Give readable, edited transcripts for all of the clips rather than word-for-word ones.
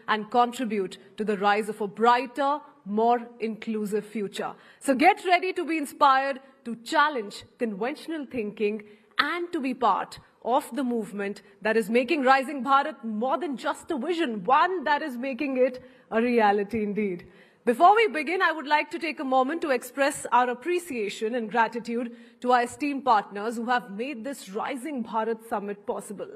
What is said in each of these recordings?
and contribute to the rise of a brighter, more inclusive future. So get ready to be inspired, to challenge conventional thinking, and to be part of the movement that is making Rising Bharat more than just a vision, one that is making it a reality indeed. Before we begin, I would like to take a moment to express our appreciation and gratitude to our esteemed partners who have made this Rising Bharat Summit possible.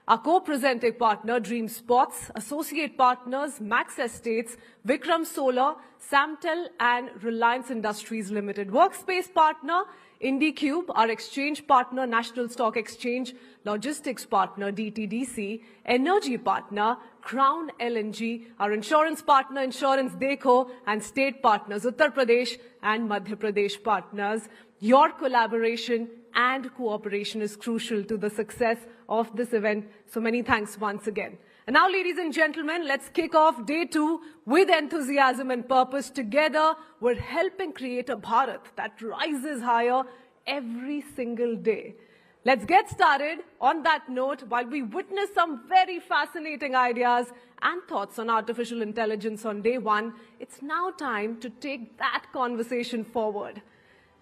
Our co-presenting partner, Dream Sports, associate partners, Max Estates, Vikram Solar, Samtel and Reliance Industries Limited. Workspace partner, IndiCube, our exchange partner, National Stock Exchange, logistics partner, DTDC, energy partner, Crown LNG, our insurance partner, Insurance Day-2, and state partners, Uttar Pradesh and Madhya Pradesh partners. Your collaboration and cooperation is crucial to the success of this event. So many thanks once again. And now, ladies and gentlemen, let's kick off day 2 with enthusiasm and purpose. Together, we're helping create a Bharat that rises higher every single day. Let's get started on that note while we witness some very fascinating ideas and thoughts on artificial intelligence on day 1. It's now time to take that conversation forward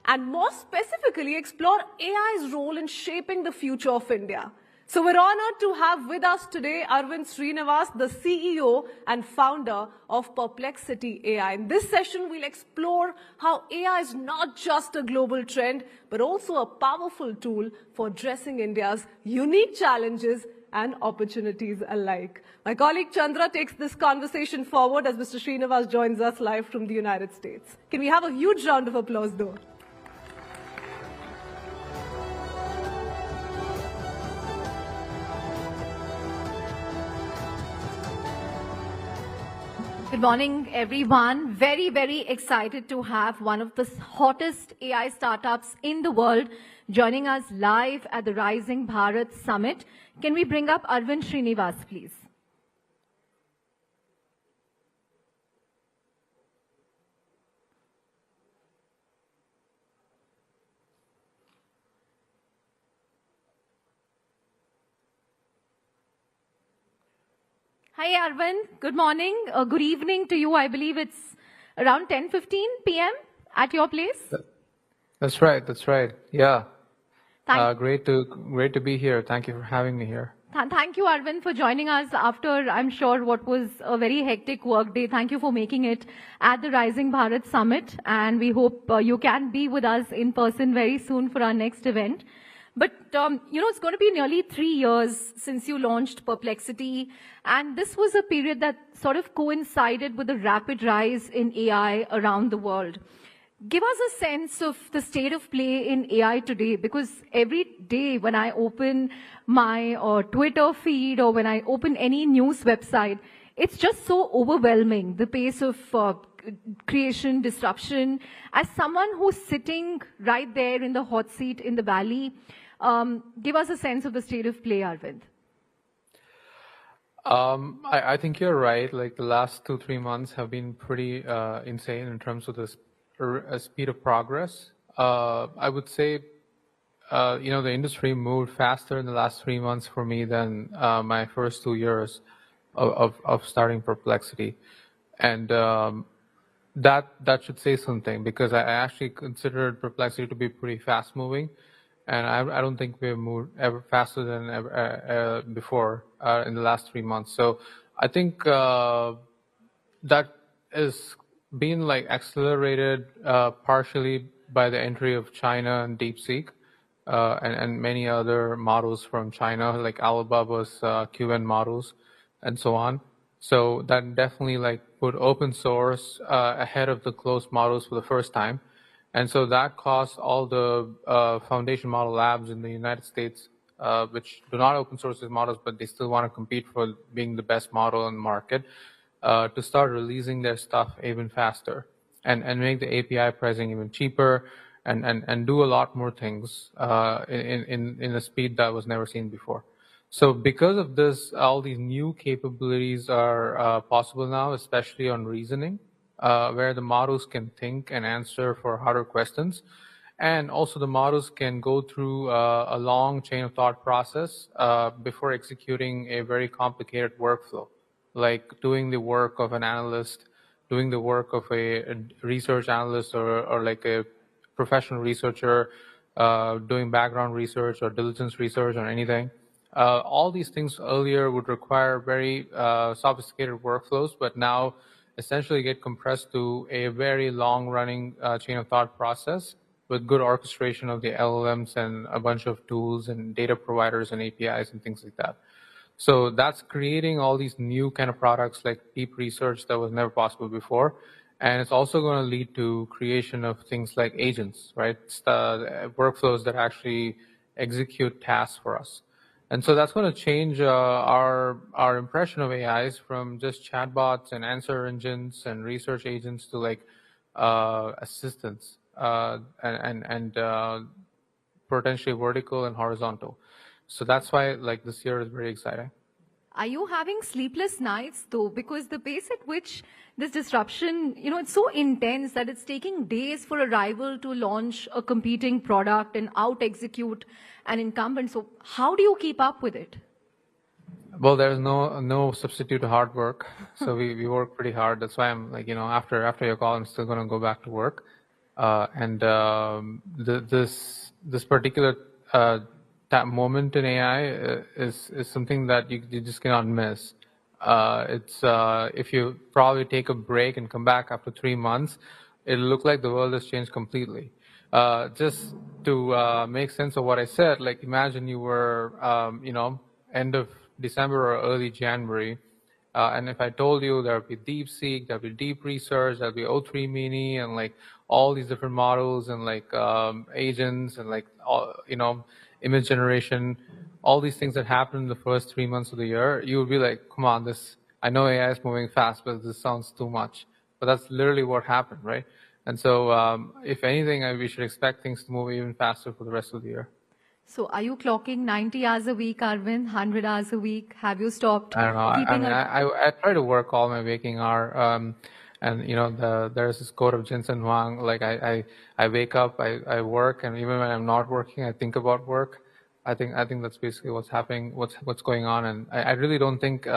and more specifically explore AI's role in shaping the future of India. So we're honored to have with us today Arvind Srinivas, the CEO and founder of Perplexity AI. In this session, we'll explore how AI is not just a global trend, but also a powerful tool for addressing India's unique challenges and opportunities alike. My colleague Chandra takes this conversation forward as Mr. Srinivas joins us live from the United States. Can we have a huge round of applause, though? Good morning, everyone. Very, very excited to have one of the hottest AI startups in the world joining us live at the Rising Bharat Summit. Can we bring up Arvind Srinivas, please? Hi, Arvind. Good morning. Good evening to you. I believe it's around 10:15 p.m. at your place. That's right. That's right. Yeah. Great to be here. Thank you for having me here. Thank you, Arvind, for joining us after, I'm sure, what was a very hectic work day. Thank you for making it at the Rising Bharat Summit. And we hope you can be with us in person very soon for our next event. But, it's going to be nearly 3 years since you launched Perplexity. And this was a period that sort of coincided with the rapid rise in AI around the world. Give us a sense of the state of play in AI today, because every day when I open my Twitter feed or when I open any news website, it's just so overwhelming, the pace of creation, disruption. As someone who's sitting right there in the hot seat in the valley, give us a sense of the state of play, Arvind. I think you're right. Like the last 2-3 months have been pretty insane in terms of the speed of progress. I would say, the industry moved faster in the last 3 months for me than my first 2 years of starting Perplexity. And that should say something, because I actually considered Perplexity to be pretty fast moving. And I don't think we've moved ever faster than ever before in the last 3 months. So I think that is being like accelerated partially by the entry of China and DeepSeek and many other models from China, like Alibaba's QN models and so on. So that definitely like put open source ahead of the closed models for the first time. And so that caused all the foundation model labs in the United States, which do not open source these models, but they still want to compete for being the best model in the market, to start releasing their stuff even faster and make the API pricing even cheaper and do a lot more things in a speed that was never seen before. So because of this, all these new capabilities are possible now, especially on reasoning, where the models can think and answer for harder questions. And also the models can go through a long chain of thought process before executing a very complicated workflow. like doing the work of an analyst, doing the work of a research analyst or like a professional researcher, doing background research or diligence research or anything. All these things earlier would require very sophisticated workflows, but now essentially get compressed to a very long-running chain of thought process with good orchestration of the LLMs and a bunch of tools and data providers and APIs and things like that. So that's creating all these new kind of products like deep research that was never possible before. And it's also going to lead to creation of things like agents, right? It's the workflows that actually execute tasks for us. And so that's going to change our impression of AIs from just chatbots and answer engines and research agents to like assistants and potentially vertical and horizontal. So that's why like this year is very exciting. Are you having sleepless nights though? Because the pace at which this disruption, it's so intense that it's taking days for a rival to launch a competing product and out-execute an incumbent. So how do you keep up with it? Well, there's no substitute to hard work. So we work pretty hard. That's why I'm like, after your call, I'm still going to go back to work. This particular that moment in AI is something that you just cannot miss. It's if you probably take a break and come back after 3 months, it'll look like the world has changed completely. Just to make sense of what I said, like imagine you were, end of December or early January, and if I told you there would be DeepSeek, there would be deep research, there would be O3 Mini, and like all these different models and like agents and like all, image generation, all these things that happen in the first 3 months of the year, you would be like, come on, I know AI is moving fast, but this sounds too much. But that's literally what happened, right? And so if anything, we should expect things to move even faster for the rest of the year. So are you clocking 90 hours a week, Arvind, 100 hours a week? Have you stopped? I don't know. I try to work all my waking hour. And there's this quote of Jensen Huang, like I wake up, I work, and even when I'm not working, I think about work. I think that's basically what's happening, what's going on, and I really don't think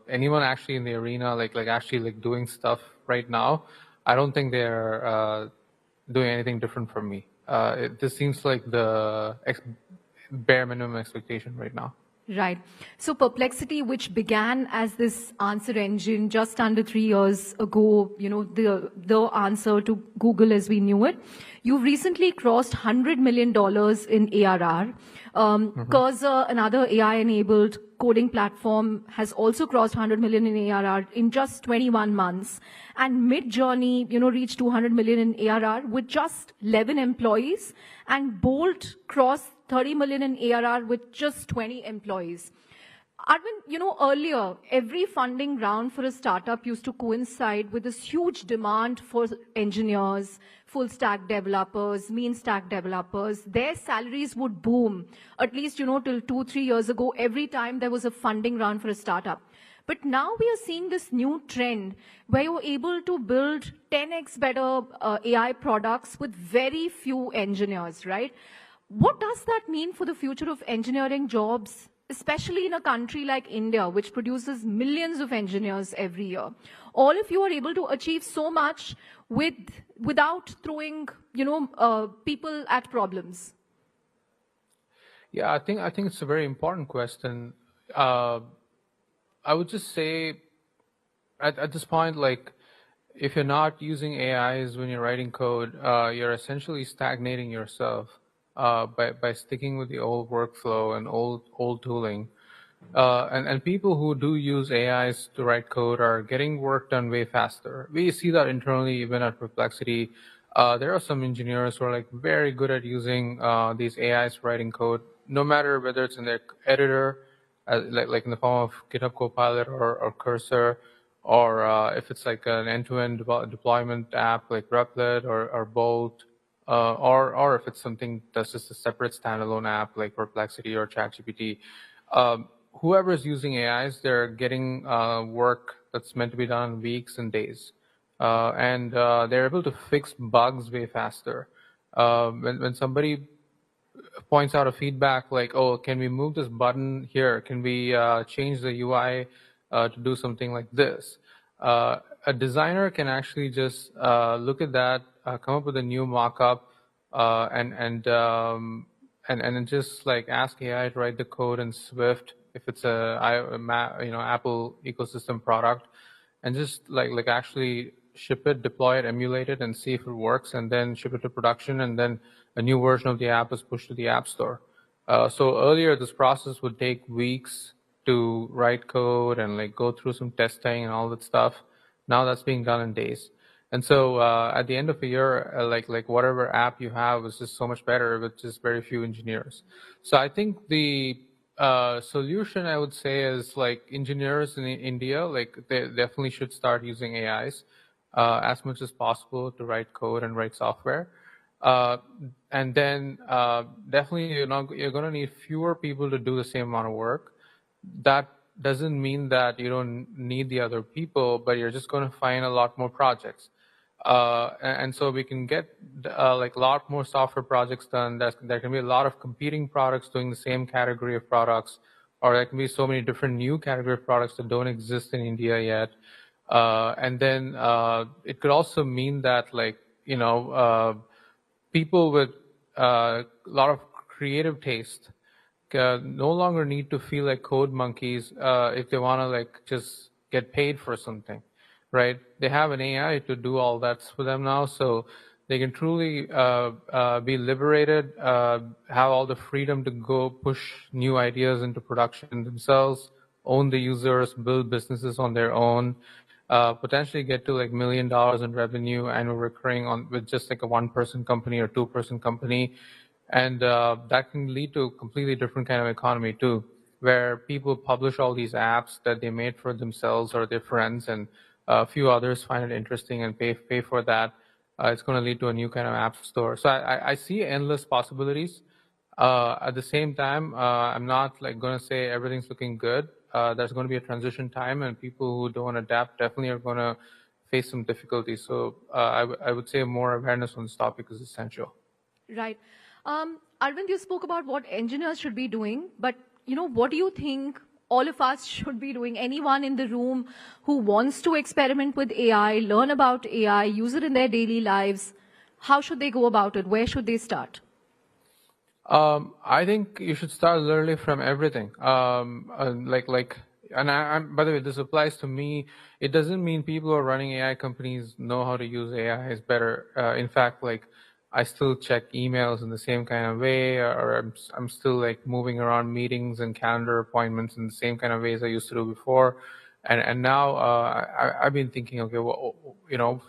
anyone actually in the arena like actually like doing stuff right now. I don't think they're doing anything different from me. This seems like the bare minimum expectation right now. Right. So Perplexity, which began as this answer engine just under 3 years ago, the answer to Google as we knew it, you've recently crossed $100 million in ARR. Cursor, another AI-enabled coding platform, has also crossed 100 million in ARR in just 21 months. And Midjourney, reached 200 million in ARR with just 11 employees. And Bolt crossed 30 million in ARR with just 20 employees. Arvind, earlier, every funding round for a startup used to coincide with this huge demand for engineers, full stack developers, mean stack developers. Their salaries would boom, at least, till 2-3 years ago, every time there was a funding round for a startup. But now we are seeing this new trend where you're able to build 10x better AI products with very few engineers, right? What does that mean for the future of engineering jobs, especially in a country like India, which produces millions of engineers every year? All of you are able to achieve so much without throwing, people at problems. Yeah, I think it's a very important question. I would just say at this point, like, if you're not using AIs when you're writing code, you're essentially stagnating yourself by sticking with the old workflow and old tooling. And people who do use AIs to write code are getting work done way faster. We see that internally, even at Perplexity. There are some engineers who are like very good at using these AIs for writing code, no matter whether it's in their editor, like in the form of GitHub Copilot or Cursor, or if it's like an end-to-end deployment app like Replit or Bolt, or if it's something that's just a separate standalone app like Perplexity or ChatGPT. Whoever is using AIs, they're getting work that's meant to be done in weeks and days. And they're able to fix bugs way faster. When somebody points out a feedback like, oh, can we move this button here? Can we change the UI to do something like this. A designer can actually just look at that, come up with a new mock-up, and then just like ask AI to write the code in Swift if it's Apple ecosystem product, and just like actually ship it, deploy it, emulate it, and see if it works, and then ship it to production, and then a new version of the app is pushed to the App Store. So earlier, this process would take weeks to write code and like go through some testing and all that stuff. Now that's being done in days. And so at the end of a year, like whatever app you have is just so much better with just very few engineers. So I think the solution I would say is like engineers in India, like they definitely should start using AIs as much as possible to write code and write software. And then definitely you're going to need fewer people to do the same amount of work. That doesn't mean that you don't need the other people, but you're just going to find a lot more projects. And so we can get like a lot more software projects done. There can be a lot of competing products doing the same category of products, or there can be so many different new category of products that don't exist in India yet. And then it could also mean that like, people with a lot of creative taste no longer need to feel like code monkeys if they want to like just get paid for something, right? They have an AI to do all that for them now, so they can truly be liberated, have all the freedom to go push new ideas into production themselves, own the users, build businesses on their own, potentially get to like $1 million in revenue annual recurring on with just like a 1-person company or 2-person company. And that can lead to a completely different kind of economy too, where people publish all these apps that they made for themselves or their friends, and a few others find it interesting and pay for that. It's going to lead to a new kind of app store. So I see endless possibilities. At the same time, I'm not like going to say everything's looking good. There's going to be a transition time, and people who don't adapt definitely are going to face some difficulties. So I would say more awareness on this topic is essential. Right. Arvind, you spoke about what engineers should be doing, but what do you think all of us should be doing? Anyone in the room who wants to experiment with AI, learn about AI, use it in their daily lives, how should they go about it? Where should they start? I think you should start literally from everything. And by the way, this applies to me. It doesn't mean people who are running AI companies know how to use AI is better. In fact, like I still check emails in the same kind of way, or I'm still like moving around meetings and calendar appointments in the same kind of ways I used to do before. And now I've been thinking, okay, well,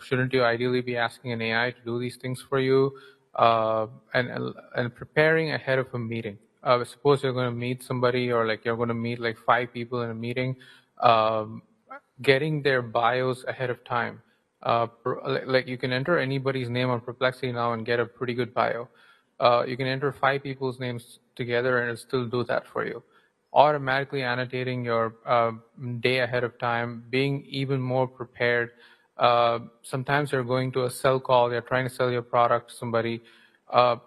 shouldn't you ideally be asking an AI to do these things for you? And preparing ahead of a meeting. Suppose you're going to meet somebody, or like you're going to meet like 5 people in a meeting, getting their bios ahead of time. Like you can enter anybody's name on Perplexity now and get a pretty good bio. You can enter 5 people's names together and it'll still do that for you. Automatically annotating your day ahead of time, being even more prepared. Sometimes you're going to a sell call, you're trying to sell your product to somebody.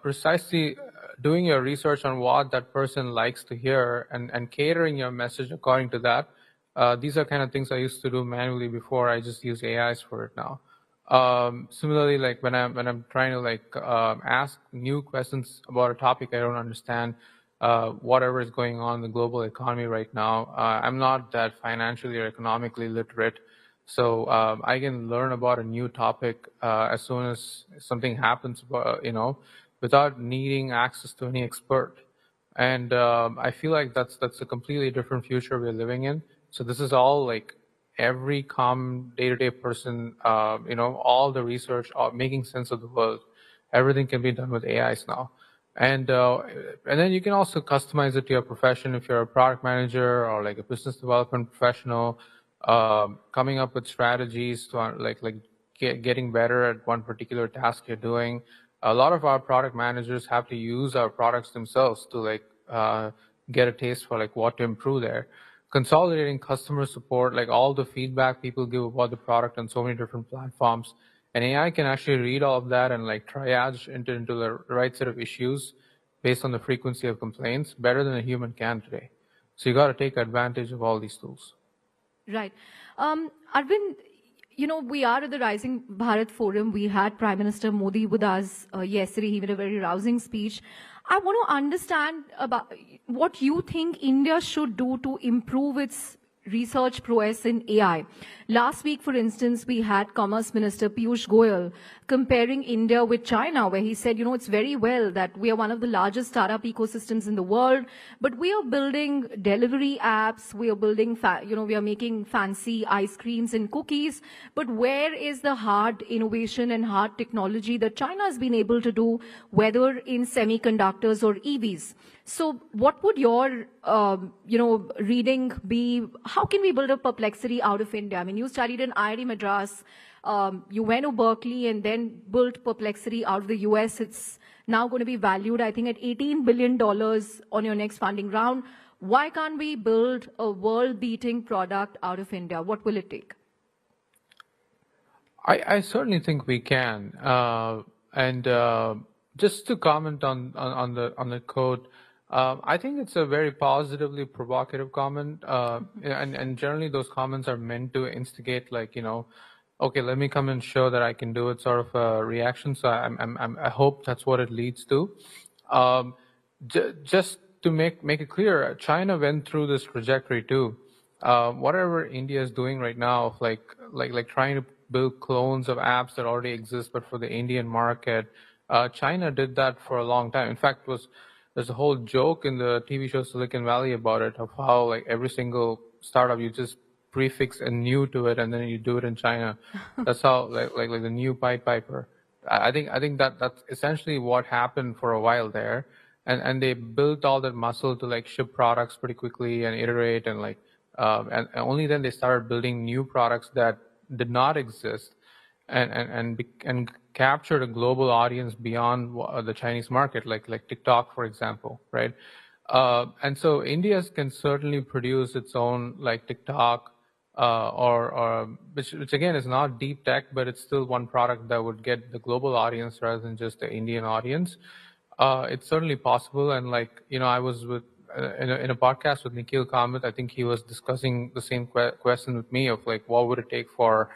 Precisely doing your research on what that person likes to hear and catering your message according to that. These are kind of things I used to do manually before. I just use AIs for it now. Similarly, like when I'm trying to like ask new questions about a topic I don't understand, whatever is going on in the global economy right now, I'm not that financially or economically literate. So I can learn about a new topic as soon as something happens, without needing access to any expert. And I feel like that's a completely different future we're living in. So this is all like every common day-to-day person, all the research, making sense of the world. Everything can be done with AIs now. And then you can also customize it to your profession if you're a product manager or like a business development professional, coming up with strategies to getting better at one particular task you're doing. A lot of our product managers have to use our products themselves to get a taste for like what to improve there. Consolidating customer support, like all the feedback people give about the product on so many different platforms. And AI can actually read all of that and like triage into the right set of issues based on the frequency of complaints better than a human can today. So you got to take advantage of all these tools. Right. Arvind, we are at the Rising Bharat Forum. We had Prime Minister Modi with us yesterday. He made a very rousing speech. I want to understand about what you think India should do to improve its research prowess in AI. Last week, for instance, we had Commerce Minister Piyush Goyal comparing India with China, where he said, it's very well that we are one of the largest startup ecosystems in the world, but we are building delivery apps, we are building, we are making fancy ice creams and cookies, but where is the hard innovation and hard technology that China has been able to do, whether in semiconductors or EVs? So what would your, reading be? How can we build a perplexity out of India? I mean, you studied in IIT Madras, you went to Berkeley and then built perplexity out of the US. It's now going to be valued, I think, at $18 billion on your next funding round. Why can't we build a world-beating product out of India? What will it take? I certainly think we can. Just to comment on the quote, I think it's a very positively provocative comment, and generally those comments are meant to instigate, okay, let me come and show that I can do it, sort of a reaction. So I hope that's what it leads to. Just to make it clear, China went through this trajectory too. Whatever India is doing right now, of like trying to build clones of apps that already exist, but for the Indian market, China did that for a long time. In fact, there's a whole joke in the TV show Silicon Valley about it, of how every single startup, you just prefix a new to it and then you do it in China. That's how like the new Pied Piper. I think that's essentially what happened for a while there, and they built all that muscle to ship products pretty quickly and iterate and and only then they started building new products that did not exist and captured a global audience beyond the Chinese market, like TikTok, for example, right? And so India can certainly produce its own TikTok, which again is not deep tech, but it's still one product that would get the global audience rather than just the Indian audience. It's certainly possible, and I was in a podcast with Nikhil Kamath. I think he was discussing the same question with me of what would it take for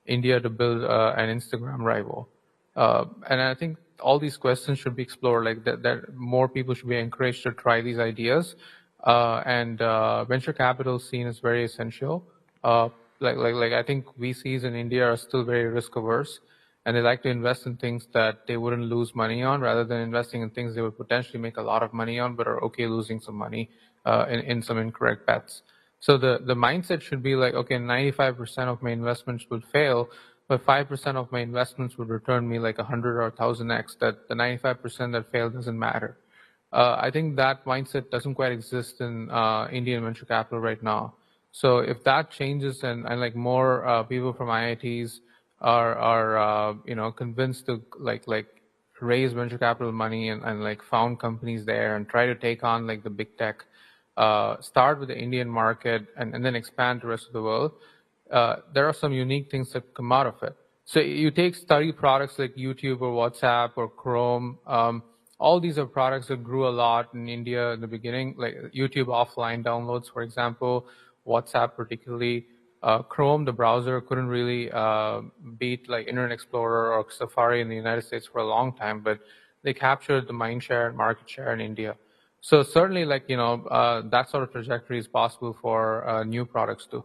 India to build an Instagram rival. And I think all these questions should be explored, that more people should be encouraged to try these ideas. And venture capital scene is very essential. I think VCs in India are still very risk averse, and they like to invest in things that they wouldn't lose money on, rather than investing in things they would potentially make a lot of money on, but are okay losing some money in some incorrect bets. So the mindset should be okay, 95% of my investments would fail, but 5% of my investments would return me 100 or 1000x, that the 95% that failed doesn't matter. I think that mindset doesn't quite exist in Indian venture capital right now. So if that changes and more people from IITs are convinced to raise venture capital money and found companies there and try to take on the big tech, start with the Indian market and then expand to the rest of the world, there are some unique things that come out of it. So you take study products like YouTube or WhatsApp or Chrome. All these are products that grew a lot in India in the beginning, like YouTube offline downloads, for example, WhatsApp particularly. Chrome, the browser, couldn't really beat Internet Explorer or Safari in the United States for a long time, but they captured the mind share and market share in India. So certainly, that sort of trajectory is possible for new products too.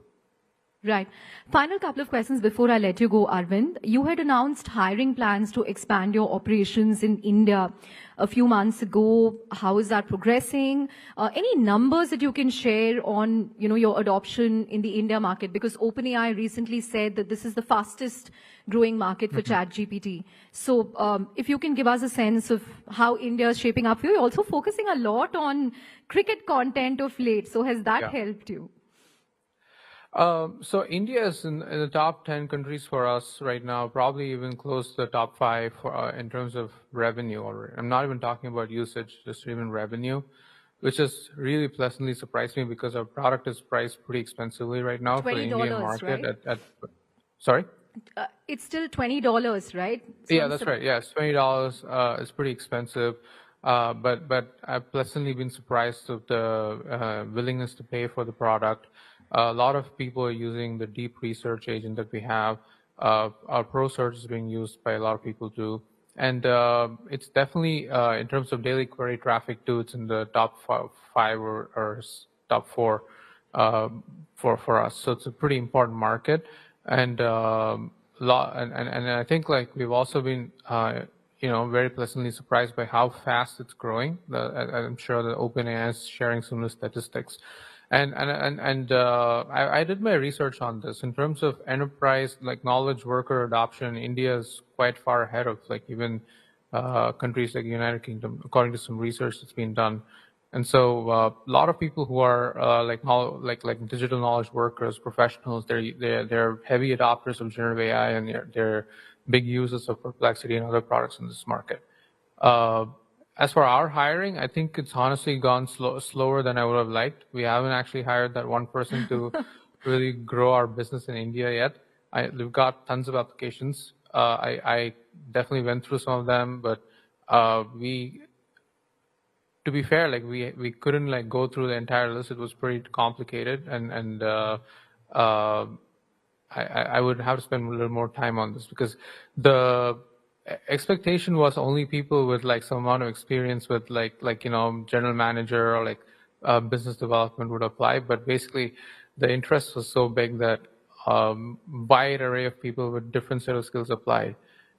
Right. Final couple of questions before I let you go, Arvind. You had announced hiring plans to expand your operations in India a few months ago. How is that progressing? Any numbers that you can share on, your adoption in the India market? Because OpenAI recently said that this is the fastest growing market for ChatGPT. So if you can give us a sense of how India is shaping up for you. You're also focusing a lot on cricket content of late. So has that helped you? So India is in the top 10 countries for us right now, probably even close to the top 5 in terms of revenue already. I'm not even talking about usage, just even revenue, which has really pleasantly surprised me because our product is priced pretty expensively right now for the Indian market. Right? Sorry? It's still $20, right? So yeah, that's right. Yes, $20 is pretty expensive. But I've pleasantly been surprised of the willingness to pay for the product. A lot of people are using the deep research agent that we have. Our Pro Search is being used by a lot of people too. And it's definitely, in terms of daily query traffic too, it's in the top five or top four for us. So it's a pretty important market. And and I think like we've also been very pleasantly surprised by how fast it's growing. I'm sure that OpenAI is sharing similar statistics. I did my research on this in terms of enterprise, like knowledge worker adoption. India is quite far ahead of like even countries like the United Kingdom, according to some research that's been done. And so a lot of people who are like digital knowledge workers, professionals, they're heavy adopters of generative AI, and they're big users of Perplexity and other products in this market. As for our hiring, I think it's honestly gone slower than I would have liked. We haven't actually hired that one person to really grow our business in India yet. We've got tons of applications. I definitely went through some of them, but to be fair, like we couldn't like go through the entire list. It was pretty complicated, and I would have to spend a little more time on this because the expectation was only people with like some amount of experience with like general manager or like business development would apply. But basically, the interest was so big that wide array of people with different set of skills applied,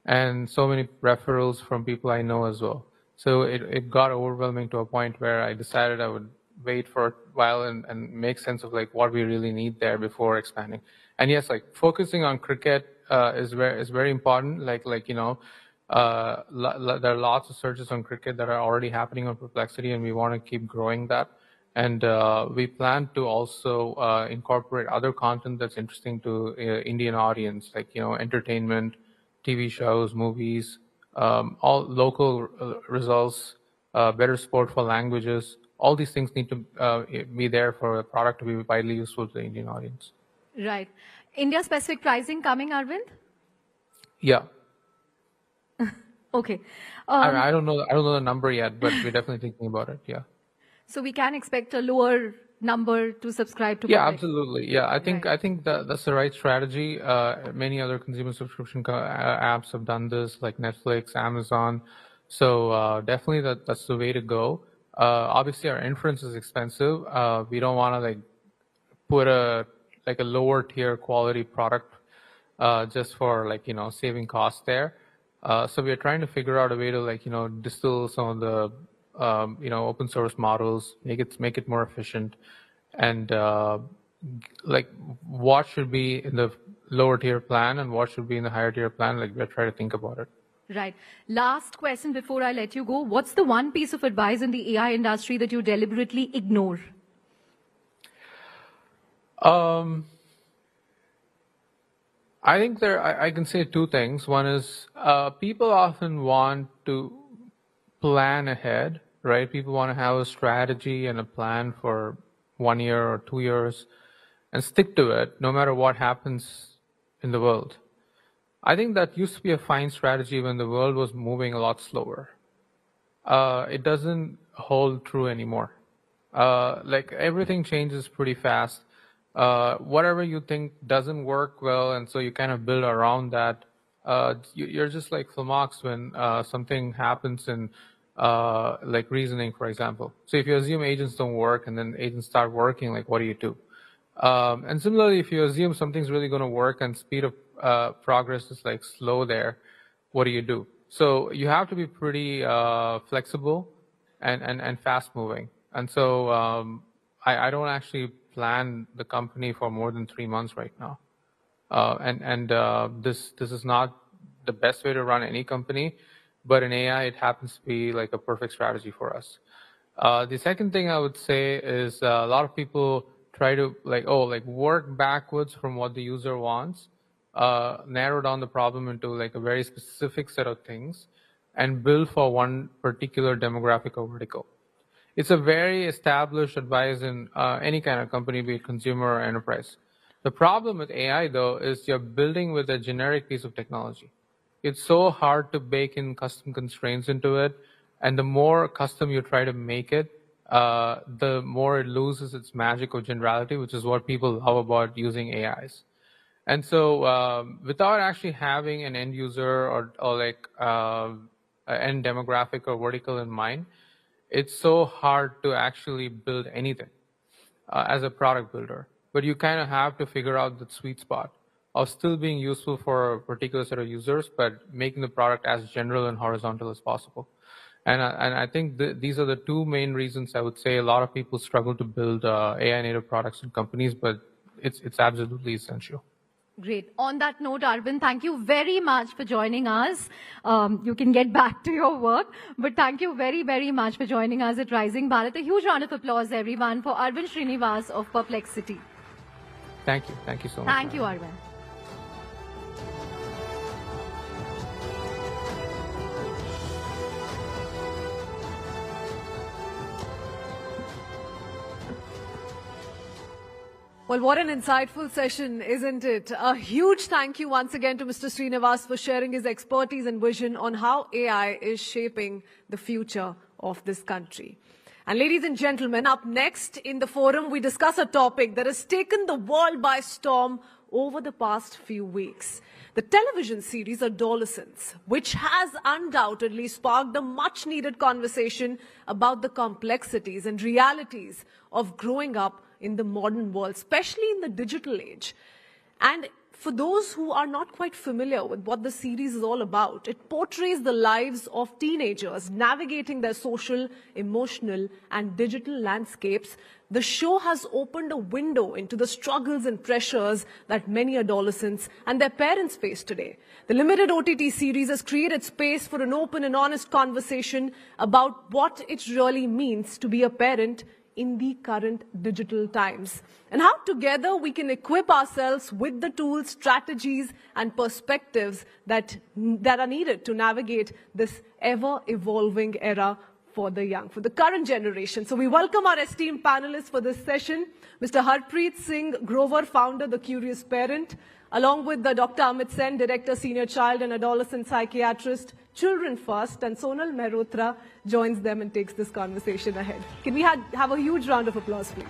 and so many referrals from people I know as well. So it got overwhelming to a point where I decided I would wait for a while and make sense of like what we really need there before expanding. And yes, like focusing on cricket is very important. There are lots of searches on cricket that are already happening on Perplexity, and we want to keep growing that. And we plan to also incorporate other content that's interesting to Indian audience, like entertainment, TV shows, movies, all local results, better support for languages. All these things need to be there for a product to be widely useful to the Indian audience. Right. India-specific pricing coming, Arvind? Yeah. Okay. I don't know the number yet, but we're definitely thinking about it. Yeah. So we can expect a lower number to subscribe to. Yeah, public. absolutely. Yeah, I think that's the right strategy. Many other consumer subscription apps have done this, like Netflix, Amazon. So definitely that's the way to go. Obviously, our inference is expensive. We don't want to like put a lower tier quality product just for like saving costs there. So we're trying to figure out a way to distill some of the open source models, make it more efficient, and what should be in the lower tier plan and what should be in the higher tier plan. Like we're trying to think about it. Right. Last question before I let you go. What's the one piece of advice in the AI industry that you deliberately ignore? I think I can say two things. One is people often want to plan ahead, right? People want to have a strategy and a plan for 1 year or 2 years and stick to it no matter what happens in the world. I think that used to be a fine strategy when the world was moving a lot slower. It doesn't hold true anymore. Like everything changes pretty fast. Whatever you think doesn't work well, and so you kind of build around that. You're just like flummoxed when something happens in like reasoning, for example. So if you assume agents don't work and then agents start working, like what do you do? And similarly, if you assume something's really going to work and speed of progress is like slow there, what do you do? So you have to be pretty flexible and fast moving. And so I don't actually plan the company for more than 3 months right now. This is not the best way to run any company, but in AI, it happens to be like a perfect strategy for us. The second thing I would say is a lot of people try to work backwards from what the user wants, narrow down the problem into like a very specific set of things, and build for one particular demographic or vertical. It's a very established advice in any kind of company, be it consumer or enterprise. The problem with AI, though, is you're building with a generic piece of technology. It's so hard to bake in custom constraints into it, and the more custom you try to make it, the more it loses its magic of generality, which is what people love about using AIs. And so without actually having an end user or like an end demographic or vertical in mind, it's so hard to actually build anything as a product builder. But you kind of have to figure out the sweet spot of still being useful for a particular set of users, but making the product as general and horizontal as possible. And I think these are the two main reasons I would say a lot of people struggle to build AI native products in companies, but it's absolutely essential. Great. On that note, Arvind, thank you very much for joining us. You can get back to your work, but thank you very, very much for joining us at Rising Bharat. A huge round of applause, everyone, for Arvind Srinivas of Perplexity. Thank you. Thank you so much. Thank you, Arvind. Well, what an insightful session, isn't it? A huge thank you once again to Mr. Srinivas for sharing his expertise and vision on how AI is shaping the future of this country. And ladies and gentlemen, up next in the forum, we discuss a topic that has taken the world by storm over the past few weeks. The television series Adolescence, which has undoubtedly sparked a much-needed conversation about the complexities and realities of growing up in the modern world, especially in the digital age. And for those who are not quite familiar with what the series is all about, it portrays the lives of teenagers navigating their social, emotional, and digital landscapes. The show has opened a window into the struggles and pressures that many adolescents and their parents face today. The limited OTT series has created space for an open and honest conversation about what it really means to be a parent in the current digital times, and how together we can equip ourselves with the tools, strategies, and perspectives that are needed to navigate this ever-evolving era for the young, for the current generation. So we welcome our esteemed panelists for this session, Mr. Harpreet Singh Grover, founder, The Curious Parent, along with the Dr. Amit Sen, Director, Senior Child and Adolescent Psychiatrist, Children First, and Sonal Mehrotra joins them and takes this conversation ahead. Can we have a huge round of applause, please?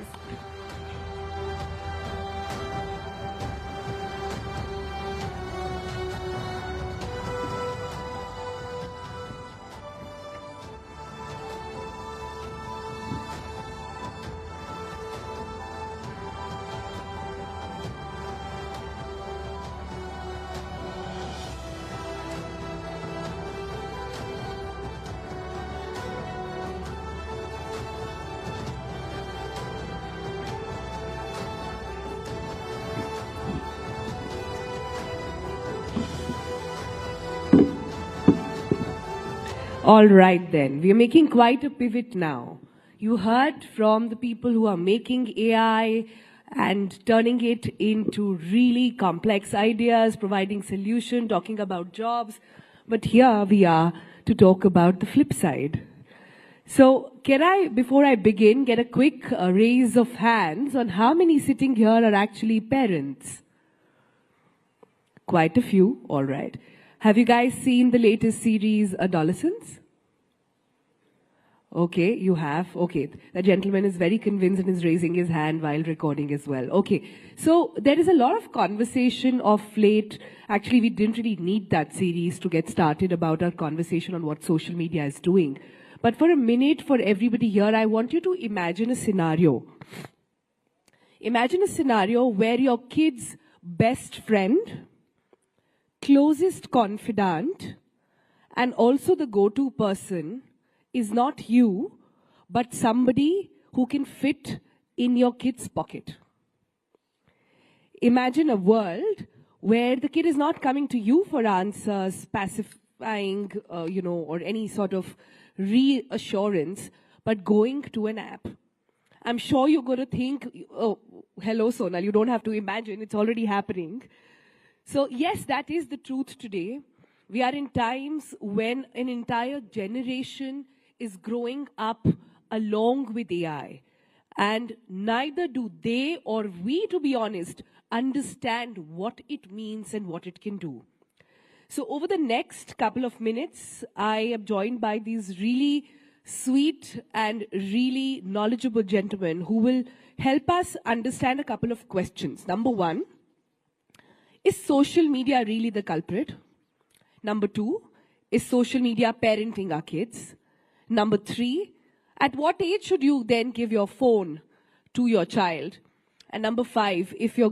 All right then, we are making quite a pivot now. You heard from the people who are making AI and turning it into really complex ideas, providing solution, talking about jobs. But here we are to talk about the flip side. So can I, before I begin, get a quick raise of hands on how many sitting here are actually parents? Quite a few, all right. Have you guys seen the latest series, Adolescence? Okay, you have. Okay, the gentleman is very convinced and is raising his hand while recording as well. Okay, so there is a lot of conversation of late. Actually, we didn't really need that series to get started about our conversation on what social media is doing. But for a minute, for everybody here, I want you to imagine a scenario. Imagine a scenario where your kid's best friend, closest confidant, and also the go-to person is not you, but somebody who can fit in your kid's pocket. Imagine a world where the kid is not coming to you for answers, pacifying, or any sort of reassurance, but going to an app. I'm sure you're going to think, oh, hello, Sonal, you don't have to imagine, it's already happening. So yes, that is the truth today. We are in times when an entire generation is growing up along with AI. And neither do they or we, to be honest, understand what it means and what it can do. So over the next couple of minutes, I am joined by these really sweet and really knowledgeable gentlemen who will help us understand a couple of questions. Number one, is social media really the culprit? Number two, is social media parenting our kids? Number three, at what age should you then give your phone to your child? And number five, if your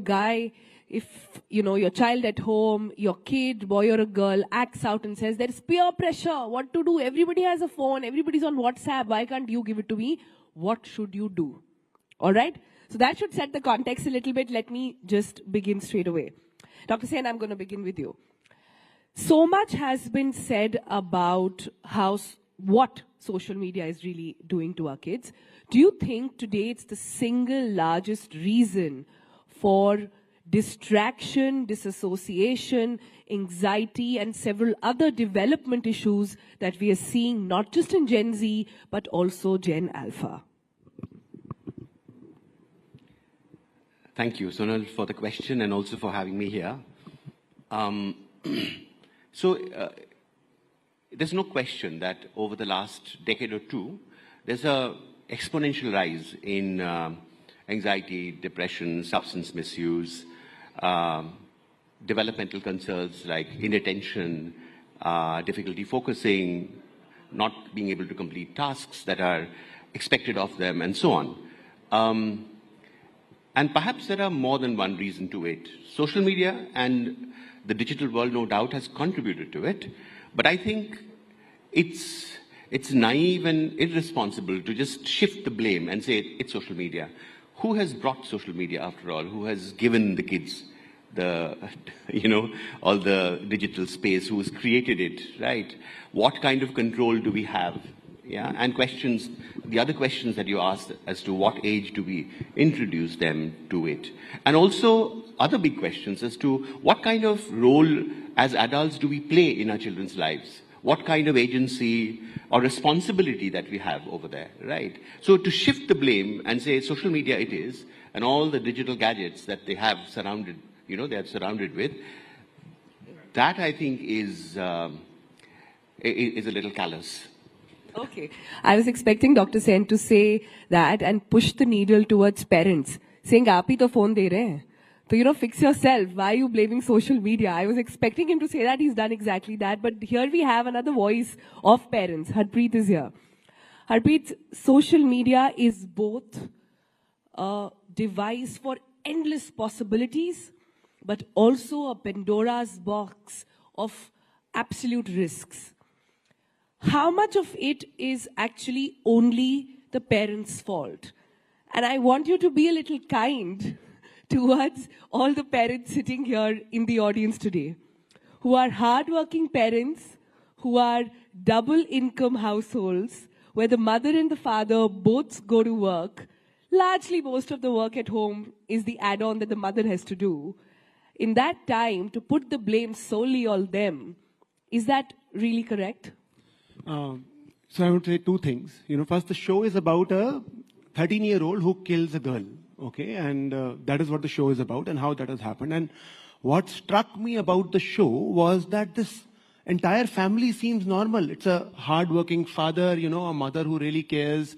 child at home, your kid, boy or a girl, acts out and says, there is peer pressure, what to do? Everybody has a phone, everybody's on WhatsApp, why can't you give it to me? What should you do? All right? So that should set the context a little bit. Let me just begin straight away. Dr. Sen, I'm going to begin with you. So much has been said about what social media is really doing to our kids. Do you think today it's the single largest reason for distraction, disassociation, anxiety, and several other development issues that we are seeing not just in Gen Z, but also Gen Alpha? Thank you, Sonal, for the question and also for having me here. There's no question that over the last decade or two, there's an exponential rise in anxiety, depression, substance misuse, developmental concerns like inattention, difficulty focusing, not being able to complete tasks that are expected of them, and so on. And perhaps there are more than one reason to it. Social media and the digital world, no doubt, has contributed to it. But I think it's naive and irresponsible to just shift the blame and say it's social media. Who has brought social media, after all? Who has given the kids all the digital space? Who has created it, right? What kind of control do we have? Yeah, and the other questions that you asked as to what age do we introduce them to it? And also other big questions as to what kind of role as adults do we play in our children's lives? What kind of agency or responsibility that we have over there, right? So to shift the blame and say social media it is, and all the digital gadgets that they have surrounded, they are surrounded with, that I think is a little callous. Okay. I was expecting Dr. Sen to say that and push the needle towards parents, saying, "Aap hi to phone de rahe hain. So, fix yourself. Why are you blaming social media?" I was expecting him to say that. He's done exactly that. But here we have another voice of parents. Harpreet is here. Harpreet, social media is both a device for endless possibilities, but also a Pandora's box of absolute risks. How much of it is actually only the parents' fault? And I want you to be a little kind towards all the parents sitting here in the audience today, who are hardworking parents, who are double income households, where the mother and the father both go to work. Largely most of the work at home is the add-on that the mother has to do. In that time, to put the blame solely on them, is that really correct? So I would say two things. First, the show is about a 13-year-old who kills a girl, okay? And that is what the show is about and how that has happened. And what struck me about the show was that this entire family seems normal. It's a hard-working father, a mother who really cares.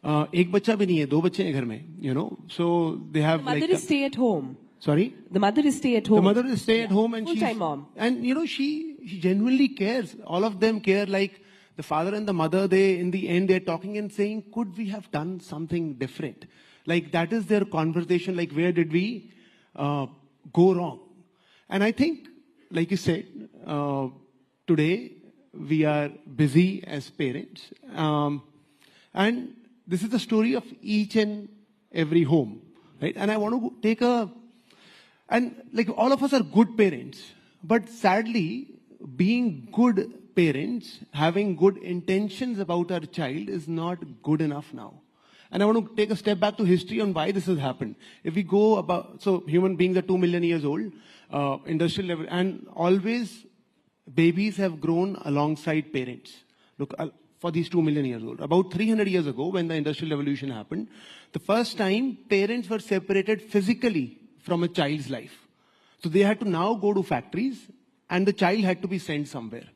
एक बच्चा भी नहीं है, दो बच्चे हैं घर में, so they have the mother is stay at home. Sorry? The mother is stay at home. The mother is stay at home and full-time mom. And she genuinely cares. All of them care. Like the father and the mother, in the end, they're talking and saying, could we have done something different? Like that is their conversation. Like where did we go wrong? And I think, like you said, today we are busy as parents. And this is the story of each and every home, right? And I want to take and like all of us are good parents, but sadly, being good parents, having good intentions about our child is not good enough now. And I want to take a step back to history on why this has happened. If we go about, so human beings are 2 million years old, industrial level, and always babies have grown alongside parents. Look, for these 2 million years old. About 300 years ago, when the industrial revolution happened, the first time parents were separated physically from a child's life. So they had to now go to factories and the child had to be sent somewhere.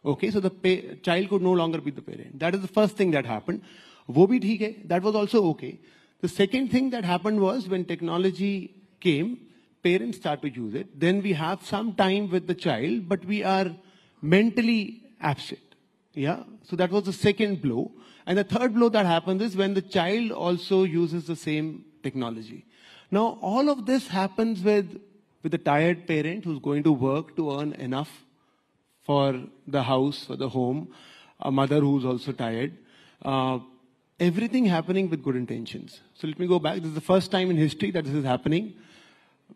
Okay, so the child could no longer be the parent. That is the first thing that happened. Wo bhi theek hai, that was also okay. The second thing that happened was when technology came, parents start to use it. Then we have some time with the child, but we are mentally absent. Yeah, so that was the second blow. And the third blow that happens is when the child also uses the same technology. Now, all of this happens with a tired parent who's going to work to earn enough for the house, for the home, a mother who's also tired. Everything happening with good intentions. So let me go back. This is the first time in history that this is happening.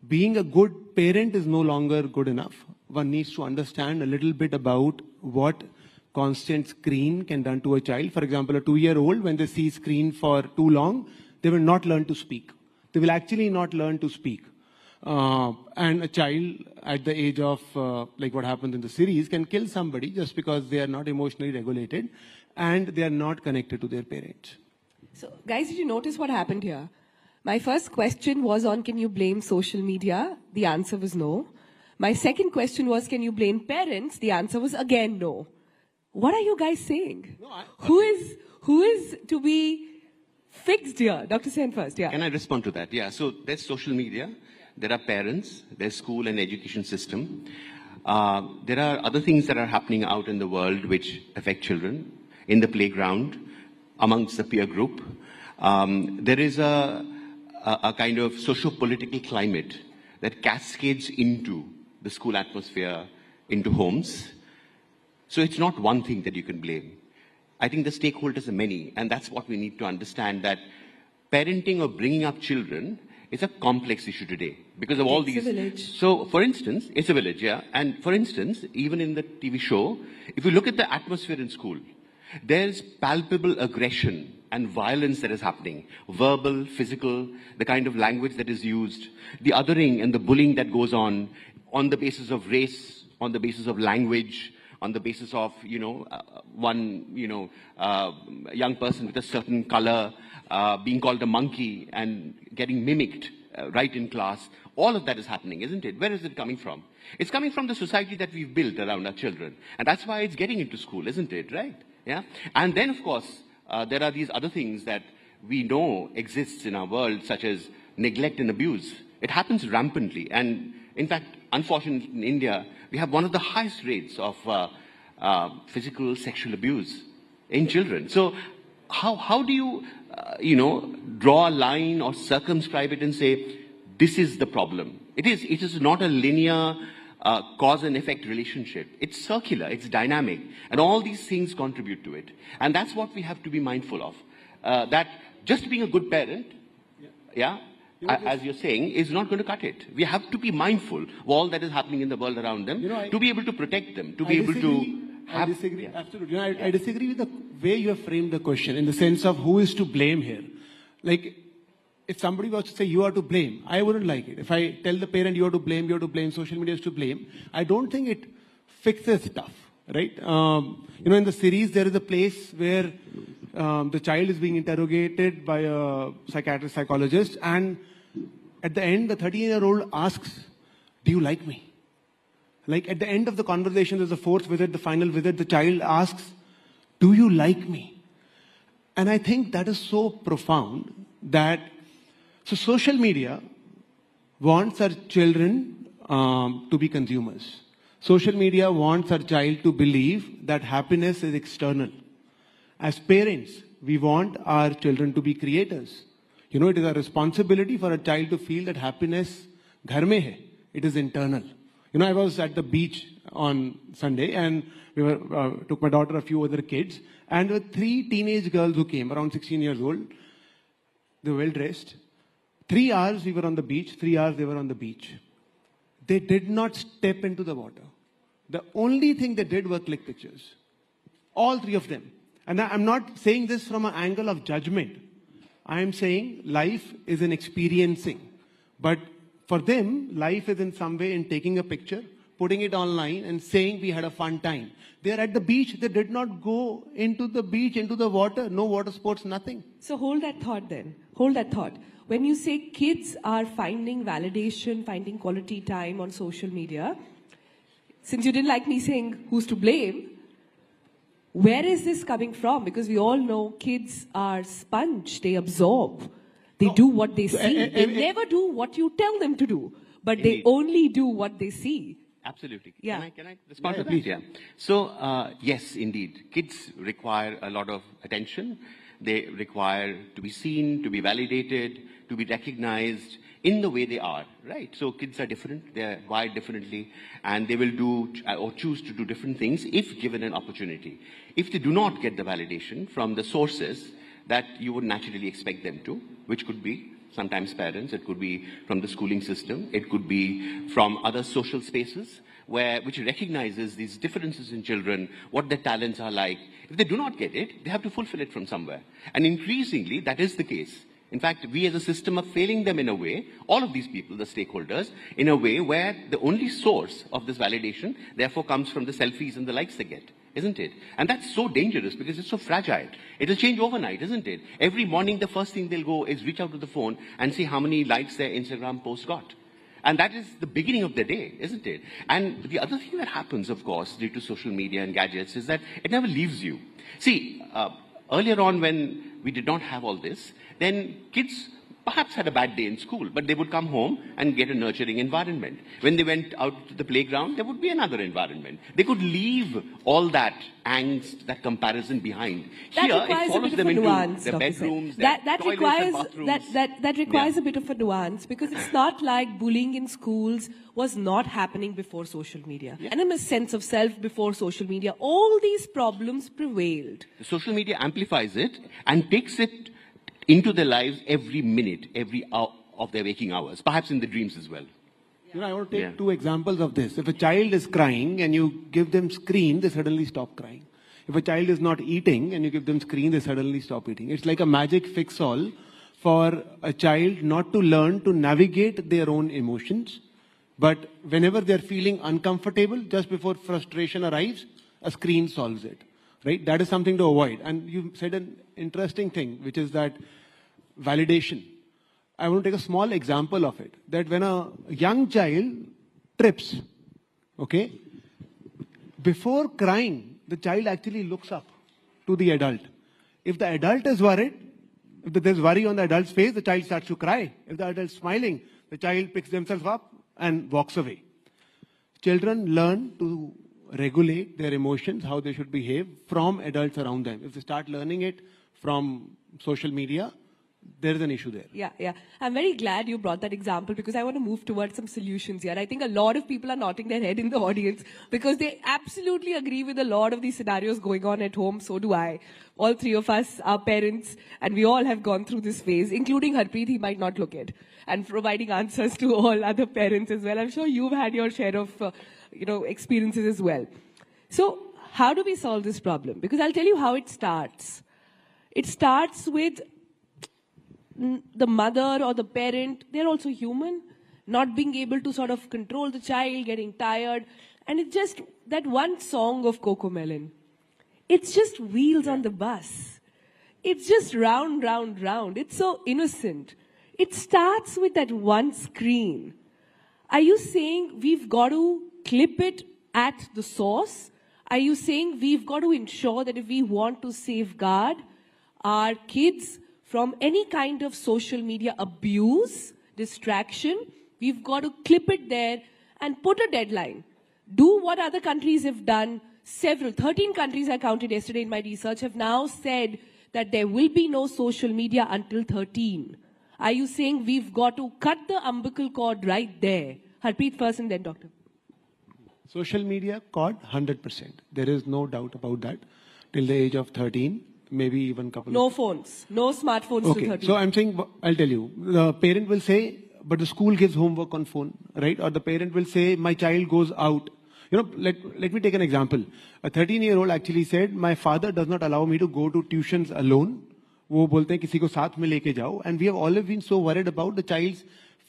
Being a good parent is no longer good enough. One needs to understand a little bit about what constant screen can done to a child. For example, a 2-year-old, when they see screen for too long, they will not learn to speak. They will actually not learn to speak. And a child at the age of, like what happens in the series, can kill somebody just because they are not emotionally regulated and they are not connected to their parents. So, guys, did you notice what happened here? My first question was on, can you blame social media? The answer was no. My second question was, can you blame parents? The answer was again no. What are you guys saying? No, who is to be fixed here? Dr. Sen first, yeah. Can I respond to that? Yeah, so there's social media, there are parents, there's school and education system. There are other things that are happening out in the world which affect children, in the playground, amongst the peer group. There is a kind of socio-political climate that cascades into the school atmosphere, into homes. So it's not one thing that you can blame. I think the stakeholders are many, and that's what we need to understand, that parenting or bringing up children is a complex issue today because of all these. It's a village. So, for instance, it's a village, yeah. And for instance, even in the TV show, if you look at the atmosphere in school, there's palpable aggression and violence that is happening. Verbal, physical, the kind of language that is used, the othering and the bullying that goes on the basis of race, on the basis of language, on the basis of, one, young person with a certain color being called a monkey and getting mimicked right in class. All of that is happening, isn't it? Where is it coming from? It's coming from the society that we've built around our children. And that's why it's getting into school, isn't it? Right? Yeah. And then, of course, there are these other things that we know exists in our world, such as neglect and abuse. It happens rampantly. And in fact, unfortunately, in India, we have one of the highest rates of physical sexual abuse in children. So how do you, draw a line or circumscribe it and say, this is the problem? It is not a linear cause and effect relationship. It's circular, it's dynamic, and all these things contribute to it. And that's what we have to be mindful of. That just being a good parent, as you're saying, is not going to cut it. We have to be mindful of all that is happening in the world around them, to be able to protect them, to be able to have... I disagree, absolutely. I disagree with the way you have framed the question, in the sense of who is to blame here. Like, if somebody was to say you are to blame, I wouldn't like it. If I tell the parent you are to blame, social media is to blame, I don't think it fixes stuff, right? In the series, there is a place where the child is being interrogated by a psychiatrist, psychologist, and at the end, the 13-year-old asks, do you like me? Like at the end of the conversation, there's the fourth visit, the final visit, the child asks, do you like me? And I think that is so profound that, so social media wants our children to be consumers. Social media wants our child to believe that happiness is external. As parents, we want our children to be creators. It is a responsibility for a child to feel that happiness ghar mein hai. It is internal. I was at the beach on Sunday, and we took my daughter, a few other kids, and there were 3 teenage girls who came, around 16 years old. They were well dressed. 3 hours we were on the beach, 3 hours they were on the beach. They did not step into the water. The only thing they did was click pictures. All 3 of them. And I'm not saying this from an angle of judgment. I am saying life is an experiencing. But for them, life is in some way in taking a picture, putting it online and saying we had a fun time. They are at the beach. They did not go into the beach, into the water. No water sports, nothing. So hold that thought then. Hold that thought. When you say kids are finding validation, finding quality time on social media, since you didn't like me saying who's to blame, Where is this coming from? Because we all know kids are sponge, they absorb. They do what they see. They never do what you tell them to do, but Indeed. they only do what they see. Absolutely. Yeah. Can I respond to that? please. Yeah. So, yes, indeed. Kids require a lot of attention. They require to be seen, to be validated, to be recognized in the way they are, right? So kids are different, they're wired differently, and they will do or choose to do different things if given an opportunity. If they do not get the validation from the sources that you would naturally expect them to, which could be sometimes parents, it could be from the schooling system, it could be from other social spaces which recognizes these differences in children, what their talents are like. If they do not get it, they have to fulfill it from somewhere. And increasingly, that is the case. In fact, we as a system are failing them in a way, all of these people, the stakeholders, in a way where the only source of this validation, therefore, comes from the selfies and the likes they get, isn't it? And that's so dangerous because it's so fragile. It'll change overnight, isn't it? Every morning, the first thing they'll go is reach out to the phone and see how many likes their Instagram post got. And that is the beginning of the day, isn't it? And the other thing that happens, of course, due to social media and gadgets is that it never leaves you. See, earlier on when we did not have all this, then kids perhaps had a bad day in school, but they would come home and get a nurturing environment. When they went out to the playground, there would be another environment. They could leave all that angst, that comparison behind. That Here, requires it follows a bit them of a into nuance, their Dr. bedrooms, Sen. their toilets requires and bathrooms. that requires Yeah. a bit of a nuance, because it's not like bullying in schools was not happening before social media. Yeah. And in a sense of self before social media, all these problems prevailed. The social media amplifies it and takes it into their lives every minute, every hour of their waking hours, perhaps in the dreams as well. You know, I want to take Yeah. two examples of this. If a child is crying and you give them screen, they suddenly stop crying. If a child is not eating and you give them screen, they suddenly stop eating. It's like a magic fix-all for a child not to learn to navigate their own emotions. But whenever they're feeling uncomfortable, just before frustration arrives, a screen solves it. Right? That is something to avoid. And you said an interesting thing, which is that validation. I want to take a small example of it. That when a young child trips, okay, before crying, the child actually looks up to the adult. If the adult is worried, if there's worry on the adult's face, the child starts to cry. If the adult is smiling, the child picks themselves up and walks away. Children learn to regulate their emotions, how they should behave from adults around them. If they start learning it from social media, there is an issue there. Yeah. I'm very glad you brought that example, because I want to move towards some solutions here. I think a lot of people are nodding their head in the audience because they absolutely agree with a lot of these scenarios going on at home. So do I. All three of us are parents, and we all have gone through this phase, including Harpreet. He might not look it, and providing answers to all other parents as well. I'm sure you've had your share of experiences as well. So how do we solve this problem? Because I'll tell you how it starts. It starts with the mother or the parent. They're also human, not being able to sort of control the child, getting tired. And it's just that one song of Coco Melon. It's just wheels on the bus. It's just round, round, round. It's so innocent. It starts with that one screen. Are you saying we've got to clip it at the source? Are you saying we've got to ensure that if we want to safeguard our kids from any kind of social media abuse, distraction, we've got to clip it there and put a deadline? Do what other countries have done. 13 countries I counted yesterday in my research have now said that there will be no social media until 13. Are you saying we've got to cut the umbilical cord right there? Harpreet first and then Doctor. Social media cord, 100%. There is no doubt about that. Till the age of 13, maybe even couple No of... phones. No smartphones Okay, to 13. so I'm saying, I'll tell you. The parent will say, but the school gives homework on phone, right? Or the parent will say, my child goes out. Let me take an example. A 13-year-old actually said, my father does not allow me to go to tuitions alone. वो बोलते हैं किसी को साथ में लेके जाओ. And we have always been so worried about the child's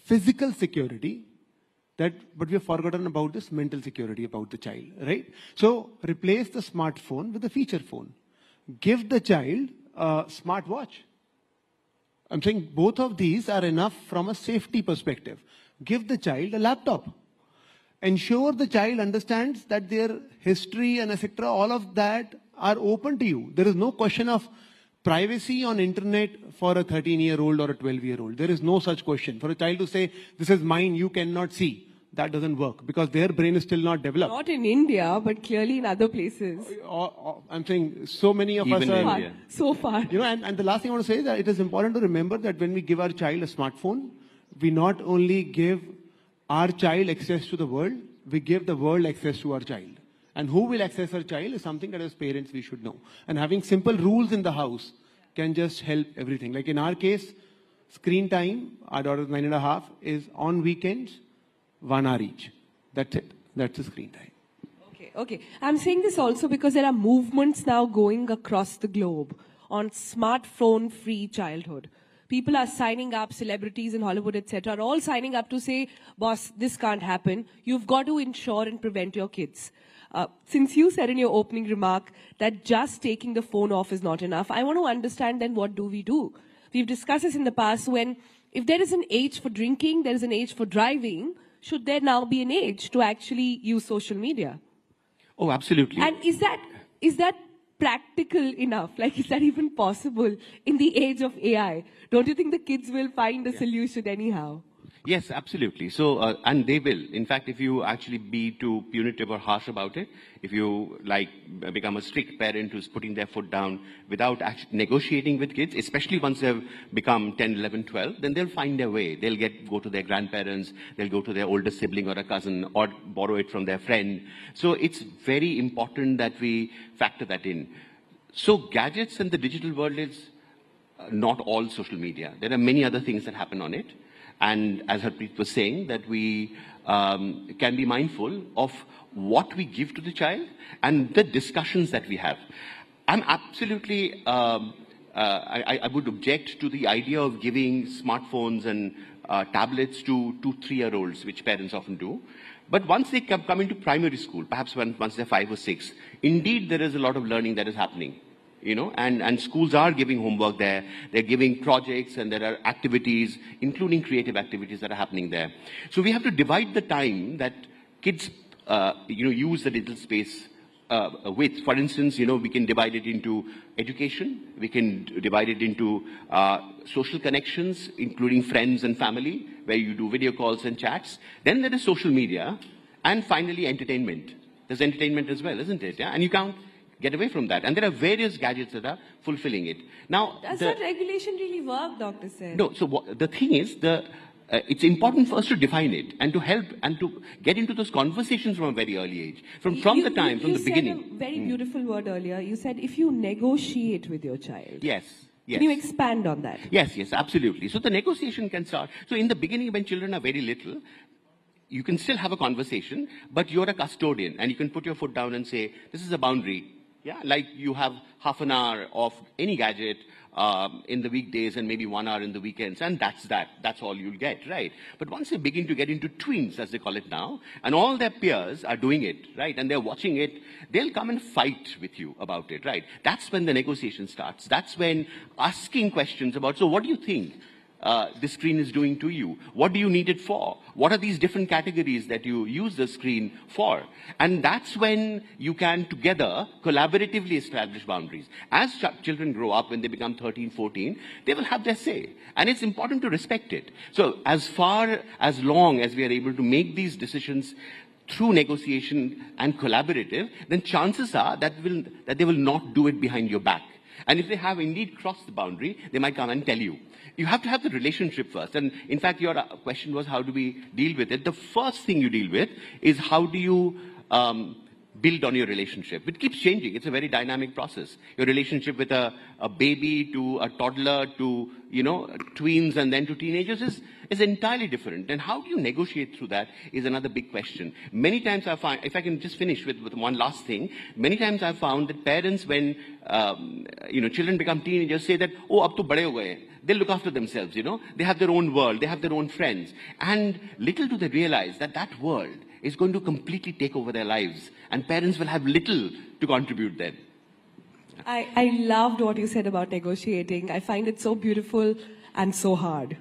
physical security but we have forgotten about this mental security about the child, right? So replace the smartphone with a feature phone. Give the child a smartwatch. I'm saying both of these are enough from a safety perspective. Give the child a laptop. Ensure the child understands that their history and etc., all of that are open to you. There is no question of privacy on internet for a 13-year-old or a 12-year-old. There is no such question. For a child to say, this is mine, you cannot see, that doesn't work because their brain is still not developed. Not in India, but clearly in other places. I'm saying so many of Even us in are... India. So far. You know, and the last thing I want to say is that it is important to remember that when we give our child a smartphone, we not only give our child access to the world, we give the world access to our child. And who will access our child is something that as parents we should know. And having simple rules in the house can just help everything. Like in our case, screen time, our daughter's 9.5, is on weekends, 1 hour each. That's it. That's the screen time. Okay. I'm saying this also because there are movements now going across the globe on smartphone-free childhood. People are signing up, celebrities in Hollywood, etc., are all signing up to say, boss, this can't happen. You've got to ensure and prevent your kids. Since you said in your opening remark that just taking the phone off is not enough, I want to understand then what do we do? We've discussed this in the past when if there is an age for drinking, there is an age for driving, should there now be an age to actually use social media? Oh, absolutely. And is that practical enough? Like, is that even possible in the age of AI? Don't you think the kids will find a solution anyhow? Yes, absolutely. So, and they will. In fact, if you actually be too punitive or harsh about it, if you become a strict parent who's putting their foot down without actually negotiating with kids, especially once they've become 10, 11, 12, then they'll find their way. They'll go to their grandparents, they'll go to their older sibling or a cousin, or borrow it from their friend. So it's very important that we factor that in. So gadgets and the digital world is not all social media. There are many other things that happen on it. And as Harpreet was saying, that we can be mindful of what we give to the child and the discussions that we have. I'm absolutely, I would object to the idea of giving smartphones and tablets to 2, 3-year-olds, which parents often do. But once they come into primary school, perhaps once they're 5 or 6, indeed there is a lot of learning that is happening. You know, and schools are giving homework there. They're giving projects and there are activities, including creative activities that are happening there. So we have to divide the time that kids, use the digital space with. For instance, we can divide it into education. We can divide it into social connections, including friends and family, where you do video calls and chats. Then there is social media. And finally, entertainment. There's entertainment as well, isn't it? Yeah? And you can't get away from that. And there are various gadgets that are fulfilling it. Now, does that regulation really work, Dr. Sen? No, so the thing is, it's important for us to define it and to help and to get into those conversations from a very early age. From the beginning. You said a very beautiful word earlier. You said if you negotiate with your child. Yes. Yes. Can you expand on that? Yes, absolutely. So the negotiation can start. So in the beginning, when children are very little, you can still have a conversation, but you're a custodian and you can put your foot down and say, this is a boundary. Yeah, like you have half an hour of any gadget in the weekdays and maybe 1 hour in the weekends, and that's all you'll get, right? But once they begin to get into tweens, as they call it now, and all their peers are doing it, right, and they're watching it, they'll come and fight with you about it, right? That's when the negotiation starts. That's when asking questions about, so what do you think the screen is doing to you? What do you need it for? What are these different categories that you use the screen for? And that's when you can together collaboratively establish boundaries. As children grow up, when they become 13, 14, they will have their say. And it's important to respect it. So as long as we are able to make these decisions through negotiation and collaborative, then chances are that they will not do it behind your back. And if they have indeed crossed the boundary, they might come and tell you. You have to have the relationship first. And in fact, your question was, how do we deal with it? The first thing you deal with is how do you build on your relationship. It keeps changing. It's a very dynamic process. Your relationship with a baby to a toddler to, tweens and then to teenagers is entirely different. And how do you negotiate through that is another big question. Many times I find, if I can just finish with one last thing, many times I've found that parents, when, children become teenagers, say that, oh, ab to bade ho gaye. They'll look after themselves, They have their own world. They have their own friends. And little do they realize that that world is going to completely take over their lives. And parents will have little to contribute then. I loved what you said about negotiating. I find it so beautiful and so hard.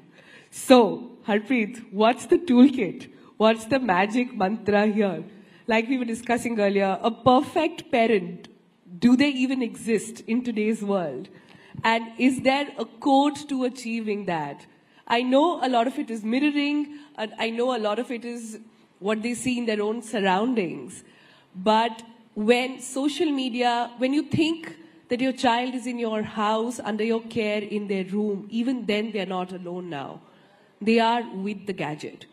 So, Harpreet, what's the toolkit? What's the magic mantra here? Like we were discussing earlier, a perfect parent do they even exist in today's world? And is there a code to achieving that? I know a lot of it is mirroring, and I know a lot of it is what they see in their own surroundings. But when social media, when you think that your child is in your house, under your care, in their room, even then they're not alone now. They are with the gadget.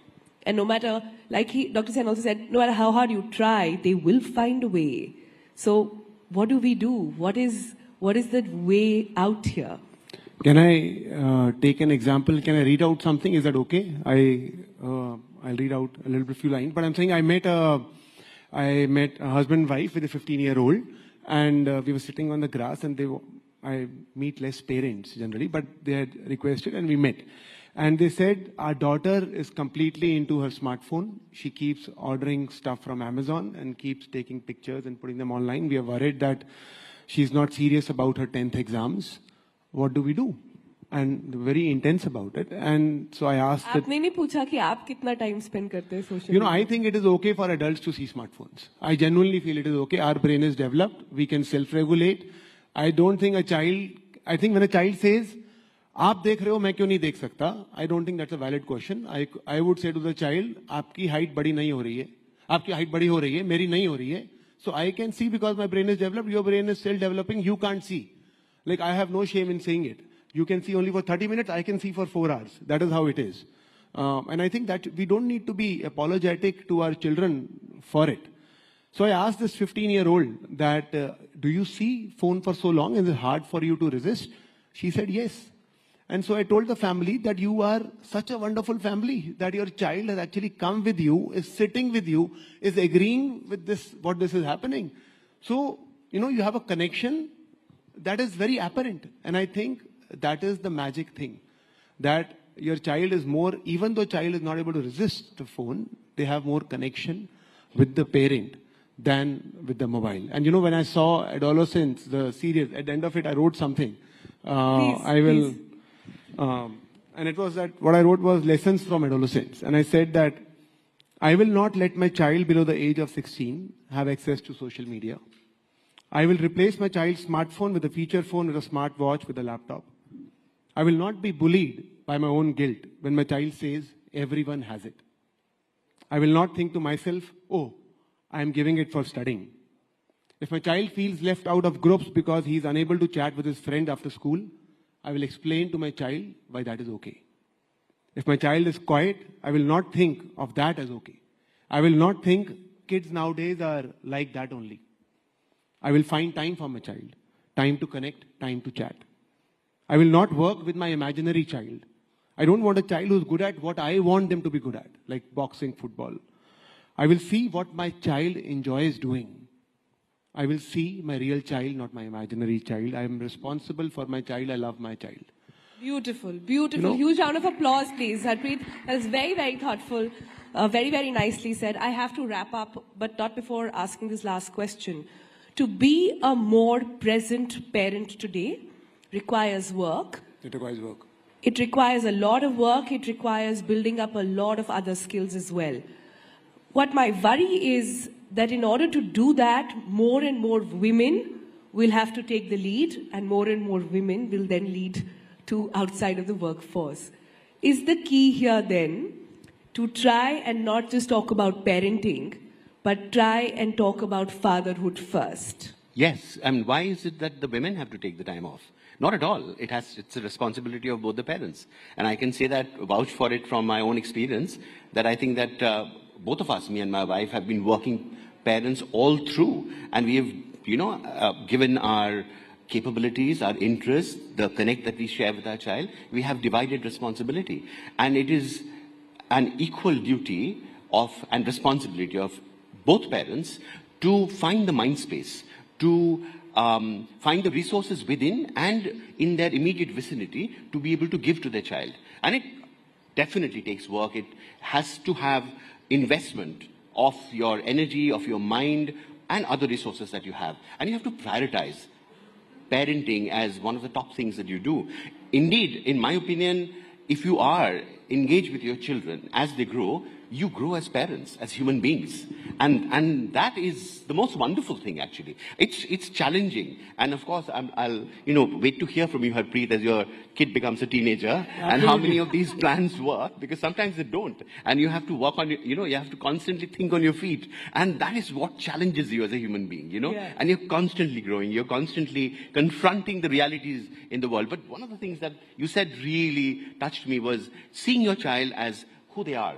And no matter, like Dr. Sen also said, no matter how hard you try, they will find a way. So what do we do? What is the way out here? Can I take an example? Can I read out something? Is that okay? I'll read out a little bit few lines. But I'm saying I met a husband and wife with a 15-year-old, and we were sitting on the grass, and I meet less parents generally, but they had requested, and we met. And they said, our daughter is completely into her smartphone. She keeps ordering stuff from Amazon and keeps taking pictures and putting them online. We are worried that she's not serious about her 10th exams. What do we do? And very intense about it. And so I asked that, आपने नहीं पूछा कि आप कितना time spend करते हैं social you know, I think it is okay for adults to see smartphones. I genuinely feel it is okay. Our brain is developed. We can self-regulate. I don't think I think when a child says, आप देख रहे हो मैं क्यों नहीं देख सकता, I don't think that's a valid question. I would say to the child, आपकी height बड़ी नहीं हो रही है, आपकी height बड़ी हो रही है, मेरी नहीं हो रही है. So I can see because my brain is developed, your brain is still developing, you can't see. Like I have no shame in saying it. You can see only for 30 minutes, I can see for 4 hours. That is how it is. And I think that we don't need to be apologetic to our children for it. So I asked this 15-year-old that, do you see phone for so long? Is it hard for you to resist? She said yes. And so I told the family that you are such a wonderful family, that your child has actually come with you, is sitting with you, is agreeing with this, what this is happening. So, you know, you have a connection that is very apparent. And I think that is the magic thing, that your child is more, even though child is not able to resist the phone, they have more connection with the parent than with the mobile. And you know, when I saw Adolescents, the series, at the end of it, I wrote something. Please. And it was that what I wrote was lessons from adolescence. And I said that I will not let my child below the age of 16 have access to social media. I will replace my child's smartphone with a feature phone, with a smart watch, with a laptop. I will not be bullied by my own guilt when my child says everyone has it. I will not think to myself, oh, I am giving it for studying. If my child feels left out of groups because he is unable to chat with his friend after school, I will explain to my child why that is okay. If my child is quiet, I will not think of that as okay. I will not think kids nowadays are like that only. I will find time for my child, time to connect, time to chat. I will not work with my imaginary child. I don't want a child who's good at what I want them to be good at, like boxing, football. I will see what my child enjoys doing. I will see my real child, not my imaginary child. I am responsible for my child. I love my child. Beautiful, beautiful. Huge round of applause, please. Harpreet, that is very, very thoughtful. Very, very nicely said. I have to wrap up, but not before asking this last question. To be a more present parent today requires work. It requires work. It requires a lot of work. It requires building up a lot of other skills as well. What my worry is that in order to do that, more and more women will have to take the lead, and more women will then lead to outside of the workforce. Is the key here then to try and not just talk about parenting, but try and talk about fatherhood first? Yes, and why is it that the women have to take the time off? Not at all. It's a responsibility of both the parents. And I can say that, vouch for it from my own experience, that I think that both of us, me and my wife, have been working parents all through. And we have, given our capabilities, our interests, the connect that we share with our child, we have divided responsibility. And it is an equal duty and responsibility of both parents to find the mind space, to find the resources within and in their immediate vicinity to be able to give to their child. And it definitely takes work. It has to have investment of your energy, of your mind, and other resources that you have. And you have to prioritize parenting as one of the top things that you do. Indeed, in my opinion, if you are engaged with your children as they grow, you grow as parents, as human beings. And that is the most wonderful thing, actually. It's challenging. And of course, I'll wait to hear from you, Harpreet, as your kid becomes a teenager, and how many of these plans work, because sometimes they don't. And you have to work on, you have to constantly think on your feet. And that is what challenges you as a human being, Yeah. And you're constantly growing. You're constantly confronting the realities in the world. But one of the things that you said really touched me was seeing your child as who they are.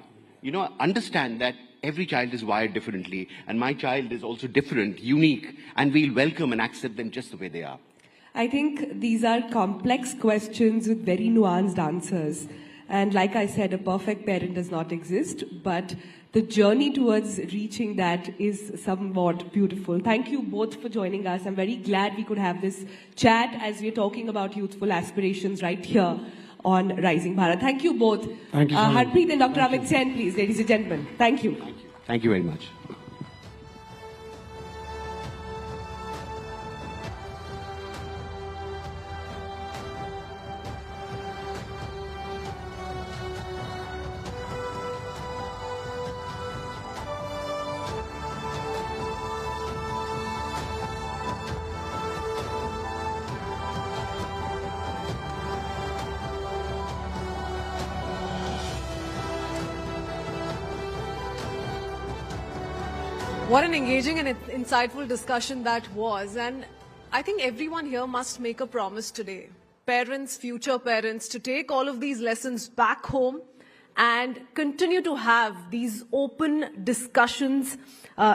Understand that every child is wired differently, and my child is also different, unique, and we'll welcome and accept them just the way they are. I think these are complex questions with very nuanced answers. And like I said, a perfect parent does not exist, but the journey towards reaching that is somewhat beautiful. Thank you both for joining us. I'm very glad we could have this chat as we're talking about youthful aspirations right here on Rising Bharat. Thank you both. Thank you so much. Harpreet and Dr. Amit Sen, please, ladies and gentlemen. Thank you. Thank you very much. What an engaging and insightful discussion that was. And I think everyone here must make a promise today. Parents, future parents, to take all of these lessons back home and continue to have these open discussions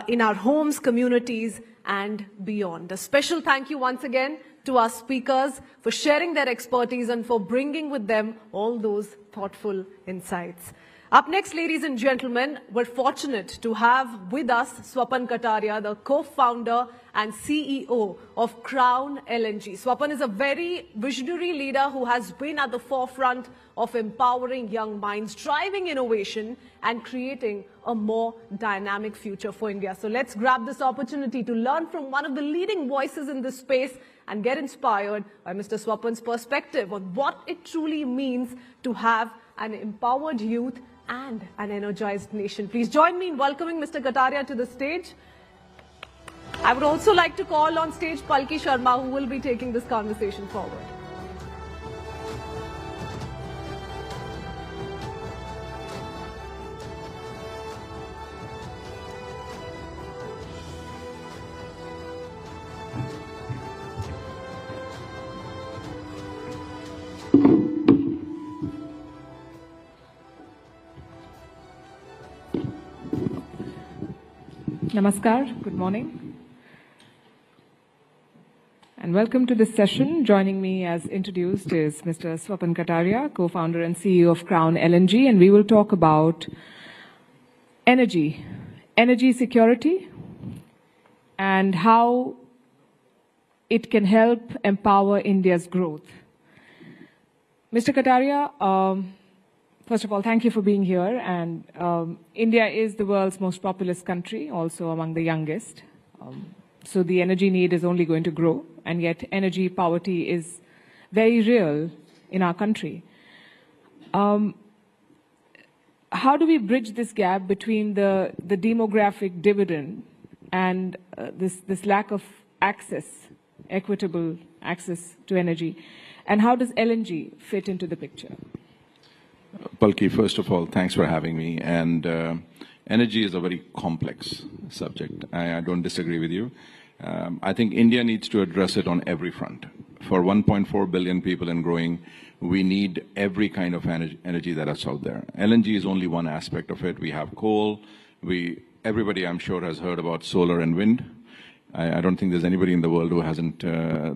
in our homes, communities, and beyond. A special thank you once again to our speakers for sharing their expertise and for bringing with them all those thoughtful insights. Up next, ladies and gentlemen, we're fortunate to have with us Swapan Kataria, the co-founder and CEO of Crown LNG. Swapan is a very visionary leader who has been at the forefront of empowering young minds, driving innovation and creating a more dynamic future for India. So let's grab this opportunity to learn from one of the leading voices in this space and get inspired by Mr. Swapan's perspective on what it truly means to have an empowered youth and an energized nation. Please join me in welcoming Mr. Kataria to the stage. I would also like to call on stage Palki Sharma, who will be taking this conversation forward. Namaskar, good morning. And welcome to this session. Joining me as introduced is Mr. Swapan Kataria, co-founder and CEO of Crown LNG, and we will talk about energy security, and how it can help empower India's growth. Mr. Kataria, first of all, thank you for being here. And India is the world's most populous country, also among the youngest. So the energy need is only going to grow, and yet energy poverty is very real in our country. How do we bridge this gap between the demographic dividend and this lack of access, equitable access to energy? And how does LNG fit into the picture? Palki, first of all, thanks for having me. And energy is a very complex subject. I don't disagree with you. I think India needs to address it on every front. For 1.4 billion people and growing, we need every kind of energy that is out there. LNG is only one aspect of it. We have coal. Everybody, I'm sure, has heard about solar and wind. I don't think there's anybody in the world who hasn't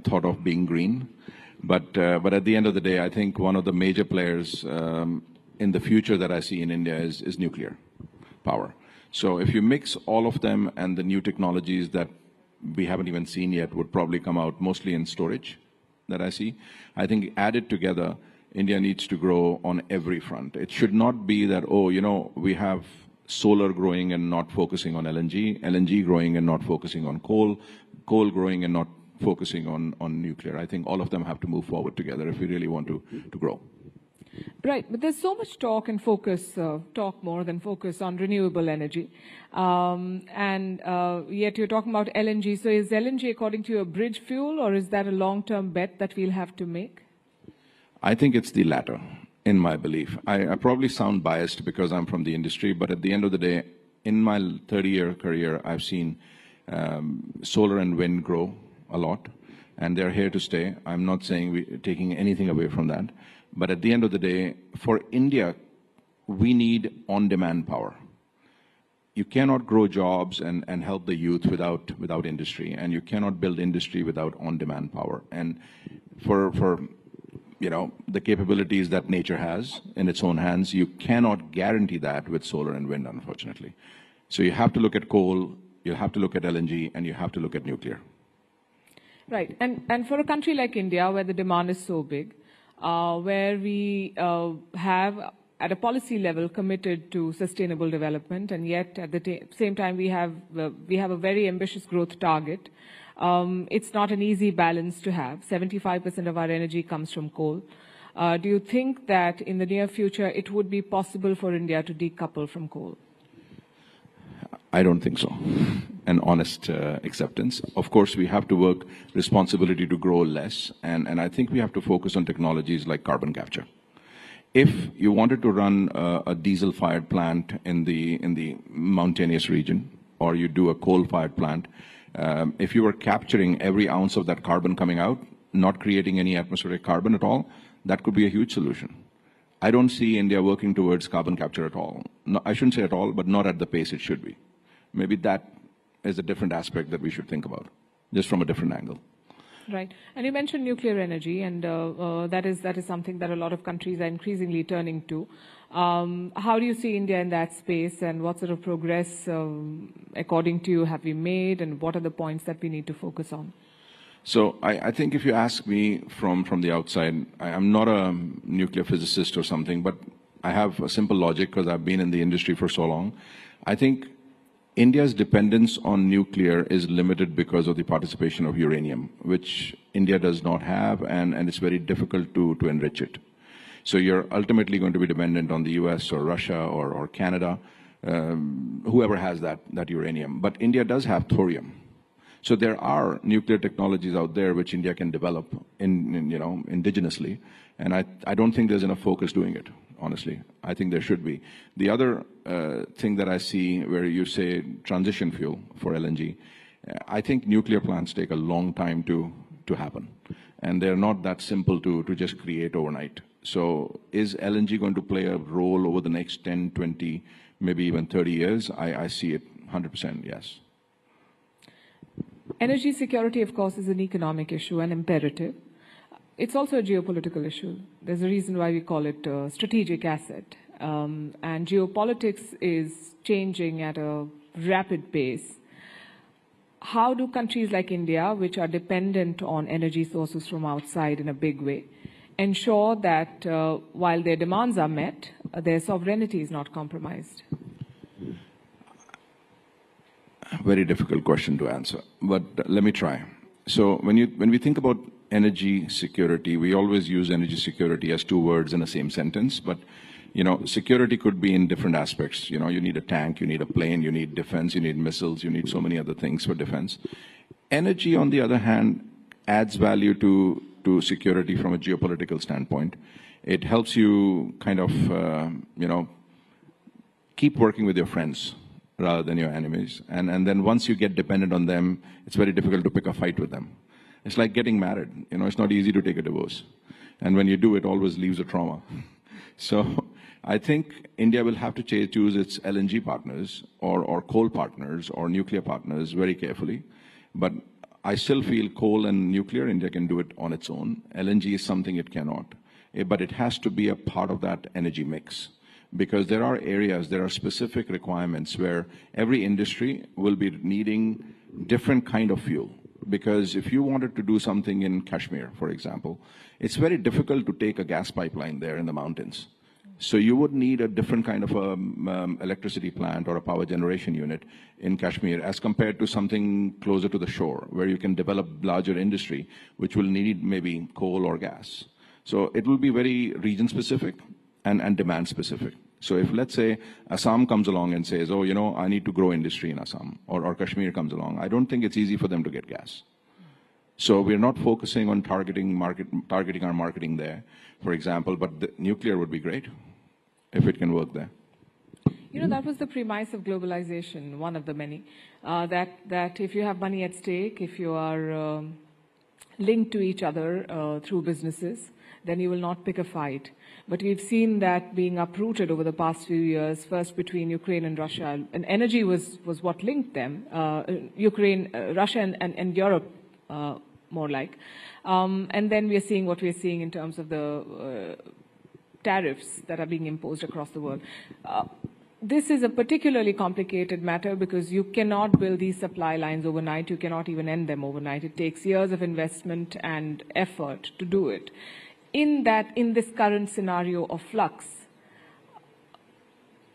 thought of being green. But at the end of the day, I think one of the major players in the future that I see in India is nuclear power. So if you mix all of them, and the new technologies that we haven't even seen yet would probably come out mostly in storage that I see, I think added together, India needs to grow on every front. It should not be that, we have solar growing and not focusing on LNG, LNG growing and not focusing on coal, coal growing and not focusing on nuclear. I think all of them have to move forward together if we really want to grow. Right, but there's so much talk and focus, talk more than focus on renewable energy. Yet you're talking about LNG. So is LNG, according to you, a bridge fuel, or is that a long-term bet that we'll have to make? I think it's the latter, in my belief. I probably sound biased because I'm from the industry, but at the end of the day, in my 30-year career, I've seen solar and wind grow a lot, and they're here to stay. I'm not saying we're taking anything away from that. But at the end of the day, for India, we need on-demand power. You cannot grow jobs and help the youth without industry, and you cannot build industry without on-demand power. And for the capabilities that nature has in its own hands, you cannot guarantee that with solar and wind, unfortunately. So you have to look at coal, you have to look at LNG, and you have to look at nuclear. Right, and for a country like India, where the demand is so big, where we have, at a policy level, committed to sustainable development, and yet at the same time we have a very ambitious growth target. It's not an easy balance to have. 75% of our energy comes from coal. Do you think that in the near future it would be possible for India to decouple from coal? I don't think so. An honest acceptance. Of course, we have to work responsibility to grow less, and I think we have to focus on technologies like carbon capture. If you wanted to run a diesel-fired plant in the mountainous region, or you do a coal-fired plant, if you were capturing every ounce of that carbon coming out, not creating any atmospheric carbon at all, that could be a huge solution. I don't see India working towards carbon capture at all. No, I shouldn't say at all, but not at the pace it should be. Maybe that is a different aspect that we should think about, just from a different angle. Right. And you mentioned nuclear energy, and that is something that a lot of countries are increasingly turning to. How do you see India in that space, and what sort of progress, according to you, have we made, and what are the points that we need to focus on? So I think if you ask me from the outside, I'm not a nuclear physicist or something, but I have a simple logic because I've been in the industry for so long. I think India's dependence on nuclear is limited because of the participation of uranium, which India does not have, and it's very difficult to enrich it. So you're ultimately going to be dependent on the US or Russia or Canada, whoever has that uranium. But India does have thorium. So there are nuclear technologies out there which India can develop indigenously, and I don't think there's enough focus doing it, honestly. I think there should be. The other thing that I see where you say transition fuel for LNG, I think nuclear plants take a long time to happen, and they're not that simple to just create overnight. So is LNG going to play a role over the next 10, 20, maybe even 30 years? I see it 100% yes. Energy security, of course, is an economic issue, an imperative. It's also a geopolitical issue. There's a reason why we call it a strategic asset. And geopolitics is changing at a rapid pace. How do countries like India, which are dependent on energy sources from outside in a big way, ensure that while their demands are met, their sovereignty is not compromised? Very difficult question to answer, but let me try. So when we think about energy security, we always use energy security as two words in the same sentence, but security could be in different aspects. You need a tank, you need a plane, you need defense, you need missiles, you need so many other things for defense. Energy, on the other hand, adds value to security from a geopolitical standpoint. It helps you kind of, keep working with your friends rather than your enemies. And then once you get dependent on them, it's very difficult to pick a fight with them. It's like getting married. It's not easy to take a divorce. And when you do, it always leaves a trauma. So I think India will have to choose its LNG partners or coal partners or nuclear partners very carefully. But I still feel coal and nuclear, India can do it on its own. LNG is something it cannot. But it has to be a part of that energy mix. Because there are areas, there are specific requirements where every industry will be needing different kind of fuel. Because if you wanted to do something in Kashmir, for example, it's very difficult to take a gas pipeline there in the mountains. So you would need a different kind of electricity plant or a power generation unit in Kashmir as compared to something closer to the shore where you can develop larger industry which will need maybe coal or gas. So it will be very region specific and demand specific. So if, let's say, Assam comes along and says, oh, I need to grow industry in Assam, or Kashmir comes along, I don't think it's easy for them to get gas. So we're not focusing on targeting our marketing there, for example, but the nuclear would be great if it can work there. That was the premise of globalization, one of the many, that if you have money at stake, if you are linked to each other through businesses, then you will not pick a fight. But we've seen that being uprooted over the past few years, first between Ukraine and Russia, and energy was what linked them, Russia and Europe, more like. And then we are seeing what we are seeing in terms of the tariffs that are being imposed across the world. This is a particularly complicated matter because you cannot build these supply lines overnight. You cannot even end them overnight. It takes years of investment and effort to do it. In this current scenario of flux,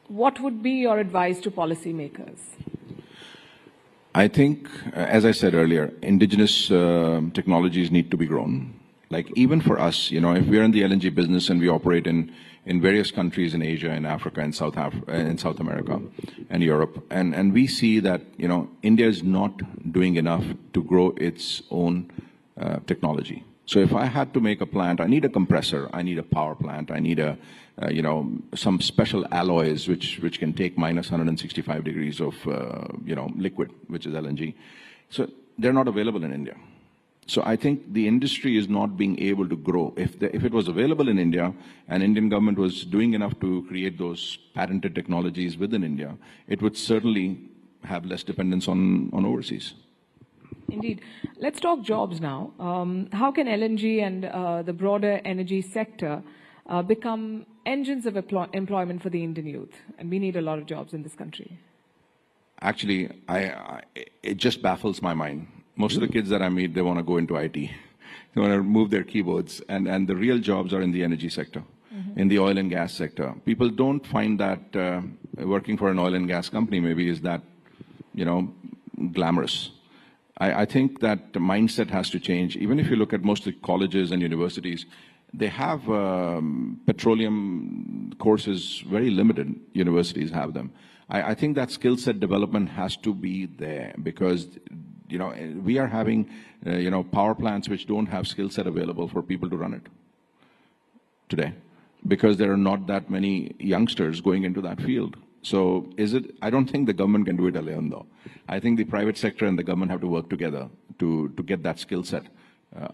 what would be your advice to policymakers? I think, as I said earlier, indigenous technologies need to be grown. Like even for us, if we're in the LNG business and we operate in various countries in Asia and Africa and South America and Europe, and we see that, India is not doing enough to grow its own technology. So if I had to make a plant, I need a compressor, I need a power plant, I need some special alloys which can take minus 165 degrees of, liquid, which is LNG. So they're not available in India. So I think the industry is not being able to grow. If it was available in India and Indian government was doing enough to create those patented technologies within India, it would certainly have less dependence on overseas. Indeed. Let's talk jobs now. How can LNG and the broader energy sector become engines of employment for the Indian youth? And we need a lot of jobs in this country. Actually, it just baffles my mind. Most of the kids that I meet, they want to go into IT. They want to move their keyboards. And the real jobs are in the energy sector, in the oil and gas sector. People don't find that working for an oil and gas company maybe is that, glamorous. I think that the mindset has to change. Even if you look at most of the colleges and universities, they have petroleum courses, very limited universities have them. I think that skill set development has to be there because, we are having, power plants which don't have skill set available for people to run it today because there are not that many youngsters going into that field. So I don't think the government can do it alone though. I think the private sector and the government have to work together to get that skill set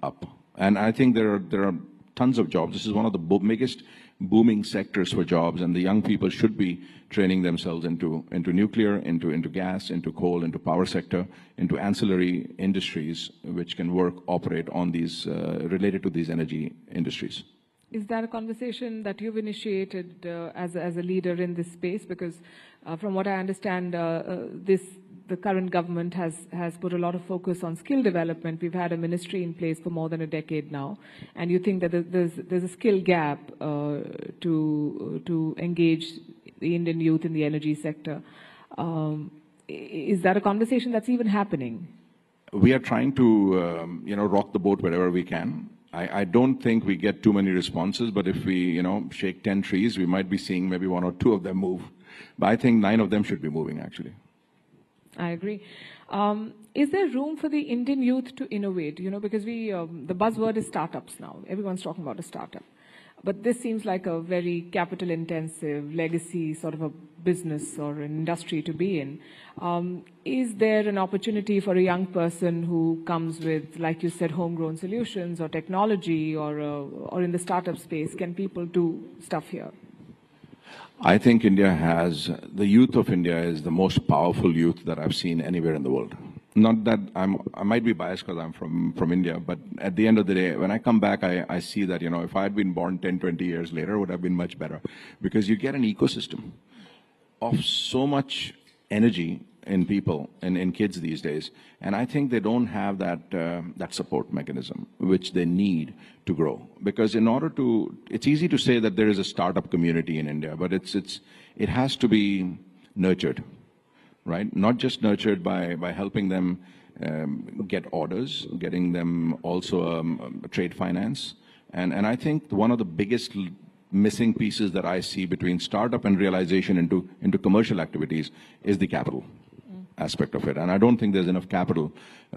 up. And I think there are tons of jobs. This is one of the biggest booming sectors for jobs, and the young people should be training themselves into nuclear, into gas, into coal, into power sector, into ancillary industries which can operate on these, related to these energy industries. Is that a conversation that you've initiated as a leader in this space? Because from what I understand, the current government has put a lot of focus on skill development. We've had a ministry in place for more than a decade now, and you think that there's a skill gap to engage the Indian youth in the energy sector. Is that a conversation that's even happening? We are trying to rock the boat wherever we can. I don't think we get too many responses, but if we, shake 10 trees, we might be seeing maybe 1 or 2 of them move. But I think 9 of them should be moving, actually. I agree. Is there room for the Indian youth to innovate? Because the buzzword is startups now. Everyone's talking about a startup. But this seems like a very capital-intensive, legacy sort of a business or an industry to be in. Is there an opportunity for a young person who comes with, like you said, homegrown solutions or technology or in the startup space? Can people do stuff here? I think the youth of India is the most powerful youth that I've seen anywhere in the world. Not that I might be biased because I'm from India, but at the end of the day, when I come back, I see that, if I had been born 10, 20 years later, it would have been much better. Because you get an ecosystem of so much energy in people and in kids these days. And I think they don't have that support mechanism, which they need to grow. Because it's easy to say that there is a startup community in India, but it has to be nurtured. Right? Not just nurtured by helping them get orders, getting them also trade finance, And I think one of the biggest missing pieces that I see between startup and realization into commercial activities is the capital aspect of it. And I don't think there's enough capital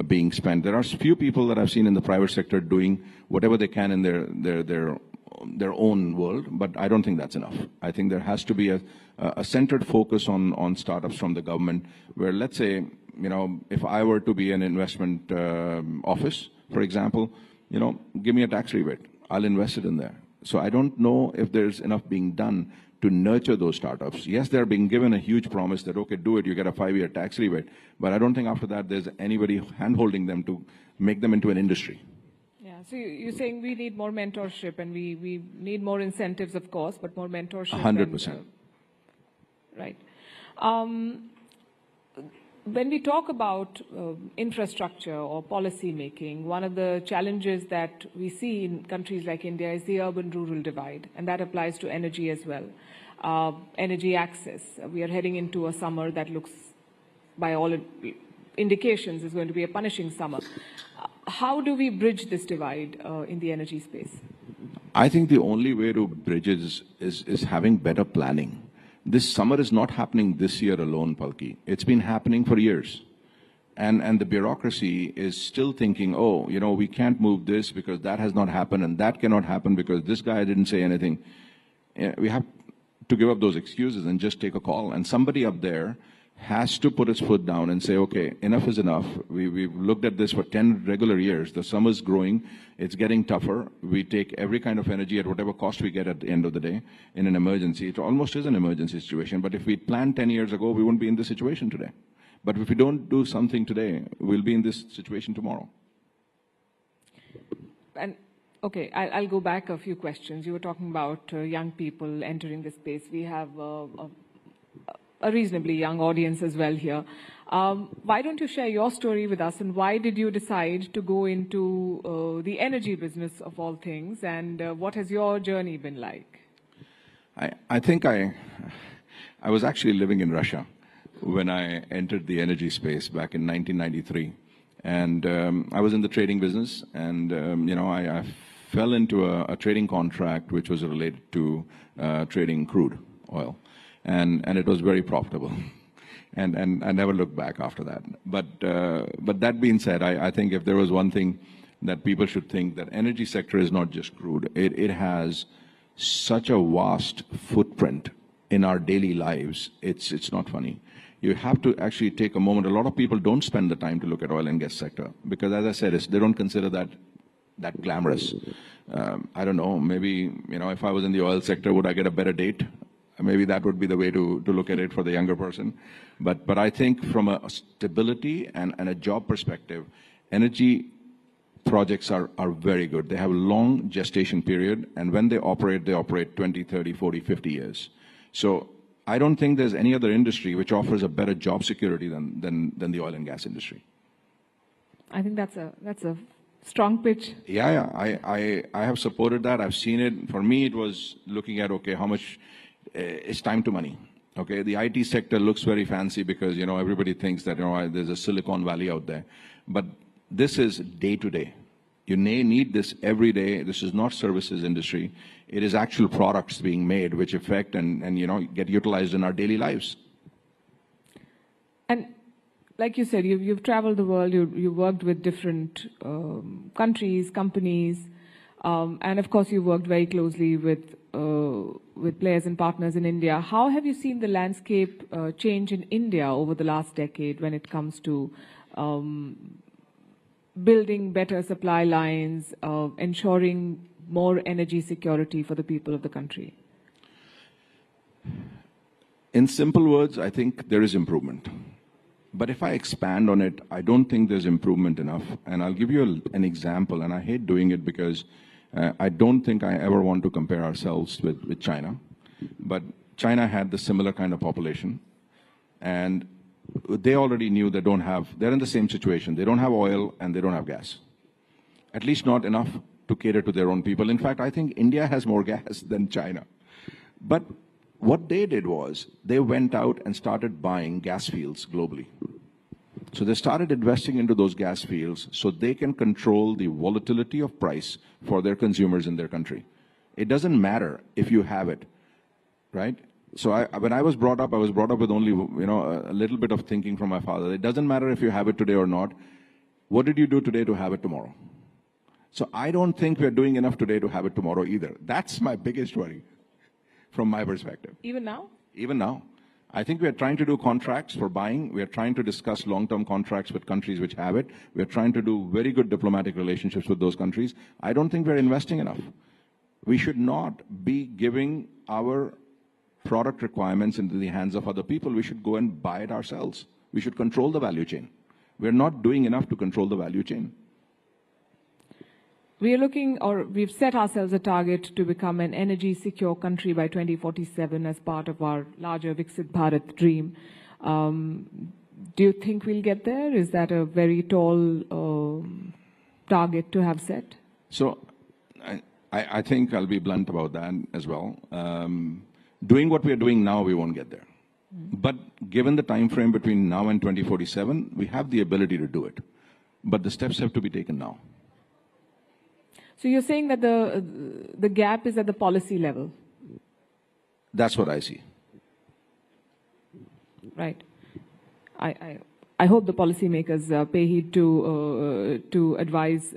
being spent. There are few people that I've seen in the private sector doing whatever they can in their own world, but I don't think that's enough. I think there has to be a centered focus on startups from the government, where, let's say, if I were to be an investment office, for example, give me a tax rebate. I'll invest it in there. So I don't know if there's enough being done to nurture those startups. Yes, they're being given a huge promise that, okay, do it, you get a 5-year tax rebate. But I don't think after that there's anybody hand-holding them to make them into an industry. Yeah, so you're saying we need more mentorship, and we need more incentives, of course, but more mentorship. 100%. Right. When we talk about infrastructure or policy making, one of the challenges that we see in countries like India is the urban-rural divide, and that applies to energy as well. Energy access. We are heading into a summer that looks, by all indications, is going to be a punishing summer. How do we bridge this divide in the energy space? I think the only way to bridge it is having better planning. This summer is not happening this year alone, Palki. It's been happening for years. And the bureaucracy is still thinking, oh, we can't move this because that has not happened, and that cannot happen because this guy didn't say anything. We have to give up those excuses and just take a call. And somebody up there has to put its foot down and say, okay, enough is enough. We've looked at this for 10 regular years. The summer's growing. It's getting tougher. We take every kind of energy at whatever cost we get at the end of the day in an emergency. It almost is an emergency situation. But if we planned 10 years ago, we wouldn't be in this situation today. But if we don't do something today, we'll be in this situation tomorrow. And okay, I'll go back a few questions. You were talking about young people entering the space. We have a reasonably young audience as well here. Why don't you share your story with us, and why did you decide to go into the energy business of all things, and what has your journey been like? I think I was actually living in Russia when I entered the energy space back in 1993. And I was in the trading business, and I fell into a trading contract which was related to trading crude oil. And it was very profitable, and I never looked back after that. But that being said, I think if there was one thing that people should think, that energy sector is not just crude. It has such a vast footprint in our daily lives. It's not funny. You have to actually take a moment. A lot of people don't spend the time to look at oil and gas sector because, as I said, they don't consider that glamorous. I don't know. Maybe if I was in the oil sector, would I get a better date? Maybe that would be the way to look at it for the younger person. But I think from a stability and a job perspective, energy projects are very good. They have a long gestation period, and when they operate 20, 30, 40, 50 years. So I don't think there's any other industry which offers a better job security than the oil and gas industry. I think that's a strong pitch. Yeah. I have supported that. I've seen it. For me, it was looking at, okay, how much... It's time to money. Okay, the IT sector looks very fancy because everybody thinks that there's a Silicon Valley out there, but this is day to day. You need this every day. This is not services industry. It is actual products being made which affect and get utilized in our daily lives. And like you said, you've traveled the world. You've worked with different countries, companies, and of course you worked very closely with players and partners in India. How have you seen the landscape change in India over the last decade when it comes to building better supply lines, ensuring more energy security for the people of the country? In simple words, I think there is improvement. But if I expand on it, I don't think there's improvement enough. And I'll give you an example, and I hate doing it because I don't think I ever want to compare ourselves with China. But China had the similar kind of population, and they already knew they're in the same situation. They don't have oil and they don't have gas. At least not enough to cater to their own people. In fact, I think India has more gas than China. But what they did was they went out and started buying gas fields globally. So they started investing into those gas fields so they can control the volatility of price for their consumers in their country. It doesn't matter if you have it, right? So when I was brought up with only, a little bit of thinking from my father. It doesn't matter if you have it today or not. What did you do today to have it tomorrow? So I don't think we're doing enough today to have it tomorrow either. That's my biggest worry from my perspective. Even now? Even now. I think we are trying to do contracts for buying. We are trying to discuss long-term contracts with countries which have it. We are trying to do very good diplomatic relationships with those countries. I don't think we're investing enough. We should not be giving our product requirements into the hands of other people. We should go and buy it ourselves. We should control the value chain. We're not doing enough to control the value chain. We've set ourselves a target to become an energy secure country by 2047 as part of our larger Viksit Bharat dream. Do you think we'll get there? Is that a very tall target to have set? So I think I'll be blunt about that as well. Doing what we are doing now, we won't get there. But given the time frame between now and 2047, we have the ability to do it. But the steps have to be taken now. So you're saying that the gap is at the policy level? That's what I see. Right. I hope the policymakers pay heed to advice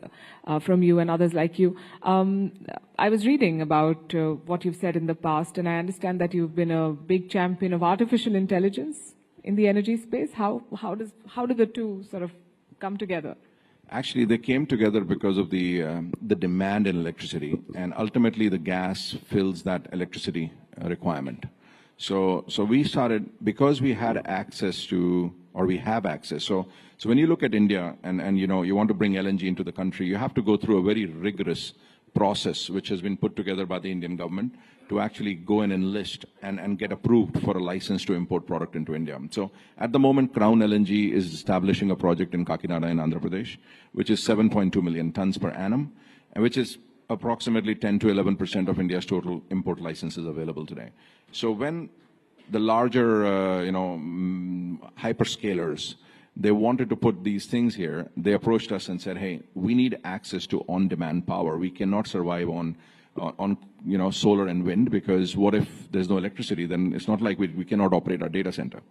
from you and others like you. I was reading about what you've said in the past, and I understand that you've been a big champion of artificial intelligence in the energy space. How do the two sort of come together? Actually, they came together because of the demand in electricity, and ultimately the gas fills that electricity requirement. So we started, because we had access to, or we have access. So when you look at India and you want to bring LNG into the country, you have to go through a very rigorous process which has been put together by the Indian government to actually go and enlist and get approved for a license to import product into India. So at the moment, Crown LNG is establishing a project in Kakinada in Andhra Pradesh, which is 7.2 million tons per annum, and which is approximately 10 to 11% of India's total import licenses available today. So when the larger, hyperscalers, they wanted to put these things here, they approached us and said, hey, we need access to on-demand power. We cannot survive on solar and wind, because what if there's no electricity? Then it's not like we cannot operate our data center.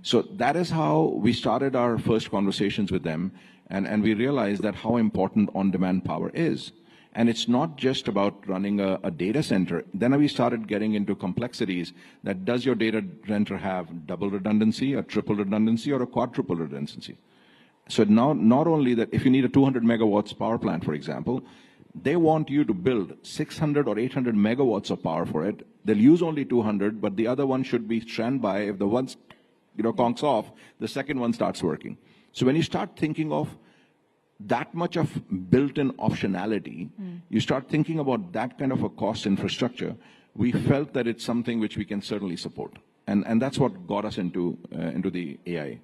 So that is how we started our first conversations with them, and we realized that how important on-demand power is. And it's not just about running a data center. Then we started getting into complexities that does your data center have double redundancy, a triple redundancy, or a quadruple redundancy? So now, not only that, if you need a 200 megawatts power plant, for example, they want you to build 600 or 800 megawatts of power for it. They'll use only 200, but the other one should be standby. If the one, conks off, the second one starts working. So when you start thinking of that much of built-in optionality, you start thinking about that kind of a cost infrastructure. We felt that it's something which we can certainly support. And that's what got us into the AI.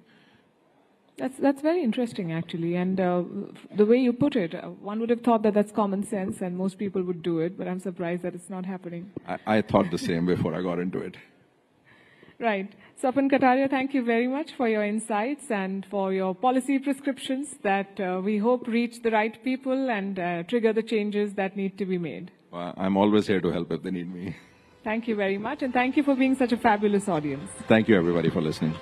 That's very interesting, actually. And the way you put it, one would have thought that that's common sense and most people would do it, but I'm surprised that it's not happening. I thought the same before I got into it. Right. Swapan Kataria, thank you very much for your insights and for your policy prescriptions that we hope reach the right people and trigger the changes that need to be made. Well, I'm always here to help if they need me. Thank you very much, and thank you for being such a fabulous audience. Thank you, everybody, for listening.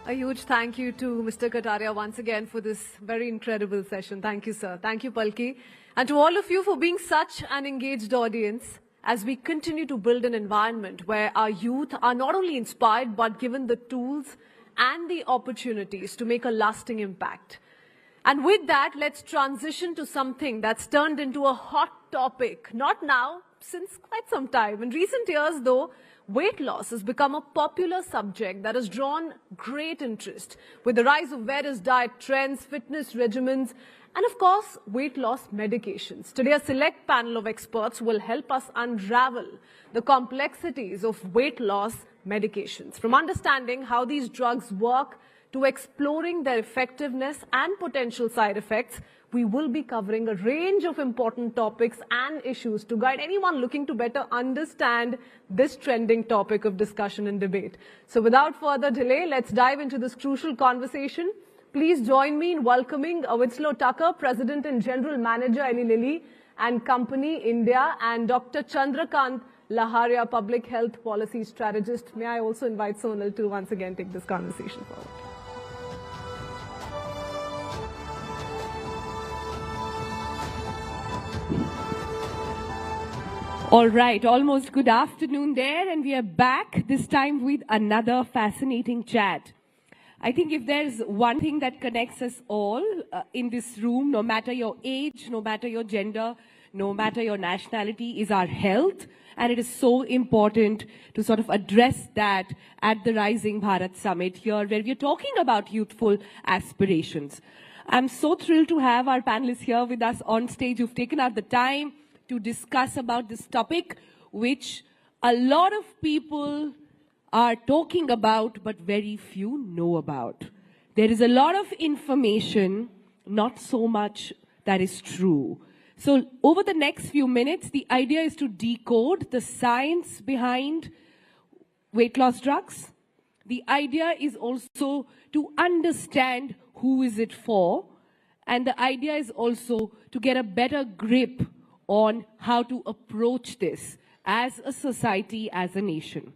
A huge thank you to Mr. Kataria once again for this very incredible session. Thank you, sir. Thank you, Palki. And to all of you for being such an engaged audience as we continue to build an environment where our youth are not only inspired but given the tools and the opportunities to make a lasting impact. And with that, let's transition to something that's turned into a hot topic, not now, since quite some time. In recent years, though, weight loss has become a popular subject that has drawn great interest with the rise of various diet trends, fitness regimens, and of course, weight loss medications. Today, a select panel of experts will help us unravel the complexities of weight loss medications, from understanding how these drugs work to exploring their effectiveness and potential side effects. We will be covering a range of important topics and issues to guide anyone looking to better understand this trending topic of discussion and debate. So without further delay, let's dive into this crucial conversation. Please join me in welcoming Winslow Tucker, President and General Manager, Eli Lilly and Company, India, and Dr. Chandrakant Laharia, Public Health Policy Strategist. May I also invite Sonal to once again take this conversation forward. All right, almost good afternoon there, and we are back this time with another fascinating chat. I think if there's one thing that connects us all in this room, no matter your age, no matter your gender, no matter your nationality, is our health. And it is so important to sort of address that at the Rising Bharat Summit here, where we're talking about youthful aspirations. I'm so thrilled to have our panelists here with us on stage who've taken out the time to discuss about this topic, which a lot of people are talking about, but very few know about. There is a lot of information, not so much that is true. So over the next few minutes, the idea is to decode the science behind weight loss drugs. The idea is also to understand who is it for. And the idea is also to get a better grip on how to approach this as a society, as a nation.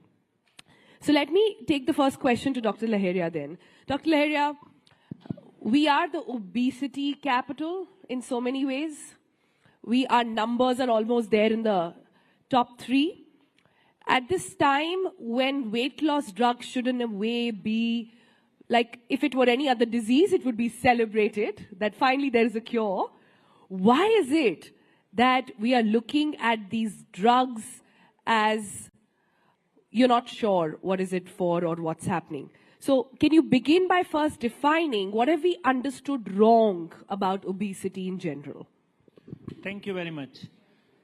So let me take the first question to Dr. Laharia then. Dr. Laharia, we are the obesity capital in so many ways. Our numbers are almost there in the top 3. At this time when weight loss drugs should in a way be like, if it were any other disease, it would be celebrated, that finally there is a cure. Why is it that we are looking at these drugs as you're not sure what is it for or what's happening? So can you begin by first defining what have we understood wrong about obesity in general? Thank you very much.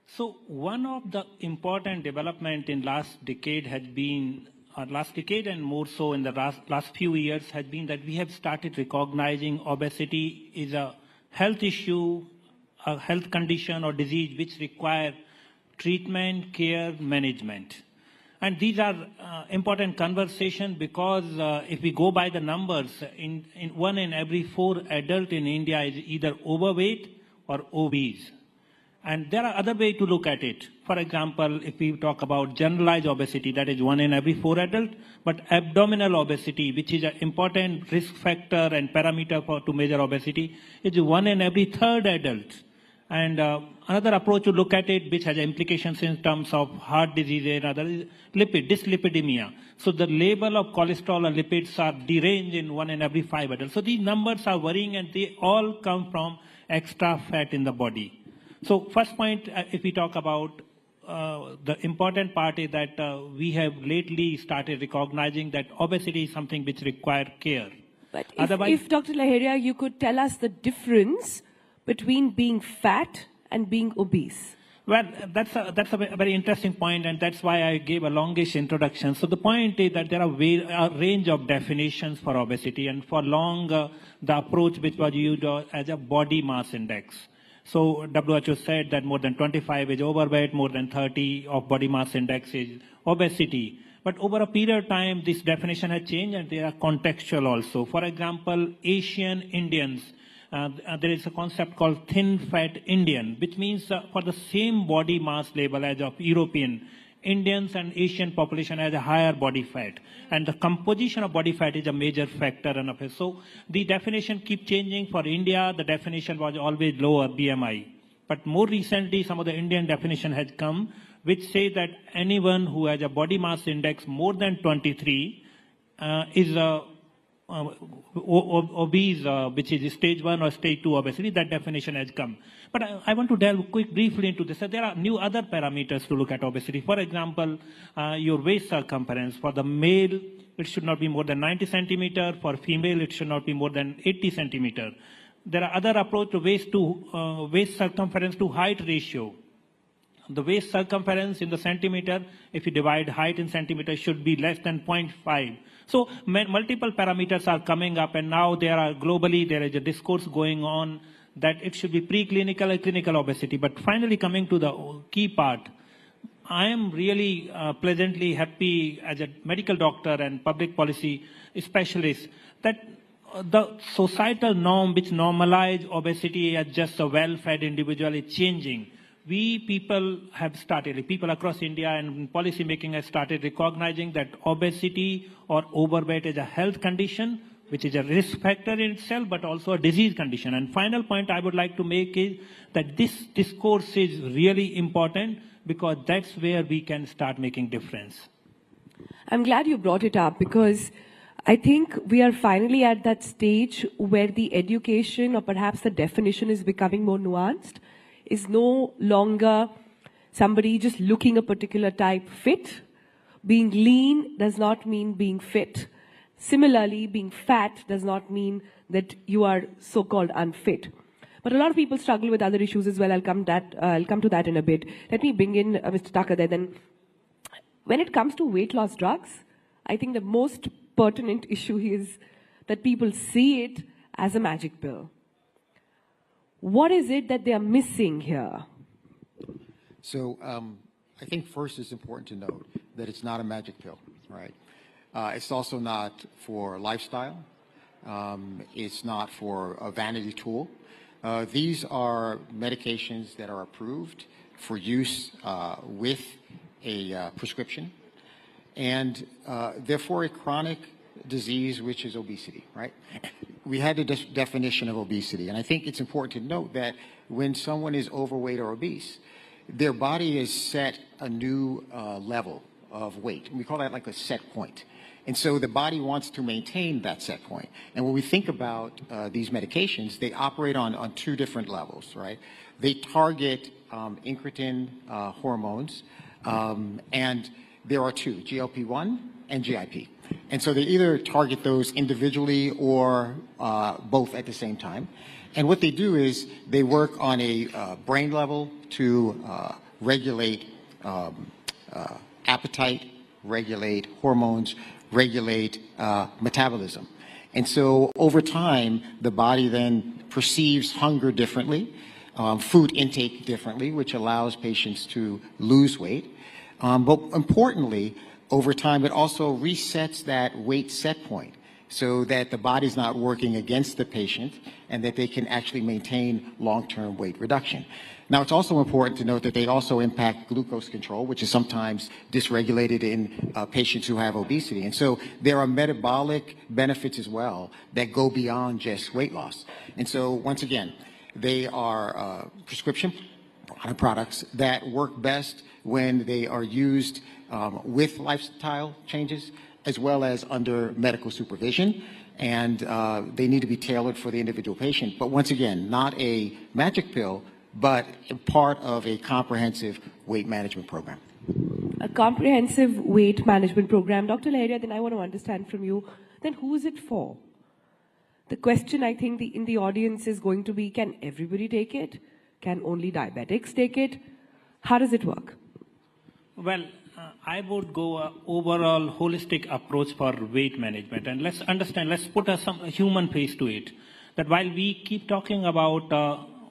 So one of the important development in last decade has been, last decade and more so in the last few years, has been that we have started recognizing obesity is a health issue, a health condition or disease which require treatment, care, management. And these are important conversations because if we go by the numbers, in 1 in every 4 adults in India is either overweight or obese. And there are other ways to look at it. For example, if we talk about generalized obesity, that is 1 in every 4 adults, but abdominal obesity, which is an important risk factor and parameter to measure obesity, is 1 in every 3rd adult. And another approach to look at it, which has implications in terms of heart disease and other, is dyslipidemia. So the level of cholesterol and lipids are deranged in 1 in every 5 adults. So these numbers are worrying, and they all come from extra fat in the body. So first point, if we talk about the important part is that we have lately started recognizing that obesity is something which requires care. But if Dr. Laharia, you could tell us the difference between being fat and being obese. Well, that's a very interesting point, and that's why I gave a longish introduction. So the point is that there are a range of definitions for obesity, and for long, the approach which was used as a body mass index. So WHO said that more than 25 is overweight, more than 30 of body mass index is obesity. But over a period of time, this definition has changed, and they are contextual also. For example, Asian Indians, there is a concept called thin fat Indian, which means for the same body mass level as of European, Indians and Asian population has a higher body fat. And the composition of body fat is a major factor. So the definition keeps changing. For India, the definition was always lower BMI. But more recently, some of the Indian definition has come, which say that anyone who has a body mass index more than 23 is obese, which is stage 1 or stage 2 obesity, that definition has come. But I want to delve briefly into this. There are new other parameters to look at obesity. For example, your waist circumference. For the male, it should not be more than 90 centimeter. For female, it should not be more than 80 centimeter. There are other approach to waist circumference to height ratio. The waist circumference in the centimeter, if you divide height in centimeter, should be less than 0.5. So multiple parameters are coming up, and now globally there is a discourse going on that it should be preclinical and clinical obesity. But finally, coming to the key part, I am really pleasantly happy as a medical doctor and public policy specialist that the societal norm which normalized obesity as just a well-fed individual is changing. We people have started, people across India and policy making have started recognizing that obesity or overweight is a health condition, which is a risk factor in itself, but also a disease condition. And final point I would like to make is that this discourse is really important because that's where we can start making difference. I'm glad you brought it up because I think we are finally at that stage where the education or perhaps the definition is becoming more nuanced. Is no longer somebody just looking a particular type fit. Being lean does not mean being fit. Similarly, being fat does not mean that you are so-called unfit. But a lot of people struggle with other issues as well. I'll come to that in a bit. Let me bring in Mr. Thakur there. Then, when it comes to weight loss drugs, I think the most pertinent issue is that people see it as a magic pill. What is it that they are missing here? So I think first it's important to note that it's not a magic pill, right? It's also not for lifestyle. It's not for a vanity tool. These are medications that are approved for use with a prescription, and therefore a chronic disease, which is obesity, right? We had a definition of obesity, and I think it's important to note that when someone is overweight or obese, their body is set a new level of weight. And we call that like a set point. And so the body wants to maintain that set point. And when we think about these medications, they operate on two different levels, right? They target incretin hormones, and there are two, GLP-1 and GIP. And so they either target those individually or both at the same time. And what they do is they work on a brain level to regulate appetite, regulate hormones, regulate metabolism. And so over time, the body then perceives hunger differently, food intake differently, which allows patients to lose weight. But importantly, over time, it also resets that weight set point so that the body's not working against the patient and that they can actually maintain long-term weight reduction. Now, it's also important to note that they also impact glucose control, which is sometimes dysregulated in patients who have obesity. And so there are metabolic benefits as well that go beyond just weight loss. And so, once again, they are prescription products that work best when they are used with lifestyle changes as well as under medical supervision, and they need to be tailored for the individual patient. But once again, not a magic pill, but part of a comprehensive weight management program. A comprehensive weight management program. Dr. Laharia, then I want to understand from you, then who is it for? The question I think in the audience is going to be, can everybody take it? Can only diabetics take it? How does it work? Well, I would go overall holistic approach for weight management. And let's understand, let's put some human face to it. That while we keep talking about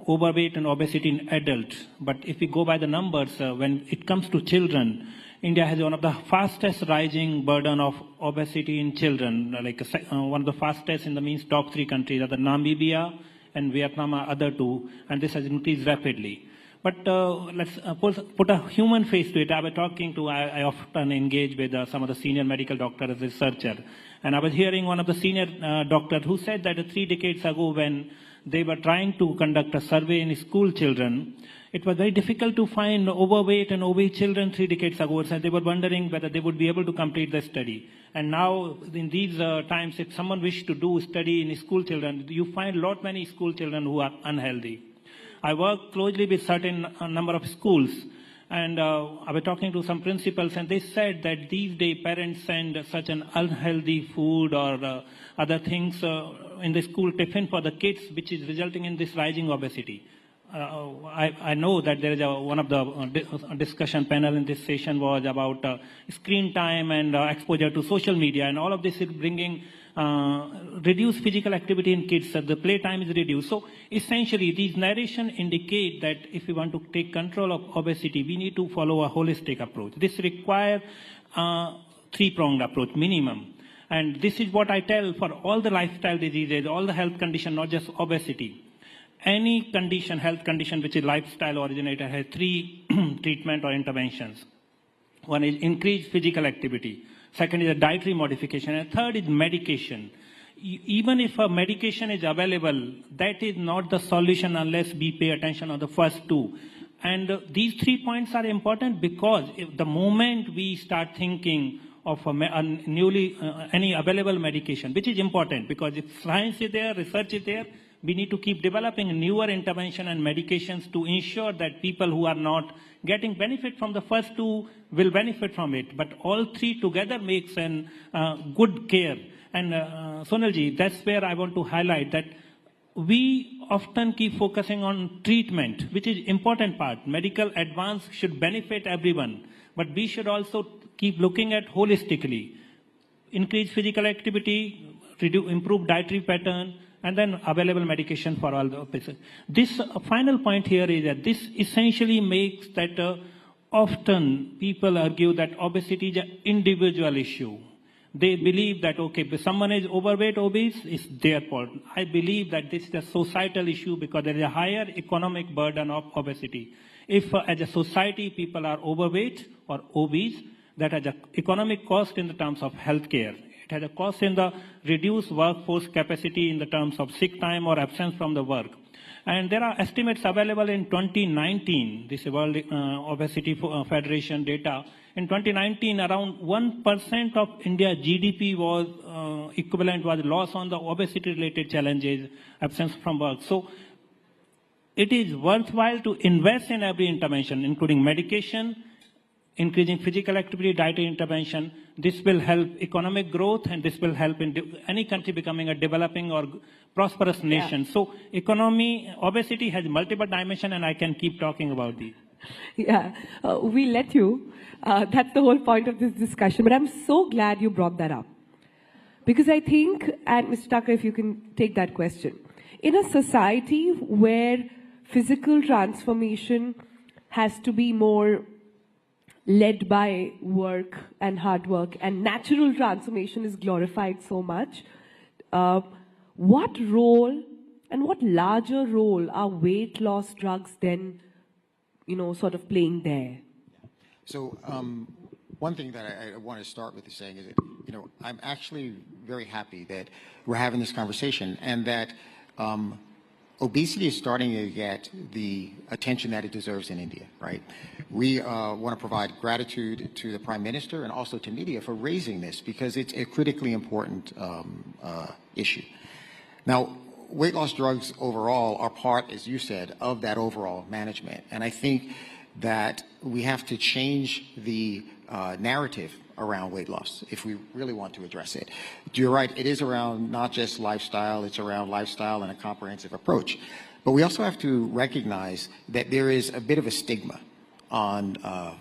overweight and obesity in adults, but if we go by the numbers, when it comes to children, India has one of the fastest rising burden of obesity in children, like one of the fastest in the means top 3 countries are the Namibia and Vietnam are other 2, and this has increased rapidly. But let's put a human face to it. I often engage with some of the senior medical doctors as a researcher. And I was hearing one of the senior doctors who said that 3 decades ago when they were trying to conduct a survey in school children. It was very difficult to find overweight and obese children 3 decades ago, and they were wondering whether they would be able to complete the study. And now, in these times, if someone wishes to do study in school children, you find many school children who are unhealthy. I work closely with certain number of schools, and I was talking to some principals, and they said that these days parents send such an unhealthy food or other things in the school tiffin for the kids, which is resulting in this rising obesity. I know that there is one of the discussion panel in this session was about screen time and exposure to social media, and all of this is bringing reduced physical activity in kids. The play time is reduced. So essentially, these narration indicate that if we want to take control of obesity, we need to follow a holistic approach. This requires three-pronged approach minimum. And this is what I tell for all the lifestyle diseases, all the health conditions, not just obesity. Any condition, health condition which is lifestyle originated has 3 treatment or interventions. One is increased physical activity. Second is a dietary modification. And third is medication. Even if a medication is available, that is not the solution unless we pay attention on the first 2. And these 3 points are important because if the moment we start thinking of any available medication, which is important because if science is there, research is there, we need to keep developing newer intervention and medications to ensure that people who are not getting benefit from the first 2 will benefit from it. But all 3 together makes an good care. And Sonalji, that's where I want to highlight that we often keep focusing on treatment, which is important part. Medical advance should benefit everyone, but we should also keep looking at holistically. Increase physical activity, improve dietary pattern, and then available medication for all the patients. This final point here is that this essentially makes that often people argue that obesity is an individual issue. They believe that, okay, if someone is overweight, obese, it's their fault. I believe that this is a societal issue because there is a higher economic burden of obesity. If as a society people are overweight or obese, that has an economic cost in the terms of healthcare. It has a cost in the reduced workforce capacity in the terms of sick time or absence from the work. And there are estimates available in 2019, this is World Obesity Federation data. In 2019, around 1% of India's GDP was equivalent was loss on the obesity-related challenges, absence from work. So it is worthwhile to invest in every intervention, including medication, increasing physical activity, dietary intervention. This will help economic growth, and this will help in any country becoming a developing or prosperous nation. Yeah. So obesity has multiple dimensions, and I can keep talking about these. Yeah, we let you. That's the whole point of this discussion. But I'm so glad you brought that up. Because I think, and Mr. Thakur, if you can take that question. In a society where physical transformation has to be more led by work and hard work, and natural transformation is glorified so much, what role and what larger role are weight loss drugs then, sort of playing there? So one thing that I want to start with is saying is that, I'm actually very happy that we're having this conversation and that obesity is starting to get the attention that it deserves in India, right? We want to provide gratitude to the Prime Minister and also to media for raising this because it's a critically important issue. Now, weight loss drugs overall are part, as you said, of that overall management. And I think that we have to change the narrative around weight loss if we really want to address it. You're right, it is around not just lifestyle, it's around lifestyle and a comprehensive approach. But we also have to recognize that there is a bit of a stigma on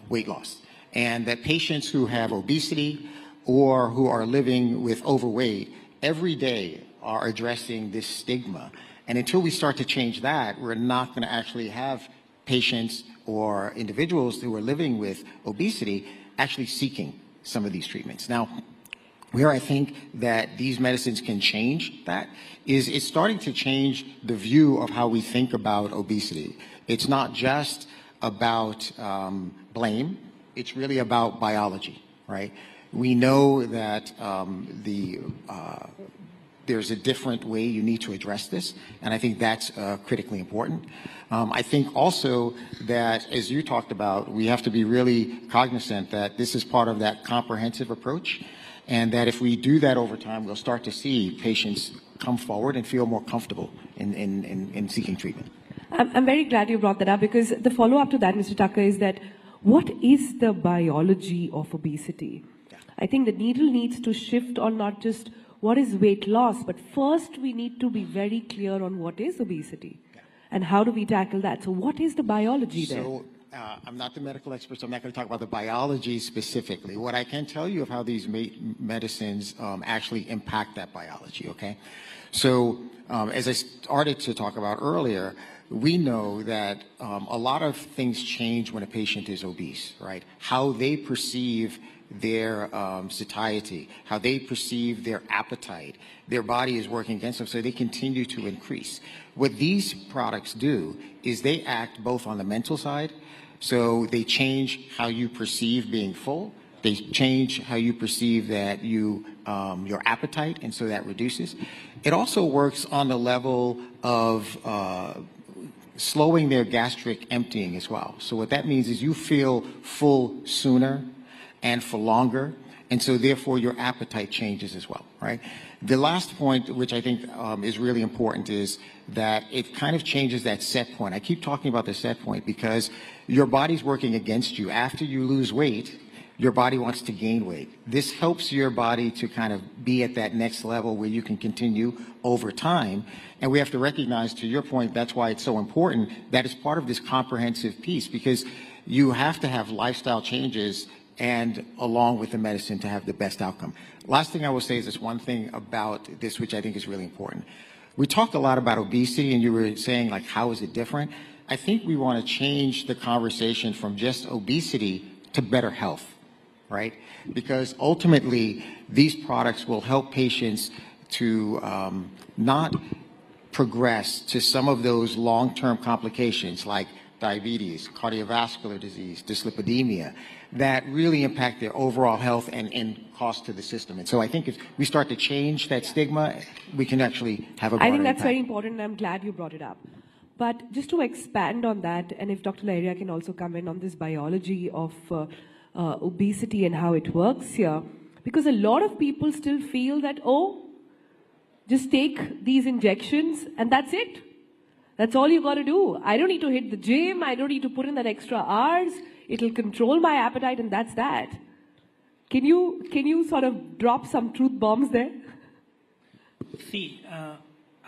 weight loss, and that patients who have obesity or who are living with overweight every day are addressing this stigma. And until we start to change that, we're not going to actually have patients or individuals who are living with obesity actually seeking some of these treatments. Now, where I think that these medicines can change that is it's starting to change the view of how we think about obesity. It's not just about blame, it's really about biology, right? We know that the there's a different way you need to address this, and I think that's critically important. I think also that, as you talked about, we have to be really cognizant that this is part of that comprehensive approach, and that if we do that over time, we'll start to see patients come forward and feel more comfortable in seeking treatment. I'm very glad you brought that up, because the follow-up to that, Mr. Tucker, is that what is the biology of obesity? Yeah. I think the needle needs to shift on not just what is weight loss, but first we need to be very clear on what is obesity, yeah, and how do we tackle that. So what is the biology there? So I'm not the medical expert, so I'm not going to talk about the biology specifically. What I can tell you of how these medicines actually impact that biology, okay? So as I started to talk about earlier, we know that a lot of things change when a patient is obese, right? How they perceive their satiety, how they perceive their appetite, their body is working against them, so they continue to increase. What these products do is they act both on the mental side, so they change how you perceive being full, they change how you perceive that your appetite, and so that reduces. It also works on the level of slowing their gastric emptying as well. So what that means is you feel full sooner and for longer, and so therefore your appetite changes as well, right? The last point, which I think is really important, is that it kind of changes that set point. I keep talking about the set point because your body's working against you. After you lose weight, your body wants to gain weight. This helps your body to kind of be at that next level where you can continue over time. And we have to recognize, to your point, that's why it's so important, that it's part of this comprehensive piece, because you have to have lifestyle changes and along with the medicine to have the best outcome. Last thing I will say is this one thing about this, which I think is really important. We talked a lot about obesity, and you were saying, like, how is it different? I think we want to change the conversation from just obesity to better health, right? Because ultimately, these products will help patients to not progress to some of those long-term complications like diabetes, cardiovascular disease, dyslipidemia, that really impact their overall health and cost to the system. And so I think if we start to change that stigma, we can actually have a broader I think that's impact. very important, and I'm glad you brought it up. But just to expand on that, and if Dr. Lahiriya can also come in on this biology of obesity and how it works here, because a lot of people still feel that, oh, just take these injections and that's it. That's all you got to do. I don't need to hit the gym. I don't need to put in that extra hours. It'll control my appetite, and that's that. Can you sort of drop some truth bombs there? See,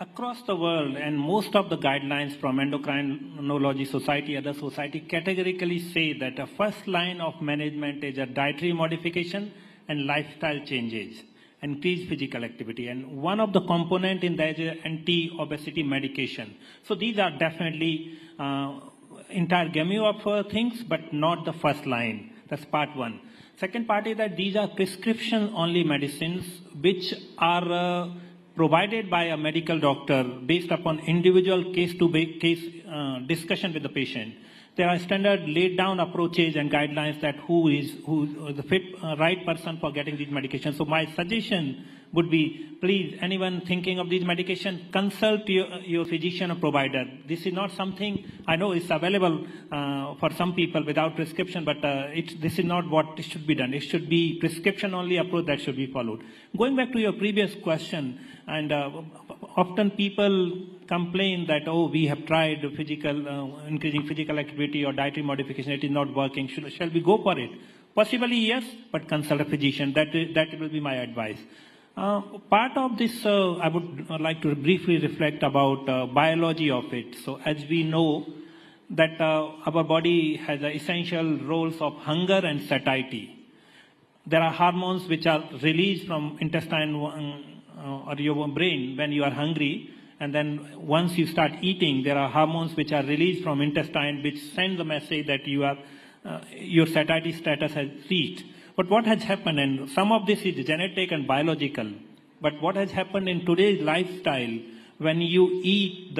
across the world, and most of the guidelines from Endocrinology Society, other society, categorically say that a first line of management is a dietary modification and lifestyle changes, increased physical activity. And one of the component in that is anti-obesity medication. So these are definitely entire gamut of things, but not the first line. That's part one. Second part is that these are prescription-only medicines which are provided by a medical doctor based upon individual case-to-case discussion with the patient. There are standard laid-down approaches and guidelines that who is the right person for getting these medications. So my suggestion would be, please, anyone thinking of these medications, consult your physician or provider. This is not something, I know it's available for some people without prescription, but this is not what should be done. It should be prescription-only approach that should be followed. Going back to your previous question, and often people complain that, oh, we have tried increasing physical activity or dietary modification, it is not working. Shall we go for it? Possibly yes, but consult a physician. That will be my advice. Part of this, I would like to briefly reflect about biology of it. So as we know that our body has essential roles of hunger and satiety. There are hormones which are released from intestine or your brain when you are hungry, and then once you start eating, there are hormones which are released from intestine which send the message that your satiety status has reached. But what has happened, and some of this is genetic and biological, but what has happened in today's lifestyle, when you eat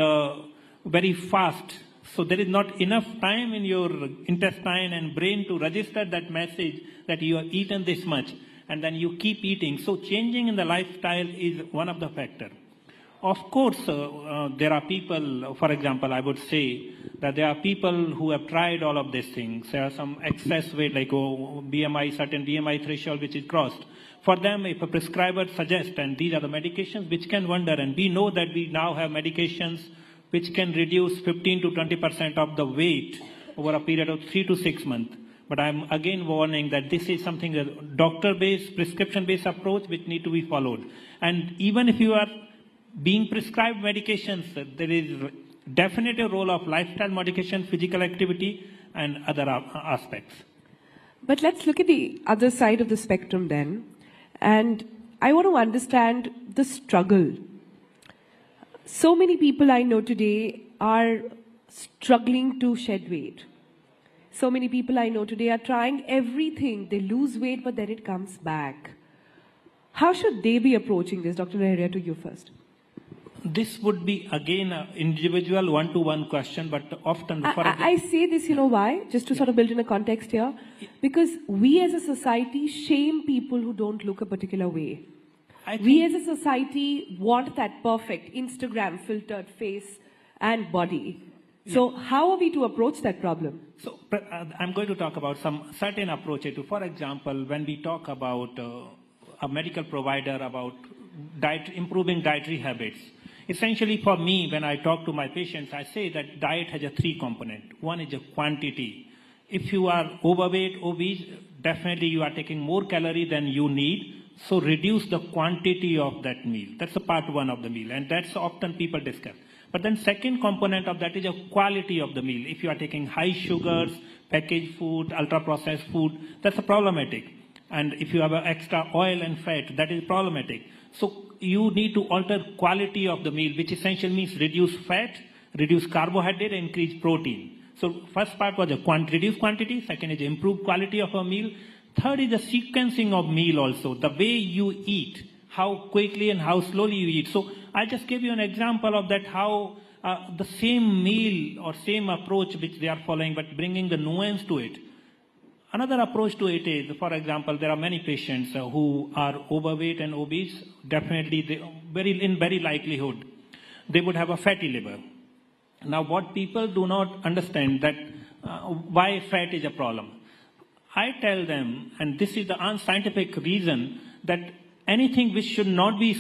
very fast, so there is not enough time in your intestine and brain to register that message that you have eaten this much. and then you keep eating. So changing in the lifestyle is one of the factors. Of course, there are people, for example, I would say that there are people who have tried all of these things. There are some excess weight, like BMI, certain BMI threshold which is crossed. For them, if a prescriber suggests, and these are the medications which can wonder, and we know that we now have medications which can reduce 15 to 20% of the weight over a period of 3 to 6 months. But I'm again warning that this is something that doctor-based, prescription-based approach which need to be followed. And even if you are being prescribed medications, there is definitely a role of lifestyle modification, physical activity, and other aspects. But let's look at the other side of the spectrum then. And I want to understand the struggle. So many people I know today are struggling to shed weight. So many people I know today are trying everything. They lose weight, but then it comes back. How should they be approaching this? Dr. Neharia, to you first. This would be, again, an individual one-to-one question, but often... I say this, you know why? Just to sort of build in a context here. Because we as a society shame people who don't look a particular way. We as a society want that perfect Instagram filtered face and body. So how are we to approach that problem? So I'm going to talk about some certain approaches to, for example, when we talk about a medical provider about improving dietary habits. Essentially for me, when I talk to my patients, I say that diet has a 3 components. One is a quantity. If you are overweight, obese, definitely you are taking more calories than you need. So reduce the quantity of that meal. That's a part 1 of the meal, and that's often people discuss. But then second component of that is a quality of the meal. If you are taking high sugars, packaged food, ultra-processed food, that's a problematic. And if you have extra oil and fat, that is problematic. So you need to alter quality of the meal, which essentially means reduce fat, reduce carbohydrate, and increase protein. So first part was reduce quantity, second is improve quality of a meal. Third is the sequencing of meal also, the way you eat, how quickly and how slowly you eat. So I just gave you an example of that, how the same meal or same approach which they are following, but bringing the nuance to it. Another approach to it is, for example, there are many patients who are overweight and obese. Definitely, in very likelihood, they would have a fatty liver. Now, what people do not understand that why fat is a problem. I tell them, and this is the unscientific reason, that anything which should not be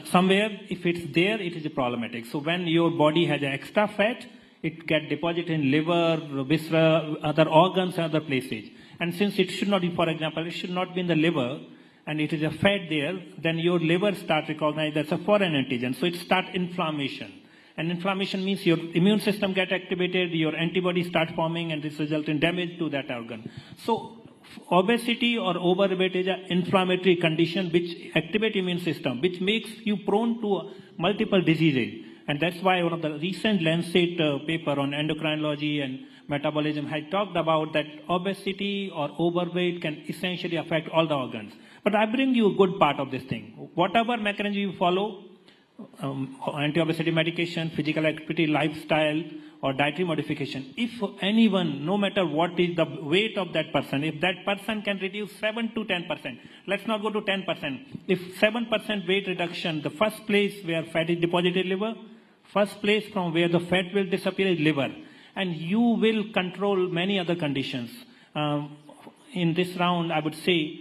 somewhere, if it's there, it is problematic. So when your body has extra fat, it gets deposited in liver, viscera, other organs, and other places. And since it should not be, for example, it should not be in the liver, and it is a fat there, then your liver starts recognizing that's a foreign antigen. So it starts inflammation. And inflammation means your immune system gets activated, your antibodies start forming, and this results in damage to that organ. So obesity or overweight is an inflammatory condition which activates immune system, which makes you prone to multiple diseases. And that's why one of the recent Lancet paper on endocrinology and metabolism had talked about that obesity or overweight can essentially affect all the organs. But I bring you a good part of this thing. Whatever mechanism you follow, anti-obesity medication, physical activity, lifestyle, or dietary modification, if anyone, no matter what is the weight of that person, if that person can reduce 7 to 10%, let's not go to 10%. If 7% weight reduction, the first place where fat is deposited liver, first place from where the fat will disappear is liver. And you will control many other conditions. In this round, I would say,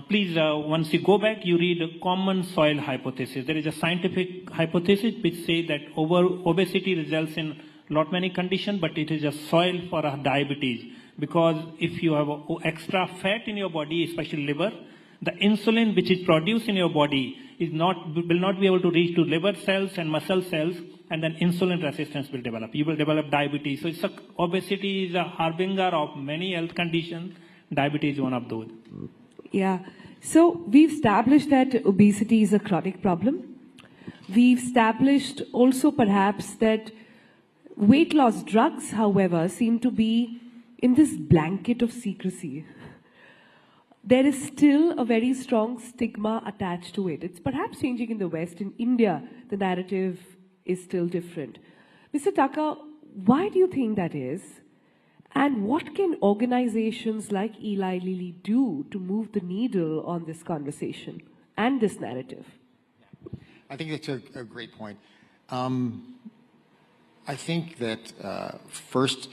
please, once you go back, you read a common soil hypothesis. There is a scientific hypothesis which says that obesity results in not many conditions, but it is a soil for a diabetes. Because if you have extra fat in your body, especially liver, the insulin which is produced in your body will not be able to reach to liver cells and muscle cells, and then insulin resistance will develop. You will develop diabetes. So obesity is a harbinger of many health conditions. Diabetes is one of those. Yeah. So we've established that obesity is a chronic problem. We've established also perhaps that weight loss drugs, however, seem to be in this blanket of secrecy. There is still a very strong stigma attached to it. It's perhaps changing in the West. In India, the narrative is still different. Mr. Tucker, why do you think that is? And what can organizations like Eli Lilly do to move the needle on this conversation and this narrative? I think that's a great point. I think that first,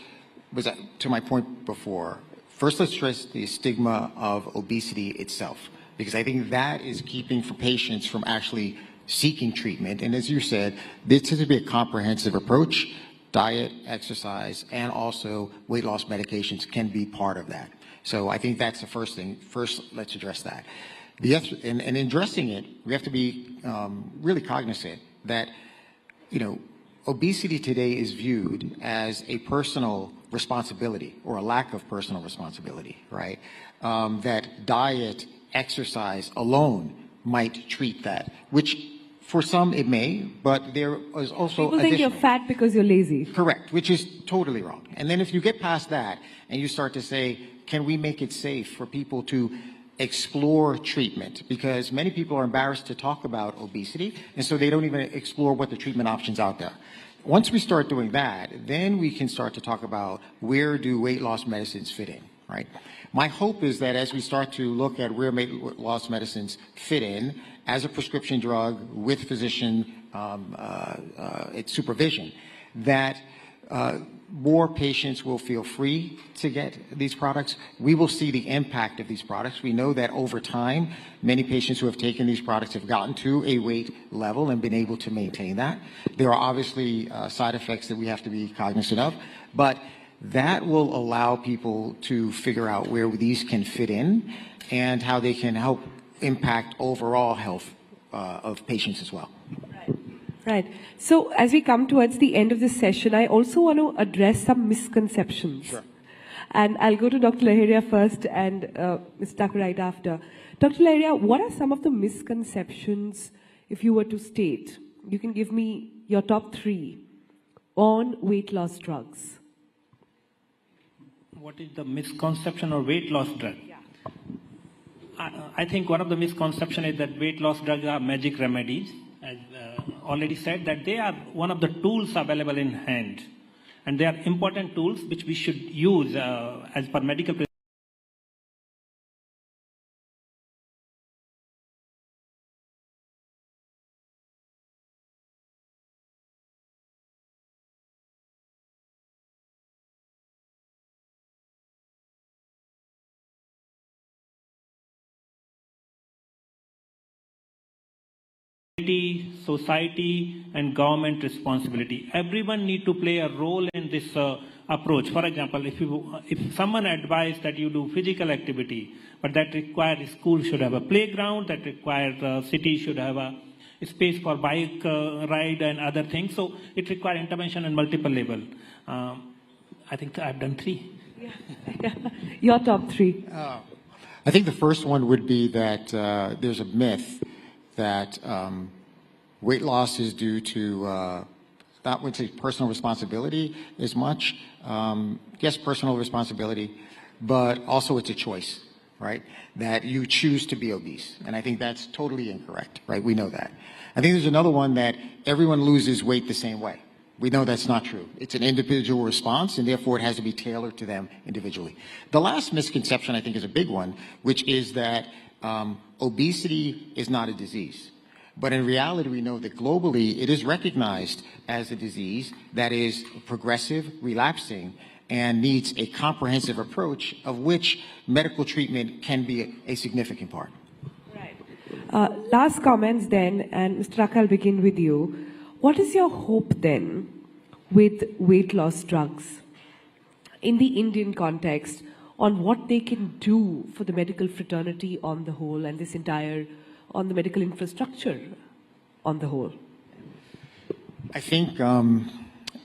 to my point before, first let's address the stigma of obesity itself, because I think that is keeping for patients from actually seeking treatment. And as you said, this has to be a comprehensive approach. Diet, exercise, and also weight loss medications can be part of that. So I think that's the first thing. First, let's address that. And in addressing it, we have to be really cognizant that, obesity today is viewed as a personal responsibility or a lack of personal responsibility, right? That diet, exercise alone might treat that, which for some it may, but there is also people think you're fat because you're lazy. Correct, which is totally wrong. And then if you get past that and you start to say, can we make it safe for people to explore treatment? Because many people are embarrassed to talk about obesity, and so they don't even explore what the treatment options out there. Once we start doing that, then we can start to talk about where do weight loss medicines fit in, right? My hope is that as we start to look at where weight loss medicines fit in as a prescription drug with physician supervision, that more patients will feel free to get these products. We will see the impact of these products. We know that over time, many patients who have taken these products have gotten to a weight level and been able to maintain that. There are obviously side effects that we have to be cognizant of, but that will allow people to figure out where these can fit in and how they can help impact overall health of patients as well. Right. So as we come towards the end of this session, I also want to address some misconceptions. Sure. And I'll go to Dr. Laheria first and Ms. Thakur right after. Dr. Laheria, what are some of the misconceptions, if you were to state? You can give me your top 3 on weight loss drugs. What is the misconception of weight loss drug? Yeah. I think one of the misconceptions is that weight loss drugs are magic remedies. As already said, that they are one of the tools available in hand. And they are important tools which we should use as per medical prescription. Society and government responsibility. Everyone need to play a role in this approach. For example, if someone advised that you do physical activity, but that requires school should have a playground, that requires city should have a space for bike ride and other things. So it requires intervention on multiple levels. I think I've done 3. Yeah. Your top 3. I think the first one would be that there's a myth that weight loss is due to not would say personal responsibility as much. Yes, personal responsibility, but also it's a choice, right? That you choose to be obese. And I think that's totally incorrect, right? We know that. I think there's another one that everyone loses weight the same way. We know that's not true. It's an individual response, and therefore it has to be tailored to them individually. The last misconception, I think, is a big one, which is that obesity is not a disease. But in reality, we know that globally, it is recognized as a disease that is progressive, relapsing, and needs a comprehensive approach, of which medical treatment can be a significant part. Right. Last comments then, and Mr. Thakur, I'll begin with you. What is your hope then with weight loss drugs in the Indian context on what they can do for the medical fraternity on the whole and this entire, on the medical infrastructure on the whole? I think,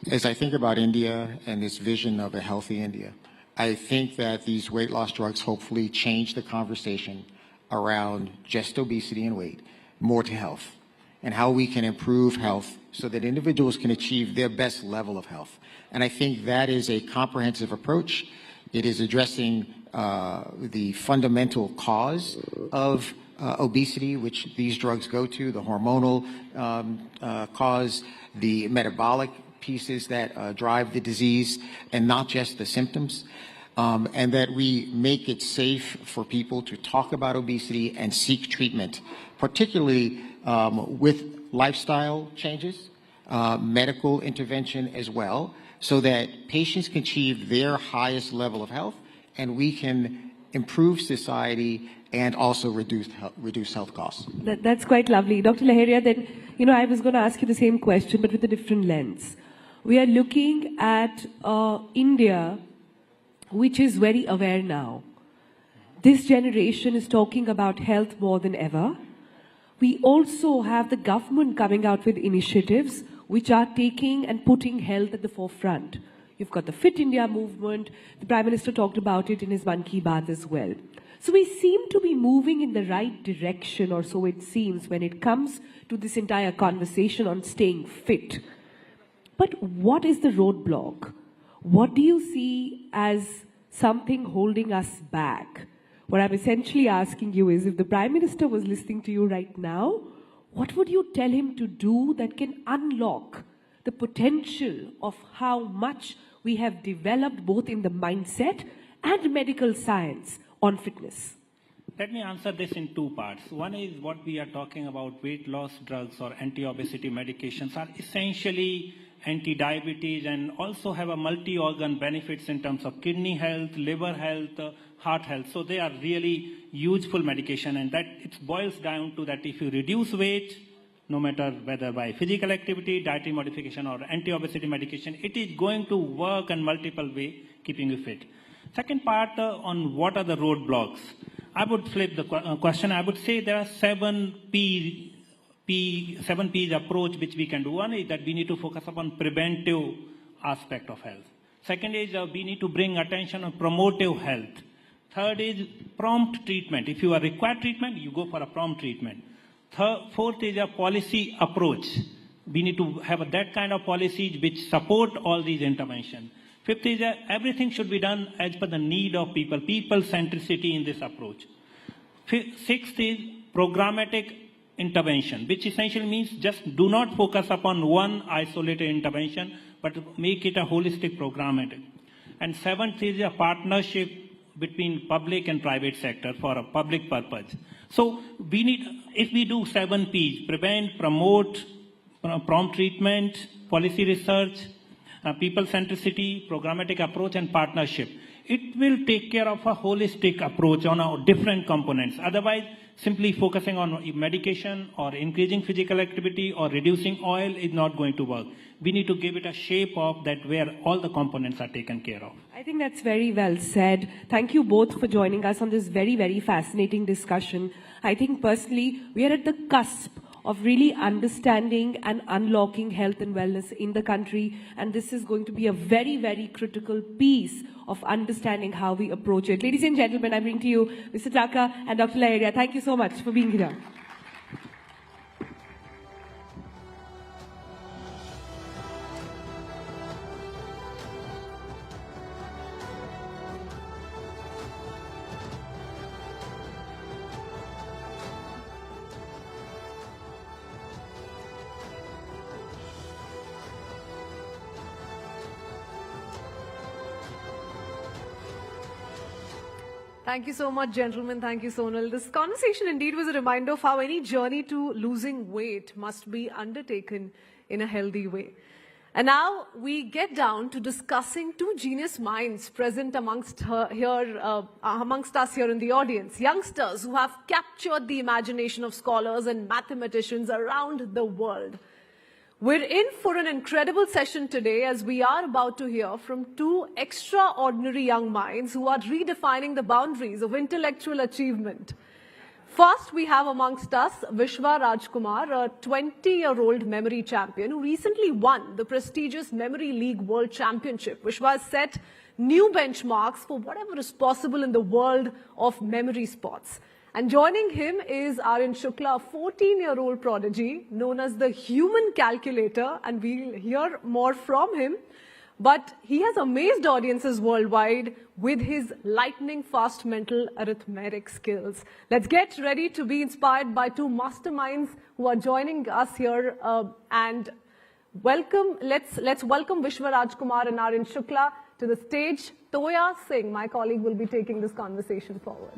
as I think about India and this vision of a healthy India, I think that these weight loss drugs hopefully change the conversation around just obesity and weight more to health and how we can improve health so that individuals can achieve their best level of health. And I think that is a comprehensive approach. It is addressing the fundamental cause of obesity, which these drugs go to, the hormonal cause, the metabolic pieces that drive the disease and not just the symptoms. And that we make it safe for people to talk about obesity and seek treatment, particularly with lifestyle changes, medical intervention as well, so that patients can achieve their highest level of health and we can improve society and also reduce health costs. That's quite lovely. Dr. Laheria, then, I was going to ask you the same question, but with a different lens. We are looking at India, which is very aware now. This generation is talking about health more than ever. We also have the government coming out with initiatives which are taking and putting health at the forefront. You've got the Fit India movement. The Prime Minister talked about it in his Mann Ki Baat as well. So we seem to be moving in the right direction, or so it seems, when it comes to this entire conversation on staying fit. But what is the roadblock? What do you see as something holding us back? What I'm essentially asking you is, if the Prime Minister was listening to you right now, what would you tell him to do that can unlock the potential of how much we have developed both in the mindset and medical science on fitness? Let me answer this in two parts. One is what we are talking about, weight loss drugs or anti-obesity medications are essentially anti-diabetes and also have a multi-organ benefits in terms of kidney health, liver health, heart health. So they are really useful medication, and that it boils down to that if you reduce weight, no matter whether by physical activity, dietary modification or anti-obesity medication, it is going to work in multiple ways, keeping you fit. Second part on what are the roadblocks. I would flip the question. I would say there are 7 P's approach which we can do. One is that we need to focus upon preventive aspect of health. Second is we need to bring attention on promotive health. Third is prompt treatment. If you are required treatment, you go for a prompt treatment. Fourth is a policy approach. We need to have that kind of policies which support all these interventions. Fifth is that everything should be done as per the need of people, people centricity in this approach. Sixth is programmatic intervention, which essentially means just do not focus upon one isolated intervention, but make it a holistic programmatic. And seventh is a partnership between public and private sector for a public purpose. So we need, if we do 7 P's, prevent, promote, prompt treatment, policy research, people centricity, programmatic approach and partnership, it will take care of a holistic approach on our different components. Otherwise, simply focusing on medication or increasing physical activity or reducing oil is not going to work. We need to give it a shape of that where all the components are taken care of. I think that's very well said. Thank you both for joining us on this very, very fascinating discussion. I think personally, we are at the cusp of really understanding and unlocking health and wellness in the country. And this is going to be a very, very critical piece of understanding how we approach it. Ladies and gentlemen, I bring to you Mr. Taka and Dr. Laheria. Thank you so much for being here. Thank you so much, gentlemen. Thank you, Sonal. This conversation indeed was a reminder of how any journey to losing weight must be undertaken in a healthy way. And now we get down to discussing two genius minds present amongst us here in the audience. Youngsters who have captured the imagination of scholars and mathematicians around the world. We're in for an incredible session today as we are about to hear from two extraordinary young minds who are redefining the boundaries of intellectual achievement. First, we have amongst us Vishwa Rajkumar, a 20-year-old memory champion who recently won the prestigious Memory League World Championship. Vishwa has set new benchmarks for whatever is possible in the world of memory sports. And joining him is Aryan Shukla, a 14-year-old prodigy known as the human calculator, and we'll hear more from him. But he has amazed audiences worldwide with his lightning-fast mental arithmetic skills. Let's get ready to be inspired by two masterminds who are joining us here. And Let's welcome Vishwa Rajkumar and Aryan Shukla to the stage. Toya Singh, my colleague, will be taking this conversation forward.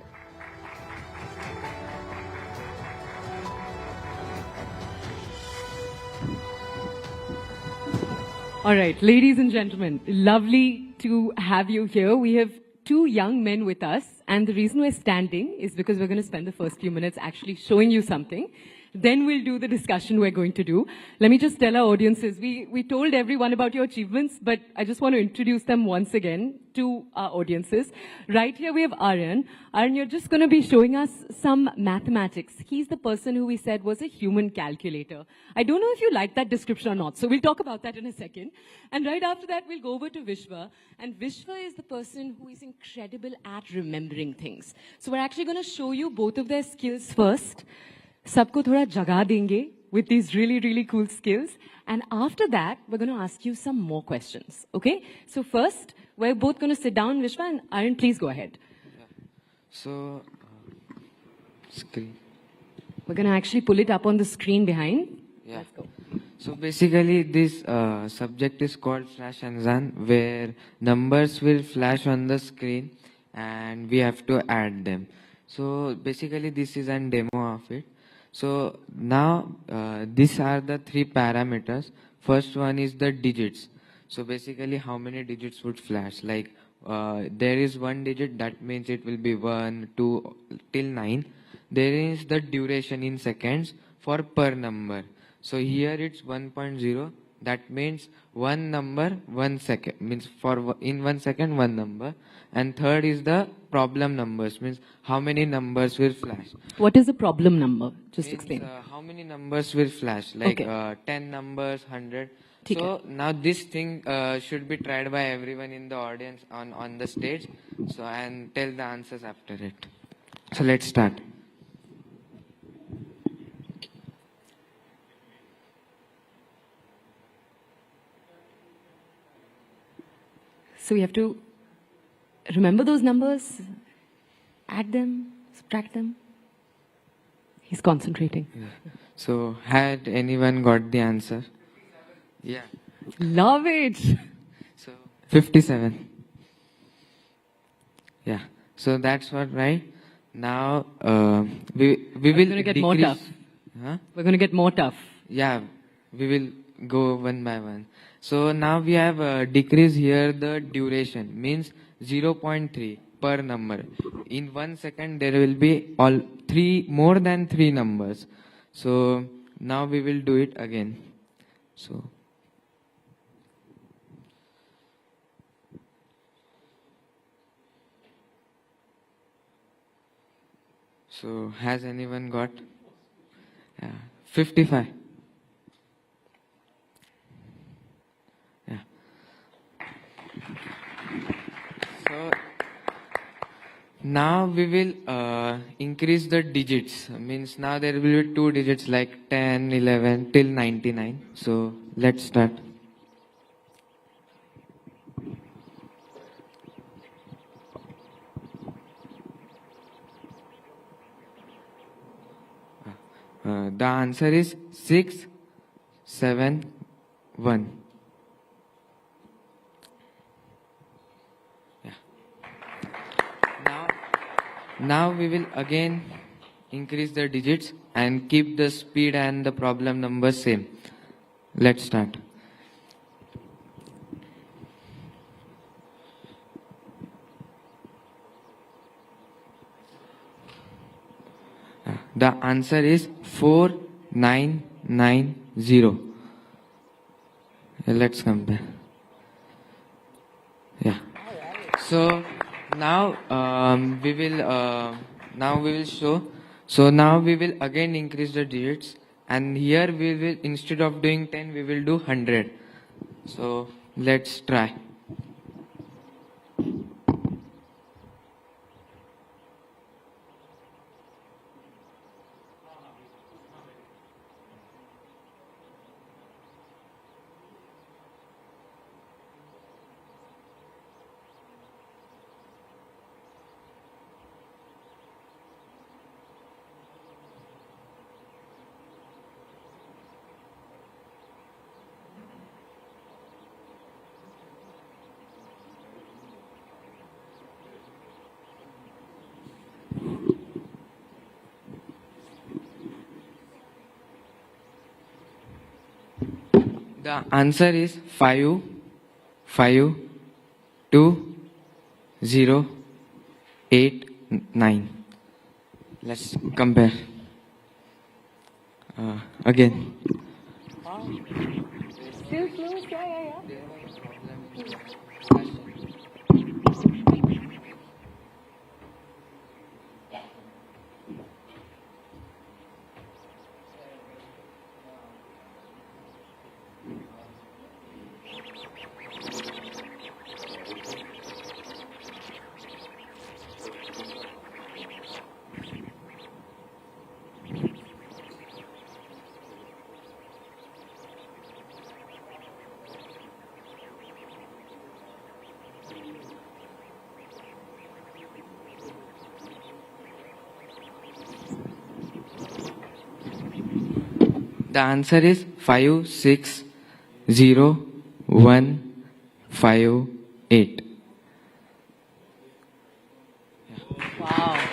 All right, ladies and gentlemen, lovely to have you here. We have two young men with us, and the reason we're standing is because we're going to spend the first few minutes actually showing you something. Then we'll do the discussion we're going to do. Let me just tell our audiences, we told everyone about your achievements, but I just want to introduce them once again to our audiences. Right here we have Aryan. Aryan, you're just going to be showing us some mathematics. He's the person who we said was a human calculator. I don't know if you like that description or not, so we'll talk about that in a second. And right after that, we'll go over to Vishwa. And Vishwa is the person who is incredible at remembering things. So we're actually going to show you both of their skills first. सबको थोड़ा जगा देंगे with these really, really cool skills. And after that, we're going to ask you some more questions. Okay? So first, we're both going to sit down, Vishwa, and Aryan, please go ahead. So, screen. We're going to actually pull it up on the screen behind. Yeah. Let's go. So basically, this subject is called Flash Anzan, where numbers will flash on the screen, and we have to add them. So basically, this is a demo of it. So now these are the three parameters. First one is the digits. So basically how many digits would flash. Like there is one digit, that means it will be 1, 2 till 9. There is the duration in seconds for per number. So here it's 1.0. That means one number, 1 second. Means for in 1 second, one number. And third is the problem numbers. Means how many numbers will flash. What is the problem number? Just Means, explain. how many numbers will flash. Like Okay. 10 numbers, 100. ठीक So now this thing should be tried by everyone in the audience on the stage. So and tell the answers after it. So let's start. So we have to remember those numbers, add them, subtract them. He's concentrating. Yeah. So had anyone got the answer? Yeah. Love it. So 57. Yeah. So that's what, right? Now we will going to get more decrease- tough. Huh? We're going to get more tough. Yeah, we will go one by one. So now we have decreased here the duration, means 0.3 per number. In 1 second there will be more than 3 numbers. So now we will do it again. So has anyone got? 55. Yeah. So now we will increase the digits. Means now there will be 2 digits like 10, 11 till 99. So let's start. The answer is 6, 7, 1. Yeah. Now we will again increase the digits and keep the speed and the problem number same. Let's start. The answer is 4990. Let's compare. Yeah. So now we will show. So now we will again increase the digits, and here we will, instead of doing 10, we will do 100. So let's try. The answer is 5, 5, 2, 0, 8, 9. Let's compare. Again. Still close? Yeah. The answer is 5, 6, 0, 1, 5, 8. Wow.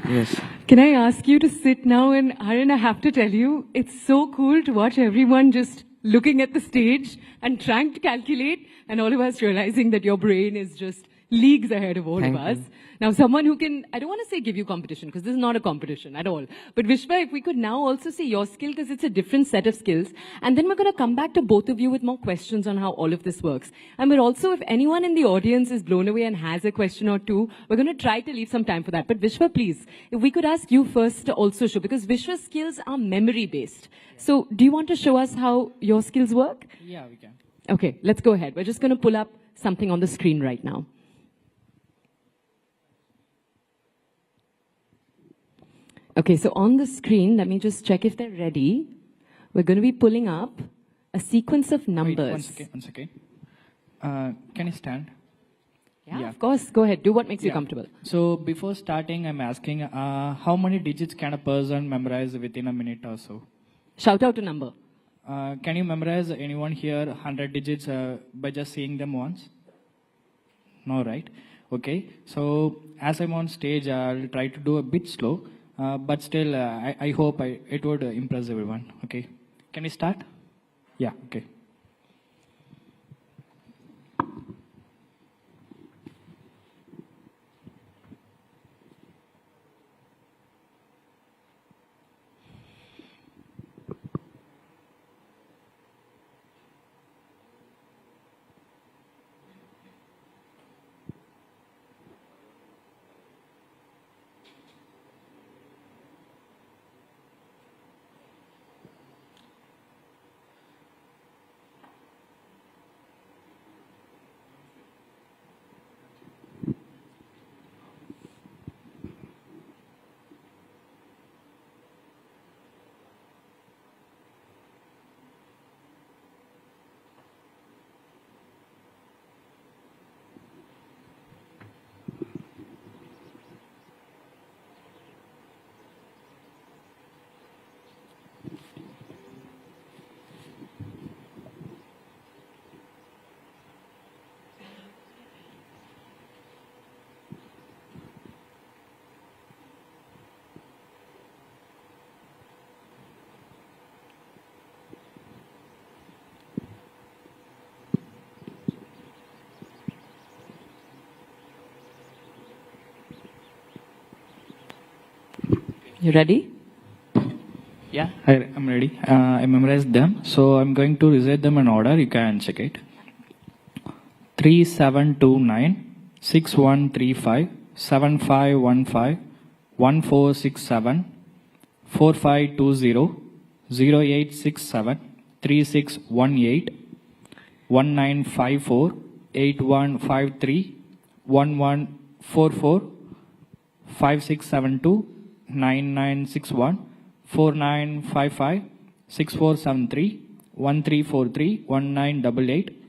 Yes. Can I ask you to sit now? And Haran, I have to tell you, it's so cool to watch everyone just looking at the stage and trying to calculate, and all of us realizing that your brain is just leagues ahead of all Thank of us. you. Now, someone who can, I don't want to say give you competition, because this is not a competition at all. But Vishwa, if we could now also see your skill, because it's a different set of skills. And then we're going to come back to both of you with more questions on how all of this works. And we're also, if anyone in the audience is blown away and has a question or two, we're going to try to leave some time for that. But Vishwa, please, if we could ask you first to also show, because Vishwa's skills are memory-based. So do you want to show us how your skills work? Yeah, we can. Okay, let's go ahead. We're just going to pull up something on the screen right now. Okay, so on the screen, let me just check if they're ready. We're going to be pulling up a sequence of numbers. Wait, one second. Can you stand? Yeah, of course. Go ahead. Do what makes you comfortable. So before starting, I'm asking, how many digits can a person memorize within a minute or so? Shout out a number. Can you memorize anyone here 100 digits by just seeing them once? No, right? Okay. So as I'm on stage, I'll try to do a bit slow. But still, I hope it would impress everyone. Okay. Can we start? Yeah, okay. You ready? Yeah, I'm ready. I memorized them. So I'm going to recite them in order. You can check it. 3729, 6135, 7515, 1467, 4520, 0867, 3618, 1954, 8153, 1144, 5672, 9961, 4955, 6473, 1343, 1988,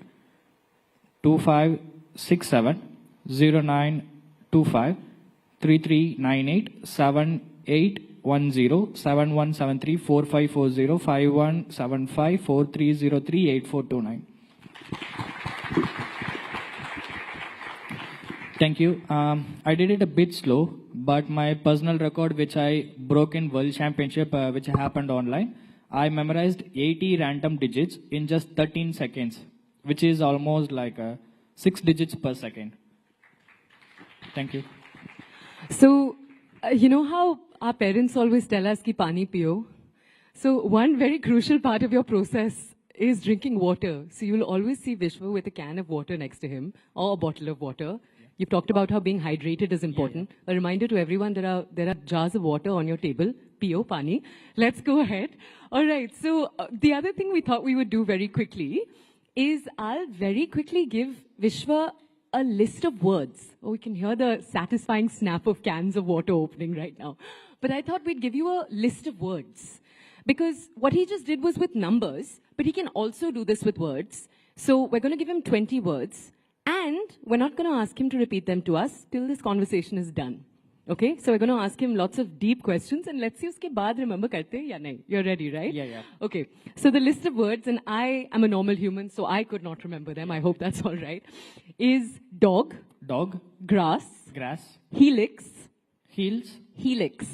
2567, 0925, 3398, 7810, 7173, 4540, 5175, 4303, 8429. Thank you. I did it a bit slow but my personal record, which I broke in World Championship, which happened online, I memorized 80 random digits in just 13 seconds, which is almost like 6 digits per second. Thank you. So, you know how our parents always tell us ki pani piyo? So one very crucial part of your process is drinking water. So you'll always see Vishwa with a can of water next to him or a bottle of water. You've talked about how being hydrated is important. A reminder to everyone, there are jars of water on your table. Piyo, pani. Let's go ahead. All right. So the other thing we thought we would do very quickly is I'll very quickly give Vishwa a list of words. Oh, we can hear the satisfying snap of cans of water opening right now. But I thought we'd give you a list of words. Because what he just did was with numbers, but he can also do this with words. So we're going to give him 20 words. And we're not going to ask him to repeat them to us till this conversation is done. Okay? So we're going to ask him lots of deep questions. And let's see uske baad remember karte ya nahi. You're ready, right? Yeah. Okay. So the list of words, and I am a normal human, so I could not remember them. I hope that's all right. Is dog. Dog. Grass. Grass. Helix. Heels. Helix.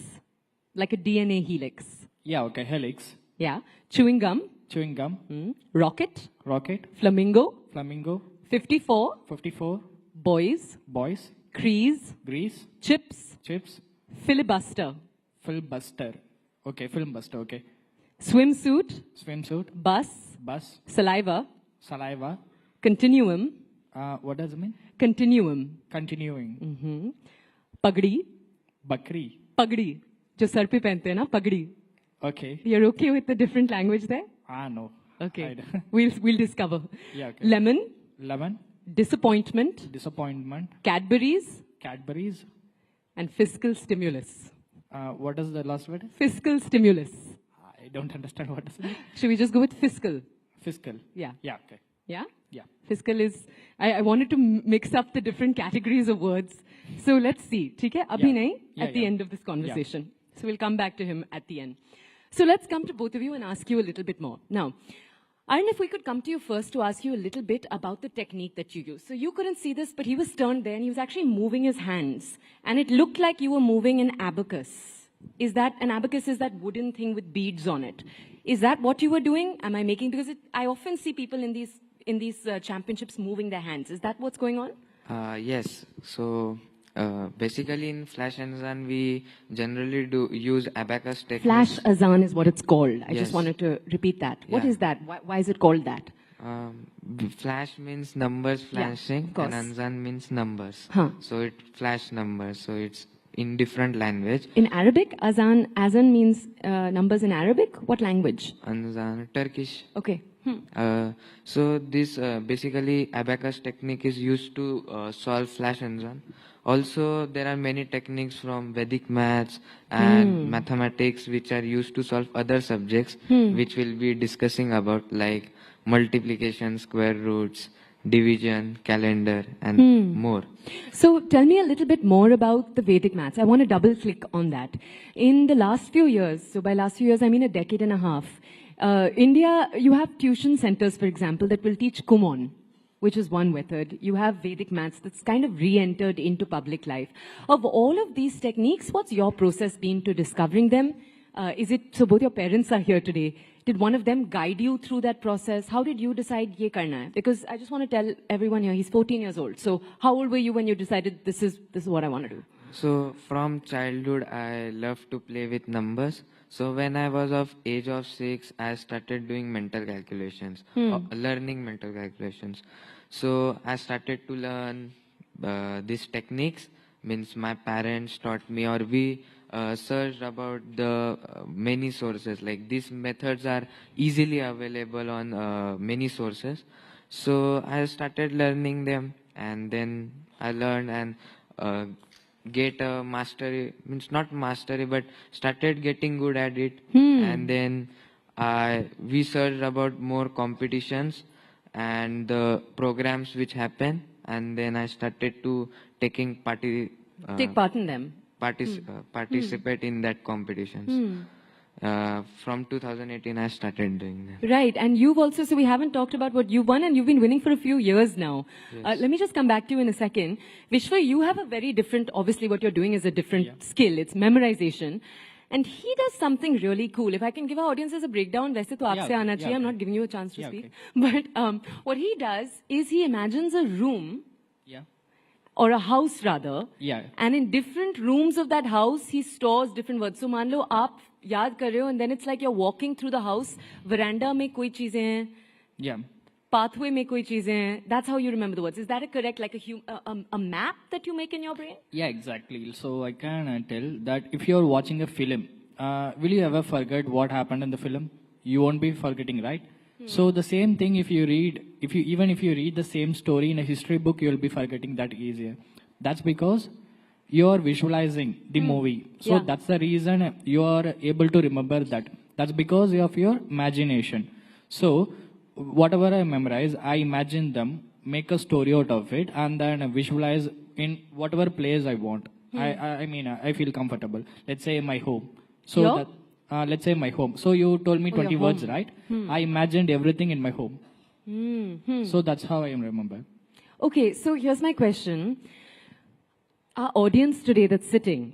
Like a DNA helix. Yeah, okay. Helix. Yeah. Chewing gum. Chewing gum. Rocket. Rocket. Flamingo. Flamingo. 54. 54. Boys. Boys. Crease. Grease. Chips. Chips. Filibuster. Filibuster. Okay, filibuster, okay. Swimsuit. Swimsuit. Bus. Bus. Saliva. Saliva. Continuum. What does it mean? Continuum. Continuing. Pagdi. Bakri. Pagdi. जो sir पे पहनते हैं ना पगड़ी. Okay. You're okay with the different language there? No. Okay. We'll discover. Yeah, okay. Lemon. Lemon. Disappointment. Disappointment. Cadbury's. Cadbury's. And fiscal stimulus. What is the last word? Fiscal stimulus. I don't understand what is it. Should we just go with fiscal? Fiscal. Yeah. Yeah, okay. Yeah? Yeah. Fiscal is, I wanted to mix up the different categories of words. So let's see. ठीक है? अभी नहीं, at the end of this conversation. So we'll come back to him at the end. So let's come to both of you and ask you a little bit more. Now, Arun, if we could come to you first to ask you a little bit about the technique that you use. So you couldn't see this, but he was turned there and he was actually moving his hands. And it looked like you were moving an abacus. Is that, an abacus is that wooden thing with beads on it. Is that what you were doing? Am I making, because I often see people in these championships moving their hands. Is that what's going on? Yes. So basically in Flash and Zan, we generally use abacus techniques. Flash Azan is what it's called. I Yes. just wanted to repeat that. What Yeah. is that? Why is it called that? Flash means numbers flashing, of course. and Anzan means numbers. Huh. So it flash numbers. So it's in different language. In Arabic, Azan means numbers in Arabic. What language? Anzan, Turkish. Okay. So this basically abacus technique is used to solve flash Anzan. Also, there are many techniques from Vedic maths and mathematics which are used to solve other subjects, which we'll be discussing about, like multiplication, square roots, division, calendar, and more. So tell me a little bit more about the Vedic maths. I want to double click on that. In the last few years, so by last few years, I mean a decade and a half, India, you have tuition centers, for example, that will teach Kumon, which is one method. You have Vedic maths that's kind of re-entered into public life. Of all of these techniques, what's your process been to discovering them? So both your parents are here today. Did one of them guide you through that process? How did you decide ye karna hai? Because I just want to tell everyone here, he's 14 years old. So how old were you when you decided this is what I want to do? So from childhood, I love to play with numbers. So when I was of age of 6, I started doing mental calculations, learning mental calculations. So I started to learn these techniques. Means my parents taught me, or we searched about the many sources. Like these methods are easily available on many sources. So I started learning them, and then I learned and get a mastery, means not mastery, but started getting good at it. And then we searched about more competitions and the programs which happen, and then I started to take part in them, participate in that competitions. From 2018, I started doing that. Right, and you've also, so we haven't talked about what you've won, and you've been winning for a few years now. Yes. Let me just come back to you in a second. Vishwa, you have a very different, obviously what you're doing is a different skill, it's memorization. And he does something really cool. If I can give our audiences a breakdown, वैसे तो आपसे आना चाहिए. I'm not giving you a chance to speak. But what he does is he imagines a room, or a house rather, and in different rooms of that house, he stores different words. So मान लो आप याद कर रहे हो, and then it's like you're walking through the house, veranda में कोई चीजें हैं, pathway में कोई चीजें हैं. That's how you remember the words. Is that a correct, like a map that you make in your brain? Yeah, exactly. So I can tell that if you're watching a film, will you ever forget what happened in the film? You won't be forgetting, right? So the same thing if you read, even if you read the same story in a history book, you'll be forgetting that easier. That's because you're visualizing the movie. So that's the reason you're able to remember that. That's because of your imagination. So whatever I memorize, I imagine them, make a story out of it, and then visualize in whatever place I want. I mean, I feel comfortable. Let's say my home. So let's say my home. So you told me 20 words, right? I imagined everything in my home. So that's how I remember. Okay, so here's my question. Our audience today that's sitting,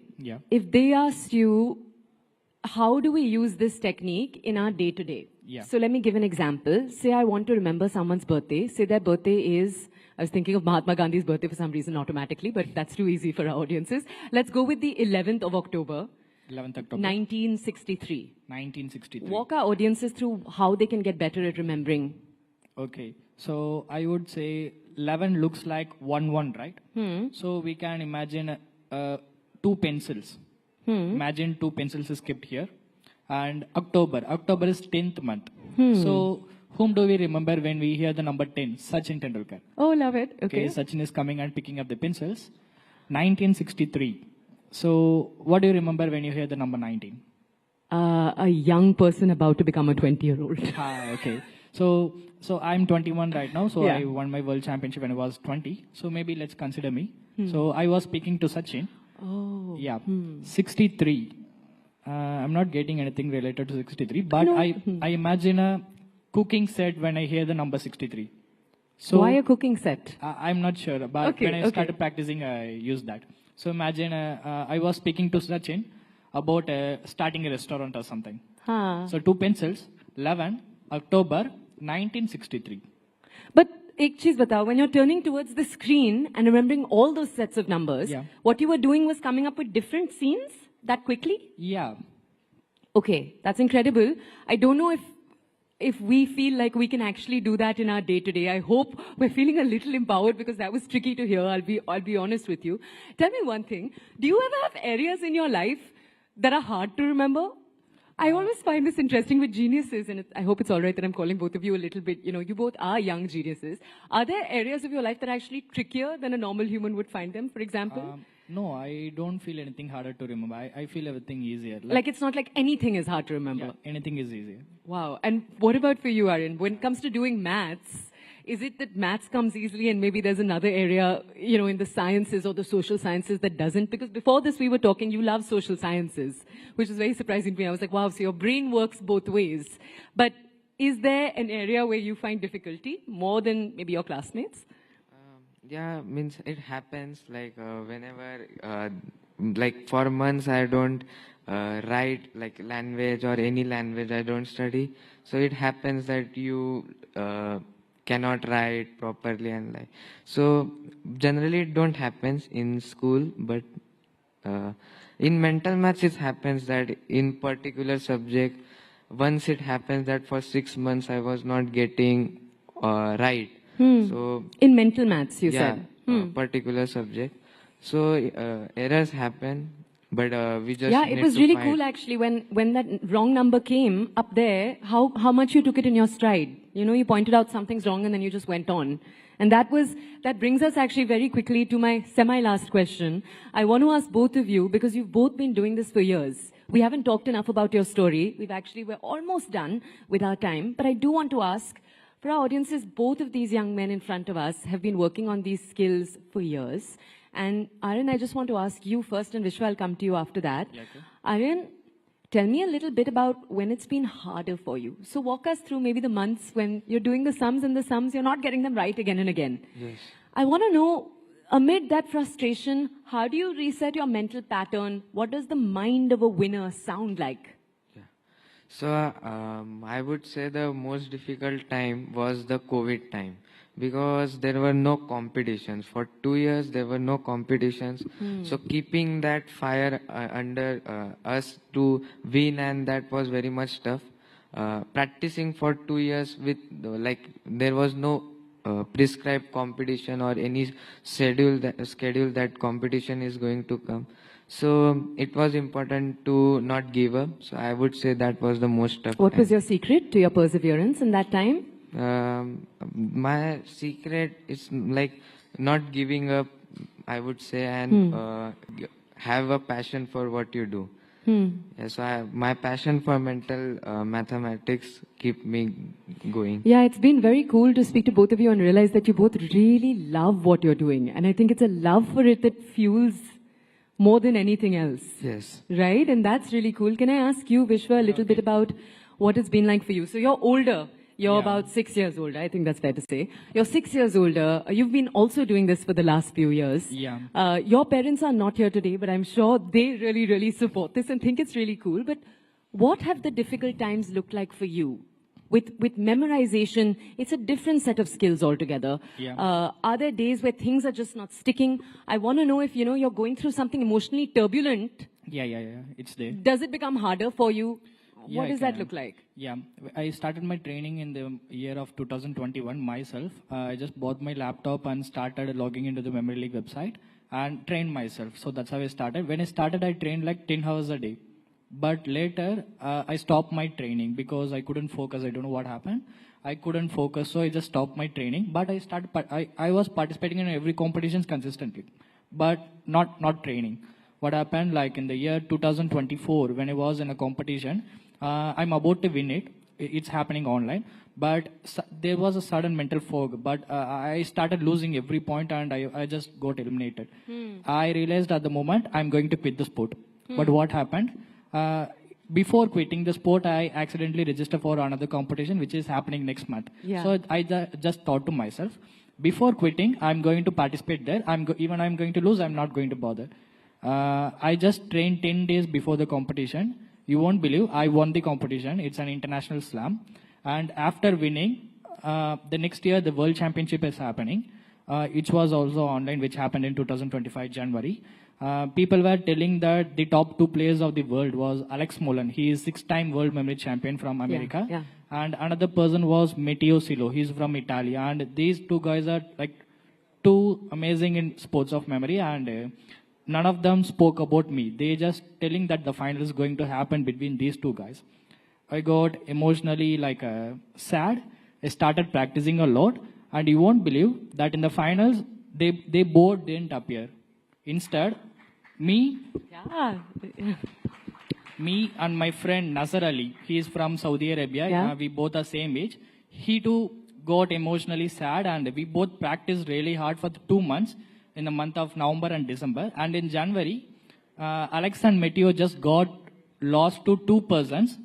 if they asked you, how do we use this technique in our day-to-day? So let me give an example. Say I want to remember someone's birthday. Say their birthday is, I was thinking of Mahatma Gandhi's birthday for some reason automatically, but that's too easy for our audiences. Let's go with the 11th of October. 11th October. 1963. 1963. Walk our audiences through how they can get better at remembering. Okay. So I would say 11 looks like 1, right? So we can imagine 2 pencils. Imagine 2 pencils is kept here. And October is 10th month. So whom do we remember when we hear the number 10? Sachin Tendulkar. Oh, love it. Okay. Sachin is coming and picking up the pencils. 1963. So what do you remember when you hear the number 19? A young person about to become a 20-year-old. Okay. So I'm 21 right now. So I won my world championship when I was 20. So maybe let's consider me. So I was speaking to Sachin. Oh. 63. I'm not getting anything related to 63, but I imagine a cooking set when I hear the number 63. So why a cooking set? I'm not sure, but when I started practicing, I used that. So imagine I was speaking to Sachin about starting a restaurant or something. So 2 pencils, 11 October 1963. But ek cheez batao, when you're turning towards the screen and remembering all those sets of numbers, what you were doing was coming up with different scenes that quickly? Yeah. Okay, that's incredible. I don't know if we feel like we can actually do that in our day-to-day. I hope we're feeling a little empowered because that was tricky to hear. I'll be honest with you. Tell me one thing. Do you ever have areas in your life that are hard to remember? I always find this interesting with geniuses, and I hope it's all right that I'm calling both of you a little bit, you both are young geniuses. Are there areas of your life that are actually trickier than a normal human would find them, for example? No, I don't feel anything harder to remember. I feel everything easier. Like it's not like anything is hard to remember? Yeah, anything is easier. Wow. And what about for you, Aryan? When it comes to doing maths, is it that maths comes easily and maybe there's another area, in the sciences or the social sciences that doesn't? Because before this we were talking, you love social sciences, which is very surprising to me. I was like, wow, so your brain works both ways. But is there an area where you find difficulty more than maybe your classmates? Yeah, means it happens like whenever, like for months I don't write like language or any language I don't study. So it happens that you cannot write properly and like. So generally it don't happens in school, but in mental maths it happens that in particular subject, once it happens that for 6 months I was not getting right. So in mental maths, you said? Particular subject. So errors happen, but we just it was really cool actually when that wrong number came up there, how much you took it in your stride. You pointed out something's wrong and then you just went on. And that brings us actually very quickly to my semi-last question. I want to ask both of you, because you've both been doing this for years. We haven't talked enough about your story. We're almost done with our time, but I do want to ask, for our audiences, both of these young men in front of us have been working on these skills for years. And Aryan, I just want to ask you first, and Vishwa, I'll come to you after that. Aryan, Tell me a little bit about when it's been harder for you. So walk us through maybe the months when you're doing the sums and the sums, you're not getting them right again and again. Yes. I want to know, amid that frustration, how do you reset your mental pattern? What does the mind of a winner sound like? So I would say the most difficult time was the COVID time, because there were no competitions. For 2 years, there were no competitions. So keeping that fire under us to win, and that was very much tough. Practicing for 2 years with, like, there was no prescribed competition or any schedule that competition is going to come. So it was important to not give up. So I would say that was the most tough What time. was your secret to your perseverance in that time? My secret is like not giving up, I would say, and have a passion for what you do. Yeah, so my passion for mental mathematics keep me going. Yeah, it's been very cool to speak to both of you and realize that you both really love what you're doing. And I think it's a love for it that fuels more than anything else. Yes. Right? And that's really cool. Can I ask you, Vishwa, a little bit about what it's been like for you? So you're older. You're about 6 years older. I think that's fair to say. You're 6 years older. You've been also doing this for the last few years. Yeah. Your parents are not here today, but I'm sure they really, really support this and think it's really cool. But what have the difficult times looked like for you? With memorization, it's a different set of skills altogether. Yeah. Are there days where things are just not sticking? I want to know if, you're going through something emotionally turbulent. Yeah. It's there. Does it become harder for you? Yeah, What I does that can. look like? Yeah, I started my training in the year of 2021 myself. I just bought my laptop and started logging into the Memory League website and trained myself. So that's how I started. When I started, I trained like 10 hours a day. But later, I stopped my training because I couldn't focus. I don't know what happened. I couldn't focus, so I just stopped my training. But I was participating in every competitions consistently, but not training. What happened, like in the year 2024, when I was in a competition, I'm about to win it. It's happening online, but there was a sudden mental fog. But I started losing every point, and I just got eliminated. I realized at the moment I'm going to quit the sport. But what happened? Before quitting the sport, I accidentally registered for another competition, which is happening next month. Yeah. So I just thought to myself, before quitting, I'm going to participate there. Even I'm going to lose, I'm not going to bother. I just trained 10 days before the competition. You won't believe, I won the competition. It's an international slam. And after winning, the next year, the World Championship is happening. It was also online, which happened in 2025 January. People were telling that the top 2 players of the world was Alex Molan. He is 6-time world memory champion from America. Yeah. And another person was Matteo Silo. He's from Italy. And these 2 guys are like too amazing in sports of memory. And none of them spoke about me. They just telling that the final is going to happen between these 2 guys. I got emotionally sad. I started practicing a lot. And you won't believe that in the finals, they both didn't appear. Instead, me and my friend Nasser Ali, he is from Saudi Arabia. Yeah. We both are same age. He too got emotionally sad, and we both practiced really hard for 2 months in the month of November and December. And in January, Alex and Matteo just got lost to 2 persons.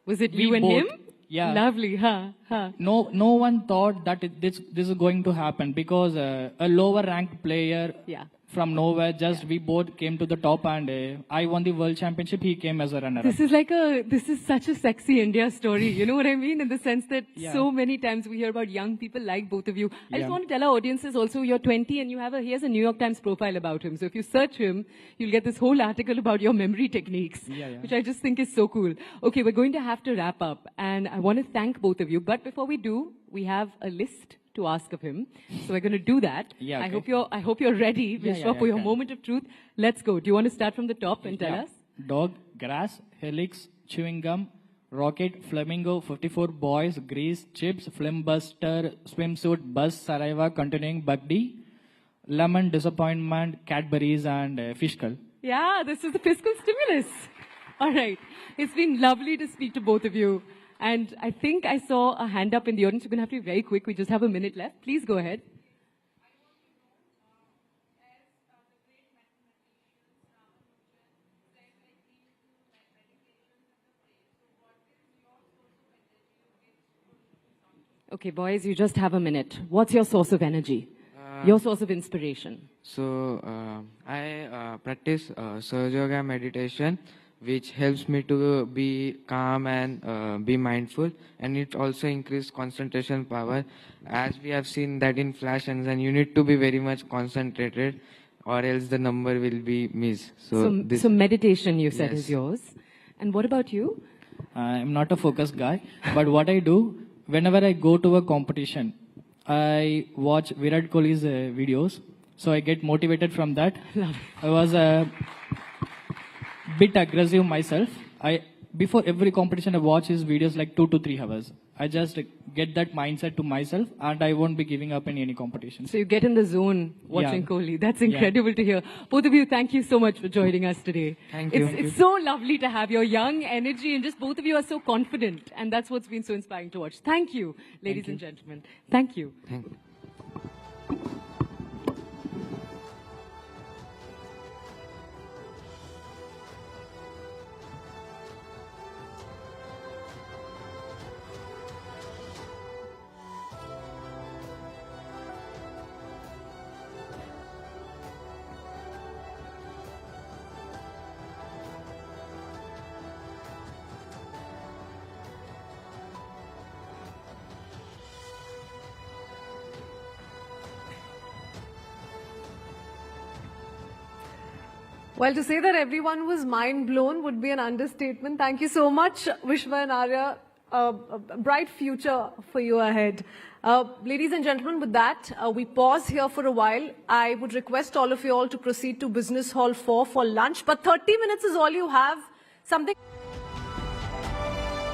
Was it We you and both- him? Yeah. Lovely, huh? No one thought that this is going to happen, because a lower ranked player from nowhere, we both came to the top, and I won the world championship. He came as a runner-up. This is such a sexy India story. You know what I mean? In the sense that so many times we hear about young people like both of you. I just want to tell our audiences also, you're 20 and he has a New York Times profile about him. So if you search him, you'll get this whole article about your memory techniques, which I just think is so cool. Okay, we're going to have to wrap up, and I want to thank both of you. But before we do, we have a list to ask of him. So we're going to do that. Yeah, okay. I hope you're ready, Vishwa, for your moment of truth. Let's go. Do you want to start from the top and tell us? Dog, grass, helix, chewing gum, rocket, flamingo, 54 boys, grease, chips, flimbuster, swimsuit, bus, saliva, continuing, bugdy, lemon, disappointment, Cadbury's, and fish skull. Yeah, this is the fiscal stimulus. All right. It's been lovely to speak to both of you. And I think I saw a hand up in the audience. You're going to have to be very quick. We just have a minute left. Please go ahead. Okay, boys, you just have a minute. What's your source of energy? Your source of inspiration? So I practice Sahaja Yoga meditation, which helps me to be calm and be mindful, and it also increases concentration power. As we have seen that in flash and then you need to be very much concentrated, or else the number will be missed. So meditation, you said, Yes. is yours. And what about you? I'm not a focused guy, but what I do, whenever I go to a competition, I watch Virat Kohli's videos, so I get motivated from that. I was a bit aggressive myself. Before every competition, I watch his videos like 2 to 3 hours. I just get that mindset to myself, and I won't be giving up in any competition. So you get in the zone watching Yeah. Kohli. That's incredible to hear. Both of you, thank you so much for joining us today. Thank you. It's so lovely to have your young energy, and just both of you are so confident, and that's what's been so inspiring to watch. Thank you, ladies and gentlemen. Thank you. Thank you. Well, to say that everyone was mind blown would be an understatement. Thank you so much, Vishwa and Arya. A bright future for you ahead. Ladies and gentlemen, with that, we pause here for a while. I would request all of you all to proceed to Business Hall 4 for lunch, but 30 minutes is all you have. Something.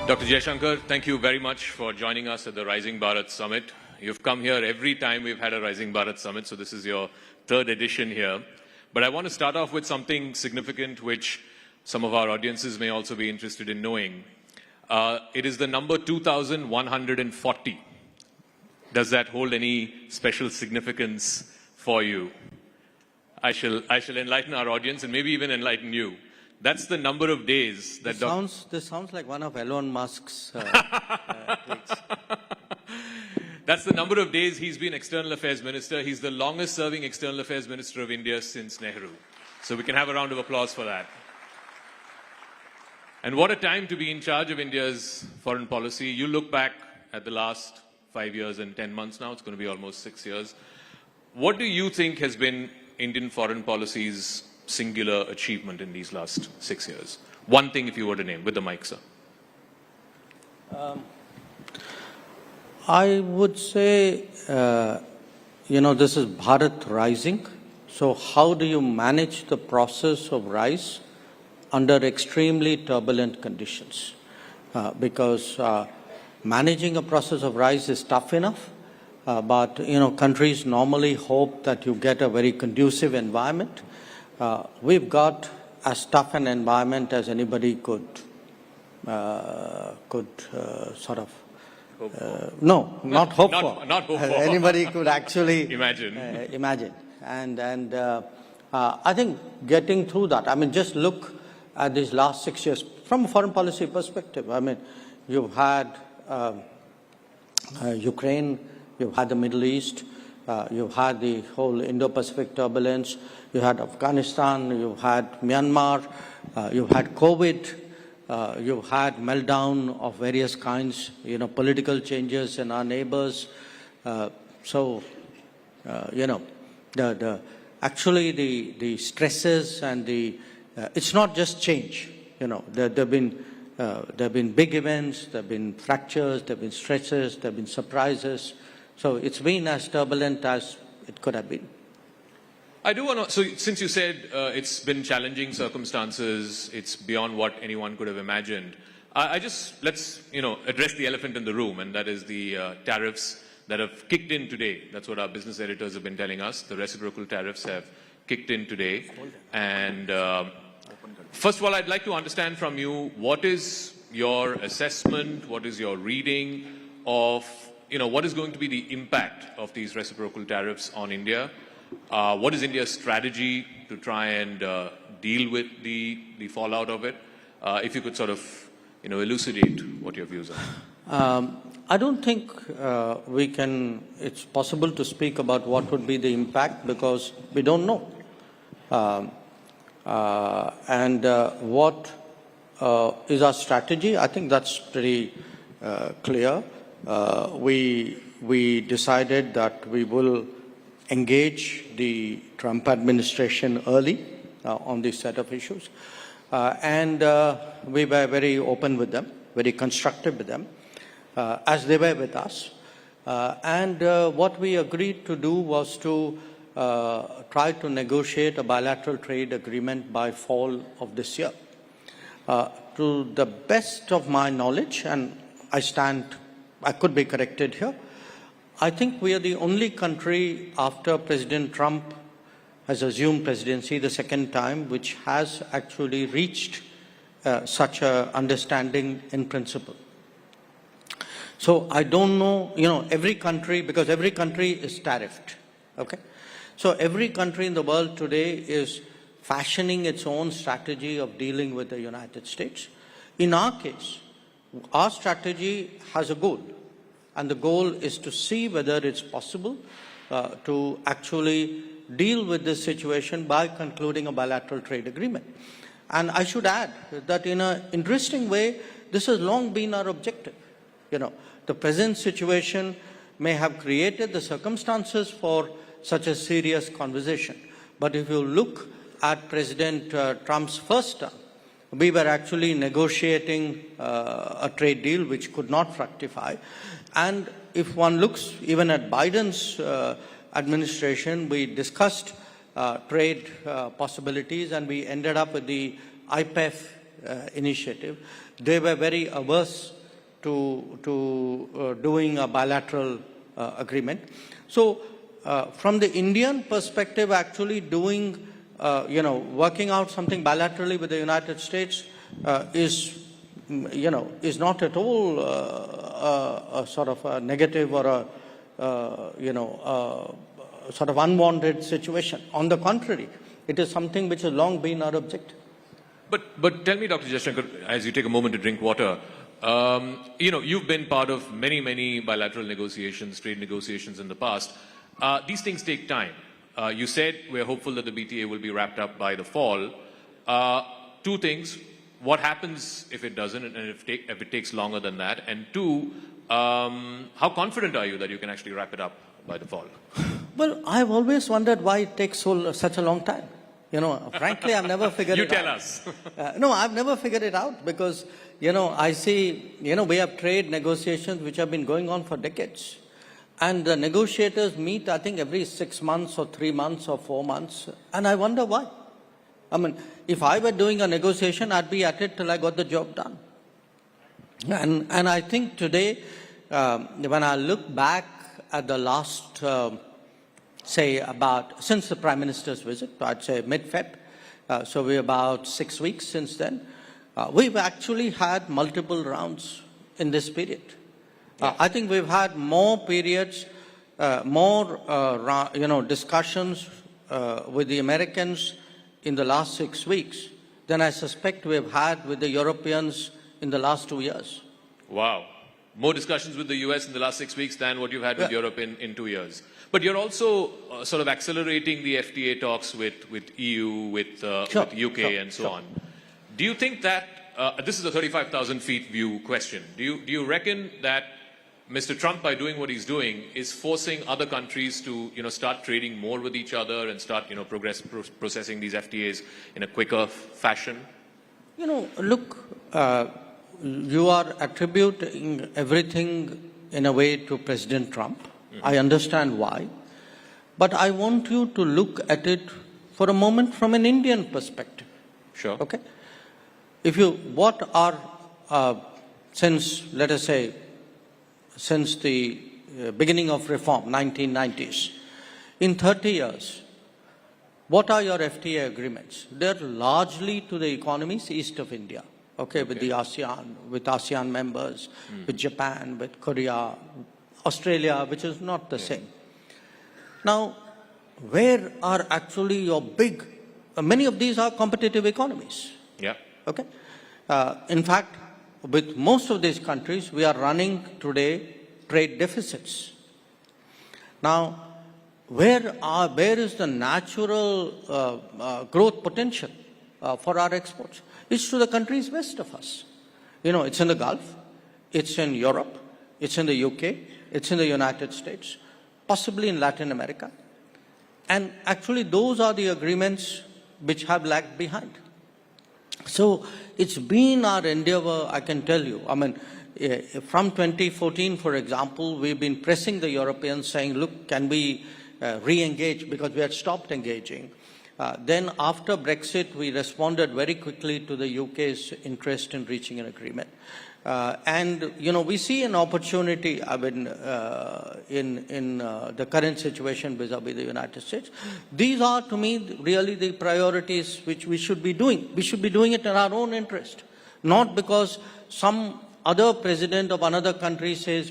Dr. Jaishankar, thank you very much for joining us at the Rising Bharat Summit. You've come here every time we've had a Rising Bharat Summit, so this is your 3rd edition here. But I want to start off with something significant which some of our audiences may also be interested in knowing. It is the number 2,140. Does that hold any special significance for you? I shall enlighten our audience and maybe even enlighten you. That's the number of days that... This sounds like one of Elon Musk's tweets. That's the number of days he's been External Affairs Minister. He's the longest serving External Affairs Minister of India since Nehru. So we can have a round of applause for that. And what a time to be in charge of India's foreign policy. You look back at the last 5 years and 10 months now, it's going to be almost 6 years. What do you think has been Indian foreign policy's singular achievement in these last 6 years? One thing if you were to name, with the mic, sir. I would say, this is Bharat rising. So how do you manage the process of rise under extremely turbulent conditions? Because managing a process of rise is tough enough, but countries normally hope that you get a very conducive environment. We've got as tough an environment as anybody could sort of. No, not hope for. Not hope for. Anybody could actually imagine. Imagine. And I think getting through that, just look at these last 6 years from a foreign policy perspective. You've had Ukraine, you've had the Middle East, you've had the whole Indo-Pacific turbulence, you had Afghanistan, you've had Myanmar, you've had COVID, you've had meltdown of various kinds, political changes in our neighbors. Actually the stresses and it's not just change. There have been big events, there have been fractures, there have been stresses, there have been surprises. So it's been as turbulent as it could have been. I do want to, so since you said it's been challenging circumstances, it's beyond what anyone could have imagined, let's address the elephant in the room, and that is the tariffs that have kicked in today. That's what our business editors have been telling us. The reciprocal tariffs have kicked in today. And first of all, I'd like to understand from you, what is your assessment, what is your reading of, what is going to be the impact of these reciprocal tariffs on India? What is India's strategy to try and deal with the fallout of it? If you could sort of, elucidate what your views are. I don't think it's possible to speak about what would be the impact because we don't know. What is our strategy? I think that's pretty clear. We decided that we will engage the Trump administration early on this set of issues. We were very open with them, very constructive with them, as they were with us. What we agreed to do was to try to negotiate a bilateral trade agreement by fall of this year. To the best of my knowledge, and I could be corrected here, I think we are the only country after President Trump has assumed presidency the second time, which has actually reached such an understanding in principle. So I don't know, every country, because every country is tariffed, okay? So every country in the world today is fashioning its own strategy of dealing with the United States. In our case, our strategy has a goal, and the goal is to see whether it's possible to actually deal with this situation by concluding a bilateral trade agreement. And I should add that in an interesting way, this has long been our objective. The present situation may have created the circumstances for such a serious conversation. But if you look at President Trump's first term, we were actually negotiating a trade deal which could not fructify. And if one looks even at Biden's administration, we discussed trade possibilities and we ended up with the IPEF initiative. They were very averse to doing a bilateral agreement. So from the Indian perspective, actually doing, working out something bilaterally with the United States is not at all a sort of a negative or a sort of unwanted situation. On the contrary, it is something which has long been our objective. But tell me, Dr. Jaishankar, as you take a moment to drink water, you've been part of many bilateral negotiations, trade negotiations in the past. These things take time. You said we're hopeful that the BTA will be wrapped up by the fall. Two things. What happens if it doesn't and if it takes longer than that? And two, how confident are you that you can actually wrap it up by the fall? Well, I've always wondered why it takes such a long time. Frankly, I've never figured it out. You tell us. No, I've never figured it out because, I see, we have trade negotiations which have been going on for decades. And the negotiators meet, I think, every 6 months or 3 months or 4 months. And I wonder why. I mean, if I were doing a negotiation, I'd be at it till I got the job done. And I think today, when I look back at the last, since the Prime Minister's visit, I'd say mid-Feb, so we're about 6 weeks since then, we've actually had multiple rounds in this period. I think we've had more periods, discussions with the Americans in the last 6 weeks than I suspect we've had with the Europeans in the last 2 years. Wow. More discussions with the US in the last 6 weeks than what you've had with Europe in 2 years. But you're also sort of accelerating the FTA talks with EU, with UK and so on. Do you think that, this is a 35,000 feet view question, do you reckon that Mr. Trump, by doing what he's doing, is forcing other countries to, start trading more with each other and start, processing these FTAs in a quicker fashion? Look, you are attributing everything in a way to President Trump. Mm-hmm. I understand why. But I want you to look at it for a moment from an Indian perspective. Sure. Okay? Since the beginning of reform, 1990s, in 30 years, what are your FTA agreements? They're largely to the economies east of India, with the ASEAN, with ASEAN members, with Japan, with Korea, Australia, which is not the same. Now, where are actually your many of these are competitive economies. Yeah. Okay? In fact, with most of these countries, we are running today trade deficits. Now, where is the natural growth potential for our exports? It's to the countries west of us. You know, it's in the Gulf, it's in Europe, it's in the UK, it's in the United States, possibly in Latin America. And actually, those are the agreements which have lagged behind. So it's been our endeavor, I can tell you. I mean, from 2014, for example, we've been pressing the Europeans saying, look, can we re-engage, because we had stopped engaging. Then after Brexit, we responded very quickly to the UK's interest in reaching an agreement. And, you know, we see an opportunity, I mean, in the current situation vis-a-vis the United States. These are, to me, really the priorities which we should be doing. We should be doing it in our own interest, not because some other president of another country says,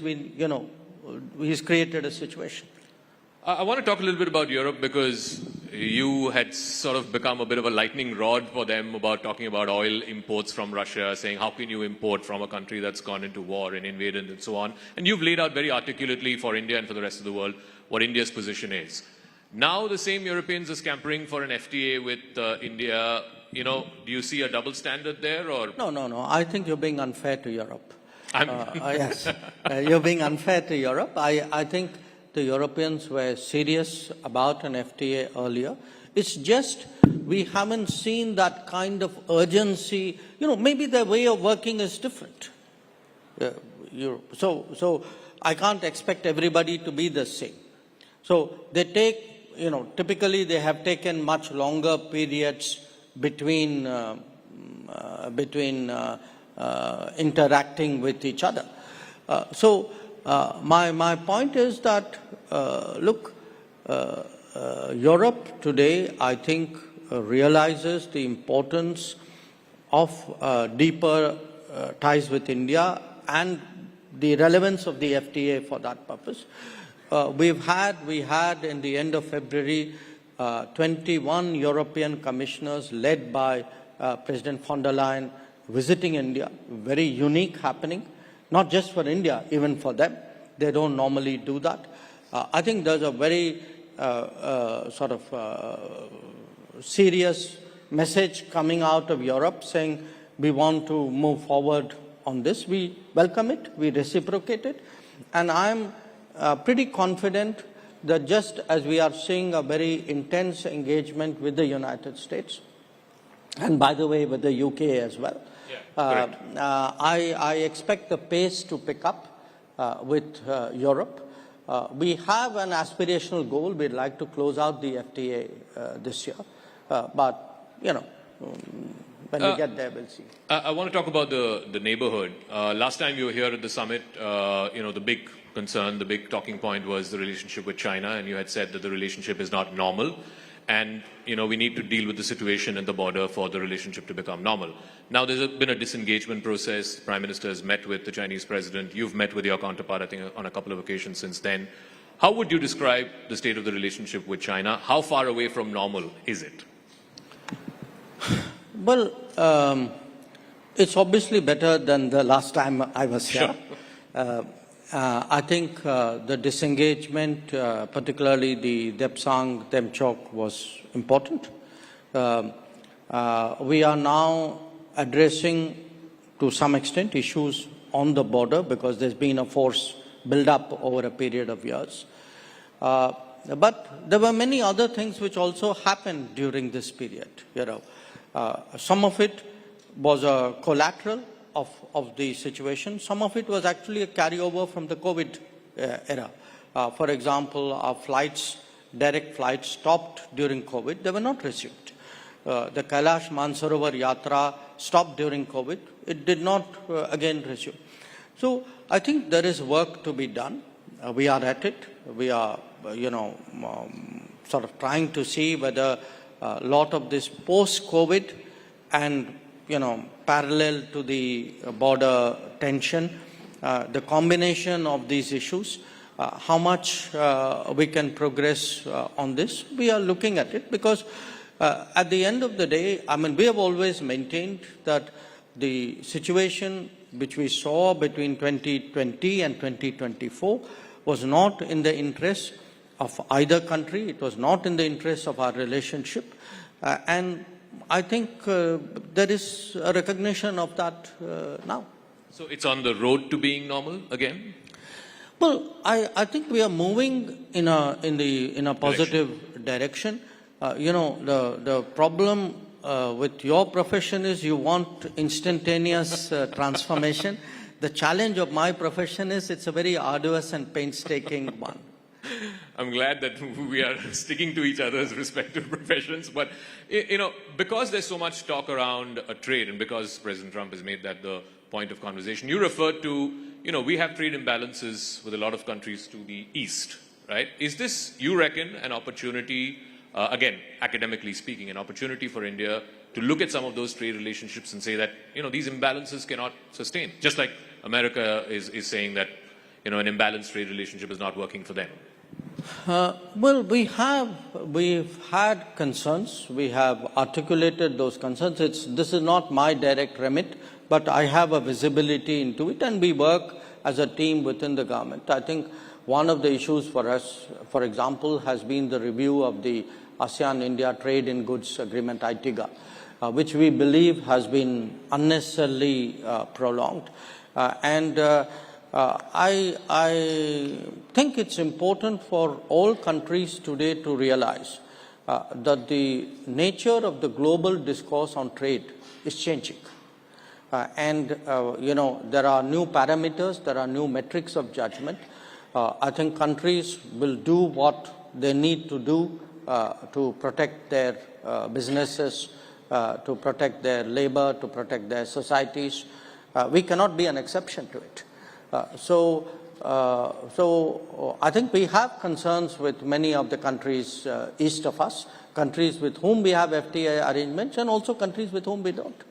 he's created a situation. I want to talk a little bit about Europe, because you had sort of become a bit of a lightning rod for them about talking about oil imports from Russia, saying how can you import from a country that's gone into war and invaded and so on. And you've laid out very articulately for India and for the rest of the world what India's position is. Now the same Europeans are scampering for an FTA with India. You know, do you see a double standard there? Or No. I think you're being unfair to Europe. Yes, you're being unfair to Europe. I think the Europeans were serious about an FTA earlier. It's just we haven't seen that kind of urgency. You know, maybe their way of working is different. So I can't expect everybody to be the same. So they take, typically they have taken much longer periods between interacting with each other. My point is that, Europe today, I think, realizes the importance of deeper ties with India and the relevance of the FTA for that purpose. We had in the end of February 21 European commissioners led by President von der Leyen visiting India. Very unique happening, not just for India, even for them. They don't normally do that. I think there's a very serious message coming out of Europe saying we want to move forward on this. We welcome it, we reciprocate it, and I'm pretty confident that just as we are seeing a very intense engagement with the United States, and by the way with the UK as well, I expect the pace to pick up with Europe. We have an aspirational goal. We'd like to close out the FTA this year, but when we get there, we'll see. I want to talk about the neighborhood. Last time you were here at the summit, the big concern, the big talking point was the relationship with China, and you had said that the relationship is not normal, and we need to deal with the situation at the border for the relationship to become normal. Now there's been a disengagement process. The Prime Minister has met with the Chinese President. You've met with your counterpart, I think, on a couple of occasions since then. How would you describe the state of the relationship with China? How far away from normal is it? Well, it's obviously better than the last time I was here. Sure. I think the disengagement, particularly the Depsang-Demchok, was important. We are now addressing, to some extent, issues on the border because there's been a force build-up over a period of years. But there were many other things which also happened during this period. Some of it was a collateral of the situation. Some of it was actually a carryover from the COVID era. For example, our flights, direct flights, stopped during COVID. They were not resumed. The Kailash Mansarovar Yatra stopped during COVID. It did not again resume. So I think there is work to be done. We are at it. We are, sort of trying to see whether a lot of this post-COVID and parallel to the border tension, the combination of these issues, how much we can progress on this. We are looking at it because at the end of the day, we have always maintained that the situation which we saw between 2020 and 2024 was not in the interest of either country. It was not in the interest of our relationship. And I think there is a recognition of that now. So it's on the road to being normal again? Well, I think we are moving in a positive direction. The problem with your profession is you want instantaneous transformation. The challenge of my profession is it's a very arduous and painstaking one. I'm glad that we are sticking to each other's respective professions. But, because there's so much talk around trade and because President Trump has made that the point of conversation, you referred to, we have trade imbalances with a lot of countries to the east, right? Is this, you reckon, an opportunity, again, academically speaking, an opportunity for India to look at some of those trade relationships and say that, these imbalances cannot sustain, just like America is saying that, an imbalanced trade relationship is not working for them? Well, we've had concerns. We have articulated those concerns. This is not my direct remit, but I have a visibility into it, and we work as a team within the government. I think one of the issues for us, for example, has been the review of the ASEAN-India Trade in Goods Agreement, ITIGA, which we believe has been unnecessarily prolonged. I think it's important for all countries today to realize that the nature of the global discourse on trade is changing. There are new parameters, there are new metrics of judgment. I think countries will do what they need to do to protect their businesses, to protect their labor, to protect their societies. We cannot be an exception to it. So I think we have concerns with many of the countries east of us, countries with whom we have FTA arrangements, and also countries with whom we don't.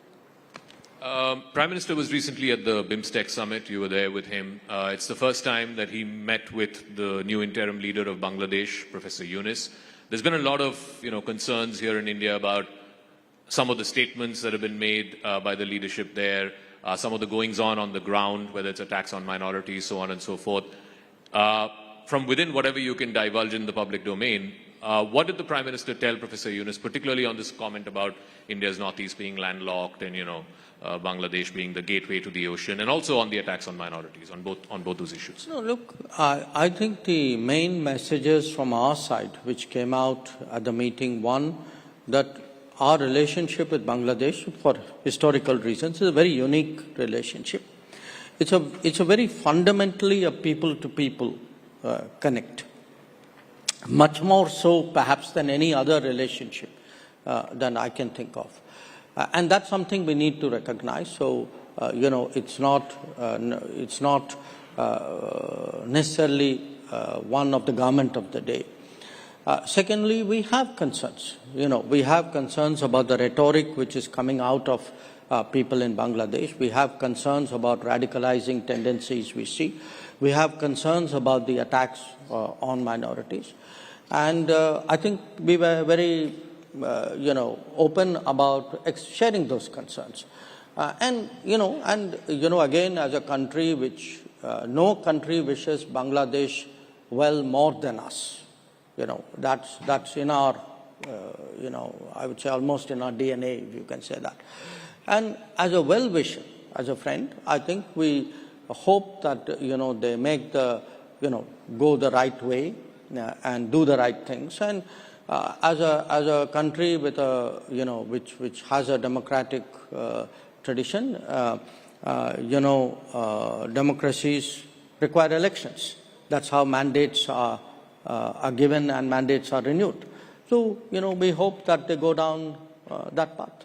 Prime Minister was recently at the BIMSTEC summit. You were there with him. It's the first time that he met with the new interim leader of Bangladesh, Professor Yunus. There's been a lot of concerns here in India about some of the statements that have been made by the leadership there. Some of the goings-on on the ground, whether it's attacks on minorities, so on and so forth. From within whatever you can divulge in the public domain, what did the Prime Minister tell Professor Yunus, particularly on this comment about India's northeast being landlocked and, Bangladesh being the gateway to the ocean, and also on the attacks on minorities, on both those issues? No, look, I think the main messages from our side, which came out at the meeting, one, that our relationship with Bangladesh, for historical reasons, is a very unique relationship. It's a very fundamentally a people-to-people connect. Much more so, perhaps, than any other relationship than I can think of. And that's something we need to recognize. So, it's not necessarily one of the government of the day. Secondly, we have concerns. We have concerns about the rhetoric which is coming out of people in Bangladesh. We have concerns about radicalizing tendencies we see. We have concerns about the attacks on minorities. And I think we were very, open about sharing those concerns. Again, as a country which, no country wishes Bangladesh well more than us. That's in our, I would say almost in our DNA, if you can say that. And as a well-wisher, as a friend, I think we hope that, they make the, go the right way and do the right things. And as a country with a, which has a democratic tradition, democracies require elections. That's how mandates are given and mandates are renewed. So, we hope that they go down that path.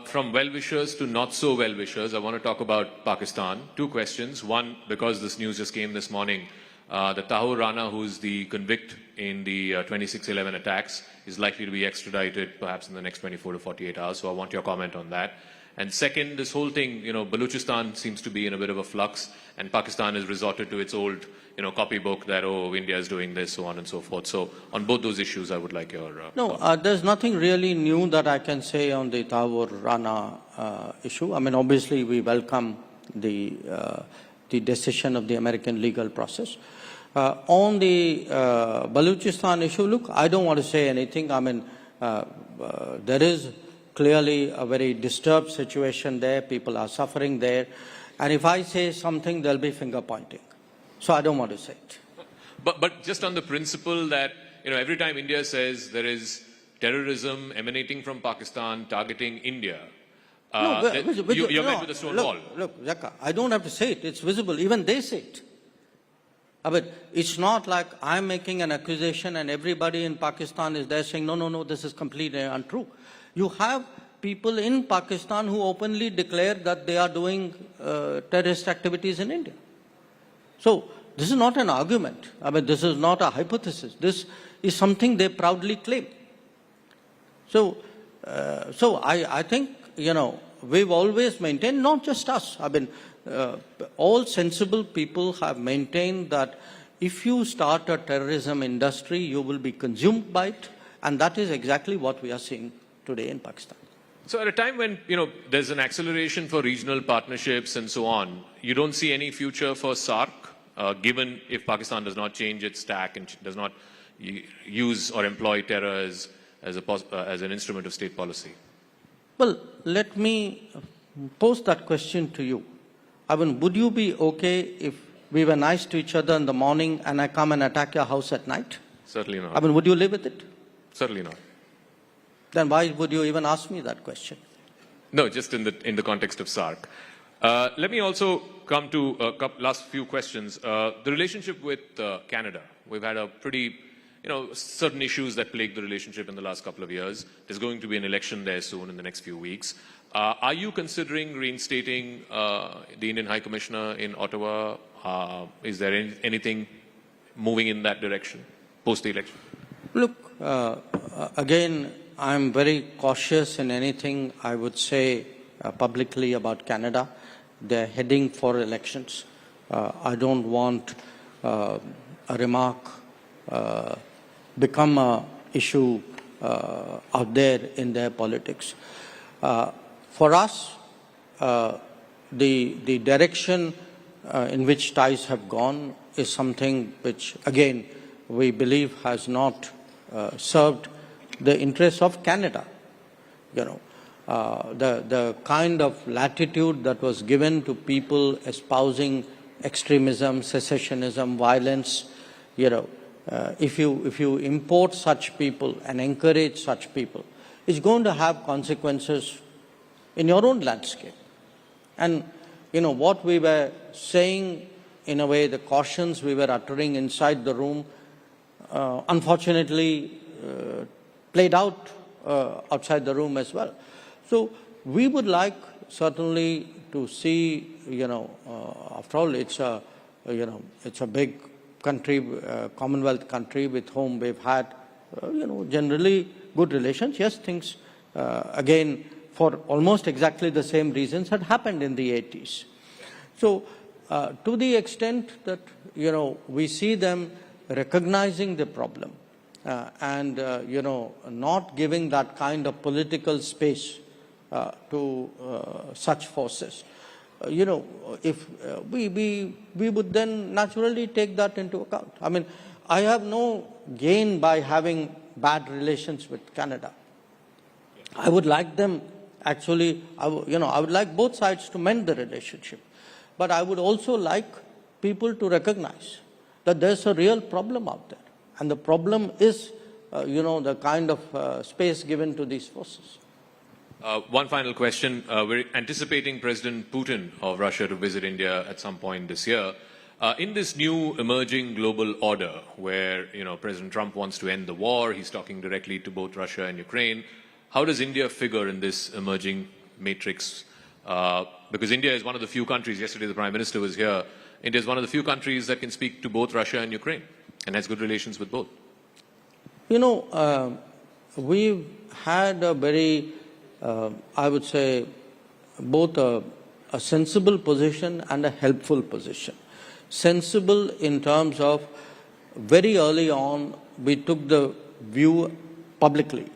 From well-wishers to not-so-well-wishers, I want to talk about Pakistan. Two questions. One, because this news just came this morning, that Tahir Rana, who's the convict in the 26/11 attacks, is likely to be extradited perhaps in the next 24 to 48 hours. So I want your comment on that. And second, this whole thing, Baluchistan seems to be in a bit of a flux, and Pakistan has resorted to its old, copybook that, India is doing this, so on and so forth. So on both those issues, I would like your there's nothing really new that I can say on the Tahir Rana issue. I mean, obviously, we welcome the decision of the American legal process. On the Baluchistan issue, look, I don't want to say anything. I mean, there is clearly a very disturbed situation there. People are suffering there. And if I say something, there'll be finger pointing. So I don't want to say it. But just on the principle that, every time India says there is terrorism emanating from Pakistan targeting India, you're met with a stone wall. Look, Jaka, I don't have to say it. It's visible. Even they say it. But it's not like I'm making an accusation and everybody in Pakistan is there saying, no, this is completely untrue. You have people in Pakistan who openly declare that they are doing terrorist activities in India. So this is not an argument. I mean, this is not a hypothesis. This is something they proudly claim. So I think, we've always maintained, not just us, I mean, all sensible people have maintained that if you start a terrorism industry, you will be consumed by it. And that is exactly what we are seeing today in Pakistan. So at a time when, there's an acceleration for regional partnerships and so on, you don't see any future for SAARC, given if Pakistan does not change its tack and does not use or employ terror as an instrument of state policy? Well, let me pose that question to you. I mean, would you be okay if we were nice to each other in the morning and I come and attack your house at night? Certainly not. I mean, would you live with it? Certainly not. Then why would you even ask me that question? No, just in the context of SAARC. Let me also come to last few questions. The relationship with Canada. We've had a pretty, certain issues that plague the relationship in the last couple of years. There's going to be an election there soon in the next few weeks. Are you considering reinstating the Indian High Commissioner in Ottawa? Is there anything moving in that direction post the election? Look, again, I'm very cautious in anything I would say publicly about Canada. They're heading for elections. I don't want a remark become an issue out there in their politics. For us, the direction in which ties have gone is something which, again, we believe has not served the interests of Canada. The kind of latitude that was given to people espousing extremism, secessionism, violence, if you import such people and encourage such people, it's going to have consequences in your own landscape. And, what we were saying, in a way, the cautions we were uttering inside the room, unfortunately, played out outside the room as well. So we would like certainly to see, after all, it's a big country, Commonwealth country with whom we've had, generally good relations. Yes, things, again, for almost exactly the same reasons had happened in the 80s. So to the extent that, we see them recognizing the problem and, not giving that kind of political space to such forces, if we would then naturally take that into account. I mean, I have no gain by having bad relations with Canada. I would like them actually, I would like both sides to mend the relationship. But I would also like people to recognize that there's a real problem out there. And the problem is, the kind of space given to these forces. One final question. We're anticipating President Putin of Russia to visit India at some point this year. In this new emerging global order where, President Trump wants to end the war, he's talking directly to both Russia and Ukraine, how does India figure in this emerging matrix? Because India is one of the few countries, yesterday the Prime Minister was here, India is one of the few countries that can speak to both Russia and Ukraine and has good relations with both. You know, we've had a very, I would say, both a sensible position and a helpful position. Sensible in terms of very early on, we took the view publicly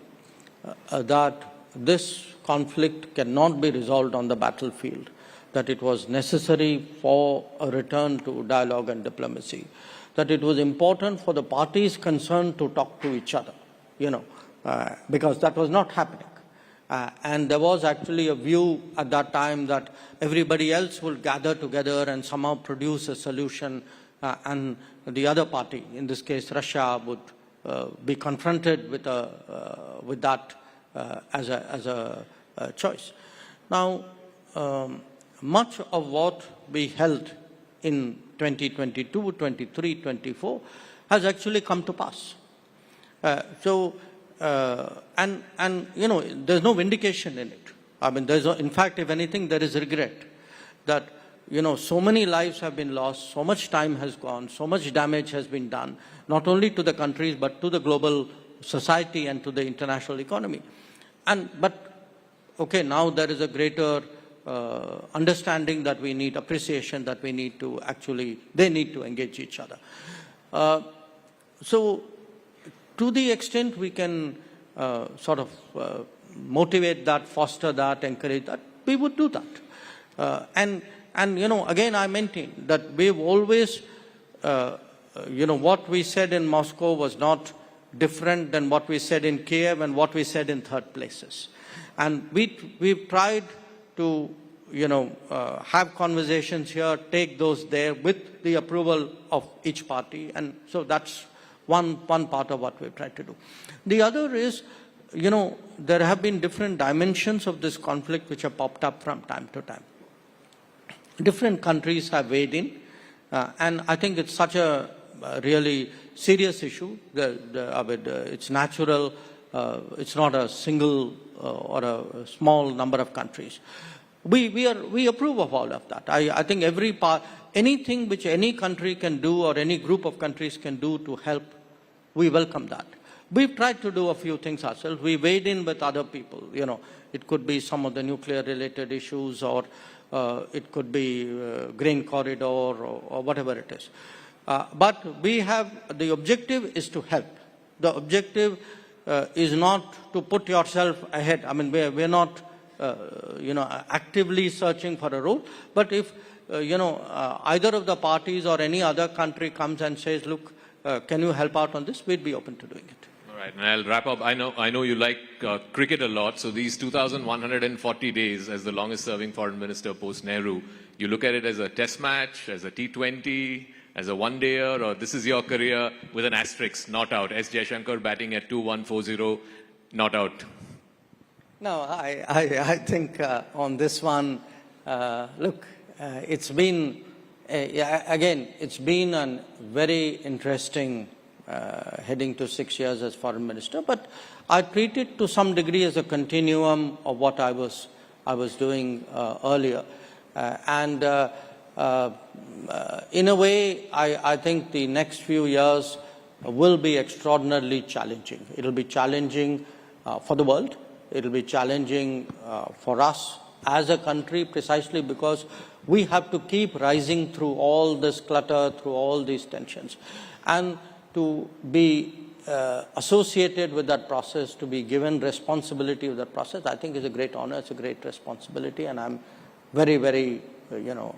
that this conflict cannot be resolved on the battlefield, that it was necessary for a return to dialogue and diplomacy, that it was important for the parties concerned to talk to each other, you know, because that was not happening. And there was actually a view at that time that everybody else will gather together and somehow produce a solution, and the other party, in this case Russia, would be confronted with that as a choice. Now, much of what we held in 2022, 23, 24 has actually come to pass. And you know, there's no vindication in it. I mean, in fact, if anything, there is regret that, you know, so many lives have been lost, so much time has gone, so much damage has been done, not only to the countries, but to the global society and to the international economy. But, okay, now there is a greater understanding that we need, appreciation that we need to actually, they need to engage each other. So, to the extent we can sort of motivate that, foster that, encourage that, we would do that. And you know, again, I maintain that we've always, you know, what we said in Moscow was not different than what we said in Kiev and what we said in third places. And we've tried to, you know, have conversations here, take those there with the approval of each party. And so that's one part of what we've tried to do. The other is, you know, there have been different dimensions of this conflict which have popped up from time to time. Different countries have weighed in, and I think it's such a really serious issue. It's natural. It's not a single or a small number of countries. We approve of all of that. I think anything which any country can do or any group of countries can do to help, we welcome that. We've tried to do a few things ourselves. We weighed in with other people. You know, it could be some of the nuclear-related issues, or it could be grain corridor, or whatever it is. But we have, the objective is to help. The objective is not to put yourself ahead. I mean, we're not, you know, actively searching for a role. But if, you know, either of the parties or any other country comes and says, look, can you help out on this? We'd be open to doing it. All right, and I'll wrap up. I know you like cricket a lot, so these 2,140 days as the longest-serving foreign minister post-Nehru, you look at it as a test match, as a T20, as a one-dayer, or this is your career with an asterisk, not out. S. Jaishankar batting at 2-1-4-0, not out. No, I think on this one, look, it's been, again, it's been a very interesting heading to 6 years as foreign minister, but I treat it to some degree as a continuum of what I was doing earlier. And in a way, I think the next few years will be extraordinarily challenging. It'll be challenging for the world. It'll be challenging for us as a country, precisely because we have to keep rising through all this clutter, through all these tensions. And to be associated with that process, to be given responsibility of that process, I think is a great honor, it's a great responsibility, and I'm very, very, you know,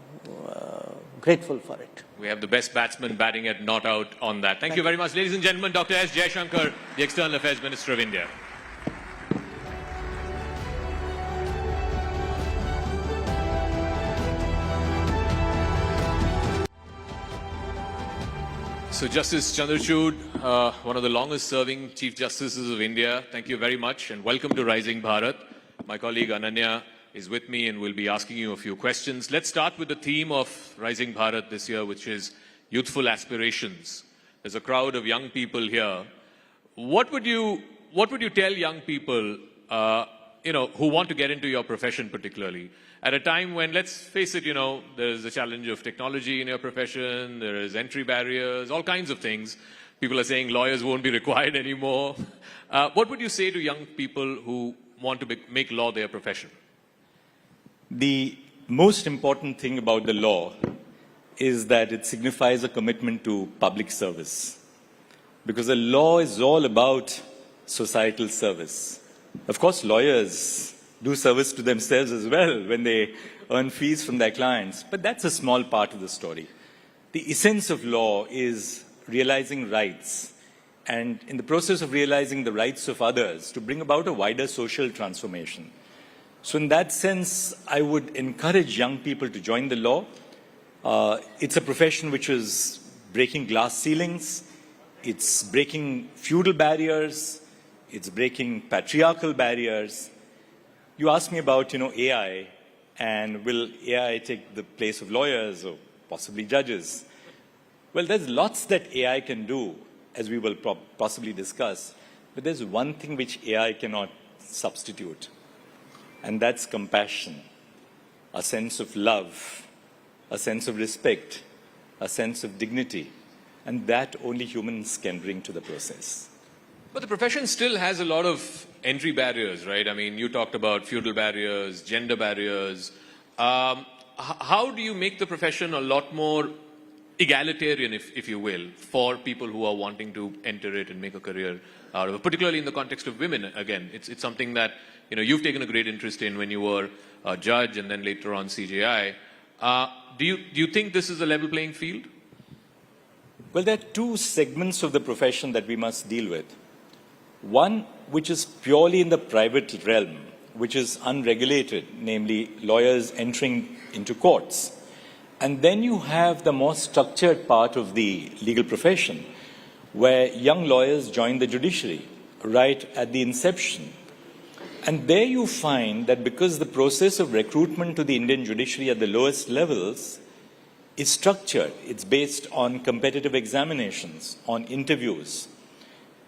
grateful for it. We have the best batsman batting at not out on that. Thank you very much, ladies and gentlemen. Dr. S. Jaishankar, the External Affairs Minister of India. So Justice Chandrachud, one of the longest serving Chief Justices of India, thank you very much and welcome to Rising Bharat. My colleague Ananya is with me and will be asking you a few questions. Let's start with the theme of Rising Bharat this year, which is Youthful Aspirations. There's a crowd of young people here. What would you tell young people who want to get into your profession particularly, at a time when, let's face it, there's a challenge of technology in your profession, there is entry barriers, all kinds of things. People are saying lawyers won't be required anymore. What would you say to young people who want to make law their profession? The most important thing about the law is that it signifies a commitment to public service. Because the law is all about societal service. Of course, lawyers do service to themselves as well when they earn fees from their clients, but that's a small part of the story. The essence of law is realizing rights, and in the process of realizing the rights of others, to bring about a wider social transformation. So in that sense, I would encourage young people to join the law. It's a profession which is breaking glass ceilings, it's breaking feudal barriers, it's breaking patriarchal barriers. You asked me about, AI, and will AI take the place of lawyers or possibly judges? Well, there's lots that AI can do, as we will possibly discuss, but there's one thing which AI cannot substitute, and that's compassion, a sense of love, a sense of respect, a sense of dignity, and that only humans can bring to the process. But the profession still has a lot of entry barriers, right? I mean, you talked about feudal barriers, gender barriers. How do you make the profession a lot more egalitarian, if you will, for people who are wanting to enter it and make a career out of it, particularly in the context of women? Again, it's something that you've taken a great interest in when you were a judge and then later on CJI. Do you think this is a level playing field? Well, there are two segments of the profession that we must deal with. One, which is purely in the private realm, which is unregulated, namely lawyers entering into courts. And then you have the more structured part of the legal profession, where young lawyers join the judiciary right at the inception. And there you find that because the process of recruitment to the Indian judiciary at the lowest levels is structured, it's based on competitive examinations, on interviews,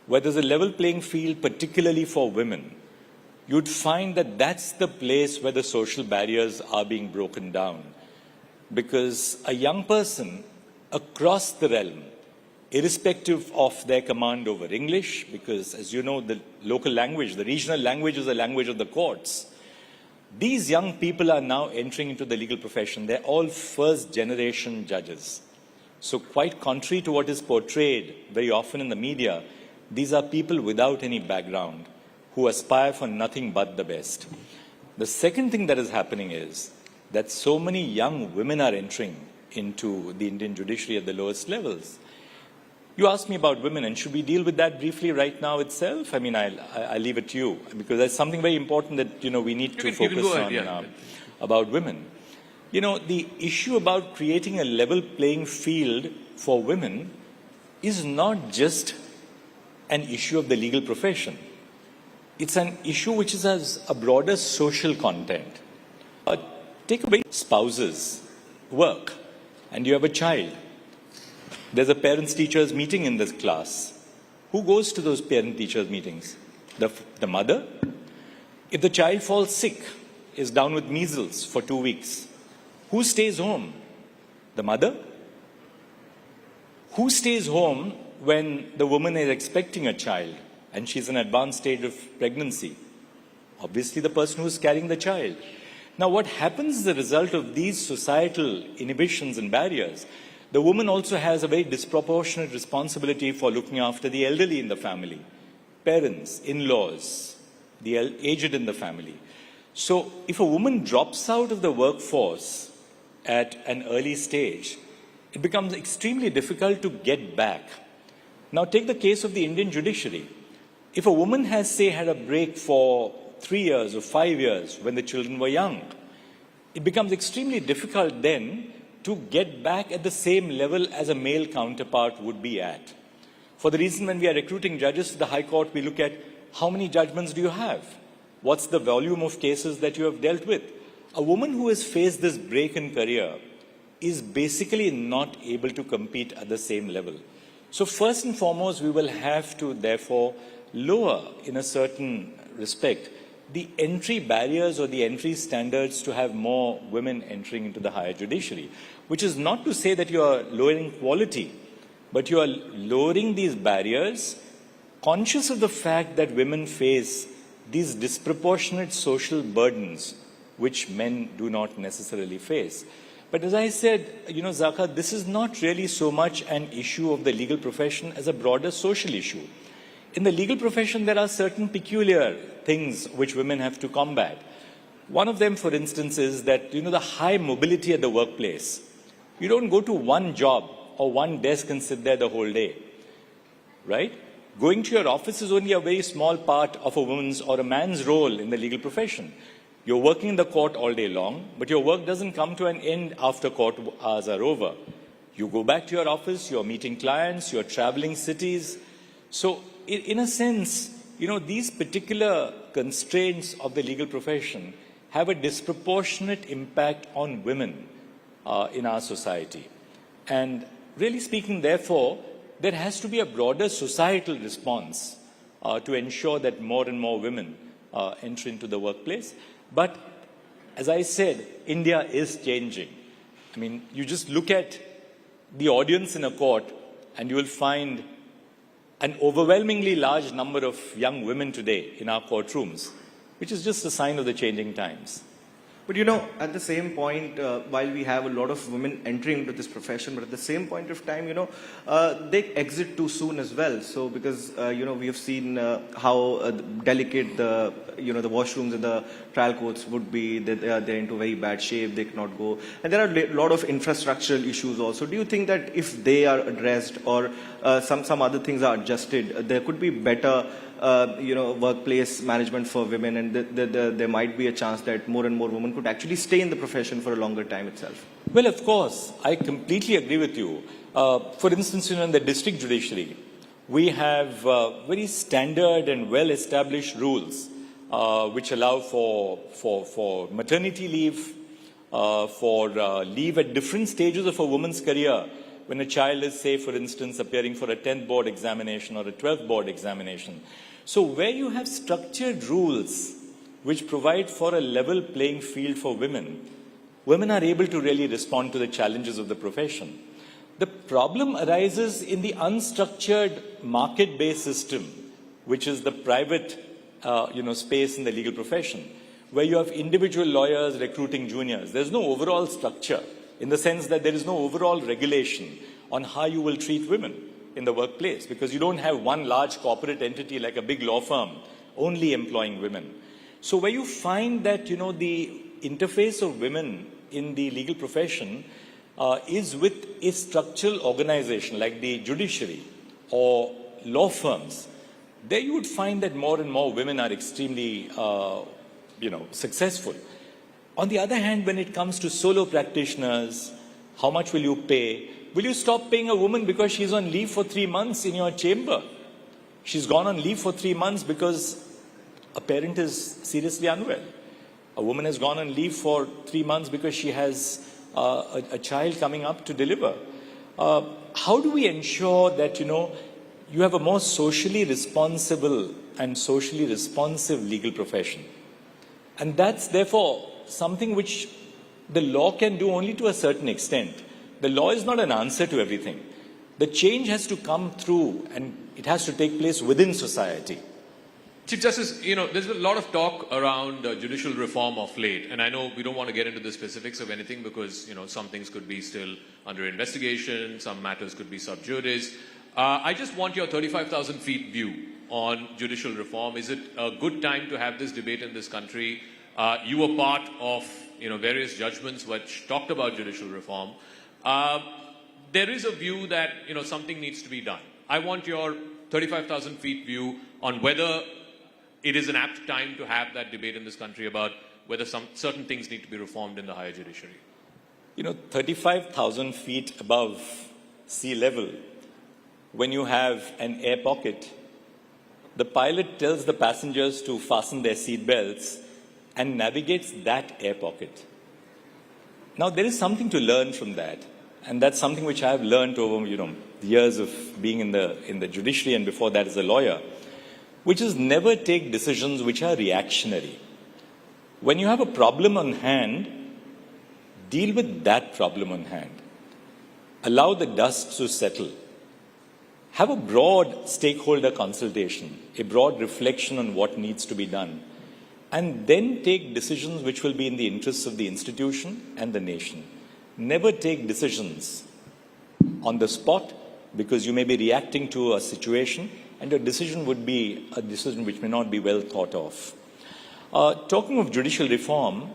where there's a level playing field, particularly for women, you'd find that that's the place where the social barriers are being broken down. Because a young person across the realm, irrespective of their command over English, because as you know, the local language, the regional language is the language of the courts. These young people are now entering into the legal profession. They're all first-generation judges. So quite contrary to what is portrayed very often in the media, these are people without any background who aspire for nothing but the best. The second thing that is happening is that so many young women are entering into the Indian judiciary at the lowest levels. You asked me about women, and should we deal with that briefly right now itself? I mean, I'll leave it to you, because there's something very important that, we need to focus on about women. The issue about creating a level playing field for women is not just an issue of the legal profession. It's an issue which has a broader social content. Take away spouses, work, and you have a child. There's a parents-teachers meeting in this class. Who goes to those parent-teachers meetings? The mother? If the child falls sick, is down with measles for 2 weeks, who stays home? The mother? Who stays home when the woman is expecting a child and she's in an advanced stage of pregnancy? Obviously, the person who's carrying the child. Now, what happens as a result of these societal inhibitions and barriers? The woman also has a very disproportionate responsibility for looking after the elderly in the family, parents, in-laws, the aged in the family. So if a woman drops out of the workforce at an early stage, it becomes extremely difficult to get back. Now take the case of the Indian judiciary. If a woman has, say, had a break for 3 years or 5 years when the children were young, it becomes extremely difficult then to get back at the same level as a male counterpart would be at. For the reason when we are recruiting judges to the High Court, we look at how many judgments do you have? What's the volume of cases that you have dealt with? A woman who has faced this break in career is basically not able to compete at the same level. So first and foremost, we will have to therefore lower, in a certain respect, the entry barriers or the entry standards to have more women entering into the higher judiciary, which is not to say that you are lowering quality, but you are lowering these barriers, conscious of the fact that women face these disproportionate social burdens which men do not necessarily face. But as I said, Zaka, this is not really so much an issue of the legal profession as a broader social issue. In the legal profession, there are certain peculiar things which women have to combat. One of them, for instance, is that, the high mobility at the workplace. You don't go to one job or one desk and sit there the whole day, right? Going to your office is only a very small part of a woman's or a man's role in the legal profession. You're working in the court all day long, but your work doesn't come to an end after court hours are over. You go back to your office, you're meeting clients, you're traveling cities. So in a sense, these particular constraints of the legal profession have a disproportionate impact on women in our society. And really speaking, therefore, there has to be a broader societal response to ensure that more and more women enter into the workplace. But as I said, India is changing. I mean, you just look at the audience in a court and you will find an overwhelmingly large number of young women today in our courtrooms, which is just a sign of the changing times. But at the same point, while we have a lot of women entering into this profession, but at the same point of time, they exit too soon as well. So because, we have seen how delicate the washrooms in the trial courts would be, they're into very bad shape, they cannot go. And there are a lot of infrastructural issues also. Do you think that if they are addressed or some other things are adjusted, there could be better workplace management for women, and there might be a chance that more and more women could actually stay in the profession for a longer time itself? Well, of course, I completely agree with you. For instance, in the district judiciary, we have very standard and well-established rules which allow for maternity leave, for leave at different stages of a woman's career. When a child is, say, for instance, appearing for a 10th board examination or a 12th board examination. So where you have structured rules which provide for a level playing field for women, women are able to really respond to the challenges of the profession. The problem arises in the unstructured market-based system, which is the private space in the legal profession, where you have individual lawyers recruiting juniors. There's no overall structure, in the sense that there is no overall regulation on how you will treat women in the workplace, because you don't have one large corporate entity like a big law firm only employing women. So where you find that, the interface of women in the legal profession is with a structural organization like the judiciary or law firms, there you would find that more and more women are extremely, successful. On the other hand, when it comes to solo practitioners, how much will you pay? Will you stop paying a woman because she's on leave for 3 months in your chamber? She's gone on leave for 3 months because a parent is seriously unwell. A woman has gone on leave for 3 months because she has a child coming up to deliver. How do we ensure that, you have a more socially responsible and socially responsive legal profession? And that's therefore something which the law can do only to a certain extent. The law is not an answer to everything. The change has to come through, and it has to take place within society. Chief Justice, there's a lot of talk around judicial reform of late, and I know we don't want to get into the specifics of anything because, some things could be still under investigation, some matters could be sub judice. I just want your 35,000 feet view on judicial reform. Is it a good time to have this debate in this country? You were part of, various judgments which talked about judicial reform. There is a view that, something needs to be done. I want your 35,000 feet view on whether it is an apt time to have that debate in this country about whether some certain things need to be reformed in the higher judiciary. 35,000 feet above sea level, when you have an air pocket, the pilot tells the passengers to fasten their seat belts and navigates that air pocket. Now, there is something to learn from that. And that's something which I have learned over, years of being in the judiciary and before that as a lawyer. which is never take decisions which are reactionary. When you have a problem on hand, deal with that problem on hand. Allow the dust to settle. Have a broad stakeholder consultation, a broad reflection on what needs to be done, and then take decisions which will be in the interests of the institution and the nation. Never take decisions on the spot because you may be reacting to a situation and your decision would be a decision which may not be well thought of. Talking of judicial reform,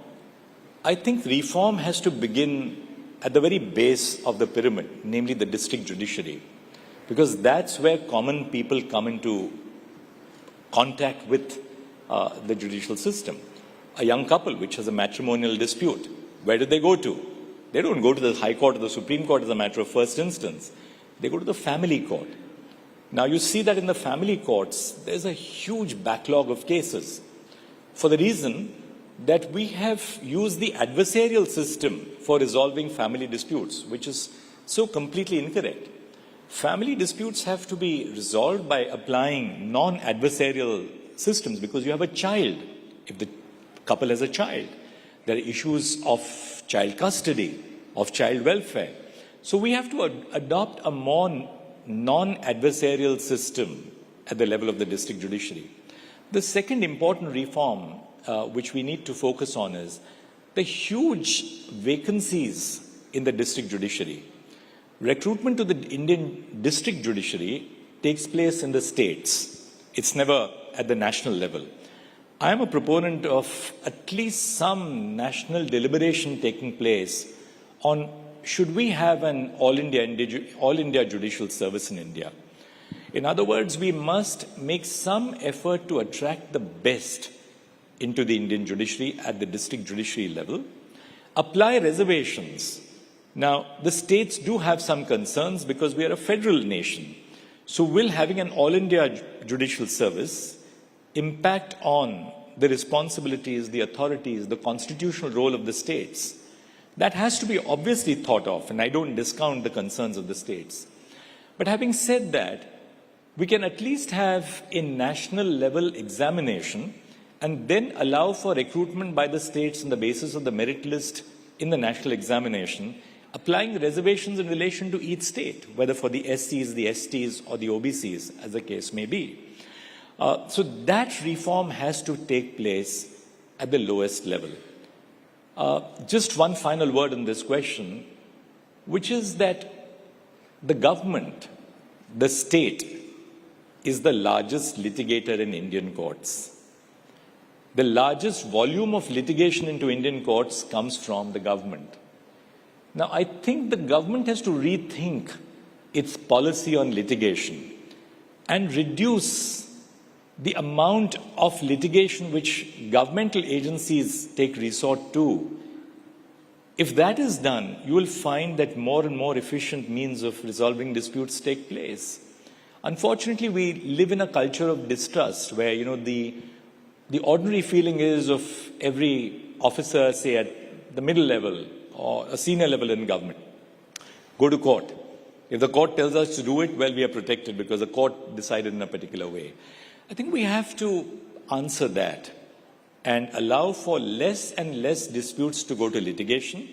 I think reform has to begin at the very base of the pyramid, namely the district judiciary, because that's where common people come into contact with the judicial system. A young couple which has a matrimonial dispute, where do they go to? They don't go to the High Court or the Supreme Court as a matter of first instance. They go to the family court. Now you see that in the family courts, there's a huge backlog of cases for the reason that we have used the adversarial system for resolving family disputes, which is so completely incorrect. Family disputes have to be resolved by applying non-adversarial systems because you have a child. If the couple has a child, there are issues of child custody, of child welfare. So we have to adopt a more non-adversarial system at the level of the district judiciary. The second important reform which we need to focus on is the huge vacancies in the district judiciary. Recruitment to the Indian district judiciary takes place in the states. It's never at the national level. I am a proponent of at least some national deliberation taking place on should we have an all-India judicial service in India. In other words, we must make some effort to attract the best into the Indian judiciary at the district judiciary level. Apply reservations. Now, the states do have some concerns because we are a federal nation. So will having an all-India judicial service impact on the responsibilities, the authorities, the constitutional role of the states? That has to be obviously thought of, and I don't discount the concerns of the states. But having said that, we can at least have a national level examination and then allow for recruitment by the states on the basis of the merit list in the national examination, applying reservations in relation to each state, whether for the SCs, the STs, or the OBCs, as the case may be. So that reform has to take place at the lowest level. Just one final word on this question, which is that the government, the state, is the largest litigator in Indian courts. The largest volume of litigation into Indian courts comes from the government. Now, I think the government has to rethink its policy on litigation and reduce the amount of litigation which governmental agencies take resort to. If that is done, you will find that more and more efficient means of resolving disputes take place. Unfortunately, we live in a culture of distrust where, the ordinary feeling is of every officer, say at the middle level or a senior level in government, go to court. If the court tells us to do it, well, we are protected because the court decided in a particular way. I think we have to answer that and allow for less and less disputes to go to litigation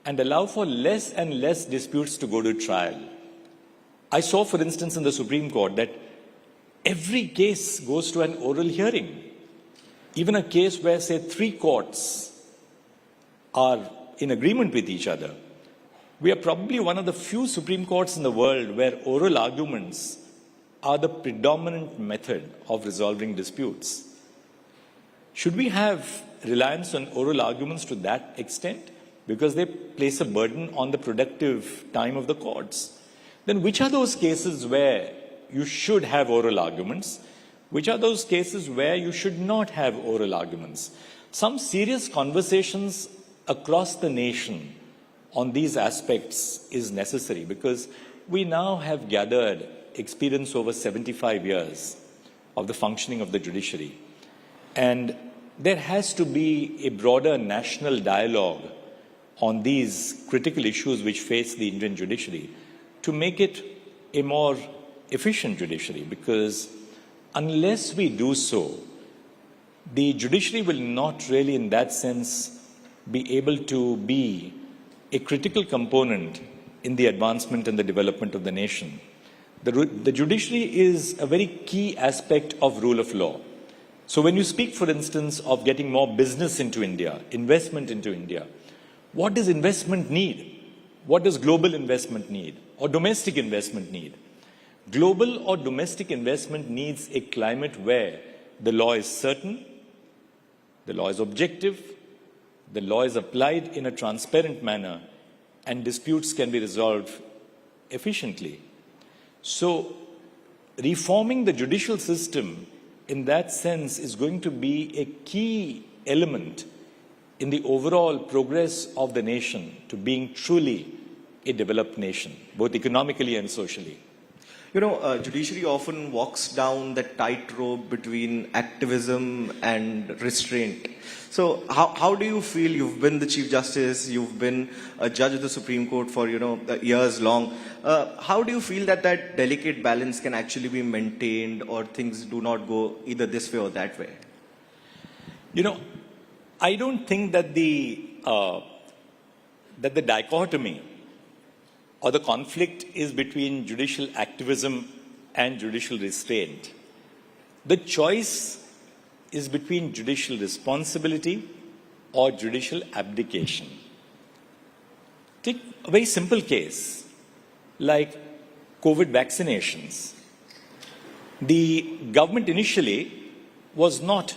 and allow for less and less disputes to go to trial. I saw, for instance, in the Supreme Court that every case goes to an oral hearing. Even a case where, say, 3 courts are in agreement with each other. We are probably one of the few Supreme Courts in the world where oral arguments are the predominant method of resolving disputes. Should we have reliance on oral arguments to that extent? Because they place a burden on the productive time of the courts. Then which are those cases where you should have oral arguments? Which are those cases where you should not have oral arguments? Some serious conversations across the nation on these aspects is necessary because we now have gathered experience over 75 years of the functioning of the judiciary. And there has to be a broader national dialogue on these critical issues which face the Indian judiciary to make it a more efficient judiciary, because unless we do so, the judiciary will not really, in that sense, be able to be a critical component in the advancement and the development of the nation. The judiciary is a very key aspect of rule of law. So when you speak, for instance, of getting more business into India, investment into India, what does investment need? What does global investment need or domestic investment need? Global or domestic investment needs a climate where the law is certain, the law is objective, the law is applied in a transparent manner, and disputes can be resolved efficiently. So, reforming the judicial system in that sense is going to be a key element in the overall progress of the nation to being truly a developed nation, both economically and socially. You know, judiciary often walks down the tightrope between activism and restraint. So how do you feel? You've been the Chief Justice, you've been a judge of the Supreme Court for, years long. How do you feel that that delicate balance can actually be maintained, or things do not go either this way or that way? I don't think that the dichotomy or the conflict is between judicial activism and judicial restraint. The choice is between judicial responsibility or judicial abdication. Take a very simple case, like COVID vaccinations. The government initially was not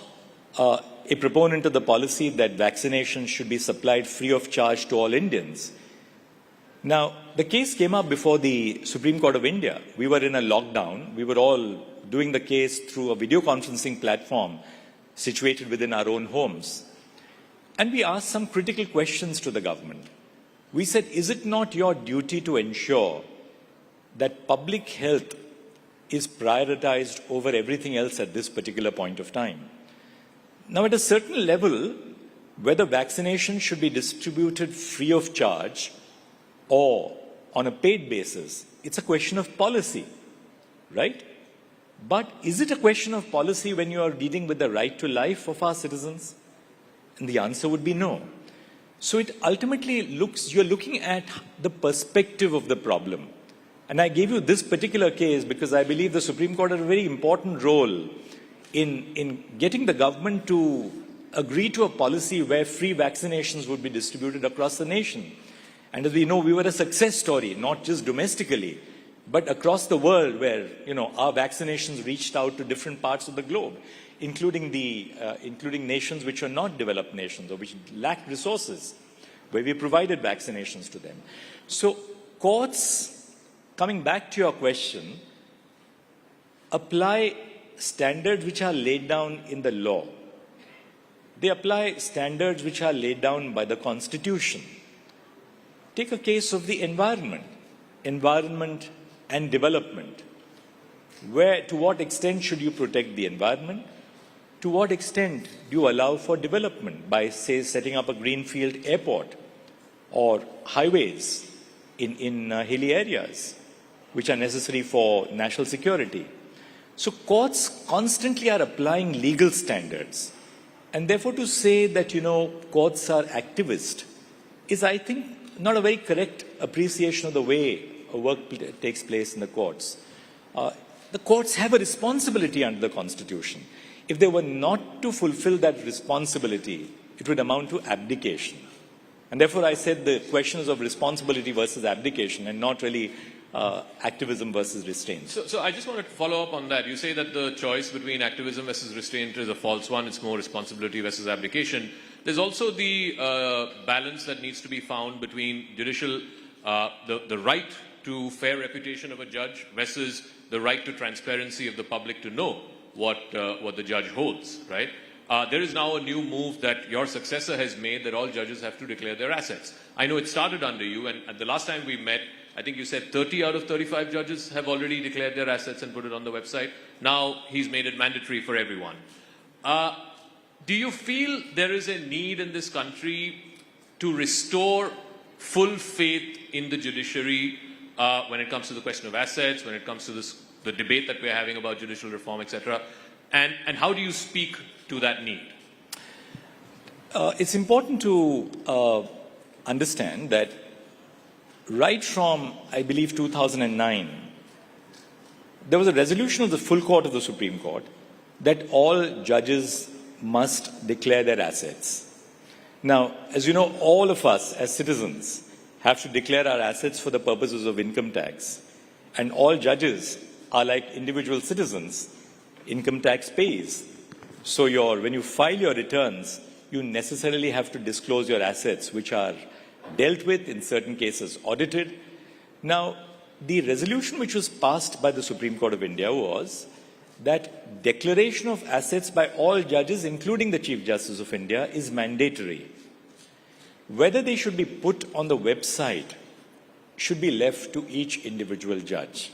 a proponent of the policy that vaccinations should be supplied free of charge to all Indians. Now, the case came up before the Supreme Court of India. We were in a lockdown. We were all doing the case through a video conferencing platform situated within our own homes. And we asked some critical questions to the government. We said, is it not your duty to ensure that public health is prioritized over everything else at this particular point of time? Now, at a certain level, whether vaccination should be distributed free of charge or on a paid basis, it's a question of policy, right? But is it a question of policy when you are dealing with the right to life of our citizens? And the answer would be no. So it ultimately you're looking at the perspective of the problem. And I gave you this particular case because I believe the Supreme Court had a very important role in getting the government to agree to a policy where free vaccinations would be distributed across the nation. And as we know, we were a success story, not just domestically, but across the world where, our vaccinations reached out to different parts of the globe, including nations which are not developed nations or which lacked resources, where we provided vaccinations to them. So courts, coming back to your question, apply standards which are laid down in the law. They apply standards which are laid down by the Constitution. Take a case of the environment and development. To what extent should you protect the environment? To what extent do you allow for development by, say, setting up a greenfield airport or highways in hilly areas, which are necessary for national security? So courts constantly are applying legal standards. And therefore to say that, courts are activist is, I think, not a very correct appreciation of the way work takes place in the courts. The courts have a responsibility under the Constitution. If they were not to fulfill that responsibility, it would amount to abdication. And therefore I said the question is of responsibility versus abdication and not really activism versus restraint. So I just wanted to follow up on that. You say that the choice between activism versus restraint is a false one. It's more responsibility versus abdication. There's also the balance that needs to be found between judicial, the right to fair reputation of a judge versus the right to transparency of the public to know what the judge holds, right? There is now a new move that your successor has made that all judges have to declare their assets. I know it started under you, and at the last time we met, I think you said 30 out of 35 judges have already declared their assets and put it on the website. Now he's made it mandatory for everyone. Do you feel there is a need in this country to restore full faith in the judiciary when it comes to the question of assets, when it comes to this the debate that we're having about judicial reform, etc.? And how do you speak to that need? It's important to understand that right from, I believe, 2009, there was a resolution of the full court of the Supreme Court that all judges must declare their assets. Now, as you know, all of us as citizens have to declare our assets for the purposes of income tax. And all judges are like individual citizens, income tax pays. So when you file your returns, you necessarily have to disclose your assets, which are dealt with, in certain cases audited. Now, the resolution which was passed by the Supreme Court of India was that declaration of assets by all judges, including the Chief Justice of India, is mandatory. Whether they should be put on the website should be left to each individual judge.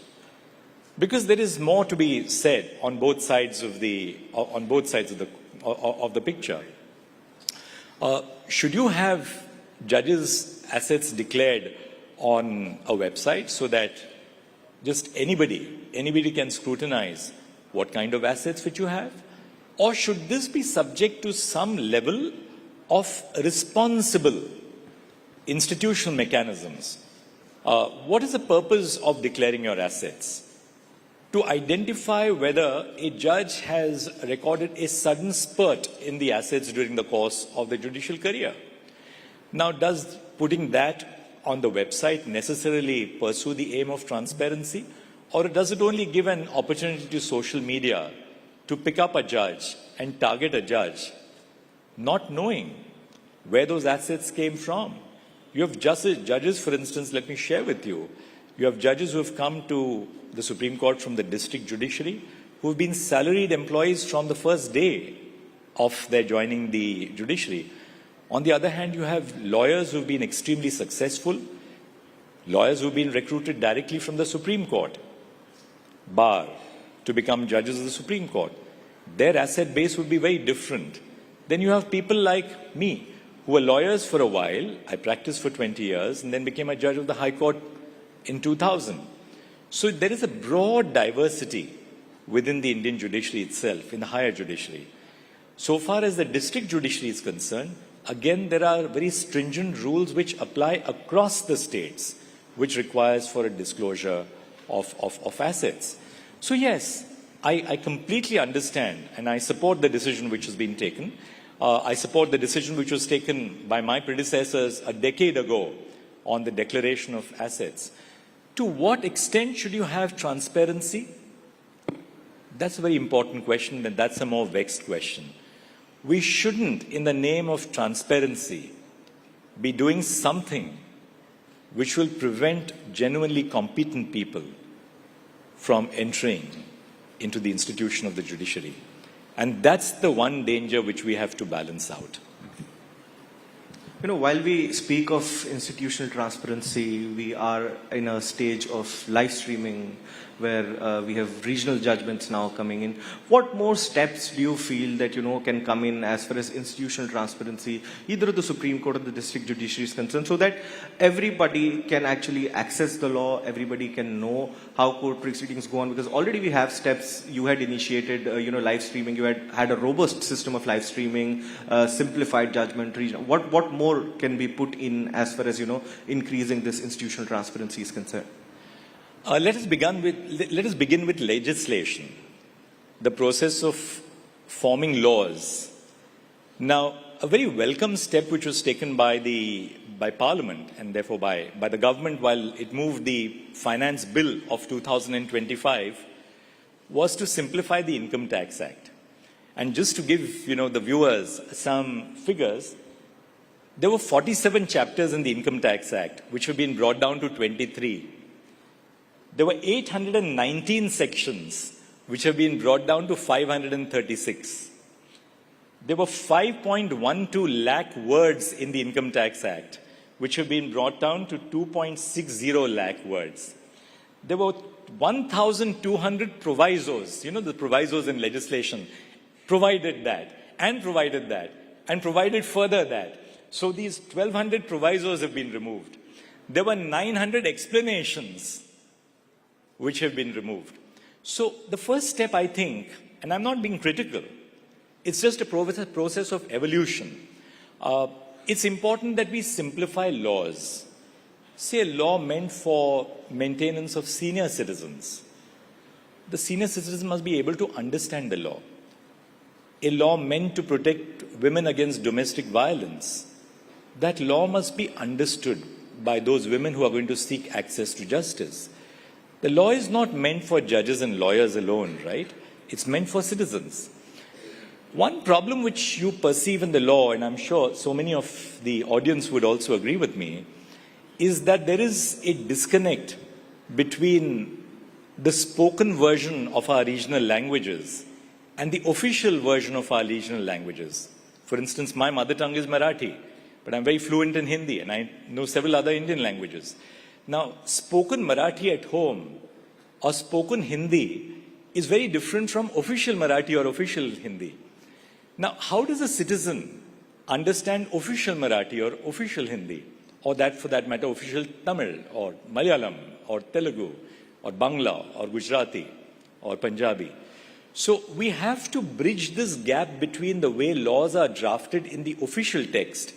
Because there is more to be said on both sides of the picture. Should you have judges' assets declared on a website so that just anybody can scrutinize what kind of assets which you have? Or should this be subject to some level of responsible institutional mechanisms? What is the purpose of declaring your assets? To identify whether a judge has recorded a sudden spurt in the assets during the course of the judicial career. Now, does putting that on the website necessarily pursue the aim of transparency? Or does it only give an opportunity to social media to pick up a judge and target a judge, not knowing where those assets came from? You have judges, for instance, let me share with you. You have judges who have come to the Supreme Court from the district judiciary who have been salaried employees from the first day of their joining the judiciary. On the other hand, you have lawyers who have been extremely successful, lawyers who have been recruited directly from the Supreme Court, bar, to become judges of the Supreme Court. Their asset base would be very different. Then you have people like me, who were lawyers for a while. I practiced for 20 years and then became a judge of the High Court in 2000. So there is a broad diversity within the Indian judiciary itself, in the higher judiciary. So far as the district judiciary is concerned, again, there are very stringent rules which apply across the states, which requires for a disclosure of assets. So yes, I completely understand and I support the decision which has been taken. I support the decision which was taken by my predecessors a decade ago on the declaration of assets. To what extent should you have transparency? That's a very important question, and that's a more vexed question. We shouldn't, in the name of transparency, be doing something which will prevent genuinely competent people from entering into the institution of the judiciary. And that's the one danger which we have to balance out. You know, while we speak of institutional transparency, we are in a stage of live streaming where we have regional judgments now coming in. What more steps do you feel that, can come in as far as institutional transparency, either at the Supreme Court or the district judiciary is concerned, so that everybody can actually access the law, everybody can know how court proceedings go on? Because already we have steps. You had initiated, live streaming. You had a robust system of live streaming, simplified judgment, regional. What more can be put in as far as, increasing this institutional transparency is concerned? Let us begin with legislation, the process of forming laws. Now, a very welcome step which was taken by Parliament and therefore by the government while it moved the Finance Bill of 2025 was to simplify the Income Tax Act. And just to give the viewers some figures, there were 47 chapters in the Income Tax Act which have been brought down to 23. There were 819 sections which have been brought down to 536. There were 5.12 lakh words in the Income Tax Act which have been brought down to 2.60 lakh words. There were 1,200 provisos, the provisos in legislation, provided that, and provided further that. So these 1,200 provisos have been removed. There were 900 explanations which have been removed. So the first step, I think, and I'm not being critical, it's just a process of evolution. It's important that we simplify laws. Say a law meant for maintenance of senior citizens. The senior citizen must be able to understand the law. A law meant to protect women against domestic violence. That law must be understood by those women who are going to seek access to justice. The law is not meant for judges and lawyers alone, right? It's meant for citizens. One problem which you perceive in the law, and I'm sure so many of the audience would also agree with me, is that there is a disconnect between the spoken version of our regional languages and the official version of our regional languages. For instance, my mother tongue is Marathi, but I'm very fluent in Hindi, and I know several other Indian languages. Now, spoken Marathi at home or spoken Hindi is very different from official Marathi or official Hindi. Now, how does a citizen understand official Marathi or official Hindi, or that, for that matter, official Tamil or Malayalam or Telugu or Bangla or Gujarati or Punjabi? So we have to bridge this gap between the way laws are drafted in the official text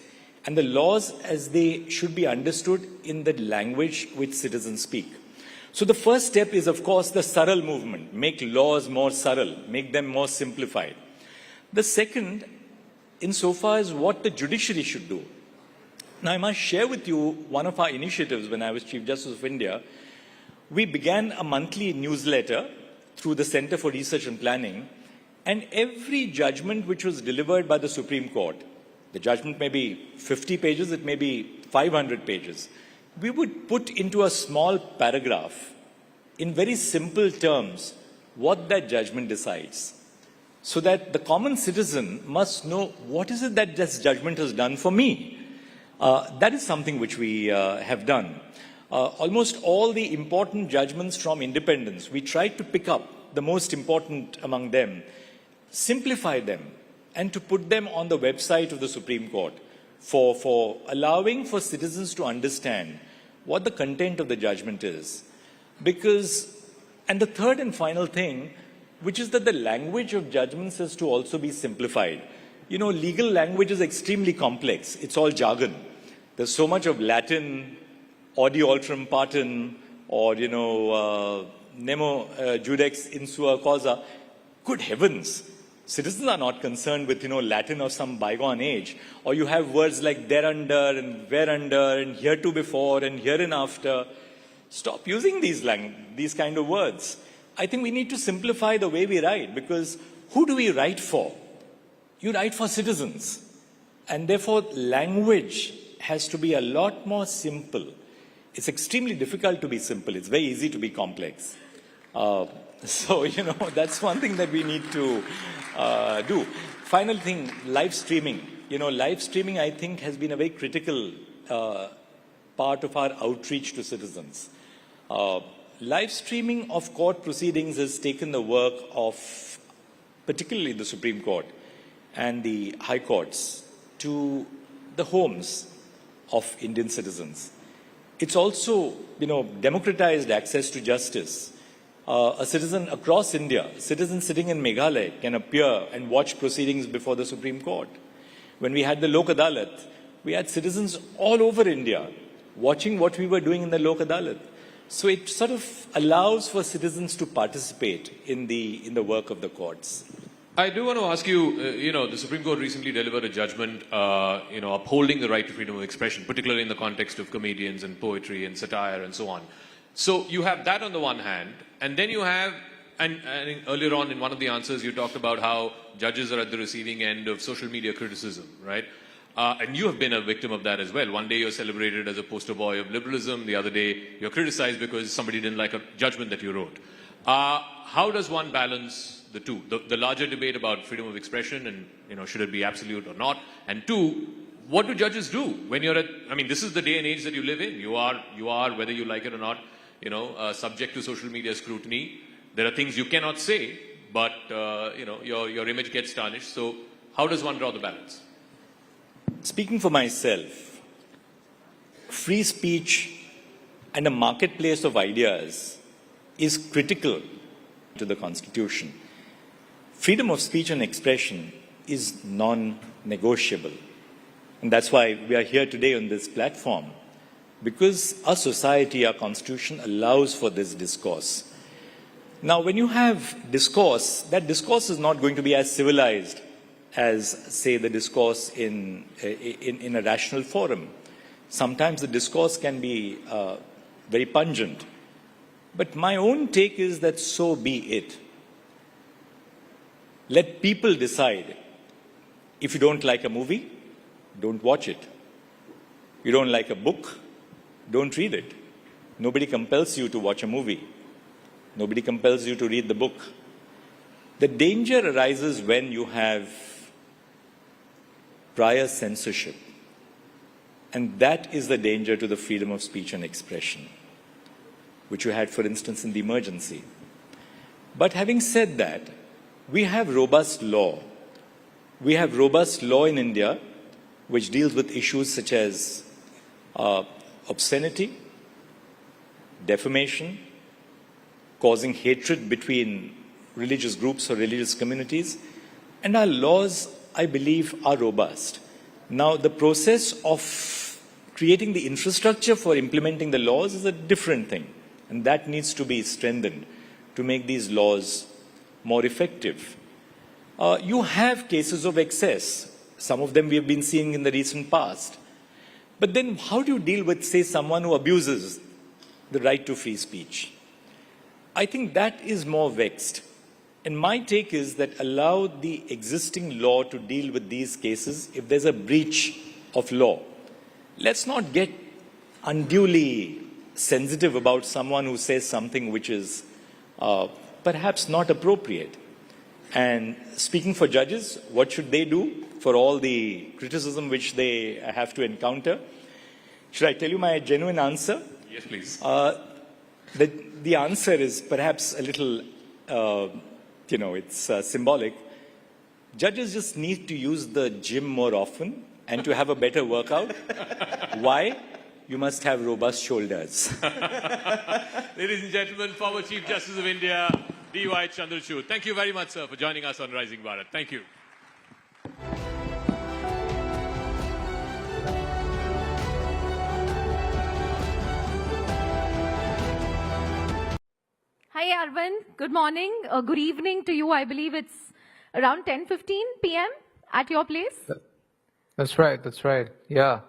and the laws as they should be understood in the language which citizens speak. So the first step is, of course, the Saral movement. Make laws more Saral, make them more simplified. The second, insofar as what the judiciary should do. Now, I must share with you one of our initiatives when I was Chief Justice of India. We began a monthly newsletter through the Center for Research and Planning, and every judgment which was delivered by the Supreme Court, the judgment may be 50 pages, it may be 500 pages, we would put into a small paragraph, in very simple terms, what that judgment decides, so that the common citizen must know what is it that this judgment has done for me. That is something which we have done. Almost all the important judgments from independence, we tried to pick up the most important among them, simplify them, and to put them on the website of the Supreme Court for allowing for citizens to understand what the content of the judgment is. Because, and the third and final thing, which is that the language of judgments is to also be simplified. You know, legal language is extremely complex. It's all jargon. There's so much of Latin, audi alterum partem, or, nemo judex in sua causa. Good heavens. Citizens are not concerned with, Latin of some bygone age. Or you have words like thereunder and whereunder and heretofore and hereinafter. Stop using these kind of words. I think we need to simplify the way we write, because who do we write for? You write for citizens. And therefore, language has to be a lot more simple. It's extremely difficult to be simple. It's very easy to be complex. So, that's one thing that we need to do. Final thing, live streaming. Live streaming, I think, has been a very critical part of our outreach to citizens. Live streaming of court proceedings has taken the work of particularly the Supreme Court and the High Courts to the homes of Indian citizens. It's also, democratized access to justice. A citizen across India, citizen sitting in Meghalaya, can appear and watch proceedings before the Supreme Court. When we had the Lok Adalat, we had citizens all over India watching what we were doing in the Lok Adalat. So it sort of allows for citizens to participate in the work of the courts. I do want to ask you, the Supreme Court recently delivered a judgment, upholding the right to freedom of expression, particularly in the context of comedians and poetry and satire and so on. So you have that on the one hand, and then you have, and earlier on in one of the answers you talked about how judges are at the receiving end of social media criticism, right? And you have been a victim of that as well. One day you're celebrated as a poster boy of liberalism, the other day you're criticized because somebody didn't like a judgment that you wrote. How does one balance the two? The larger debate about freedom of expression and, should it be absolute or not? And two, what do judges do when you're this is the day and age that you live in. You are, whether you like it or not, subject to social media scrutiny. There are things you cannot say, but, your image gets tarnished. So how does one draw the balance? Speaking for myself, free speech and a marketplace of ideas is critical to the Constitution. Freedom of speech and expression is non-negotiable. And that's why we are here today on this platform, because our society, our Constitution allows for this discourse. Now, when you have discourse, that discourse is not going to be as civilized as, say, the discourse in a rational forum. Sometimes the discourse can be very pungent. But my own take is that so be it. Let people decide. If you don't like a movie, don't watch it. You don't like a book, don't read it. Nobody compels you to watch a movie. Nobody compels you to read the book. The danger arises when you have prior censorship. And that is the danger to the freedom of speech and expression, which you had, for instance, in the emergency. But having said that, we have robust law. We have robust law in India which deals with issues such as obscenity, defamation, causing hatred between religious groups or religious communities. And our laws, I believe, are robust. Now, the process of creating the infrastructure for implementing the laws is a different thing. And that needs to be strengthened to make these laws more effective. You have cases of excess. Some of them we have been seeing in the recent past. But then how do you deal with, say, someone who abuses the right to free speech? I think that is more vexed. And my take is that allow the existing law to deal with these cases if there's a breach of law. Let's not get unduly sensitive about someone who says something which is perhaps not appropriate. And speaking for judges, what should they do for all the criticism which they have to encounter? Should I tell you my genuine answer? Yes, please. The answer is perhaps a little, it's symbolic. Judges just need to use the gym more often and to have a better workout. Why? You must have robust shoulders. Ladies and gentlemen, former Chief Justice of India, D.Y. Chandrachud. Thank you very much, sir, for joining us on Rising Bharat. Thank you. Hi, Arvind. Good morning. Good evening to you. I believe it's around 10:15 p.m. at your place. That's right. That's right. Yeah.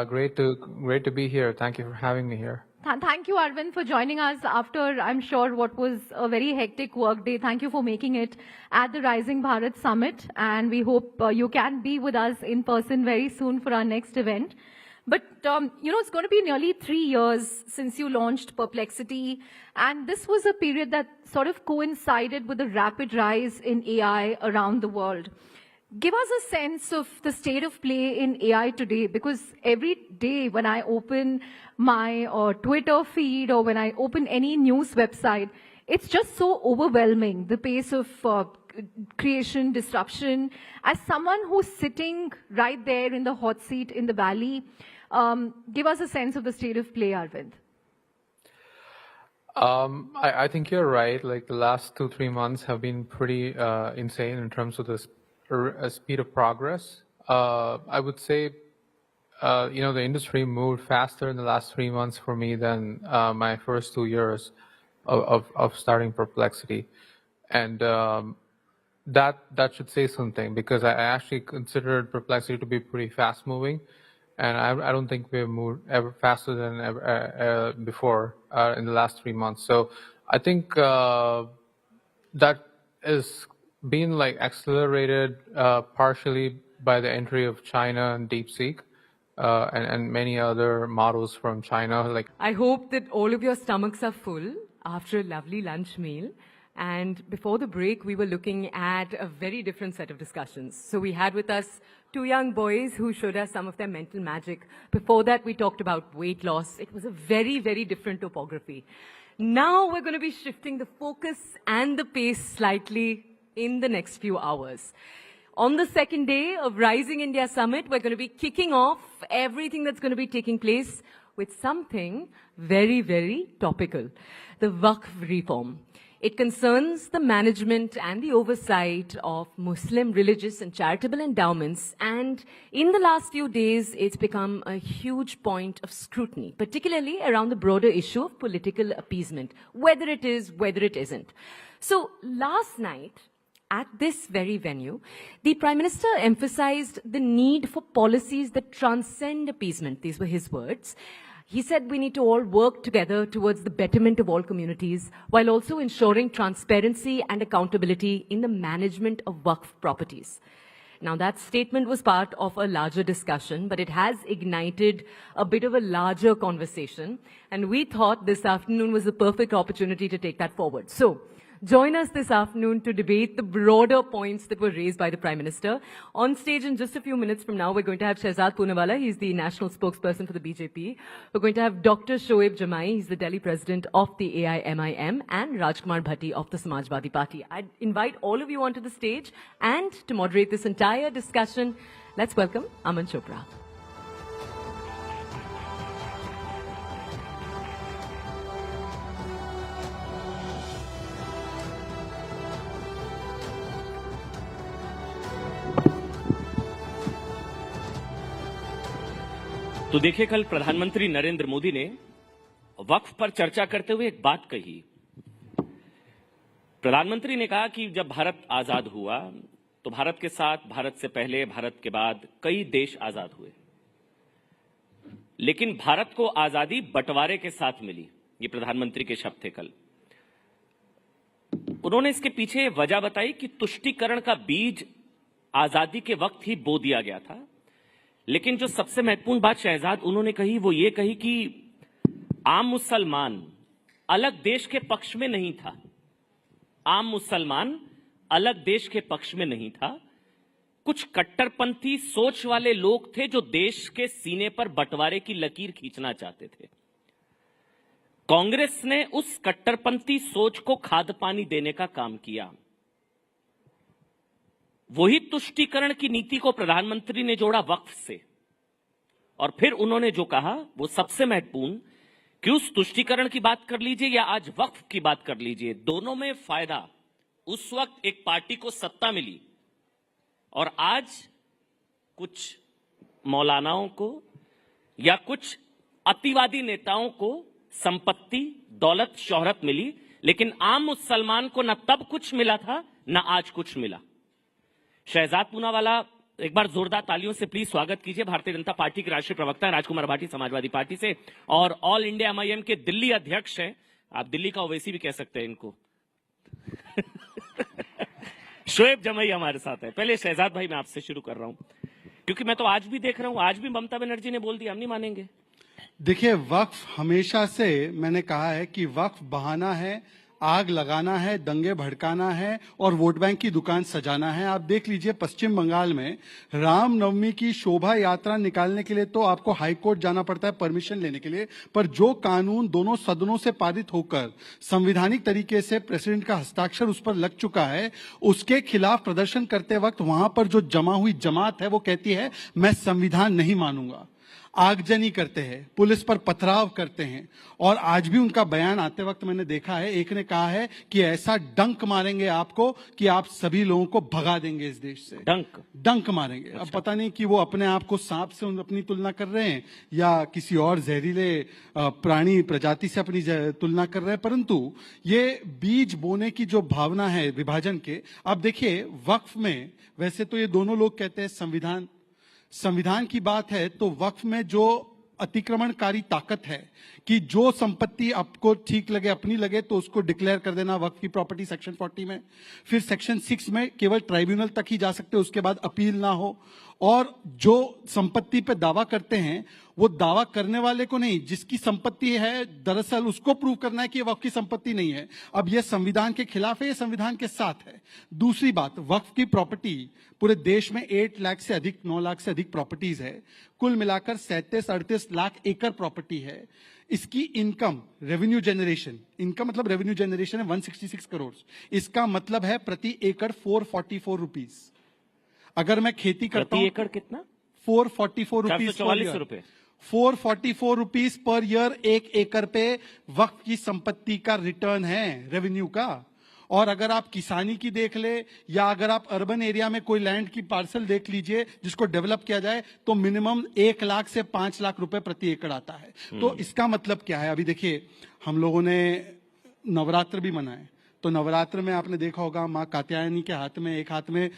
Great to be here. Thank you for having me here. Thank you, Arvind, for joining us after, I'm sure, what was a very hectic work day. Thank you for making it at the Rising Bharat Summit. And we hope you can be with us in person very soon for our next event. But, it's going to be nearly 3 years since you launched Perplexity. And this was a period that sort of coincided with the rapid rise in AI around the world. Give us a sense of the state of play in AI today, because every day when I open my Twitter feed or when I open any news website, it's just so overwhelming, the pace of creation, disruption. As someone who's sitting right there in the hot seat in the valley, give us a sense of the state of play, Arvind. I think you're right. Like the last 2-3 months have been pretty insane in terms of the speed of progress. I would say, the industry moved faster in the last 3 months for me than my first 2 years of starting Perplexity. And that should say something, because I actually considered Perplexity to be pretty fast moving. And I don't think we've moved ever faster than ever before in the last 3 months. So I think that is being accelerated partially by the entry of China and DeepSeek and many other models from China. I hope that all of your stomachs are full after a lovely lunch meal. And before the break, we were looking at a very different set of discussions. So we had with us 2 young boys who showed us some of their mental magic. Before that, we talked about weight loss. It was a very, very different topography. Now we're going to be shifting the focus and the pace slightly in the next few hours. On the second day of Rising India Summit, we're going to be kicking off everything that's going to be taking place with something very, very topical, the Waqf reform. It concerns the management and the oversight of Muslim religious and charitable endowments, and in the last few days, it's become a huge point of scrutiny, particularly around the broader issue of political appeasement, whether it is, whether it isn't. So last night, at this very venue, the Prime Minister emphasized the need for policies that transcend appeasement. These were his words. He said we need to all work together towards the betterment of all communities, while also ensuring transparency and accountability in the management of Waqf properties. Now, that statement was part of a larger discussion, but it has ignited a bit of a larger conversation, and we thought this afternoon was the perfect opportunity to take that forward. So, join us this afternoon to debate the broader points that were raised by the Prime Minister. On stage in just a few minutes from now, we're going to have Shehzad Poonawala. He's the national spokesperson for the BJP. We're going to have Dr. Shoaib Jamai. He's the Delhi president of the AIMIM, and Rajkumar Bhatti of the Samajwadi Party. I'd invite all of you onto the stage, and to moderate this entire discussion, let's welcome Aman Chopra. तो देखिए, कल प्रधानमंत्री नरेंद्र मोदी ने वक्फ पर चर्चा करते हुए एक बात कही। प्रधानमंत्री ने कहा कि जब भारत आजाद हुआ तो भारत के साथ, भारत से पहले, भारत के बाद कई देश आजाद हुए, लेकिन भारत को आजादी बंटवारे के साथ मिली। ये प्रधानमंत्री के शब्द थे कल। उन्होंने इसके पीछे वजह बताई कि तुष्टीकरण का बीज आजादी के वक्त ही बो दिया गया था। लेकिन जो सबसे महत्वपूर्ण बात शहजाद उन्होंने कही, वो ये कही कि आम मुसलमान अलग देश के पक्ष में नहीं था। आम मुसलमान अलग देश के पक्ष में नहीं था। कुछ कट्टरपंथी सोच वाले लोग थे जो देश के सीने पर बंटवारे की लकीर खींचना चाहते थे। कांग्रेस ने उस कट्टरपंथी सोच को खाद पानी देने का काम किया। वही तुष्टीकरण की नीति को प्रधानमंत्री ने जोड़ा वक्फ से, और फिर उन्होंने जो कहा वो सबसे महत्वपूर्ण कि उस तुष्टीकरण की बात कर लीजिए या आज वक्फ की बात कर लीजिए, दोनों में फायदा उस वक्त एक पार्टी को सत्ता मिली, और आज कुछ मौलानाओं को या कुछ अतिवादी नेताओं को संपत्ति, दौलत, शोहरत मिली, लेकिन आम मुसलमान को न तब कुछ मिला था न आज कुछ मिला। शहजाद पूनावाला, एक बार जोरदार तालियों से प्लीज स्वागत कीजिए। भारतीय जनता पार्टी के राष्ट्रीय प्रवक्ता राजकुमार भाटी समाजवादी पार्टी से, और ऑल इंडिया एमआईएम के दिल्ली अध्यक्ष हैं, आप दिल्ली का ओवैसी भी कह सकते हैं इनको शोएब जमई हमारे साथ है। पहले शहजाद भाई, मैं आपसे शुरू कर रहा हूं, क्योंकि मैं तो आज भी देख रहा हूं, आज भी ममता बनर्जी ने बोल दिया हम नहीं मानेंगे। देखिए, वक्फ हमेशा से मैंने कहा है कि वक्फ बहाना है, आग लगाना है, दंगे भड़काना है और वोट बैंक की दुकान सजाना है। आप देख लीजिए, पश्चिम बंगाल में रामनवमी की शोभा यात्रा निकालने के लिए तो आपको हाई कोर्ट जाना पड़ता है परमिशन लेने के लिए, पर जो कानून दोनों सदनों से पारित होकर संवैधानिक तरीके से प्रेसिडेंट का हस्ताक्षर उस पर लग चुका है, उसके खिलाफ प्रदर्शन करते वक्त वहां पर जो जमा हुई जमात है वो कहती है मैं संविधान नहीं मानूंगा। आगजनी करते हैं, पुलिस पर पथराव करते हैं, और आज भी उनका बयान आते वक्त मैंने देखा है, एक ने कहा है कि ऐसा डंक मारेंगे आपको कि आप सभी लोगों को भगा देंगे इस देश से। डंक मारेंगे। अच्छा। अब पता नहीं कि वो अपने आप को सांप से अपनी तुलना कर रहे हैं या किसी और जहरीले प्राणी प्रजाति से अपनी तुलना कर रहे हैं, परंतु ये बीज बोने की जो भावना है विभाजन के। अब देखिए, वक्फ में वैसे तो ये दोनों लोग कहते हैं संविधान की बात है, तो वक्फ में जो अतिक्रमणकारी ताकत है कि जो संपत्ति आपको ठीक लगे, अपनी लगे, तो उसको डिक्लेयर कर देना वक्फ की प्रॉपर्टी सेक्शन 40 में। फिर सेक्शन 6 में केवल ट्राइब्यूनल तक ही जा सकते, उसके बाद अपील ना हो, और जो संपत्ति पे दावा करते हैं वो दावा करने वाले को नहीं, जिसकी संपत्ति है दरअसल उसको प्रूव करना है कि ये वक्फ की संपत्ति नहीं है। अब ये संविधान के खिलाफ है, ये संविधान के साथ है। दूसरी बात, वक्फ की प्रॉपर्टी पूरे देश में 8 लाख से अधिक, 9 लाख से अधिक प्रॉपर्टीज है। कुल मिलाकर 37-38 लाख एकड़ प्रॉपर्टी है। इसकी इनकम, रेवेन्यू जनरेशन, इनकम मतलब रेवेन्यू जनरेशन है 166 करोड़। इसका मतलब है प्रति एकड़ 444 रुपीज। अगर मैं खेती करता हूं, एकड़ कितना? 444 रुपीज। 444 रुपए। 444 रुपीस पर ईयर 1 एकड़ पे वक्फ की संपत्ति का रिटर्न है रेवेन्यू का। और अगर आप किसानी की देख ले या अगर आप अर्बन एरिया में कोई लैंड की पार्सल देख लीजिए जिसको डेवलप किया जाए तो मिनिमम 1 लाख से 5 लाख रुपए प्रति एकड़ आता है। तो इसका मतलब क्या है? अभी देखिए, हम लोगों ने नवरात्र भी मनाए, तो नवरात्र में आपने देखा होगा माँ कात्यायनी के हाथ में एक हाथ में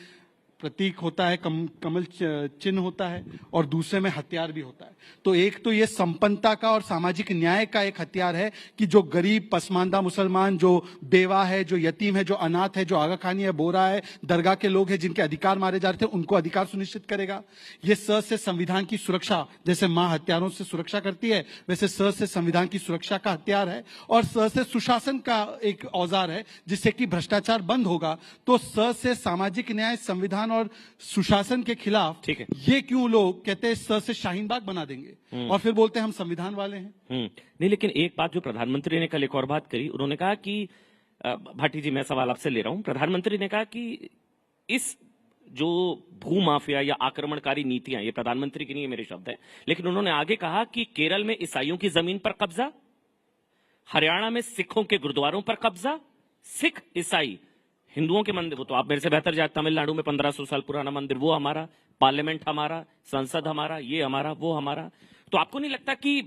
प्रतीक होता है, कमल चिन्ह होता है, और दूसरे में हथियार भी होता है। तो एक तो ये संपन्नता का और सामाजिक न्याय का एक हथियार है कि जो गरीब पसमानदा मुसलमान, जो बेवा है, जो यतीम है, जो अनाथ है, जो आगा खानी है, बोरा है, दरगाह के लोग हैं जिनके अधिकार मारे जा रहे थे, उनको अधिकार सुनिश्चित करेगा। ये स से संविधान की सुरक्षा, जैसे माँ हथियारों से सुरक्षा करती है वैसे स से संविधान की सुरक्षा का हथियार है, और स से सुशासन का एक औजार है जिससे कि भ्रष्टाचार बंद होगा। तो स से सामाजिक न्याय, संविधान और सुशासन के खिलाफ ये क्यों लोग कहते हैं स से शाहीन बाग बना देंगे और फिर बोलते हैं हम संविधान वाले हैं। नहीं, लेकिन एक बात जो प्रधानमंत्री ने कल एक और बात करी, उन्होंने कहा कि भाटी जी मैं सवाल आपसे ले रहा हूं, प्रधानमंत्री ने कहा कि इस जो भू माफिया या आक्रमणकारी नीतियां, ये प्रधानमंत्री की नहीं है, मेरे शब्द है, लेकिन उन्होंने आगे कहा कि केरल में ईसाइयों की जमीन पर कब्जा, हरियाणा में सिखों के गुरुद्वारों पर कब्जा, सिख ईसाई हिंदुओं के मंदिर, वो तो आप मेरे से बेहतर जानते, तमिलनाडु में 1500 साल पुराना मंदिर वो हमारा, पार्लियामेंट हमारा, संसद हमारा, ये हमारा, वो हमारा। तो आपको नहीं लगता कि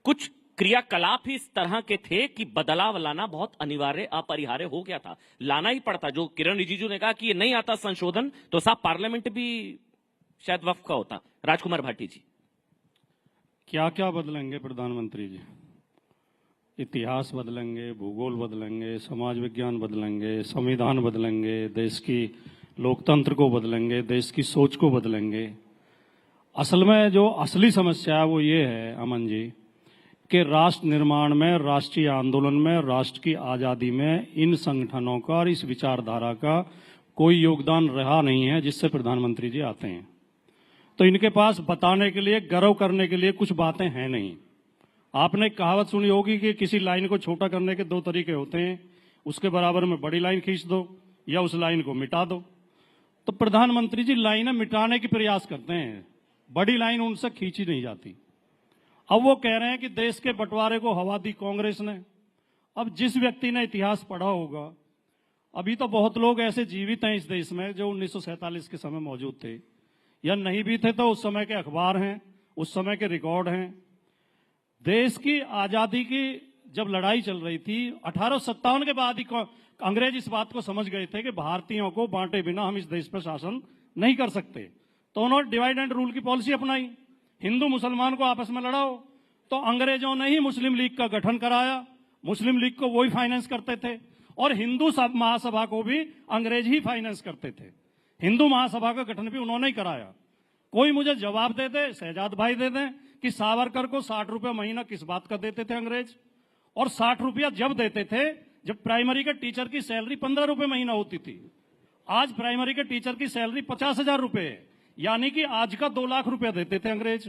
कुछ क्रियाकलाप ही इस तरह के थे कि बदलाव लाना बहुत अनिवार्य, अपरिहार्य हो गया था, लाना ही पड़ता? जो किरण रिजिजू ने कहा कि ये नहीं आता संशोधन, तो साहब पार्लियामेंट भी शायद वक्फ का होता। राजकुमार भाटी जी, क्या क्या बदलेंगे प्रधानमंत्री जी? इतिहास बदलेंगे, भूगोल बदलेंगे, समाज विज्ञान बदलेंगे, संविधान बदलेंगे, देश की लोकतंत्र को बदलेंगे, देश की सोच को बदलेंगे। असल में जो असली समस्या है वो ये है अमन जी कि राष्ट्र निर्माण में, राष्ट्रीय आंदोलन में, राष्ट्र की आज़ादी में इन संगठनों का और इस विचारधारा का कोई योगदान रहा नहीं है जिससे प्रधानमंत्री जी आते हैं। तो इनके पास बताने के लिए, गर्व करने के लिए कुछ बातें हैं नहीं। आपने कहावत सुनी होगी कि किसी लाइन को छोटा करने के 2 तरीके होते हैं, उसके बराबर में बड़ी लाइन खींच दो या उस लाइन को मिटा दो। तो प्रधानमंत्री जी लाइनें मिटाने की प्रयास करते हैं, बड़ी लाइन उनसे खींची नहीं जाती। अब वो कह रहे हैं कि देश के बंटवारे को हवा दी कांग्रेस ने। अब जिस व्यक्ति ने इतिहास पढ़ा होगा, अभी तो बहुत लोग ऐसे जीवित हैं इस देश में जो 1947 के समय मौजूद थे, या नहीं भी थे तो उस समय के अखबार हैं, उस समय के रिकॉर्ड हैं। देश की आजादी की जब लड़ाई चल रही थी 1857 के बाद ही अंग्रेज इस बात को समझ गए थे कि भारतीयों को बांटे बिना हम इस देश पर शासन नहीं कर सकते, तो उन्होंने डिवाइड एंड रूल की पॉलिसी अपनाई। हिंदू मुसलमान को आपस में लड़ाओ, तो अंग्रेजों ने ही मुस्लिम लीग का गठन कराया। मुस्लिम लीग को वही फाइनेंस करते थे और हिंदू महासभा को भी अंग्रेज ही फाइनेंस करते थे। हिंदू महासभा का गठन भी उन्होंने ही कराया। कोई मुझे जवाब दे दे, शहजाद भाई दे दें कि सावरकर को 60 रुपया महीना किस बात का देते थे अंग्रेज? और 60 रुपया जब देते थे जब प्राइमरी के टीचर की सैलरी 15 रुपए महीना होती थी। आज प्राइमरी के टीचर की सैलरी 50,000 रुपए है, यानी कि आज का 2 लाख रुपया देते थे अंग्रेज।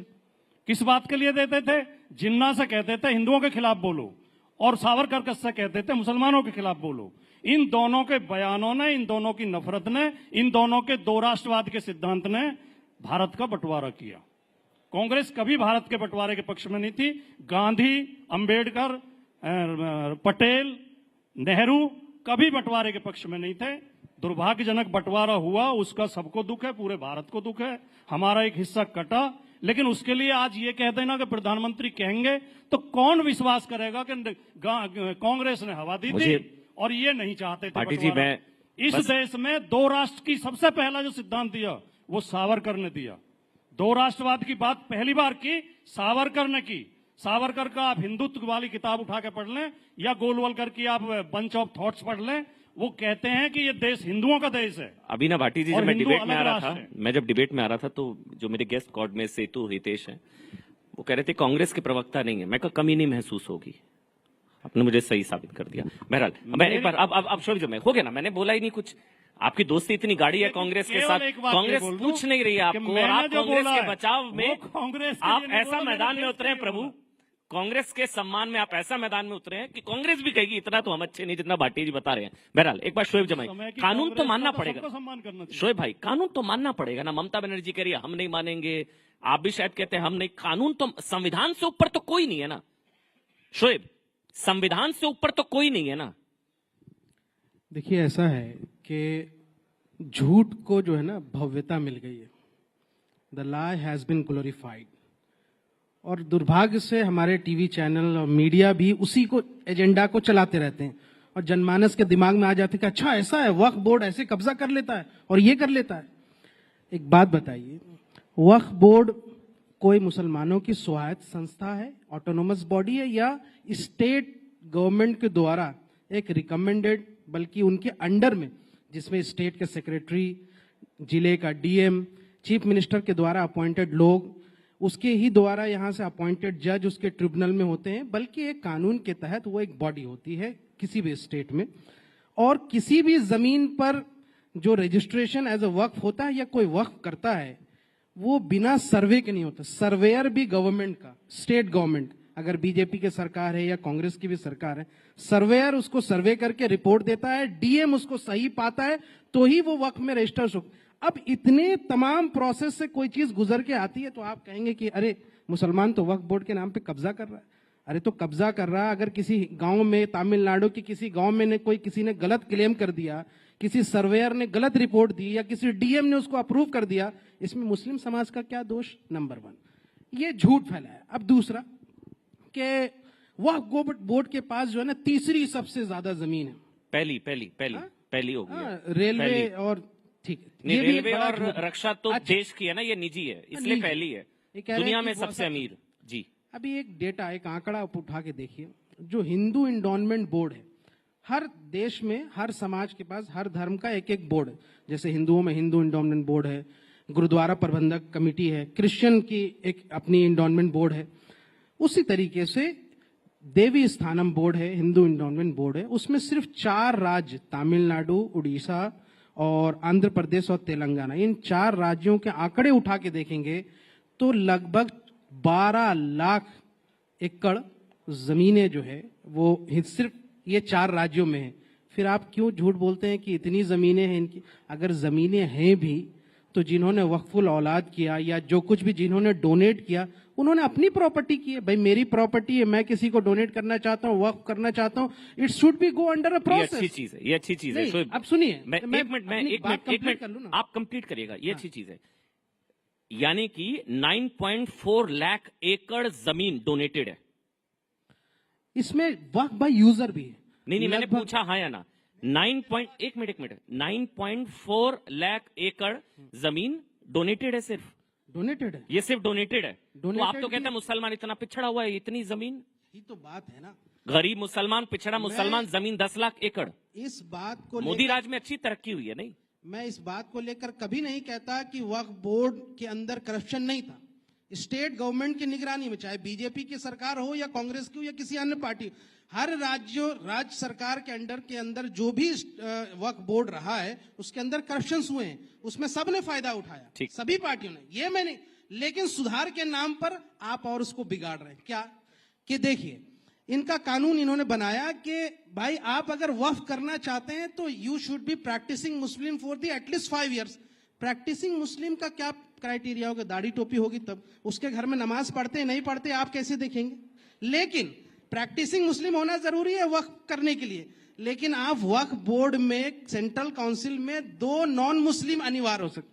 किस बात के लिए देते थे? जिन्ना से कहते थे हिंदुओं के खिलाफ बोलो, और सावरकर से कहते थे मुसलमानों के खिलाफ बोलो। इन दोनों के बयानों ने, इन दोनों की नफरत ने, इन दोनों के 2 राष्ट्रवाद के सिद्धांत ने भारत का बंटवारा किया। कांग्रेस कभी भारत के बंटवारे के पक्ष में नहीं थी। गांधी, अंबेडकर, पटेल, नेहरू कभी बंटवारे के पक्ष में नहीं थे। दुर्भाग्यजनक बंटवारा हुआ, उसका सबको दुख है, पूरे भारत को दुख है। हमारा एक हिस्सा कटा, लेकिन उसके लिए आज ये कह देना कि प्रधानमंत्री कहेंगे तो कौन विश्वास करेगा कि कांग्रेस ने हवा दी थी और ये नहीं चाहते थे पार्टी जी। मैं इस देश में 2 राष्ट्र की सबसे पहला जो सिद्धांत दिया वो सावरकर ने दिया। 2 राष्ट्रवाद की बात पहली बार की सावरकर ने की। सावरकर का आप हिंदुत्व वाली किताब उठा के पढ़ लें या गोलवलकर की आप बंच ऑफ थॉट्स पढ़ लें, वो कहते हैं कि ये देश हिंदुओं का देश है। अभी ना भाटी जी, जब मैं डिबेट में आ रहा था, तो जो मेरे गेस्ट कॉर्ड में सेतु हितेश हैं, वो कह रहे थे कांग्रेस के प्रवक्ता नहीं है। मैं कहा कमी नहीं महसूस होगी। आपने मुझे सही साबित कर दिया। बहरहाल मैं एक बार अब शो जो मैं हो गया ना, मैंने बोला ही नहीं कुछ। आपकी दोस्ती इतनी गाढ़ी है कांग्रेस के साथ, कांग्रेस पूछ नहीं रही है आपको, और आप कांग्रेस के बचाव में आप ऐसा मैदान में उतरे हैं प्रभु, कांग्रेस के सम्मान में आप ऐसा मैदान में उतरे हैं कि कांग्रेस भी कहेगी इतना तो हम अच्छे नहीं जितना भाटी जी बता रहे हैं। बहरहाल एक बार शोएब जमाई, कानून तो मानना पड़ेगा। शोएब भाई, कानून तो मानना पड़ेगा ना। ममता बनर्जी कह रही है हम नहीं मानेंगे, आप भी शायद कहते हैं हम नहीं, कानून तो संविधान से ऊपर तो कोई नहीं है ना शोएब, संविधान से ऊपर तो कोई नहीं है ना। देखिए ऐसा है कि झूठ को जो है ना भव्यता मिल गई है, the lie has been glorified, और दुर्भाग्य से हमारे टीवी चैनल और मीडिया भी उसी को एजेंडा को चलाते रहते हैं और जनमानस के दिमाग में आ जाते हैं कि अच्छा ऐसा है, वक्फ बोर्ड ऐसे कब्जा कर लेता है और ये कर लेता है। एक बात बताइए, वक्फ बोर्ड कोई मुसलमानों की स्वायत्त संस्था है, ऑटोनोमस बॉडी है, या स्टेट गवर्नमेंट के द्वारा एक रिकमेंडेड, बल्कि उनके अंडर में, जिसमें स्टेट के सेक्रेटरी, जिले का डीएम, चीफ मिनिस्टर के द्वारा अपॉइंटेड लोग, उसके ही द्वारा यहाँ से अपॉइंटेड जज उसके ट्रिब्यूनल में होते हैं, बल्कि एक कानून के तहत वो एक बॉडी होती है किसी भी स्टेट में। और किसी भी जमीन पर जो रजिस्ट्रेशन एज अ वक्फ होता है या कोई वक्फ करता है, वो बिना सर्वे के नहीं होता। सर्वेयर भी गवर्नमेंट का, स्टेट गवर्नमेंट, अगर बीजेपी की सरकार है या कांग्रेस की भी सरकार है, सर्वेयर उसको सर्वे करके रिपोर्ट देता है, डीएम उसको सही पाता है, तो ही वो वक्फ में रजिस्टर हो। अब इतने तमाम प्रोसेस से कोई चीज गुजर के आती है तो आप कहेंगे कि अरे मुसलमान तो वक्फ बोर्ड के नाम पे कब्जा कर रहा है। अरे तो कब्जा कर रहा, अगर किसी गांव में, तमिलनाडु के किसी गांव में किसी ने गलत क्लेम कर दिया, किसी सर्वेयर ने गलत रिपोर्ट दी या किसी डीएम ने उसको अप्रूव कर दिया, इसमें मुस्लिम समाज का क्या दोष? नंबर 1, ये झूठ फैलाया। अब दूसरा कि वक्फ बोर्ड के पास जो है ना तीसरी सबसे ज्यादा जमीन है। पहली होगी रेलवे और ठीक है, नहीं, रेलवे और रक्षा तो देश की है ना, ये निजी है, इसलिए पहली है दुनिया में सबसे अमीर। जी, अभी एक डेटा, एक आंकड़ा उठा के देखिए, जो हिंदू इंडोनमेंट बोर्ड है, हर देश में, हर समाज के पास, हर धर्म का एक एक बोर्ड है। जैसे हिंदुओं में हिंदू इंडोनमेंट बोर्ड है, गुरुद्वारा प्रबंधक कमेटी है, क्रिश्चियन की एक अपनी इंडोनमेंट बोर्ड है, उसी तरीके से देवी स्थानम बोर्ड है, हिंदू इंडोनमेंट बोर्ड है। उसमें सिर्फ 4 राज्य, तमिलनाडु, उड़ीसा और आंध्र प्रदेश और तेलंगाना, इन 4 राज्यों के आंकड़े उठा के देखेंगे तो लगभग 12 लाख एकड़ जमीनें जो है वो सिर्फ ये 4 राज्यों में है। फिर आप क्यों झूठ बोलते हैं कि इतनी जमीनें हैं इनकी? अगर जमीनें हैं भी तो जिन्होंने वक्फुल औलाद किया या जो कुछ भी जिन्होंने डोनेट किया, उन्होंने अपनी प्रॉपर्टी की है। भाई मेरी प्रॉपर्टी है, मैं किसी को डोनेट करना चाहता हूँ, वक्फ करना चाहता हूँ, it should be go under a process. ये अच्छी चीज है, ये अच्छी चीज है। अब सुनिए, एक मिनट आप कंप्लीट करिएगा, ये अच्छी चीज है। यानी कि 9.4 लाख एकड़ जमीन डोनेटेड है, इसमें वक्फ बाय यूजर भी है। नहीं, मैंने पूछा हाँ या ना। 9.4 लाख एकड़ जमीन डोनेटेड है, सिर्फ डोनेटेड है, ये सिर्फ डोनेटेड है। तो आप तो कहते हैं मुसलमान इतना पिछड़ा हुआ है, इतनी जमीन, ही तो बात है ना। गरीब मुसलमान, पिछड़ा मुसलमान, जमीन 10 लाख एकड़। इस बात को मोदी राज में अच्छी तरक्की हुई है। नहीं, मैं इस बात को लेकर कभी नहीं कहता कि वक्फ बोर्ड के अंदर करप्शन नहीं था। स्टेट गवर्नमेंट की निगरानी में, चाहे बीजेपी की सरकार हो या कांग्रेस की हो या किसी अन्य पार्टी, हर राज्य सरकार के अंदर जो भी वक्फ बोर्ड रहा है उसके अंदर करप्शन हुए हैं, उसमें सबने फायदा उठाया, सभी पार्टियों ने, ये मैं नहीं। लेकिन सुधार के नाम पर आप और उसको बिगाड़ रहे हैं। क्या कि देखिए, इनका कानून इन्होंने बनाया कि भाई आप अगर वक्फ करना चाहते हैं तो you should be practising Muslim for the at least 5 years। Practising Muslim का क्या क्राइटेरिया होगा? दाढ़ी टोपी होगी तब। उसके घर में नमाज पढ़ते हैं नहीं पढ़ते आप कैसे देखेंगे? लेकिन प्रैक्टिसिंग मुस्लिम होना जरूरी है वक्फ करने के लिए। लेकिन आप वक्फ बोर्ड में, सेंट्रल काउंसिल में 2 नॉन मुस्लिम अनिवार्य हो सकते।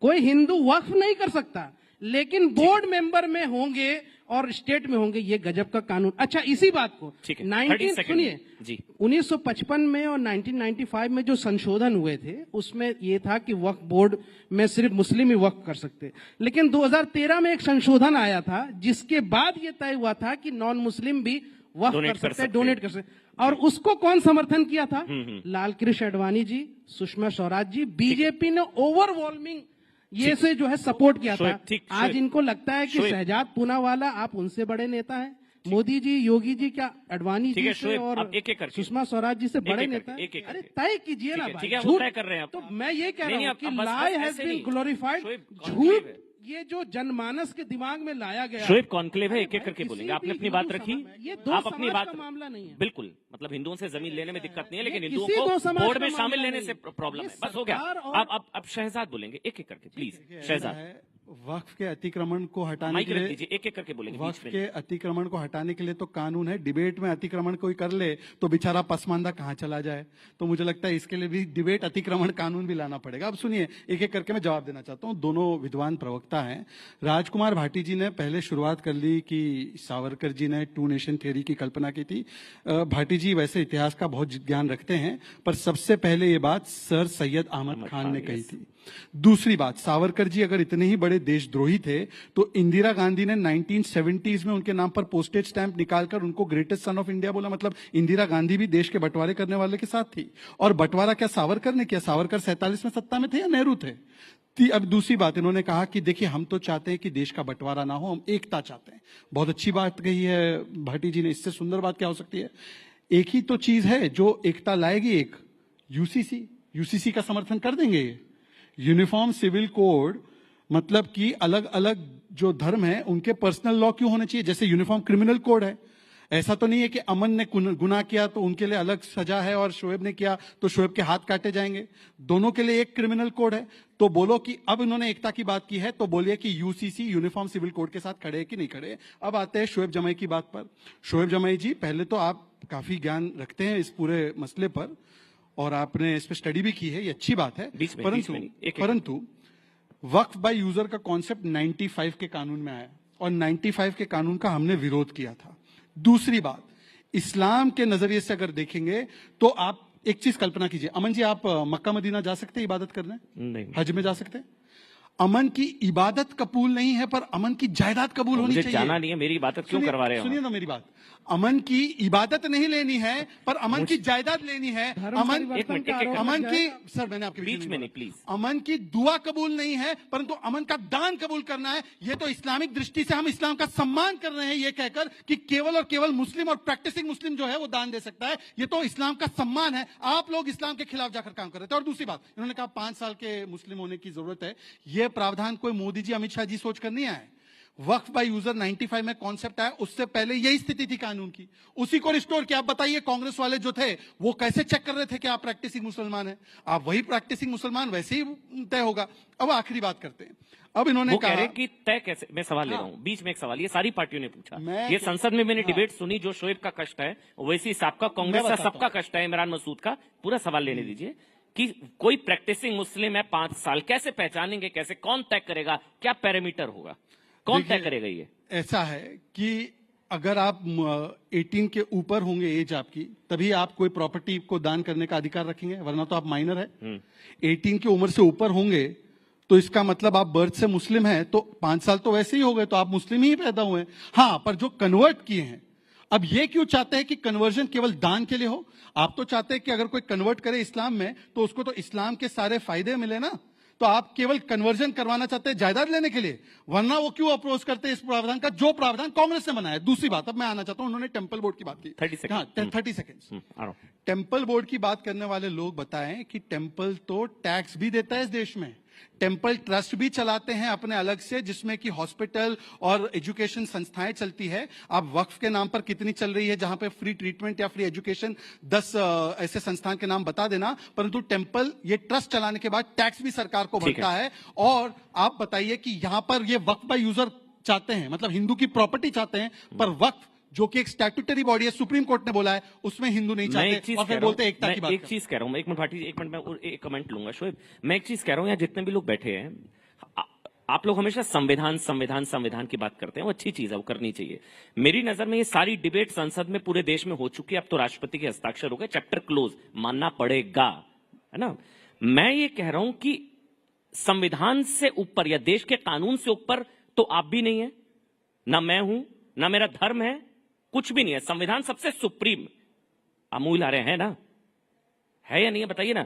कोई हिंदू वक्फ नहीं कर सकता, लेकिन बोर्ड मेंबर में होंगे और स्टेट में होंगे। ये गजब का कानून। अच्छा, इसी बात को 1955 में और 1995 में जो संशोधन हुए थे उसमें ये था कि वक्फ बोर्ड में सिर्फ मुस्लिम ही वक्फ कर सकते। लेकिन 2013 में एक संशोधन आया था जिसके बाद ये तय हुआ था कि नॉन मुस्लिम भी वक्फ कर सकते, डोनेट कर सकते। और उसको कौन समर्थन किया था? लाल कृष्ण आडवाणी जी, सुषमा स्वराज जी। बीजेपी ने ओवरवेलमिंग ये से जो है सपोर्ट किया था। आज इनको लगता है कि शहजाद पूनावाला आप उनसे बड़े नेता हैं, मोदी जी, योगी जी, क्या आडवाणी जी से और सुषमा स्वराज जी से बड़े नेता हैं? अरे तय कीजिए ना भाई, झूठ कर रहे हैं। तो मैं ये कह रहा हूँ कि लाई हैज बीन ग्लोरिफाइड। झूठ ये जो जनमानस के दिमाग में लाया गया। शोएब कॉन्क्लेव है, एक एक करके बोलेंगे। आपने अपनी बात रखी, ये दो आप अपनी बात, मामला नहीं है। बिल्कुल, मतलब हिंदुओं से जमीन लेने में दिक्कत नहीं है, लेकिन हिंदुओं को बोर्ड में शामिल लेने से प्रॉब्लम है। बस हो गया। अब शहजाद बोलेंगे, एक एक करके प्लीज। शहजाद, वक्फ के अतिक्रमण को हटाने के लिए एक एक करके बोलेंगे वक्फ के अतिक्रमण को हटाने के लिए तो कानून है। डिबेट में अतिक्रमण कोई कर ले तो बेचारा पसमानदा कहाँ चला जाए। तो मुझे लगता है इसके लिए भी डिबेट अतिक्रमण कानून भी लाना पड़ेगा। अब सुनिए, एक एक करके मैं जवाब देना चाहता हूँ। दोनों विद्वान प्रवक्ता हैं। राजकुमार भाटी जी ने पहले शुरुआत कर ली कि सावरकर जी ने 2 नेशन थ्योरी की कल्पना की थी। भाटी जी वैसे इतिहास का बहुत ज्ञान रखते हैं, पर सबसे पहले ये बात सर सैयद अहमद खान ने कही थी। दूसरी बात, सावरकर जी अगर इतने ही बड़े देशद्रोही थे तो इंदिरा गांधी ने 1970s में उनके नाम पर पोस्टेज स्टैंप निकालकर उनको ग्रेटेस्ट सन ऑफ इंडिया बोला। मतलब इंदिरा गांधी भी देश के बंटवारे करने वाले के साथ थी। और बंटवारा क्या सावरकर ने किया? सावरकर 47 में सत्ता में थे या नेहरू थे? अब दूसरी बात, इन्होंने कहा कि देखिए हम तो चाहते हैं कि देश का बंटवारा ना हो, हम एकता चाहते हैं। बहुत अच्छी बात कही है भाटी जी ने, इससे सुंदर बात क्या हो सकती है? एक ही तो चीज है जो एकता लाएगी, एक यूसीसी का समर्थन कर देंगे। यूनिफॉर्म सिविल कोड मतलब कि अलग अलग जो धर्म है उनके पर्सनल लॉ क्यों होने चाहिए? जैसे यूनिफॉर्म क्रिमिनल कोड है। ऐसा तो नहीं है कि अमन ने गुनाह किया तो उनके लिए अलग सजा है और शोएब ने किया तो शोएब के हाथ काटे जाएंगे। दोनों के लिए एक क्रिमिनल कोड है। तो बोलो कि अब इन्होंने एकता की बात की है तो बोलिए कि यूसीसी यूनिफॉर्म सिविल कोड के साथ खड़े है कि नहीं खड़े। अब आते हैं शोएब जमाई की बात पर। शोएब जमाई जी, पहले तो आप काफी ज्ञान रखते हैं इस पूरे मसले पर और आपने इस पर स्टडी भी की है, ये अच्छी बात है। परंतु वक्फ बाय यूजर का कॉन्सेप्ट 95 के कानून में आया और 95 के कानून का हमने विरोध किया था। दूसरी बात, इस्लाम के नजरिए से अगर देखेंगे तो आप एक चीज कल्पना कीजिए। अमन जी, आप मक्का मदीना जा सकते हैं इबादत करने? नहीं। हज में जा सकते हैं? अमन की इबादत कबूल नहीं है पर अमन की जायदाद कबूल होनी चाहिए। जाना नहीं है, मेरी इबादत क्यों करवा रहे हो? सुनिए ना मेरी बात। अमन की इबादत नहीं लेनी है पर अमन की जायदाद लेनी है। अमन की सर मैंने आपके बीच में नहीं प्लीज। अमन की दुआ कबूल नहीं है परंतु अमन का दान कबूल करना है। ये तो इस्लामिक दृष्टि से हम इस्लाम का सम्मान कर रहे हैं ये कहकर कि केवल और केवल मुस्लिम और प्रैक्टिसिंग मुस्लिम जो है वो दान दे सकता है। ये तो इस्लाम का सम्मान है। आप लोग इस्लाम के खिलाफ जाकर काम कर रहे थे। और दूसरी बात, इन्होंने कहा 5 साल के मुस्लिम होने की जरूरत है। यह प्रावधान कोई मोदी जी अमित शाह जी सोचकर नहीं आए। वक्फ बाय यूजर 95 में कॉन्सेप्ट आया, उससे पहले यही स्थिति थी कानून की, उसी को रिस्टोर किया। आप बताइए कांग्रेस वाले जो थे वो कैसे चेक कर रहे थे कि आप प्रैक्टिसिंग मुसलमान हैं? आप वही प्रैक्टिसिंग मुसलमान, वैसे ही तय होगा। अब आखिरी बात करते हैं। अब इन्होंने कहा कि तय कैसे, मैं सवाल ले रहा हूं बीच में एक सवाल, ये सारी पार्टियों ने पूछा, ये संसद में मैंने डिबेट सुनी, जो शोएब का कष्ट है वैसी सबका कांग्रेस का सबका कष्ट है, इमरान मसूद का। पूरा सवाल लेने दीजिए कि कोई प्रैक्टिसिंग मुस्लिम है 5 साल, कैसे पहचानेंगे? कैसे, कौन तय करेगा? क्या पैरामीटर होगा? कौन तय करेगा? ये ऐसा है कि अगर आप 18 के ऊपर होंगे एज आपकी, तभी आप कोई प्रॉपर्टी को दान करने का अधिकार रखेंगे, वरना तो आप माइनर है। 18 की उम्र से ऊपर होंगे तो इसका मतलब आप बर्थ से मुस्लिम हैं, तो 5 साल तो वैसे ही हो गए, तो आप मुस्लिम ही पैदा हुए। हाँ, पर जो कन्वर्ट किए हैं, अब ये क्यों चाहते हैं कि कन्वर्जन केवल दान के लिए हो? आप तो चाहते हैं कि अगर कोई कन्वर्ट करे इस्लाम में तो उसको तो इस्लाम के सारे फायदे मिले ना। तो आप केवल कन्वर्जन करवाना चाहते हैं जायदाद लेने के लिए, वरना वो क्यों अप्रोच करते हैं इस प्रावधान का जो प्रावधान कांग्रेस ने बनाया? दूसरी बात, अब मैं आना चाहता हूं, उन्होंने टेम्पल बोर्ड की बात की। 30 सेकेंड। टेम्पल बोर्ड की बात करने वाले लोग बताएं कि टेम्पल तो टैक्स भी देता है इस देश में, टेम्पल ट्रस्ट भी चलाते हैं अपने अलग से, जिसमें कि हॉस्पिटल और एजुकेशन संस्थाएं चलती है। आप वक्फ के नाम पर कितनी चल रही है जहां पे फ्री ट्रीटमेंट या फ्री एजुकेशन, 10 ऐसे संस्थान के नाम बता देना। परंतु टेम्पल ये ट्रस्ट चलाने के बाद टैक्स भी सरकार को भरता है। और आप बताइए कि यहां पर ये वक्फ बाय यूजर चाहते हैं, मतलब हिंदू की प्रॉपर्टी चाहते हैं, पर वक्फ जो कि एक स्टैट्यूटरी बॉडी है, सुप्रीम कोर्ट ने बोला है, उसमें हिंदू नहीं चाहते और फिर बोलते एकता की बात। एक चीज कह रहा हूं मैं, एक मिनट मैं एक कमेंट लूंगा शोएब। मैं एक चीज कह रहा हूं, यहाँ जितने भी लोग बैठे हैं, आप लोग हमेशा संविधान की बात करते हैं, वो अच्छी चीज है, वो करनी चाहिए। मेरी नजर में ये सारी डिबेट संसद में पूरे देश में हो चुकी है, अब तो राष्ट्रपति के हस्ताक्षर हो गए, चैप्टर क्लोज, मानना पड़ेगा, है ना। मैं ये कह रहा हूं कि संविधान से ऊपर या देश के कानून से ऊपर तो आप भी नहीं है, ना मैं हूं, ना मेरा धर्म है, कुछ भी नहीं है। संविधान सबसे सुप्रीम अमूल आ रहे हैं ना, है या नहीं है? बताइए ना।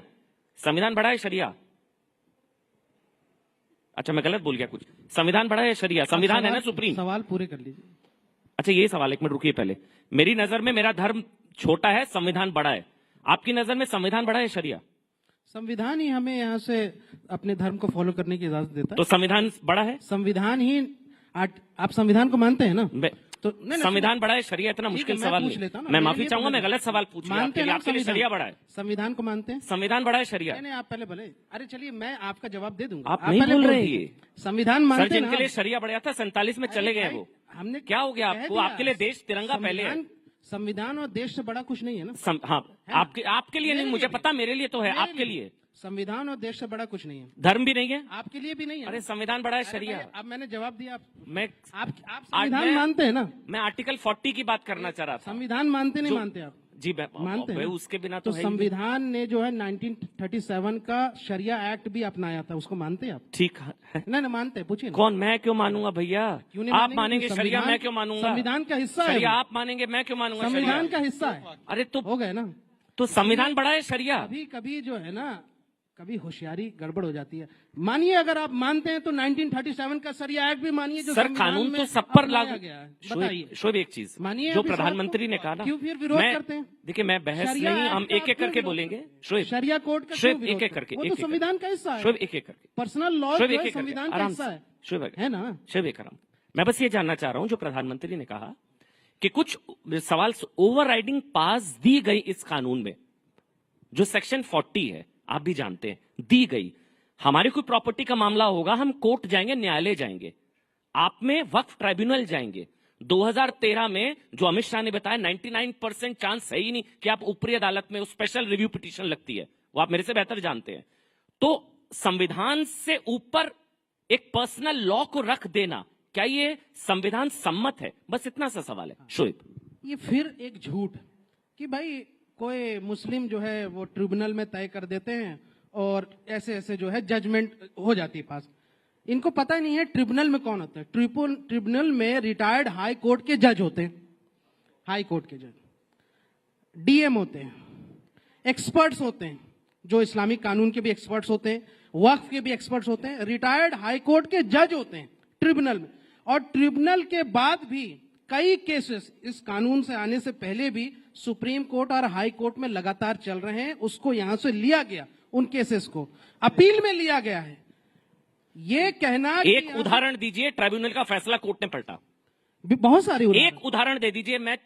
संविधान बड़ा है शरिया? अच्छा, मैं गलत बोल गया कुछ। संविधान बड़ा है शरिया? संविधान है ना सुप्रीम? सवाल पूरे कर लीजिए। अच्छा, ये सवाल, एक मिनट रुकिए पहले। मेरी नजर में मेरा धर्म छोटा है, संविधान बड़ा है। आपकी नजर में संविधान बड़ा है शरिया? संविधान ही हमें यहाँ से अपने धर्म को फॉलो करने की इजाजत देता है। तो संविधान बड़ा है? संविधान ही, आप संविधान को मानते हैं ना? तो संविधान बड़ा है, शरिया इतना मुश्किल सवाल नहीं। मैं माफी चाहूंगा, मैं गलत सवाल पूछ लिया आपके लिए। आपके लिए शरिया बड़ा है, संविधान को मानते हैं? संविधान बड़ा है, शरिया नहीं, आप पहले बोले। अरे चलिए, मैं आपका जवाब दे दूंगा। आप नहीं बोल रहे हैं। संविधान मानते हैं? जिनके लिए शरिया बड़ा था 47 में चले गए वो। हमने क्या हो गया आपको? आपके लिए देश तिरंगा पहले है। संविधान और देश से बड़ा कुछ नहीं है ना। हाँ, आपके लिए नहीं, मुझे पता, मेरे लिए तो है, आपके लिए संविधान और देश से बड़ा कुछ नहीं है। धर्म भी नहीं है आपके लिए भी नहीं है। अरे संविधान बड़ा है, शरिया। अब मैंने जवाब दिया। आप संविधान मानते हैं ना? मैं आर्टिकल 40 की बात करना चाह रहा था। संविधान मानते नहीं मानते आप? जी मानते हैं। उसके बिना तो संविधान ने जो है 1937 का शरिया एक्ट भी अपनाया था, उसको मानते हैं आप? ठीक है। नहीं मानते, पूछिए। कौन? मैं क्यों मानूंगा भैया? आप मानेंगे शरिया, मैं क्यों मानूंगा? संविधान का हिस्सा है। शरिया आप मानेंगे, मैं क्यों मानूंगा? संविधान का हिस्सा है। अरे तो हो गए ना। तो संविधान बड़ा है, शरिया। कभी कभी जो है ना, कभी होशियारी गड़बड़ हो जाती है। मानिए, अगर आप मानते हैं तो 1937 का शरिया एक्ट भी मानिए, जो सर कानून तो सब पर लागू गया है। बताइए। शोएब एक चीज मानिए, जो प्रधानमंत्री ने कहा ना, क्यों फिर विरोध करते हैं? देखिए मैं बहस नहीं, हम एक एक करके बोलेंगे। शोएब, शरिया कोड का शोएब एक एक करके, वो तो संविधान का हिस्सा है। शोएब एक एक करके, पर्सनल लॉ शोएब एक एक संविधान का हिस्सा है। शोएब है ना? शोएब एक आराम। मैं बस ये जानना चाह रहा हूं, जो प्रधानमंत्री ने कहा कि कुछ सवाल ओवरराइडिंग पास दी गई इस कानून में, जो सेक्शन 40 है, आप भी जानते हैं, दी गई। हमारी कोई प्रॉपर्टी का मामला होगा, हम कोर्ट जाएंगे, न्यायालय जाएंगे, आप में वक्फ ट्राइब्यूनल जाएंगे। 2013 में जो अमित शाह ने बताया 99% चांस है ही नहीं कि आप ऊपरी अदालत में स्पेशल रिव्यू पिटीशन लगती है, वो आप मेरे से बेहतर जानते हैं। तो संविधान से ऊपर एक पर्सनल लॉ को रख देना, क्या ये संविधान सम्मत है? बस इतना सा सवाल है। शोएब, ये फिर एक झूठ कि भाई कोई मुस्लिम जो है वो ट्रिब्यूनल में तय कर देते हैं और ऐसे ऐसे जो है जजमेंट हो जाती है पास। इनको पता ही नहीं है ट्रिब्यूनल में कौन होता है। ट्रिब्यूनल में रिटायर्ड हाई कोर्ट के जज होते हैं, हाई कोर्ट के जज, डीएम होते हैं, एक्सपर्ट्स होते हैं, जो इस्लामिक कानून के भी एक्सपर्ट्स होते हैं, वक्फ के भी एक्सपर्ट्स होते हैं, रिटायर्ड हाई कोर्ट के जज होते हैं ट्रिब्यूनल में। और ट्रिब्यूनल के बाद भी कई केसेस इस कानून से आने से पहले भी सुप्रीम कोर्ट और हाई कोर्ट में लगातार चल रहे हैं। उसको यहां से लिया गया, उन केसेस को अपील में लिया गया है। ये कहना, एक उदाहरण दीजिए ट्राइब्यूनल का फैसला कोर्ट ने पलटा। बहुत सारे एक उदाहरण दे दीजिए। मैं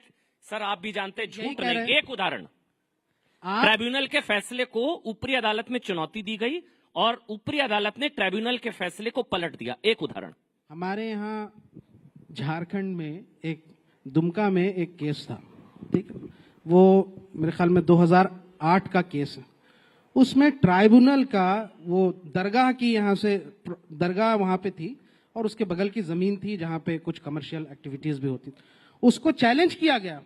सर आप भी जानते हैं झूठ नहीं, एक उदाहरण। ट्राइब्यूनल के फैसले को ऊपरी अदालत में चुनौती दी गई और ऊपरी अदालत ने ट्राइब्यूनल के फैसले को पलट दिया। एक उदाहरण। हमारे यहाँ झारखंड में एक दुमका में एक केस था, ठीक, वो मेरे ख्याल में 2008 का केस है। उसमें ट्राइब्यूनल का वो दरगाह की, यहाँ से दरगाह वहां पे थी और उसके बगल की जमीन थी जहां पे कुछ कमर्शियल एक्टिविटीज भी होती थी। उसको चैलेंज किया गया,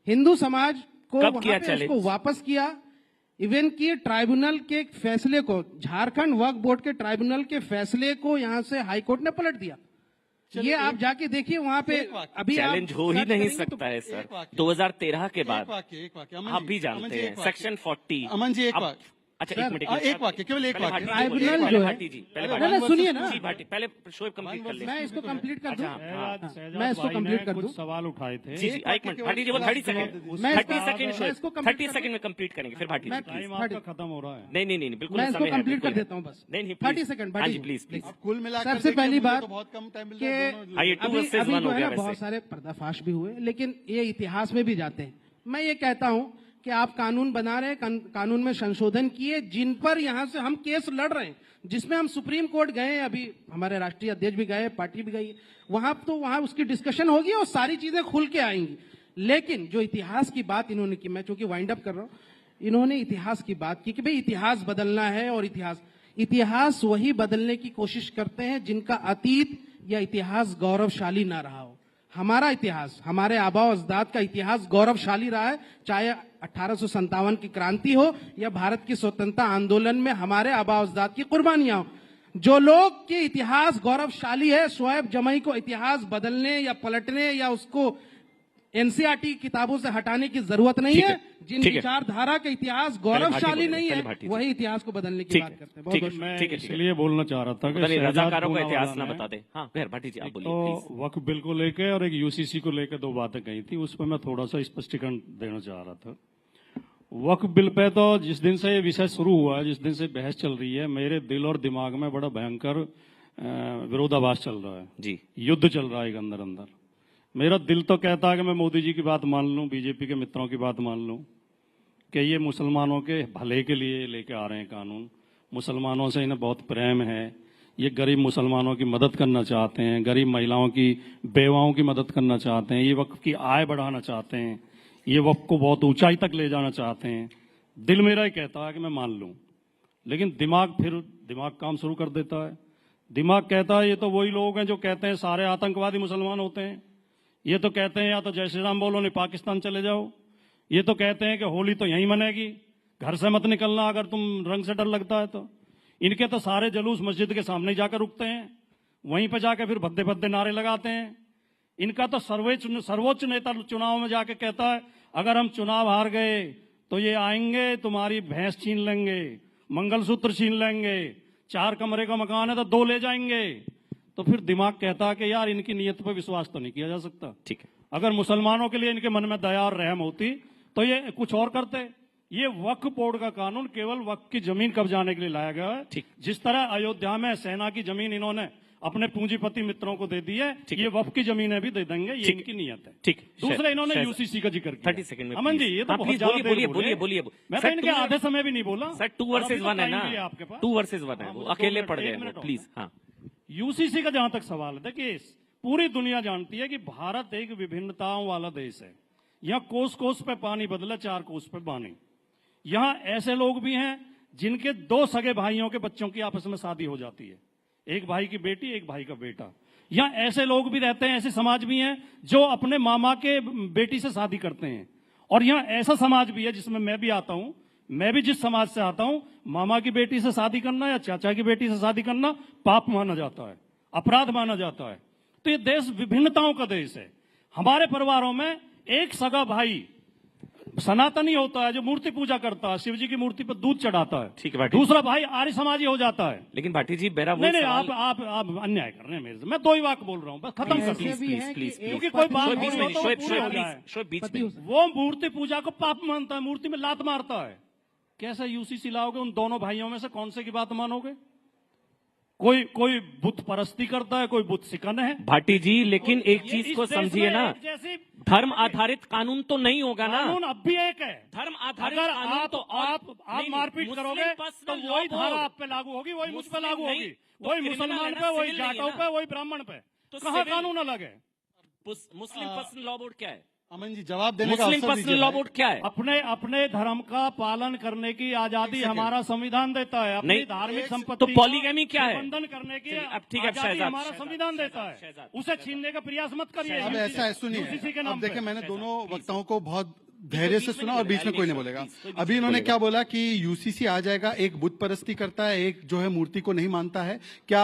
हिंदू समाज को वहां पे उसको वापस किया। इवन कि ट्राइब्यूनल के फैसले को, झारखंड वक्फ बोर्ड के ट्राइब्यूनल के फैसले को यहाँ से हाईकोर्ट ने पलट दिया। ये आप जाके देखिए वहां पे। अभी चैलेंज हो ही नहीं सकता है सर। 2013 के बाद आप भी जानते हैं सेक्शन 40। अमन जी, एक वाक्य। अच्छा एक मिनट, एक वाक्य, केवल एक वाक्य। ट्राइब्यूनल जो है, पहले सुनिए ना, पहले शोएब कंप्लीट कर ले। मैं इसको कंप्लीट कर दूं। मैं इसको कंप्लीट कर दूं। कुछ सवाल उठाए थे। जी जी, एक मिनट भाटी जी, वो 30 सेकंड, 30 सेकंड में कंप्लीट करेंगे फिर भाटी जी। टाइम आपका खत्म हो रहा है। नहीं नहीं नहीं, बिल्कुल मैं इसको कंप्लीट कर देता हूँ बस। नहीं 30 second Bhati ji, please please. कुल मिलाकर सबसे पहली बात बहुत कम टाइम कि अभी जो है ना बहुत सारे पर्दाफाश भी हुए, लेकिन ये इतिहास में भी जाते हैं। मैं ये कहता हूं कि आप कानून बना रहे हैं, कानून में संशोधन किए, जिन पर यहां से हम केस लड़ रहे हैं, जिसमें हम सुप्रीम कोर्ट गए, अभी हमारे राष्ट्रीय अध्यक्ष भी गए, पार्टी भी गई, वहां उसकी डिस्कशन होगी और सारी चीजें खुल के आएंगी। लेकिन जो इतिहास की बात इन्होंने की, मैं चूंकि वाइंड अप कर रहा हूं, इन्होंने इतिहास की बात की कि भाई इतिहास बदलना है, और इतिहास वही बदलने की कोशिश करते हैं जिनका अतीत या इतिहास गौरवशाली ना रहा हो। हमारा इतिहास, हमारे आबा अजदाद का इतिहास गौरवशाली रहा है, चाहे 1857 की क्रांति हो या भारत की स्वतंत्रता आंदोलन में हमारे आबा अजदाद की कुर्बानियां हो। जो लोग के इतिहास गौरवशाली है, शोएब जमई को इतिहास बदलने या पलटने या उसको एनसीईआरटी किताबों से हटाने की जरूरत नहीं है। जिन विचारधारा का इतिहास गौरवशाली नहीं है, वही इतिहास को बदलने की बात करते हैं। मैं इसलिए बोलना चाह रहा था कि रजाकारों का इतिहास ना बता दे। हाँ भाटी जी आप बोलिए। तो वक्फ बिल को लेकर और एक यूसीसी को लेकर दो बातें कही थी, उस पर मैं थोड़ा सा स्पष्टीकरण देना चाह रहा था। वक्फ बिल पे तो जिस दिन से ये विषय शुरू हुआ है, जिस दिन से बहस चल रही है, मेरे दिल और दिमाग में बड़ा भयंकर विरोधाभास चल रहा है जी। युद्ध चल रहा है अंदर अंदर। मेरा दिल तो कहता है कि मैं मोदी जी की बात मान लूं, बीजेपी के मित्रों की बात मान लूं कि ये मुसलमानों के भले के लिए लेके आ रहे हैं कानून। मुसलमानों से इन्हें बहुत प्रेम है, ये गरीब मुसलमानों की मदद करना चाहते हैं, गरीब महिलाओं की, बेवाओं की मदद करना चाहते हैं, ये वक्फ की आय बढ़ाना चाहते हैं, ये वक्फ को बहुत ऊंचाई तक ले जाना चाहते हैं। दिल मेरा ही कहता है कि मैं मान लूं, लेकिन दिमाग काम शुरू कर देता है। दिमाग कहता है ये तो वही लोग हैं जो कहते हैं सारे आतंकवादी मुसलमान होते हैं, ये तो कहते हैं या तो जय श्री राम बोलो नहीं पाकिस्तान चले जाओ, ये तो कहते हैं कि होली तो यहीं मनेगी, घर से मत निकलना अगर तुम रंग से डर लगता है तो। इनके तो सारे जुलूस मस्जिद के सामने जाकर रुकते हैं, वहीं पर जाकर फिर भद्दे भद्दे नारे लगाते हैं। इनका तो सर्वोच्च नेता चुनाव में जाके कहता है अगर हम चुनाव हार गए तो ये आएंगे तुम्हारी भैंस छीन लेंगे, मंगलसूत्र छीन लेंगे, 4 कमरे का मकान है तो 2 ले जाएंगे। तो फिर दिमाग कहता है कि यार इनकी नीयत पर विश्वास तो नहीं किया जा सकता। ठीक है, अगर मुसलमानों के लिए इनके मन में दया और रहम होती तो ये कुछ और करते। ये वक्फ बोर्ड का कानून केवल वक्फ की जमीन कब्जाने के लिए लाया गया है। जिस तरह अयोध्या में सेना की जमीन इन्होंने अपने पूंजीपति मित्रों को दे दी है, ये वक्फ की जमीनें भी दे देंगे, ये इनकी नीयत है। ठीक, दूसरा इन्होंने यूसीसी का जिक्र किया। 30 सेकंड में अमन जी ये तो बहुत ज्यादा बोलिए। मैं तो इनके आधे समय भी नहीं बोला सर। 2 वर्सेस 1 है ना, 2 वर्सेस 1 है, वो अकेले पड़ गए प्लीज। हाँ, यूसीसी का जहां तक सवाल है, देखिए पूरी दुनिया जानती है कि भारत एक विभिन्नताओं वाला देश है। यहाँ कोस कोस पे पानी बदला, 4 कोस पे पानी। यहाँ ऐसे लोग भी हैं जिनके 2 सगे भाइयों के बच्चों की आपस में शादी हो जाती है, एक भाई की बेटी एक भाई का बेटा। यहाँ ऐसे लोग भी रहते हैं, ऐसे समाज भी हैं जो अपने मामा के बेटी से शादी करते हैं। और यहाँ ऐसा समाज भी है जिसमें मैं भी आता हूं, मैं भी जिस समाज से आता हूं, मामा की बेटी से शादी करना या चाचा की बेटी से शादी करना पाप माना जाता है, अपराध माना जाता है। तो ये देश विभिन्नताओं का देश है। हमारे परिवारों में एक सगा भाई सनातनी होता है जो मूर्ति पूजा करता है, शिव जी की मूर्ति पर दूध चढ़ाता है। ठीक है, दूसरा भाई आर्य समाजी हो जाता है। लेकिन भाटी जी मेरा नहीं, आप अन्याय कर रहे हैं मेरे से। मैं 2 ही वाक्य बोल रहा हूँ, बस खत्म कर प्लीज, क्योंकि कोई बात वो मूर्ति पूजा को पाप मानता है, मूर्ति में लात मारता है। कैसे यूसीसी लाओगे? उन दोनों भाइयों में से कौन से की बात मानोगे? कोई बुत परस्ती करता है, कोई बुत सिकन है। भाटी जी लेकिन एक चीज को समझिए ना, धर्म आधारित कानून तो नहीं होगा ना। कानून अब भी एक है, धर्म आधारित अगर कानून तो आप मारपीट करोगे तो वही धारा आप पे लागू होगी, वही मुझ पे लागू होगी, वही मुसलमान पे, वही जाटों पे, वही ब्राह्मण पे। तो कहाँ कानून अलग है? मुस्लिम पर्सनल लॉ बोर्ड क्या है? अमन जी जवाब देने का मुस्लिम पर्सनल लॉ बोर्ड क्या है? अपने धर्म का पालन करने की आजादी हमारा संविधान देता है। अपनी धार्मिक संपत्ति तो पॉलीगैमी क्या है? प्रबंधन करने की अब ठीक है, आजादी हमारा संविधान देता है, उसे छीनने का प्रयास मत करिए। अब ऐसा है, सुनिए, अब देखिए मैंने दोनों वक्ताओं को बहुत धैर्य से सुना और बीच में कोई नहीं बोलेगा। अभी इन्होंने क्या बोला कि यूसीसी आ जाएगा, एक बुत परस्ती करता है, एक जो है मूर्ति को नहीं मानता है। क्या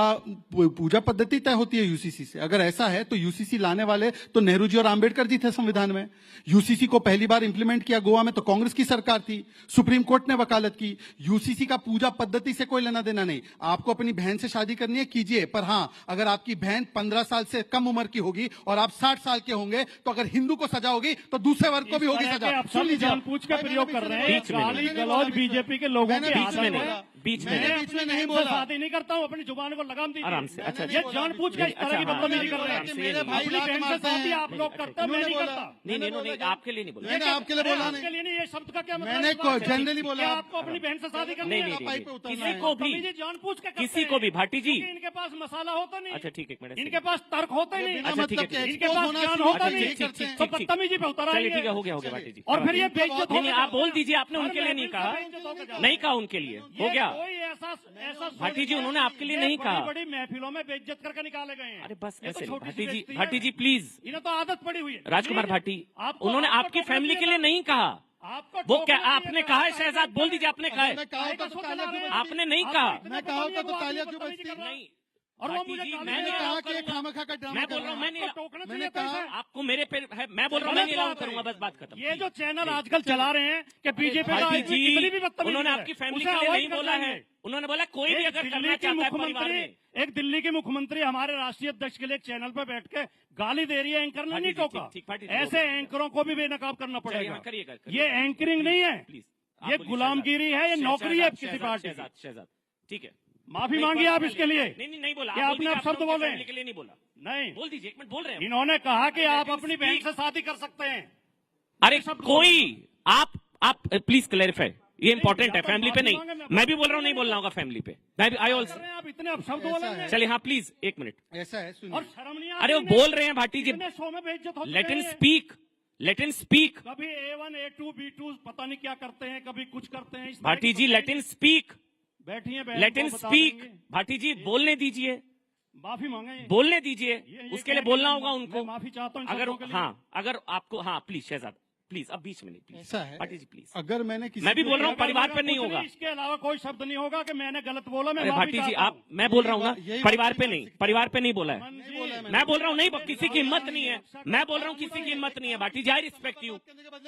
पूजा पद्धति तय होती है यूसीसी से? अगर ऐसा है तो यूसीसी लाने वाले तो नेहरू जी और आंबेडकर जी थे संविधान में। यूसीसी को पहली बार इंप्लीमेंट किया गोवा में तो कांग्रेस की सरकार थी, सुप्रीम कोर्ट ने वकालत की। यूसीसी का पूजा पद्धति से कोई लेना देना नहीं। आपको अपनी बहन से शादी करनी है, कीजिए, पर हाँ अगर आपकी बहन 15 साल से कम उम्र की होगी और आप 60 साल के होंगे तो अगर हिंदू को सजा होगी तो दूसरे वर्ग को भी होगी सजा। जानबूझ का प्रयोग कर रहे हैं, गाली गलौज बीजेपी के लोगों के बीच में नहीं बोला। शादी नहीं करता हूँ, अपनी जुबान को लगाम दीजिए आराम से। अच्छा, ये जानबूझ के इस तरह की बदतमीजी कर रहे हैं। अपनी बहन से शादी आप लोग करते हैं, मैं नहीं करता। नहीं, आपके लिए नहीं बोला, मैंने आपके लिए बोला नहीं। आपके लिए नहीं, ये शब्द का क्या मतलब? मैंने जनरली बोला आपको अपनी बहन से शादी करनी है, जानबूझ के किसी को भी भाटी जी इनके पास मसाला होता नहीं। अच्छा ठीक है, इनके पास तर्क होता नहीं, इनके पास ज्ञान होता नहीं, तो बदतमीजी पे उतारा। चलिए ठीक है, हो गया भाटी जी। और फिर ये बेइज्जत नहीं, आप बोल दीजिए, आपने उनके लिए नहीं कहा, नहीं कहा उनके लिए, हो गया। भाटी जी उन्होंने आपके लिए नहीं कहा। बड़ी महफिलों में बेइज्जत करके निकाले गए हैं। अरे बस ऐसे भाटी जी प्लीज, इन्हें तो आदत पड़ी हुई है। राजकुमार भाटी, उन्होंने आपकी फैमिली के लिए नहीं कहा। वो क्या आपने कहा है? शहजाद बोल दीजिए, आपने कहा है? आपने नहीं कहा। मैं कहा होता तो तालियां क्यों बजती? नहीं, और वो मुझे मैंने कहा कि खामखा का ड्रामा मैं बोल रहा हूँ, मैंने कहा आपको मेरे पे है, मैं बोल रहा हूँ मैं नहीं करूंगा, बस बात खत्म। ये जो चैनल आजकल चला रहे हैं कि बीजेपी उन्होंने आपकी फैमिली के लिए नहीं बोला है। उन्होंने बोला कोई भी अगर करना चाहता है परिवार में। एक दिल्ली की मुख्यमंत्री हमारे राष्ट्रीय अध्यक्ष के लिए एक चैनल पर बैठ के गाली दे रही है, एंकर ने नहीं टोका। ऐसे एंकरों को भी बेनकाब करना पड़ेगा। ये एंकरिंग नहीं है, ये गुलामगिरी है, ये नौकरी है किसी पार्टी। शहजाद ठीक है, माफी मांगी आप इसके लिए? नहीं बोला। क्या आपने अब शब्द बोले? के लिए नहीं बोला। नहीं बोल दीजिए, एक मिनट बोल रहे हैं। इन्होंने कहा कि आप अपनी बहन से शादी कर सकते हैं। अरे कोई आप प्लीज क्लैरिफाई, ये इंपॉर्टेंट है, फैमिली पे नहीं। मैं भी बोल रहा हूँ नहीं बोलना होगा फैमिली पे। मैं भी आई ऑल्सो। आप इतने अपशब्द बोलेंगे? चलिए हाँ प्लीज एक मिनट। ऐसा है, सुनिए। और शर्म नहीं अरे वो बोल रहे हैं भाटी जी, शो में बेइज्जत हो लेट इन चुके हैं। स्पीक, लेट इन स्पीक। कभी A1 A2 B2 पता नहीं क्या करते हैं, कभी कुछ करते हैं। भाटी जी लेट इन स्पीक, बैठिए, लेट इन स्पीक। भाटी जी बोलने दीजिए, माफी मांगे, बोलने दीजिए। उसके लिए बोलना होगा उनको। माफी चाहता हूँ अगर हाँ, अगर आपको हाँ प्लीज शहजाद प्लीज, अब बीच में नहीं प्लीज। ऐसा है, भाटी जी प्लीज। अगर मैंने किसी मैं भी बोल रहा हूँ परिवार पे नहीं होगा। इसके अलावा कोई शब्द नहीं होगा कि मैंने गलत बोला। मैं भाटी जी आप, मैं बोल रहा हूँ ना परिवार पे नहीं, परिवार पे नहीं बोला है। मैं बोल रहा हूँ नहीं, किसी की हिम्मत नहीं है। मैं बोल रहा हूँ किसी की हिम्मत नहीं है। भाटी जी आई रिस्पेक्ट यू।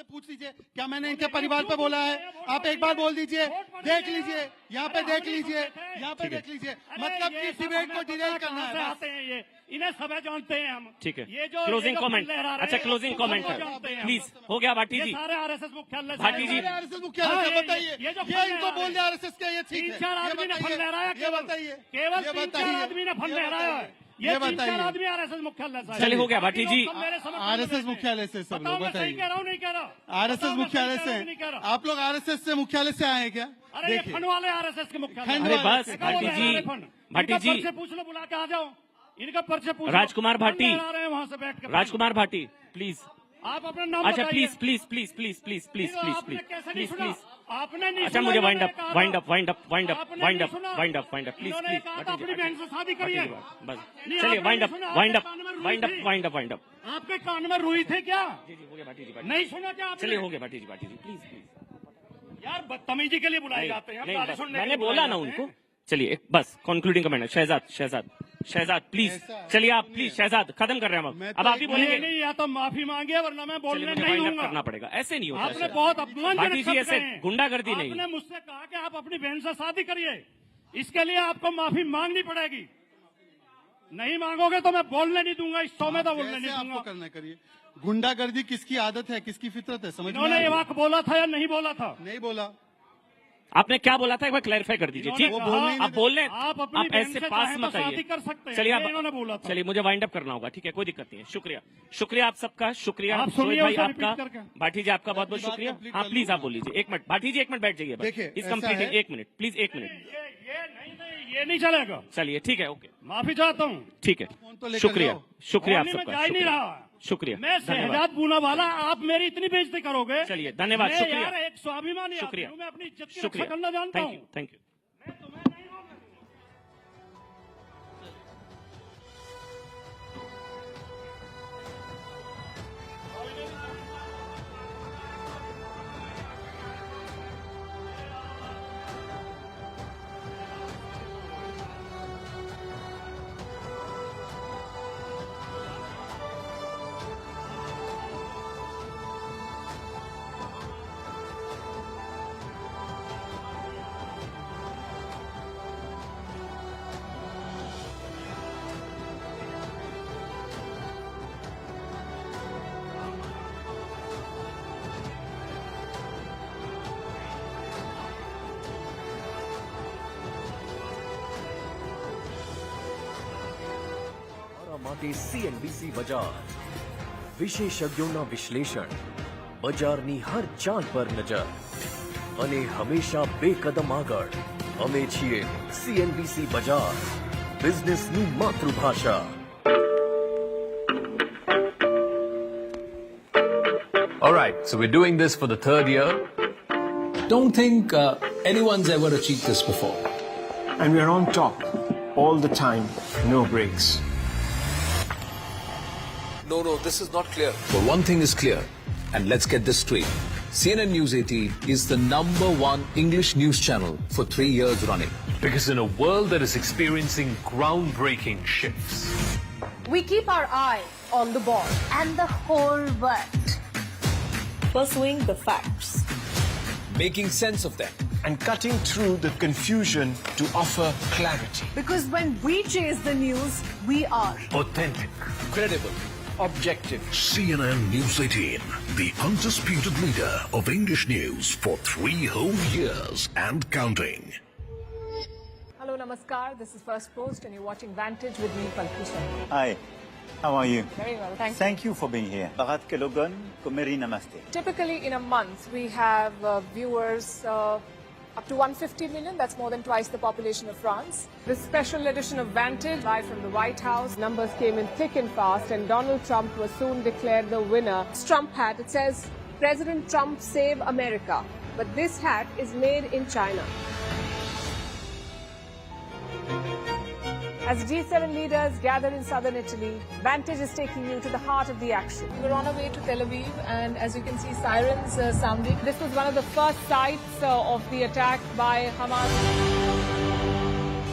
पूछ लीजिए क्या मैंने इनके परिवार पे बोला है। आप एक बार बोल दीजिए, देख लीजिए, यहाँ पे देख लीजिए, यहाँ पे देख लीजिए। मतलब कि डिबेट को डिरेल करना है। इन्हें सब जानते हैं हम। ठीक है, ये जो क्लोजिंग कमेंट। अच्छा क्लोजिंग कमेंट है प्लीज, हो गया भाटी जी। सारे आरएसएस मुख्यालय, भाटी जी आरएसएस मुख्यालय से बताइए, ये इनको बोल दे आरएसएस के, ये ठीक है। 3-4 आदमी ने फल लहराया, ये बताइए, केवल 3-4 आदमी ने फल लहराया है। ये 3-4 आदमी आरएसएस मुख्यालय से। चलिए हो गया भाटी जी। आरएसएस मुख्यालय से सब लोग बताइए। कह रहा हूँ नहीं कह रहा। आरएसएस मुख्यालय से आप लोग आरएसएस से मुख्यालय से आए हैं क्या? अरे ये फंड वाले आरएसएस के मुख्यालय। अरे बस भाटी जी, भाटी जी से पूछ लो, बुला के आ जाओ। इनका पर्चे पूछ। राजकुमार भाटी, वहां से बैठ कर। राजकुमार भाटी प्लीज। आप अपना नाम अच्छा बताइए। Please please please please please please please please please please. आपने नहीं अच्छा सुना, मुझे वाइंड अप इन्होंने वाइंड कहा up wind up wind up आपने वाइंड नहीं अप सुना। Wind up wind up please इन्होंने प्लीज। कहा था अपनी बहन से शादी करिए। बस नहीं, चलिए आपने वाइंड अप नहीं सुना, वाइंड अप आपके कान में रुई वाइंड अप थी। Wind up wind up. आपके कान में रुई थे क्या? हो गया भाटी जी। नहीं सुना क्या आपने? चलिए हो गया भाटी जी प्लीज प्लीज। यार बदतमीजी के लिए बुलाए जाते हैं। गाली सुनने के मैंने लिए बुलाए बोला ना जाते हैं। उनको। चलिए बस कंक्लूडिंग कमेंट है। शहजाद प्लीज चलिए आप प्लीज। शहजाद खत्म कर रहे हैं हम अब आप ही बोलेंगे। नहीं, या तो माफी मांगे वरना मैं बोलने मुझे नहीं वाइंड अप दूंगा। करना पड़ेगा, ऐसे नहीं होता। आपने बहुत अपमानजनक भाटी जी शब्द ऐसे कहे हैं। गुंडागर्दी नहीं। आपने मुझसे कहा कि आप अपनी बहन से शादी करिए, इसके लिए आपको माफी मांगनी पड़ेगी। नहीं मांगोगे तो मैं बोलने नहीं दूंगा, इस शो में तो बोलने नहीं दूंगा। करना करिए। गुंडागर्दी किसकी आदत है, किसकी फितरत है, समझ में इन्होंने ये वाक्य बोला था या नहीं बोला था? नहीं बोला। आपने क्या बोला था एक बार क्लैरिफाई कर दीजिए। ठीक, आप बोल रहे आप अपनी आप बहन ऐसे से पास चाहे मत तो शादी आइए। कर सकते हैं, चलिए ये इन्होंने बोला आप था। चलिए मुझे वाइंड अप करना होगा। ठीक है कोई दिक्कत नहीं है। शुक्रिया आप सबका। शुक्रिया आप सोहेल सुनिए भाई उसे आपका, repeat करके। भाटी जी आपका बहुत बहुत शुक्रिया। हाँ प्लीज आप बोल लीजिए। 1 मिनट भाटी जी, 1 मिनट बैठ जाइए। देखिए, इस ऐसा कंप्लीट है- 1 मिनट प्लीज 1 मिनट। ये नहीं चलेगा। चलिए ठीक है ओके, माफी चाहता हूँ। ठीक है तो लेकर शुक्रिया जाओ। शुक्रिया आप बोलने में सबका। जा ही नहीं शुक्रिया। रहा। शुक्रिया मैं धन्यवाद। शहजाद पूना वाला, आप मेरी इतनी बेइज्जती करोगे? चलिए धन्यवाद मैं शुक्रिया यार एक स्वाभिमानी आदमी शुक्रिया हूं, मैं अपनी इज्जत की शुक्रिया रक्षा करना जानता हूँ। Thank you. માટે CNBC બજાર વિશેષજ્ઞોના વિશ્લેષણ, બજારની હર ચાલ પર નજર અને હંમેશા બે કદમ આગળ. અમે છીએ CNBC બજાર, બિઝનેસની માતૃભાષા. All right, so we're doing this for the 3rd year. Don't think anyone's ever achieved this before. And we're on top all the time, no breaks. No, this is not clear. But one thing is clear, and let's get this straight. CNN News18 is the #1 English news channel for 3 years running. Because in a world that is experiencing groundbreaking shifts, we keep our eye on the ball and the whole world, pursuing the facts, making sense of them, and cutting through the confusion to offer clarity. because when we chase the news, we are authentic, credible, objective. CNN News18, the undisputed leader of English news for 3 whole years and counting. Hello, namaskar. This is First Post and you're watching Vantage with me, Palki Sharma. Hi, how are you? Very well, thank you. Thank you for being here. Bharat ke logon ko meri namaste. Typically in a month, we have viewers up to 150 million. That's more than twice the population of France. This special edition of Vantage, live from the White House. Numbers came in thick and fast and Donald Trump was soon declared the winner. This Trump hat, it says, President Trump save America. But this hat is made in China. As G7 leaders gather in southern Italy, Vantage is taking you to the heart of the action. We're on our way to Tel Aviv, and as you can see, sirens sounding. This was one of the first sites of the attack by Hamas.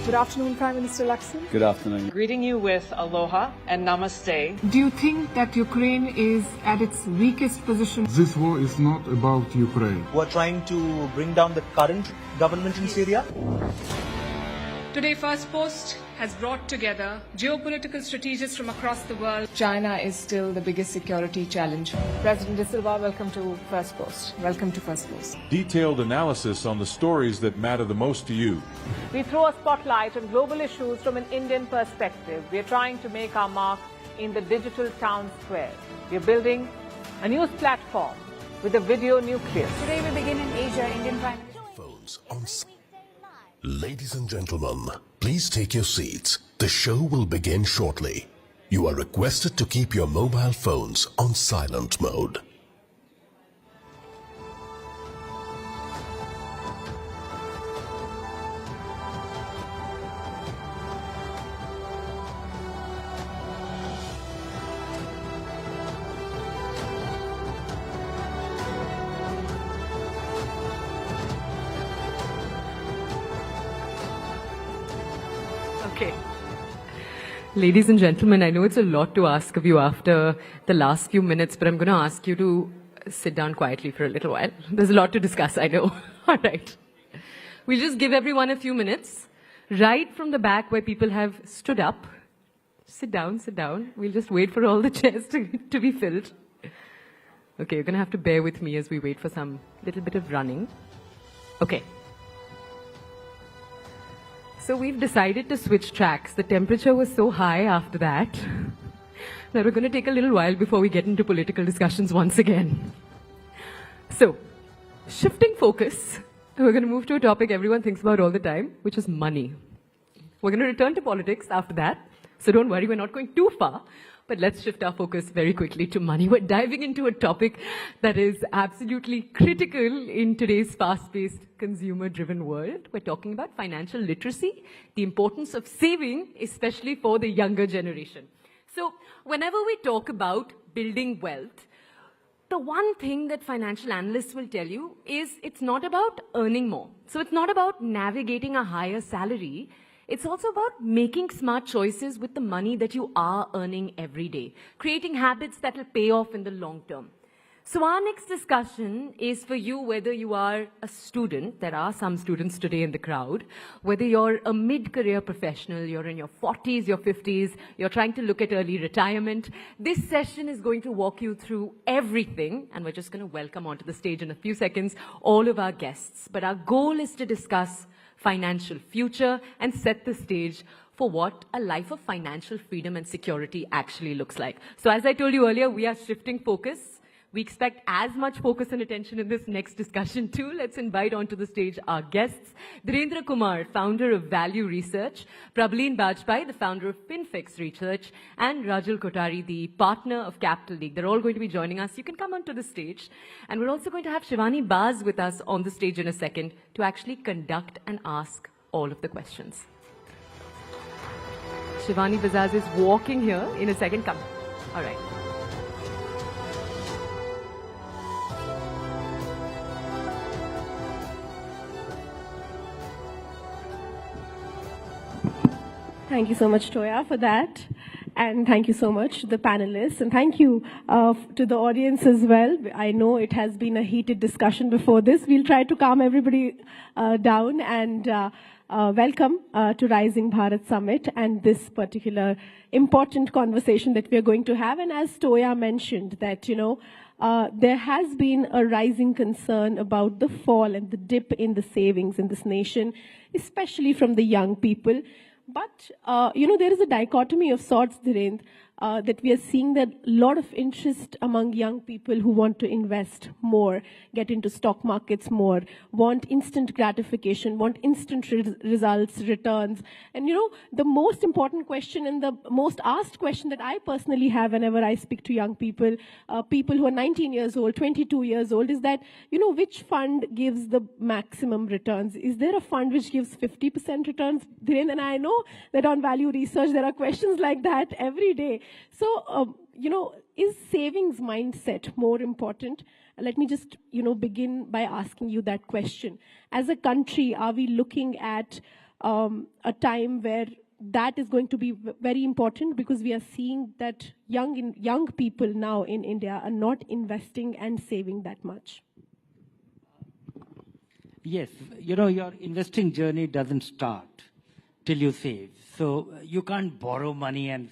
Good afternoon, Prime Minister Lakshman. Good afternoon. Greeting you with aloha and namaste. Do you think that Ukraine is at its weakest position? This war is not about Ukraine. We're trying to bring down the current government in Syria. Today, First Post has brought together geopolitical strategists from across the world. China is still the biggest security challenge. President De Silva, welcome to First Post. Welcome to First Post. Detailed analysis on the stories that matter the most to you. We throw a spotlight on global issues from an Indian perspective. We are trying to make our mark in the digital town square. We are building a news platform with a video nucleus. Today we begin in Asia. Indian Prime Minister. Phones on. Ladies and gentlemen, please take your seats. The show will begin shortly. You are requested to keep your mobile phones on silent mode. Okay. Ladies and gentlemen, I know it's a lot to ask of you after the last few minutes, but I'm going to ask you to sit down quietly for a little while. There's a lot to discuss, I know. All right. We'll just give everyone a few minutes. Right from the back where people have stood up. Sit down, sit down. We'll just wait for all the chairs to be filled. Okay, you're going to have to bear with me as we wait for some little bit of running. Okay. So we've decided to switch tracks. The temperature was so high after that that we're going to take a little while before we get into political discussions once again. So, shifting focus, we're going to move to a topic everyone thinks about all the time, which is money. We're going to return to politics after that. So don't worry, we're not going too far. But let's shift our focus very quickly to money. We're diving into a topic that is absolutely critical in today's fast-paced, consumer-driven world. We're talking about financial literacy, the importance of saving, especially for the younger generation. So whenever we talk about building wealth, the one thing that financial analysts will tell you is it's not about earning more. So it's not about navigating a higher salary. It's also about making smart choices with the money that you are earning every day, creating habits that will pay off in the long term. So our next discussion is for you, whether you are a student, there are some students today in the crowd, whether you're a mid-career professional, you're in your 40s, your 50s, you're trying to look at early retirement. This session is going to walk you through everything, and we're just going to welcome onto the stage in a few seconds all of our guests. But our goal is to discuss financial future and set the stage for what a life of financial freedom and security actually looks like. So as I told you earlier, we are shifting focus. We expect as much focus and attention in this next discussion too. Let's invite onto the stage our guests. Dhirendra Kumar, founder of Value Research, Prableen Bajpai, the founder of FinFix Research, and Rajul Kotari, the partner of Capital League. They're all going to be joining us. You can come onto the stage. And we're also going to have Shivani Baz with us on the stage in a second to actually conduct and ask all of the questions. Shivani Baz is walking here in a second. Come. All right. Thank you so much, Toya, for that. And thank you so much to the panelists, and thank you to the audience as well. I know it has been a heated discussion before this. We'll try to calm everybody down and welcome to Rising Bharat Summit and this particular important conversation that we are going to have. And as Toya mentioned, that, there has been a rising concern about the fall and the dip in the savings in this nation, especially from the young people. But, there is a dichotomy of sorts, Dhirendra, that we are seeing that a lot of interest among young people who want to invest more, get into stock markets more, want instant gratification, want instant results, returns. And, the most important question and the most asked question that I personally have whenever I speak to young people, people who are 19 years old, 22 years old, is that, which fund gives the maximum returns? Is there a fund which gives 50% returns? Dhirendra, and I know that on value research, there are questions like that every day. So, is savings mindset more important? Let me just, begin by asking you that question. As a country, are we looking at a time where that is going to be very important, because we are seeing that young people now in India are not investing and saving that much? Yes, your investing journey doesn't start till you save. So you can't borrow money and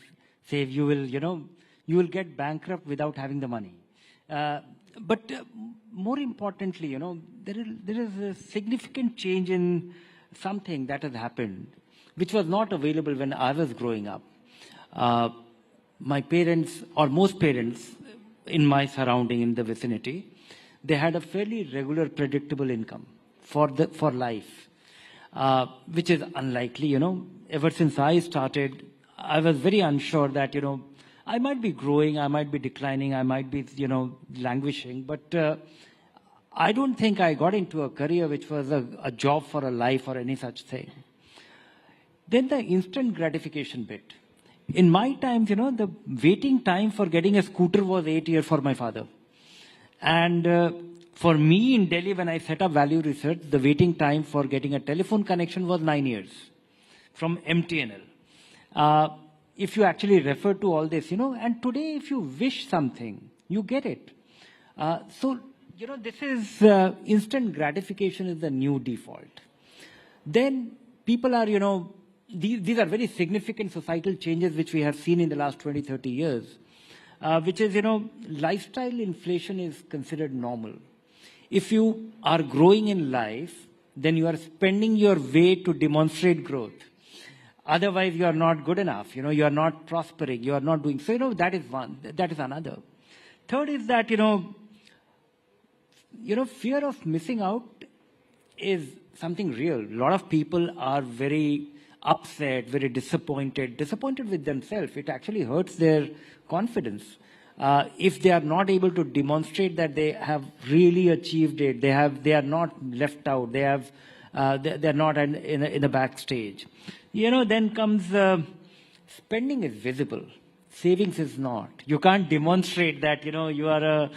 save. You will get bankrupt without having the money. But more importantly, there is a significant change in something that has happened, which was not available when I was growing up. My parents, or most parents in my surrounding, in the vicinity, they had a fairly regular, predictable income for life, which is unlikely. Ever since I started, I was very unsure that, I might be growing, I might be declining, I might be, languishing, but I don't think I got into a career which was a job for a life or any such thing. Then the instant gratification bit. In my times, the waiting time for getting a scooter was 8 years for my father. And for me in Delhi, when I set up value research, the waiting time for getting a telephone connection was 9 years from MTNL. If you actually refer to all this, and today if you wish something, you get it. So, this is instant gratification is the new default. Then people are, these are very significant societal changes which we have seen in the last 20, 30 years, which is, lifestyle inflation is considered normal. If you are growing in life, then you are spending your way to demonstrate growth. Otherwise, you are not good enough. You are not prospering. You are not doing. So, that is one. That is another. Third is that, fear of missing out is something real. A lot of people are very upset, very disappointed with themselves. It actually hurts their confidence. If they are not able to demonstrate that they have really achieved it, they are not left out. They're not in the backstage. Then comes spending is visible. Savings is not. You can't demonstrate that, you are a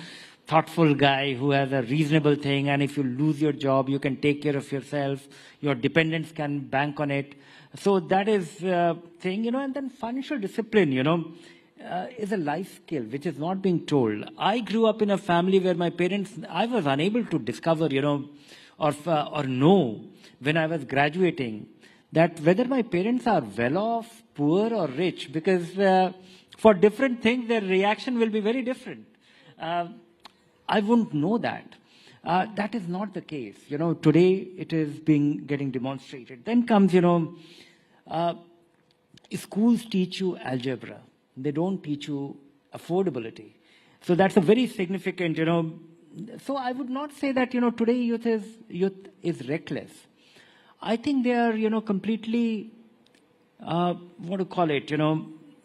thoughtful guy who has a reasonable thing, and if you lose your job, you can take care of yourself. Your dependents can bank on it. So that is thing, and then financial discipline, is a life skill which is not being told. I grew up in a family where my parents, I was unable to discover, or know when I was graduating, that whether my parents are well off, poor or rich, because for different things, their reaction will be very different. I wouldn't know that. That is not the case. Today it is getting demonstrated. Then comes, schools teach you algebra. They don't teach you affordability. So that's a very significant, So I would not say that, today youth is reckless. I think they are, completely, what to call it,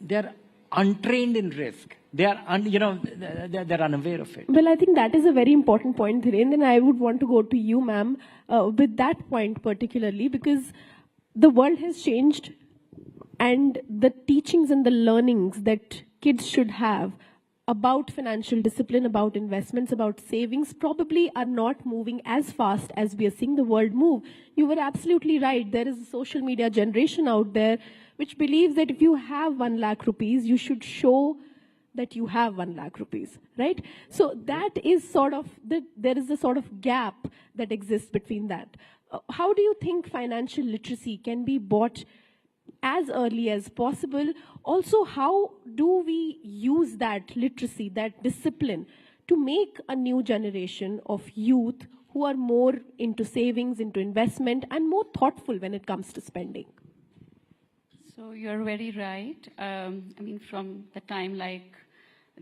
they're untrained in risk. They are, they're unaware of it. Well, I think that is a very important point, Dhirendra, and I would want to go to you, ma'am, with that point particularly, because the world has changed, and the teachings and the learnings that kids should have about financial discipline, about investments, about savings probably are not moving as fast as we are seeing the world move. You were absolutely right. There is a social media generation out there which believes that if you have 1 lakh rupees, you should show that you have 1 lakh rupees, right? So that is sort of, there is a sort of gap that exists between that. How do you think financial literacy can be brought as early as possible? Also, how do we use that literacy, that discipline, to make a new generation of youth who are more into savings, into investment, and more thoughtful when it comes to spending? So you're very right. I mean, from the time, like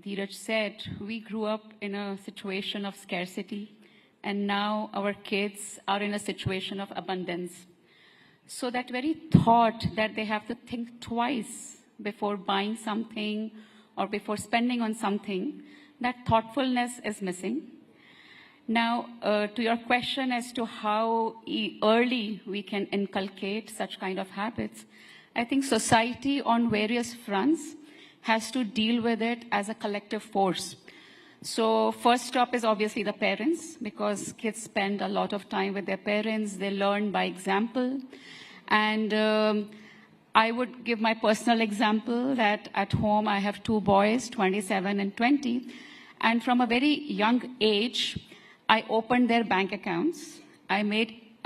Dheeraj said, we grew up in a situation of scarcity, and now our kids are in a situation of abundance. So that very thought that they have to think twice before buying something or before spending on something, that thoughtfulness is missing. Now, to your question as to how early we can inculcate such kind of habits, I think society on various fronts has to deal with it as a collective force. So first stop is obviously the parents, because kids spend a lot of time with their parents. They learn by example. And I would give my personal example that at home I have 2 boys, 27 and 20. And from a very young age, I opened their bank accounts. I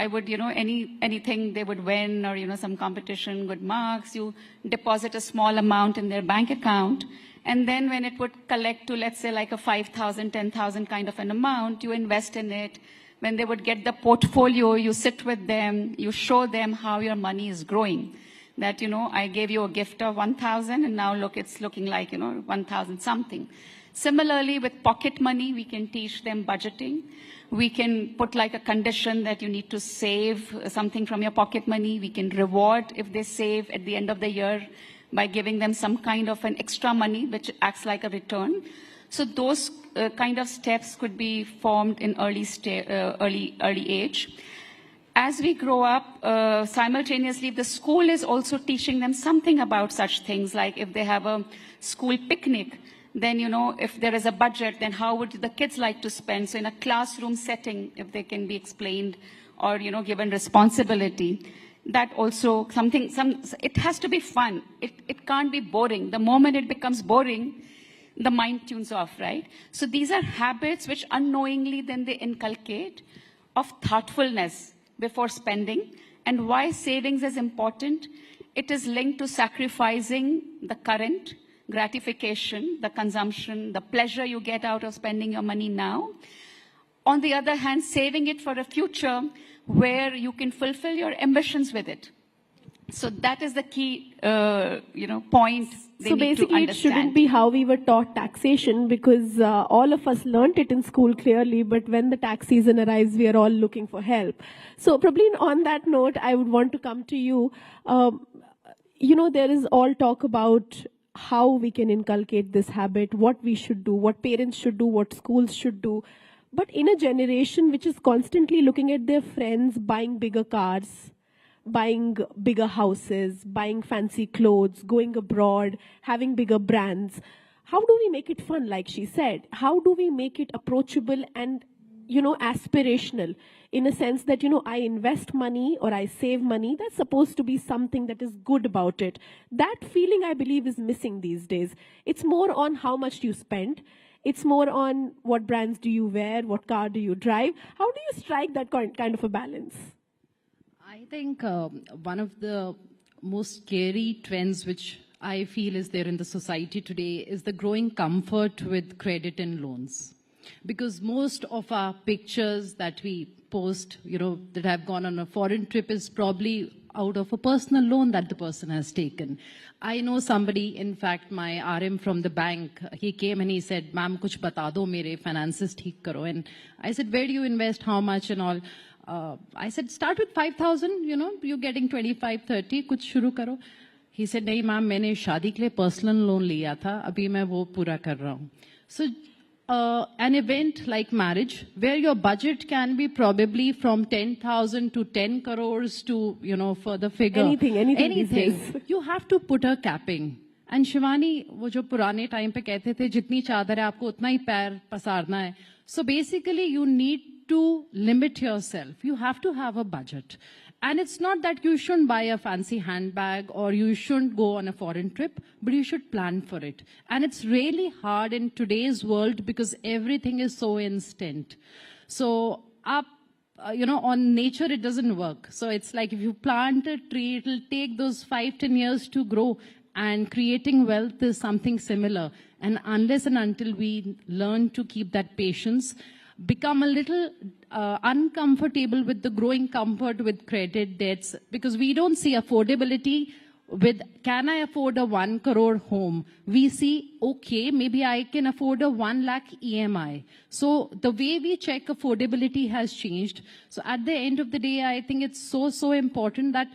would, anything they would win or, some competition, good marks, you deposit a small amount in their bank account. And then when it would collect to, let's say, like a 5,000, 10,000 kind of an amount, you invest in it. When they would get the portfolio, you sit with them, you show them how your money is growing. That, I gave you a gift of 1,000 and now look, it's looking like, 1,000 something. Similarly, with pocket money, we can teach them budgeting. We can put like a condition that you need to save something from your pocket money. We can reward if they save at the end of the year by giving them some kind of an extra money, which acts like a return. So those kind of steps could be formed in early age. As we grow up, simultaneously, the school is also teaching them something about such things, like if they have a school picnic, then, if there is a budget, then how would the kids like to spend? So in a classroom setting, if they can be explained or, given responsibility, that also it has to be fun. It can't be boring. The moment it becomes boring, the mind tunes off, right? So these are habits which unknowingly then they inculcate of thoughtfulness before spending. And why savings is important? It is linked to sacrificing the current gratification, the consumption, the pleasure you get out of spending your money now. On the other hand, saving it for a future where you can fulfill your ambitions with it. So that is the key, point they so need to basically, understand. it shouldn't be how we were taught taxation, because all of us learnt it in school clearly, but when the tax season arrives, we are all looking for help. So probably on that note, I would want to come to you. There is all talk about how we can inculcate this habit, what we should do, what parents should do, what schools should do. But in a generation which is constantly looking at their friends buying bigger cars, buying bigger houses, buying fancy clothes, going abroad, having bigger brands, how do we make it fun, like she said? How do we make it approachable and, aspirational, in a sense that, I invest money or I save money, that's supposed to be something that is good about it. That feeling, I believe, is missing these days. It's more on how much you spend. It's more on what brands do you wear, what car do you drive. How do you strike that kind of a balance? I think one of the most scary trends which I feel is there in the society today is the growing comfort with credit and loans. Because most of our pictures that we post, that have gone on a foreign trip is probably out of a personal loan that the person has taken. I know somebody, in fact, my RM from the bank, he came and he said, "Ma'am, kuch bata do, mere finances theek karo." And I said, "Where do you invest? How much and all?" I said, "Start with 5,000, you're getting 25, 30, kuch shuru karo." He said, "Nahi ma'am, maine shaadi ke liye personal loan liya tha, abhi main wo pura kar raha hu." So an event like marriage, where your budget can be probably from 10,000 to 10 crores to, for the figure. Anything. You have to put a capping. And Shivani, वो जो पुराने time पे कहते थे, जितनी चादर है आपको उतना ही पैर पसारना है. So basically, you need to limit yourself. You have to have a budget. And it's not that you shouldn't buy a fancy handbag or you shouldn't go on a foreign trip, but you should plan for it. And it's really hard in today's world because everything is so instant. So on nature, it doesn't work. So it's like if you plant a tree, it'll take those 5-10 years to grow. And creating wealth is something similar. And unless and until we learn to keep that patience, become a little uncomfortable with the growing comfort with credit debts, because we don't see affordability with, can I afford a 1 crore home? We see, okay, maybe I can afford a 1 lakh EMI. So the way we check affordability has changed. So at the end of the day, I think it's so important that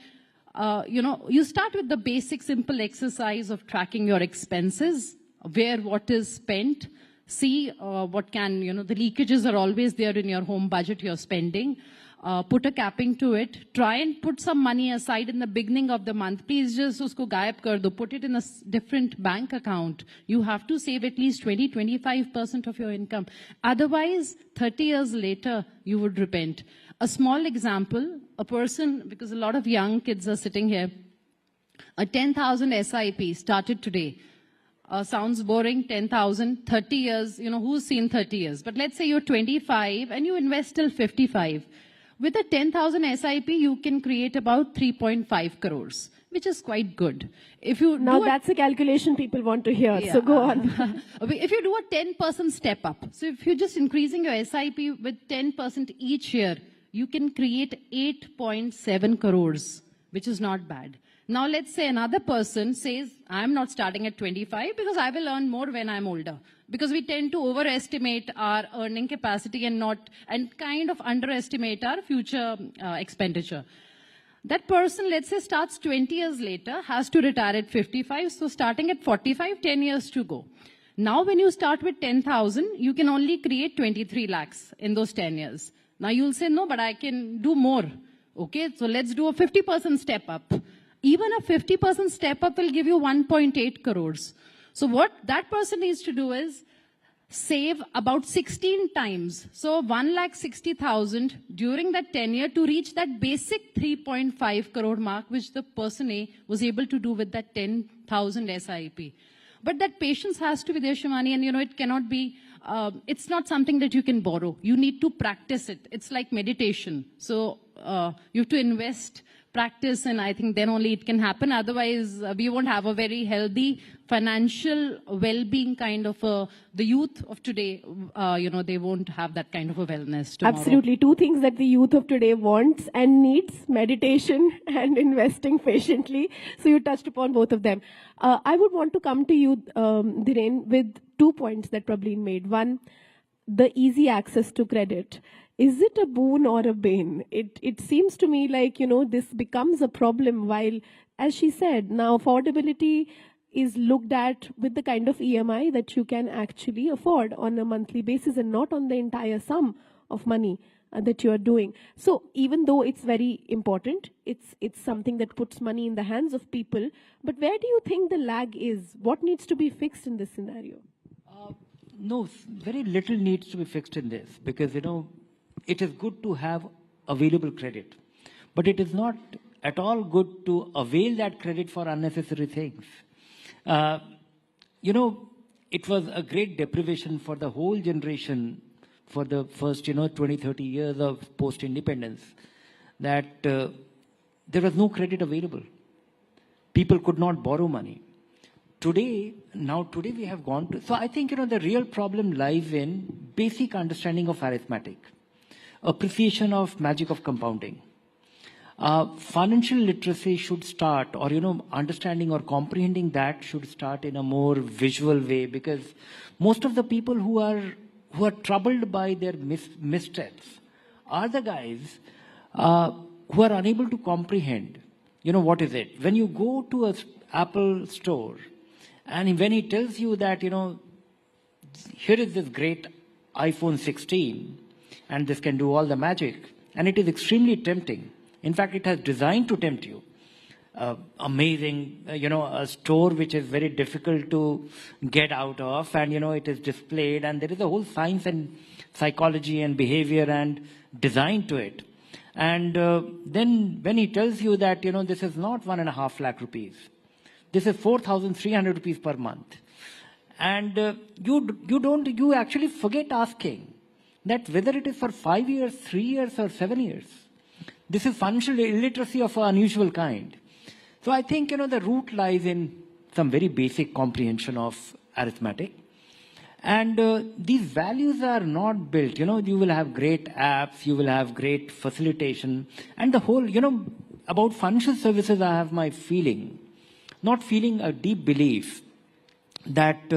you start with the basic simple exercise of tracking your expenses, where what is spent. See what can, the leakages are always there in your home budget you're spending. Put a capping to it. Try and put some money aside in the beginning of the month. Please just usko gayab kar do. Put it in a different bank account. You have to save at least 20-25% of your income. Otherwise, 30 years later, you would repent. A small example, a person, because a lot of young kids are sitting here, a 10,000 SIP started today. Sounds boring, 10,000, 30 years, who's seen 30 years? But let's say you're 25 and you invest till 55. With a 10,000 SIP, you can create about 3.5 crores, which is quite good. If you now that's a calculation people want to hear, so go on. If you do a 10% step up, so if you're just increasing your SIP with 10% each year, you can create 8.7 crores, which is not bad. Now let's say another person says, I'm not starting at 25 because I will earn more when I'm older. Because we tend to overestimate our earning capacity and kind of underestimate our future expenditure. That person, let's say, starts 20 years later, has to retire at 55. So starting at 45, 10 years to go. Now when you start with 10,000, you can only create 23 lakhs in those 10 years. Now you'll say, no, but I can do more. Okay, so let's do a 50% step up. Even a 50% step up will give you 1.8 crores. So what that person needs to do is save about 16 times. So 1,60,000 during that 10 year to reach that basic 3.5 crore mark, which the person A was able to do with that 10,000 SIP. But that patience has to be there, Shivani, and it cannot be, it's not something that you can borrow. You need to practice it. It's like meditation. So you have to invest, practice, and I think then only it can happen. Otherwise, we won't have a very healthy financial well-being kind of the youth of today, they won't have that kind of a wellness tomorrow. Absolutely. Two things that the youth of today wants and needs: meditation and investing patiently. So you touched upon both of them. I would want to come to you, Dhiren, with 2 points that Prableen made. One, the easy access to credit. Is it a boon or a bane? It seems to me like, this becomes a problem while, as she said, now affordability is looked at with the kind of EMI that you can actually afford on a monthly basis and not on the entire sum of money that you are doing. So even though it's very important, it's something that puts money in the hands of people, but where do you think the lag is? What needs to be fixed in this scenario? No, very little needs to be fixed in this because, it is good to have available credit, but it is not at all good to avail that credit for unnecessary things. It was a great deprivation for the whole generation for the first, 20, 30 years of post-independence that there was no credit available. People could not borrow money. Today we have gone to, so I think, the real problem lies in basic understanding of arithmetic, appreciation of magic of compounding. Financial literacy should start, or, understanding or comprehending that should start in a more visual way, because most of the people who are troubled by their missteps are the guys who are unable to comprehend, what is it? When you go to a Apple store and when he tells you that, here is this great iPhone 16 and this can do all the magic, and it is extremely tempting. In fact, it has designed to tempt you. Amazing, a store which is very difficult to get out of, and, it is displayed, and there is a whole science and psychology and behavior and design to it. And then when he tells you that, this is not 1.5 lakh rupees, this is 4,300 rupees per month. And you actually forget asking that whether it is for 5 years, 3 years, or 7 years. This is financial illiteracy of an unusual kind. So I think, the root lies in some very basic comprehension of arithmetic. And these values are not built. You will have great apps, you will have great facilitation. And the whole, about financial services, I have my feeling, not feeling, a deep belief that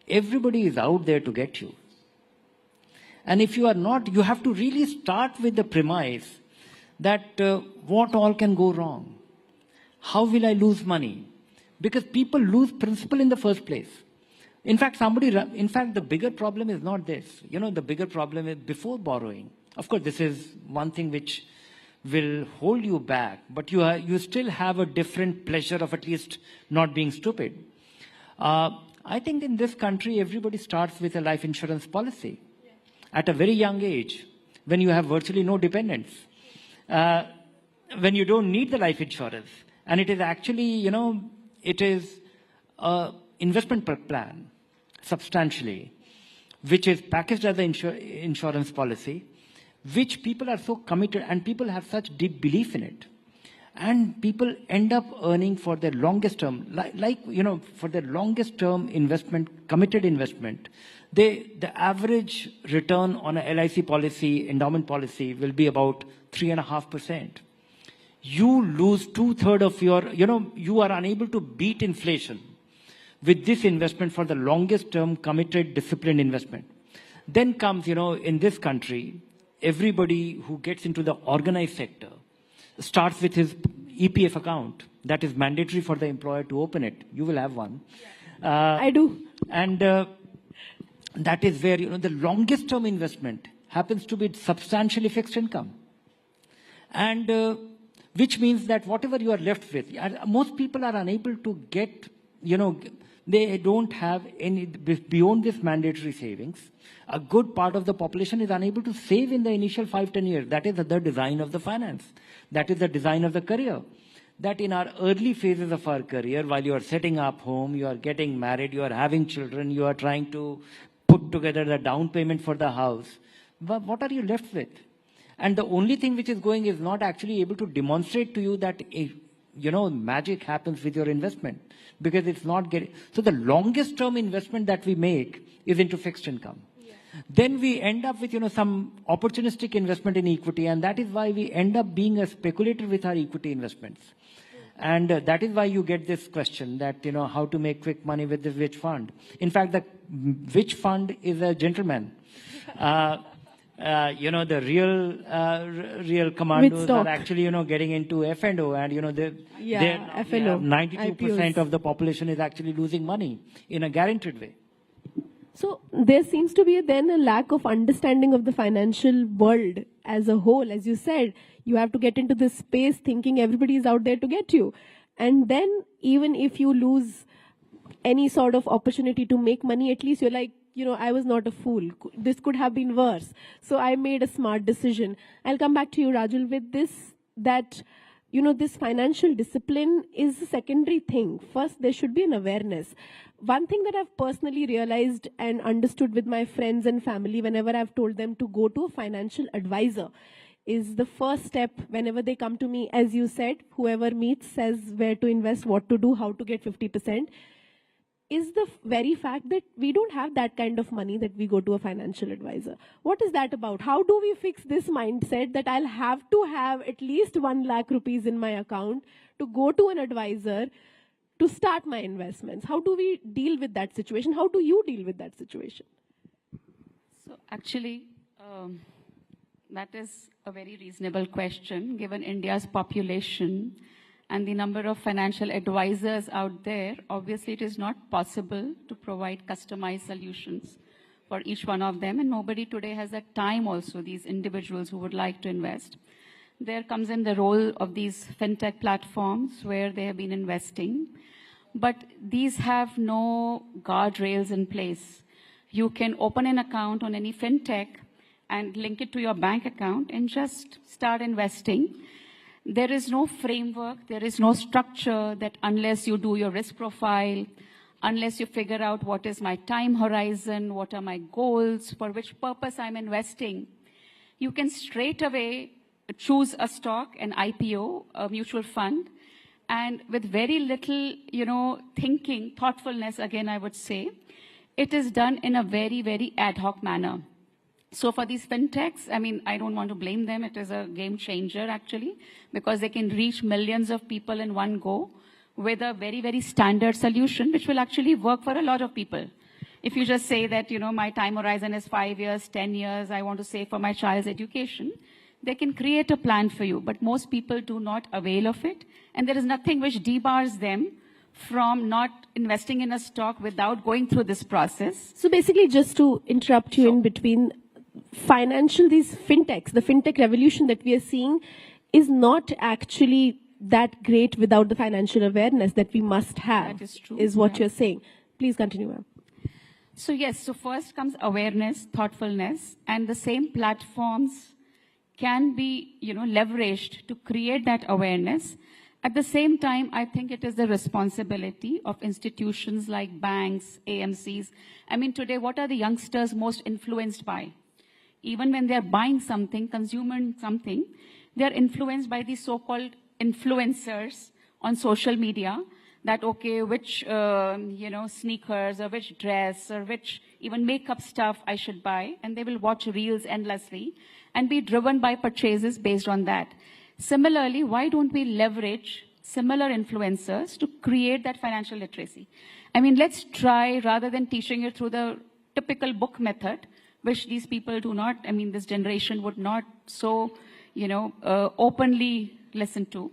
everybody is out there to get you. And if you are not, you have to really start with the premise that what all can go wrong? How will I lose money? Because people lose principle in the first place. In fact, the bigger problem is not this. The bigger problem is before borrowing. Of course, this is one thing which will hold you back, but you still have a different pleasure of at least not being stupid. I think in this country, everybody starts with a life insurance policy at a very young age, when you have virtually no dependents, when you don't need the life insurance. And it is actually, it is an investment plan, substantially, which is packaged as an insurance policy, which people are so committed, and people have such deep belief in it. And people end up earning for their longest term, for their longest term investment, committed investment. The average return on a LIC policy, endowment policy, will be about 3.5%. You lose 2/3 of your, you are unable to beat inflation with this investment for the longest term, committed, disciplined investment. Then comes, in this country, everybody who gets into the organized sector starts with his EPF account. That is mandatory for the employer to open it. You will have one. I do. And that is where, the longest term investment happens to be substantially fixed income. And which means that whatever you are left with, most people are unable to get, they don't have any, beyond this mandatory savings. A good part of the population is unable to save in the initial 5-10 years. That is the design of the finance. That is the design of the career. That in our early phases of our career, while you are setting up home, you are getting married, you are having children, you are trying to put together the down payment for the house, what are you left with? And the only thing which is going is not actually able to demonstrate to you that, magic happens with your investment, because it's not getting. So the longest term investment that we make is into fixed income. Then we end up with, some opportunistic investment in equity, and that is why we end up being a speculator with our equity investments. And that is why you get this question that, how to make quick money with this which fund. In fact, the which fund is a gentleman. The real commandos are actually, getting into F&O, and, F&O. 92% of the population is actually losing money in a guaranteed way. So there seems to be then a lack of understanding of the financial world as a whole. As you said, you have to get into this space thinking everybody is out there to get you. And then even if you lose any sort of opportunity to make money, at least you're like, I was not a fool. This could have been worse. So I made a smart decision. I'll come back to you, Rajul, with this, that, this financial discipline is a secondary thing. First, there should be an awareness. One thing that I've personally realized and understood with my friends and family whenever I've told them to go to a financial advisor is the first step whenever they come to me. As you said, whoever meets says where to invest, what to do, how to get 50%. Is the very fact that we don't have that kind of money that we go to a financial advisor. What is that about? How do we fix this mindset that I'll have to have at least 1 lakh rupees in my account to go to an advisor to start my investments? How do we deal with that situation? How do you deal with that situation? So actually, that is a very reasonable question given India's population and the number of financial advisors out there. Obviously, it is not possible to provide customized solutions for each one of them, and nobody today has that time also, these individuals who would like to invest. There comes in the role of these fintech platforms where they have been investing, but these have no guardrails in place. You can open an account on any fintech, and link it to your bank account and just start investing. There is no framework, there is no structure that unless you do your risk profile, unless you figure out what is my time horizon, what are my goals, for which purpose I'm investing, you can straight away choose a stock, an IPO, a mutual fund, and with very little, thinking, thoughtfulness, again, I would say, it is done in a very, very ad hoc manner. So for these fintechs, I don't want to blame them. It is a game changer, actually, because they can reach millions of people in one go with a very, very standard solution, which will actually work for a lot of people. If you just say that, my time horizon is 5 years, 10 years, I want to save for my child's education, they can create a plan for you. But most people do not avail of it. And there is nothing which debars them from not investing in a stock without going through this process. So basically, just to interrupt you in between, these fintechs, the fintech revolution that we are seeing is not actually that great without the financial awareness that we must have, That is true, is what yeah. you're saying. Please continue, ma'am. So yes, so first comes awareness, thoughtfulness, and the same platforms can be, leveraged to create that awareness. At the same time, I think it is the responsibility of institutions like banks, AMCs. Today, what are the youngsters most influenced by? Even when they're buying something, consuming something, they're influenced by these so-called influencers on social media that, okay, which, sneakers or which dress or which even makeup stuff I should buy. And they will watch reels endlessly and be driven by purchases based on that. Similarly, why don't we leverage similar influencers to create that financial literacy? Let's try, rather than teaching it through the typical book method, which these people do not, this generation would not so, openly listen to.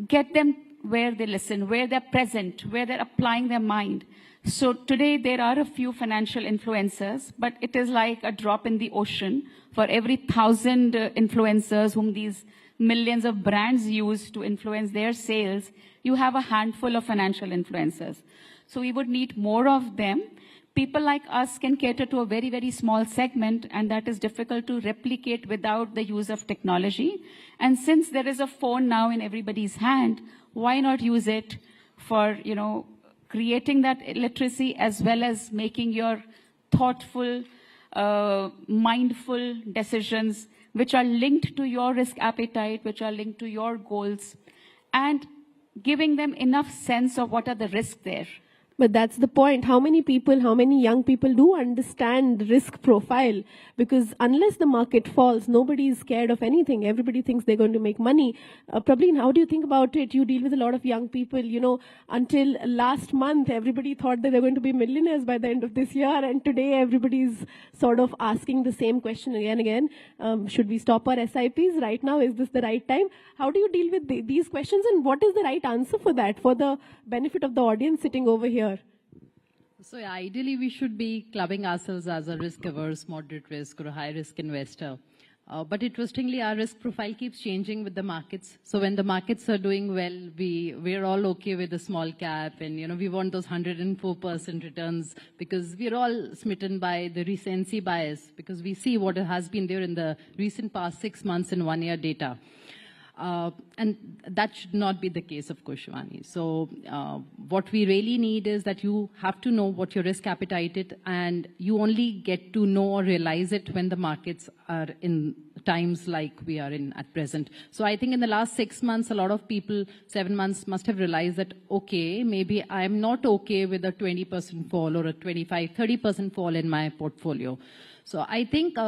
Get them where they listen, where they're present, where they're applying their mind. So today there are a few financial influencers, but it is like a drop in the ocean. For every 1,000 influencers whom these millions of brands use to influence their sales, you have a handful of financial influencers. So we would need more of them. People like us can cater to a very, very small segment, and that is difficult to replicate without the use of technology. And since there is a phone now in everybody's hand, why not use it for, creating that literacy as well as making your thoughtful, mindful decisions which are linked to your risk appetite, which are linked to your goals, and giving them enough sense of what are the risks there. But that's the point. How many young people do understand risk profile? Because unless the market falls, nobody is scared of anything. Everybody thinks they're going to make money. Prableen, how do you think about it? You deal with a lot of young people. Until last month, everybody thought that they're going to be millionaires by the end of this year. And today, everybody's sort of asking the same question again. Should we stop our SIPs right now? Is this the right time? How do you deal with these questions? And what is the right answer for that, for the benefit of the audience sitting over here? So ideally, we should be clubbing ourselves as a risk-averse, moderate risk, or a high-risk investor. But interestingly, our risk profile keeps changing with the markets. So when the markets are doing well, we're all okay with the small cap, and we want those 104% returns because we're all smitten by the recency bias because we see what has been there in the recent past 6 months and 1 year data. And that should not be the case, of course, Shivani. So what we really need is that you have to know what your risk appetite is, and you only get to know or realize it when the markets are in times like we are in at present. So I think in the last 6 months, a lot of people, 7 months, must have realized that, okay, maybe I'm not okay with a 20% fall or a 25, 30% fall in my portfolio. So I think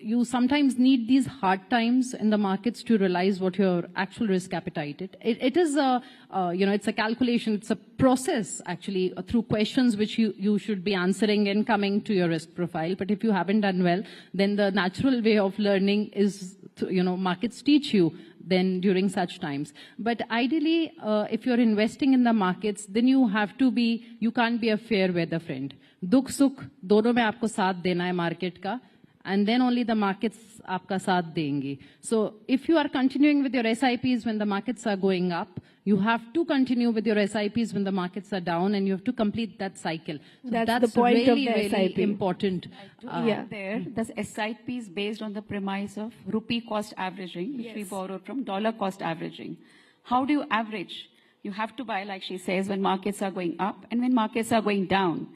you sometimes need these hard times in the markets to realize what your actual risk appetite is. It is it's a calculation, it's a process actually through questions which you should be answering and coming to your risk profile. But if you haven't done well, then the natural way of learning is, markets teach you then during such times. But ideally, if you're investing in the markets, then you can't be a fair weather friend. दुख सुख दोनों में आपको साथ देना है market का, and then only the markets aapka saath dengi. So if you are continuing with your SIPs when the markets are going up, you have to continue with your SIPs when the markets are down, and you have to complete that cycle. So That's the point really, of the really SIP. important. There, the SIP is based on the premise of rupee cost averaging, which we borrowed from dollar cost averaging. How do you average? You have to buy, like she says, when markets are going up and when markets are going down.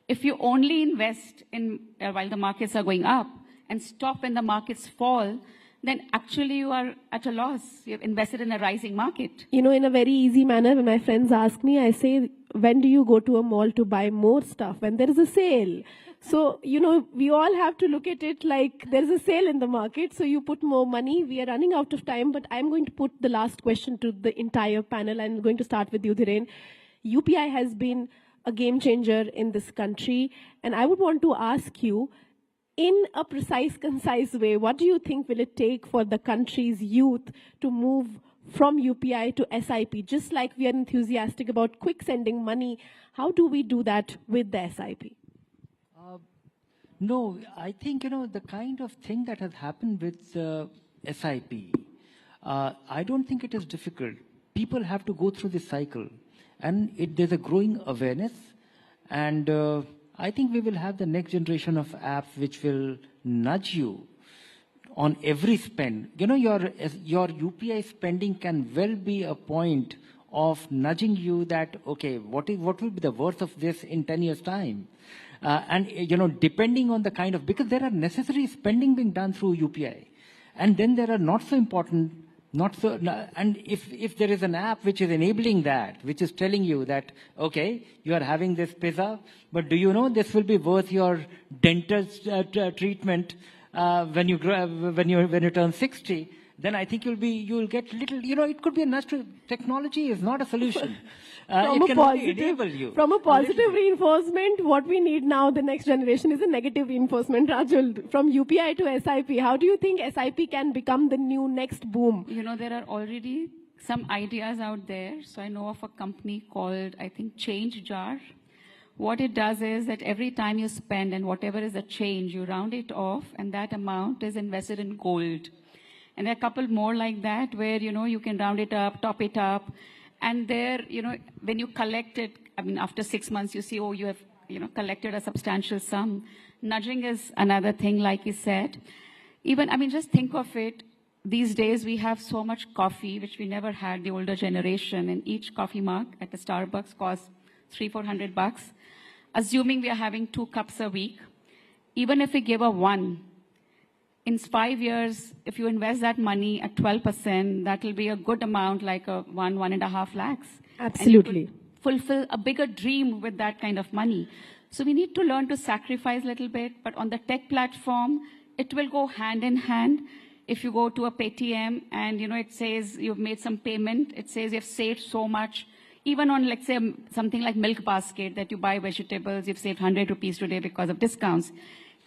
If you only invest in while the markets are going up and stop when the markets fall, then actually you are at a loss. You've invested in a rising market. You know, in a very easy manner, when my friends ask me, I say, when do you go to a mall to buy more stuff? When there is a sale. So, you know, we all have to look at it like there's a sale in the market, so you put more money. We are running out of time, but I'm going to put the last question to the entire panel. I'm going to start with you, Dhiren. UPI has been a game changer in this country, and I would want to ask you, in a precise, concise way, what do you think will it take for the country's youth to move from UPI to SIP? Just like we are enthusiastic about quick sending money, how do we do that with the SIP? No, I think, you know, the kind of thing that has happened with SIP, I don't think it is difficult. People have to go through this cycle, and there's a growing awareness, and I think we will have the next generation of apps which will nudge you on every spend. You know, your UPI spending can well be a point of nudging you that, okay, what will be the worth of this in 10 years' time? And, you know, depending on the kind of, because there are necessary spending being done through UPI. And then there are not so important, and if there is an app which is enabling that, which is telling you that, okay, you are having this pizza, but do you know this will be worth your dental treatment when you turn 60, then I think you'll get little, you know, it could be a natural, technology is not a solution. It can only enable you. From a positive reinforcement, what we need now, the next generation, is a negative reinforcement. Rajul, from UPI to SIP, how do you think SIP can become the new next boom? You know, there are already some ideas out there. So I know of a company called, I think, Change Jar. What it does is that every time you spend and whatever is a change, you round it off, and that amount is invested in gold. And there are a couple more like that where, you know, you can round it up, top it up. And there, you know, when you collect it, I mean, after 6 months, you see, oh, you have, you know, collected a substantial sum. Nudging is another thing, like you said. Even, I mean, just think of it. These days, we have so much coffee, which we never had, the older generation. And each coffee mug at the Starbucks costs $300-400. Assuming we are having 2 cups a week, even if we give a 1, in 5 years, if you invest that money at 12%, that will be a good amount, like a 1.5 lakhs. Absolutely. And you could fulfill a bigger dream with that kind of money. So we need to learn to sacrifice a little bit, but on the tech platform, it will go hand in hand. If you go to a Paytm and, you know, it says you've made some payment, it says you've saved so much. Even on, let's say, something like Milk Basket, that you buy vegetables, you've saved 100 rupees today because of discounts.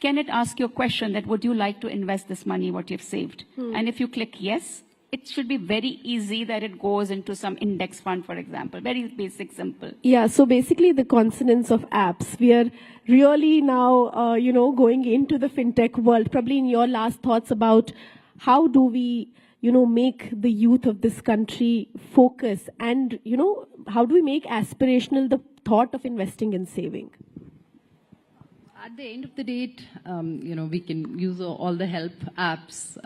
Can it ask you a question that, would you like to invest this money, what you've saved? And if you click yes, it should be very easy that it goes into some index fund, for example. Very basic, simple. Yeah, so basically the consonants of apps. We are really now, you know, going into the fintech world. Probably in your last thoughts about how do we, you know, make the youth of this country focus, and, you know, how do we make aspirational the thought of investing and saving? At the end of the day, you know, we can use all the help apps,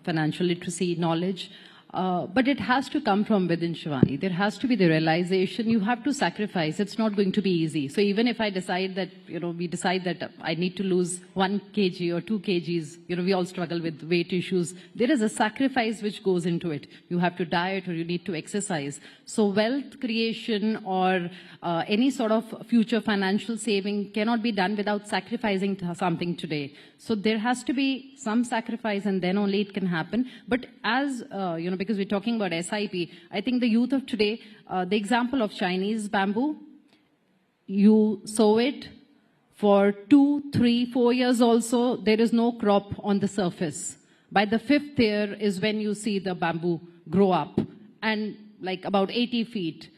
financial literacy, knowledge, but it has to come from within, Shivani. There has to be the realization you have to sacrifice. It's not going to be easy. So even if I decide that, you know, we decide that I need to lose 1 kg or 2 kgs, you know, we all struggle with weight issues. There is a sacrifice which goes into it. You have to diet or you need to exercise. So wealth creation or any sort of future financial saving cannot be done without sacrificing something today. So there has to be some sacrifice, and then only it can happen. But as, you know, because we're talking about SIP, I think the youth of today, the example of Chinese bamboo, you sow it for 2, 3, 4 years also, there is no crop on the surface. By the 5th year is when you see the bamboo grow up, and like about 80 feet.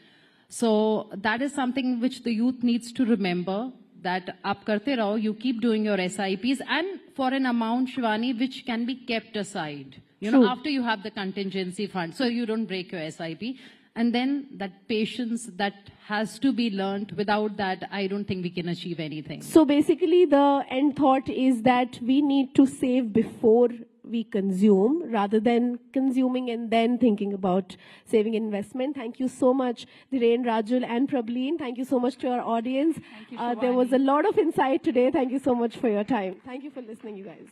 So that is something which the youth needs to remember, that aap karte raho, you keep doing your SIPs, and for an amount, Shivani, which can be kept aside. You True. know, after you have the contingency fund, so you don't break your SIP. And then that patience that has to be learnt. Without that, I don't think we can achieve anything. So basically, the end thought is that we need to save before we consume rather than consuming and then thinking about saving investment. Thank you so much, Dhiren, Rajul and Prableen. Thank you so much to our audience. There was a lot of insight today. Thank you so much for your time. Thank you for listening, you guys.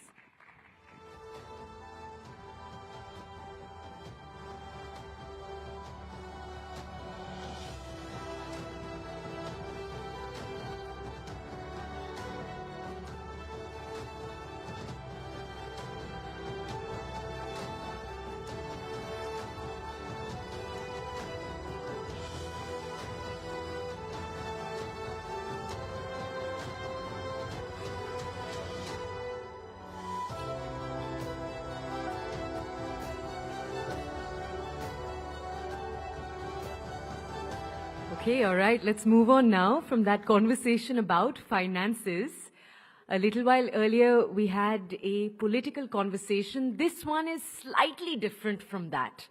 Okay, all right. Let's move on now from that conversation about finances. A little while earlier, we had a political conversation. This one is slightly different from that.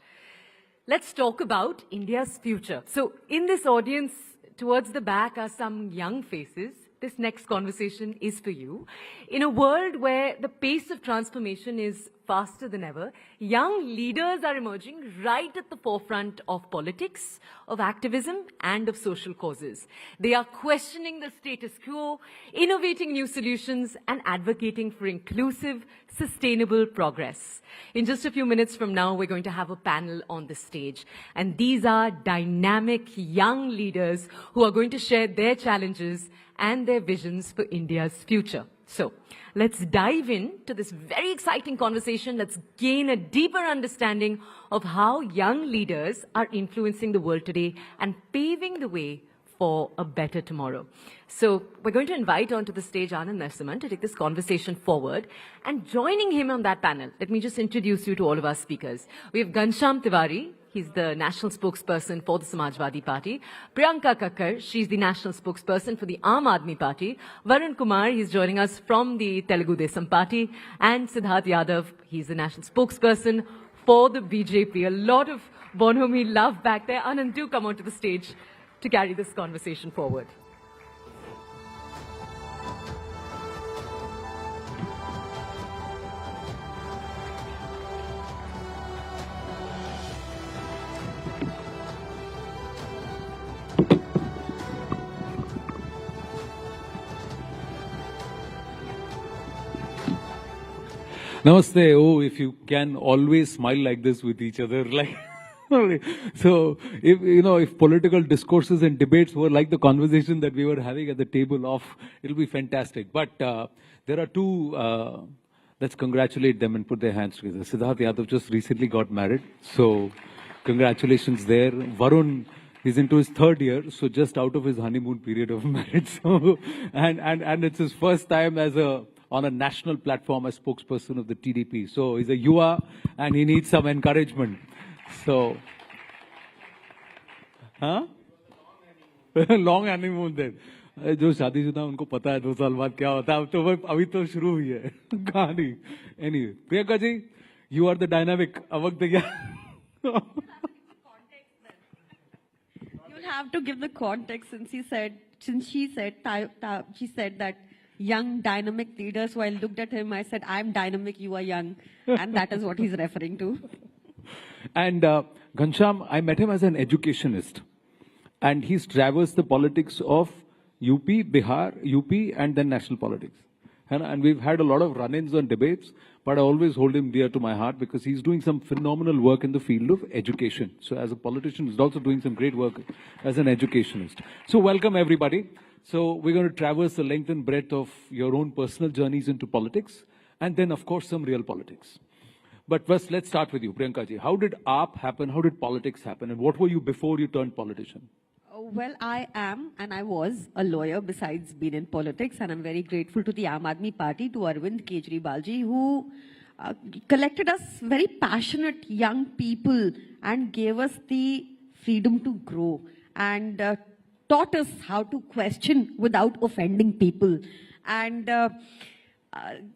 Let's talk about India's future. So in this audience, towards the back are some young faces. This next conversation is for you. In a world where the pace of transformation is faster than ever, young leaders are emerging right at the forefront of politics, of activism, and of social causes. They are questioning the status quo, innovating new solutions, and advocating for inclusive, sustainable progress. In just a few minutes from now, we're going to have a panel on the stage. And these are dynamic young leaders who are going to share their challenges and their visions for India's future. So let's dive into this very exciting conversation. Let's gain a deeper understanding of how young leaders are influencing the world today and paving the way for a better tomorrow. So we're going to invite onto the stage Anand Narasimhan to take this conversation forward. And joining him on that panel, let me just introduce you to all of our speakers. We have Ghanshyam Tiwari. He's the national spokesperson for the Samajwadi Party. Priyanka Kakkar, she's the national spokesperson for the Aam Aadmi Party. Varun Kumar, he's joining us from the Telugu Desam Party. And Siddharth Yadav, he's the national spokesperson for the BJP. A lot of Bonhomie love back there. Anand, do come onto the stage to carry this conversation forward. Namaste. Oh, if you can always smile like this with each other, like. So, if political discourses and debates were like the conversation that we were having at the table off, it'll be fantastic. But there are two, let's congratulate them and put their hands together. Siddharth Yadav just recently got married, so congratulations there. Varun is into his third year, so just out of his honeymoon period of marriage. So, and it's his first time on a national platform as spokesperson of the TDP. So he's a Yuva and he needs some encouragement. So, long honeymoon then. जो शादीशुदा उनको पता है 2 साल बाद क्या होता है, अब तो अभी तो शुरू हुई है कहानी. Anyway, Priyanka ji, you are the dynamic. अब वक्त क्या? You'll have to give the context since she said that young dynamic leaders. So I looked at him. I said, "I'm dynamic. You are young," and that is what he's referring to. And Ghanshyam, I met him as an educationist. And he's traversed the politics of UP, Bihar, UP, and then national politics. And we've had a lot of run-ins on debates, but I always hold him dear to my heart because he's doing some phenomenal work in the field of education. So as a politician, he's also doing some great work as an educationist. So welcome, everybody. So we're going to traverse the length and breadth of your own personal journeys into politics, and then, of course, some real politics. But first, let's start with you, Priyanka ji. How did AAP happen? How did politics happen? And what were you before you turned politician? Well, I am and I was a lawyer besides being in politics, and I'm very grateful to the Aam Aadmi Party, to Arvind Kejriwal ji, who collected us very passionate young people and gave us the freedom to grow and taught us how to question without offending people. And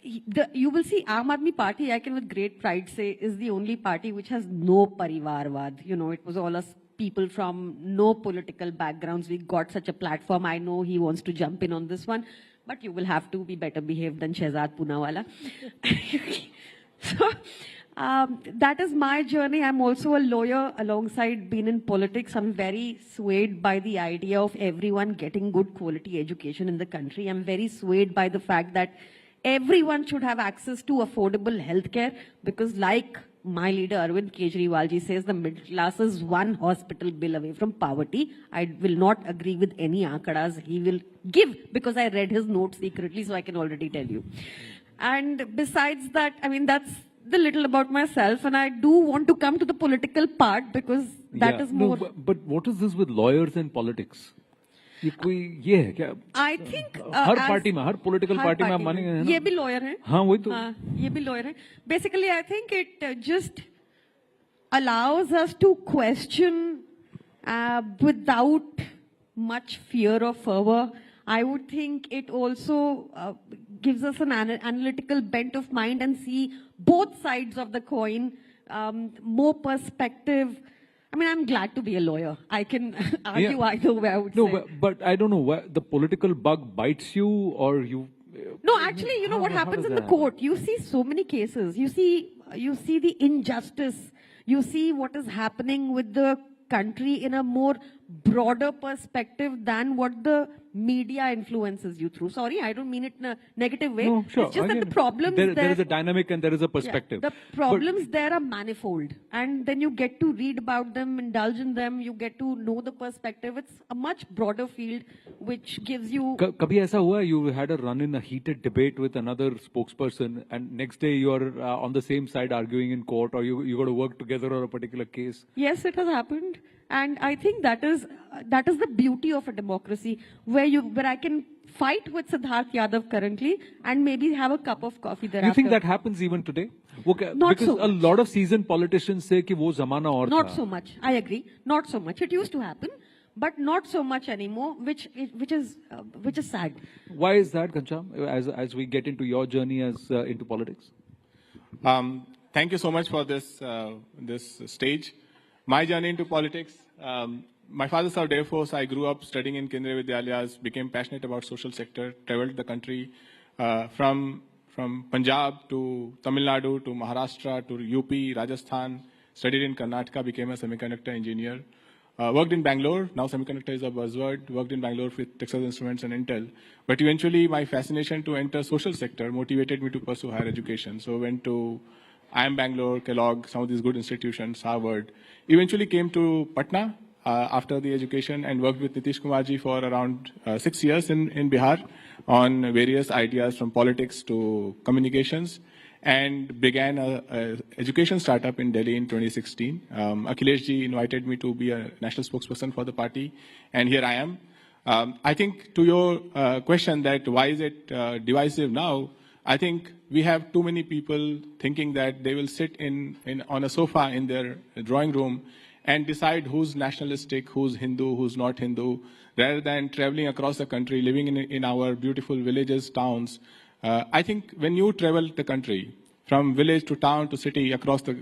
you will see Aam Aadmi Party, I can with great pride say, is the only party which has no parivarvad. You know, it was all us people from no political backgrounds. We got such a platform. I know he wants to jump in on this one, but you will have to be better behaved than Shehzad Poonawala. So, that is my journey. I'm also a lawyer alongside being in politics. I'm very swayed by the idea of everyone getting good quality education in the country. I'm very swayed by the fact that everyone should have access to affordable healthcare, because like my leader Arvind Kejriwal ji says, the middle class is one hospital bill away from poverty. I will not agree with any aankadas he will give, because I read his notes secretly, so I can already tell you. And besides that, I mean, that's the little about myself, and I do want to come to the political part, because that is more... No, but what is this with lawyers and politics? I think her party में, हर political party में आप मानेंगे ना? ये भी lawyer है. हाँ वही तो. हाँ, ये भी लॉयर है. Basically, I think it just allows us to question without much fear or fervor. I would think it also gives us an analytical bent of mind and see both sides of the coin, more perspective. I mean, I'm glad to be a lawyer. I can argue either way, I would say. No, but I don't know, the political bug bites you, or you... No, actually, you know what happens in the court? You see so many cases. You see the injustice. You see what is happening with the country in a more broader perspective than what the media influences you through. Sorry, I don't mean it in a negative way. No, sure. It's just that the problems there is a dynamic and there is a perspective. Yeah, the problems there are manifold. And then you get to read about them, indulge in them, you get to know the perspective. It's a much broader field which gives you... Kabhi aisa hua, you had a run in a heated debate with another spokesperson, and next day you are on the same side arguing in court, or you got to work together on a particular case? Yes, it has happened. And I think that is the beauty of a democracy, where I can fight with Siddharth Yadav currently and maybe have a cup of coffee thereafter. You think that happens even today? Okay, Not because so a lot of seasoned politicians say कि वो ज़माना और Not था. so much. I agree. Not so much. It used to happen, but not so much anymore, which is sad. Why is that, Ghanshyam, as we get into your journey as into politics? Thank you so much for this stage. My journey into politics. My father served Air Force. I grew up studying in Kendriya Vidyalayas, became passionate about social sector, traveled the country from Punjab to Tamil Nadu to Maharashtra to UP, Rajasthan, studied in Karnataka, became a semiconductor engineer. Worked in Bangalore. Now semiconductor is a buzzword. Worked in Bangalore with Texas Instruments and Intel. But eventually my fascination to enter social sector motivated me to pursue higher education. So went to IIM Bangalore, Kellogg, some of these good institutions, Harvard. Eventually came to Patna after the education and worked with Nitish Kumarji for around 6 years in Bihar on various ideas from politics to communications, and began a education startup in Delhi in 2016. Akhilesh ji invited me to be a national spokesperson for the party, and here I am. I think to your question that why is it divisive now, I think we have too many people thinking that they will sit on a sofa in their drawing room and decide who's nationalistic, who's Hindu, who's not Hindu, rather than traveling across the country, living in our beautiful villages, towns. I think when you travel the country, from village to town to city, across the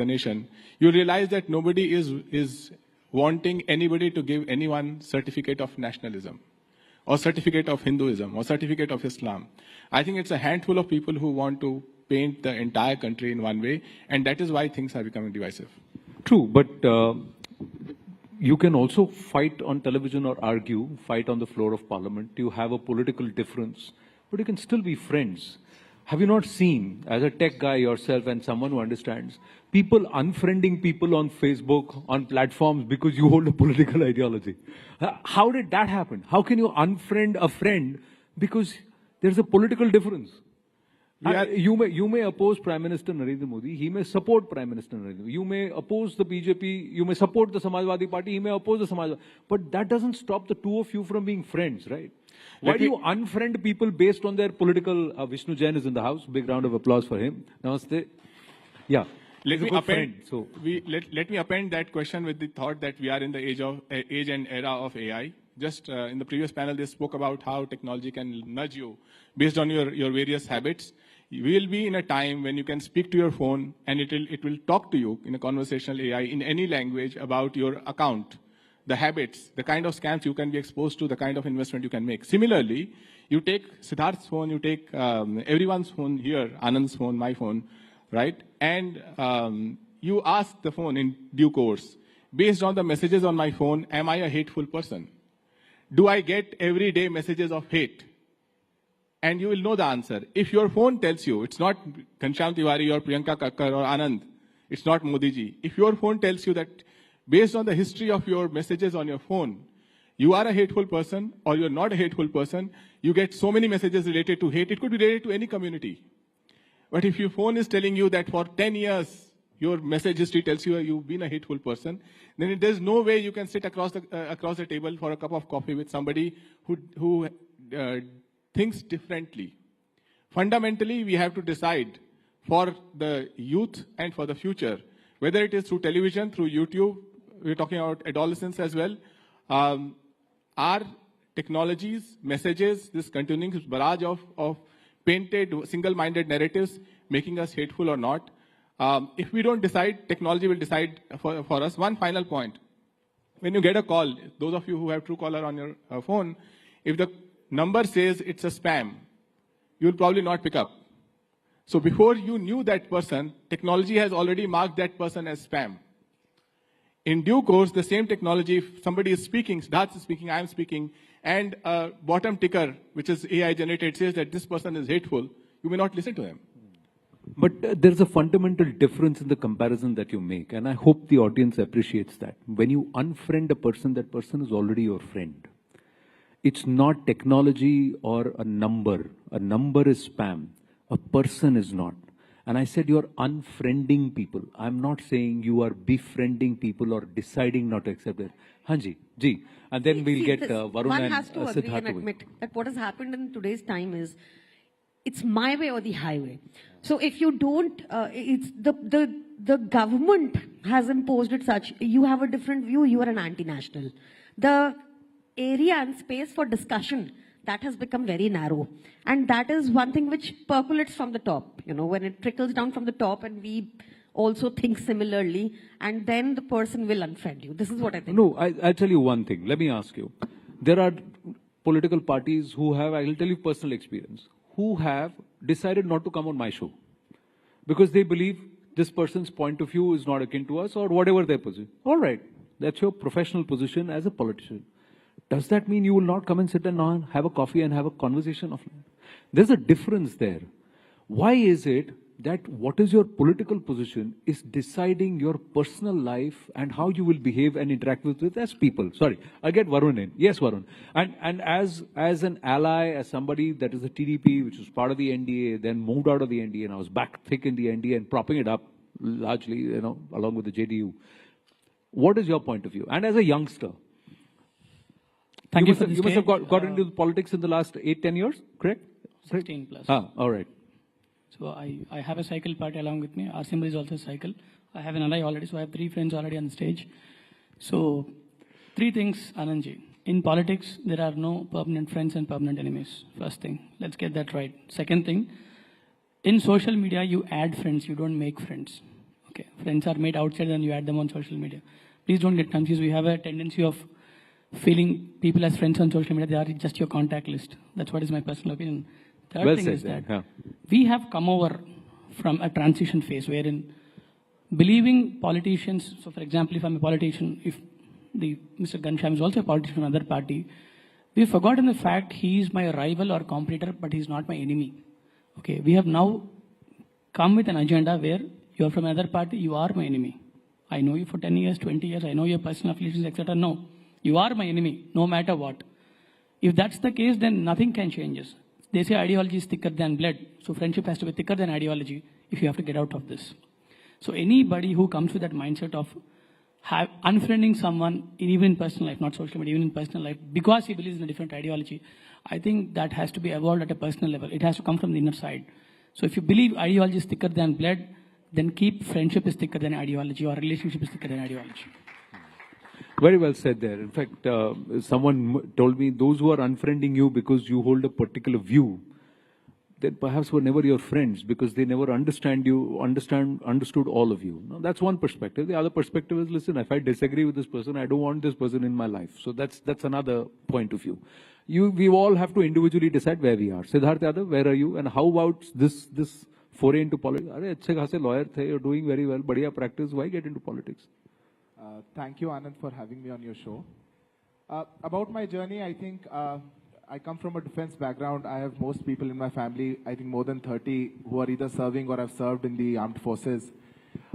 nation, you realize that nobody is wanting anybody to give anyone certificate of nationalism, or certificate of Hinduism, or certificate of Islam. I think it's a handful of people who want to paint the entire country in one way, and that is why things are becoming divisive. True, but you can also fight on television or argue, fight on the floor of parliament. You have a political difference, but you can still be friends. Have you not seen, as a tech guy yourself and someone who understands, people unfriending people on Facebook, on platforms because you hold a political ideology? How did that happen? How can you unfriend a friend because there's a political difference? You may oppose Prime Minister Narendra Modi, he may support Prime Minister Narendra Modi. You may oppose the BJP, you may support the Samajwadi Party, he may oppose the Samajwadi. But that doesn't stop the two of you from being friends, right? Why do you unfriend people based on their political... Vishnu Jain is in the house. Big round of applause for him. Namaste. Yeah. Let me append that question with the thought that we are in the age and era of AI. just in the previous panel, they spoke about how technology can nudge you based on your various habits. You will be in a time when you can speak to your phone and it will talk to you in a conversational AI in any language about your account, the habits, the kind of scams you can be exposed to, the kind of investment you can make. Similarly, you take Siddharth's phone, you take everyone's phone here, Anand's phone, my phone, right? And you ask the phone in due course, based on the messages on my phone, am I a hateful person? Do I get everyday messages of hate? And you will know the answer. If your phone tells you, it's not Ghanshyam Tiwari or Priyanka Kakkar or Anand, it's not Modi ji. If your phone tells you that based on the history of your messages on your phone, you are a hateful person or you're not a hateful person, you get so many messages related to hate. It could be related to any community. But if your phone is telling you that for 10 years, your message history tells you you've been a hateful person, then there's no way you can sit across the table for a cup of coffee with somebody who thinks differently. Fundamentally, we have to decide for the youth and for the future, whether it is through television, through YouTube, we're talking about adolescents as well, are technologies, messages, this continuing barrage of painted, single-minded narratives making us hateful or not? If we don't decide, technology will decide for us. One final point. When you get a call, those of you who have Truecaller on your phone, if the number says it's a spam, you'll probably not pick up. So before you knew that person, technology has already marked that person as spam. In due course, the same technology, if somebody is speaking, Siddharth is speaking, I am speaking, and a bottom ticker, which is AI generated, says that this person is hateful, you may not listen to him. But there's a fundamental difference in the comparison that you make, and I hope the audience appreciates that. When you unfriend a person, that person is already your friend. It's not technology or a number. A number is spam. A person is not. And I said you're unfriending people. I'm not saying you are befriending people or deciding not to accept it. Hanji, ji. And then we'll get Varun one and has to agree Siddharth. and admit that what has happened in today's time is it's my way or the highway. So if you don't, it's the government has imposed it such. You have a different view. You are an anti-national. The area and space for discussion, that has become very narrow. And that is one thing which percolates from the top, you know, when it trickles down from the top and we also think similarly, and then the person will unfriend you. This is what I think. No, I'll tell you one thing. Let me ask you. There are political parties who have, I will tell you personal experience, who have decided not to come on my show because they believe this person's point of view is not akin to us or whatever their position. All right, that's your professional position as a politician. Does that mean you will not come and sit and have a coffee and have a conversation offline? There's a difference there. Why is it that what is your political position is deciding your personal life and how you will behave and interact with as people? Sorry, I'll get Varun in. Yes, Varun. And as an ally, as somebody that is a TDP, which was part of the NDA, then moved out of the NDA, and I was back thick in the NDA and propping it up largely, you know, along with the JDU. What is your point of view? And as a youngster, Thank you for this. You must have got into politics in the last 8-10 years, correct? 16 plus. All right. So I have a cycle party along with me. Our symbol is also a cycle. I have an ally already, so I have 3 friends already on the stage. So 3 things, Anandji. In politics, there are no permanent friends and permanent enemies. First thing, let's get that right. Second thing, in social media, you add friends, you don't make friends. Okay, friends are made outside and you add them on social media. Please don't get confused. We have a tendency of feeling people as friends on social media, they are just your contact list. That's what is my personal opinion. Third thing is that we have come over from a transition phase wherein believing politicians, so for example, if I'm a politician, if Mr. Ghanshyam is also a politician from another party, we've forgotten the fact he is my rival or competitor, but he's not my enemy. Okay, we have now come with an agenda where you're from another party, you are my enemy. I know you for 10 years, 20 years, I know your personal affiliations, etc. No. You are my enemy, no matter what. If that's the case, then nothing can change us. They say ideology is thicker than blood. So friendship has to be thicker than ideology if you have to get out of this. So anybody who comes with that mindset of unfriending someone, even in personal life, not social media, even in personal life, because he believes in a different ideology, I think that has to be evolved at a personal level. It has to come from the inner side. So if you believe ideology is thicker than blood, then keep friendship is thicker than ideology or relationship is thicker than ideology. Very well said there. In fact, someone told me those who are unfriending you because you hold a particular view, then perhaps were never your friends because they never understood all of you. Now, that's one perspective. The other perspective is, listen, if I disagree with this person, I don't want this person in my life. So that's another point of view. We all have to individually decide where we are. Siddharth Yadav, where are you? And how about this foray into politics? Are अच्छे खासे lawyer थे, you're doing very well, बढ़िया practice, why get into politics? Thank you, Anand, for having me on your show. About my journey, I think I come from a defense background. I have most people in my family, I think more than 30, who are either serving or have served in the armed forces.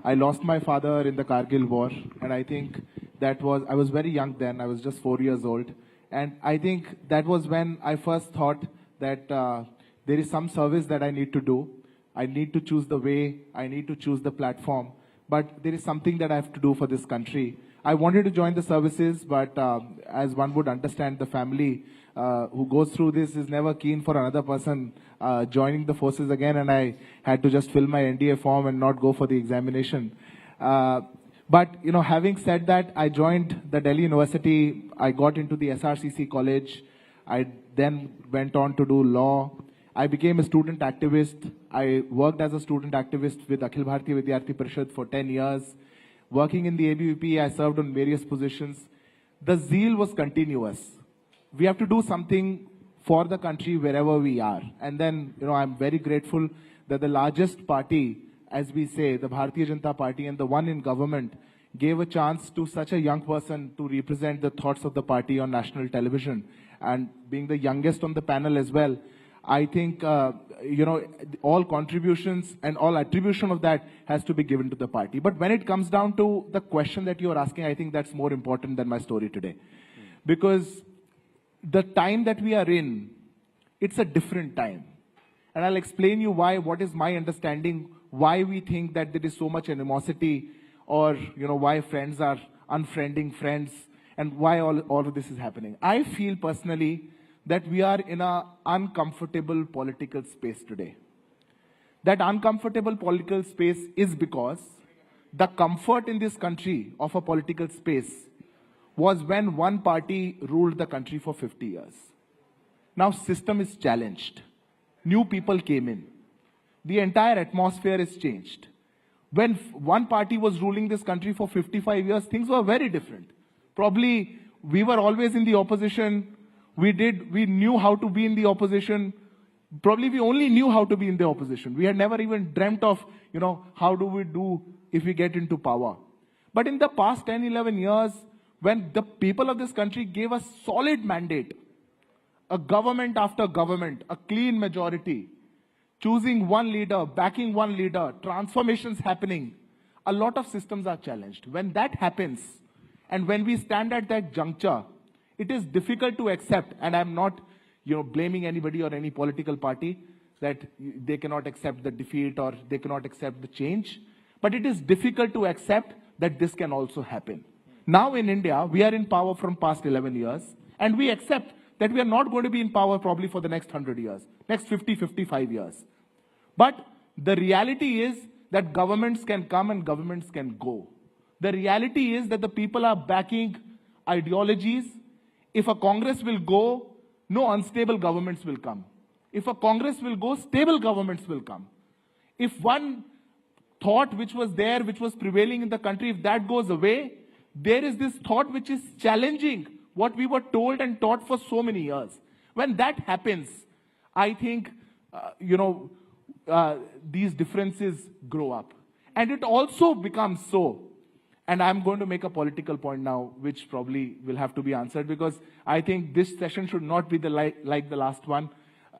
I lost my father in the Kargil war, and I think I was very young then. I was just 4 years old. And I think that was when I first thought that there is some service that I need to do. I need to choose the way, I need to choose the platform. But there is something that I have to do for this country. I wanted to join the services, but as one would understand, the family who goes through this is never keen for another person joining the forces again, and I had to just fill my NDA form and not go for the examination. But, having said that, I joined the Delhi University. I got into the SRCC college. I then went on to do law. I became a student activist. I worked as a student activist with Akhil Bharatiya Vidyarthi Parishad for 10 years. Working in the ABVP, I served on various positions. The zeal was continuous. We have to do something for the country wherever we are. And then, I'm very grateful that the largest party, as we say, the Bharatiya Janata Party and the one in government, gave a chance to such a young person to represent the thoughts of the party on national television. And being the youngest on the panel as well, I think, all contributions and all attribution of that has to be given to the party. But when it comes down to the question that you are asking, I think that's more important than my story today. Because the time that we are in, it's a different time. And I'll explain you why, what is my understanding, why we think that there is so much animosity, or, why friends are unfriending friends, and why all of this is happening. I feel personally that we are in an uncomfortable political space today. That uncomfortable political space is because the comfort in this country of a political space was when one party ruled the country for 50 years. Now system is challenged. New people came in. The entire atmosphere is changed. When one party was ruling this country for 55 years, things were very different. Probably we were always in the opposition. We knew how to be in the opposition. Probably we only knew how to be in the opposition. We had never even dreamt of, how do we do if we get into power. But in the past 10, 11 years, when the people of this country gave a solid mandate, a government after government, a clean majority, choosing one leader, backing one leader, transformations happening, a lot of systems are challenged. When that happens, and when we stand at that juncture, it is difficult to accept, and I'm not, blaming anybody or any political party that they cannot accept the defeat or they cannot accept the change. But it is difficult to accept that this can also happen. Now in India, we are in power from past 11 years, and we accept that we are not going to be in power probably for the next 100 years, next 50, 55 years. But the reality is that governments can come and governments can go. The reality is that the people are backing ideologies. If a Congress will go, no unstable governments will come. If a Congress will go, stable governments will come. If one thought which was there, which was prevailing in the country, if that goes away, there is this thought which is challenging what we were told and taught for so many years. When that happens, I think, these differences grow up. And it also becomes so. And I'm going to make a political point now, which probably will have to be answered, because I think this session should not be like the last one,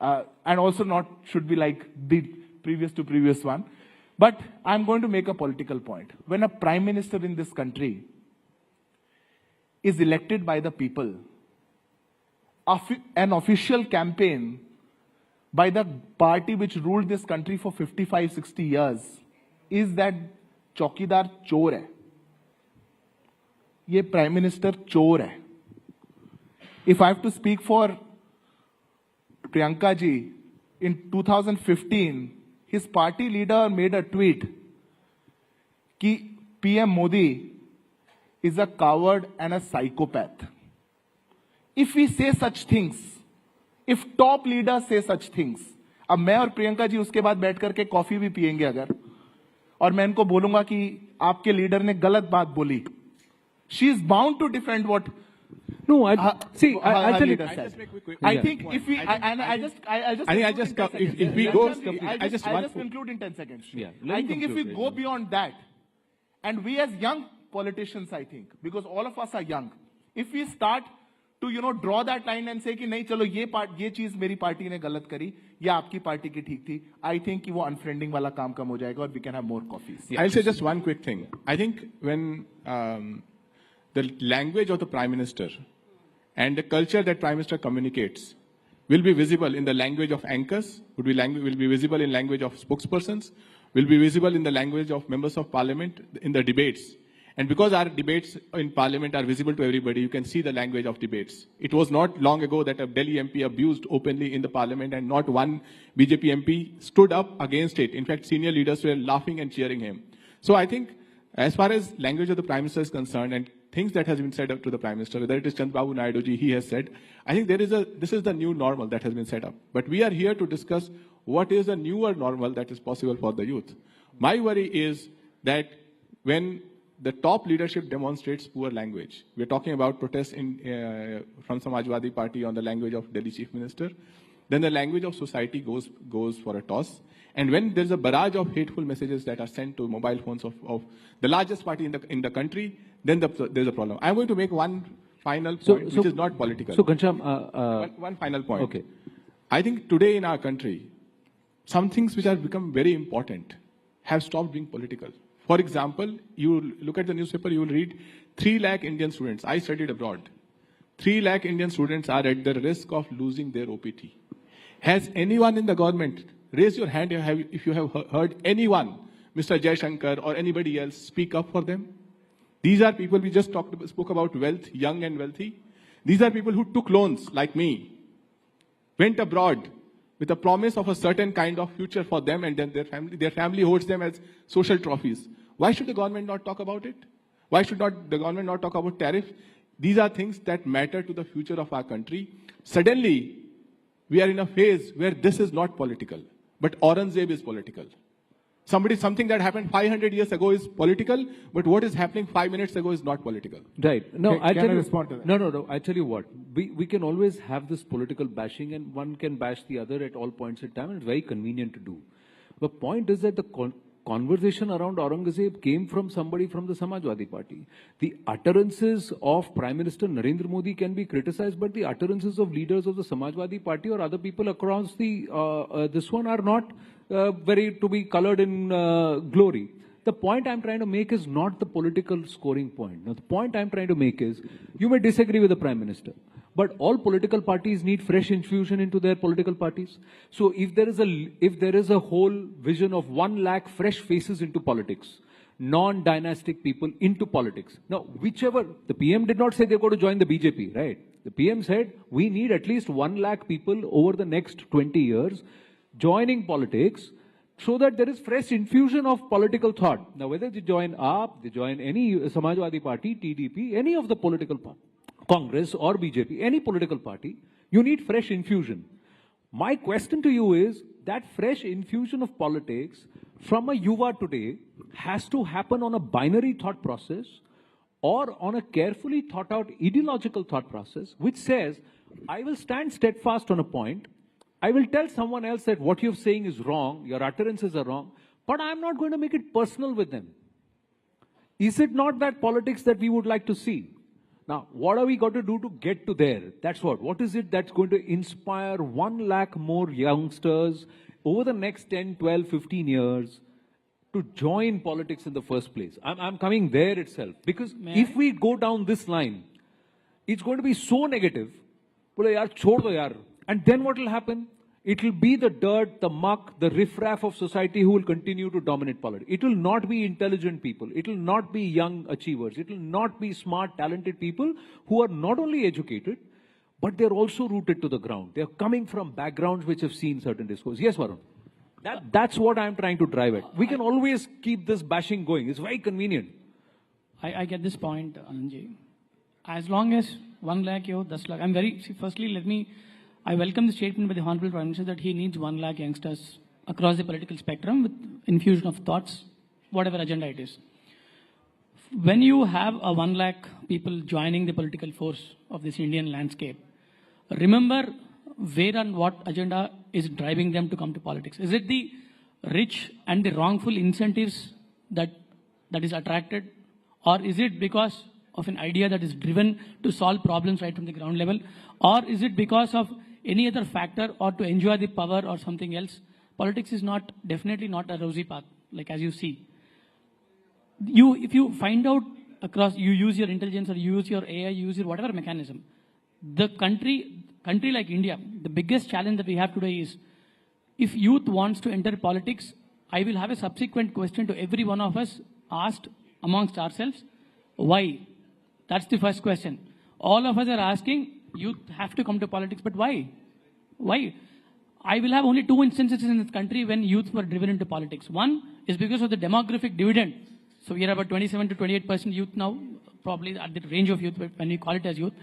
and also not should be like the previous one. But I'm going to make a political point. When a prime minister in this country is elected by the people, an official campaign by the party which ruled this country for 55, 60 years is that Chaukidar chor hai. Ye Prime Minister chor hai. If I have to speak for Priyanka ji, in 2015, his party leader made a tweet कि PM Modi is a coward and a psychopath. If we say such things, if top leaders say such things, अब मैं और प्रियंका जी उसके बाद बैठ करके coffee भी पिएंगे अगर, और मैं इनको बोलूंगा कि आपके लीडर ने गलत बात बोली, she is bound to defend what. No, I tell you. I think if we, I'll just conclude in 10 seconds. Yeah, I think if we go beyond that, and we as young politicians, I think, because all of us are young, if we start to draw that line and say कि नहीं चलो ये चीज मेरी party ने गलत करी या आपकी पार्टी की ठीक थी, I think कि वो unfriending वाला काम कम हो जाएगा और we can have more coffees. I'll say just one quick thing. I think when the language of the Prime Minister and the culture that Prime Minister communicates will be visible in the language of anchors, will be visible in language of spokespersons, will be visible in the language of members of parliament in the debates. And because our debates in parliament are visible to everybody, you can see the language of debates. It was not long ago that a Delhi MP abused openly in the parliament and not one BJP MP stood up against it. In fact, senior leaders were laughing and cheering him. So I think as far as language of the Prime Minister is concerned and things that has been said up to the Prime Minister, whether it is Chandrababu Naidu ji, he has said, I think this is the new normal that has been set up. But we are here to discuss what is a newer normal that is possible for the youth. My worry is that when the top leadership demonstrates poor language, we're talking about protests from Samajwadi Party on the language of Delhi Chief Minister, then the language of society goes for a toss. And when there's a barrage of hateful messages that are sent to mobile phones of the largest party in the country, then there's a problem. I'm going to make one final point, which is not political. So, Ghanshyam, one final point. Okay. I think today in our country, some things which have become very important have stopped being political. For example, you look at the newspaper, you will read 3 lakh Indian students. I studied abroad. 3 lakh Indian students are at the risk of losing their OPT. Has anyone in the government, raise your hand if you have heard anyone, Mr. Jaishankar or anybody else, speak up for them? These are people, we just spoke about wealth, young and wealthy. These are people who took loans like me, went abroad with a promise of a certain kind of future for them, and then their family holds them as social trophies. Why should the government not talk about it? Why should the government not talk about tariff? These are things that matter to the future of our country. Suddenly, we are in a phase where this is not political, but Aurangzeb is political. Something that happened 500 years ago is political, but what is happening 5 minutes ago is not political. Right. No, Can I respond to that? No. I tell you what. We can always have this political bashing, and one can bash the other at all points in time, and it's very convenient to do. The point is that the conversation around Aurangzeb came from somebody from the Samajwadi Party. The utterances of Prime Minister Narendra Modi can be criticized, but the utterances of leaders of the Samajwadi Party or other people across this one are not very to be colored in glory. The point I'm trying to make is not the political scoring point. Now, the point I'm trying to make is, you may disagree with the Prime Minister, but all political parties need fresh infusion into their political parties. So if there is a whole vision of 1 lakh fresh faces into politics, non-dynastic people into politics. Now, the PM did not say they're going to join the BJP, right? The PM said, we need at least 1 lakh people over the next 20 years joining politics, so that there is fresh infusion of political thought. Now, whether they join AAP, they join any Samajwadi Party, TDP, any of the political party, Congress or BJP, any political party, you need fresh infusion. My question to you is, that fresh infusion of politics from a Yuva today has to happen on a binary thought process or on a carefully thought out ideological thought process, which says, I will stand steadfast on a point, I will tell someone else that what you're saying is wrong, your utterances are wrong, but I'm not going to make it personal with them. Is it not that politics that we would like to see? Now, what are we got to do to get to there? That's what. What is it that's going to inspire 1 lakh more youngsters over the next 10, 12, 15 years to join politics in the first place? I'm coming there itself. Because if we go down this line, it's going to be so negative. Bole yaar, chhod do yaar. And then what will happen? It will be the dirt, the muck, the riffraff of society who will continue to dominate politics. It will not be intelligent people. It will not be young achievers. It will not be smart, talented people who are not only educated, but they're also rooted to the ground. They're coming from backgrounds which have seen certain discourse. Yes, Varun. That's what I'm trying to drive at. We can always keep this bashing going. It's very convenient. I get this point, Anandji. As long as 1 lakh youth, 10 lakh, I welcome the statement by the Honorable Prime Minister that he needs 1 lakh youngsters across the political spectrum with infusion of thoughts, whatever agenda it is. When you have a 1 lakh people joining the political force of this Indian landscape, remember where and what agenda is driving them to come to politics. Is it the rich and the wrongful incentives that is attracted? Or is it because of an idea that is driven to solve problems right from the ground level? Or is it because of any other factor or to enjoy the power or something else? Politics is definitely not a rosy path, like as you see. If you find out across, you use your intelligence or you use your AI, you use your whatever mechanism, the country like India, the biggest challenge that we have today is, if youth wants to enter politics, I will have a subsequent question to every one of us asked amongst ourselves, why? That's the first question. All of us are asking, youth have to come to politics, but why? Why? I will have only 2 instances in this country when youth were driven into politics. One is because of the demographic dividend. So we are about 27 to 28% youth now, probably at the range of youth when we call it as youth.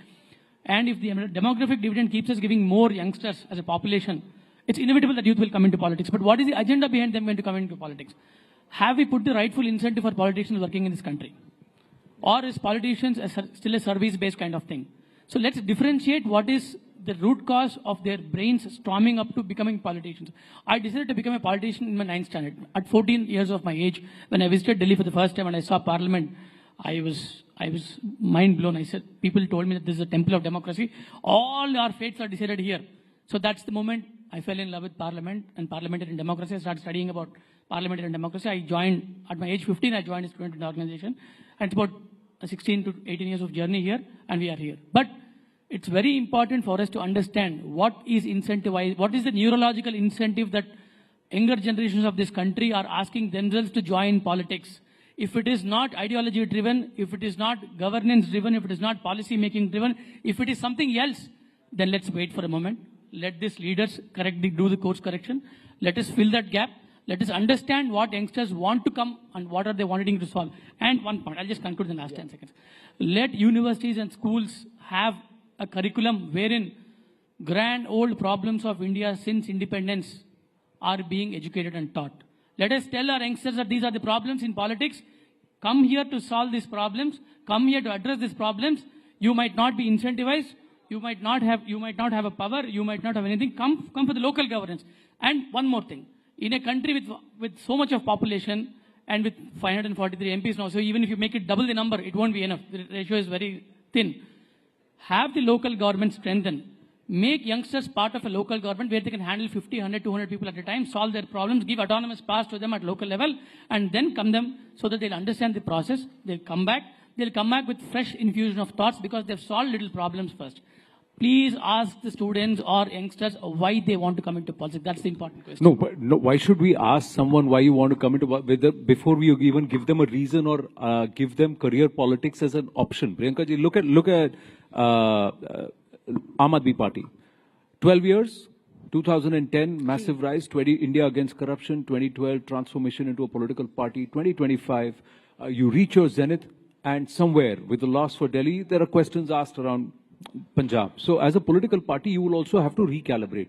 And if the demographic dividend keeps us giving more youngsters as a population, it's inevitable that youth will come into politics. But what is the agenda behind them going to come into politics? Have we put the rightful incentive for politicians working in this country? Or is politicians still a service-based kind of thing? So let's differentiate what is the root cause of their brains storming up to becoming politicians. I decided to become a politician in my 9th standard. At 14 years of my age, when I visited Delhi for the first time and I saw Parliament, I was mind blown. I said, people told me that this is a temple of democracy. All our fates are decided here. So that's the moment I fell in love with Parliament and parliamentarian democracy. I started studying about parliamentarian democracy. I joined, at my age 15, I joined a student organization. And it's about a 16 to 18 years of journey here, and we are here. But it's very important for us to understand what is incentivized, what is the neurological incentive that younger generations of this country are asking themselves to join politics. If it is not ideology driven, if it is not governance driven, if it is not policy making driven, if it is something else, then let's wait for a moment. Let these leaders do the course correction. Let us fill that gap. Let us understand what youngsters want to come and what are they wanting to solve. And one point, I'll just conclude in the last 10 seconds. Let universities and schools have a curriculum wherein grand old problems of India since independence are being educated and taught. Let us tell our youngsters that these are the problems in politics. Come here to solve these problems. Come here to address these problems. You might not be incentivized. You might not have a power. You might not have anything. Come for the local governance. And one more thing. In a country with so much of population and with 543 MPs now, so even if you make it double the number, it won't be enough. The ratio is very thin. Have the local government strengthen. Make youngsters part of a local government where they can handle 50, 100, 200 people at a time, solve their problems, give autonomous powers to them at local level, and then come them so that they'll understand the process. They'll come back with fresh infusion of thoughts because they've solved little problems first. Please ask the students or youngsters why they want to come into politics. That's the important question. No, why should we ask someone why you want to come into politics before we even give them a reason or give them career politics as an option? Priyanka ji, look at Aam Aadmi Party. 12 years, 2010, massive rise, India against corruption, 2012, transformation into a political party, 2025, you reach your zenith, and somewhere with the loss for Delhi, there are questions asked around Punjab. So as a political party, you will also have to recalibrate.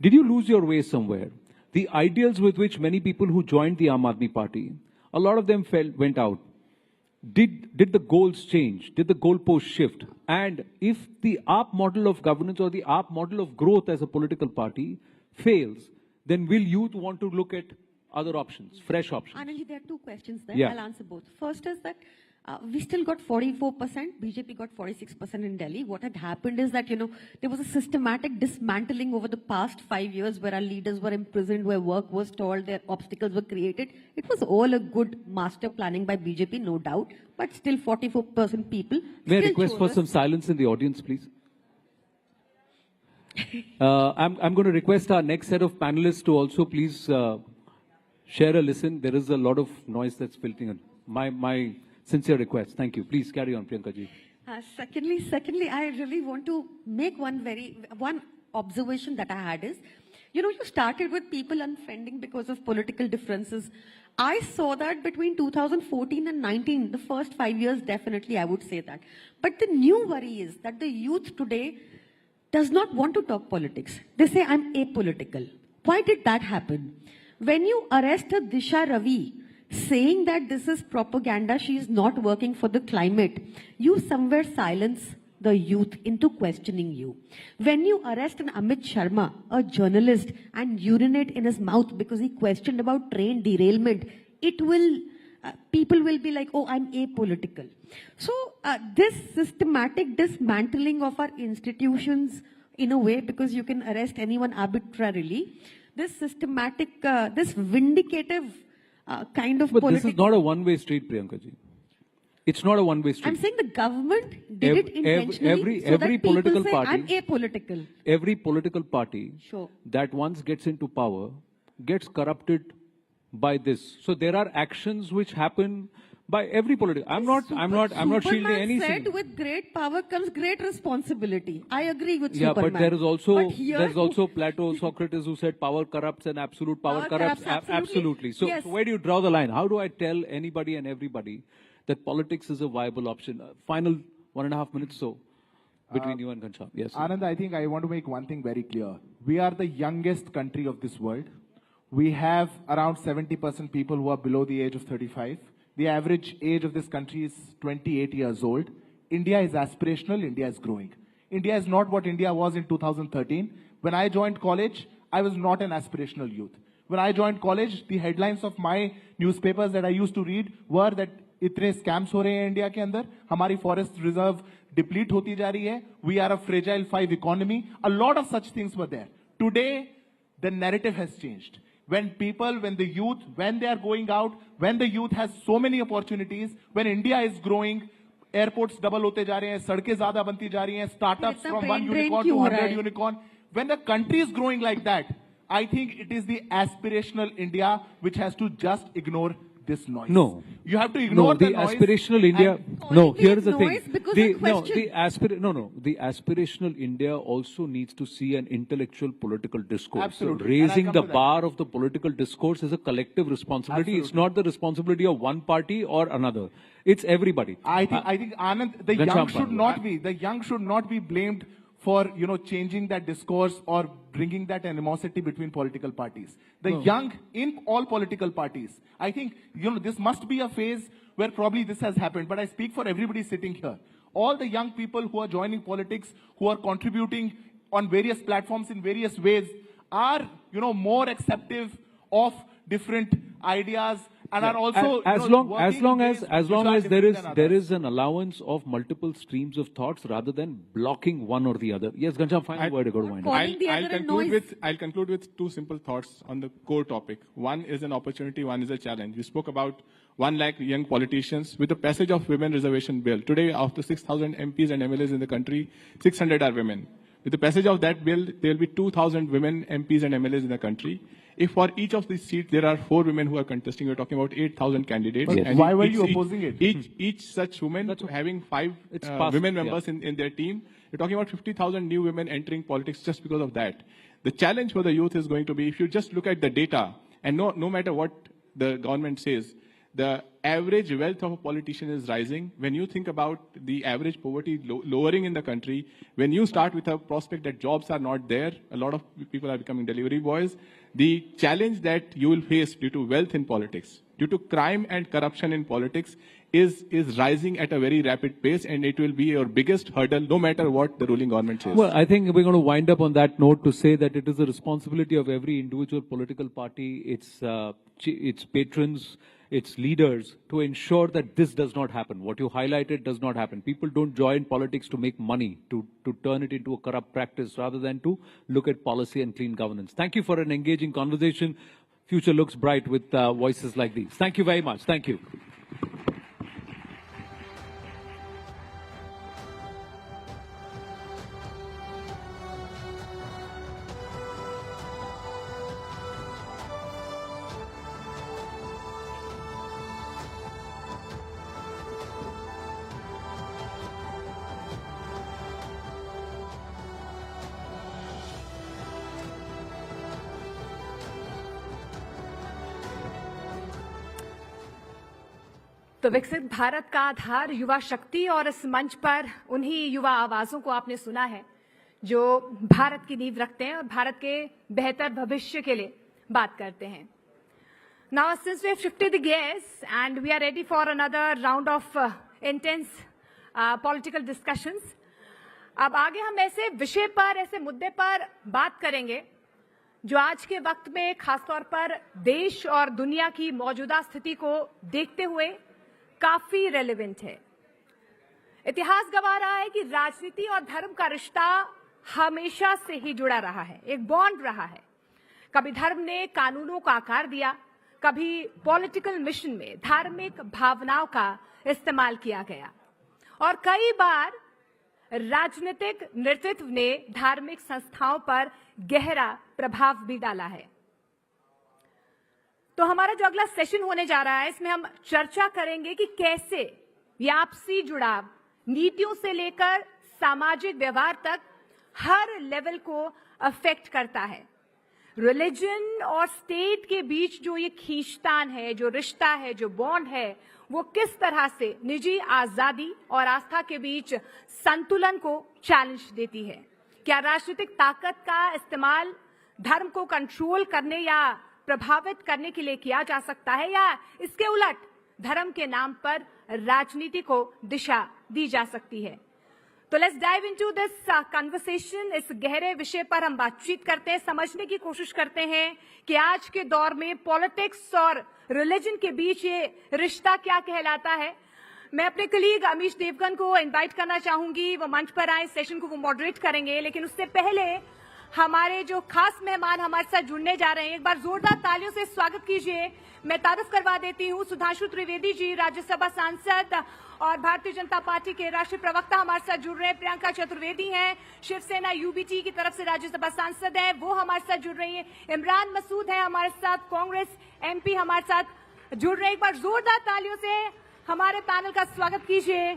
Did you lose your way somewhere? The ideals with which many people who joined the Aam Aadmi Party, a lot of them went out. Did the goals change? Did the goalposts shift? And if the AAP model of governance or the AAP model of growth as a political party fails, then will youth want to look at other options, fresh options? Anandji, there are 2 questions there. Yeah. I'll answer both. First is that we still got 44%. BJP got 46% in Delhi. What had happened is that, there was a systematic dismantling over the past 5 years where our leaders were imprisoned, where work was stalled, their obstacles were created. It was all a good master planning by BJP, no doubt. But still 44% people. May I request for some silence in the audience, please? I'm going to request our next set of panelists to also please share a listen. There is a lot of noise that's filtering in. My sincere request. Thank you. Please carry on, Priyanka ji. Secondly, I really want to make one observation that I had is, you started with people unfriending because of political differences. I saw that between 2014 and 19, the first 5 years, definitely I would say that. But the new worry is that the youth today does not want to talk politics. They say, I'm apolitical. Why did that happen? When you arrest a Disha Ravi saying that this is propaganda, she is not working for the climate, you somewhere silence the youth into questioning you. When you arrest an Amit Sharma, a journalist, and urinate in his mouth because he questioned about train derailment, it will, people will be like, oh, I'm apolitical. So this systematic dismantling of our institutions in a way, because you can arrest anyone arbitrarily, this systematic, this vindicative kind of But politics. this is not a one-way street, Priyanka ji. It's not a one-way street. I'm saying the government did it intentionally so every that people political say, party, I'm apolitical. Every political party Sure. that once gets into power gets corrupted by this. So there are actions which happen by every political. I'm not shielding Superman anything. said, with great power comes great responsibility. I agree with Yeah, Superman. but there is also But Plato, Socrates, who said power corrupts and absolute power corrupts. corrupts, Absolutely. So, Yes. so where do you draw the line? How do I tell anybody and everybody that politics is a viable option? Final 1.5 minutes so between you and Ghanshyam. Yes. Anand, I think I want to make one thing very clear. We are the youngest country of this world. We have around 70% people who are below the age of 35. The average age of this country is 28 years old. India is aspirational. India is growing. India is not what India was in 2013. When I joined college, I was not an aspirational youth. When I joined college, the headlines of my newspapers that I used to read were that इतने scams हो रहे हैं India के अंदर, हमारी forest reserve deplete होती जा रही है, we are a fragile five economy. A lot of such things were there. Today, the narrative has changed. When people, when the youth, when they are going out, when the youth has so many opportunities, when India is growing, airports double होते जा रहे हैं, सड़कें ज़्यादा बनती जा रही हैं, startups from one unicorn to 100 unicorn. When the country is growing like that, I think it is the aspirational India which has to just ignore this noise. No. You have to ignore the noise. aspirational India. No, here is the thing. The aspirational India also needs to see an intellectual political discourse. Absolutely. So raising the bar of the political discourse is a collective responsibility. Absolutely. It's not the responsibility of one party or another. It's everybody. I think Anand, the young should not be blamed for changing that discourse or bringing that animosity between political parties. The young in all political parties. I think this must be a phase where probably this has happened. But I speak for everybody sitting here. All the young people who are joining politics, who are contributing on various platforms in various ways, are more acceptive of different ideas. And are also as long as there is an allowance of multiple streams of thoughts rather than blocking one or the other. Yes, Ghanshyam, final word to go to wind up. I'll conclude with two simple thoughts on the core topic. One is an opportunity, one is a challenge. We spoke about 1 lakh young politicians. With the passage of Women Reservation Bill, today of the 6,000 MPs and MLAs in the country, 600 are women. With the passage of that bill, there will be 2,000 women MPs and MLAs in the country. If for each of these seats there are 4 women who are contesting, we're talking about 8,000 candidates. Yes. And Why were you opposing it? Each such woman having 5 women members in their team, we're talking about 50,000 new women entering politics just because of that. The challenge for the youth is going to be, if you just look at the data, and no matter what the government says, the average wealth of a politician is rising. When you think about the average poverty lowering in the country, when you start with a prospect that jobs are not there, a lot of people are becoming delivery boys. The challenge that you will face due to wealth in politics, due to crime and corruption in politics, is rising at a very rapid pace, and it will be your biggest hurdle no matter what the ruling government says. Well, I think we're going to wind up on that note to say that it is the responsibility of every individual political party, its patrons, its leaders, to ensure that this does not happen. What you highlighted does not happen. People don't join politics to make money, to turn it into a corrupt practice, rather than to look at policy and clean governance. Thank you for an engaging conversation. Future looks bright with voices like these. Thank you very much. Thank you. तो विकसित भारत का आधार युवा शक्ति, और इस मंच पर उन्हीं युवा आवाजों को आपने सुना है जो भारत की नींव रखते हैं और भारत के बेहतर भविष्य के लिए बात करते हैं. Now, since we have shifted the gears and we are ready for another round of intense political discussions, अब आगे हम ऐसे विषय पर, ऐसे मुद्दे पर बात करेंगे जो आज के वक्त में खासतौर पर देश और दुनिया की मौजूदा स्थिति को देखते हुए काफी रेलेवेंट है. इतिहास गवाह रहा है कि राजनीति और धर्म का रिश्ता हमेशा से ही जुड़ा रहा है, एक बॉन्ड रहा है. कभी धर्म ने कानूनों का आकार दिया, कभी पॉलिटिकल मिशन में धार्मिक भावनाओं का इस्तेमाल किया गया, और कई बार राजनीतिक नेतृत्व ने धार्मिक संस्थाओं पर गहरा प्रभाव भी डाला है. तो हमारा जो अगला सेशन होने जा रहा है, इसमें हम चर्चा करेंगे कि कैसे ये आपसी जुड़ाव नीतियों से लेकर सामाजिक व्यवहार तक हर लेवल को अफेक्ट करता है. रिलीजन और स्टेट के बीच जो ये खींचतान है, जो रिश्ता है, जो बॉन्ड है, वो किस तरह से निजी आजादी और आस्था के बीच संतुलन को चैलेंज देती है. क्या राजनीतिक ताकत का इस्तेमाल धर्म को कंट्रोल करने या प्रभावित करने के लिए किया जा सकता है, या इसके उलट धर्म के नाम पर राजनीति को दिशा दी जा सकती है. तो let's dive into this conversation. इस गहरे विषय पर हम बातचीत करते हैं, समझने की कोशिश करते हैं कि आज के दौर में पॉलिटिक्स और रिलीजन के बीच ये रिश्ता क्या कहलाता है. मैं अपने कलीग अमीश देवगन को इनवाइट करना चाहूंगी, वो मंच पर आए, सेशन को वो मॉडरेट करेंगे. लेकिन उससे पहले हमारे जो खास मेहमान हमारे साथ जुड़ने जा रहे हैं, एक बार जोरदार तालियों से स्वागत कीजिए. मैं तारुफ करवा देती हूँ सुधांशु त्रिवेदी जी, राज्यसभा सांसद और भारतीय जनता पार्टी के राष्ट्रीय प्रवक्ता हमारे साथ जुड़ रहे हैं. प्रियंका चतुर्वेदी हैं, शिवसेना यूबीटी की तरफ से राज्यसभा सांसद हैं, वो हमारे साथ जुड़ रही हैं. इमरान मसूद हैं हमारे साथ, कांग्रेस एमपी हमारे साथ जुड़ रहे हैं. एक बार जोरदार तालियों से हमारे पैनल का स्वागत कीजिए.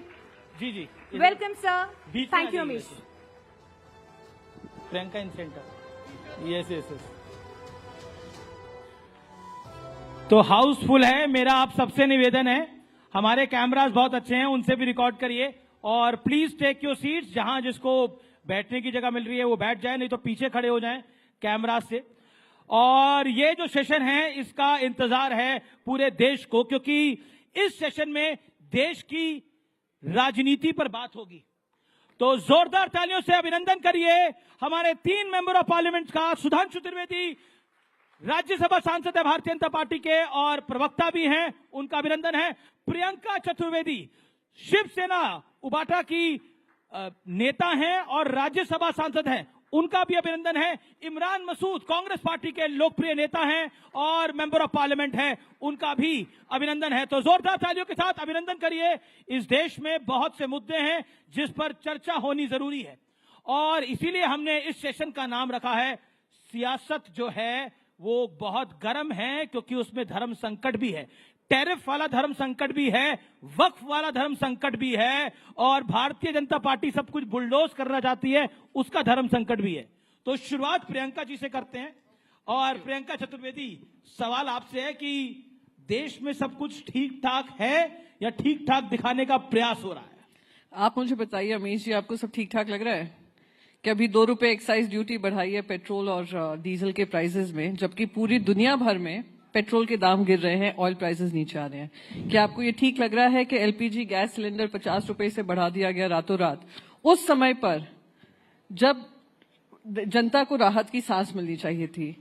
जी जी, welcome sir. Thank you Amish. Priyanka in centre. Yes yes yes. तो हाउसफुल है. मेरा आप सबसे निवेदन है, हमारे कैमरास बहुत अच्छे हैं, उनसे भी रिकॉर्ड करिए, और प्लीज टेक योर सीट्स. जहां जिसको बैठने की जगह मिल रही है वो बैठ जाए, नहीं तो पीछे खड़े हो जाएं कैमरा से. और ये जो सेशन है इसका इंतजार है पूरे देश को, क्योंकि इस सेशन में देश की राजनीति पर बात होगी. तो जोरदार तालियों से अभिनंदन करिए हमारे 3 मेंबर ऑफ पार्लियामेंट का. सुधांशु त्रिवेदी राज्यसभा सांसद है भारतीय जनता पार्टी के और प्रवक्ता भी हैं, उनका अभिनंदन है. प्रियंका चतुर्वेदी शिवसेना उबाटा की नेता हैं और राज्यसभा सांसद हैं, उनका भी अभिनंदन है. इमरान मसूद कांग्रेस पार्टी के लोकप्रिय नेता हैं और मेंबर ऑफ पार्लियामेंट हैं, उनका भी अभिनंदन है. तो जोरदार तालियों के साथ अभिनंदन करिए. इस देश में बहुत से मुद्दे हैं जिस पर चर्चा होनी जरूरी है, और इसीलिए हमने इस सेशन का नाम रखा है सियासत जो है वो बहुत गर्म है, क्योंकि उसमें धर्म संकट भी है, टैरिफ वाला धर्म संकट भी है, वक्फ वाला धर्म संकट भी है, और भारतीय जनता पार्टी सब कुछ बुलडोज करना चाहती है, उसका धर्म संकट भी है. तो शुरुआत प्रियंका जी से करते हैं. और प्रियंका चतुर्वेदी, सवाल आपसे है कि देश में सब कुछ ठीक ठाक है या ठीक ठाक दिखाने का प्रयास हो रहा है? आप मुझे बताइए अमीश जी, आपको सब ठीक ठाक लग रहा है? कि अभी 2 रुपए एक्साइज ड्यूटी बढ़ाई है पेट्रोल और डीजल के प्राइसेस में, जबकि पूरी दुनिया भर में पेट्रोल के दाम गिर रहे हैं, ऑयल प्राइसेस नीचे आ रहे हैं. क्या आपको ये ठीक लग रहा है कि एलपीजी गैस सिलेंडर 50 रुपए से बढ़ा दिया गया रातों रात, उस समय पर जब जनता को राहत की सांस मिलनी चाहिए थी?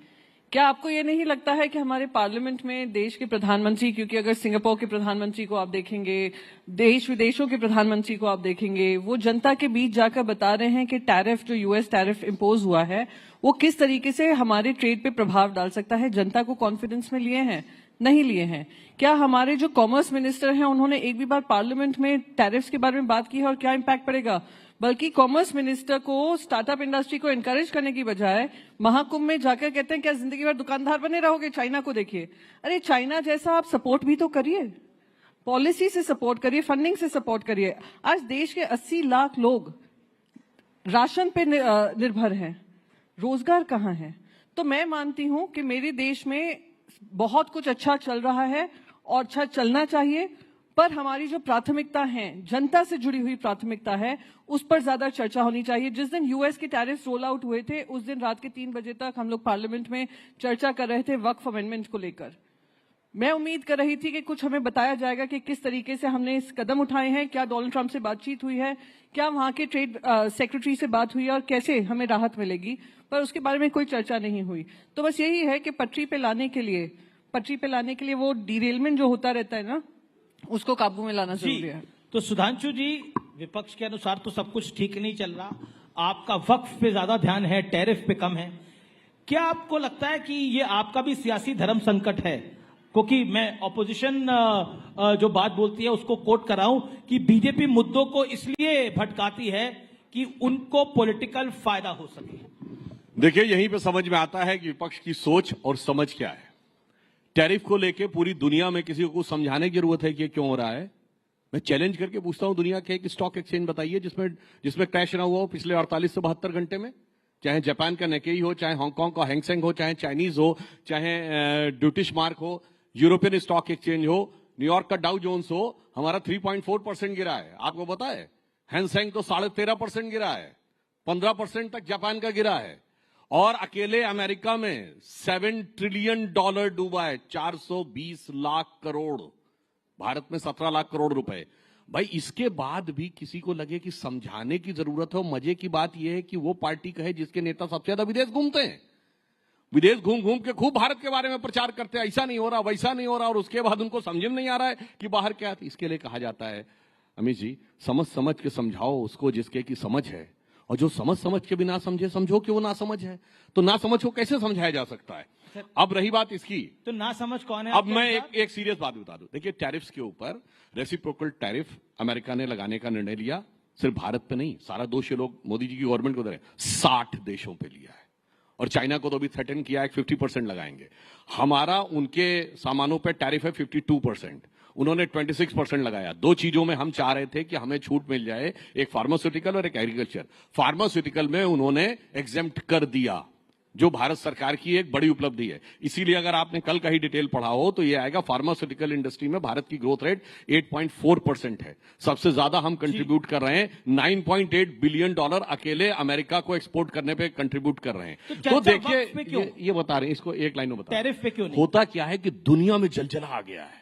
क्या आपको ये नहीं लगता है कि हमारे पार्लियामेंट में देश के प्रधानमंत्री, क्योंकि अगर सिंगापुर के प्रधानमंत्री को आप देखेंगे, देश विदेशों के प्रधानमंत्री को आप देखेंगे, वो जनता के बीच जाकर बता रहे हैं कि टैरिफ जो यूएस टैरिफ इम्पोज हुआ है वो किस तरीके से हमारे ट्रेड पे प्रभाव डाल सकता है. जनता को कॉन्फिडेंस में लिए हैं? नहीं लिए हैं. क्या हमारे जो कॉमर्स मिनिस्टर हैं उन्होंने एक भी बार पार्लियामेंट में टैरिफ्स के बारे में बात की है और क्या इम्पैक्ट पड़ेगा? बल्कि कॉमर्स मिनिस्टर को स्टार्टअप इंडस्ट्री को एनकरेज करने की बजाय महाकुंभ में जाकर कहते हैं क्या जिंदगी भर दुकानदार बने रहोगे, चाइना को देखिए. अरे चाइना जैसा आप सपोर्ट भी तो करिए, पॉलिसी से सपोर्ट करिए, फंडिंग से सपोर्ट करिए. आज देश के 80 लाख लोग राशन पे निर्भर हैं, रोजगार कहाँ है? तो मैं मानती हूं कि मेरे देश में बहुत कुछ अच्छा चल रहा है और अच्छा चलना चाहिए. पर हमारी जो प्राथमिकता है, जनता से जुड़ी हुई प्राथमिकता है, उस पर ज्यादा चर्चा होनी चाहिए। जिस दिन यूएस के टैरिफ रोल आउट हुए थे, उस दिन रात के 3 बजे तक हम लोग पार्लियामेंट में चर्चा कर रहे थे वक्फ अमेंडमेंट को लेकर। मैं उम्मीद कर रही थी कि कुछ हमें बताया जाएगा कि किस तरीके से हमने इस कदम उठाए हैं, क्या डोनाल्ड ट्रंप से बातचीत हुई है, क्या वहां के ट्रेड सेक्रेटरी से बात हुई है और कैसे हमें राहत मिलेगी, पर उसके बारे में कोई चर्चा नहीं हुई। तो बस यही है कि पटरी पे लाने के लिए वो डिरेलमेंट जो होता रहता है ना, उसको काबू में लाना जरूरी है। तो सुधांशु जी, विपक्ष के अनुसार तो सब कुछ ठीक नहीं चल रहा, आपका वक्फ पे ज्यादा ध्यान है, टैरिफ पे कम है। क्या आपको लगता है कि ये आपका भी सियासी धर्म संकट है? क्योंकि मैं ऑपोजिशन जो बात बोलती है उसको कोट कर रहा हूं कि बीजेपी मुद्दों को इसलिए भटकाती है कि उनको पॉलिटिकल फायदा हो सके। देखिए, यहीं पे समझ में आता है कि विपक्ष की सोच और समझ क्या है। टैरिफ को लेके पूरी दुनिया में किसी को समझाने की जरूरत है कि क्यों हो रहा है। मैं चैलेंज करके पूछता हूं, दुनिया के एक स्टॉक एक्सचेंज बताइए जिसमें क्रैश ना हुआ हो पिछले 48 से 72 घंटे में। चाहे जापान का नेकेई हो, चाहे हांगकांग का हैंगसेंग हो, चाहे चाइनीज हो, चाहे ड्यूटिश मार्क हो, यूरोपियन स्टॉक एक्सचेंज हो, न्यूयॉर्क का डाउ जोन्स हो, हमारा 3.4% गिरा है। आपको पता है हैंगसेंग तो 13.5% गिरा है, 15% तक जापान का गिरा है। और अकेले अमेरिका में $7 ट्रिलियन डूबा है, 420 लाख करोड़। भारत में 17 लाख करोड़ रुपए। भाई, इसके बाद भी किसी को लगे कि समझाने की जरूरत है। मजे की बात यह है कि वो पार्टी कहे जिसके नेता सबसे ज्यादा विदेश घूमते हैं, विदेश घूम घूम के खूब भारत के बारे में प्रचार करते हैं, ऐसा नहीं हो रहा, वैसा नहीं हो रहा, और उसके बाद उनको समझ में नहीं आ रहा है कि बाहर क्या है। इसके लिए कहा जाता है, अमित जी, समझ समझ के समझाओ उसको जिसके की समझ है, और जो समझ के भी ना समझे, समझो कि वो ना समझ है। तो ना समझ को कैसे समझाया जा सकता है? अब रही बात इसकी, तो ना समझ कौन है? अब मैं एक सीरियस बात बता दूं। देखिए, टैरिफ्स के ऊपर रेसिप्रोकल टैरिफ अमेरिका ने लगाने का निर्णय लिया। सिर्फ भारत पे नहीं, सारा दोष ये लोग मोदी जी की गवर्नमेंट को दे रहे हैं, 60 देशों पे लिया है। और चाइना को तो अभी थ्रेटन किया है 50% लगाएंगे। हमारा उनके सामानों पे टैरिफ है 52%, उन्होंने 26% लगाया। दो चीजों में हम चाह रहे थे कि हमें छूट मिल जाए, एक फार्मास्यूटिकल और एक एग्रीकल्चर। फार्मास्यूटिकल में उन्होंने एग्जेम्प्ट कर दिया, जो भारत सरकार की एक बड़ी उपलब्धि है। इसीलिए अगर आपने कल का ही डिटेल पढ़ा हो तो ये आएगा, फार्मास्यूटिकल इंडस्ट्री में भारत की ग्रोथ रेट 8.4% है। सबसे ज्यादा हम कंट्रीब्यूट कर रहे हैं, $9.8 बिलियन अकेले अमेरिका को एक्सपोर्ट करने पे कंट्रीब्यूट कर रहे हैं। तो देखिए, ये बता रहे हैं, इसको एक लाइन में बता, टैरिफ पे क्यों नहीं? होता क्या है कि दुनिया में जलजला आ गया है,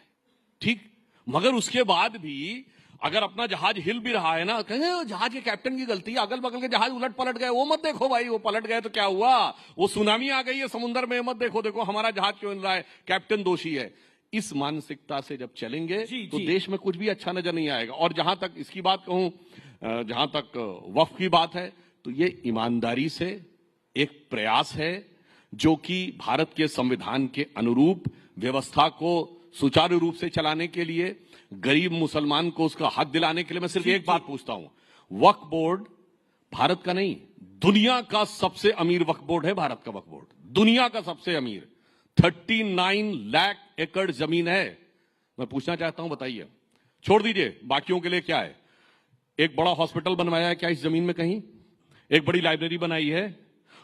ठीक, मगर उसके बाद भी अगर अपना जहाज हिल भी रहा है ना, कहें जहाज के कैप्टन की गलती है, अगल बगल के जहाज उलट पलट गए, वो मत देखो भाई, वो पलट गए तो क्या हुआ, वो सुनामी आ गई है समुद्र में, मत देखो, देखो हमारा जहाज क्यों हिल रहा है, कैप्टन दोषी है। इस मानसिकता से जब चलेंगे तो देश में कुछ भी अच्छा नजर नहीं आएगा। और जहां तक इसकी बात कहूं, जहां तक वक्फ की बात है, तो ये ईमानदारी से एक प्रयास है जो कि भारत के संविधान के अनुरूप व्यवस्था को सुचारू रूप से चलाने के लिए, गरीब मुसलमान को उसका हक दिलाने के लिए। मैं सिर्फ एक बात पूछता हूं, वक्फ बोर्ड भारत का नहीं, दुनिया का सबसे अमीर वक्फ बोर्ड है। भारत का वक्फ बोर्ड दुनिया का सबसे अमीर, 39 लाख एकड़ जमीन है। मैं पूछना चाहता हूं, बताइए, छोड़ दीजिए बाकियों के लिए क्या है, एक बड़ा हॉस्पिटल बनवाया है क्या इस जमीन में? कहीं एक बड़ी लाइब्रेरी बनाई है?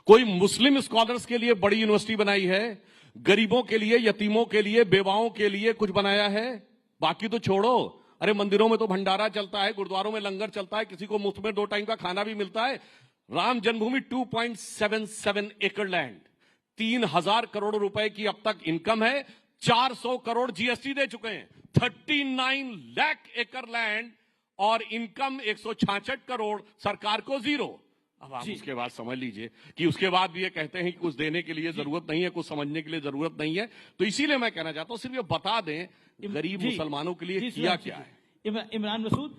कोई मुस्लिम स्कॉलर्स के लिए बड़ी यूनिवर्सिटी बनाई है? गरीबों के लिए, यतीमों के लिए, बेवाओं के लिए कुछ बनाया है? बाकी तो छोड़ो, अरे मंदिरों में तो भंडारा चलता है, गुरुद्वारों में लंगर चलता है, किसी को मुफ्त में 2 टाइम का खाना भी मिलता है। राम जन्मभूमि 2.77 एकड़ लैंड, 3000 करोड़ रुपए की अब तक इनकम है, 400 करोड़ जीएसटी दे चुके हैं। 39 लाख एकड़ लैंड और इनकम 166 करोड़, सरकार को 0। अब आप उसके बाद समझ लीजिए कि उसके बाद भी ये कहते हैं कि कुछ देने के लिए जरूरत नहीं है, कुछ समझने के लिए जरूरत नहीं है। तो इसीलिए मैं कहना चाहता हूं, सिर्फ ये बता दें गरीब मुसलमानों के लिए किया क्या है। इमरान मसूद,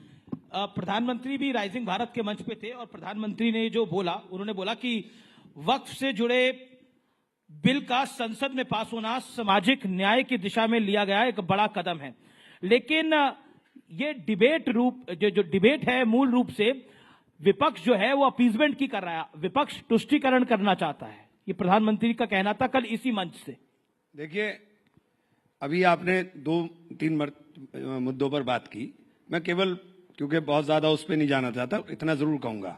प्रधानमंत्री भी राइजिंग भारत के मंच पे थे और प्रधानमंत्री ने जो बोला, उन्होंने बोला कि वक्फ से जुड़े बिल का संसद में पास होना सामाजिक न्याय की दिशा में लिया गया एक बड़ा कदम है। लेकिन ये जो डिबेट है, मूल रूप से विपक्ष जो है वो अपीजमेंट की कर रहा है, विपक्ष तुष्टीकरण करना चाहता है। ये प्रधानमंत्री का कहना था कल इसी मंच से। देखिए, अभी आपने 2-3 मुद्दों पर बात की, मैं केवल क्योंकि बहुत ज्यादा उस पर नहीं जाना चाहता, इतना जरूर कहूंगा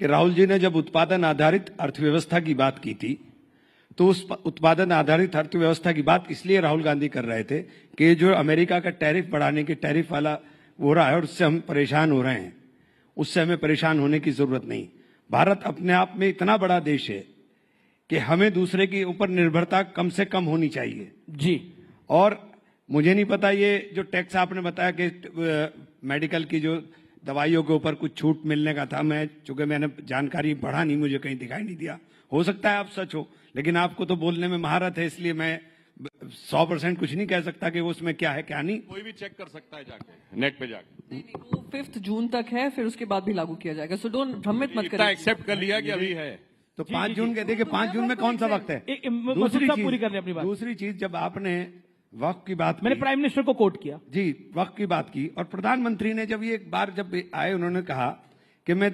कि राहुल जी ने जब उत्पादन आधारित अर्थव्यवस्था की बात की थी तो उस उत्पादन आधारित अर्थव्यवस्था की बात इसलिए राहुल गांधी कर रहे थे कि जो अमेरिका का टैरिफ बढ़ाने की टैरिफ वाला हो रहा है और उससे हम परेशान हो रहे हैं, उससे हमें परेशान होने की जरूरत नहीं। भारत अपने आप में इतना बड़ा देश है कि हमें दूसरे के ऊपर निर्भरता कम से कम होनी चाहिए जी। और मुझे नहीं पता ये जो टैक्स आपने बताया कि मेडिकल की जो दवाइयों के ऊपर कुछ छूट मिलने का था, मैं चूंकि मैंने जानकारी बढ़ा नहीं, मुझे कहीं दिखाई नहीं दिया, हो सकता है आप सच हो, लेकिन आपको तो बोलने में महारत है, इसलिए मैं 100% कुछ नहीं कह सकता कि वो उसमें क्या है क्या नहीं। कोई भी चेक कर सकता है जाके, नेट पे जाके। नहीं, वो 5 जून तक है, फिर उसके बाद भी लागू किया जाएगा, सो डोंट भ्रमित मत करिए। एक्सेप्ट कर लिया कि अभी है तो 5 जून के, देखिए 5 जून में कौन सा वक्त है? दूसरी चीज जब आपने वक्त की बात, मैंने प्राइम मिनिस्टर को कोट किया जी, वक्त की बात की, और प्रधानमंत्री ने जब ये एक बार जब आए उन्होंने कहा कि मैं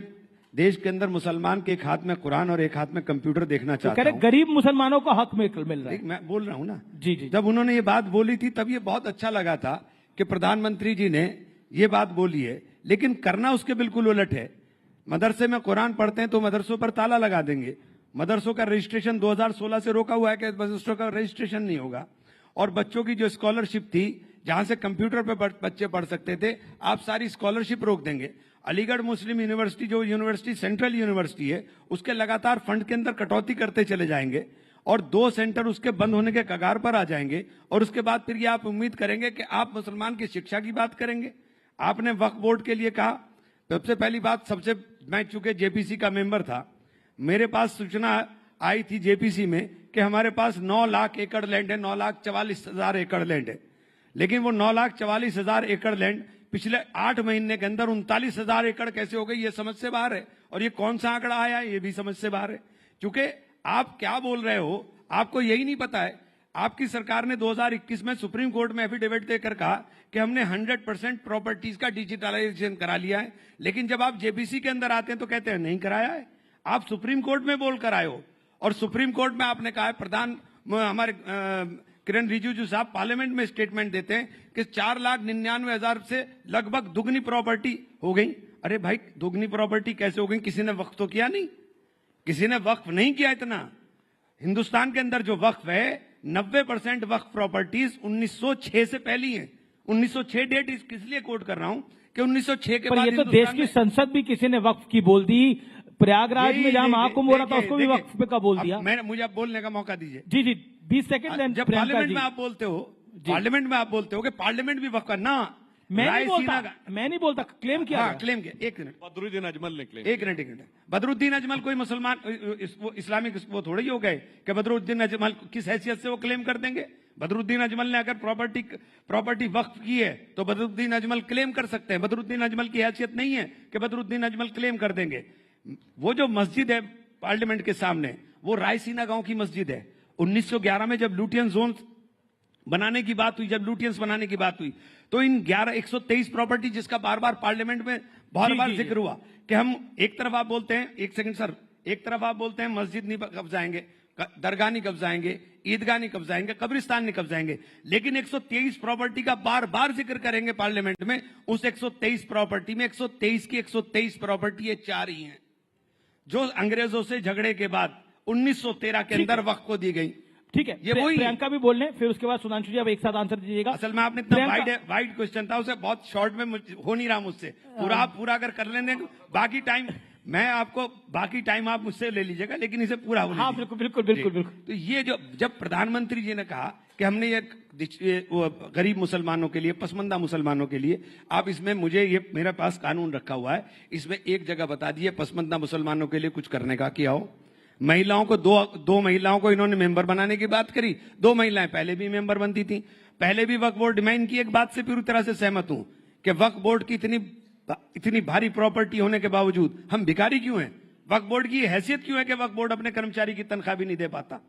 देश के अंदर मुसलमान के एक हाथ में कुरान और एक हाथ में कंप्यूटर देखना चाहता हूं। गरीब मुसलमानों को हक मिल रहा है। मैं बोल रहा हूं ना जी जी। जब उन्होंने ये बात बोली थी तब ये बहुत अच्छा लगा था कि प्रधानमंत्री जी ने ये बात बोली है, लेकिन करना उसके बिल्कुल उलट है। मदरसे में कुरान पढ़ते हैं तो मदरसों पर ताला लगा देंगे। मदरसों का रजिस्ट्रेशन 2016 से रोका हुआ है कि मदरसों का रजिस्ट्रेशन नहीं होगा। और बच्चों की जो स्कॉलरशिप थी, जहां से कंप्यूटर पर बच्चे पढ़ सकते थे, आप सारी स्कॉलरशिप रोक देंगे। अलीगढ़ मुस्लिम यूनिवर्सिटी, जो यूनिवर्सिटी सेंट्रल यूनिवर्सिटी है, उसके लगातार फंड के अंदर कटौती करते चले जाएंगे और 2 सेंटर उसके बंद होने के कगार पर आ जाएंगे। और उसके बाद फिर ये आप उम्मीद करेंगे कि आप मुसलमान की शिक्षा की बात करेंगे। आपने वक्फ बोर्ड के लिए कहा, सबसे पहली बात, मैं चूंकि जेपीसी का मेंबर था, मेरे पास सूचना आई थी जेपीसी में कि हमारे पास 9 लाख एकड़ लैंड है, 9,44,000 एकड़ लैंड है, लेकिन वो 9,44,000 एकड़ लैंड पिछले 8 महीने के अंदर 39,000 एकड़ कैसे हो गई, ये समझ से बाहर है। और ये कौन सा आंकड़ा आया है, ये भी समझ से बाहर है, क्योंकि आप क्या बोल रहे हो आपको यही नहीं पता है। आपकी सरकार ने 2021 में सुप्रीम कोर्ट में एफिडेविट देकर कहा कि हमने 100% प्रॉपर्टीज का डिजिटलाइजेशन करा लिया है, लेकिन जब आप जेपीसी के अंदर आते हैं तो कहते हैं नहीं कराया है। आप सुप्रीम कोर्ट में बोल कर आए हो, और सुप्रीम कोर्ट में आपने कहा है, हमारे किरण रिजिजू साहब पार्लियामेंट में स्टेटमेंट देते हैं कि 4,99,000 से लगभग दुगनी प्रॉपर्टी हो गई। अरे भाई, दुगनी प्रॉपर्टी कैसे हो गई? किसी ने वक्फ तो किया नहीं, किसी ने वक्फ नहीं किया इतना। हिंदुस्तान के अंदर जो वक्फ है, 90% वक्फ प्रॉपर्टीज 1906 से पहली है। 1906 डेट किस लिए कोट कर रहा हूं कि 1906 के बाद ये तो देश की संसद भी किसी ने वक्फ की बोल दी। प्रयागराज में जहां महाकुंभ हो रहा था उसको भी वक्फ पे का बोल दिया। मुझे अब बोलने का मौका दीजिए। जी जी, 20 सेकंड। जब पार्लियामेंट में आप बोलते हो कि पार्लियामेंट भी वक्फ का ना, मैं नहीं बोलता, क्लेम किया। हाँ, क्लेम किया। एक मिनट, बदरुद्दीन अजमल ने क्लेम। एक मिनट। बदरुद्दीन अजमल कोई मुसलमान इस्लामिक वो थोड़े ही हो गए कि बदरुद्दीन अजमल किस हैसियत से वो क्लेम कर देंगे? बदरुद्दीन अजमल ने अगर प्रॉपर्टी वक्फ की है तो बदरुद्दीन अजमल क्लेम कर सकते हैं। बदरुद्दीन अजमल की हैसियत नहीं है कि बदरुद्दीन अजमल क्लेम कर देंगे। वो जो मस्जिद है पार्लियामेंट के सामने, वो रायसीना गांव की मस्जिद है। 1911 में जब लुटियन जोन बनाने की बात हुई, जब लुटियंस बनाने की बात हुई, तो इन 123 प्रॉपर्टी, जिसका बार बार पार्लियामेंट में बहुत बार जिक्र हुआ कि हम एक तरफ आप बोलते हैं, एक सेकंड सर, एक तरफ आप बोलते हैं मस्जिद नहीं कब्जाएंगे, दरगाह नहीं कब्जाएंगे, ईदगाह नहीं कब्जाएंगे, कब्रिस्तान नहीं कब्जाएंगे, लेकिन 123 प्रॉपर्टी का बार बार जिक्र करेंगे पार्लियामेंट में। उस 123 प्रॉपर्टी में 123 की 123 प्रॉपर्टी, ये 4 ही हैं जो अंग्रेजों से झगड़े के बाद 1913 के अंदर वक्फ को दी गई। ठीक है, ये वही प्रियंका भी बोल रहे, फिर उसके बाद सुधांशु जी आप एक साथ आंसर दीजिएगा। असल में आपने इतना वाइड क्वेश्चन था, उसे बहुत शॉर्ट में हो नहीं रहा मुझसे। पूरा अगर कर लेने, बाकी टाइम मैं आपको, बाकी टाइम आप मुझसे ले लीजिएगा, लेकिन इसे पूरा हो। हाँ, बिल्कुल। तो ये जब प्रधानमंत्री जी ने कहा कि हमने ये गरीब मुसलमानों के लिए, पसमंदा मुसलमानों के लिए, आप इसमें मुझे ये मेरे पास कानून रखा हुआ है, इसमें एक जगह बता दिए पसमंदा मुसलमानों के लिए कुछ करने का किया हो। महिलाओं को दो महिलाओं को इन्होंने मेंबर बनाने की बात करी। 2 महिलाएं पहले भी मेंबर बनती थी, पहले भी वक्फ बोर्ड डिमांड की। एक बात से पूरी तरह से सहमत हूं कि वक्फ बोर्ड की इतनी भारी प्रॉपर्टी होने के बावजूद हम भिखारी क्यों हैं? वक्फ बोर्ड की हैसियत क्यों है कि वक्फ बोर्ड अपने कर्मचारी की तनख्वाह भी नहीं दे पाता,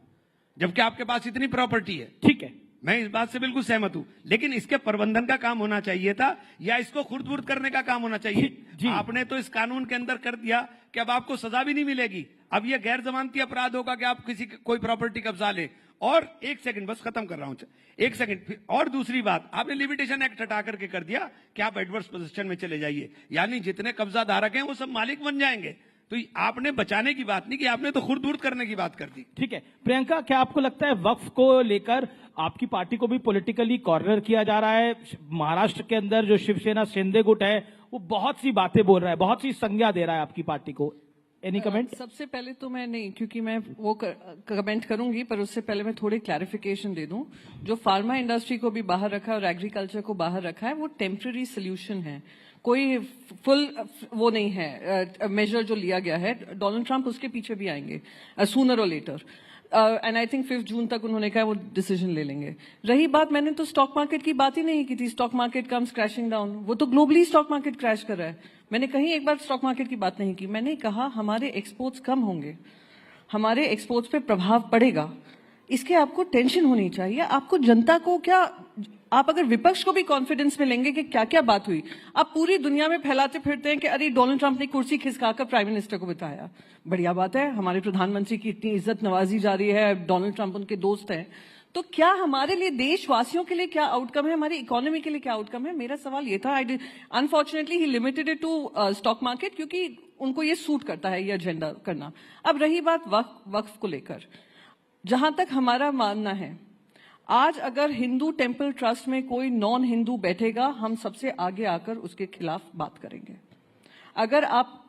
जबकि आपके पास इतनी प्रॉपर्टी है? ठीक है, मैं इस बात से बिल्कुल सहमत हूं, लेकिन इसके प्रबंधन का काम होना चाहिए था, या इसको खुर्द-बुर्द करने का काम होना चाहिए। आपने तो इस कानून के अंदर कर दिया कि अब आपको सजा भी नहीं मिलेगी। अब यह गैर जमानती अपराध होगा कि आप कोई प्रॉपर्टी कब्जा ले। और एक सेकंड, बस खत्म कर रहा हूं, एक सेकंड। और दूसरी बात, आपने लिमिटेशन एक्ट हटा करके कर दिया कि आप एडवर्स पोजीशन में चले जाइए, यानी जितने कब्जा धारक हैं वो सब मालिक बन जाएंगे। तो आपने बचाने की बात नहीं की, आपने तो खुर्द बुर्द करने की बात कर दी। ठीक है प्रियंका, क्या आपको लगता है वक्फ को लेकर आपकी पार्टी को भी पॉलिटिकली कॉर्नर किया जा रहा है? महाराष्ट्र के अंदर जो शिवसेना शिंदे गुट है वो बहुत सी बातें बोल रहा है, बहुत सी संज्ञा दे रहा है आपकी पार्टी को। Any comment? सबसे पहले तो मैं नहीं, क्योंकि मैं वो कमेंट करूंगी, पर उससे पहले मैं थोड़ी क्लैरिफिकेशन दे दूं। जो फार्मा इंडस्ट्री को भी बाहर रखा है और एग्रीकल्चर को बाहर रखा है वो टेम्पररी सोल्यूशन है, कोई फुल वो नहीं है मेजर जो लिया गया है। डोनाल्ड ट्रंप उसके पीछे भी आएंगे सूनर और लेटर, एंड आई थिंक 5 जून तक उन्होंने कहा वो डिसीजन ले लेंगे। रही बात, मैंने तो स्टॉक मार्केट की बात ही नहीं की थी। Stock market comes crashing down, वो तो ग्लोबली स्टॉक मार्केट क्रैश कर रहा है। मैंने कहीं एक बार स्टॉक मार्केट की बात नहीं की। मैंने कहा हमारे एक्सपोर्ट्स कम होंगे, हमारे एक्सपोर्ट्स पे प्रभाव पड़ेगा, इसके आपको टेंशन होनी चाहिए। आपको जनता को क्या, आप अगर विपक्ष को भी कॉन्फिडेंस में लेंगे कि क्या क्या बात हुई, आप पूरी दुनिया में फैलाते फिरते हैं कि अरे डोनाल्ड ट्रंप ने कुर्सी खिसकाकर प्राइम मिनिस्टर को बिठाया। बढ़िया बात है, हमारे प्रधानमंत्री की इतनी इज्जत नवाजी जा रही है, डोनाल्ड ट्रंप उनके दोस्त हैं, तो क्या हमारे लिए, देशवासियों के लिए क्या आउटकम है, हमारी इकोनॉमी के लिए क्या आउटकम है? मेरा सवाल ये था। Unfortunately he limited it to stock market, क्योंकि उनको ये सूट करता है ये एजेंडा करना। अब रही बात वक्फ को लेकर, जहां तक हमारा मानना है, आज अगर हिंदू टेंपल ट्रस्ट में कोई नॉन हिंदू बैठेगा, हम सबसे आगे आकर उसके खिलाफ बात करेंगे। अगर आप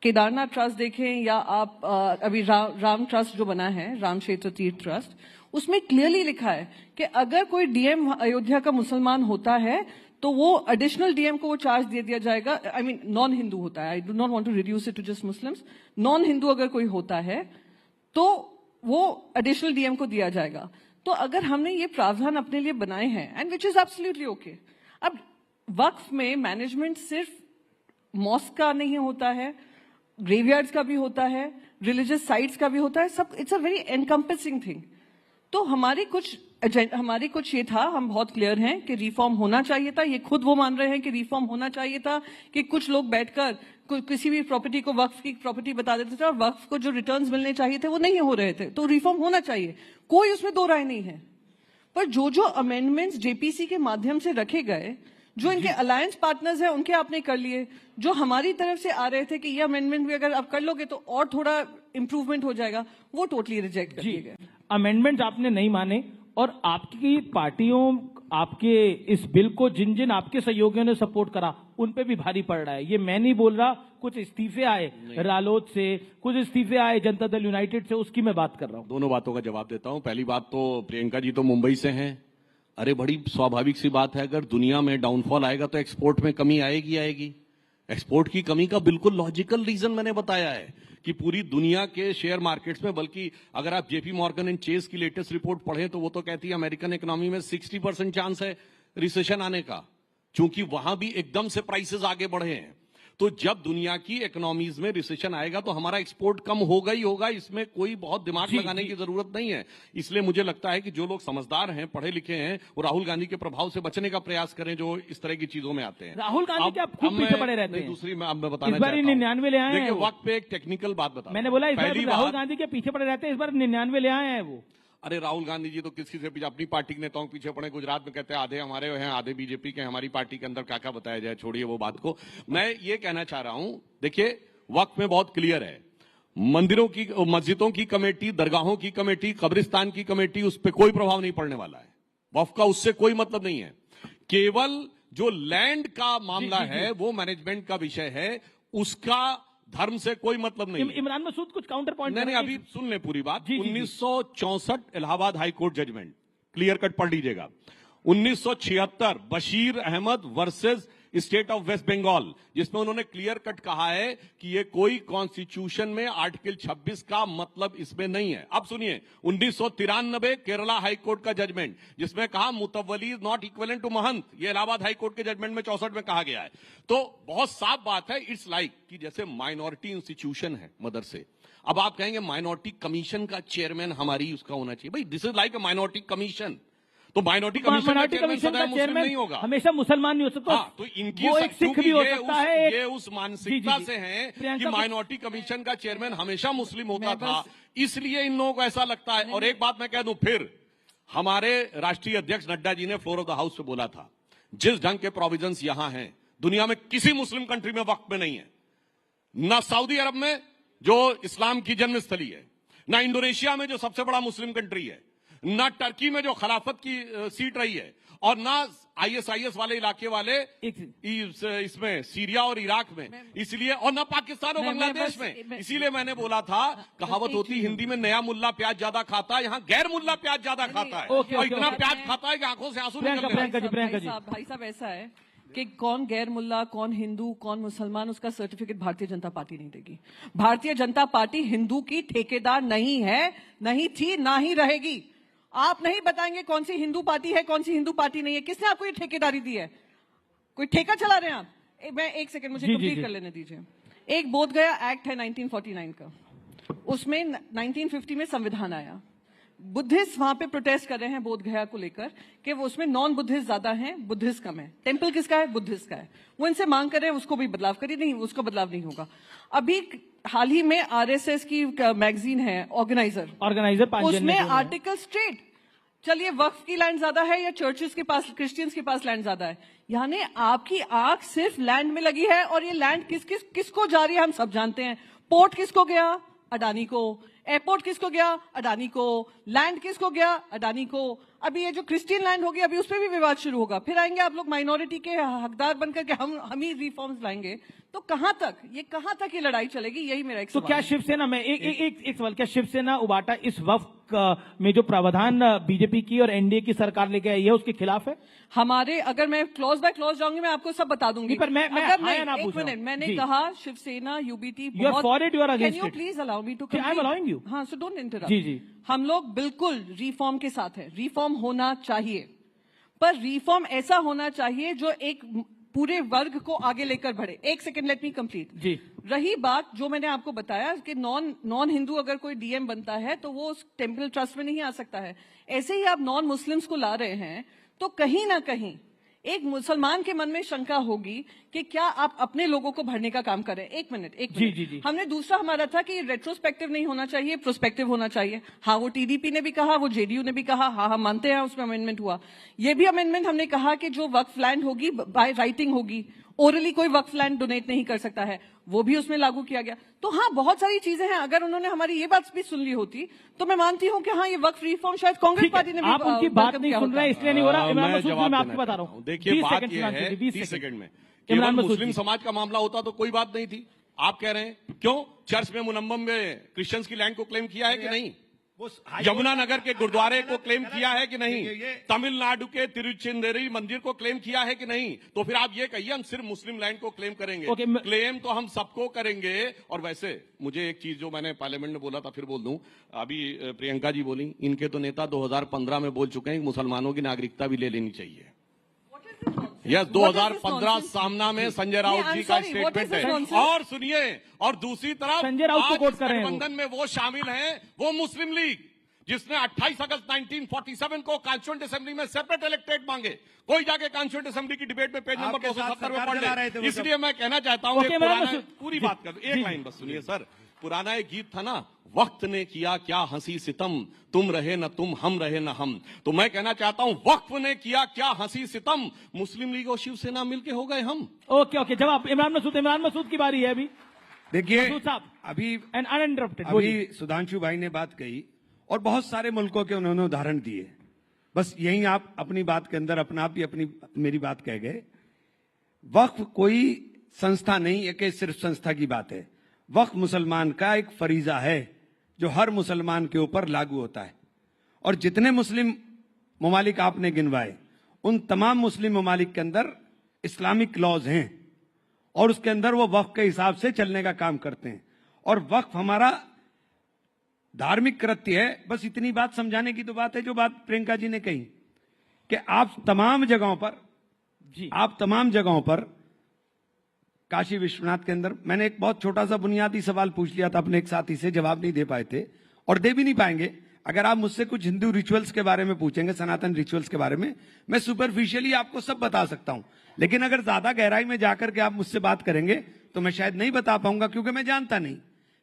केदारनाथ ट्रस्ट देखें या आप अभी राम ट्रस्ट जो बना है, राम क्षेत्र तीर्थ ट्रस्ट, उसमें क्लियरली लिखा है कि अगर कोई डीएम अयोध्या का मुसलमान होता है तो वो एडिशनल डीएम को वो चार्ज दे दिया जाएगा। आई मीन नॉन हिंदू होता है, I do not want to reduce it to just Muslims. Non Hindu अगर कोई होता है तो वो एडिशनल डीएम को दिया जाएगा। तो अगर हमने ये प्रावधान अपने लिए बनाए हैं, and which is absolutely okay. अब वक्फ में मैनेजमेंट सिर्फ मॉस्क का नहीं होता है, ग्रेवयार्ड्स का भी होता है, रिलीजियस साइट्स का भी होता है, सब it's a very encompassing thing. तो हमारी कुछ ये था, हम बहुत क्लियर हैं कि रिफॉर्म होना चाहिए था। ये खुद वो मान रहे हैं कि रिफॉर्म होना चाहिए था, कि कुछ लोग बैठकर किसी भी प्रॉपर्टी को वक्फ की प्रॉपर्टी बता देते थे और वक्फ को जो रिटर्न्स मिलने चाहिए थे वो नहीं हो रहे थे। तो रिफॉर्म होना चाहिए, कोई उसमें दो राय नहीं है। पर जो जो अमेंडमेंट्स जेपीसी के माध्यम से रखे गए, जो इनके अलायंस पार्टनर्स हैं उनके आपने कर लिए, जो हमारी तरफ से आ रहे थे कि ये अमेंडमेंट भी अगर आप कर लोगे तो और थोड़ा इंप्रूवमेंट हो जाएगा, वो टोटली रिजेक्ट कर दिए गए। अमेंडमेंट आपने नहीं माने, और आपकी पार्टियों आपके इस बिल को जिन जिन आपके सहयोगियों ने सपोर्ट करा उन पे भी भारी पड़ रहा है। ये मैं नहीं बोल रहा, कुछ इस्तीफे आए रालोद से, कुछ इस्तीफे आए जनता दल यूनाइटेड से, उसकी मैं बात कर रहा हूँ। दोनों बातों का जवाब देता हूं। पहली बात तो प्रियंका जी तो मुंबई से हैं। अरे बड़ी स्वाभाविक सी बात है, अगर दुनिया में डाउनफॉल आएगा तो एक्सपोर्ट में कमी आएगी। एक्सपोर्ट की कमी का बिल्कुल लॉजिकल रीजन मैंने बताया है कि पूरी दुनिया के शेयर मार्केट्स में, बल्कि अगर आप जेपी मॉर्गन एंड चेस की लेटेस्ट रिपोर्ट पढ़ें तो वो तो कहती है अमेरिकन इकोनॉमी में 60% चांस है रिसेशन आने का, क्योंकि वहां भी एकदम से प्राइसेस आगे बढ़े हैं। तो जब दुनिया की इकोनॉमीज में रिसेशन आएगा तो हमारा एक्सपोर्ट कम होगा ही होगा, इसमें कोई बहुत दिमाग लगाने की जरूरत नहीं है। इसलिए मुझे लगता है कि जो लोग समझदार हैं, पढ़े लिखे हैं, वो राहुल गांधी के प्रभाव से बचने का प्रयास करें जो इस तरह की चीजों में आते हैं। राहुल गांधी के आप खूब पीछे पड़े रहते हैं। दूसरी मैं बताना इस बार 99 ले आए हैं। देखिए वक्त पे एक टेक्निकल बात बता, मैंने बोला इस बार राहुल गांधी के पीछे पड़े रहते हैं, इस बार 99 ले आए हैं वो। अरे राहुल गांधी जी तो किसी से पीछे, अपनी पार्टी के नेताओं के पीछे पड़े। गुजरात में कहते हैं आधे हमारे हैं आधे बीजेपी के, हमारी पार्टी के अंदर क्या क्या बताया जाए, छोड़िए वो बात को। मैं ये कहना चाह रहा हूं, देखिए वक्त में बहुत क्लियर है, मंदिरों की, मस्जिदों की कमेटी, दरगाहों की कमेटी, कब्रिस्तान की कमेटी, उस पर कोई प्रभाव नहीं पड़ने वाला है। वक्फ का उससे कोई मतलब नहीं है। केवल जो लैंड का मामला है वो मैनेजमेंट का विषय है, उसका धर्म से कोई मतलब नहीं। इमरान मसूद कुछ काउंटर पॉइंट नहीं, अभी सुन ले पूरी बात। 1964 Allahabad high court judgement, clear cut पढ़ लीजिएगा। 1976 Bashir Ahmed versus state of West Bengal, जिसमें उन्होंने क्लियर कट कहा है कि ये कोई कॉन्स्टिट्यूशन में आर्टिकल 26 का मतलब इसमें नहीं है। अब सुनिए 1993 केरला हाई कोर्ट का जजमेंट, जिसमें कहा मुतव्वली इज नॉट इक्विवेलेंट टू महंत, ये इलाहाबाद हाई कोर्ट के जजमेंट में 64 में कहा गया है। तो बहुत साफ बात है, इट्स लाइक कि जैसे माइनॉरिटी इंस्टीट्यूशन है मदरसे, अब आप कहेंगे माइनॉरिटी कमीशन का चेयरमैन हमारी उसका होना चाहिए। भाई this is like a minority commission, तो माइनॉरिटी कमीशन का चेयरमैन नहीं होगा, हमेशा मुसलमान नहीं हो सकता। तो इनकी वो एक सिख भी हो सकता है, ये उस मानसिकता से हैं कि माइनॉरिटी कमीशन का चेयरमैन हमेशा मुस्लिम होता था, इसलिए इन लोगों को ऐसा लगता है। और एक बात मैं कह दूं, फिर हमारे राष्ट्रीय अध्यक्ष नड्डा जी ने फ्लोर ऑफ द हाउस पे बोला था, जिस ढंग के प्रोविजंस यहां हैं दुनिया में किसी मुस्लिम कंट्री में वक्त में नहीं है, ना सऊदी अरब में, जो इस्लाम की जन्मस्थली है, ना इंडोनेशिया में जो सबसे बड़ा मुस्लिम कंट्री है, ना टर्की में जो खिलाफत की सीट रही है, और ना आईएसआईएस वाले इलाके वाले इसमें सीरिया और इराक में, इसलिए, और ना पाकिस्तान और बांग्लादेश में। इसीलिए मैंने बोला था, कहावत होती हिंदी में, नया मुल्ला प्याज ज्यादा खाता है, यहाँ गैर मुल्ला प्याज ज्यादा खाता है, और इतना प्याज खाता है कि आंखों से आंसू निकलने लगते हैं। भाई साहब ऐसा है कि कौन गैर मुल्ला, कौन हिंदू, कौन मुसलमान, उसका सर्टिफिकेट भारतीय जनता पार्टी नहीं देगी। भारतीय जनता पार्टी हिंदू की ठेकेदार नहीं है, नहीं थी, ना ही रहेगी। आप नहीं बताएंगे कौन सी हिंदू पार्टी है, कौन सी हिंदू पार्टी नहीं है। किसने आपको ये ठेकेदारी दी है? कोई ठेका चला रहे हैं आप? मैं एक सेकंड, मुझे कंप्लीट कर लेने दीजिए। एक बोध गया एक्ट है 1949 का, उसमें 1950 में संविधान आया। बुद्धिस्ट वहां पे प्रोटेस्ट कर रहे हैं बोध गया को लेकर कि वो उसमें नॉन बुद्धिस्ट ज्यादा हैं, बुद्धिस्ट कम है। टेंपल किसका है? बुद्धिस्ट का है। वो इनसे मांग कर रहे हैं उसको भी बदलाव करिए, नहीं उसको बदलाव नहीं होगा। अभी हाल ही में आरएसएस की मैगजीन है ऑर्गेनाइजर, उसमें आर्टिकल स्ट्रेट, चलिए वक्फ की लैंड ज्यादा है या चर्चेस के पास, क्रिश्चियंस के पास लैंड ज्यादा है। यानी आपकी आंख सिर्फ लैंड में लगी है, और ये लैंड किसको जा रही है हम सब जानते हैं। पोर्ट किसको गया? अडानी को। एयरपोर्ट किसको गया? अडानी को। लैंड किसको गया? अडानी को। अभी ये जो क्रिश्चियन लैंड होगी, अभी उस पर भी विवाद शुरू होगा। फिर आएंगे आप लोग माइनॉरिटी के हकदार बनकर के हम ही रिफॉर्म्स लाएंगे। तो कहां तक ये लड़ाई चलेगी? यही मेरा एक सवाल। तो क्या शिवसेना में एक सवाल, क्या शिवसेना उबाटा इस वक्त में जो प्रावधान बीजेपी की और एनडीए की सरकार लेके आई है उसके खिलाफ है? हमारे, अगर मैं क्लॉज बाय क्लॉज जाऊंगी, मैं आपको सब बता दूंगी। पर मैं एक मिनट, मैंने कहा Shiv Sena UBT please allow me to you. हाँ, सो डोंट इंटरप्ट। जी, हम लोग बिल्कुल रिफॉर्म के साथ है। रिफॉर्म होना चाहिए, पर रिफॉर्म ऐसा होना चाहिए जो एक पूरे वर्ग को आगे लेकर बढ़े। एक सेकंड, लेट मी कंप्लीट। जी, रही बात जो मैंने आपको बताया कि नॉन हिंदू अगर कोई डीएम बनता है तो वो उस टेम्पल ट्रस्ट में नहीं आ सकता है। ऐसे ही आप नॉन मुस्लिम्स को ला रहे हैं, तो कहीं ना कहीं एक मुसलमान के मन में शंका होगी कि क्या आप अपने लोगों को भरने का काम करें। एक मिनट। जी। हमने दूसरा हमारा था कि रेट्रोस्पेक्टिव नहीं होना चाहिए, प्रोस्पेक्टिव होना चाहिए। हाँ, वो टीडीपी ने भी कहा, वो जेडीयू ने भी कहा, हाँ हम मानते हैं उसमें अमेंडमेंट हुआ। ये भी अमेंडमेंट हमने कहा कि जो वक्फ लैंड होगी बाय राइटिंग होगी, ओरली कोई वक्फ लैंड डोनेट नहीं कर सकता है, वो भी उसमें लागू किया गया। तो हाँ, बहुत सारी चीजें हैं। अगर उन्होंने हमारी ये बात भी सुन ली होती तो मैं मानती हूँ कि हाँ, ये वक्फ रिफॉर्म शायद कांग्रेस पार्टी ने भी। आप उनकी बात नहीं सुन रहे हैं, इसलिए नहीं हो रहा। मैं आपको बता रहा हूँ। देखिए, बात ये है 30 सेकंड में, केवल मुस्लिम समाज का मामला होता तो कोई बात नहीं थी। आप कह रहे हैं क्यों चर्च में मुनम्मम में क्रिश्चियंस की लैंड को क्लेम किया है कि नहीं? यमुनानगर के गुरुद्वारे को क्लेम किया है कि नहीं? तमिलनाडु के तिरुचेंदुरी मंदिर को क्लेम किया है कि नहीं? तो फिर आप ये कहिए हम सिर्फ मुस्लिम लैंड को क्लेम करेंगे। क्लेम तो हम सबको करेंगे। और वैसे मुझे एक चीज जो मैंने पार्लियामेंट में बोला था फिर बोल दूं, अभी प्रियंका जी बोली, इनके तो नेता 2015 में बोल चुके हैं कि मुसलमानों की नागरिकता भी ले लेनी चाहिए। यस, 2015 सामना में संजय राउत जी का स्टेटमेंट है। और सुनिए, और दूसरी तरफ संजय राउत को कोट कर रहे हैं, गठबंधन में वो शामिल हैं, वो मुस्लिम लीग, जिसने 28 अगस्त 1947 को कॉन्स्टिट्यूएंट असेंबली में सेपरेट इलेक्टेड मांगे। कोई जाके कॉन्स्टिट्यूएंट असेंबली की डिबेट में पेज नंबर 270 में पढ़ ले। इसलिए मैं कहना चाहता हूँ, पूरी बात कर, एक लाइन बस सुनिए सर। पुराना एक गीत था ना, वक्त ने किया क्या हंसी सितम, तुम रहे न तुम, हम रहे न हम। तो मैं कहना चाहता हूं, वक्फ ने किया क्या हंसी सितम, मुस्लिम लीग और शिवसेना मिलके हो गए हम। ओके, जवाब इमरान मसूद की बारी है अभी। देखिए, अभी सुधांशु भाई ने बात कही और बहुत सारे मुल्कों के उन्होंने उदाहरण दिए। बस यही आप अपनी बात के अंदर अपना आप ही अपनी मेरी बात कह गए। वक्फ कोई संस्था नहीं है कि सिर्फ संस्था की बात है। वक्फ मुसलमान का एक फरीजा है जो हर मुसलमान के ऊपर लागू होता है। और जितने मुस्लिम ममालिक आपने गिनवाए, उन तमाम मुस्लिम ममालिक के अंदर इस्लामिक लॉज हैं और उसके अंदर वो वक्फ के हिसाब से चलने का काम करते हैं। और वक्फ हमारा धार्मिक कृत्य है। बस इतनी बात समझाने की तो बात है जो बात प्रियंका जी ने कही कि आप तमाम जगहों पर काशी विश्वनाथ के अंदर, मैंने एक बहुत छोटा सा बुनियादी सवाल पूछ लिया था अपने एक साथी से, जवाब नहीं दे पाए थे और दे भी नहीं पाएंगे। अगर आप मुझसे कुछ हिंदू रिचुअल्स के बारे में पूछेंगे, सनातन रिचुअल्स के बारे में, मैं सुपरफिशियली आपको सब बता सकता हूं। लेकिन अगर ज्यादा गहराई में जाकर के आप मुझसे बात करेंगे तो मैं शायद नहीं बता पाऊंगा, क्योंकि मैं जानता नहीं।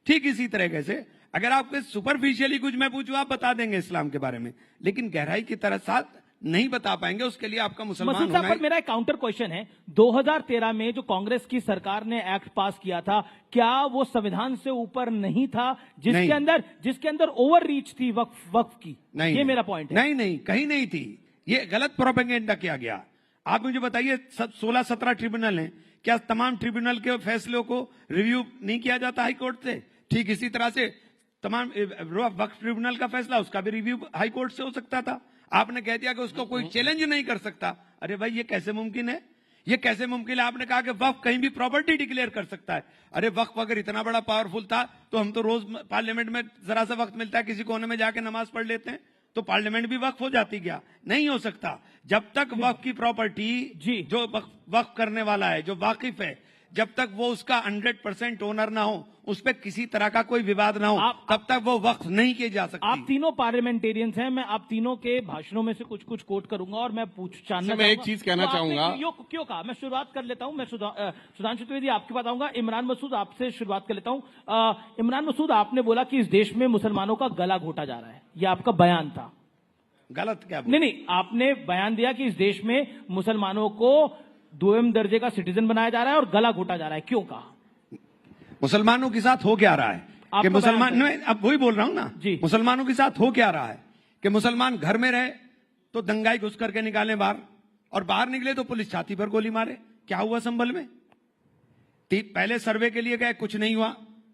ठीक इसी तरीके से अगर आपके सुपरफिशियली कुछ मैं पूछूं, आप बता देंगे इस्लाम के बारे में, लेकिन गहराई की तरह साथ नहीं बता पाएंगे, उसके लिए आपका मुसलमान मसूद होना साहब, पर मेरा एक काउंटर क्वेश्चन है, 2013 में जो कांग्रेस की सरकार ने एक्ट पास किया था, क्या वो संविधान से ऊपर नहीं था, जिसके अंदर ओवर रीच थी वक्फ की? नहीं, ये मेरा पॉइंट है। नहीं, कहीं नहीं थी, ये गलत प्रोपेगेंडा किया गया। आप मुझे बताइए, 16-17 ट्रिब्यूनल हैं, क्या तमाम ट्रिब्यूनल के फैसलों को रिव्यू नहीं किया जाता हाई कोर्ट से? ठीक इसी तरह से तमाम वक्फ ट्रिब्यूनल का फैसला, उसका भी रिव्यू हाई कोर्ट से हो सकता था। आपने कह दिया कि उसको कोई चैलेंज नहीं कर सकता। अरे भाई, ये कैसे मुमकिन है? ये कैसे मुमकिन है? आपने कहा कि वक्फ कहीं भी प्रॉपर्टी डिक्लेयर कर सकता है। अरे वक्फ अगर इतना बड़ा पावरफुल था तो हम तो रोज पार्लियामेंट में जरा सा वक्त मिलता है, किसी कोने में जाके नमाज पढ़ लेते हैं, तो पार्लियामेंट भी वक्फ हो जाती। क्या नहीं हो सकता? जब तक वक्फ की प्रॉपर्टी जो वक्फ करने वाला है, जो वाकिफ है, जब तक वो उसका 100% ओनर ना हो, उस पर किसी तरह का कोई विवाद ना हो, तब तक वो वक्फ नहीं किए जा सकती। आप तीनों पार्लियामेंटियंस हैं, मैं आप तीनों के भाषणों में से कुछ कोट करूंगा और मैं मैं एक चीज कहना चाहूंगा। क्यों कहा? मैं शुरुआत कर लेता हूं। मैं सुधांशु त्रिवेदी आपके पास आऊंगा। इमरान मसूद, आपसे शुरुआत कर लेता हूं। इमरान मसूद, आपने बोला कि इस देश में मुसलमानों का गला घोटा जा रहा है, ये आपका बयान था। गलत क्या? नहीं, आपने बयान दिया कि इस देश में मुसलमानों को 2वे दर्जे का सिटीजन बनाया जा रहा है और गला घोटा जा रहा है, क्यों कहा? मुसलमानों के साथ हो क्या रहा है कि मुसलमान, अब वही बोल रहा हूं ना जी, मुसलमानों के साथ हो क्या रहा है कि मुसलमान घर में रहे तो दंगाई घुस करके निकाले बाहर, और बाहर निकले तो पुलिस छाती पर गोली मारे। क्या हुआ संभल में? पहले सर्वे के लिए गए, कुछ नहीं हुआ,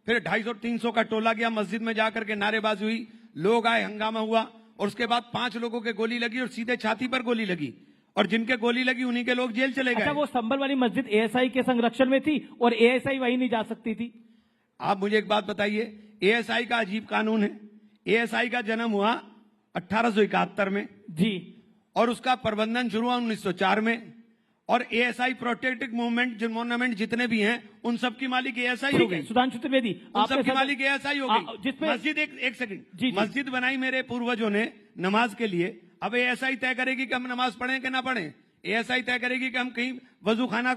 फिर 250-300 का टोला गया, मस्जिद में जाकर के नारेबाजी हुई, लोग आए, हंगामा हुआ, और उसके बाद 5 लोगों के गोली लगी और सीधे छाती पर गोली लगी, और जिनके गोली लगी उन्हीं के लोग जेल चले गए। अच्छा, वो संभल वाली मस्जिद एएसआई के संरक्षण में थी और एएसआई वहीं नहीं जा सकती थी? आप मुझे एक बात बताइए, एएसआई का अजीब कानून है। एएसआई का जन्म हुआ 1871 में जी, और उसका प्रबंधन शुरू हुआ 1904 में, और एएसआई प्रोटेक्टिव मूवमेंट जितने भी हैं उन सब की मालिक एएसआई हो गई। सुधांशु त्रिवेदी, उन सब की मालिक एएसआई हो गई। मस्जिद, एक सेकंड, मस्जिद बनाई मेरे पूर्वजों ने नमाज के लिए। अब एएसआई तय करेगी कि हम नमाज पढ़ें कि ना पढ़ें? एएसआई तय करेगी कि हम कहीं वजू खाना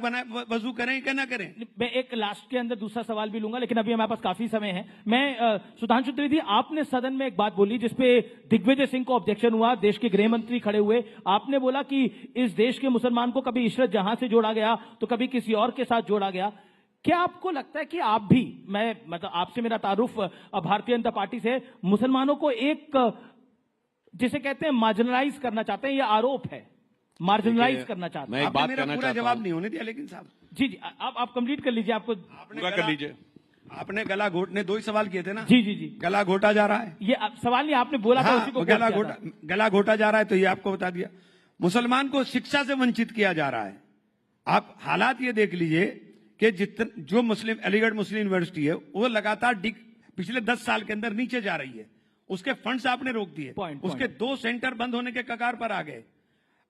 वजू करें कि ना करें? मैं एक लास्ट के अंदर दूसरा सवाल भी लूंगा, लेकिन अभी हमारे पास काफी समय है। मैं सुधांशु त्रिवेदी, आपने सदन में एक बात बोली जिसपे दिग्विजय सिंह को ऑब्जेक्शन हुआ, देश के गृह मंत्री खड़े हुए। आपने बोला कि इस देश के मुसलमान को कभी इशरत जहां से जोड़ा गया तो कभी किसी और के साथ जोड़ा गया। क्या आपको लगता है कि आप भी, मैं मतलब आपसे मेरा तारुफ भारतीय जनता पार्टी से, मुसलमानों को एक जिसे कहते हैं मार्जिनलाइज करना चाहते हैं? यह आरोप है, मार्जिनलाइज करना चाहते हैं। आपने मेरा पूरा जवाब नहीं होने दिया लेकिन साहब। जी, आप कंप्लीट कर लीजिए। आपको पूरा कर लीजिए। आपने गला घोटने 2 ही सवाल किए थे ना? जी, गला घोटा जा रहा है, ये सवाल नहीं, आपने बोला था उसी को। गला घोटा जा रहा है, तो ये आपको बता दिया। मुसलमान को शिक्षा से वंचित किया जा रहा है। आप हालात ये देख लीजिए कि जो अलीगढ़ मुस्लिम यूनिवर्सिटी है वो लगातार पिछले 10 साल के अंदर नीचे जा रही है। उसके फंड्स आपने रोक दिए, उसके 2 सेंटर बंद होने के कगार पर आ गए।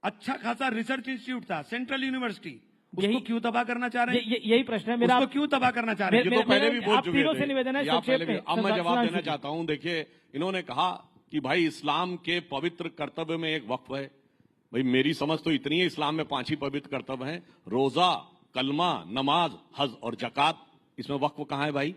अच्छा खासा रिसर्च इंस्टीट्यूट था, सेंट्रल यूनिवर्सिटी, उसको क्यों तबाह करना चाह रहे हैं? यही प्रश्न है मेरा। उसको क्यों तबाह करना चाह रहे हैं? ये तो पहले भी बोल चुके थे। निवेदन है, अब मैं जवाब देना चाहता हूं। देखिए, इन्होंने कहा कि भाई इस्लाम के पवित्र कर्तव्य में एक वक्फ है। भाई मेरी समझ तो इतनी है, इस्लाम में 5 ही पवित्र कर्तव्य हैं, रोजा, कलमा, नमाज, हज और जकात। इसमें वक्फ कहां है भाई?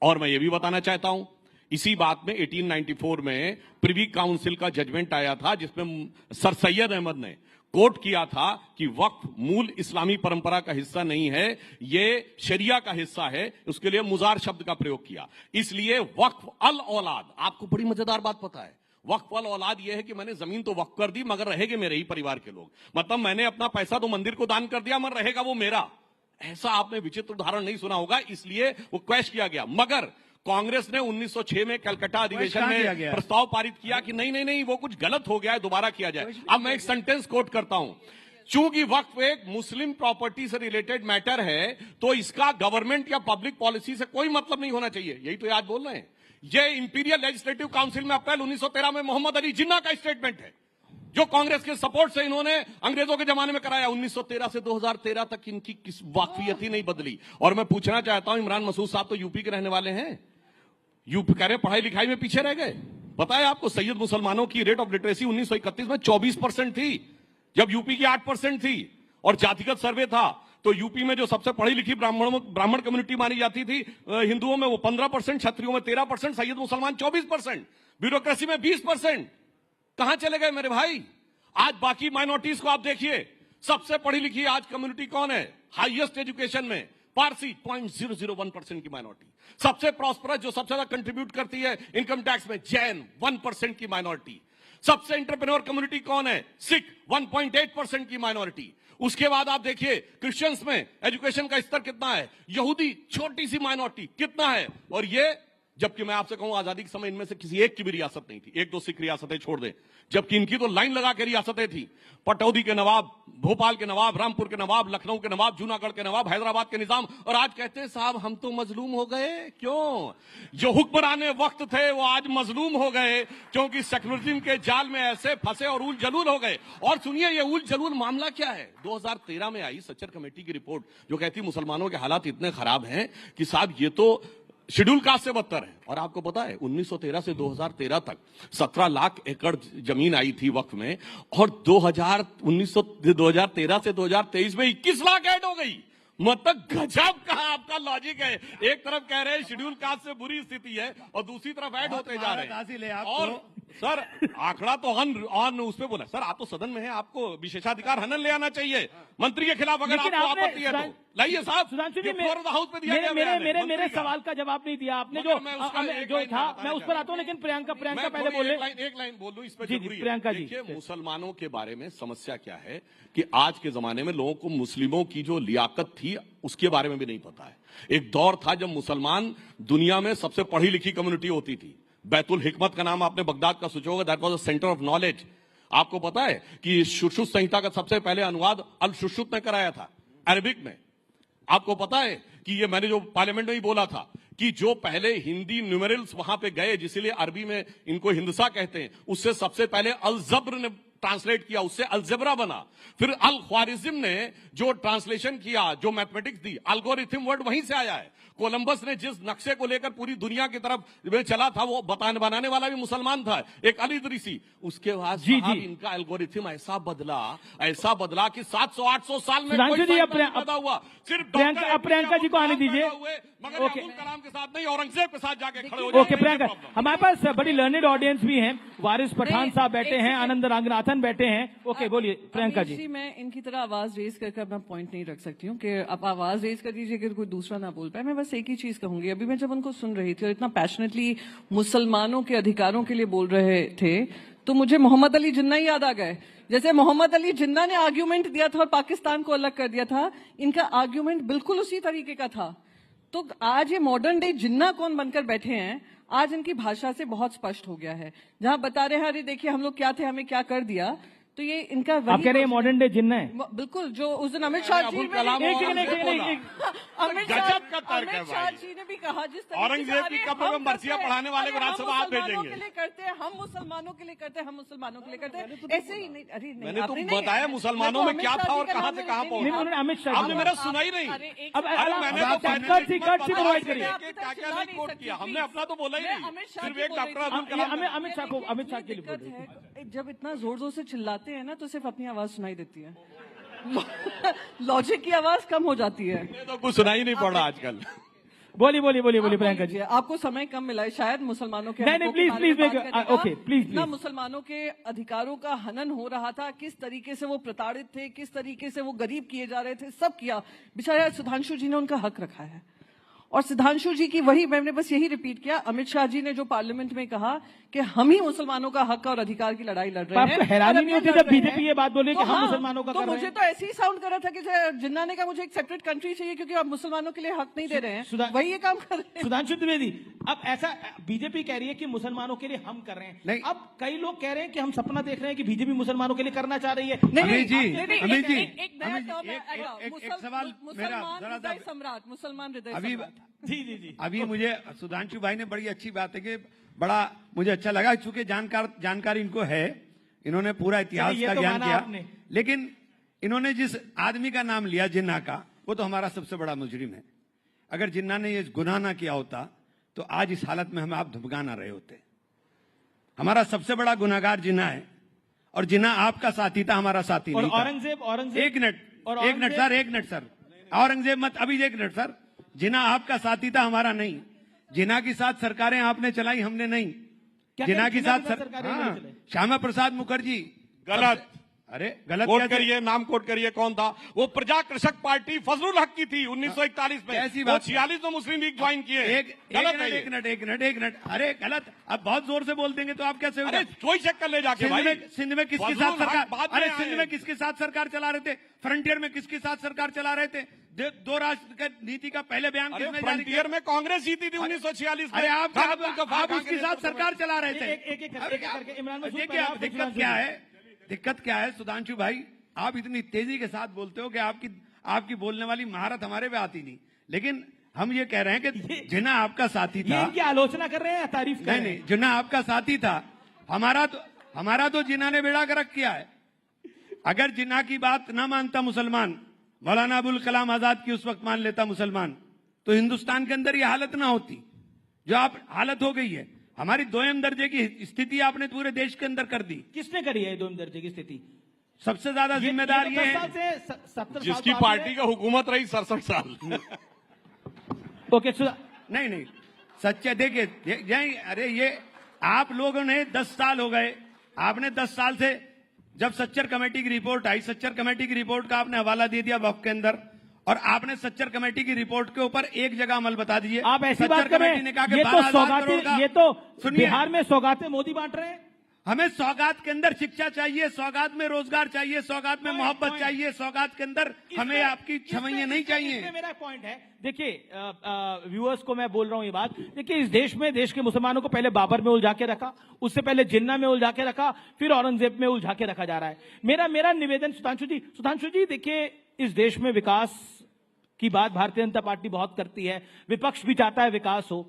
और मैं ये भी बताना चाहता हूं, इसी बात में 1894 में प्रिवी काउंसिल का जजमेंट आया था, जिसमें सर सैयद अहमद ने कोट किया था कि वक्फ मूल इस्लामी परंपरा का हिस्सा नहीं है, ये शरिया का हिस्सा है। उसके लिए मुजार शब्द का प्रयोग किया। इसलिए वक्फ अल औलाद, आपको बड़ी मजेदार बात पता है, वक्फ अल औलाद यह है कि मैंने जमीन तो वक्फ कर दी मगर रहेंगे मेरे ही परिवार के लोग। मतलब मैंने अपना पैसा तो मंदिर को दान कर दिया मगर रहेगा वो मेरा। ऐसा आपने विचित्र उदाहरण नहीं सुना होगा, इसलिए वो क्वैश किया गया। मगर कांग्रेस ने 1906 में कलकत्ता अधिवेशन में प्रस्ताव पारित किया कि नहीं वो कुछ गलत हो गया है, दोबारा किया जाए। अब मैं एक सेंटेंस कोट करता हूं, चूंकि वक्फ एक मुस्लिम प्रॉपर्टी से रिलेटेड मैटर है तो इसका गवर्नमेंट या पब्लिक पॉलिसी से कोई मतलब नहीं होना चाहिए। यही तो आज बोल रहे हैं। ये इंपीरियल लेजिस्लेटिव काउंसिल में अप्रैल 1913 में मोहम्मद अली जिन्ना का स्टेटमेंट है, जो कांग्रेस के सपोर्ट से इन्होंने अंग्रेजों के जमाने में कराया। 1913 से 2013 तक इनकी किस वाकफियत ही नहीं बदली। और मैं पूछना चाहता हूं, इमरान मसूद साहब तो यूपी के रहने वाले हैं, यूपी कह रहे पढ़ाई लिखाई में पीछे रह गए। पता है आपको, सैयद मुसलमानों की रेट ऑफ लिटरेसी 1931 में 24% थी, जब यूपी की 8% थी। और जातिगत सर्वे था तो यूपी में जो सबसे पढ़ी लिखी ब्राह्मण कम्युनिटी मानी जाती थी हिंदुओं में, वो 15%, क्षत्रियों में 13%, सैयद मुसलमान 24%, ब्यूरोक्रेसी में 20%। कहां चले गए मेरे भाई? आज बाकी माइनॉरिटीज को आप देखिए, सबसे पढ़ी लिखी आज कम्युनिटी कौन है हाईएस्ट एजुकेशन में? पारसी 0.001% की माइनॉरिटी। सबसे प्रॉस्परस जो सबसे ज्यादा कंट्रीब्यूट करती है इनकम टैक्स में, जैन 1% की माइनॉरिटी। सबसे एंटरप्रेन्योर कम्युनिटी कौन है? सिख 1.8% की माइनॉरिटी। उसके बाद आप देखिए क्रिश्चियंस में एजुकेशन का स्तर कितना है, यहूदी छोटी सी माइनॉरिटी कितना है। और ये जबकि मैं आपसे कहूं आजादी के समय इनमें से किसी एक की भी रियासत नहीं थी, एक दो सिख रियासतें छोड़ दें, जबकि इनकी तो लाइन लगा के रियासतें थी। पटौदी के नवाब, भोपाल के नवाब, रामपुर के नवाब, लखनऊ के नवाब, जूनागढ़ के नवाब, हैदराबाद के निजाम। और आज कहते हैं साहब हम तो मजलूम हो गए। क्यों? जो हुक्मराने वक्त थे वो आज मजलूम हो गए, क्योंकि सेक्युलरिज्म के जाल में ऐसे फंसे और उल जलूल हो गए। और सुनिए ये उल जलूल मामला क्या है। 2013 में आई सच्चर कमेटी की रिपोर्ट जो कहती मुसलमानों के हालात इतने खराब हैं कि साहब ये तो शेड्यूल कास्ट से बदतर है। और आपको पता है 1913 से 2013 तक 17 लाख एकड़ जमीन आई थी वक्फ में, और 2013 से 2023 में 21 लाख ऐड हो गई। मतलब गजब का आपका लॉजिक है। एक तरफ कह रहे हैं शेड्यूल कास्ट से बुरी स्थिति है और दूसरी तरफ ऐड होते जा रहे हैं। और सर आंकड़ा तो ऑन उस पे बोला। सर आप तो सदन में है, आपको विशेषाधिकार हनन ले आना चाहिए मंत्री के खिलाफ अगर आपको आपत्ति है तो लाइए साहब। सुधांशु जी, हाउस पे दिया गया मेरे सवाल का जवाब नहीं दिया आपने। जो था मैं उस पर आता हूँ, लेकिन प्रियंका पहले बोले। एक लाइन बोल दूं इस पर। प्रियंका जी, देखिए मुसलमानों के बारे में समस्या क्या है कि आज के जमाने में लोगों को मुस्लिमों की जो लियाकत थी उसके बारे में भी नहीं पता है। एक दौर था जब मुसलमान दुनिया में सबसे पढ़ी लिखी कम्युनिटी होती थी। बैतुल हिकमत का नाम आपने बगदाद का सोचा होगा, that was a centre of knowledge. आपको पता है कि शुश्रुत संहिता का सबसे पहले अनुवाद अल शुश्रुत ने कराया था अरबिक में। आपको पता है कि ये मैंने जो पार्लियामेंट में ही बोला था कि जो पहले हिंदी न्यूमेरल्स वहां पे गए, जिसलिए अरबी में इनको हिंदसा कहते हैं, उससे सबसे पहले अल जब्र ने ट्रांसलेट किया, उससे अलजेब्रा बना। फिर अल ख्वारिज्म ने जो ट्रांसलेशन किया, जो मैथमेटिक्स दी, एल्गोरिथम वर्ड वहीं से आया है। कोलंबस ने जिस नक्शे को लेकर पूरी दुनिया की तरफ चला था वो बनाने वाला भी मुसलमान था, एक अल इदरीसी। उसके बाद इनका एल्गोरिथम ऐसा बदला कि 700-800 साल में कोई पैदा हुआ। सिर्फ प्रियंका जी को आने दीजिए। मगर अब्दुल कलाम के साथ नहीं, औरंगजेब के साथ जाके खड़े हो। ओके प्रियंका, हमारे पास बड़ी लर्नेड ऑडियंस भी है। वारिस पठान साहब बैठे हैं, आनंद रंगनाथन बैठे हैं। ओके बोलिए प्रियंका जी। मैं इनकी तरह आवाज रेज करके अपना पॉइंट नहीं रख सकती हूँ कि आप आवाज रेज कर दीजिए कि कोई दूसरा ना बोल पाए। मैं बस एक ही चीज कहूंगी, अभी मैं जब उनको सुन रही थी और इतना पैशनेटली मुसलमानों के अधिकारों के लिए बोल रहे थे तो मुझे मोहम्मद अली जिन्ना ही याद आ गए। जैसे मोहम्मद अली जिन्ना ने आर्ग्यूमेंट दिया था और पाकिस्तान को अलग कर दिया था, इनका आर्ग्यूमेंट बिल्कुल उसी तरीके का था। तो आज ये मॉडर्न डे जिन्ना कौन बनकर बैठे हैं, आज इनकी भाषा से बहुत स्पष्ट हो गया है। जहां बता रहे हैं अरे देखिए हम लोग क्या थे, हमें क्या कर दिया, तो ये इनका आप कह रहे हैं मॉडर्न डे जिन्ना है। बिल्कुल, जो उस दिन अमित शाह जी ने भी कहा, जिस औरंगजेब की कब्र में मरसिया पढ़ाने वाले को राज्यसभा आप भेजेंगे। करते हैं हम मुसलमानों के लिए करते हैं, हम मुसलमानों के लिए करते हैं, ऐसे ही नहीं। अरे नहीं, मैंने तो बताया मुसलमानों में क्या था और कहां से कहां पहुंचा। अमित शाह आपने मेरा सुना ही नहीं। हमने अपना तो बोला ही नहीं, सिर्फ एक डॉक्टर अब्दुल कलाम। अमित शाह के लिए जब इतना जोर जोर से चिल्लाते हैं ना तो सिर्फ अपनी आवाज सुनाई देती है, लॉजिक की आवाज कम हो जाती है। तो कुछ सुनाई नहीं पड़ रहा आजकल। बोलिए प्रियंका जी। आपको समय कम मिला है शायद मुसलमानों के प्लीज ना, मुसलमानों के अधिकारों का हनन हो रहा था, किस तरीके से वो प्रताड़ित थे, किस तरीके से वो गरीब किए जा रहे थे, सब किया। बेचारा सुधांशु जी ने उनका हक रखा है और सुधांशु जी की वही मैंने बस यही रिपीट किया। अमित शाह जी ने जो पार्लियामेंट में कहा कि हम ही मुसलमानों का हक और अधिकार की लड़ाई लड़ रहे हैं। हैरानी नहीं होती जब बीजेपी ये बात बोले कि हम मुसलमानों का तो मुझे तो ऐसे ही साउंड कर रहा था कि जिन्ना ने कहा मुझे एक सेपरेट कंट्री चाहिए क्योंकि आप मुसलमानों के लिए हक नहीं दे रहे हैं, वही ये काम कर रहे हैं। सुधांशु द्विवेदी, अब ऐसा बीजेपी कह रही है कि मुसलमानों के लिए हम कर रहे हैं, अब कई लोग कह रहे हैं कि हम सपना देख रहे हैं कि बीजेपी मुसलमानों के लिए करना चाह रही है। सम्राट मुसलमान हृदय जी अभी मुझे सुधांशु भाई ने बड़ी अच्छी बात है कि बड़ा मुझे अच्छा लगा, चूंकि जानकारी इनको है, इन्होंने पूरा इतिहास का ज्ञान किया। लेकिन इन्होंने जिस आदमी का नाम लिया जिन्ना का, वो तो हमारा सबसे बड़ा मुजरिम है। अगर जिन्ना ने ये गुनाह ना किया होता तो आज इस हालत में हम आप धमका ना रहे होते। हमारा सबसे बड़ा गुनाहगार जिन्ना है और जिन्ना आपका साथी था, हमारा साथी नहीं था। औरंगजेब एक मिनट सर औरंगजेब मत, अभी एक मिनट सर। जिन्ना आपका साथी था, हमारा नहीं। जिन्ना के साथ सरकारें आपने चलाई, हमने नहीं। जिन्ना के साथ श्यामा प्रसाद मुखर्जी गलत अरे गलत कोट करिए, नाम कोट करिए, कौन था वो? प्रजा कृषक पार्टी फजलुल हक की थी 1941 में। ऐसी वो बात 46 में मुस्लिम लीग ज्वाइन किए। एक मिनट, अरे गलत, अब बहुत जोर से बोल देंगे तो आप कैसे? अरे कोई चेक कर ले जाके भाई। सिंध में किसके साथ सरकार, अरे सिंध में किसके साथ सरकार चला रहे थे? फ्रंटियर में किसके साथ सरकार चला रहे थे? दो राष्ट्र नीति का पहले बयान किसने जारी किया? फ्रंटियर में कांग्रेस जीती थी 1946 में। अरे आप उसके साथ सरकार चला रहे थे। दिक्कत क्या है सुधांशु भाई? आप इतनी तेजी के साथ बोलते हो कि आपकी बोलने वाली महारत हमारे पे आती नहीं। लेकिन हम ये कह रहे हैं कि जिन्ना आपका साथी था, इनकी आलोचना कर रहे हैं, तारीफ कर रहे हैं? नहीं, जिन्ना आपका साथी था, हमारा तो जिन्ना ने बेड़ा गर्क किया है। अगर जिन्ना की बात ना मानता मुसलमान, मौलाना अबुल कलाम आजाद की उस वक्त मान लेता मुसलमान, तो हिंदुस्तान के अंदर ये हालत ना होती जो आप हालत हो गई है। हमारी दोयम दर्जे की स्थिति आपने पूरे देश के अंदर कर दी। किसने करी है दोयम दर्जे की स्थिति? सबसे ज्यादा जिम्मेदार ये है जिसकी पार्टी का हुकूमत रही 67 साल। ओके, नहीं सच्चे देखिए, अरे ये आप लोगों ने 10 साल हो गए, आपने 10 साल से जब सच्चर कमेटी की रिपोर्ट आई, सच्चर कमेटी की रिपोर्ट का आपने हवाला दे दिया वक्त के अंदर, और आपने सच्चर कमेटी की रिपोर्ट के ऊपर एक जगह अमल बता दीजिए। आप ऐसी बात कर रहे हैं, ये तो बिहार में सौगातें मोदी बांट रहे हैं। हमें सौगात के अंदर शिक्षा चाहिए, सौगात में रोजगार चाहिए, सौगात में मोहब्बत चाहिए, सौगात के अंदर हमें आपकी छवैया नहीं चाहिए। मेरा पॉइंट है, देखिए व्यूअर्स को मैं बोल रहा हूं ये बात, देखिए इस देश में देश के मुसलमानों को पहले बाबर में उलझा के रखा, उससे पहले जिन्ना में उलझा के रखा, फिर औरंगजेब में उलझा के रखा जा रहा है। मेरा निवेदन सुधांशु जी देखिए, इस देश में विकास की बात भारतीय जनता पार्टी बहुत करती है, विपक्ष भी चाहता है विकास हो।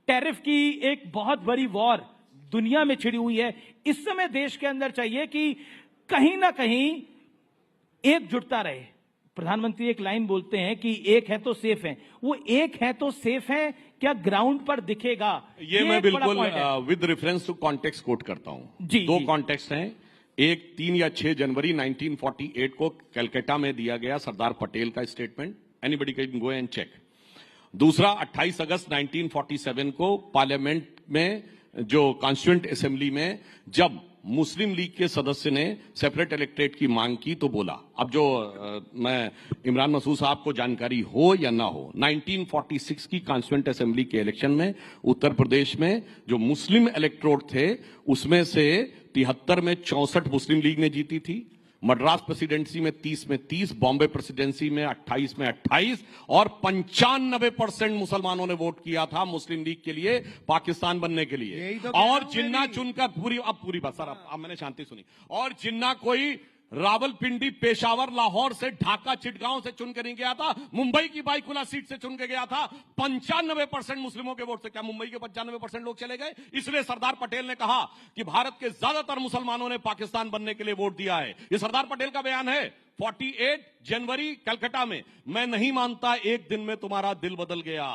टैरिफ की एक बहुत बड़ी वॉर दुनिया में छिड़ी हुई है। इस समय देश के अंदर चाहिए कि कहीं ना कहीं एकजुटता रहे। प्रधानमंत्री एक लाइन बोलते हैं कि एक है तो सेफ है, वो एक है तो सेफ है, क्या ग्राउंड पर दिखेगा? ये मैं बिल्कुल with reference to context quote करता हूं। दो कॉन्टेक्स्ट हैं, एक 3 या 6 जनवरी 1948 को कलकत्ता में दिया गया सरदार पटेल का statement, anybody can go and check. दूसरा 28 अगस्त 1947 को पार्लियामेंट में जो कॉन्स्टिट्यूएंट असेंबली में जब मुस्लिम लीग के सदस्य ने सेपरेट इलेक्ट्रेट की मांग की तो बोला, अब जो मैं इमरान मसूद साहब को जानकारी हो या ना हो, 1946 की कॉन्स्टिट्यूएंट असेंबली के इलेक्शन में उत्तर प्रदेश में जो मुस्लिम इलेक्ट्रोट थे उसमें से 73 में 64 मुस्लिम लीग ने जीती थी, मद्रास प्रेसिडेंसी में 30 में 30, बॉम्बे प्रेसिडेंसी में 28 में 28, और 95% मुसलमानों ने वोट किया था मुस्लिम लीग के लिए, पाकिस्तान बनने के लिए। और जिन्ना चुनकर पूरी बात सर, अब मैंने शांति सुनी, और जिन्ना कोई रावलपिंडी, पेशावर, लाहौर से, ढाका, चिटगांव से चुन के नहीं गया था, मुंबई की बाईकुला सीट से चुन के गया था। 95% मुस्लिमों के वोट से, क्या मुंबई के 95% लोग चले गए? इसलिए सरदार पटेल ने कहा कि भारत के ज्यादातर मुसलमानों ने पाकिस्तान बनने के लिए वोट दिया है। ये सरदार पटेल का बयान है 48 जनवरी कलकत्ता में। मैं नहीं मानता एक दिन में तुम्हारा दिल बदल गया,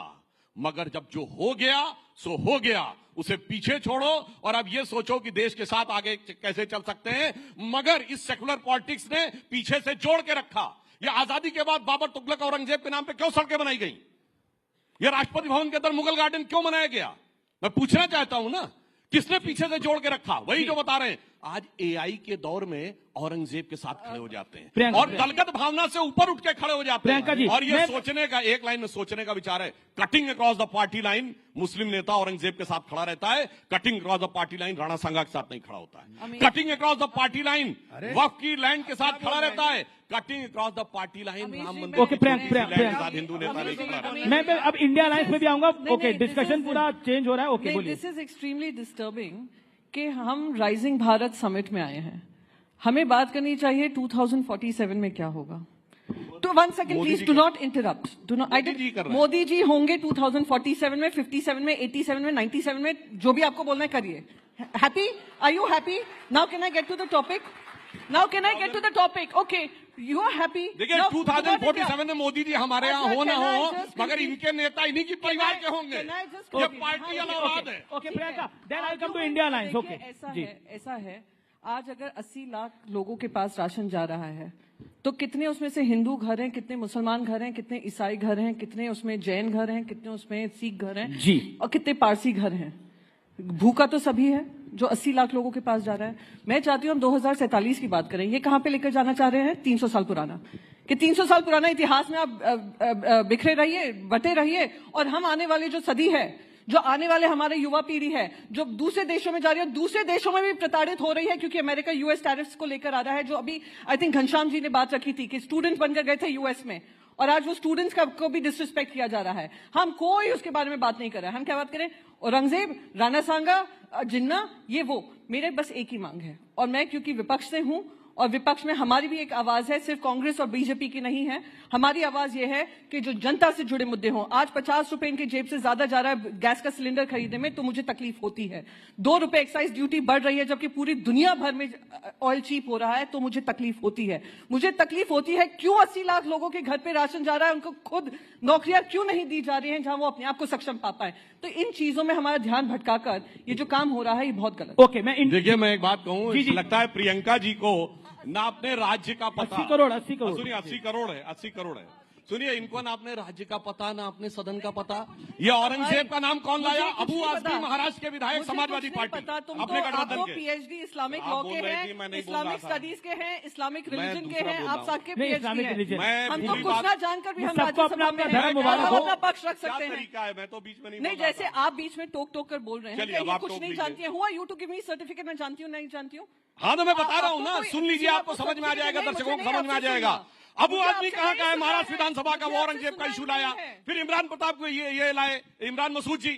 मगर जब जो हो गया सो हो गया, उसे पीछे छोड़ो और अब यह सोचो कि देश के साथ आगे कैसे चल सकते हैं। मगर इस सेकुलर पॉलिटिक्स ने पीछे से जोड़ के रखा। यह आजादी के बाद बाबर, तुगलक, औरंगजेब के नाम पे क्यों सड़कें बनाई गई? यह राष्ट्रपति भवन के अंदर मुगल गार्डन क्यों बनाया गया? मैं पूछना चाहता हूं ना, किसने पीछे से जोड़ के रखा? वही जो बता रहे हैं, आज एआई के दौर में औरंगजेब के साथ खड़े हो जाते हैं और दलगत भावना से ऊपर उठ के खड़े हो जाते हैं। और ये सोचने का, एक लाइन में सोचने का विचार है, cutting across the party line Muslim नेता औरंगजेब के साथ खड़ा रहता है, cutting across the party line Rana Sanga के साथ नहीं खड़ा होता है। Cutting across the party line Waqf की लैंड के साथ खड़ा रहता है, cutting across the party line Ram Mandir के साथ हिंदू नेता नहीं खड़ा रहता है। मैं अब इंडिया अलायंस में भी आऊंगा। ओके, डिस्कशन पूरा चेंज हो रहा है। ओके, बोलिए। दिस इज एक्सट्रीमली डिस्टर्बिंग कि हम राइजिंग भारत समिट में आए हैं। हमें बात करनी चाहिए 2047 में क्या होगा। तो 1 second please, do not interrupt, do not. Modi ji होंगे 2047 में, 57 में, 87 में, 97 में, जो भी आपको बोलना है करिए। Happy? Are you happy? Now can I get to the topic? Okay, you are happy? देखिए 2047 में मोदी जी हमारे यहाँ हो ना हो, मगर इनके नेता इन्हीं की परिवार के होंगे। ये पार्टी अलग है। Okay Priyanka, then I come to India alliance. Okay, ऐसा है, आज अगर 80 लाख लोगों के पास राशन जा रहा है तो कितने उसमें से हिंदू घर हैं, कितने मुसलमान घर हैं, कितने ईसाई घर हैं, कितने उसमें जैन घर हैं, कितने उसमें सिख घर हैं जी, और कितने पारसी घर हैं? भूखा तो सभी है। जो 80 लाख लोगों के पास जा रहा है। मैं चाहती हूँ हम 2047 की बात करें। ये कहाँ पे लेकर जाना चाह रहे हैं? 300 साल पुराना, कि 300 साल पुराना इतिहास में आप बिखरे रहिए, बटे रहिए, और हम आने वाली जो सदी है, जो आने वाले हमारे युवा पीढ़ी है, जो दूसरे देशों में जा रही है, दूसरे देशों में भी प्रताड़ित हो रही है, क्योंकि अमेरिका यूएस टैरिफ्स को लेकर आ रहा है, जो अभी आई थिंक घनश्याम जी ने बात रखी थी कि स्टूडेंट्स बनकर गए थे यूएस में, और आज वो स्टूडेंट्स को भी डिसरिस्पेक्ट किया जा रहा है। हम कोई उसके बारे में बात नहीं कर रहे हैं। हम क्या बात करें? औरंगजेब, राणा सांगा, जिन्ना, ये वो। मेरे बस एक ही मांग है, और मैं क्योंकि विपक्ष से हूं, और विपक्ष में हमारी भी एक आवाज है, सिर्फ कांग्रेस और बीजेपी की नहीं है। हमारी आवाज यह है कि जो जनता से जुड़े मुद्दे हों। आज 50 रुपए इनके जेब से ज्यादा जा रहा है गैस का सिलेंडर खरीदने में, तो मुझे तकलीफ होती है। 2 रुपए एक्साइज ड्यूटी बढ़ रही है, जबकि पूरी दुनिया भर में ऑयल चीप हो रहा है, तो मुझे तकलीफ होती है। मुझे तकलीफ होती है क्यों 80 लाख लोगों के घर पे राशन जा रहा है, उनको खुद नौकरियां क्यों नहीं दी जा रही हैं जहां वो अपने आप को सक्षम पा पाए। तो इन चीजों में हमारा ध्यान भटकाकर ये जो काम हो रहा है, ये बहुत गलत। ओके, देखिए, मैं एक बात कहूं, लगता है प्रियंका जी को ना अपने राज्य का पता, 80 करोड़ सुनिए, 80 करोड़ है, 80 करोड़ है। सुनिए, इनको ना अपने राज्य का पता, ना अपने सदन का पता। ये औरंगजेब का नाम कौन लाया? अबू आजमी, महाराष्ट्र के विधायक, समाजवादी पार्टी, अपने गठबंधन के। पीएचडी इस्लामिक लॉ के हैं, इस्लामिक स्टडीज के हैं, इस्लामिक रिलीजन के हैं, आप सबके पीएचडी हैं। हम तो कुछ ना जानकर भी हम राज्यसभा में अपना पक्ष रख सकते हैं। तरीका है, मैं तो बीच में नहीं, जैसे आप बीच में टोक टोक कर बोल रहे हैं, ये कुछ नहीं जानती है। Who are you to give me certificate, मैं जानती हूँ, नहीं जानती हूँ। हाँ, तो मैं बता रहा हूँ ना, सुन लीजिए, आपको समझ में आ जाएगा, दर्शकों को समझ में आ जाएगा। अबू आदमी कहाँ का है? महाराष्ट्र विधानसभा का, वो औरंगजेब का इशू लाया। फिर इमरान प्रताप को ये लाए, इमरान मसूद जी,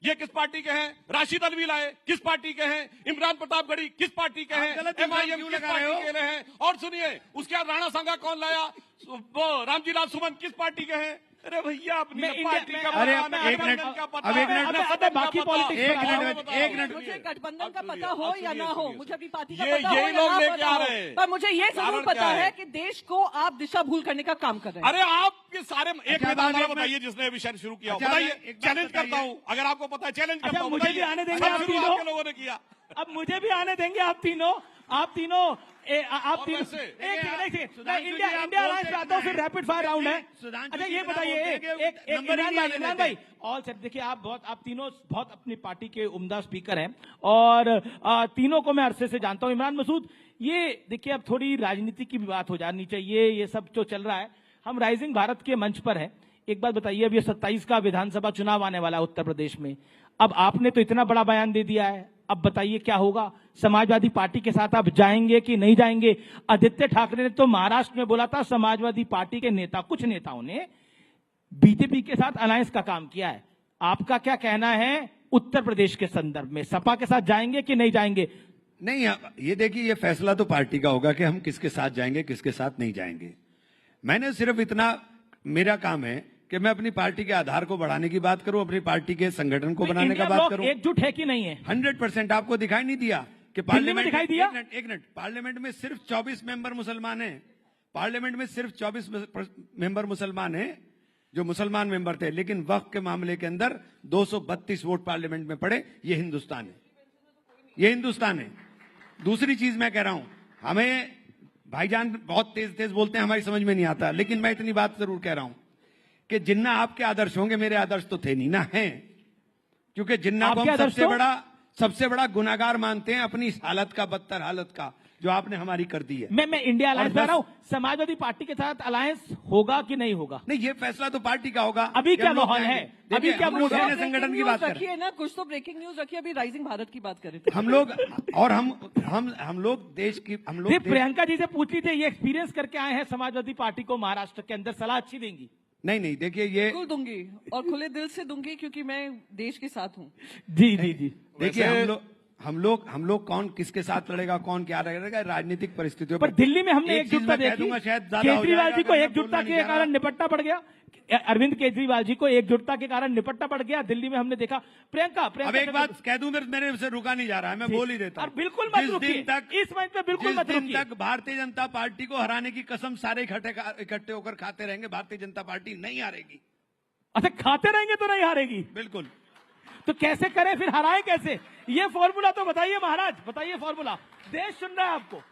ये किस पार्टी के हैं? राशिद अलवी लाए, किस पार्टी के हैं? इमरान प्रतापगढ़ी किस पार्टी के हैं? MIM किस पार्टी के हैं? और सुनिए, उसके बाद राणा सांगा कौन लाया? वो रामजी लाल सुमन किस पार्टी के हैं? अरे भैया, अपनी पार्टी का अरे एक मिनट, अब एक मिनट, बाकी पॉलिटिक्स, एक मिनट, मुझे गठबंधन का पता हो या ना हो, मुझे अपनी पार्टी का ये पता हो या लोग ना लेके पता आ हो, रहे हैं। पर मुझे ये जरूर पता है कि देश को आप दिशा भूल करने का काम कर रहे हैं। अरे आपके सारे एक बताइए जिसने विषय शुरू किया, बताइए। चैलेंज करता हूँ, अगर आपको पता है, चैलेंज करता हूँ। मुझे भी आने देंगे आप तीनों लोगों ने किया, अब मुझे भी आने देंगे आप तीनों। इंडिया अलायंस पे आता हूँ, फिर रैपिड फायर राउंड है। अच्छा, ये बताइए, इमरान भाई, ऑल सेट। देखिए, आप तीनों बहुत अपनी पार्टी के उम्दा स्पीकर हैं, और तीनों को मैं अरसे से जानता हूँ। इमरान मसूद, ये देखिए, अब थोड़ी राजनीति की भी बात हो जानी चाहिए। ये सब जो चल रहा है, हम राइजिंग भारत के मंच पर है। एक बात बताइए, अब ये 27 का विधानसभा चुनाव आने वाला है उत्तर प्रदेश में। अब आपने तो इतना बड़ा बयान दे दिया है, अब बताइए क्या होगा? समाजवादी पार्टी के साथ आप जाएंगे कि नहीं जाएंगे? आदित्य ठाकरे ने तो महाराष्ट्र में बोला था, समाजवादी पार्टी के कुछ नेताओं ने बीजेपी के साथ अलायंस का काम किया है। आपका क्या कहना है उत्तर प्रदेश के संदर्भ में? सपा के साथ जाएंगे कि नहीं जाएंगे? नहीं, ये देखिए, ये फैसला तो पार्टी का होगा कि हम किसके साथ जाएंगे, किसके साथ नहीं जाएंगे। मैंने सिर्फ इतना, मेरा काम है कि मैं अपनी पार्टी के आधार को बढ़ाने की बात करूं, अपनी पार्टी के संगठन को बनाने का बात करूं। एकजुट है कि नहीं है? 100%। आपको दिखाई नहीं दिया कि पार्लियामेंट दिखाई दिया? एक मिनट, पार्लियामेंट में सिर्फ 24 मेंबर मुसलमान हैं। पार्लियामेंट में सिर्फ 24 मेंबर मुसलमान हैं, जो मुसलमान मेंबर थे, लेकिन वक्फ के मामले के अंदर 232 वोट पार्लियामेंट में पड़े। ये हिंदुस्तान है, ये हिंदुस्तान है। दूसरी चीज मैं कह रहा हूं, हमें भाईजान बहुत तेज तेज बोलते हैं, हमारी समझ में नहीं आता, लेकिन मैं इतनी बात जरूर कह रहा हूं कि जिन्ना आपके आदर्श होंगे, मेरे आदर्श तो थे नहीं ना, हैं। क्योंकि जिन्ना को हम सबसे बड़ा गुनाहगार मानते हैं, अपनी इस हालत का, बदतर हालत का, जो आपने हमारी कर दी है। मैं इंडिया अलायंस में आ रहा हूं। समाजवादी पार्टी के साथ अलायंस होगा कि नहीं होगा? नहीं, ये फैसला तो पार्टी का होगा। अभी क्या माहौल है? अभी क्या मूड है? संगठन की बात रखिए ना, कुछ तो ब्रेकिंग न्यूज रखिए। अभी राइजिंग भारत की बात कर रहे थे हम लोग, और हम लोग देश की, हम लोग प्रियंका जी से पूछ लीजिए, ये एक्सपीरियंस करके आए हैं समाजवादी पार्टी को महाराष्ट्र के अंदर, सलाह अच्छी देंगी? नहीं, देखिए, ये बिल्कुल दूंगी, और खुले दिल से दूंगी, क्योंकि मैं देश के साथ हूँ। जी। देखिए, हम लोग कौन किसके साथ लड़ेगा, कौन क्या लड़ेगा, राजनीतिक परिस्थितियों पर दिल्ली में हमने एकजुटता देखी। केजरीवाल जी को एकजुटता के कारण निपटना पड़ गया। अरविंद केजरीवाल जी को एकजुटता के कारण निपटना पड़ गया। दिल्ली में हमने देखा। प्रियंका, अब एक बात कह दूं, मेरे से रुका नहीं जा रहा है, मैं बोल ही देता हूं। बिल्कुल मत रुकिए, इस मंच पे बिल्कुल मत रुकिए। जिस दिन तक भारतीय जनता पार्टी को हराने की कसम सारे इकट्ठे होकर खाते रहेंगे, भारतीय जनता पार्टी नहीं हारेगी। अच्छा, खाते रहेंगे तो नहीं हारेगी? बिल्कुल। तो कैसे करें फिर, हराएं कैसे? ये फॉर्मूला तो बताइए महाराज, बताइए फॉर्मूला। देश सुन रहा है आपको।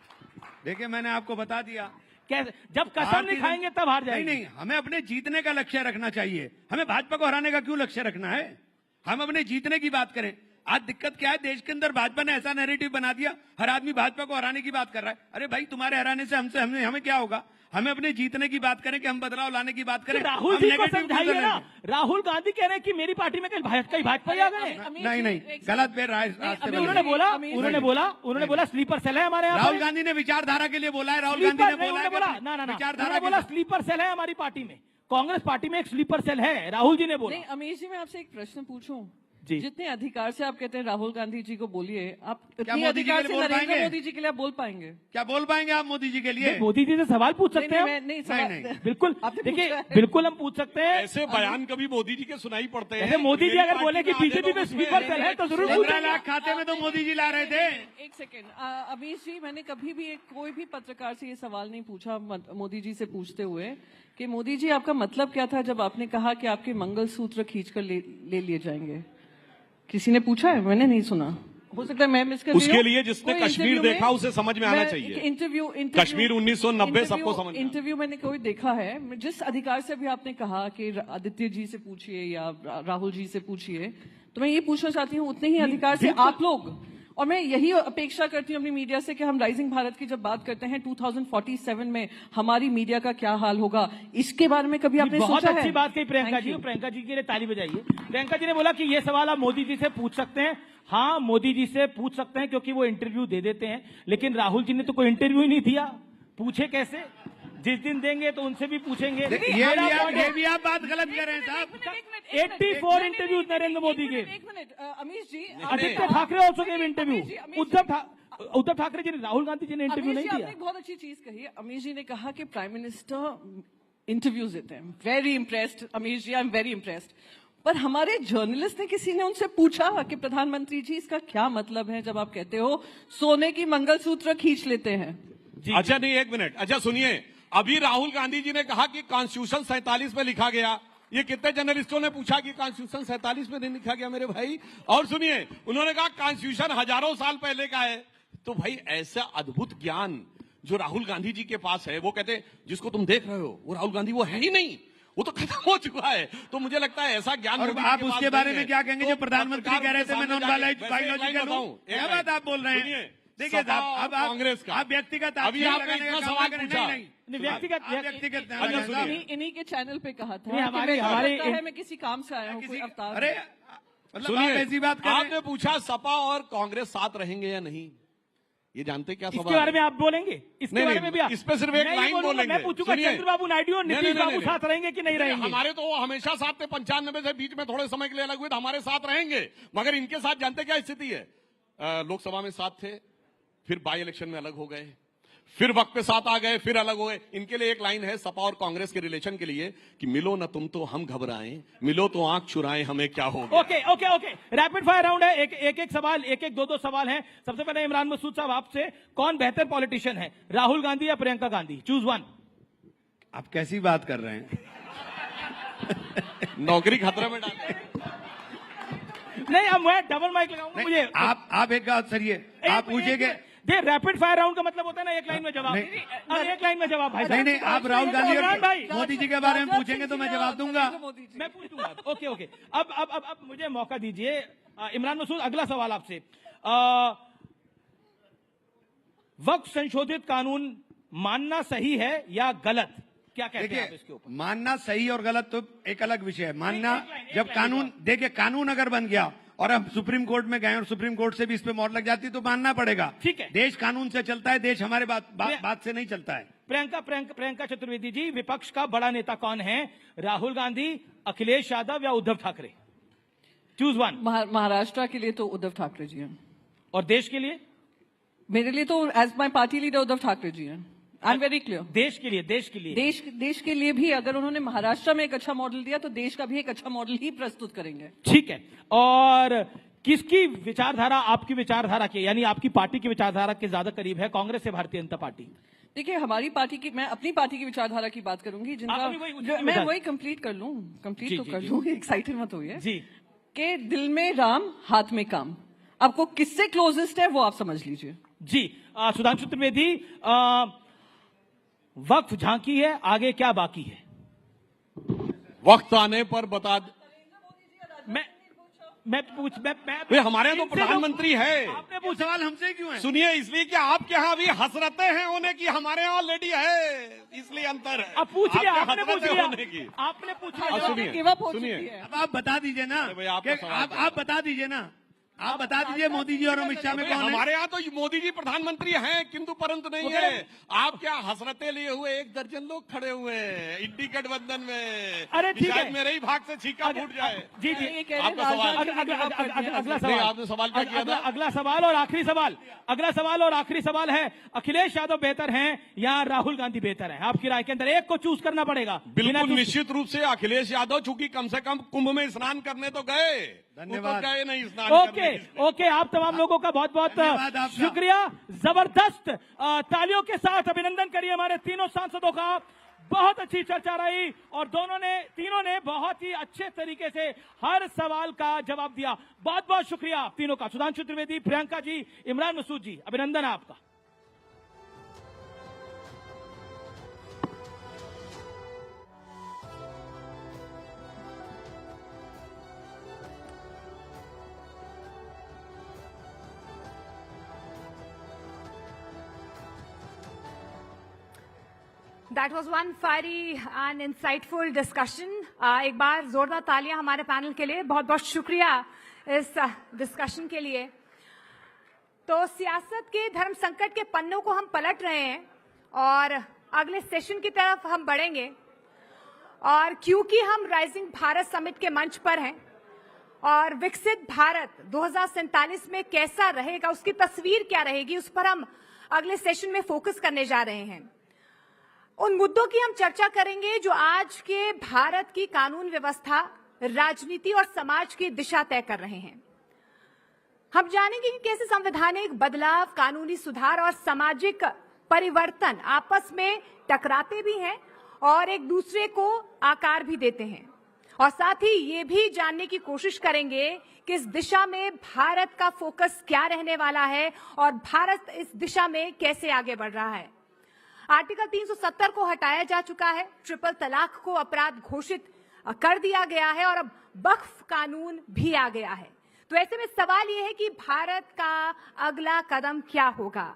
देखिए, मैंने आपको बता दिया, कैसे? जब कसम नहीं खाएंगे तब हार जाएंगे। नहीं, हमें अपने जीतने का लक्ष्य रखना चाहिए। हमें भाजपा को हराने का क्यों लक्ष्य रखना है? हम अपने जीतने की बात करें। आज दिक्कत क्या है, देश के अंदर भाजपा ने ऐसा नैरेटिव बना दिया, हर आदमी भाजपा को हराने की बात कर रहा है। अरे भाई, तुम्हारे हराने से हमें क्या होगा? हमें अपने जीतने की बात करें कि हम बदलाव लाने की बात करें। राहुल जी को समझाइए ना। राहुल गांधी कह रहे हैं कि मेरी पार्टी में कल भाजपा ही आ गए। नहीं, गलत पे उन्होंने बोला स्लीपर सेल है हमारे यहाँ। राहुल गांधी ने विचारधारा के लिए बोला है। राहुल गांधी ने बोला स्लीपर सेल है हमारी पार्टी में। कांग्रेस पार्टी में एक स्लीपर सेल है, राहुल जी ने बोला। नहीं, अमीश जी, मैं आपसे एक प्रश्न पूछूं। जी। जितने अधिकार से आप कहते हैं राहुल गांधी जी को बोलिए, आप क्या इतने मोदी जी अधिकार के से लिए बोल नरेंद्र पाएंगे? मोदी जी के लिए आप बोल पाएंगे? क्या बोल पाएंगे आप मोदी जी के लिए? मोदी जी से सवाल पूछ सकते हैं? नहीं, बिल्कुल। देखिए, बिल्कुल हम पूछ सकते हैं। ऐसे बयान कभी मोदी जी के सुनाई पड़ते हैं। मोदी जी अगर बोले कि बीजेपी में स्लीपर सेल है तो जरूर 15 लाख खाते में तो मोदी जी ला रहे थे। एक सेकेंड, अमीश जी, मैंने कभी भी कोई भी पत्रकार से ये सवाल नहीं पूछा मोदी जी से पूछते हुए कि मोदी जी आपका मतलब क्या था जब आपने कहा कि आपके मंगलसूत्र खींचकर ले लिए जाएंगे? किसी ने पूछा है? मैंने नहीं सुना। हो सकता है मैं मिस कर रही हूं। उसके लिए जिसने कश्मीर देखा उसे समझ में आना चाहिए। इंटरव्यू कश्मीर 1990 सबको समझ में। इंटरव्यू मैंने कोई देखा है। जिस अधिकार से भी आपने कहा कि आदित्य जी से पूछिए या राहुल जी से पूछिए, तो मैं ये पूछना चाहती हूँ उतने ही अधिकार से आप लोग, और मैं यही अपेक्षा करती हूँ अपनी मीडिया से कि हम राइजिंग भारत की जब बात करते हैं 2047 में हमारी मीडिया का क्या हाल होगा, इसके बारे में कभी आपने सोचा है? बहुत अच्छी बात कही प्रियंका जी। प्रियंका जी के लिए ताली बजाइए। प्रियंका जी ने बोला कि ये सवाल आप मोदी जी से पूछ सकते हैं। हाँ, मोदी जी से पूछ सकते हैं क्योंकि वो इंटरव्यू दे देते हैं, लेकिन राहुल जी ने तो कोई इंटरव्यू ही नहीं दिया। पूछे कैसे? जिस दिन देंगे तो उनसे भी पूछेंगे। ये भी आप बात गलत कर रहे हैं साहब। 84 इंटरव्यू नरेंद्र मोदी के। एक minute Amish ji, Aaditya Thackeray also gave interview. Uddhav Thackeray ji ने, राहुल गांधी जी ने इंटरव्यू नहीं दिया। आपने एक बहुत अच्छी चीज कही है। अमीश जी ने कहा कि प्राइम मिनिस्टर इंटरव्यूज देते हैं। Very impressed Amish ji, I am very impressed. पर हमारे जर्नलिस्ट ने, किसी ने उनसे पूछा कि प्रधानमंत्री जी इसका क्या मतलब है जब आप कहते हो सोने की मंगलसूत्र खींच लेते हैं? अच्छा नहीं, एक मिनट। अच्छा सुनिए, अभी राहुल गांधी जी ने कहा कि कॉन्स्टिट्यूशन 47 में लिखा गया। ये कितने जर्नलिस्टों ने पूछा कि कॉन्स्टिट्यूशन 47 में नहीं लिखा गया मेरे भाई? और सुनिए, उन्होंने कहा कॉन्स्टिट्यूशन हजारों साल पहले का है। तो भाई ऐसा अद्भुत ज्ञान जो राहुल गांधी जी के पास है, वो कहते जिसको तुम देख रहे हो वो राहुल गांधी वो है ही नहीं, वो तो खत्म हो चुका है। तो मुझे लगता है ऐसा ज्ञान। और आप उसके बारे में क्या कहेंगे जो प्रधानमंत्री कह रहे थे मैं नॉन बायोलॉजिकल हूं? क्या बात आप बोल रहे हैं? देखिए साहब, अब कांग्रेस का आप व्यक्तिगत अभी आपने इतना सवाल पूछा। व्यक्तिगत इन्हीं के चैनल पे कहा था हमारे मैं किसी काम से आया हूँ, कोई अवतार। अरे मतलब ऐसी बात कर, आपने पूछा सपा और कांग्रेस साथ रहेंगे या नहीं, ये जानते क्या सवाल? इसके बारे में आप बोलेंगे? इसके बारे में भी इस पे सिर्फ एक लाइन बोलेंगे। मैं पूछूंगा चंद्रबाबू नायडू और नीतीश बाबू साथ रहेंगे कि नहीं रहेंगे? हमारे तो वो हमेशा साथ थे, 95 से बीच में थोड़े समय के लिए अलग हुए, हमारे साथ रहेंगे। मगर इनके साथ जानते क्या स्थिति है? लोकसभा में साथ थे, फिर बाई इलेक्शन में अलग हो गए, फिर वक्त पे साथ आ गए, फिर अलग हो गए। इनके लिए एक लाइन है सपा और कांग्रेस के रिलेशन के लिए कि मिलो न तुम तो हम घबराएं, मिलो तो आंख चुराएं हमें क्या होगा। ओके रैपिड फायर राउंड है। एक सवाल, दो सवाल हैं। सबसे पहले इमरान मसूद साहब आपसे, कौन बेहतर पॉलिटिशियन है, राहुल गांधी या प्रियंका गांधी? Choose one. आप कैसी बात कर रहे हैं? नौकरी खतरे में डाल नहीं, अब मैं डबल माइक लगाऊंगा। मुझे आप एक बात सरिए, आप पूछेंगे। रैपिड फायर राउंड का मतलब होता है ना एक लाइन में जवाब। एक लाइन में जवाब भाई। नहीं, आप राहुल गांधी और मोदी जी के बारे में पूछेंगे तो मैं जवाब दूंगा। मैं पूछ दूंगा। ओके अब मुझे मौका दीजिए। इमरान मसूद, अगला सवाल आपसे। वक्फ संशोधित कानून मानना सही है या गलत? क्या कहते हैं आप इसके ऊपर? मानना सही और गलत तो एक अलग विषय है। मानना जब कानून, देखिए कानून अगर बन गया और हम सुप्रीम कोर्ट में गए और सुप्रीम कोर्ट से भी इस पे मोहर लग जाती तो मानना पड़ेगा। ठीक है, देश कानून से चलता है, देश हमारे बात से नहीं चलता है। प्रियंका चतुर्वेदी जी, विपक्ष का बड़ा नेता कौन है, राहुल गांधी, अखिलेश यादव या उद्धव ठाकरे? Choose one. महाराष्ट्र के लिए तो उद्धव ठाकरे जी हैं। और देश के लिए? मेरे लिए तो as my party leader Uddhav Thackeray ji हैं। I am very clear. देश के लिए देश के लिए भी अगर उन्होंने महाराष्ट्र में एक अच्छा मॉडल दिया तो देश का भी एक अच्छा मॉडल ही प्रस्तुत करेंगे। ठीक है। और किसकी विचारधारा आपकी विचारधारा के, यानी आपकी पार्टी की विचारधारा के ज्यादा करीब है, कांग्रेस या भारतीय जनता पार्टी? देखिए, हमारी पार्टी की, मैं अपनी पार्टी की विचारधारा की बात करूंगी जिनका मैं वही कंप्लीट कर लूं, एक्साइटेड मत होइए जी। के दिल में राम, हाथ में काम, आपको किससे क्लोजेस्ट है वो आप समझ लीजिए जी। सुधांशु त्रिवेदी, वक्त झांकी है, आगे क्या बाकी है? वक्त आने पर बता। भाई हमारे यहाँ तो प्रधानमंत्री है। आपने पूछा सवाल हमसे क्यों है? सुनिए, इसलिए कि आपके यहाँ अभी हसरतें हैं होने की, हमारे यहाँ ऑलरेडी है, इसलिए अंतर है। अब पूछ लिया, आपने पूछ लिया, होने की। आपने पूछा, सुनिए, अब आप बता दीजिए ना, आप बता दीजिए ना, आप बता दीजिए मोदी जी और अमित शाह में कौन है? हमारे यहाँ तो मोदी जी प्रधानमंत्री हैं, किंतु परंतु नहीं है। आप क्या हसरतें लिए हुए 1 दर्जन लोग खड़े हुए हैं इंडी गठबंधन में। अरे ठीक है, शायद मेरे ही भाग से छीका फूट जाए। जी आपका सवाल, अगला सवाल, आपने सवाल क्या किया था? अगला सवाल और आखिरी सवाल, अगला सवाल और आखिरी सवाल है, अखिलेश यादव बेहतर हैं या राहुल गांधी बेहतर है? आपकी राय के अंदर एक को चूज करना पड़ेगा। बिल्कुल निश्चित रूप से अखिलेश यादव, चूंकि कम से कम कुंभ में स्नान करने तो गए, धन्यवाद। गए नहीं स्नान ओके, आप तमाम लोगों का बहुत बहुत शुक्रिया। जबरदस्त तालियों के साथ अभिनंदन करिए हमारे तीनों सांसदों का। बहुत अच्छी चर्चा रही और तीनों ने बहुत ही अच्छे तरीके से हर सवाल का जवाब दिया। बहुत बहुत शुक्रिया तीनों का। सुधांशु त्रिवेदी, प्रियंका जी, इमरान मसूद जी, अभिनंदन आपका। That was one fiery and insightful discussion. एक बार जोरदार तालियां हमारे पैनल के लिए। बहुत बहुत शुक्रिया इस डिस्कशन के लिए। तो सियासत के धर्म संकट के पन्नों को हम पलट रहे हैं और अगले सेशन की तरफ हम बढ़ेंगे। और क्योंकि हम राइजिंग भारत समिट के मंच पर हैं और विकसित भारत 2047 में कैसा रहेगा, उसकी तस्वीर क्या रहेगी, उस पर हम अगले सेशन में फोकस करने जा रहे हैं। उन मुद्दों की हम चर्चा करेंगे जो आज के भारत की कानून व्यवस्था, राजनीति और समाज की दिशा तय कर रहे हैं। हम जानेंगे कि कैसे संवैधानिक बदलाव, कानूनी सुधार और सामाजिक परिवर्तन आपस में टकराते भी हैं और एक दूसरे को आकार भी देते हैं। और साथ ही ये भी जानने की कोशिश करेंगे कि इस दिशा में भारत का फोकस क्या रहने वाला है और भारत इस दिशा में कैसे आगे बढ़ रहा है। आर्टिकल 370 को हटाया जा चुका है, ट्रिपल तलाक को अपराध घोषित कर दिया गया है और अब वक्फ कानून भी आ गया है। तो ऐसे में सवाल ये है कि भारत का अगला कदम क्या होगा।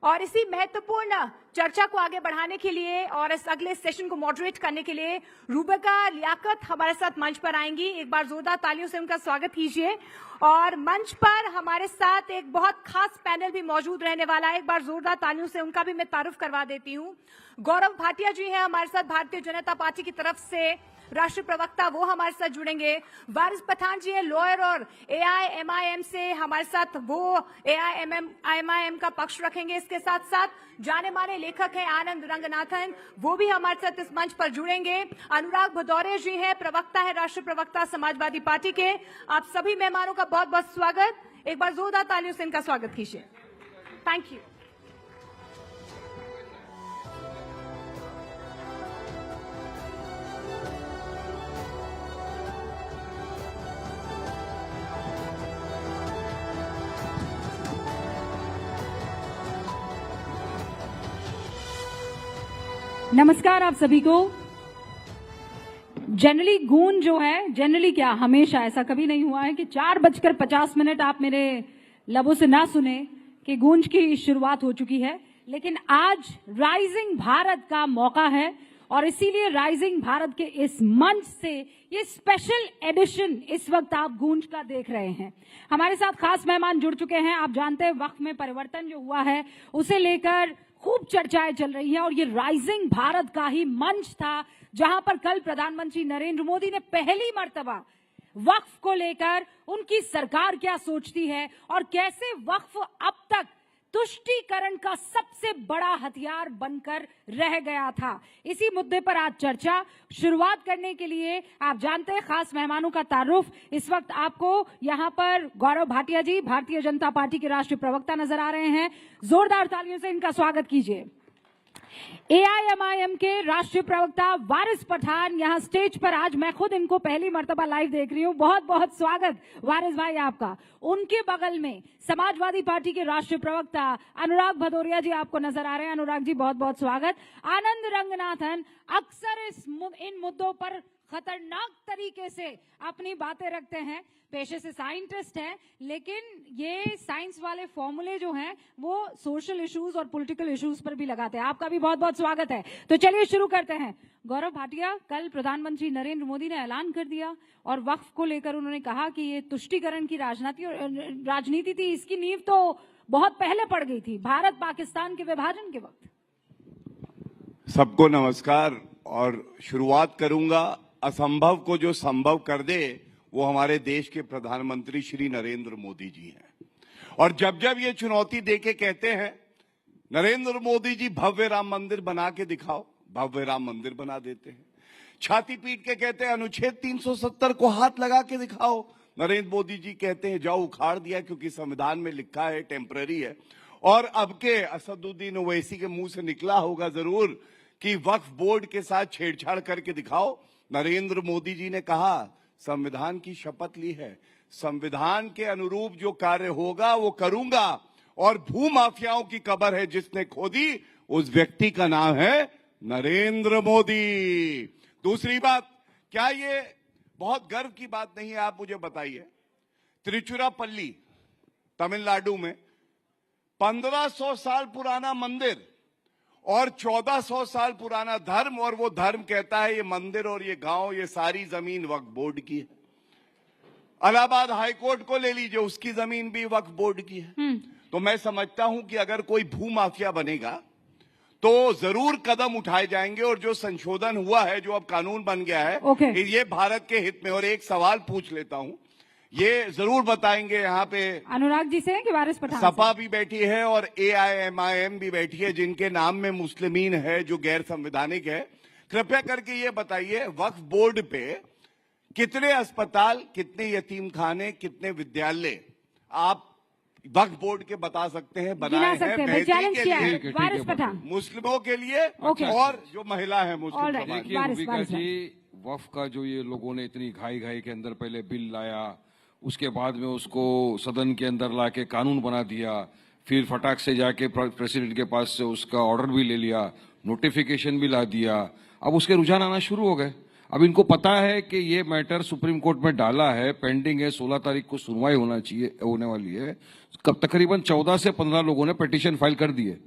और इसी महत्वपूर्ण चर्चा को आगे बढ़ाने के लिए और इस अगले सेशन को मॉडरेट करने के लिए रूबिका लियाकत हमारे साथ मंच पर आएंगी। एक बार जोरदार तालियों से उनका स्वागत कीजिए। और मंच पर हमारे साथ एक बहुत खास पैनल भी मौजूद रहने वाला है। एक बार जोरदार तालियों से उनका भी मैं तारुफ करवा देती हूँ। गौरव भाटिया जी हैं हमारे साथ, भारतीय जनता पार्टी की तरफ से राष्ट्रीय प्रवक्ता, वो हमारे साथ जुड़ेंगे। वारिस पठान जी है, लॉयर और AIMIM से हमारे साथ, वो AIMIM का पक्ष रखेंगे। इसके साथ साथ जाने माने लेखक हैं आनंद रंगनाथन, वो भी हमारे साथ इस मंच पर जुड़ेंगे। अनुराग भदौरे जी हैं, प्रवक्ता है, राष्ट्रीय प्रवक्ता समाजवादी पार्टी के। आप सभी मेहमानों का बहुत बहुत स्वागत। एक बार जोरदार तालियों से इनका स्वागत कीजिए। Thank you. नमस्कार आप सभी को। जनरली गूंज जो है, जनरली क्या, हमेशा ऐसा कभी नहीं हुआ है कि 4:50 आप मेरे लबों से ना सुने कि गूंज की शुरुआत हो चुकी है। लेकिन आज राइजिंग भारत का मौका है और इसीलिए राइजिंग भारत के इस मंच से ये स्पेशल एडिशन इस वक्त आप गूंज का देख रहे हैं। हमारे साथ खास मेहमान जुड़ चुके हैं। आप जानते हैं वक्त में परिवर्तन जो हुआ है उसे लेकर खूब चर्चाएं चल रही हैं और ये राइजिंग भारत का ही मंच था जहां पर कल प्रधानमंत्री नरेंद्र मोदी ने पहली मर्तबा वक्फ को लेकर उनकी सरकार क्या सोचती है और कैसे वक्फ अब तक तुष्टीकरण का सबसे बड़ा हथियार बनकर रह गया था। इसी मुद्दे पर आज चर्चा शुरुआत करने के लिए आप जानते हैं खास मेहमानों का तारुफ इस वक्त आपको यहाँ पर गौरव भाटिया जी, भारतीय जनता पार्टी के राष्ट्रीय प्रवक्ता नजर आ रहे हैं। जोरदार तालियों से इनका स्वागत कीजिए। AIMIM के राष्ट्रीय प्रवक्ता वारिस पठान यहाँ स्टेज पर, आज मैं खुद इनको पहली मर्तबा लाइव देख रही हूँ। बहुत बहुत स्वागत वारिस भाई आपका। उनके बगल में समाजवादी पार्टी के राष्ट्रीय प्रवक्ता अनुराग भदौरिया जी आपको नजर आ रहे हैं। अनुराग जी बहुत बहुत स्वागत। आनंद रंगनाथन अक्सर इन मुद्दों पर खतरनाक तरीके से अपनी बातें रखते हैं। पेशे से साइंटिस्ट हैं, लेकिन ये साइंस वाले फॉर्मूले जो हैं वो सोशल इश्यूज और पॉलिटिकल इश्यूज पर भी लगाते हैं। आपका भी बहुत बहुत स्वागत है। तो चलिए शुरू करते हैं। गौरव भाटिया, कल प्रधानमंत्री नरेंद्र मोदी ने ऐलान कर दिया और वक्फ को लेकर उन्होंने कहा कि ये तुष्टीकरण की राजनीति थी, इसकी नींव तो बहुत पहले पड़ गई थी, भारत पाकिस्तान के विभाजन के वक्त। सबको नमस्कार। और शुरुआत करूंगा, असंभव को जो संभव कर दे वो हमारे देश के प्रधानमंत्री श्री नरेंद्र मोदी जी हैं। और जब जब ये चुनौती देके कहते हैं नरेंद्र मोदी जी भव्य राम मंदिर बना के दिखाओ, भव्य राम मंदिर बना देते हैं। छाती पीट के कहते हैं अनुच्छेद 370 को हाथ लगा के दिखाओ, नरेंद्र मोदी जी कहते हैं जाओ उखाड़ दिया क्योंकि संविधान में लिखा है टेम्पररी है। और अब के असदुद्दीन ओवैसी के मुंह से निकला होगा जरूर कि वक्फ बोर्ड के साथ छेड़छाड़ करके दिखाओ। नरेंद्र मोदी जी ने कहा संविधान की शपथ ली है, संविधान के अनुरूप जो कार्य होगा वो करूंगा। और भू माफियाओं की कब्र है जिसने खोदी, उस व्यक्ति का नाम है नरेंद्र मोदी। दूसरी बात, क्या ये बहुत गर्व की बात नहीं है? आप मुझे बताइए, त्रिचुरापल्ली तमिलनाडु में 1500 साल पुराना मंदिर और 1400 साल पुराना धर्म, और वो धर्म कहता है ये मंदिर और ये गांव, ये सारी जमीन वक्फ बोर्ड की है। इलाहाबाद हाईकोर्ट को ले लीजिए, उसकी जमीन भी वक्फ बोर्ड की है। तो मैं समझता हूं कि अगर कोई भू माफिया बनेगा तो जरूर कदम उठाए जाएंगे। और जो संशोधन हुआ है, जो अब कानून बन गया है, ये भारत के हित में। और एक सवाल पूछ लेता हूं, ये जरूर बताएंगे यहाँ पे अनुराग जी से कि वारिस पठान सपा भी बैठी है और AIMIM भी बैठी है, जिनके नाम में मुस्लिमीन है जो गैर संवैधानिक है। कृपया करके ये बताइए, वक्फ बोर्ड पे कितने अस्पताल, कितने यतीम खाने, कितने विद्यालय आप वक्फ बोर्ड के बता सकते हैं बनाए हैं बेहतरी के लिए, मुस्लिमों के लिए और जो महिला है मुस्लिम समाज। देखिए जी, वक्फ का जो ये लोगों ने इतनी घाई के अंदर पहले बिल लाया, उसके बाद में उसको सदन के अंदर लाके कानून बना दिया, फिर फटाक से जाके प्रेसिडेंट के पास से उसका ऑर्डर भी ले लिया, नोटिफिकेशन भी ला दिया। अब उसके रुझान आना शुरू हो गए। अब इनको पता है कि ये मैटर सुप्रीम कोर्ट में डाला है, पेंडिंग है, 16 तारीख को सुनवाई होने वाली है। कब तकरीबन 14 से 15 लोगों ने पिटीशन फाइल कर दिए।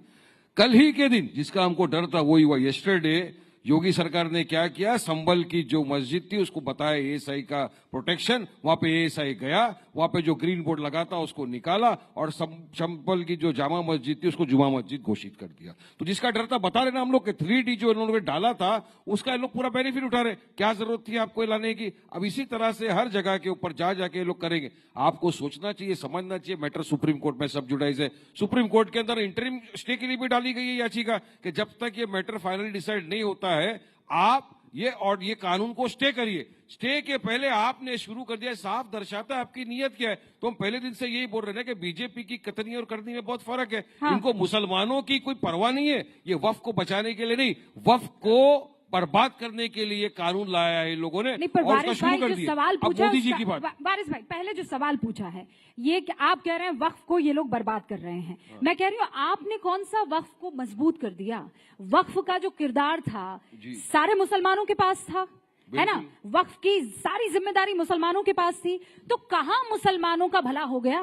कल ही के दिन जिसका हमको डर था वही हुआ। यस्टरडे योगी सरकार ने क्या किया, संभल की जो मस्जिद थी उसको बताया ASI का प्रोटेक्शन, वहां पे ASI गया, वहां पे जो ग्रीन बोर्ड लगा था उसको निकाला और संभल की जो जामा मस्जिद थी उसको जुमा मस्जिद घोषित कर दिया। तो जिसका डर था, बता रहे ना हम लोग के 3D जो इन्होंने डाला था उसका लोग पूरा बेनिफिट उठा रहे। क्या जरूरत थी आपको लाने की? अब इसी तरह से हर जगह के ऊपर जा जाके लोग करेंगे। आपको सोचना चाहिए, समझना चाहिए, मैटर सुप्रीम कोर्ट में सब जुड़ाइज है। सुप्रीम कोर्ट के अंदर इंटरिम स्टे के लिए भी डाली गई है याचिका कि जब तक ये मैटर फाइनली डिसाइड नहीं होता है आप ये कानून को स्टे करिए। स्टे के पहले आपने शुरू कर दिया, साफ दर्शाता है आपकी नीयत क्या है। तो हम पहले दिन से यही बोल रहे हैं कि बीजेपी की कथनी और करनी में बहुत फर्क है। इनको मुसलमानों की कोई परवाह नहीं है, ये वक्फ को बचाने के लिए नहीं, वक्फ को बर्बाद करने के लिए कानून लाया है इन लोगों ने। और उसका शुरू कर दिया। सवाल पूछा मोदी जी की बात, वारिस भाई पहले जो सवाल पूछा है ये कि आप कह रहे हैं वक्फ को ये लोग बर्बाद कर रहे हैं। मैं कह रही हूँ आपने कौन सा वक्फ को मजबूत कर दिया? वक्फ का जो किरदार था सारे मुसलमानों के पास था, है ना? वक्फ की सारी जिम्मेदारी मुसलमानों के पास थी, तो कहाँ मुसलमानों का भला हो गया?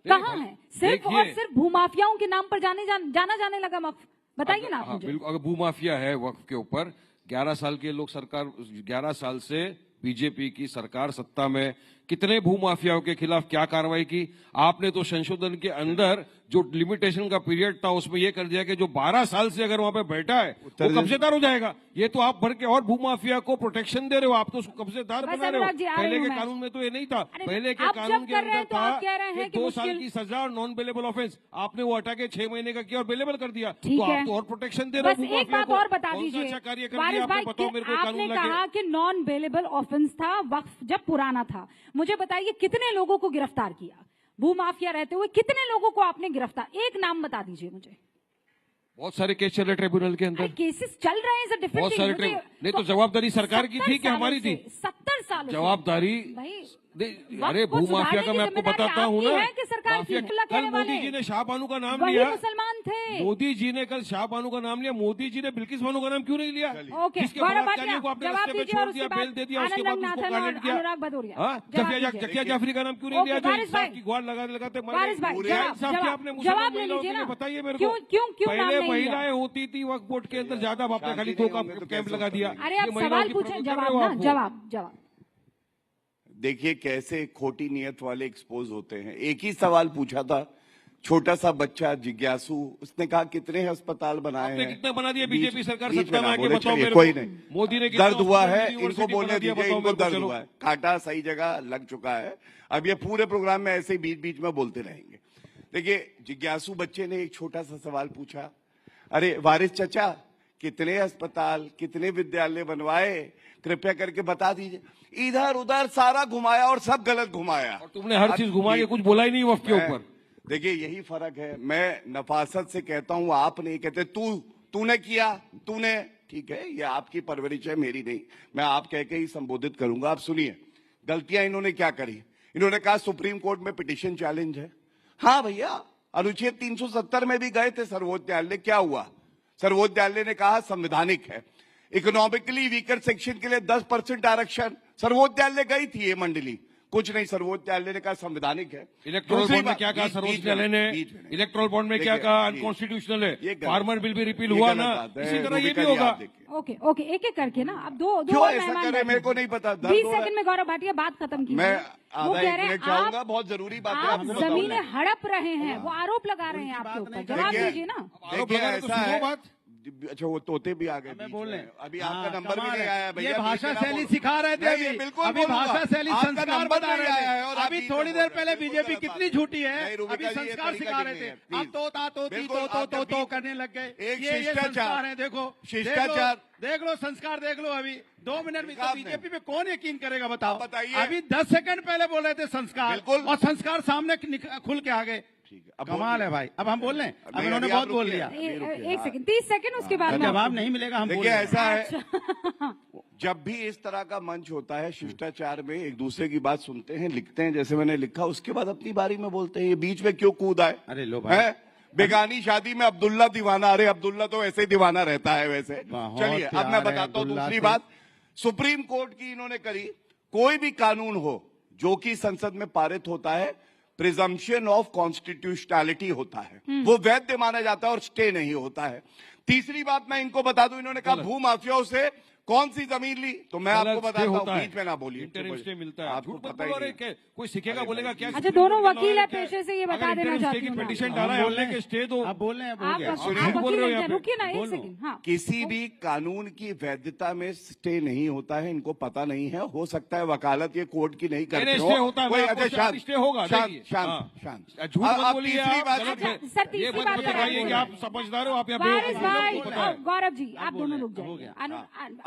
कहाँ है? सिर्फ और सिर्फ भूमाफियाओं के नाम पर जाना जाने लगा वक्फ। बताइए ना आप मुझे। बिल्कुल, अगर भूमाफिया है वक्फ के ऊपर, 11 साल के लोग सरकार, 11 साल से बीजेपी की सरकार सत्ता में, कितने भूमाफियाओं के खिलाफ क्या कार्रवाई की? आपने तो संशोधन के अंदर जो लिमिटेशन का पीरियड था उसमें यह कर दिया कि जो 12 साल से अगर वहां पे बैठा है वो कब्जेदार हो जाएगा। ये तो आप भर के और भूमाफिया को प्रोटेक्शन दे रहे हो, आप तो उसको कब्जेदार बना रहे हो। पहले के कानून में तो ये नहीं था। पहले के कानून के अंदर था कि 2 साल की सजा और नॉन बेलेबल ऑफेंस, आपने वो हटा के 6 महीने का किया और बेलेबल कर दिया। तो आप तो और प्रोटेक्शन दे रहे हो। एक बात और बता दीजिए, आपने कहा कि नॉन बेलेबल ऑफेंस था वक्फ जब पुराना था। मुझे बताइए कितने लोगों को गिरफ्तार किया? भूमाफिया रहते हुए कितने लोगों को आपने गिरफ्तार, एक नाम बता दीजिए मुझे। बहुत सारे केस चल रहे ट्रिब्यूनल के अंदर, केसेस चल रहे हैं, बहुत सारे नहीं तो जवाबदारी सरकार की थी कि हमारी थी? 70 साल जवाबदारी। अरे भूमाफिया का मैं आपको बताता हूँ ना, सरकार की। कल मोदी जी ने शाहबानू का नाम लिया, मुसलमान थे। मोदी जी ने कल शाह बानो का नाम लिया, मोदी जी ने बिल्किस बानो का नाम क्यों नहीं लिया? ओके, जिसके गौरव बलात्कारियों को आपने जवाब रास्ते पे दीजिए छोड़ और दिया, उसके बेल बाद दे दिया, उसके आनंद बाद उसको रंगनाथन गार्डेड और किया। अनुराग भदौरिया हाँ, जकिया जाफरी का नाम क्यों नहीं लिया? जो वारिस भाई, इंसाफ की गुहार लगाते वारिस भाई, जवाब ले लीजिए ना। बताइए मेरे क्यों को। क्यों क्यों नाम पहले नहीं लिया? महिलाएं होती थी वक्फ बोर्ड के अंदर ज्यादा, आपने खाली दो का कैंप लगा दिया। अरे आप सवाल पूछे, जवाब ना, जवाब। देखिए कैसे खोटी नियत वाले एक्सपोज होते हैं। एक ही सवाल पूछा था, छोटा सा बच्चा जिज्ञासु, उसने कहा कितने अस्पताल बनाए हैं? कितने बना दिए बीजेपी सरकार बीच सत्ता में आके? बोले, बताओ चलिए, मेरे कोई को। नहीं, मोदी ने दर्द हुआ है, इनको यूनिवर्सिटी बोलने बना दिया, दीजिए, बताओ इनको मेरे को, दर्द चलो। हुआ है, कांटा सही जगह लग चुका है। अब ये पूरे प्रोग्राम में ऐसे ही बीच बीच में बोलते रहेंगे। देखिए जिज्ञासु बच्चे ने एक छोटा सा सवाल पूछा, अरे वारिस चचा कितने अस्पताल, कितने विद्यालय बनवाए, कृपया करके बता दीजिए। इधर उधर सारा घुमाया और सब गलत घुमाया। और तुमने हर चीज घुमा के कुछ बोला ही नहीं वक्त के ऊपर। देखिए यही फर्क है। मैं नफासत से कहता हूं, आप नहीं कहते। तूने किया, तूने, ठीक है, ये आपकी परवरिश है, मेरी नहीं। मैं आप कह के ही संबोधित करूंगा। आप सुनिए गलतियां इन्होंने क्या करी। इन्होंने कहा सुप्रीम कोर्ट में पिटीशन चैलेंज है। हाँ भैया, अनुच्छेद 370 में भी गए थे सर्वोच्च न्यायालय, क्या हुआ? सर्वोच्च न्यायालय ने कहा संवैधानिक है। इकोनॉमिकली वीकर सेक्शन के लिए 10% आरक्षण, सर्वोच्च न्यायालय गई थी ये मंडली, कुछ नहीं, सर्वोच्च न्यायालय ने कहा संवैधानिक है। इलेक्ट्रोल बॉन्ड में क्या कहा सर्वोच्च न्यायालय ने? इलेक्ट्रोल बॉन्ड में क्या कहा? अनकॉन्स्टिट्यूशनल है। फार्मर बिल भी रिपील हुआ ना, इसी तरह ये भी होगा। ओके ओके, एक एक करके ना। अब दो क्यों ऐसा करे, मेरे को नहीं पता। 20 सेकंड में गौरव भाटिया बात खत्म कीजिए। मैं वो आधा कह एक रहे मिनट हैं चाहूंगा, बहुत जरूरी बात है, आप आपको जमीनें बताऊंगा। हड़प रहे हैं, वो आरोप लगा रहे हैं आपके ऊपर, जवाब दीजिए ना। देखिए ऐसा है, अच्छा वो तोते भी आ गए, बोल रहे अभी आपका नंबर भी नहीं आया भैया। ये भाषा शैली सिखा रहे थे अभी, बिल्कुल अभी भाषा शैली संस्कार बता रहे थे। और अभी थोड़ी देर पहले बीजेपी कितनी झूठी है, अभी संस्कार सिखा रहे थे। आप तो करने लग गए। ये संस्कार है, देखो शिष्टाचार देख लो, संस्कार देख लो। अभी 2 मिनट में तो बीजेपी पे कौन यकीन करेगा बताओ? अभी 10 सेकंड पहले बोल रहे थे संस्कार, और संस्कार सामने खुल के आ गए। कमाल है भाई। अब हम बोल रहे हैं, अब इन्होंने बहुत बोल लिया। 1 सेकंड, 30 सेकंड, उसके बाद जवाब नहीं मिलेगा। हम देखिए ऐसा है, जब भी इस तरह का मंच होता है शिष्टाचार में, एक दूसरे की बात सुनते हैं, लिखते हैं जैसे मैंने लिखा, उसके बाद अपनी बारी में बोलते हैं। ये बीच में क्यों कूद आए? अरे लो भाई, बेगानी शादी में अब्दुल्ला दीवाना। अरे अब्दुल्ला तो ऐसे ही दीवाना रहता है वैसे। चलिए अब मैं बताता हूँ दूसरी बात। सुप्रीम कोर्ट की इन्होंने करी, कोई भी कानून हो जो कि संसद में पारित होता है, प्रिजम्पशन ऑफ कॉन्स्टिट्यूशनैलिटी होता है, वो वैध माना जाता है और स्टे नहीं होता है। तीसरी बात मैं इनको बता दूं, इन्होंने कहा भू माफियाओं से कौन सी जमीन ली, तो मैं आपको बताता हूँ, बीच में ना बोलिए। इंटरिम स्टे मिलता है, आपको पता ही नहीं। कोई सीखेगा बोलेगा क्या? अच्छा, दोनों वकील है पेशे से, ये बता देना चाहती हूँ। पिटीशन डाला है हमने कि स्टे दो। आप बोल रहे हैं, रुकिए ना 1 सेकंड। हाँ, किसी भी कानून की वैधता में स्टे नहीं होता है, इनको पता नहीं है। हो सकता है वकालत ये कोर्ट की नहीं करते हो। अच्छा शांत, स्टे होगा, शांत शांत शांत। झूठ मत बोलिए तीसरी आप, बात, सर तीसरी बात बताइए कि आप समझदार हो, आप वारिस भाई, यहाँ गौरव जी, आप दोनों रुक जाइए।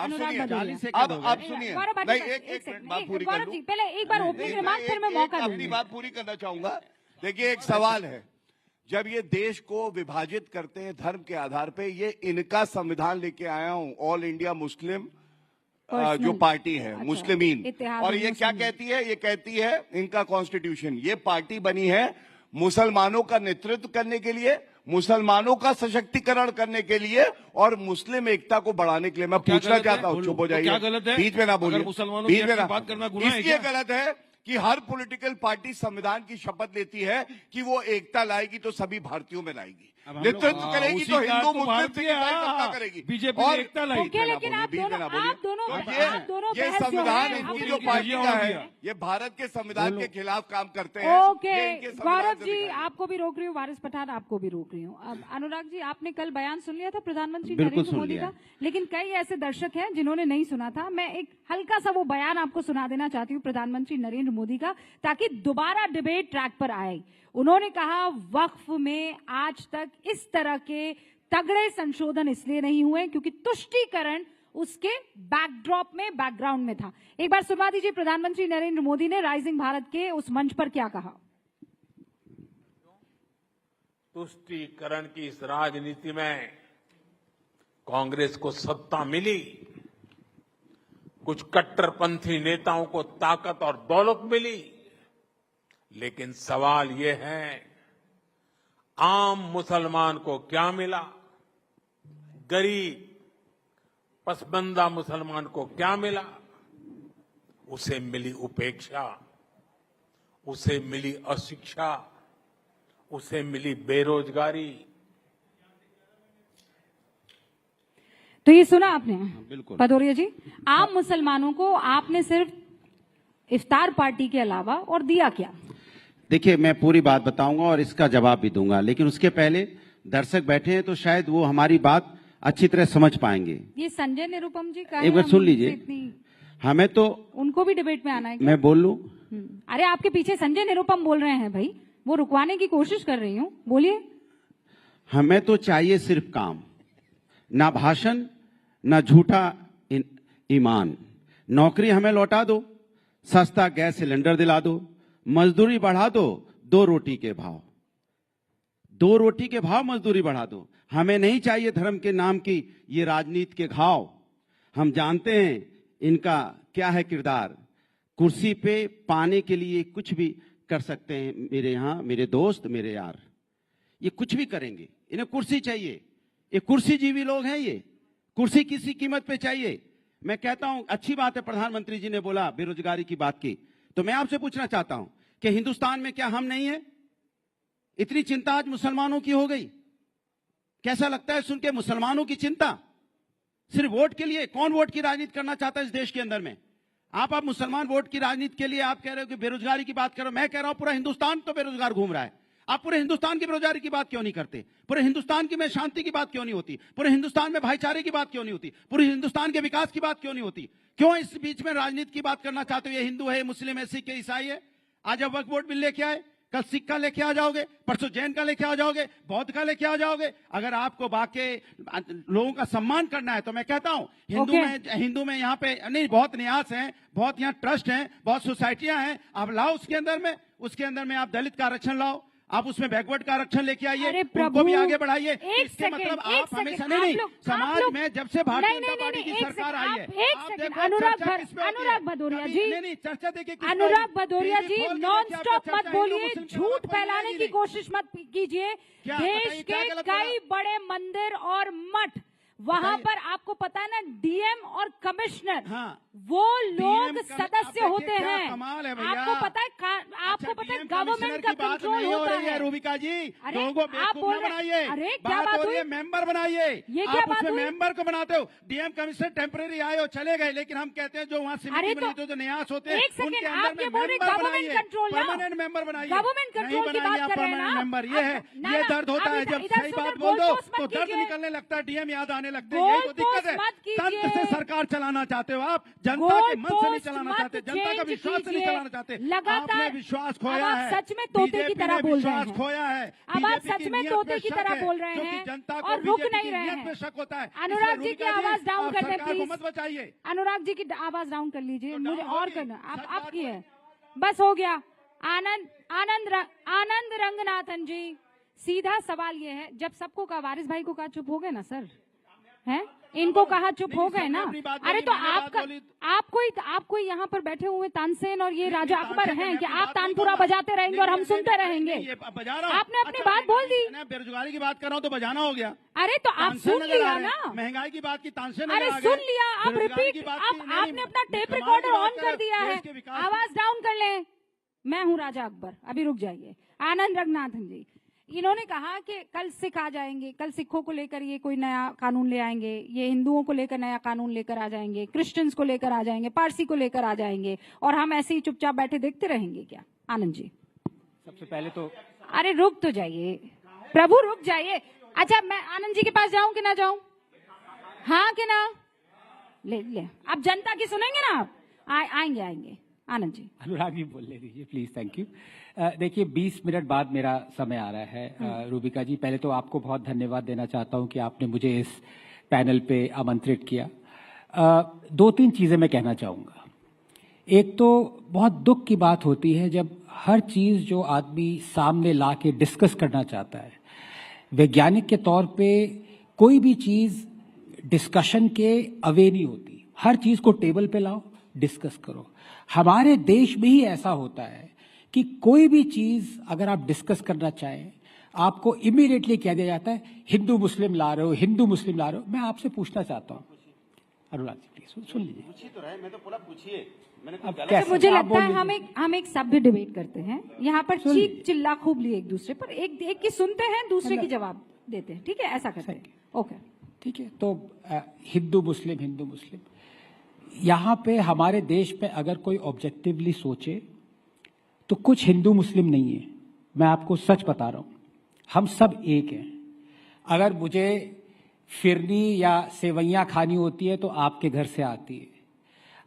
अनुराग भदौरिया, आप सुनिए, नहीं एक मिनट बात पूरी कर गौरव लूं। जी, पहले एक बार ओपनिंग रिमार्क, फिर मैं मौका अपनी दूंगी। बात पूरी करना चाहूंगा। देखिए एक सवाल है, जब ये देश को विभाजित करते हैं धर्म के आधार पे, ये इनका संविधान लेके आया हूं, ऑल इंडिया मुस्लिम जो पार्टी है, मुस्लिमीन, और ये क्या कहती है? ये कहती है इनका कॉन्स्टिट्यूशन, ये पार्टी बनी है मुसलमानों का नेतृत्व करने के लिए, मुसलमानों का सशक्तिकरण करने के लिए और मुस्लिम एकता को बढ़ाने के लिए। मैं पूछना चाहता हूँ, चुप हो जाइए, क्या गलत है? बीच में ना बोलिए, मुसलमानों बीच में ना बात करना गुनाह है इसलिए क्या? गलत है कि हर पॉलिटिकल पार्टी संविधान की शपथ लेती है कि वो एकता लाएगी तो सभी भारतीयों में लाएगी, नेतृत्व करेगी तो हिंदू मुस्लिम से एकता करेगी, बीजेपी और एकता लाई। लेकिन आप दोनों ये संविधान इनकी जो पार्टी का है, ये भारत के संविधान के खिलाफ काम करते हैं। ओके गौरव जी, आपको भी रोक रही हूँ, वारिस पठान आपको भी रोक रही हूँ। अब अनुराग जी, आपने कल बयान सुन लिया था प्रधानमंत्री नरेंद्र मोदी का, लेकिन कई ऐसे दर्शक हैं जिन्होंने नहीं सुना था। मैं एक हल्का सा वो बयान आपको सुना देना चाहती हूँ प्रधानमंत्री नरेंद्र मोदी का, ताकि दोबारा डिबेट ट्रैक पर आए। उन्होंने कहा वक्फ में आज तक इस तरह के तगड़े संशोधन इसलिए नहीं हुए क्योंकि तुष्टीकरण उसके बैकड्रॉप में, बैकग्राउंड में था। एक बार सुनवा दीजिए प्रधानमंत्री नरेंद्र मोदी ने राइजिंग भारत के उस मंच पर क्या कहा। तुष्टीकरण की इस राजनीति में कांग्रेस को सत्ता मिली, कुछ कट्टरपंथी नेताओं को ताकत और दौलत मिली, लेकिन सवाल ये है आम मुसलमान को क्या मिला, गरीब पसबंदा मुसलमान को क्या मिला? उसे मिली उपेक्षा, उसे मिली अशिक्षा, उसे मिली बेरोजगारी। तो ये सुना आपने बिल्कुल भदौरिया जी, आम मुसलमानों को आपने सिर्फ इफ्तार पार्टी के अलावा और दिया क्या? देखिए, मैं पूरी बात बताऊंगा और इसका जवाब भी दूंगा, लेकिन उसके पहले दर्शक बैठे हैं तो शायद वो हमारी बात अच्छी तरह समझ पाएंगे। ये संजय निरुपम जी का एक बार सुन लीजिए, हमें तो उनको भी डिबेट में आना है क्या? मैं बोल लूं? अरे आपके पीछे संजय निरुपम बोल रहे हैं भाई, वो रुकवाने की कोशिश कर रही हूँ, बोलिए। हमें तो चाहिए सिर्फ काम, ना भाषण, ना झूठा ईमान। नौकरी हमें लौटा दो, सस्ता गैस सिलेंडर दिला दो, मजदूरी बढ़ा दो, 2 रोटी के भाव, 2 रोटी के भाव मजदूरी बढ़ा दो। हमें नहीं चाहिए धर्म के नाम की ये राजनीति के घाव। हम जानते हैं इनका क्या है किरदार, कुर्सी पे पाने के लिए कुछ भी कर सकते हैं। मेरे यहाँ मेरे दोस्त, मेरे यार, ये कुछ भी करेंगे, इन्हें कुर्सी चाहिए। ये कुर्सी जीवी लोग हैं, ये कुर्सी किसी कीमत पे चाहिए। मैं कहता हूं अच्छी बात है, प्रधानमंत्री जी ने बोला बेरोजगारी की बात की, तो मैं आपसे पूछना चाहता हूं कि हिंदुस्तान में क्या हम नहीं है? इतनी चिंता आज मुसलमानों की हो गई। कैसा लगता है सुन के मुसलमानों की चिंता? सिर्फ वोट के लिए? कौन वोट की राजनीति करना चाहता है इस देश के अंदर में? आप मुसलमान वोट की राजनीति के लिए आप कह रहे हो कि बेरोजगारी की बात करो। मैं कह रहा हूं पूरा हिंदुस्तान तो बेरोजगार घूम रहा है। आप पूरे हिंदुस्तान की बेरोजगारी की बात क्यों नहीं करते? पूरे हिंदुस्तान की में शांति की बात क्यों नहीं होती? पूरे हिंदुस्तान में भाईचारे की बात क्यों नहीं होती? पूरे हिंदुस्तान के विकास की बात क्यों नहीं होती? क्यों इस बीच में राजनीति की बात करना चाहते हो? ये हिंदू है, मुस्लिम है, सिख है, ईसाई है। आज अब वक्फ बोर्ड बिल लेके आए, कल सिख का लेके आ जाओगे, परसों जैन का लेके आ जाओगे, बौद्ध का लेके आ जाओगे। अगर आपको बाकी लोगों का सम्मान करना है तो मैं कहता हूं हिंदू में यहाँ पे नहीं, बहुत न्यास हैं, बहुत यहाँ ट्रस्ट हैं, बहुत सोसाइटियां हैं। आप लाओ उसके अंदर में आप दलित का आरक्षण लाओ, आप उसमें बैकवर्ड का आरक्षण लेके आइए, उनको भी आगे बढ़ाइए। इसके मतलब आप हमेशा नहीं, समाज में जब से भारतीय जनता पार्टी की सरकार आई है, अनुराग भदौरिया जी, नहीं चर्चा देखिए, अनुराग भदौरिया जी नॉन स्टॉप मत बोलिए, झूठ फैलाने की कोशिश मत कीजिए। देश के कई बड़े मंदिर और मठ, वहां पर आपको पता है ना, डीएम और कमिश्नर, वो लोग सदस्य होते हैं। आपको पता है गवर्नमेंट का कंट्रोल होता है। रूबिका जी, लोगों को बेवकूफ न बनाइए। अरे क्या बात हुई? मेंबर बनाइए। ये क्या बात हुई? मेंबर को बनाते हो। डीएम कमिश्नर टेम्परेरी आए और चले गए, लेकिन हम कहते हैं जो वहाँ समिति बनी तो जो न्यास होते हैं उनके अंदर में मेंबर बनाइए, परमानेंट मेंबर बनाइए। गवर्नमेंट कंट्रोल की बात कर रहे हैं ना मेंबर। ये है, ये दर्द होता है जब सही बात बोल दो तो दर्द निकलने लगता है, डीएम याद आने लगते हैं। यही तो दिक्कत है। तंत्र से सरकार चलाना चाहते हो आप, जनता के मन से नहीं चलाना चाहते, जनता का विश्वास से नहीं चलाना चाहते। आपने विश्वास खोया है, सच में तोते की तरह बोल रहे हैं। खोया है, अब आप सच में तोते की तरह बोल रहे हैं जनता और रुक नहीं रहे हैं। शक होता है। अनुराग जी की आवाज डाउन कर दे प्लीज, मत बचाइए। अनुराग जी की आवाज डाउन कर लीजिए, मुझे और करना आप की है, बस हो गया। आनंद रंगनाथन जी, सीधा सवाल ये है, जब सबको कहा, वारिस भाई को कहा चुप हो गए ना सर, हैं? इनको कहा चुप हो गए ना। अरे तो आपको यहाँ पर बैठे हुए तानसेन और ये राजा अकबर हैं कि आप तानपुरा बजाते रहेंगे और हम सुनते रहेंगे? आपने अपनी बात बोल दी। बेरोजगारी की बात कर रहा हूँ तो बजाना हो गया। अरे तो आप सुन लिया ना, महंगाई की बात की तानसेन। अरे सुन लिया, आप रिपीट, आपने अपना टेप रिकॉर्डर ऑन कर दिया है, आवाज डाउन कर लें। मैं हूँ राजा अकबर, अभी रुक जाइए। आनंद रंगनाथन जी, इन्होंने कहा कि कल सिख आ जाएंगे, कल सिखों को लेकर ये कोई नया कानून ले आएंगे, ये हिंदुओं को लेकर नया कानून लेकर आ जाएंगे, क्रिश्चियंस को लेकर आ जाएंगे, पारसी को लेकर आ जाएंगे, और हम ऐसे ही चुपचाप बैठे देखते रहेंगे क्या? आनंद जी, सबसे पहले तो अरे रुक तो जाइए प्रभु, रुक जाइए। अच्छा, मैं आनंद जी के पास जाऊं कि ना जाऊं? हाँ कि ना? ले आप जनता की सुनेंगे ना? आप आएंगे आनंद जी। अनुराग जी बोलने दीजिए प्लीज, थैंक यू। देखिए 20 मिनट बाद मेरा समय आ रहा है। रूबिका जी, पहले तो आपको बहुत धन्यवाद देना चाहता हूं कि आपने मुझे इस पैनल पे आमंत्रित किया। 2-3 चीजें मैं कहना चाहूंगा। एक तो बहुत दुख की बात होती है जब हर चीज जो आदमी सामने ला के डिस्कस करना चाहता है, वैज्ञानिक के तौर पे कोई भी चीज डिस्कशन के अवे नहीं होती। हर चीज को टेबल पे लाओ, डिस्कस करो। हमारे देश में ही ऐसा होता है कि कोई भी चीज अगर आप डिस्कस करना चाहें, आपको इमीडिएटली कह दिया जाता है हिंदू मुस्लिम ला रहे हो, हिंदू मुस्लिम ला रहे हो। मैं आपसे पूछना चाहता हूँ अनुराग जी, प्लीज सुन लीजिए। पूछिए तो रहे, मैं तो बोला पूछिए। अच्छा, मुझे लगता है हम एक सभ्य डिबेट करते हैं यहाँ पर। चीख चिल्ला खूब लिए एक दूसरे पर, एक की सुनते हैं, दूसरे की जवाब देते हैं। ठीक है, ऐसा करते हैं। ओके, ठीक है। तो हिंदू मुस्लिम यहाँ पे हमारे देश में अगर कोई ऑब्जेक्टिवली सोचे तो कुछ हिंदू मुस्लिम नहीं है। मैं आपको सच बता रहा हूँ, हम सब एक हैं। अगर मुझे फिरनी या सेवैयाँ खानी होती है तो आपके घर से आती है।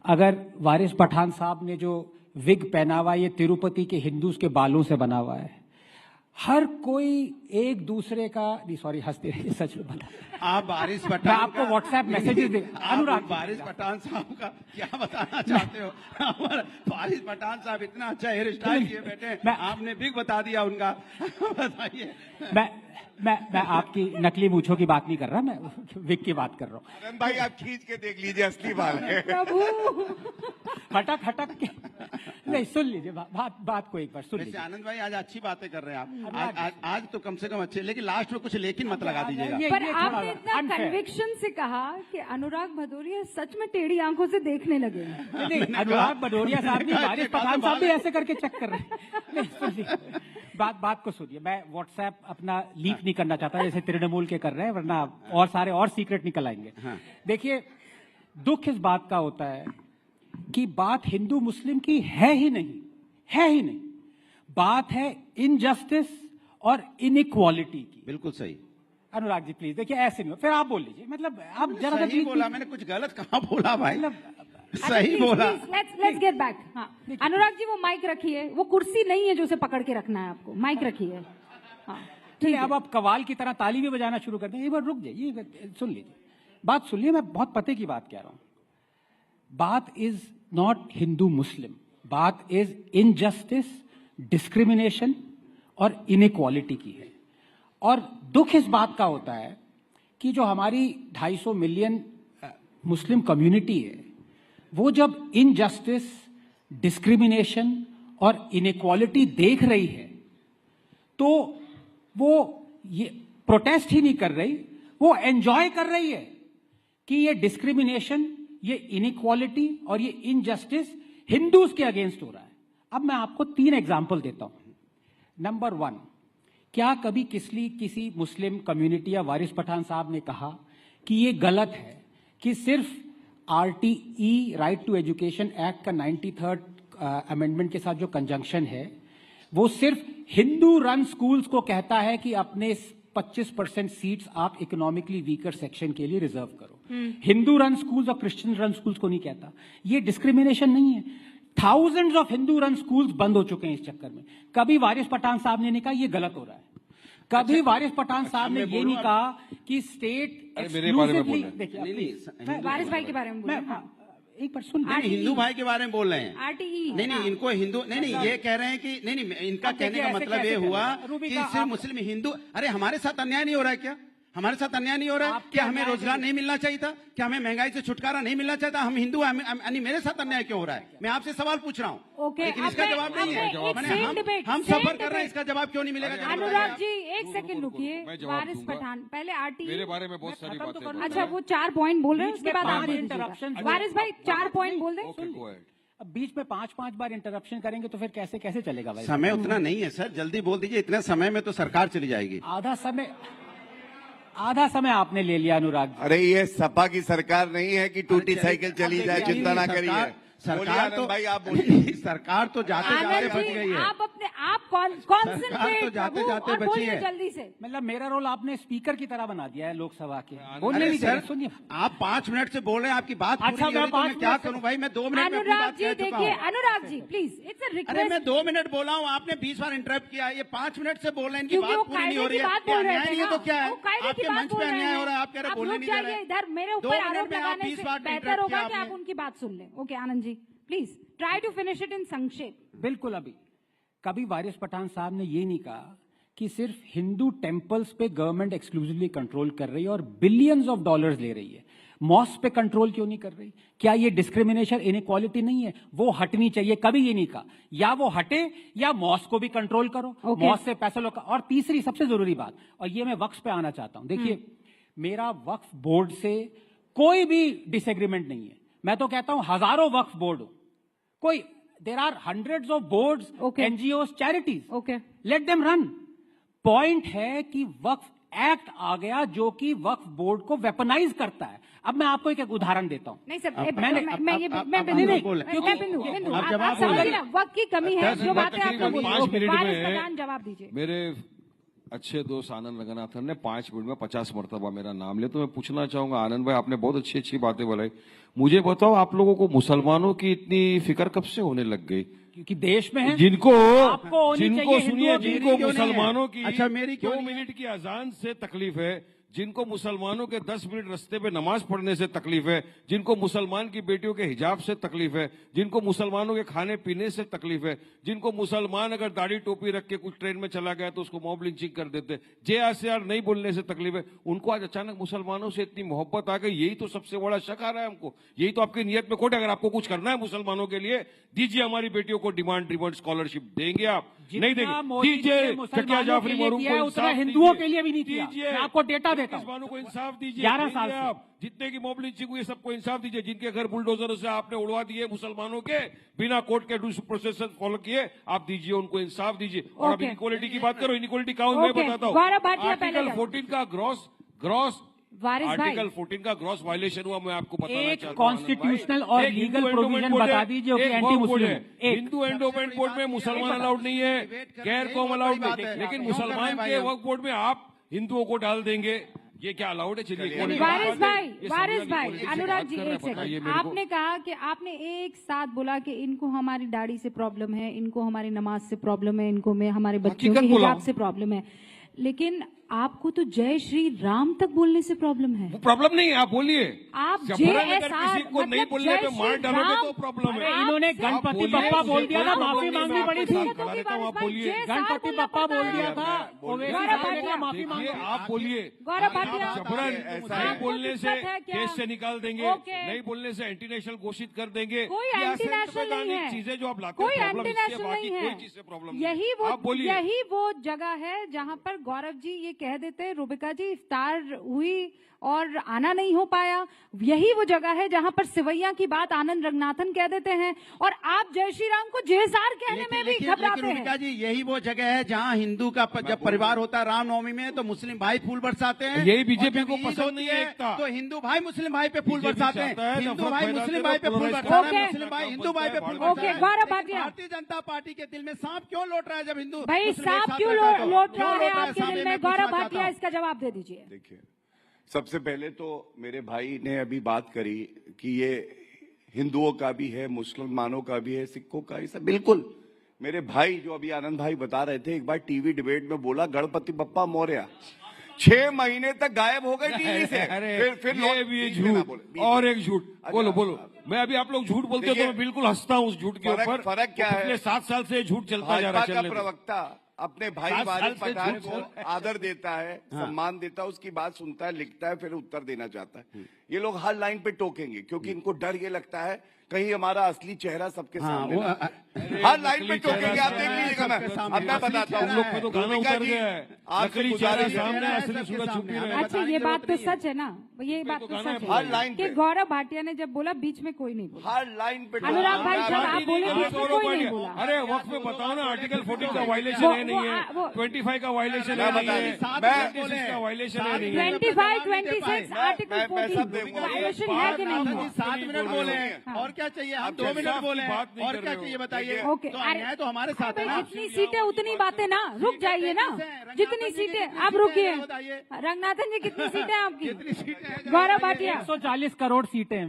अगर वारिस पठान साहब ने जो विग पहना हुआ है, ये तिरुपति के हिंदूज के बालों से बना हुआ है। हर कोई एक दूसरे का, नहीं सॉरी हंसते रहिए, सच में बता। आप वारिस पठान, मैं आपको व्हाट्सएप मैसेजेस दे। अनुराग, वारिस पठान साहब का क्या बताना चाहते हो? वारिस पठान साहब इतना अच्छा हेयर स्टाइल किए बैठे, आपने बिग बता दिया उनका। बताइए। मैं आपकी नकली मूंछों की बात नहीं कर रहा, मैं विग की बात कर रहा हूँ। आनंद भाई आप खींच के देख लीजिए, असली बाल है। हटक के नहीं, सुन लीजिए बात को एक बार सुन लीजिए। आनंद भाई आज अच्छी बातें कर रहे हैं आप, आज तो कम से कम अच्छे, लेकिन लास्ट में कुछ लेकिन मत लगा दीजिएगा। पर आपने इतना कन्विक्शन से कहा कि अनुराग भदौरिया सच में टेढ़ी आंखों से देखने लगे। अनुराग भदौरिया साहब नहीं, वारिस पठान साहब भी ऐसे करके चेक कर रहे हैं। बात को सुनिए। मैं व्हाट्सएप अपना लीक नहीं करना चाहता जैसे तृणमूल के कर रहे हैं, वरना और सारे और सीक्रेट निकल आएंगे। देखिए, दुख इस बात का होता है कि बात हिंदू मुस्लिम की है ही नहीं। बात है इनजस्टिस और इनइक्वालिटी की। बिल्कुल सही। अनुराग जी प्लीज देखिए, ऐसे नहीं हो, फिर आप बोल लीजिए। मतलब आप जरा सही बोला, मैंने कुछ गलत कहाँ बोला भाई? सही बोला। Let's get back. हाँ, अनुराग जी वो माइक रखिए, वो कुर्सी नहीं है जो उसे पकड़ के रखना है आपको, माइक रखिए। हाँ ठीक है, अब आप कवाल की तरह ताली भी बजाना शुरू कर दें। एक बार रुक जाइए, सुन लीजिए, बात सुन लीजिए। मैं बहुत पते की बात कह रहा हूं। बात इज नॉट हिंदू मुस्लिम, बात इज इनजस्टिस, डिस्क्रिमिनेशन और इनइक्वालिटी की है। और दुख इस बात का होता है कि जो हमारी 250 मिलियन मुस्लिम कम्युनिटी है, वो जब इनजस्टिस, डिस्क्रिमिनेशन और इनइक्वालिटी देख रही है तो वो ये प्रोटेस्ट ही नहीं कर रही, वो एंजॉय कर रही है कि ये डिस्क्रिमिनेशन, ये इनइक्वालिटी और ये इनजस्टिस हिंदूज के अगेंस्ट हो रहा है। अब मैं आपको 3 एग्जाम्पल देता हूं। नंबर 1, क्या कभी किसी मुस्लिम कम्युनिटी या वारिस पठान साहब ने कहा कि ये गलत है कि सिर्फ RTE right to education act का 93rd अमेंडमेंट के साथ जो कंजंक्शन है, वो सिर्फ हिंदू रन स्कूल्स को कहता है कि अपने 25% सीट्स आप इकोनॉमिकली वीकर सेक्शन के लिए रिजर्व करो। हिंदू रन स्कूल्स और क्रिश्चियन रन स्कूल्स को नहीं कहता। ये डिस्क्रिमिनेशन नहीं है। Thousands of Hindu run schools बंद हो चुके हैं इस चक्कर में। कभी वारिस पठान साहब ने नहीं कहा ये गलत हो रहा है। कभी वारिस पठान साहब ने ये नहीं कहा कि स्टेट एक्सक्लूसिवली। वारिस भाई के बारे में बोल, एक बार सुन। हिंदू भाई के बारे में बोल रहे हैं। RTE नहीं, इनको हिंदू नहीं, ये कह रहे हैं कि नहीं, इनका कहने का मतलब ये हुआ कि सिर्फ मुस्लिम हिंदू। अरे हमारे साथ अन्याय नहीं हो रहा है क्या? हमारे साथ अन्याय नहीं हो रहा है क्या? हमें रोजगार नहीं मिलना चाहिए था क्या? हमें महंगाई से छुटकारा नहीं मिलना चाहिए था? हम हिंदू, मेरे साथ अन्याय क्यों हो रहा है? मैं आपसे सवाल पूछ रहा हूँ, लेकिन इसका जवाब नहीं है। हम सफर कर रहे हैं, इसका जवाब क्यों नहीं मिलेगा? अनुराग जी एक सेकंड रुकिए। वारिस पठान पहले RTE मेरे बारे में बहुत सारी बातें। अच्छा, वो 4 पॉइंट बोल रहे हैं, उसके बाद आप इंटरप्शन। वारिस भाई 4 पॉइंट बोल दें। अब बीच में 5-5 बार इंटरप्शन करेंगे तो फिर कैसे चलेगा भाई? समय उतना नहीं है सर, जल्दी बोल दीजिए। इतने समय में तो सरकार चली जाएगी। आधा समय आपने ले लिया अनुराग। अरे ये सपा की सरकार नहीं है कि टूटी साइकिल चली जाए, चिंता ना करिए। सरकार तो भाई आप बोलिए। सरकार तो जाते जाते बच गई है। आप अपने आप कॉन्सेंट्रेट तो जाते जाते बची है। जल्दी से। मतलब मेरा रोल आपने स्पीकर की तरह बना दिया है लोकसभा के। बोलने नहीं दे रहे। सुनिए, आप 5 मिनट से बोल रहे हैं, आपकी बात अच्छा, मैं क्या करूं भाई? मैं 2 मिनट में अपनी बात कह चुका हूं। Anurag ji please, it's a request. अरे मैं 2 मिनट बोला हूं, आपने 20 बार इंटरप्ट किया। ये 5 मिनट से बोल रहे हैं, इनकी बात पूरी नहीं हो रही है। अन्याय नहीं है तो क्या है? आपके मंच पे अन्याय हो रहा है, आप कह रहे बोलने नहीं दे रहे। इधर मेरे ऊपर आरोप लगाने से बेहतर होगा कि आप उनकी बात सुन लें। Okay Anand ji please try to finish it in संक्षेप। बिल्कुल। अभी कभी वारिस पठान साहब ने ये नहीं कहा कि सिर्फ हिंदू टेम्पल्स पे गवर्नमेंट एक्सक्लूसिवली कंट्रोल कर रही है और बिलियंस ऑफ डॉलर्स ले रही है। मॉस्क पे कंट्रोल क्यों नहीं कर रही? क्या ये डिस्क्रिमिनेशन इनइक्वालिटी नहीं है? वो हटनी चाहिए, कभी ये नहीं कहा। या वो हटे या मॉस्क को भी कंट्रोल करो, मॉस्क से पैसा लो। और तीसरी सबसे जरूरी बात, और ये मैं वक्फ पे आना चाहता हूं, देखिए मेरा वक्फ बोर्ड से कोई भी डिसएग्रीमेंट नहीं है। मैं तो कहता हूं हजारों वक्फ बोर्ड हो, कोई there are hundreds of boards, NGOs, charities, let them run. Point है कि वक्फ एक्ट आ गया जो कि वक्फ बोर्ड को वेपनाइज करता है। अब मैं आपको एक उदाहरण देता हूं। नहीं सर, वक्त की कमी है, जो बातें आपने बोली, 5 मिनट में जवाब दीजिए। मेरे अच्छे दोस्त आनंद रंगनाथन ने 5 मिनट में 50 मरतबा मेरा नाम लिया, तो मैं पूछना चाहूंगा आनंद भाई, आपने बहुत अच्छी अच्छी बातें बोलाई। मुझे बताओ, आप लोगों को मुसलमानों की इतनी फिक्र कब से होने लग गई? क्योंकि देश में है, जिनको सुनिए, जिनको मुसलमानों की अच्छा मेरी 2 मिनट की अजान से तकलीफ है, जिनको मुसलमानों के 10 मिनट रास्ते पे नमाज पढ़ने से तकलीफ है, जिनको मुसलमान की बेटियों के हिजाब से तकलीफ है, जिनको मुसलमानों के खाने पीने से तकलीफ है, जिनको मुसलमान अगर दाढ़ी टोपी रख के कुछ ट्रेन में चला गया तो उसको मॉब लिंचिंग कर देते, JRCR नहीं बोलने से तकलीफ है, उनको आज अचानक मुसलमानों से इतनी मोहब्बत आ गई। यही तो सबसे बड़ा शक आ रहा है हमको, यही तो आपकी नीयत में खोट है। अगर आपको कुछ करना है मुसलमानों के लिए, दीजिए, हमारी बेटियों को डिमांड ड्रिवन स्कॉलरशिप देंगे, आप नहीं देंगे, दीजिए। क्या जाफरी मरूम को उतना हिंदुओं के लिए भी नहीं किया। मैं आपको डेटा देता हूं, मुसलमानों को इंसाफ दीजिए। 11 साल आप जितने की मॉब लिंचिंग हुई सबको इंसाफ दीजिए। जिनके घर बुलडोजरों से आपने उड़वा दिए मुसलमानों के, बिना कोर्ट के ड्यू प्रोसेस फॉलो किए, आप दीजिए, उनको इंसाफ दीजिए। और अब इनइक्वालिटी की बात करो, इनइक्वालिटी कहां मैं बताता हूं। आर्टिकल 14 का ग्रॉस आर्टिकल 14 का ग्रॉस वायलेशन हुआ, मैं आपको बताना चाहता हूं। कॉन्स्टिट्यूशनल और लीगल प्रोविजन बता दीजिए कि एंटी मुस्लिम है। हिंदू एंडोमेंट बोर्ड में मुसलमान अलाउड नहीं है, गैर कौम अलाउड नहीं, लेकिन मुसलमान के वक्फ बोर्ड में आप हिंदुओं को डाल देंगे, ये क्या अलाउड है? चलिए वारिस भाई, अनुराग जी, एक सेकंड। आपने कहा कि आपने एक साथ बोला कि इनको हमारी दाढ़ी से प्रॉब्लम है, इनको हमारी नमाज से प्रॉब्लम है, इनको में हमारे बच्चों के हिजाब से प्रॉब्लम है, लेकिन आपको तो जय श्री राम तक बोलने से प्रॉब्लम है। वो प्रॉब्लम नहीं है, आप बोलिए। आप किसी को नहीं बोलने पे मार डालोगे तो प्रॉब्लम है। इन्होंने गणपति बप्पा बोल दिया था, माफी मांगनी पड़ी थी। आप बोलिए, गणपति बप्पा बोल दिया था, माफी मांगी। आप बोलिए, जबरन नहीं बोलने से केस से निकाल देंगे, नहीं बोलने से एंटी नेशनल घोषित कर देंगे। कोई एंटी नेशनल नहीं है, चीजें जो आप लाते कोई हैं, एंटी नेशनल नहीं है। यही वो जगह है जहाँ पर गौरव जी ये कह देते हैं, रुबिका जी इफ्तार हुई और आना नहीं हो पाया। यही वो जगह है जहां पर सिवैया की बात आनंद रंगनाथन कह देते हैं और आप जय श्री राम को जेसार कहने में भी घबराते हैं। रुबिका जी, यही वो जगह है जहां हिंदू का जब परिवार होता है रामनवमी में, तो मुस्लिम भाई फूल बरसाते हैं। यही बीजेपी को पसंद नहीं है एकता, तो हिंदू भाई मुस्लिम भाई पे फूल बरसाते हैं, हिंदू भाई मुस्लिम भाई पे फूल बरसाते हैं, मुस्लिम भाई हिंदू भाई पे फूल बरसाते हैं। भारतीय जनता पार्टी के दिल में सांप क्यों लौट रहा है जब हिंदू भाई सांप क्यों लौट रहा है आपके दिल में? गौरव भाटिया, इसका जवाब दे दीजिए। देखिए, सबसे पहले तो मेरे भाई ने अभी बात करी कि ये हिंदुओं का भी है, मुसलमानों का भी है, सिखों का, सब बिल्कुल। मेरे भाई जो अभी आनंद भाई बता रहे थे, एक बार टीवी डिबेट में बोला गणपति बप्पा मौर्य, 6 महीने तक गायब हो गए टीवी से। फिर ये भी झूठ और एक झूठ। बोलो। मैं अभी आप लोग झूठ बोलते हो तो मैं बिल्कुल हंसता हूँ उस झूठ के ऊपर। फर्क क्या है? 7 साल से झूठ चलता जा रहा है। प्रवक्ता अपने भाई वारिस पठान को आदर देता है, सम्मान देता है, उसकी बात सुनता है, लिखता है, फिर उत्तर देना चाहता है। ये लोग हर लाइन पे टोकेंगे क्योंकि इनको डर ये लगता है कहीं हमारा असली चेहरा सबके सामने हर लाइन पे टोकेंगे। आप देख लीजिएगा, मैं बताता हूँ, लोग तो गाना उतर गया है, असली चेहरा सामने, असली सूरत छुपी है। अच्छा, ये बात तो सच है ना, ये बात तो सच है हर लाइन पे। गौरव भाटिया ने जब बोला बीच में कोई नहीं बोला, हर लाइन पे। अनुराग भाई जब आप बोले बीच में कोई नहीं बोला। अरे वक्त में बताओ ना, आर्टिकल 14 का वायलेशन है नहीं है, 25 का वायलेशन है नहीं है, 26 का वायलेशन है नहीं है, 25, 26 आर्टिकल 14 वायलेशन है कि नहीं है? 7 मिनट बोले और क्या चाहिए? हम 2 मिनट बोले और क्या चाहिए बताइए? ओके, अन्याय तो हमारे साथ है ना। जितनी सीटें उतनी बातें ना, रुक जाइए ना, जितनी सीटें आप रुकिए। रंगनाथन जी, कितनी सीटें आपकी? गौरव भाटिया, 140 करोड़ सीटें हैं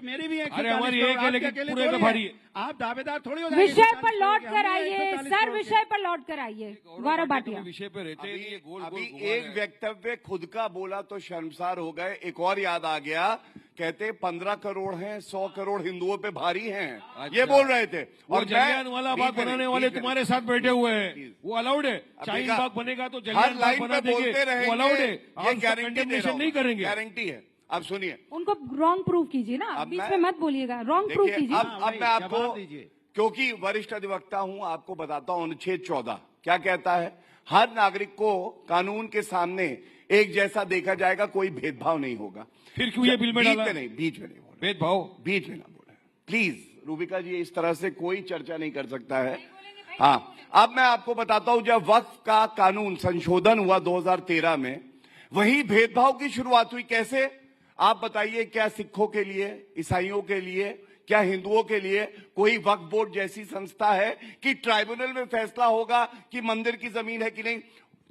मेरी भी। अरे हमारी एक है लेकिन पूरे का भारी है। आप दावेदार थोड़ी हो। विषय पर लौट कर आइए सर, विषय पर लौट कर आइए। गौरव भाटिया, विषय पे रहते हैं। अभी एक वक्तव्य खुद का बोला तो शर्मसार हो गए। एक और याद आ गया, कहते 15 करोड़ हैं, 100 करोड़ हिंदुओं पे भारी हैं, ये बोल रहे थे। और जलियांवाला बाग बनाने वाले तुम्हारे साथ बैठे हुए हैं, वो अलाउड है? शाहीन बाग बनेगा तो जलियान बाग बना देंगे, वो अलाउड है? ये गारंटी नहीं करेंगे, गारंटी है। अब सुनिए, उनको रॉन्ग प्रूफ कीजिए ना, बीच में मत बोलिएगा, रॉन्ग प्रूफ देखिए, कीजिए। अब मैं आपको, क्योंकि वरिष्ठ अधिवक्ता हूं, आपको बताता हूं अनुच्छेद 14 क्या कहता है। हर नागरिक को कानून के सामने एक जैसा देखा जाएगा, कोई भेदभाव नहीं होगा। फिर क्यों ये बिल में डाला? बीच में नहीं बोला, भेदभाव बीच में ना बोले प्लीज। रूबिका जी, इस तरह से कोई चर्चा नहीं कर सकता है। हाँ, अब मैं आपको बताता हूं, जब वक्फ का कानून संशोधन हुआ 2013 में, वही भेदभाव की शुरुआत हुई। कैसे, आप बताइए, क्या सिखों के लिए, ईसाइयों के लिए, क्या हिंदुओं के लिए कोई वक्फ बोर्ड जैसी संस्था है कि ट्राइब्यूनल में फैसला होगा कि मंदिर की जमीन है कि नहीं?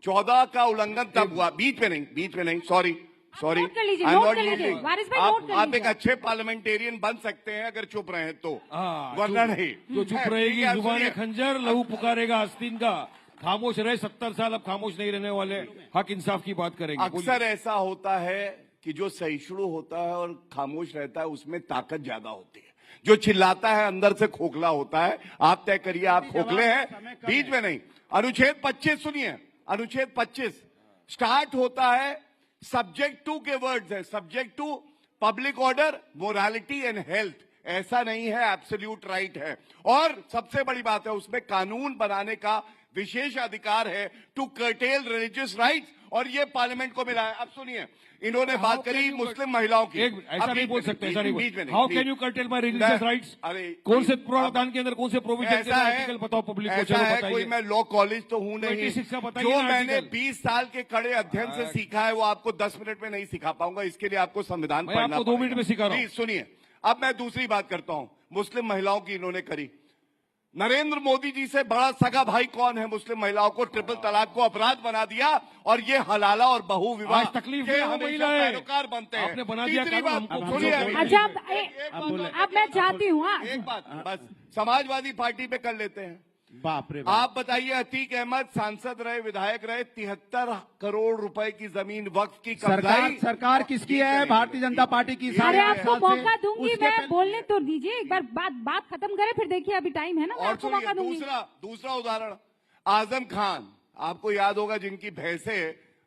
14 का उल्लंघन तब हुआ, बीच में नहीं, सॉरी, नोट कर लीजिए, नोट कर लीजिए, वारिस भाई नोट कर आप लीजिए। एक अच्छे पार्लियामेंटेरियन बन सकते हैं अगर चुप रहे तो, वरना नहीं। जो चुप रहेगी जुबान खंजर, लहू पुकारेगा आस्तीन का। खामोश रहे 70 साल, अब खामोश नहीं रहने वाले, हक इंसाफ की बात करेंगे। अक्सर ऐसा होता है कि जो सहिष्णु होता है और खामोश रहता है, उसमें ताकत ज्यादा होती है। जो चिल्लाता है अंदर से खोखला होता है। आप तय करिए, आप खोखले हैं, बीच में नहीं। अनुच्छेद 25 सुनिए, अनुच्छेद 25 स्टार्ट होता है, सब्जेक्ट टू के वर्ड्स है, subject to public order, morality and health. ऐसा नहीं है, एब्सोल्यूट राइट है। और सबसे बड़ी बात है, उसमें कानून बनाने का विशेष अधिकार है टू कर्टेल रिलीजियस राइट्स, और ये पार्लियामेंट को मिला है। अब सुनिए, इन्होंने बात करी मुस्लिम महिलाओं की। ऐसा नहीं बोल सकते, ऐसा नहीं बोल। How can you cartel my religious rights? अरे कौन से प्रावधान के अंदर कौन से प्रोविजन आर्टिकल बताओ पब्लिक को, चलो बताइए। कोई मैं लॉ कॉलेज तो हूं नहीं, जो मैंने 20 साल के कड़े अध्ययन से सीखा है वो आपको 10 मिनट में नहीं सिखा पाऊंगा। इसके लिए आपको संविधान पढ़ना पड़ेगा। 2 मिनट में सिखा रहा हूं। सुनिए, अब मैं दूसरी बात करता हूं, मुस्लिम महिलाओं की इन्होंने करी। नरेंद्र मोदी जी से बड़ा सगा भाई कौन है? मुस्लिम महिलाओं को ट्रिपल तलाक को अपराध बना दिया, और ये हलाला और बहु विवाह तकलीफ के हमेशा पैरोकार बनते हैं। आपने बना दिया तीसरी बात सुनिए, अच्छा, अब मैं चाहती हूँ, एक बात बस समाजवादी पार्टी पे कर लेते हैं। बाप रे आप बताइए, अतीक अहमद सांसद रहे, विधायक रहे, 73 करोड़ रुपए की जमीन वक्फ की सरकार किसकी है? भारतीय जनता पार्टी की। अरे आपको मौका दूंगी, मैं बोलने तो दीजिए, एक बार बात खत्म करें, फिर देखिए अभी टाइम है ना, मैं आपको मौका दूंगी। दूसरा उदाहरण, आजम खान, आपको याद होगा, जिनकी भैंसे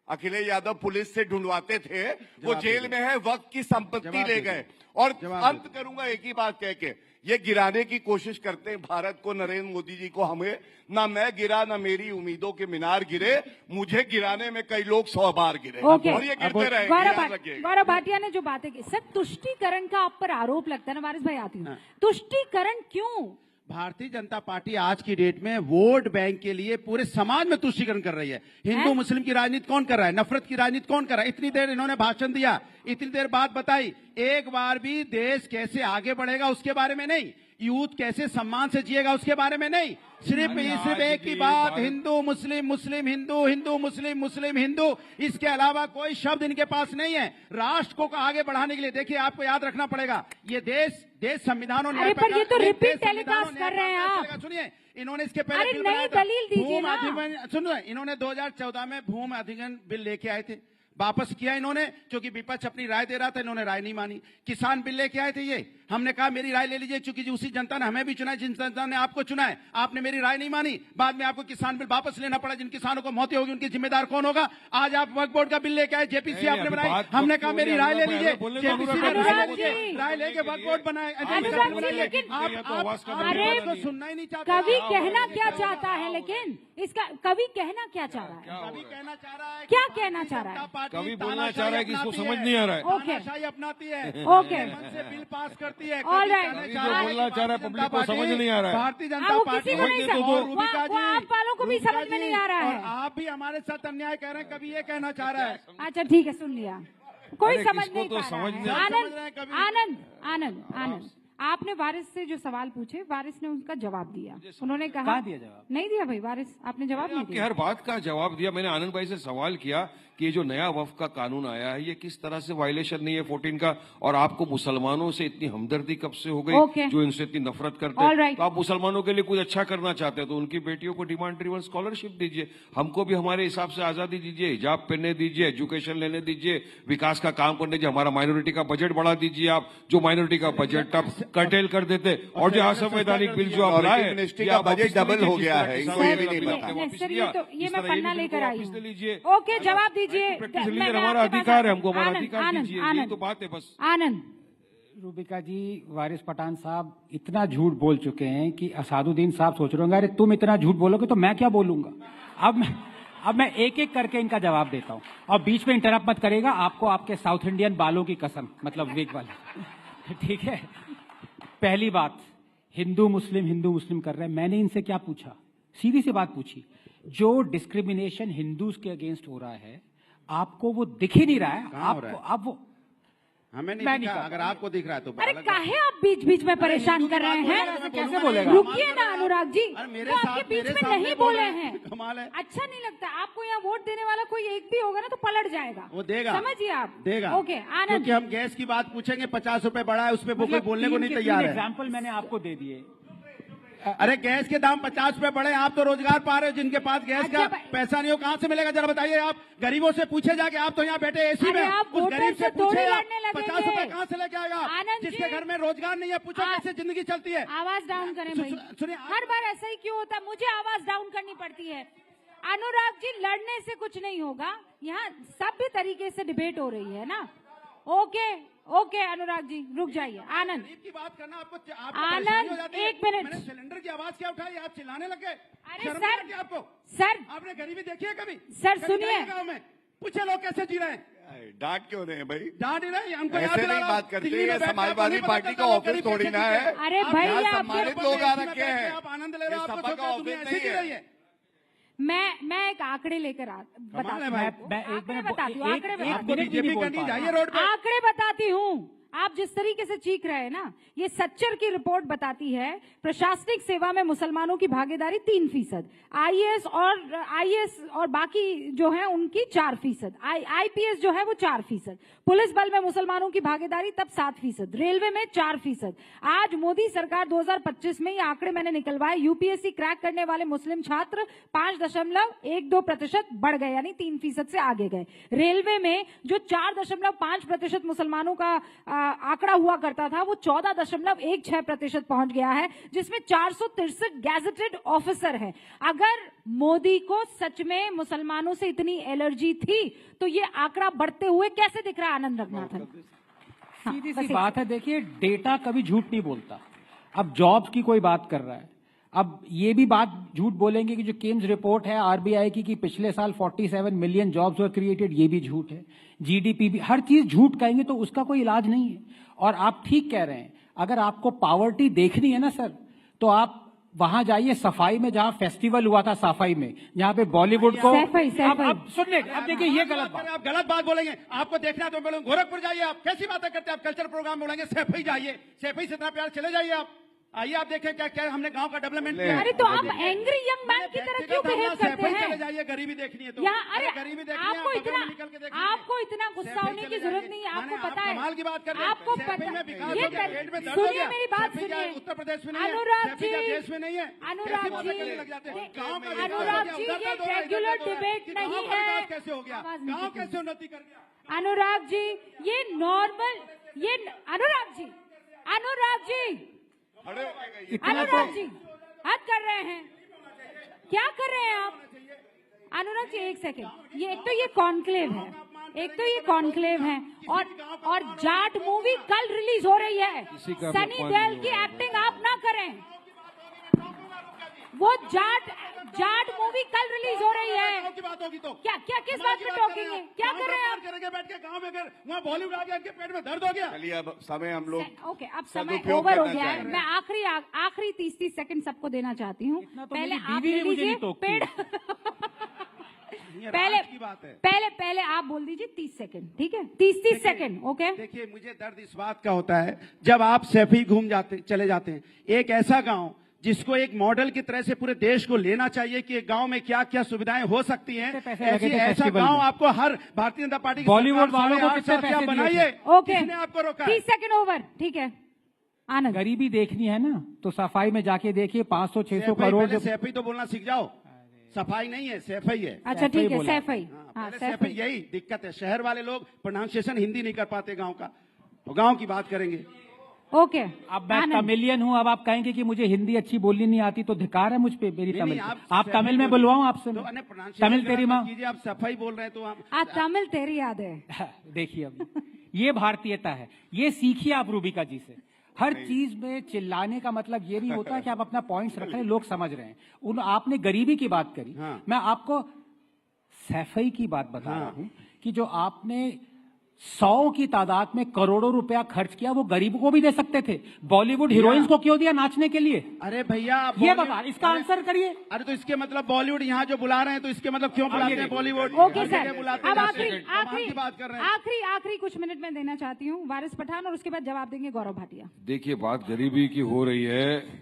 अखिलेश यादव पुलिस से ढूंढवाते थे, वो जेल में है, वक्त की संपत्ति ले गए। और अंत करूंगा एक ही बात कह के, ये गिराने की कोशिश करते हैं भारत को, नरेंद्र मोदी जी को, हमें। ना मैं गिरा, ना मेरी उम्मीदों के मीनार गिरे, मुझे गिराने में कई लोग 100 बार गिरे, और ये गिरते रहे। गौरव भाटिया ने जो बातें की, सर तुष्टीकरण का आप पर आरोप लगता है ना, वारिस भाई आती हूँ, तुष्टीकरण क्यों? भारतीय जनता पार्टी आज की डेट में वोट बैंक के लिए पूरे समाज में तुष्टीकरण कर रही है। हिंदू मुस्लिम की राजनीति कौन कर रहा है? नफरत की राजनीति कौन कर रहा है? इतनी देर इन्होंने भाषण दिया, इतनी देर बात बताई, एक बार भी देश कैसे आगे बढ़ेगा उसके बारे में नहीं, यूथ कैसे सम्मान से जिएगा उसके बारे में नहीं, सिर्फ एक ही बात, हिंदू मुस्लिम, मुस्लिम हिंदू, हिंदू मुस्लिम, मुस्लिम हिंदू। इसके अलावा कोई शब्द इनके पास नहीं है राष्ट्र को आगे बढ़ाने के लिए। देखिए, आपको याद रखना पड़ेगा, ये देश संविधान और अरे पर ये तो रिपीट टेलीकास्ट कर रहे हैं आप। सुनिए, इन्होंने इसके पहले नई दलील दीजिए ना। सुनो, इन्होंने 2014 में भूमि अधिग्रहण बिल लेके आए थे, वापस किया इन्होंने, क्योंकि विपक्ष अपनी राय दे रहा था, इन्होंने राय नहीं मानी। किसान बिल लेके आए थे, ये हमने कहा मेरी राय ले लीजिए, क्योंकि उसी जनता ने हमें भी चुना है, जिन जनता ने आपको चुना है, आपने मेरी राय नहीं मानी। बाद में आपको किसान बिल वापस लेना पड़ा। जिन किसानों को मौतें होगी उनकी जिम्मेदार कौन होगा? आज आप वक्फ बोर्ड का बिल लेके आए, जेपीसी आपने बनाई, हमने कहा मेरी राय ले लीजिए, जेपीसी ने राय लेके वक्फ बोर्ड बनाए। अरे सुनना ही नहीं चाहते। कवि कहना क्या चाहता है, लेकिन इसका कवि कहना क्या चाह रहा है? कवि कहना चाह रहा है, क्या कहना चाह रहा है? कवि बोलना चाह रहा है कि इसको समझ नहीं आ रहा है। तानाशाही अपनाती है, ओके, मन से बिल पास करती है। ऑलराइट, बोलना चाह रहा है, पब्लिक को समझ नहीं आ रहा है। भारतीय जनता पार्टी आप वालों को भी समझ में नहीं आ रहा है। आप भी हमारे साथ अन्याय कर रहे हैं, कभी ये कहना चाह रहा है। अच्छा ठीक है, सुन लिया, कोई समझ नहीं पा रहा है। आनंद, आनंद, आपने वारिस से जो सवाल पूछे, वारिस ने उनका जवाब दिया। उन्होंने कहा दिया जवाब? नहीं दिया भाई, वारिस आपने जवाब नहीं दिया। हर बात का जवाब दिया। मैंने आनंद भाई से सवाल किया कि ये जो नया वक्फ का कानून आया है, ये किस तरह से वायलेशन नहीं है 14 का, और आपको मुसलमानों से इतनी हमदर्दी कब से हो गई, जो इनसे इतनी नफरत करते हैं। तो आप मुसलमानों के लिए कुछ अच्छा करना चाहते हैं तो उनकी बेटियों को डिमांड ड्रिवन स्कॉलरशिप दीजिए, हमको भी हमारे हिसाब से आजादी दीजिए, हिजाब पहनने दीजिए, एजुकेशन लेने दीजिए, विकास का काम करने दीजिए, हमारा माइनॉरिटी का बजट बढ़ा दीजिए। आप जो माइनॉरिटी का बजट आप कर्टेल कर देते, और जो असंवैधानिक बिल जो आप लाए, मिनिस्ट्री का बजट डबल हो गया है, इनको ये भी नहीं पता। ये मैं पन्ना लेकर आई हूँ। ओके, जवाब दीजिए। दीजिए। प्रैक्टिस रिलीजन हमारा अधिकार है, हमको हमारा अधिकार दीजिए, यही तो बात है बस। आनंद। रूबिका जी, वारिस पठान साहब इतना झूठ बोल चुके हैं कि असादुद्दीन साहब सोच रहे होंगे अरे तुम इतना झूठ बोलोगे तो मैं क्या बोलूंगा। अब मैं एक एक करके इनका जवाब देता हूं और बीच में इंटरप्ट मत करेगा, आपको आपके साउथ इंडियन बालों की कसम, मतलब विग वाले। ठीक है, पहली बात, हिंदू मुस्लिम कर रहे हैं। मैंने इनसे क्या पूछा, सीधी सी बात पूछी, जो डिस्क्रिमिनेशन हिंदूज के अगेंस्ट हो रहा है आपको वो दिख ही नहीं रहा है। आपको अब वो हमें नहीं दिखा, अगर आपको दिख रहा है तो अरे काहे आप बीच बीच में परेशान कर रहे हैं? कैसे बोलेगा? रुकिए ना अनुराग जी, मेरे वो साथ आपके बीच मेरे में सामने नहीं बोल बोले रहे हैं। कमाल है। अच्छा नहीं लगता आपको? यहाँ वोट देने वाला कोई एक भी होगा ना तो पलट जाएगा, वो देगा, समझिए आप। देगा। ओके आनंद, क्योंकि हम गैस की बात पूछेंगे, 50 रुपए बढ़ा है, उसपे कोई बोलने को नहीं तैयार है। एग्जाम्पल मैंने आपको दे दिए। अरे गैस के दाम 50 रुपए बढ़े, आप तो रोजगार पा रहे हो, जिनके पास गैस का पैसा नहीं हो कहां से मिलेगा जरा बताइए। आप गरीबों से पूछे जाके, आप तो यहाँ बैठे एसी में, उस गरीब से पूछे आप 50 रुपए कहां से लेके आएगा? जिसके घर में रोजगार नहीं है, पूछो कैसे जिंदगी चलती है। आवाज डाउन करें भाई, सुनिए, हर बार ऐसा ही क्यों होता है? मुझे आवाज डाउन करनी पड़ती है। अनुराग जी, लड़ने से कुछ नहीं होगा, यहाँ सभ्य तरीके से डिबेट हो रही है ना। ओके अनुराग जी रुक जाइए। आनंद की बात करना आपको आनंद एक मिनट, मैंने सिलेंडर की आवाज क्या उठाई, आप चिल्लाने लगे। अरे सर, आपको सर आपने गरीबी देखी है कभी? सर सुनिए, गाँव में पूछे लोग कैसे जी रहे हैं। डांट क्यों रहे हैं भाई? डांट ही नहीं, हमको ऐसे नहीं बात करते हैं, समाजवादी पार्टी का ऑफिस थोड़ी ना है। अरे भाई सम्मानित लोग आ रखे हैं, आप आनंद ले रहे हो, सपा का ऑफिस नहीं है। मैं एक आंकड़े लेकर बताती हूँ, आंकड़े बताती हूँ। आप जिस तरीके से चीख रहे हैं ना, ये सच्चर की रिपोर्ट बताती है प्रशासनिक सेवा में मुसलमानों की भागीदारी 3%, आईएएस और बाकी जो है उनकी 4%, आईपीएस जो है वो 4%, पुलिस बल में मुसलमानों की भागीदारी तब 7%, रेलवे में 4%। आज मोदी सरकार 2025 में ये आंकड़े मैंने निकलवाए, यूपीएससी क्रैक करने वाले मुस्लिम छात्र 5.12% बढ़ गए, यानी 3% से आगे गए। रेलवे में जो 4.5% मुसलमानों का आंकड़ा हुआ करता था, वो 14.16% पहुंच गया है, जिसमें 463 गैजेटेड ऑफिसर हैं। अगर मोदी को सच में मुसलमानों से इतनी एलर्जी थी तो ये आंकड़ा बढ़ते हुए कैसे दिख रहा है? आनंद रघुनाथन, सीधी सी बात है, देखिए डेटा कभी झूठ नहीं बोलता। अब जॉब्स की कोई बात कर रहा है, अब ये भी बात झूठ बोलेंगे कि जो केम्स रिपोर्ट है आरबीआई की कि पिछले साल 47 मिलियन जॉब्स वर क्रिएटेड, ये भी झूठ है। जीडीपी भी, हर चीज झूठ कहेंगे तो उसका कोई इलाज नहीं है। और आप ठीक कह रहे हैं, अगर आपको पावर्टी देखनी है ना सर, तो आप वहां जाइए सफाई में, जहां फेस्टिवल हुआ था सफाई में, जहां पे बॉलीवुड को अब सुनने, अब देखिए ये गलत बात, आप गलत बात बोलेंगे। आपको देखना है तो बोलेंगे गोरखपुर जाइए। आप कैसी बातें करते हैं? आप कल्चर प्रोग्राम बोलेंगे, सैफई जाइए, सैफई से इतना प्यार, चले जाइए आप, आइए आप देखें क्या क्या हमने गांव का डेवलपमेंट किया। अरे तो आप एंग्री यंग मैन की तरह क्यों बिहेव करते हैं? चले जाइए, गरीबी देखनी है तो। अरे गरीबी देखनी है, आपको इतना गुस्सा होने की जरूरत नहीं है। आपको पता है, कमाल की बात कर रहे हैं, आपको पता है, सुनिए मेरी बात सुनिए। उत्तर प्रदेश में नहीं है, अनुराग जी, देश में नहीं है। अनुराग जी, ये रेगुलर डिबेट नहीं है। कैसे हो गया गाँव, कैसे उन्नति कर गया अनुराग जी? ये नॉर्मल, ये अनुराग जी अनुराग जी हद कर रहे हैं, क्या कर रहे हैं आप? अनुराग जी एक सेकंड, ये एक तो ये कॉन्क्लेव है, और जाट मूवी कल रिलीज हो रही है। सनी देओल की एक्टिंग आप ना करें, वो जाट मूवी कल रिलीज हो रही है। की बात होगी तो क्या किस बात में टॉकिंग है? क्या कर रहे हैं आप? करेंगे बैठ के गांव में, अगर वहाँ बॉलीवुड आ गया, इनके पेट में दर्द हो गया। चलिए अब समय हम लोग ओके, अब समय ओवर हो गया है। मैं आखिरी 30 सेकंड सबको देना चाहती हूँ। पहले आप ले लीजिए पेड़ पहले आप बोल दीजिए 30 सेकंड, ठीक है? 30 सेकंड, ओके? देखिए मुझे दर्द इस बात का होता है, जब आप सैफई चले जाते हैं, एक ऐसा गांव जिसको एक मॉडल की तरह से पूरे देश को लेना चाहिए कि गांव में क्या क्या सुविधाएं हो सकती हैं, ऐसा गांव आपको हर भारतीय जनता पार्टी बॉलीवुड वालों को कितने पैसे बनाइए। ओके, किसने आपको रोका? 30 सेकंड ओवर, ठीक है? आनंद, गरीबी देखनी है ना तो सफाई में जाके देखिए, 500-600 करोड़। सैफई तो बोलना सीख जाओ, सफाई नहीं है, सैफई है। अच्छा ठीक है, सैफई। सैफई, यही दिक्कत है। शहर वाले लोग प्रोनाउंसिएशन हिंदी नहीं कर पाते गाँव का, तो गाँव की बात करेंगे। ओके अब मैं तमिलियन हूँ, अब आप कहेंगे कि मुझे हिंदी अच्छी बोलनी नहीं आती तो धिक्कार है मुझ पे मेरी तमिल। आप तमिल में बुलवाऊं आपसे? तमिल तेरी माँ। आप सफाई बोल रहे हैं तो आप तमिल तेरी याद है। देखिए अब ये भारतीयता है, ये सीखिए आप रूबिका जी से। हर चीज में चिल्लाने का मतलब ये नहीं होता है कि आप अपना पॉइंट्स रख रहे हैं, लोग समझ रहे हैं। आपने गरीबी की बात करी, मैं आपको सफाई की बात बता रहा हूं कि जो आपने 100 की तादाद में करोड़ों रुपया खर्च किया वो गरीबों को भी दे सकते थे। बॉलीवुड हीरोइंस को क्यों दिया नाचने के लिए? अरे भैया ये बता, इसका आंसर करिए। अरे तो इसके मतलब बॉलीवुड यहाँ जो बुला रहे हैं तो इसके मतलब क्यों बुलाते हैं बॉलीवुड? ओके सर, अब आखिरी कुछ मिनट में देना चाहती हूँ वारिस पठान और उसके बाद जवाब देंगे गौरव भाटिया। देखिए, बात गरीबी की हो रही है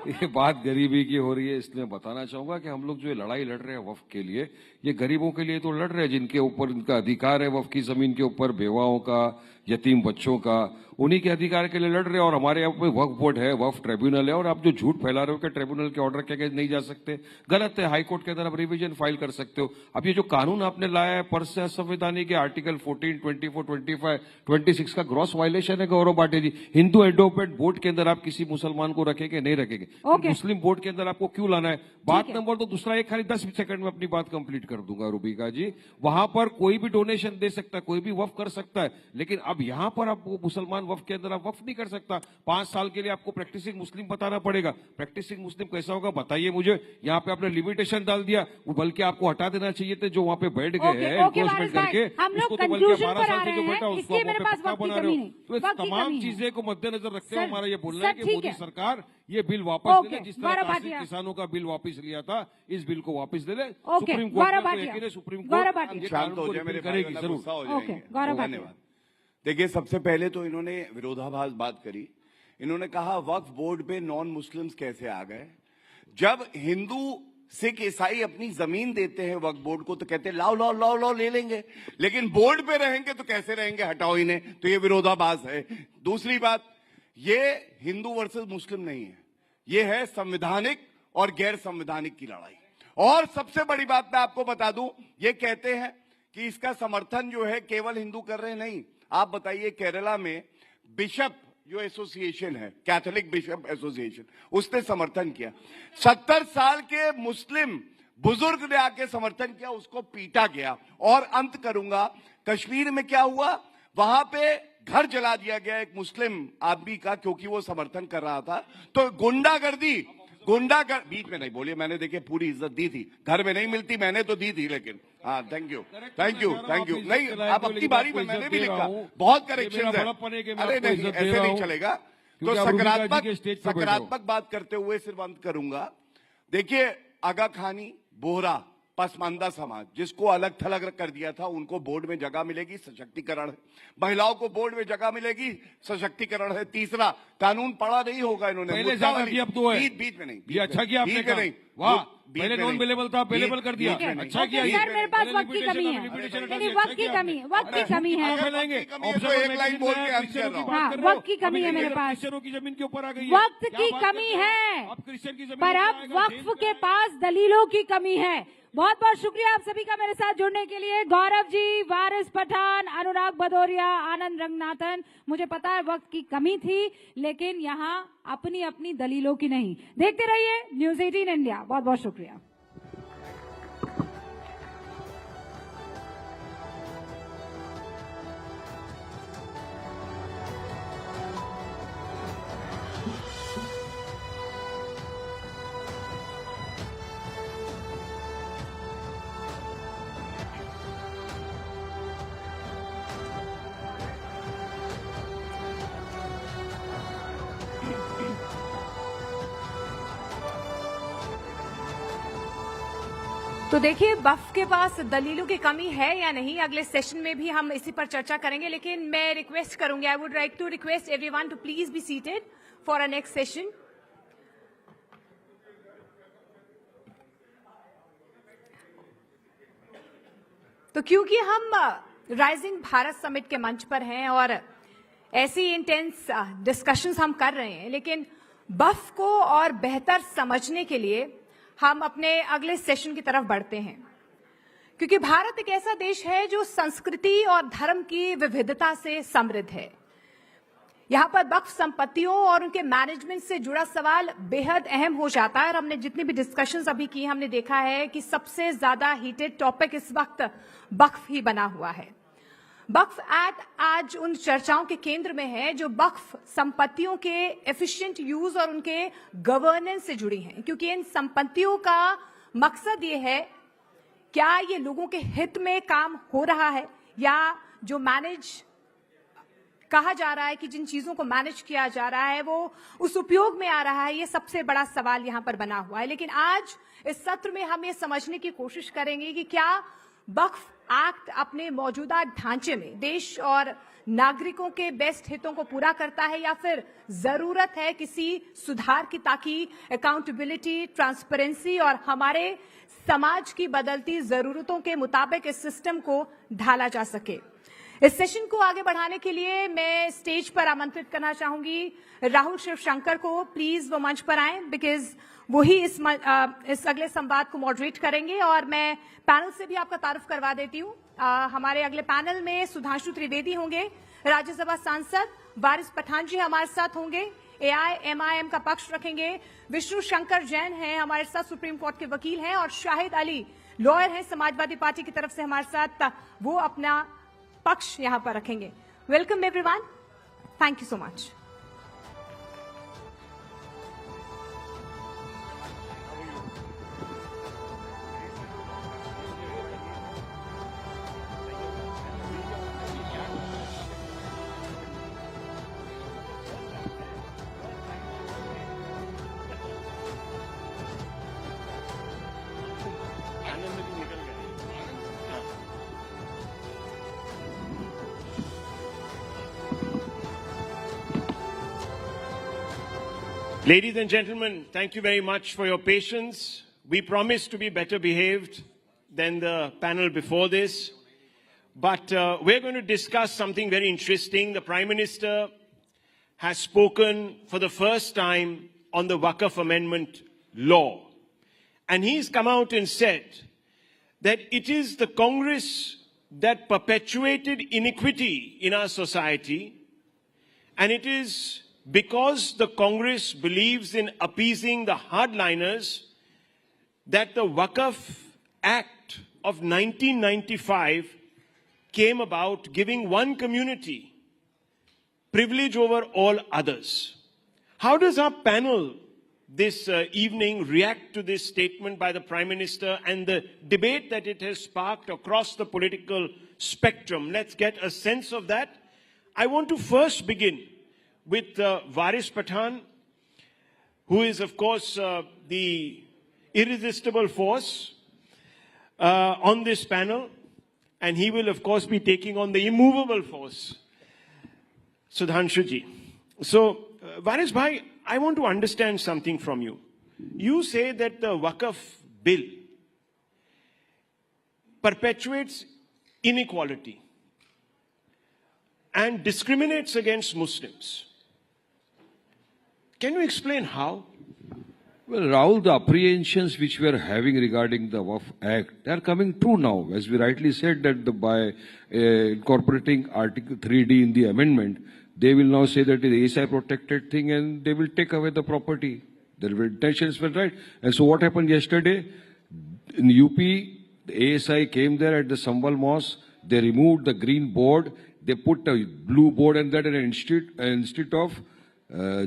ये बात गरीबी की हो रही है, इसलिए बताना चाहूंगा कि हम लोग जो ये लड़ाई लड़ रहे हैं वक्फ के लिए, ये गरीबों के लिए तो लड़ रहे हैं जिनके ऊपर इनका अधिकार है वक्फ की जमीन के ऊपर, बेवाओं का, यतीम बच्चों का, उन्हीं के अधिकार के लिए लड़ रहे हैं। और हमारे यहाँ पे वक्फ बोर्ड है, वक्फ ट्रिब्यूनल है, और आप जो झूठ फैला रहे हो कि ट्रिब्यूनल के ऑर्डर के नहीं जा सकते, गलत है। हाईकोर्ट के अंदर आप रिवीजन फाइल कर सकते हो। अब ये जो कानून आपने लाया है पर से असंवैधानिक है, आर्टिकल 14, 24, 25, 26 का ग्रॉस वायलेशन है। गौरव भाटिया जी, हिंदू एडवोकेट बोर्ड के अंदर आप किसी मुसलमान को रखेंगे नहीं रखेंगे? मुस्लिम बोर्ड के अंदर आपको क्यों लाना है? बात नंबर 2। दूसरा, एक खाली 10 सेकंड में अपनी बात कंप्लीट कर दूंगा रूबिका जी। वहां पर कोई भी डोनेशन दे सकता है, कोई भी वक्फ कर सकता है, लेकिन अब यहां पर आपको मुसलमान वक्फ के अंदर आप वक्फ नहीं कर सकता। 5 साल के लिए आपको प्रैक्टिसिंग मुस्लिम बताना पड़ेगा। प्रैक्टिसिंग मुस्लिम कैसा होगा बताइए मुझे। यहाँ पे आपने लिमिटेशन डाल दिया, बल्कि आपको हटा देना चाहिए थे जो वहाँ पे बैठ गए हैं एनक्रोचमेंट करके, उसको तो बल्कि 12 साल से जो बैठा उसको आप पक्का बना रहे हो। तो इस तमाम चीजें को मद्देनजर रखते हुए हमारा ये बोलना है कि मोदी सरकार ये बिल वापस ले ले, जिस तरह किसानों का बिल वापस लिया था, इस बिल को वापस ले ले। सुप्रीम कोर्ट शांत हो जाए, मेरे करेगी जरूर। धन्यवाद। देखिए, सबसे पहले तो इन्होंने विरोधाभास बात करी। इन्होंने कहा वक्फ बोर्ड पे नॉन मुस्लिम्स कैसे आ गए। जब हिंदू सिख ईसाई अपनी जमीन देते हैं वक्फ बोर्ड को तो कहते हैं लाओ लाओ लाओ लाओ ले लेंगे, लेकिन बोर्ड पे रहेंगे तो कैसे रहेंगे, हटाओ इन्हें। तो ये विरोधाभास है। दूसरी बात, ये हिंदू वर्सेस मुस्लिम नहीं है, ये है संवैधानिक और गैर संवैधानिक की लड़ाई। और सबसे बड़ी बात मैं आपको बता दूं, ये कहते हैं कि इसका समर्थन जो है केवल हिंदू कर रहे हैं। नहीं, आप बताइए, केरला में बिशप जो एसोसिएशन है, कैथोलिक बिशप एसोसिएशन, उसने समर्थन किया। 70 साल के मुस्लिम बुजुर्ग ने आके समर्थन किया, उसको पीटा गया। और अंत करूंगा, कश्मीर में क्या हुआ, वहां पे घर जला दिया गया एक मुस्लिम आदमी का, क्योंकि वो समर्थन कर रहा था। तो गुंडागर्दी बीच में नहीं बोलिए, मैंने देखिए पूरी इज्जत दी थी, घर में नहीं मिलती, मैंने तो दी थी, लेकिन हाँ थैंक यू। नहीं, आप अपनी बारी में, मैंने भी लिखा, बहुत करेक्शन है। अरे नहीं, ऐसे नहीं चलेगा। तो सकारात्मक बात करते हुए सिर्फ अंत करूंगा। देखिए, आगा खानी, बोहरा, पसमानदा समाज, जिसको अलग थलग कर दिया था, उनको बोर्ड में जगह मिलेगी, सशक्तिकरण है। महिलाओं को बोर्ड में जगह मिलेगी, सशक्तिकरण है। तीसरा, कानून पढ़ा नहीं होगा इन्होंने, पहले ज्यादा किया, अब तो है बीच में नहीं। ये अच्छा किया आपने, नहीं वाह, पहले नॉन अवेलेबल था, अवेलेबल कर दिया, अच्छा किया। सर, मेरे पास वक्त की कमी है, वक्त की कमी है, वक्त की कमी है मेरे पास, क्रिश्चियनों की जमीन के ऊपर आ गई, वक्त की कमी है, पर अब वक्फ के पास दलीलों की कमी है। बहुत बहुत शुक्रिया आप सभी का मेरे साथ जुड़ने के लिए। गौरव जी, वारिस पठान, अनुराग भदौरिया, आनंद रंगनाथन। मुझे पता है वक्त की कमी थी, लेकिन यहाँ अपनी अपनी दलीलों की नहीं। देखते रहिए न्यूज़ 18 इंडिया। बहुत बहुत शुक्रिया। तो देखिए, वक्फ के पास दलीलों की कमी है या नहीं, अगले सेशन में भी हम इसी पर चर्चा करेंगे। लेकिन मैं रिक्वेस्ट करूंगी, I would like to request everyone to please be seated for a next session. तो क्योंकि हम राइजिंग भारत समिट के मंच पर हैं और ऐसी इंटेंस डिस्कशंस हम कर रहे हैं, लेकिन वक्फ को और बेहतर समझने के लिए हम अपने अगले सेशन की तरफ बढ़ते हैं। क्योंकि भारत एक ऐसा देश है जो संस्कृति और धर्म की विविधता से समृद्ध है। यहां पर वक्फ संपत्तियों और उनके मैनेजमेंट से जुड़ा सवाल बेहद अहम हो जाता है और हमने जितनी भी डिस्कशंस अभी की हमने देखा है कि सबसे ज्यादा हीटेड टॉपिक इस वक्त वक्फ ही बना हुआ है। वक्फ एक्ट आज उन चर्चाओं के केंद्र में है जो वक्फ संपत्तियों के एफिशिएंट यूज और उनके गवर्नेंस से जुड़ी हैं, क्योंकि इन संपत्तियों का मकसद ये है क्या ये लोगों के हित में काम हो रहा है या जो मैनेज कहा जा रहा है कि जिन चीजों को मैनेज किया जा रहा है वो उस उपयोग में आ रहा है। ये सबसे बड़ा सवाल यहां पर बना हुआ है। लेकिन आज इस सत्र में हम ये समझने की कोशिश करेंगे कि क्या वक्फ एक्ट अपने मौजूदा ढांचे में देश और नागरिकों के बेस्ट हितों को पूरा करता है या फिर जरूरत है किसी सुधार की ताकि अकाउंटेबिलिटी, ट्रांसपेरेंसी और हमारे समाज की बदलती जरूरतों के मुताबिक इस सिस्टम को ढाला जा सके। इस सेशन को आगे बढ़ाने के लिए मैं स्टेज पर आमंत्रित करना चाहूंगी राहुल शिवशंकर को। प्लीज वो मंच पर आएं बिकॉज वही इस अगले संवाद को मॉडरेट करेंगे। और मैं पैनल से भी आपका तारुफ करवा देती हूँ। हमारे अगले पैनल में सुधांशु त्रिवेदी होंगे, राज्यसभा सांसद, वारिस पठान जी हमारे साथ होंगे, AIMIM का पक्ष रखेंगे, विष्णु शंकर जैन हैं हमारे साथ, सुप्रीम कोर्ट के वकील हैं, और शाहिद अली लॉयर हैं समाजवादी पार्टी की तरफ से हमारे साथ, वो अपना पक्ष यहां पर रखेंगे। Welcome everyone, thank you so much. Ladies and gentlemen, thank you very much for your patience. We promised to be better behaved than the panel before this, but we're going to discuss something very interesting. The Prime Minister has spoken for the first time on the Waqf Amendment law, and he's come out and said that it is the Congress that perpetuated iniquity in our society, and it is because the Congress believes in appeasing the hardliners that the Waqf Act of 1995 came about, giving one community privilege over all others. How does our panel this evening react to this statement by the Prime Minister and the debate that it has sparked across the political spectrum? Let's get a sense of that. I want to first begin with Varis Pathan, who is, of course, the irresistible force on this panel, and he will, of course, be taking on the immovable force, Sudhanshu ji. So, Varis Bhai, I want to understand something from you. You say that the Waqf bill perpetuates inequality and discriminates against Muslims. Can you explain how? Well, Rahul, the apprehensions which we are having regarding the Waqf Act, they are coming true now. As we rightly said that by incorporating Article 3D in the amendment, they will now say that it is a protected thing and they will take away the property. Their intentions were right. And so what happened yesterday? In UP, the ASI came there at the Sambal Mosque. They removed the green board. They put a blue board and that instead of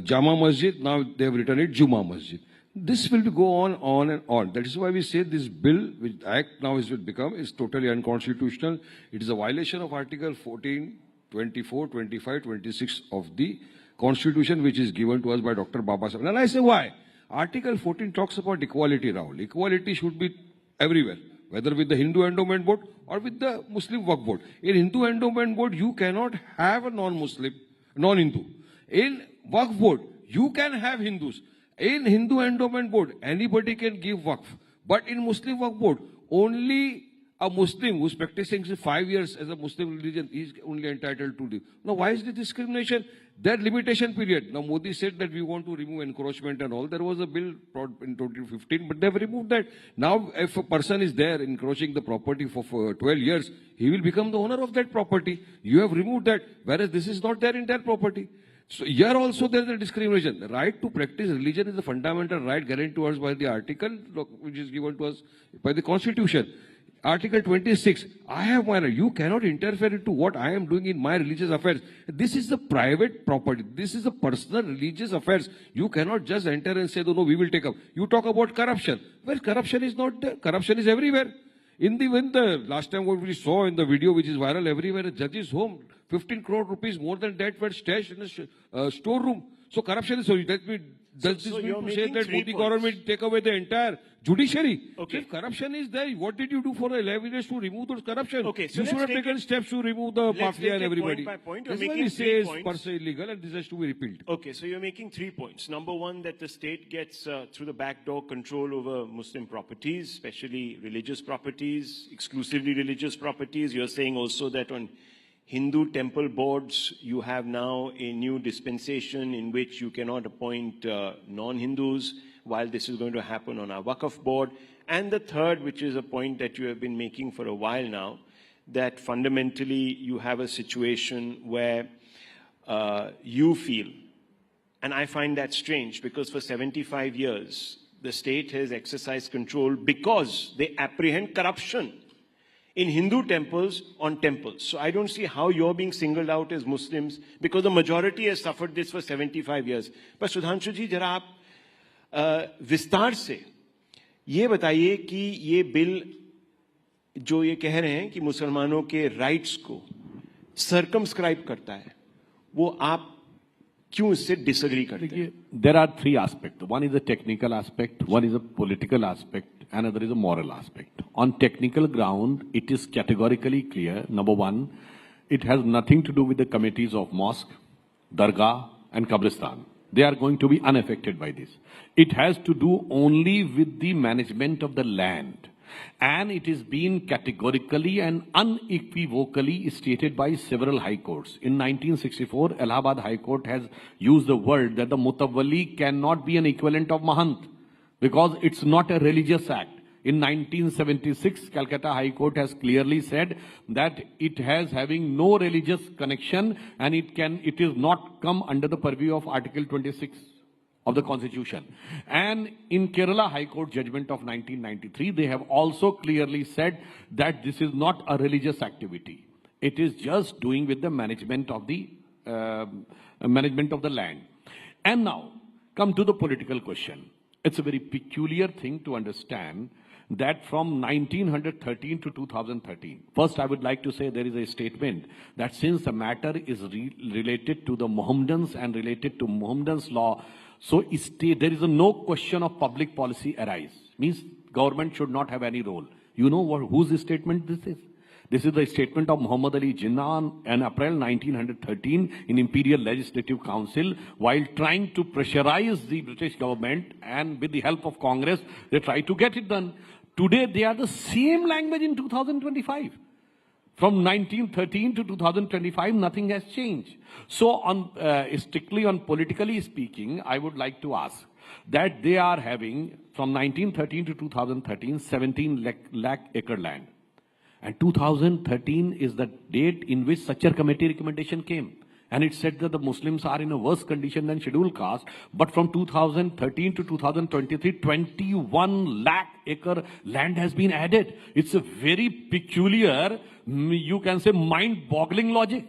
Jama Masjid, now they have written it Juma Masjid. This will go on and on. That is why we say this bill, which act now is totally unconstitutional. It is a violation of Article 14, 24, 25, 26 of the Constitution, which is given to us by Dr. Babasaheb. And I say why? Article 14 talks about equality, Rahul. Equality should be everywhere, whether with the Hindu Endowment Board or with the Muslim Waqf Board. In Hindu Endowment Board, you cannot have a non-Muslim, non-Hindu. In Waqf Board, you can have Hindus. In Hindu Endowment Board, anybody can give Waqf. But in Muslim Waqf Board, only a Muslim who's practicing 5 years as a Muslim religion is only entitled to do. Now, why is the discrimination? Their limitation period. Now, Modi said that we want to remove encroachment and all. There was a bill brought in 2015, but they've removed that. Now, if a person is there encroaching the property for 12 years, he will become the owner of that property. You have removed that, whereas this is not there in their property. So here also there is a discrimination. The right to practice religion is a fundamental right guaranteed to us by the article which is given to us by the Constitution. Article 26, I have my right. You cannot interfere into what I am doing in my religious affairs. This is the private property. This is a personal religious affairs. You cannot just enter and say, no, we will take up. You talk about corruption. Well, corruption is not there. Corruption is everywhere. When the last time what we saw in the video which is viral everywhere, a judge's home, 15 crore rupees more than that were stashed in a storeroom. So corruption is, so that means, does this mean to say that Modi government take away the entire judiciary? Okay. So if corruption is there, what did you do for 11 years to remove those corruption? Okay, so you should have taken steps to remove the mafia and everybody. Point by point. That's You're why making we say 3 it's points. per se illegal and this has to be repealed. Okay, so you're making 3 points. Number one, that the state gets through the back door control over Muslim properties, especially religious properties, exclusively religious properties. You're saying also that on Hindu temple boards, you have now a new dispensation in which you cannot appoint non-Hindus, while this is going to happen on our Waqf board. And the third, which is a point that you have been making for a while now, that fundamentally you have a situation where you feel, and I find that strange, because for 75 years, the state has exercised control because they apprehend corruption in Hindu temples on temples. So I don't see how you're being singled out as Muslims, because the majority has suffered this for 75 years. But Sudhanshu ji, जरा आप विस्तार से ये बताइए कि ये bill जो ये कह रहे हैं कि मुसलमानों के राइट्स को सर्कमस्क्राइब करता है, वो आप क्यों इससे डिसएग्री करते हैं? There are 3 aspects. One is a technical aspect, one is a political aspect, another is a moral aspect. On technical ground, it is categorically clear. Number one, it has nothing to do with the committees of mosque, dargah, and qabristan. They are going to be unaffected by this. It has to do only with the management of the land. And it is being categorically and unequivocally stated by several high courts. In 1964, Allahabad High Court has used the word that the mutawalli cannot be an equivalent of mahant, because it's not a religious act. In 1976, Calcutta High Court has clearly said that it has having no religious connection and it is not come under the purview of Article 26 of the Constitution. And in Kerala High Court judgment of 1993, they have also clearly said that this is not a religious activity. It is just doing with the management of the land. And now, come to the political question. It's a very peculiar thing to understand that from 1913 to 2013, first I would like to say there is a statement that since the matter is related to the Mohammedans and related to Mohammedans law, so there is no question of public policy arise. Means government should not have any role. You know whose statement this is? This is the statement of Muhammad Ali Jinnah in April 1913 in Imperial Legislative Council, while trying to pressurize the British government, and with the help of Congress, they try to get it done. Today, they are the same language in 2025. From 1913 to 2025, nothing has changed. So, strictly on politically speaking, I would like to ask that they are having, from 1913 to 2013, 17 lakh acre land. And 2013 is the date in which such a committee recommendation came. And it said that the Muslims are in a worse condition than scheduled caste. But from 2013 to 2023, 21 lakh acre land has been added. It's a very peculiar, you can say, mind-boggling logic.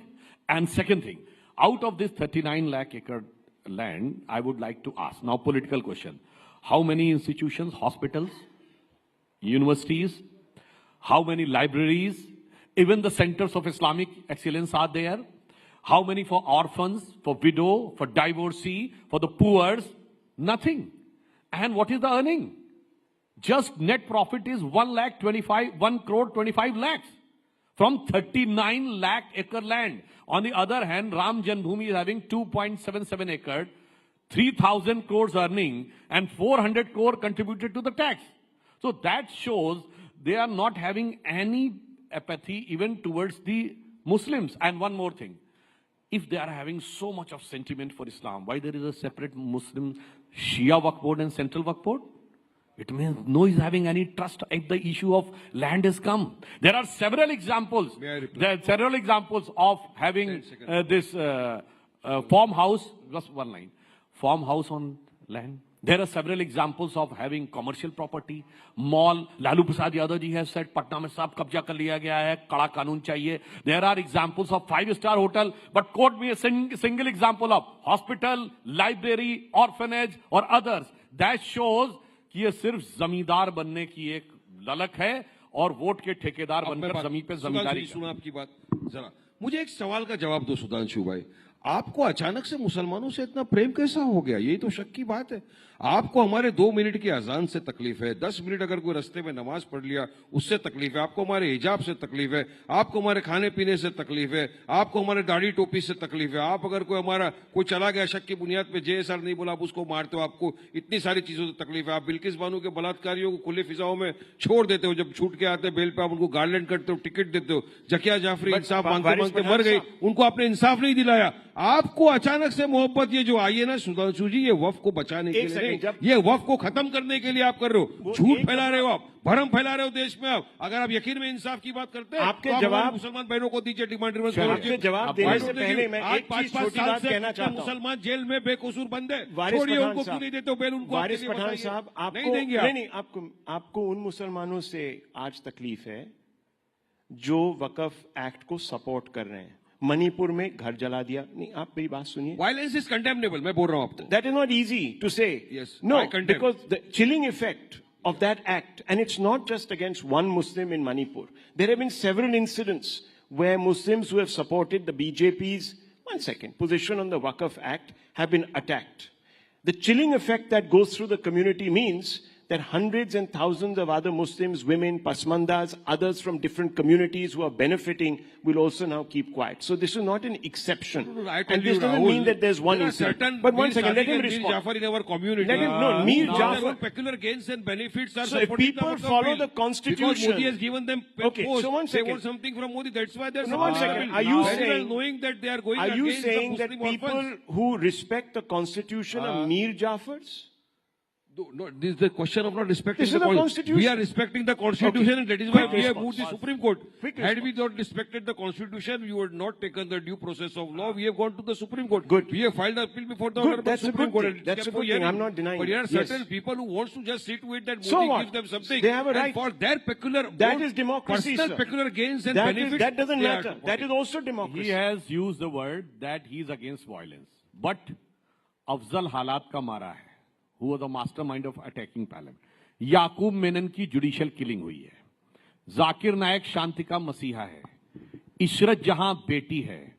And second thing, out of this 39 lakh acre land, I would like to ask, now political question, how many institutions, hospitals, universities, how many libraries, even the centers of Islamic excellence are there? How many for orphans, for widow, for divorcee, for the poor? Nothing. And what is the earning? Just net profit is 1 crore 25 lakhs from 39 lakh acre land. On the other hand, Ram Janmabhoomi is having 2.77 acre, 3,000 crores earning, and 400 crore contributed to the tax. So that shows they are not having any apathy even towards the Muslims. And one more thing. If they are having so much of sentiment for Islam, why there is a separate Muslim Shia Waqf Board and Central Waqf Board? It means no is having any trust if the issue of land has come. There are several examples. There are several examples of having this farmhouse, just one line, farmhouse on land. There are several examples of having commercial property, mall. Lalu Prasad Yadav ji has said, Patna mein sab kabja kar liya gaya hai, kada kanun chahiye. There are examples of 5-star hotel, but quote me a single example of hospital, library, orphanage or others. That shows कि ये सिर्फ जमींदार बनने की एक ललक है और वोट के ठेकेदार बनकर जमीन पे जमींदारी। सुना आपकी बात जरा, मुझे एक सवाल का जवाब दो सुधांशु भाई, आपको अचानक से मुसलमानों से इतना प्रेम कैसा हो गया? यही तो शक की बात है। आपको हमारे 2 मिनट की अजान से तकलीफ है, 10 मिनट अगर कोई रास्ते में नमाज पढ़ लिया उससे तकलीफ है, आपको हमारे हिजाब से तकलीफ है, आपको हमारे खाने पीने से तकलीफ है, आपको हमारे दाढ़ी टोपी से तकलीफ है, आप अगर कोई चला गया शक की बुनियाद पे JSR नहीं बोला आप उसको मारते हो, आपको इतनी सारी चीजों से तकलीफ है। आप बिल्किस बानो के बलात्कारियों को खुले फिजाओं में छोड़ देते हो, जब छूट के आते बेल पे आप उनको गार्लैंड करते हो, टिकट देते हो। जकिया जाफरी इंसाफ मांगते मांगते मर गई, उनको आपने इंसाफ नहीं दिलाया। आपको अचानक से मोहब्बत ये जो आई है ना सुधांशु जी, ये वफ को बचाने के लिए, ये वफ को खत्म करने के लिए आप कर रहे हो, झूठ फैला रहे हो, आप भरम फैला रहे हो देश में। आप अगर आप यकीन में इंसाफ की बात करते हैं आपके तो जवाब मुसलमान बहनों को दीजिए डिमांड रिवर्स। आपके जवाब देने से पहले मैं एक चीज छोटी बात कहना चाहता हूं। मुसलमान जेल में बेकसूर बंद है, वारिस छोड़िए पठान उनको, क्यों नहीं देते हो बेल उनको? वारिस पठान साहब, नहीं देंगे नहीं, आपको उन मुसलमानों से आज तकलीफ है जो वकफ एक्ट को सपोर्ट कर रहे हैं। मणिपुर में घर जला दिया, नहीं आप मेरी बात सुनिए। वायलेंस इज कंडेमनेबल, मैं बोल रहा हूं आपको। That is not easy to say. No, because the chilling effect of that act, and it's not just against one Muslim in Manipur. There have been several incidents where Muslims who have supported the BJP's position on the Waqf Act have been attacked. The chilling effect that goes through the community means that hundreds and thousands of other Muslims, women, pasmandas, others from different communities who are benefiting will also now keep quiet. So this is not an exception. And this doesn't mean that there's one incident. But once again, let him respond. Jafar in our community. Let him, no, Mir Jafar. Peculiar gains and benefits are so if people follow the constitution. Because Modi has given them okay, post, so one second. They want something from Modi. That's why they're no, one second. Are you saying, knowing that they are going are you against saying the that Muslim people orphans? who respect the constitution are Mir Jafars? No, this is the question of not respecting the Constitution. We are respecting the Constitution, okay. and that is why we have moved the Fast. Supreme Court. Quick Had we not respected the Constitution, we would not taken the due process of law. We have gone to the Supreme Court. Good. We have filed an appeal before the Good. That's Supreme Court. Thing. That's a good thing. I'm not denying. But there are certain yes. people who wants to just sit with that so Modi gives them something. They have a right. And for their peculiar, that is democracy, personal sir. peculiar gains and that benefits. That doesn't matter. That is also democracy. He has used the word that he is against violence, but Afzal Halat ka mara hai, who was the mastermind of attacking parliament. याकूब मेनन की judicial killing हुई है, जाकिर नायक शांति का मसीहा है, इशरत जहां बेटी है,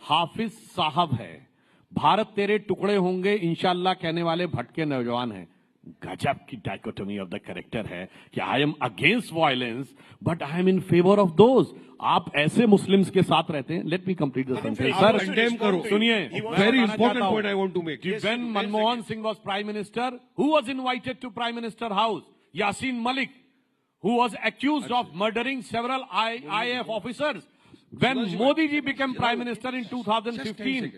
हाफिज साहब है, भारत तेरे टुकड़े होंगे इंशाल्लाह कहने वाले भटके नौजवान हैं। गजब की डायकोटोमी ऑफ द कैरेक्टर है कि I am against violence but I am in favour of those. आप ऐसे मुस्लिम्स के साथ रहते हैं। Let me complete the sentence sir, सुनिए, very important point I want to make. When Manmohan Singh was prime minister, who was invited to prime minister house? Yasin Malik, who was accused of murdering several IAF officers. When Modi ji became prime minister in 2015,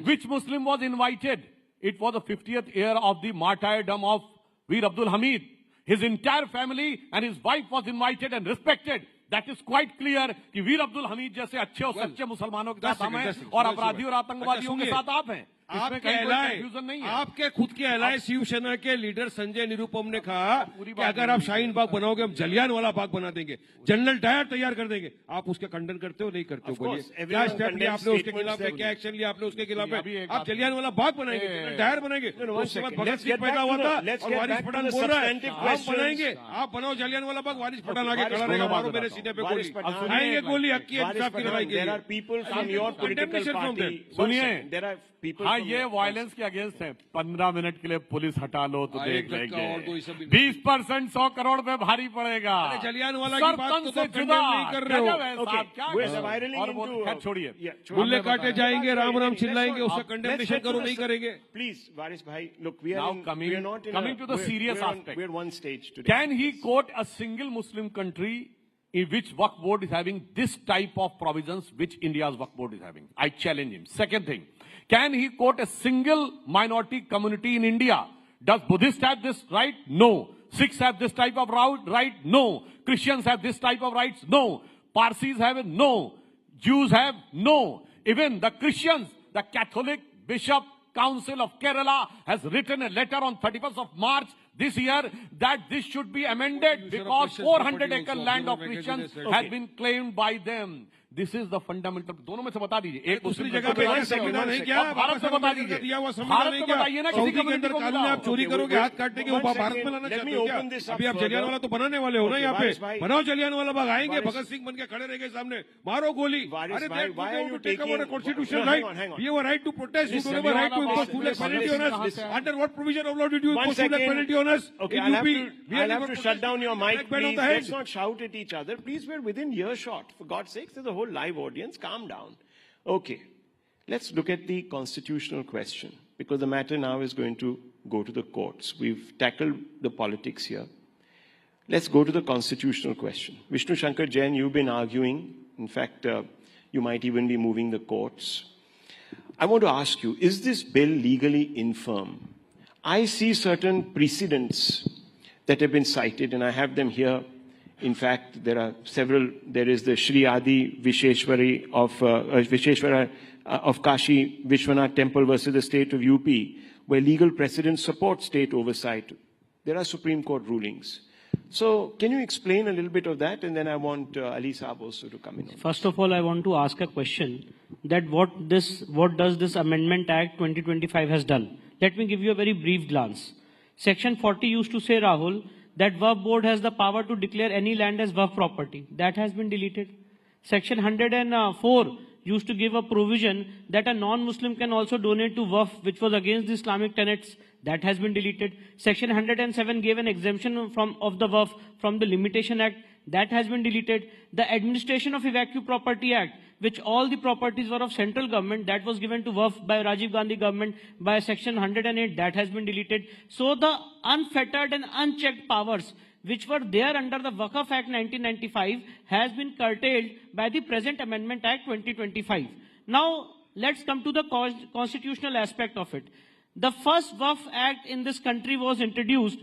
which Muslim was invited? It was the 50th year of the martyrdom of Veer Abdul Hamid. His entire family and his wife was invited and respected. That is quite clear कि वीर अब्दुल हमीद जैसे अच्छे और सच्चे मुसलमानों के साथ हम हैं और अपराधियों और आतंकवादियों के साथ आप हैं। आपके खुद के एलाय शिवसेना के लीडर संजय निरुपम ने कहा कि अगर आप शाहीन बाग बनाओगे हम जलियान वाला बाग बना देंगे, जनरल डायर तैयार कर देंगे। आप उसका खंडन करते हो नहीं करते हो? बोलिए क्या स्टेप लिया आपने उसके खिलाफ, क्या एक्शन लिया आपने उसके खिलाफ? आप जलियान वाला बाग बनाएंगे, डायर बनाएंगे। उसके बाद भगत सिंह पैदा हुआ था और वारिस पठान बोल रहा है आप बनाएंगे, आप बनाओ जलियान वाला बाग, वारिस पठान आगे खड़ा रहेगा, मारो मेरे सीने पे गोली, आएंगे गोली हक्की इंसाफ की लड़ाई के लिए। सुनिए, हाँ ये वायलेंस के अगेंस्ट है। 15 मिनट के लिए पुलिस हटा लो तो देख लेंगे, 20% 100 करोड़ पे भारी पड़ेगा। जलियान वाला की बात तो जुदा नहीं कर रहे हो। छोड़िए, गुल्ले काटे जाएंगे, राम राम चिल्लाएंगे, उसका कंडेमनेशन करो नहीं करेंगे। प्लीज वारिस भाई, look, we are coming to the serious aspect. We're one stage today. Can he quote a single Muslim country in which Waqf board is having this type of provisions which India's Waqf board is having? I challenge him. Second thing, can he quote a single minority community in India? Does Buddhists have this right? No. Sikhs have this type of right? No. Christians have this type of rights? No. Parsis have it? No. Jews have? No. Even the Christians, The Catholic Bishop Council of Kerala has written a letter on 31st of March this year that this should be amended because 400-acre land of Christians has been claimed by them. This is the fundamental. दोनों में से बता दीजिए. एक दूसरी जगह पे संविधान नहीं क्या? भारत में बता दीजिए. दिया हुआ संविधान नहीं क्या? सऊदी के अंदर कानून है, आप चोरी करोगे हाथ काटने के, वो भारत में लाना चाहते हो क्या? अभी आप जलियांवाला तो बनाने वाले हो ना यहाँ पे. बनाओ जलियांवाला बाग, आएंगे भगत सिंह बन के खड़े रहेंगे सामने, मारो गोली. अरे take about a constitutional right. You have a right to protest. You don't have a right to impose full penalty on us. Under what provision of law did you impose full penalty on us? Okay, I'll have to shut down your mic, please. Let's not shout at each other. Please, we're within earshot. For God's sakes, there's a whole live audience. Calm down. Okay, let's look at the constitutional question, because the matter now is going to go to the courts. We've tackled the politics here. Let's go to the constitutional question. Vishnu Shankar Jain, you've been arguing. In fact, you might even be moving the courts. I want to ask you, is this bill legally infirm? I see certain precedents that have been cited, and I have them here. In fact, there are several. There is the Shri Adi Visheshwari of Kashi Vishwanath Temple versus the state of UP, where legal precedents support state oversight. There are Supreme Court rulings. So, can you explain a little bit of that? And then I want Ali Saab also to come in. First of all, I want to ask a question that what does this Amendment Act 2025 has done? Let me give you a very brief glance. Section 40 used to say, Rahul, that Waqf board has the power to declare any land as Waqf property. That has been deleted. Section 104 used to give a provision that a non-Muslim can also donate to Waqf, which was against the Islamic tenets. That has been deleted. Section 107 gave an exemption of the Waqf from the Limitation Act. That has been deleted. The Administration of Evacuee Property Act, which all the properties were of central government, that was given to Waqf by Rajiv Gandhi government by Section 108, that has been deleted. So the unfettered and unchecked powers which were there under the Waqf Act 1995 has been curtailed by the present Amendment Act 2025. Now, let's come to the constitutional aspect of it. The first Waqf Act in this country was introduced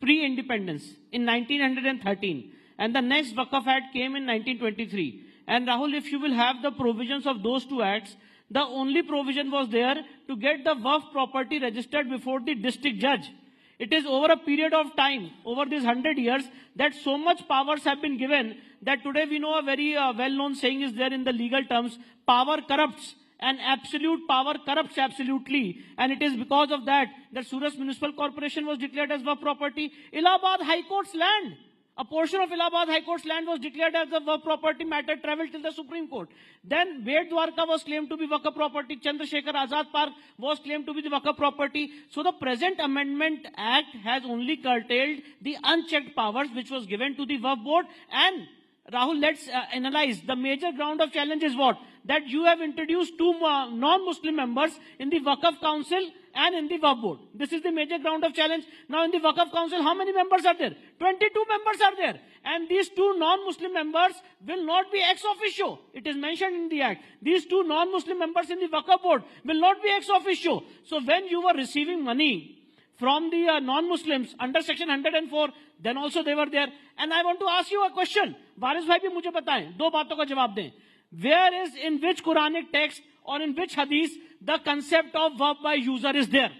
pre-independence in 1913, and the next Waqf Act came in 1923. And Rahul, if you will have the provisions of those two acts, the only provision was there to get the Waqf property registered before the district judge. It is over a period of time, over these 100 years, that so much powers have been given that today we know a very well-known saying is there in the legal terms, power corrupts. And absolute power corrupts absolutely. And it is because of that Surat Municipal Corporation was declared as Waqf property. Allahabad High Court's land, a portion of Allahabad High Court's land was declared as the Waqf property. Matter travelled till the Supreme Court. Then Bed Dwarka was claimed to be Waqf property. Chandrasekhar Azad Park was claimed to be the Waqf property. So the present Amendment Act has only curtailed the unchecked powers which was given to the Waqf board. And Rahul, let's analyze. The major ground of challenge is what? That you have introduced two non-Muslim members in the Waqf Council and in the Waqf Board. This is the major ground of challenge. Now in the Waqf Council, how many members are there? 22 members are there. And these two non-Muslim members will not be ex officio. It is mentioned in the Act. These two non-Muslim members in the Waqf Board will not be ex officio. So when you were receiving money from the non-Muslims under Section 104, then also they were there. And I want to ask you a question. Varis bhai bhi mujhe bataएं, दो बातों का जवाब दें. Where is, in which Quranic text or in which hadith the concept of Waqf by user is there?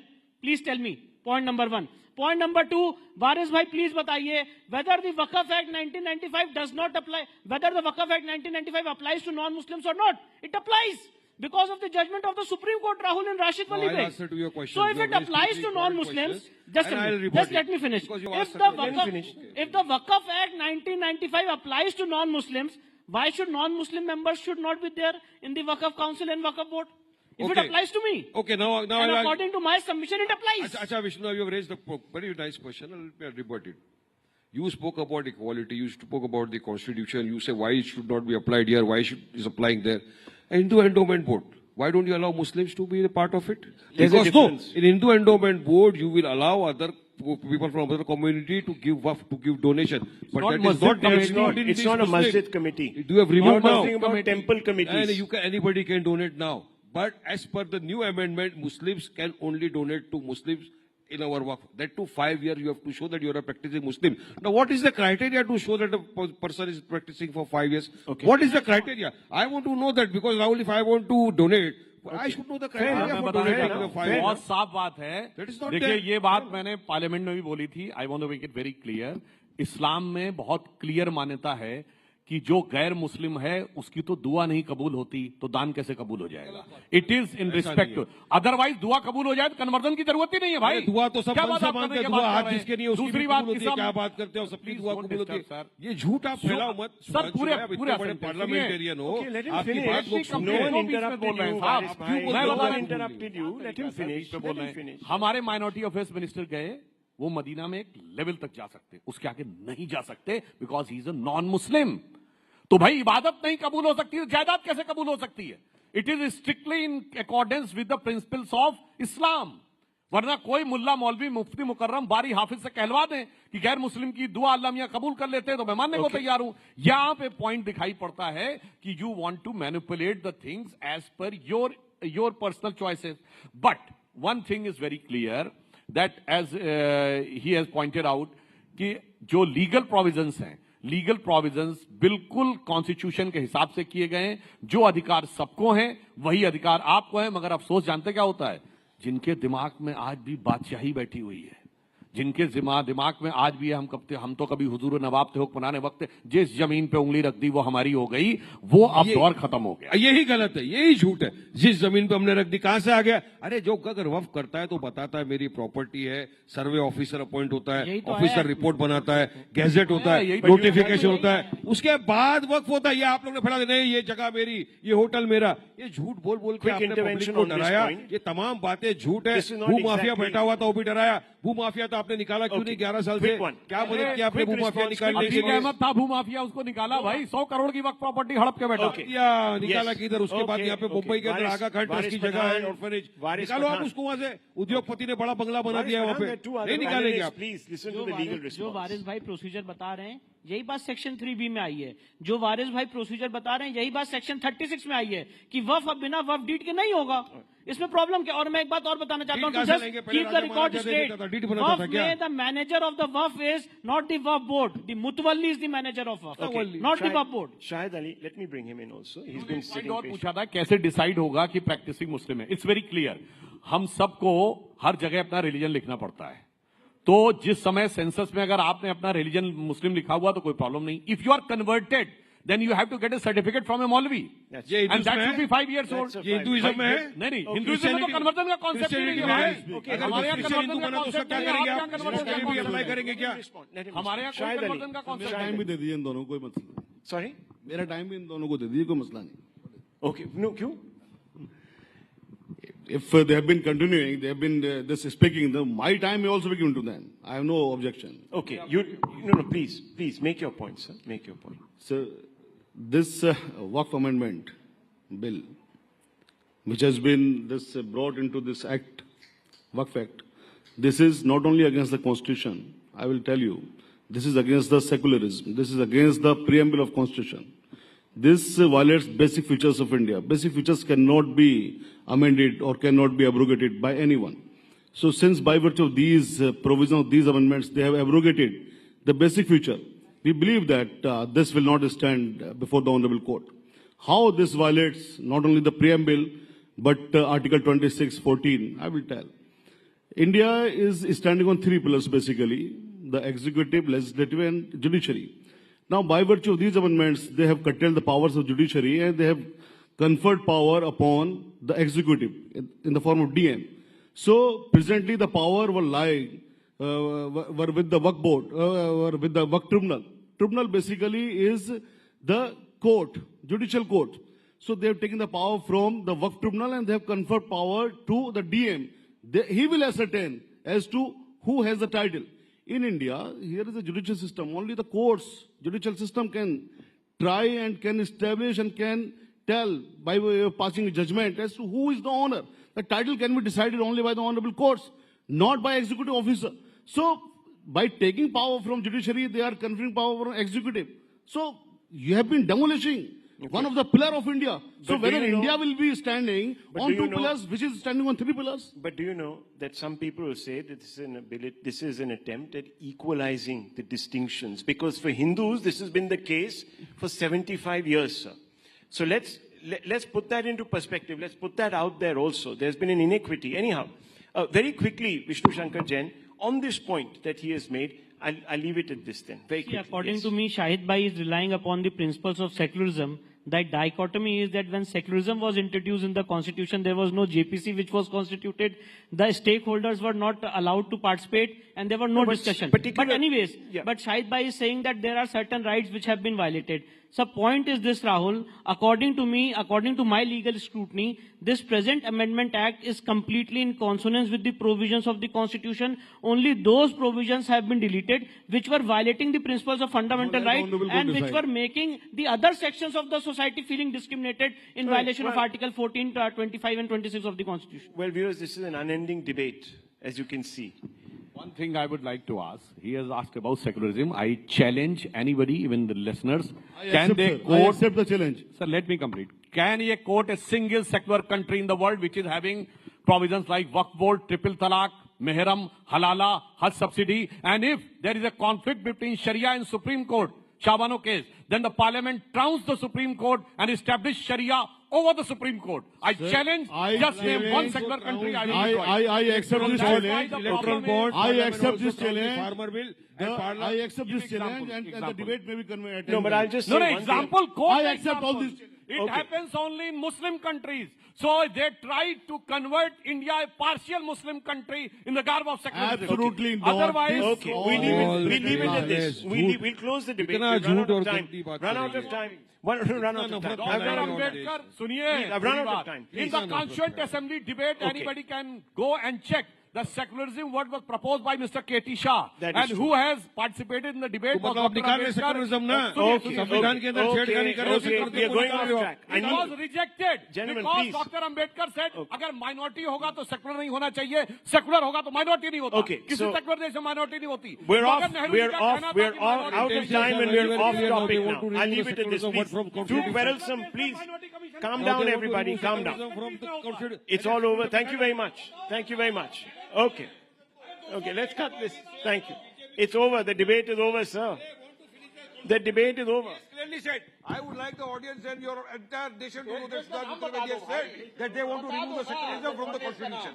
Please tell me. Point number one. Point number two, Varis bhai, please bataiye whether the Waqf Act 1995 does not apply, whether the Waqf Act 1995 applies to non-Muslims or not. It applies. Because of the judgment of the Supreme Court, Rahul and Rashid Wali Beg. So if it applies to non-Muslims, just let me finish. If the Waqf Act 1995 applies to non-Muslims, why should non-Muslim members should not be there in the Waqf Council and Waqf Board? If it applies to me. Okay, now and according to my submission, it applies. Acha Vishnu, you have raised a very nice question. I'll rebut it. You spoke about equality. You spoke about the Constitution. You say why it should not be applied here, why it is applying there. Hindu Endowment Board. Why don't you allow Muslims to be a part of it? Because no, in Hindu Endowment Board, you will allow other people from other community to give waqf, to give donation. But that is not it's not a masjid committee. Do you have removed now? About temple committees. And anybody can donate now. But as per the new amendment, Muslims can only donate to Muslims in our waqf. That too 5 years you have to show that you are a practicing Muslim. Now what is the criteria to show that a person is practicing for 5 years? Okay. What is the criteria? I want to know that, because Rahul, if I want to donate I should know the Fair enough. criteria for Fair donating enough. the file. Fair बहुत साफ बात है. देखिए ये बात मैंने parliament में भी बोली थी. I want to make it very clear. इस्लाम में बहुत क्लियर मान्यता है कि जो गैर मुस्लिम है उसकी तो दुआ नहीं कबूल होती, तो दान कैसे कबूल हो जाएगा? It is in respect to, otherwise दुआ कबूल हो जाए तो कन्वर्जन की जरूरत ही नहीं है भाई. दुआ तो सब क्या मन बात से आप मांगते करने हैं, की दुआ बात हाथ कर रहे हैं? जिसके नहीं उसकी दूसरी भी बात कबूल होती है. क्या बात करते हो, सबकी दुआ कबूल होती है. ये झूठ आप फैलाओ मत. सर पूरे पूरे बड़े पार्लियामेंटेरियन हो, आपकी बात लोग सुनते हैं. हमारे माइनॉरिटी अफेयर्स मिनिस्टर गए, वो मदीना में एक लेवल तक जा सकते, उसके आगे नहीं जा सकते, because he is a non Muslim. तो भाई इबादत नहीं कबूल हो सकती है, जायदाद कैसे कबूल हो सकती है? It is strictly in accordance with the principles of Islam. वरना कोई मुल्ला मौलवी मुफ्ती मुकर्रम बारी हाफिज से कहलवा दें कि गैर मुस्लिम की दुआ अल्लाह मियां कबूल कर लेते हैं, तो मैं मानने को तैयार हूं. यहां पे पॉइंट दिखाई पड़ता है कि you want to manipulate the things as per your personal choices. But one thing is very clear that as he has pointed out कि जो लीगल प्रोविजंस हैं, लीगल प्रोविजंस बिल्कुल कॉन्स्टिट्यूशन के हिसाब से किए गए हैं. जो अधिकार सबको हैं वही अधिकार आपको है. मगर अफसोस जानते क्या होता है? जिनके दिमाग में आज भी बादशाही बैठी हुई है, जिनके दिमाग में आज भी है हम तो कभी हुजूर नवाब थे हुक्मरान वक्त, जिस जमीन पे उंगली रख दी वो हमारी हो गई, वो अब दौर खत्म हो गया. यही गलत है, यही झूठ है. जिस जमीन पे हमने रख दी कहां से आ गया? अरे जो अगर वक्फ करता है तो बताता है मेरी प्रॉपर्टी है, सर्वे ऑफिसर अपॉइंट होता है, ऑफिसर रिपोर्ट बनाता है, गैजेट होता है, नोटिफिकेशन होता है, उसके बाद वक्फ होता है. ये आप लोग ने फैला नहीं, ये जगह मेरी, ये होटल मेरा. ये झूठ बोल बोल के आपने पब्लिक को डराया. ये तमाम बातें झूठ है. भू माफिया बैठा हुआ था, वो भी डराया. भू माफिया तो आपने निकाला क्यों नहीं 11 साल से? क्या मदद किया आपने भू माफिया निकालने के लिए? अहमद था भू माफिया, उसको निकाला भाई. 100 करोड़ की वक्त प्रॉपर्टी हड़प के बैठा. निकाला किधर? उसके बाद यहाँ पे मुंबई के अंदर आगा खान ट्रस्ट की जगह है, ऑर्फनेज. निकालो आप उसको वहां से. उद्योगपति ने बड़ा बंगला बना दिया वहां पे, नहीं निकालेंगे आप. जो वारिस भाई प्रोसीजर बता रहे हैं यही बात सेक्शन 3B में आई है. जो वारिस भाई प्रोसीजर बता रहे हैं यही बात सेक्शन 36 में आई है कि वफ अब बिना वफ डीड के नहीं होगा. इसमें प्रॉब्लम क्या? और मैं एक बात और बताना चाहता हूं, just keep the record straight. Waqf में the manager of the Waqf is not the Waqf board. The mutawalli is the manager of Waqf, not the Waqf board. Shahid Ali, let me bring him in also. He has been sitting. और पूछा था कैसे decide होगा कि practising मुस्लिम है. It's very clear. हम सबको हर जगह अपना रिलीजन लिखना पड़ता है. तो जिस समय सेंसस में अगर आपने अपना रिलीजन मुस्लिम लिखा हुआ तो कोई प्रॉब्लम नहीं. If you are converted then you have to get a certificate from a Maulvi, and that should be 5 years old. ये हिंदुइज्म में है? नहीं, हिंदुइज्म में तो कन्वर्जन का कॉन्सेप्ट ही नहीं है. हमारे यहाँ कन्वर्जन का कॉन्सेप्ट क्या करेंगे आप? अप्लाई करेंगे क्या? हमारे यहाँ कोई कन्वर्जन का कॉन्सेप्ट. टाइम भी दे दीजिए इन दोनों को, कोई मसला नहीं. सॉरी, मेरा टाइम भी इन दोनों को दे दीजिए, कोई मसला नहीं. ओके, नो, क्यों? If they have been continuing, they have been this speaking, my time may also be given to them. I have no objection. Okay, no, please make your point, sir. Make your point. So, this Waqf Amendment Bill, which has been brought into this Act, Waqf Act, this is not only against the Constitution. I will tell you, this is against the secularism. This is against the preamble of Constitution. This violates basic features of India. Basic features cannot be amended or cannot be abrogated by anyone. So since by virtue of these provisions of these amendments, they have abrogated the basic feature, we believe that this will not stand before the Honorable Court. How this violates not only the preamble, but Article 26(14), I will tell. India is standing on 3 pillars basically: the executive, legislative and judiciary. Now, by virtue of these amendments, they have curtailed the powers of judiciary and they have conferred power upon the executive in the form of DM. So, presently, the power will lie were with the Waqf board, or with the Waqf tribunal. Tribunal basically is the court, judicial court. So, they have taken the power from the Waqf tribunal and they have conferred power to the DM. He will ascertain as to who has the title. In India, here is a judicial system. Only the courts, judicial system can try and can establish and can tell by way of passing a judgment as to who is the owner. The title can be decided only by the honorable courts, not by executive officer. So, by taking power from judiciary, they are conferring power from executive. So, you have been demolishing one of the pillars of India. So whether India will be standing on 2 pillars, which is standing on 3 pillars? But do you know that some people will say that this is an attempt at equalizing the distinctions? Because for Hindus, this has been the case for 75 years, sir. So let's put that into perspective. Let's put that out there also. There's been an inequity. Anyhow, very quickly, Vishnu Shankar Jain, on this point that he has made, I'll leave it at this then. Very quickly. According to me, Shahid Bhai is relying upon the principles of secularism. That dichotomy is that when secularism was introduced in the constitution, there was no JPC which was constituted. The stakeholders were not allowed to participate and there was no discussion. But anyways, but Shahid Bhai is saying that there are certain rights which have been violated. So point is this, Rahul, according to me, according to my legal scrutiny, this present Amendment Act is completely in consonance with the provisions of the Constitution. Only those provisions have been deleted which were violating the principles of fundamental rights and which were making the other sections of the society feeling discriminated in violation of Article 14, 25 and 26 of the Constitution. Well, viewers, this is an unending debate, as you can see. One thing I would like to ask, he has asked about secularism. I challenge anybody, even the listeners. I accept the challenge. Sir, let me complete. Can he quote a single secular country in the world which is having provisions like Waqf Board, Triple Talaq, Mehram, Halala, Hajj subsidy? And if there is a conflict between Sharia and Supreme Court, Shabano case, then the Parliament trounced the Supreme Court and established Sharia over the Supreme Court. I challenge, just name one secular country. I accept this challenge. I accept this challenge. Farmer bill. I accept this challenge and the debate may be convenient. No, but I'll just say No, example, quote I accept all examples. this. It happens only in Muslim countries. So they tried to convert India a partial Muslim country in the garb of secularism. Absolutely not. Otherwise, Okay, we leave it at this. We'll close the debate. We've run out of time. Run out of time. Run out of time. Dr. Ambedkar, suniye, I've run out of time. in the Constituent Assembly debate, anybody can go and check the secularism what was proposed by Mr. K.T. Shah and who has participated in the debate was Dr. Ambedkar. secularism na. संविधान के अंदर छेड़खानी कर रहे हो. We are going off track. It was rejected Gentlemen, because please. Dr. Ambedkar said अगर minority होगा तो secular नहीं होना चाहिए, secular होगा तो minority नहीं होता. Okay, किसी so secular देश में minority नहीं होती. We're off out of time and we're off topic now. I'll leave it at this, please. Too quarrelsome, please. Calm down, everybody. Calm down. It's all over. Thank you very much. Thank you very much. Okay. Okay, let's cut this. Thank you. It's over. The debate is over, sir. The debate is over. Clearly said, I would like the audience and your entire nation to know that Mr. Just said that they want to remove the secularism from the constitution.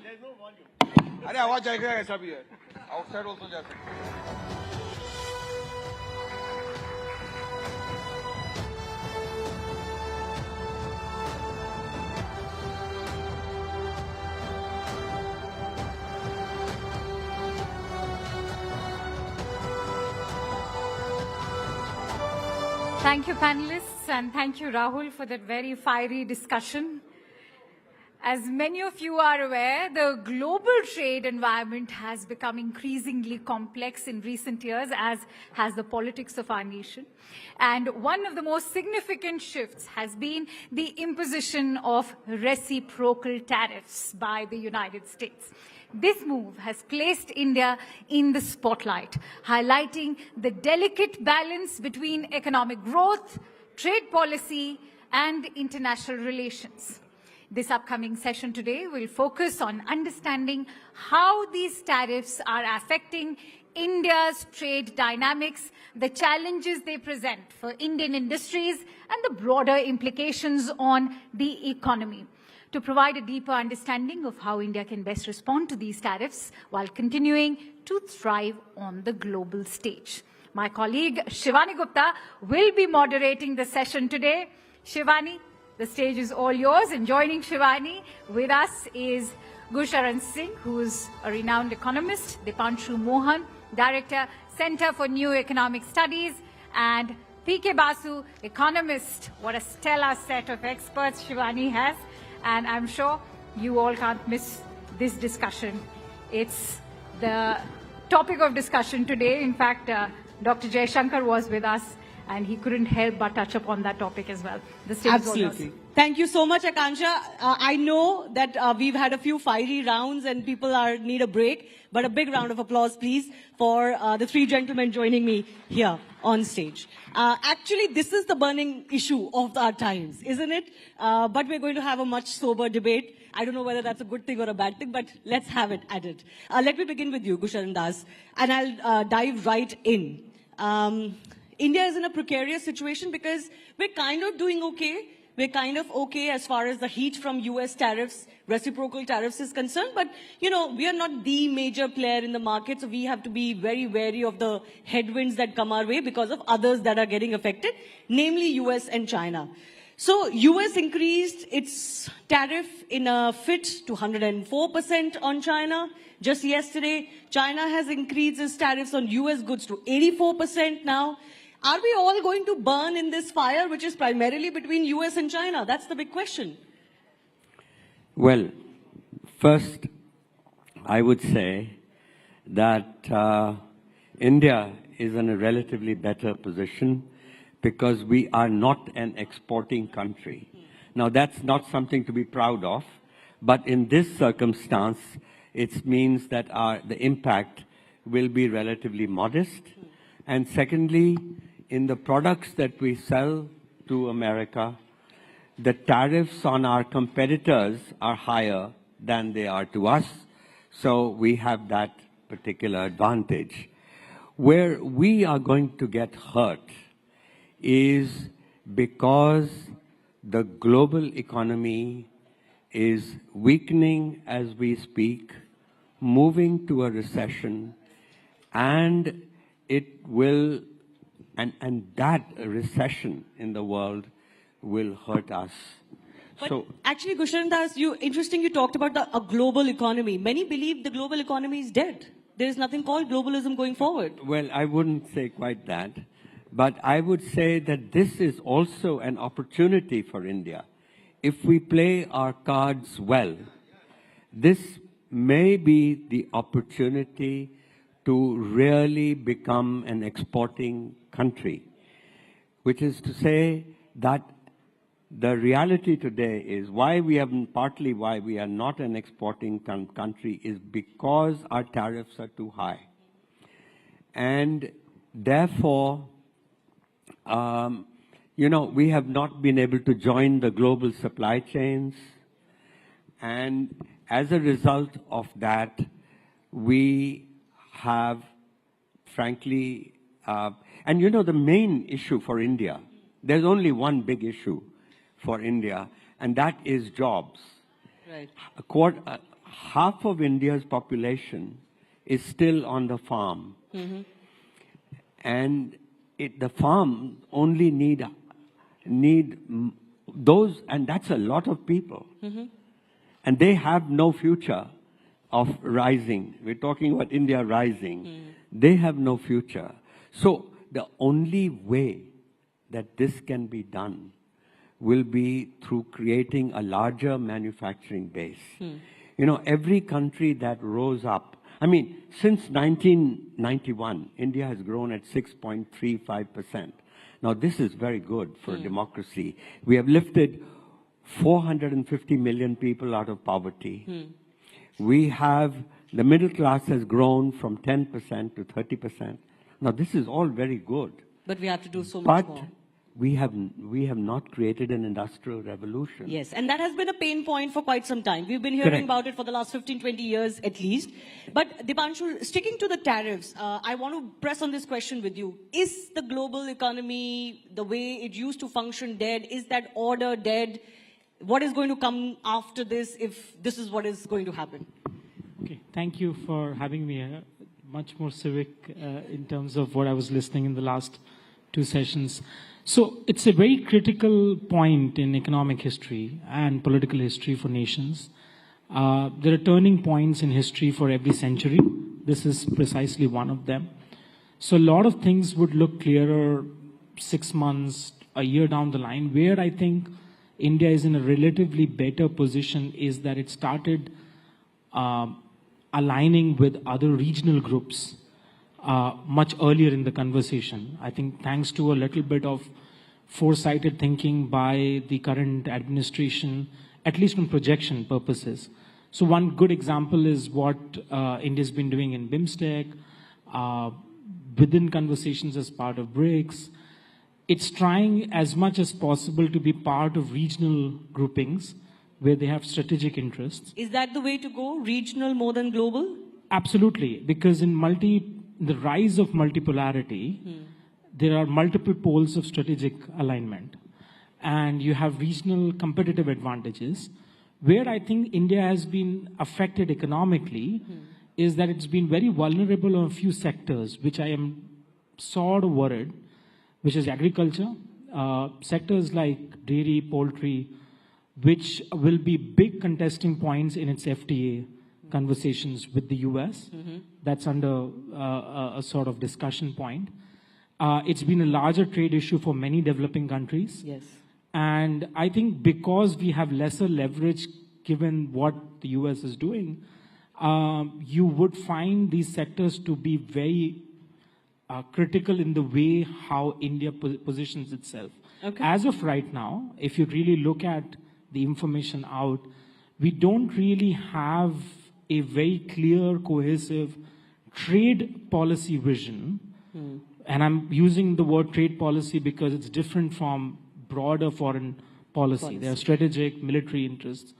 अरे आवाज आएगा ऐसा भी है. Outside also जा सकते. Thank you, panelists, and thank you, Rahul, for that very fiery discussion. As many of you are aware, the global trade environment has become increasingly complex in recent years, as has the politics of our nation. And one of the most significant shifts has been the imposition of reciprocal tariffs by the United States. This move has placed India in the spotlight, highlighting the delicate balance between economic growth, trade policy, and international relations. This upcoming session today will focus on understanding how these tariffs are affecting India's trade dynamics, the challenges they present for Indian industries, and the broader implications on the economy. To provide a deeper understanding of how India can best respond to these tariffs while continuing to thrive on the global stage. My colleague Shivani Gupta will be moderating the session today. Shivani, the stage is all yours. And joining Shivani with us is Gusharan Singh, who is a renowned economist, Dipanshu Mohan, Director, Center for New Economic Studies, and P.K. Basu, economist. What a stellar set of experts Shivani has. And I'm sure you all can't miss this discussion. It's the topic of discussion today. In fact, Dr. Jaishankar was with us, and he couldn't help but touch upon that topic as well. The stage is all yours. Absolutely. Thank you so much, Akansha. I know that we've had a few fiery rounds and people need a break, but a big round of applause, please, for the three gentlemen joining me here on stage. Actually, this is the burning issue of our times, isn't it? But we're going to have a much sober debate. I don't know whether that's a good thing or a bad thing, but let's have it at it. Let me begin with you, Gusharan Das, and I'll dive right in. India is in a precarious situation because we're kind of doing okay, we're kind of okay as far as the heat from US tariffs, reciprocal tariffs is concerned. But, you know, we are not the major player in the market, so we have to be very wary of the headwinds that come our way because of others that are getting affected, namely US and China. So US increased its tariff in a fit to 104% on China. Just yesterday, China has increased its tariffs on US goods to 84% now. Are we all going to burn in this fire, which is primarily between US and China? That's the big question. Well, first, I would say that India is in a relatively better position because we are not an exporting country. Now, that's not something to be proud of, but in this circumstance, it means that the impact will be relatively modest. And secondly, in the products that we sell to America, the tariffs on our competitors are higher than they are to us, so we have that particular advantage. Where we are going to get hurt is because the global economy is weakening as we speak, moving to a recession, and it will, and that recession in the world will hurt us. But actually, Gushrandas, interesting you talked about a global economy. Many believe the global economy is dead. There is nothing called globalism going forward. Well, I wouldn't say quite that. But I would say that this is also an opportunity for India. If we play our cards well, this may be the opportunity to really become an exporting country, which is to say that the reality today is partly why we are not an exporting country is because our tariffs are too high. And therefore, we have not been able to join the global supply chains. And as a result of that, we have, frankly, the main issue for India, there's only one big issue for India, and that is jobs. Right. Half of India's population is still on the farm. Mm-hmm. And the farm only need those, and that's a lot of people. Mm-hmm. And they have no future of rising. We're talking about India rising. They have no future. So the only way that this can be done will be through creating a larger manufacturing base. Every country that rose up, since 1991, India has grown at 6.35%. Now, this is very good for democracy. We have lifted 450 million people out of poverty. The middle class has grown from 10% to 30%. Now, this is all very good. But we have to do so much more. We have not created an industrial revolution. Yes, and that has been a pain point for quite some time. We've been hearing about it for the last 15, 20 years at least. But Dipanshu, sticking to the tariffs, I want to press on this question with you. Is the global economy, the way it used to function, dead? Is that order dead? What is going to come after this if this is what is going to happen? Okay, thank you for having me here. Much more civic in terms of what I was listening in the last two sessions. So it's a very critical point in economic history and political history for nations. There are turning points in history for every century. This is precisely one of them. So a lot of things would look clearer 6 months, a year down the line. Where I think India is in a relatively better position is that it started aligning with other regional groups much earlier in the conversation. I think thanks to a little bit of foresighted thinking by the current administration, at least from projection purposes. So one good example is what India's been doing in BIMSTEC, within conversations as part of BRICS. It's trying as much as possible to be part of regional groupings where they have strategic interests. Is that the way to go, regional more than global? Absolutely, because in the rise of multipolarity, there are multiple poles of strategic alignment. and you have regional competitive advantages. Where I think India has been affected economically is that it's been very vulnerable on a few sectors, which I am sort of worried, which is agriculture, sectors like dairy, poultry, which will be big contesting points in its FTA conversations with the US. That's under a sort of discussion point. It's been a larger trade issue for many developing countries. Yes. And I think because we have lesser leverage given what the US is doing, you would find these sectors to be very critical in the way how India positions itself. Okay. As of right now, if you really look at the information out, we don't really have a very clear, cohesive trade policy vision. And I'm using the word trade policy because it's different from broader foreign policy. There are strategic military interests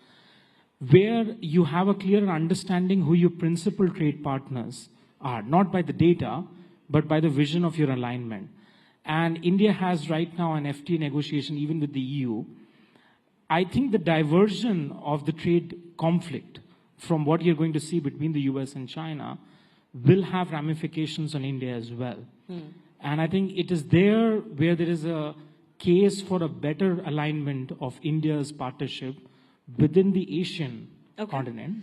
where you have a clear understanding who your principal trade partners are, not by the data, but by the vision of your alignment. And India has right now an FTA negotiation even with the EU. I think the diversion of the trade conflict from what you're going to see between the US and China will have ramifications on India as well. And I think it is there where there is a case for a better alignment of India's partnership within the Asian continent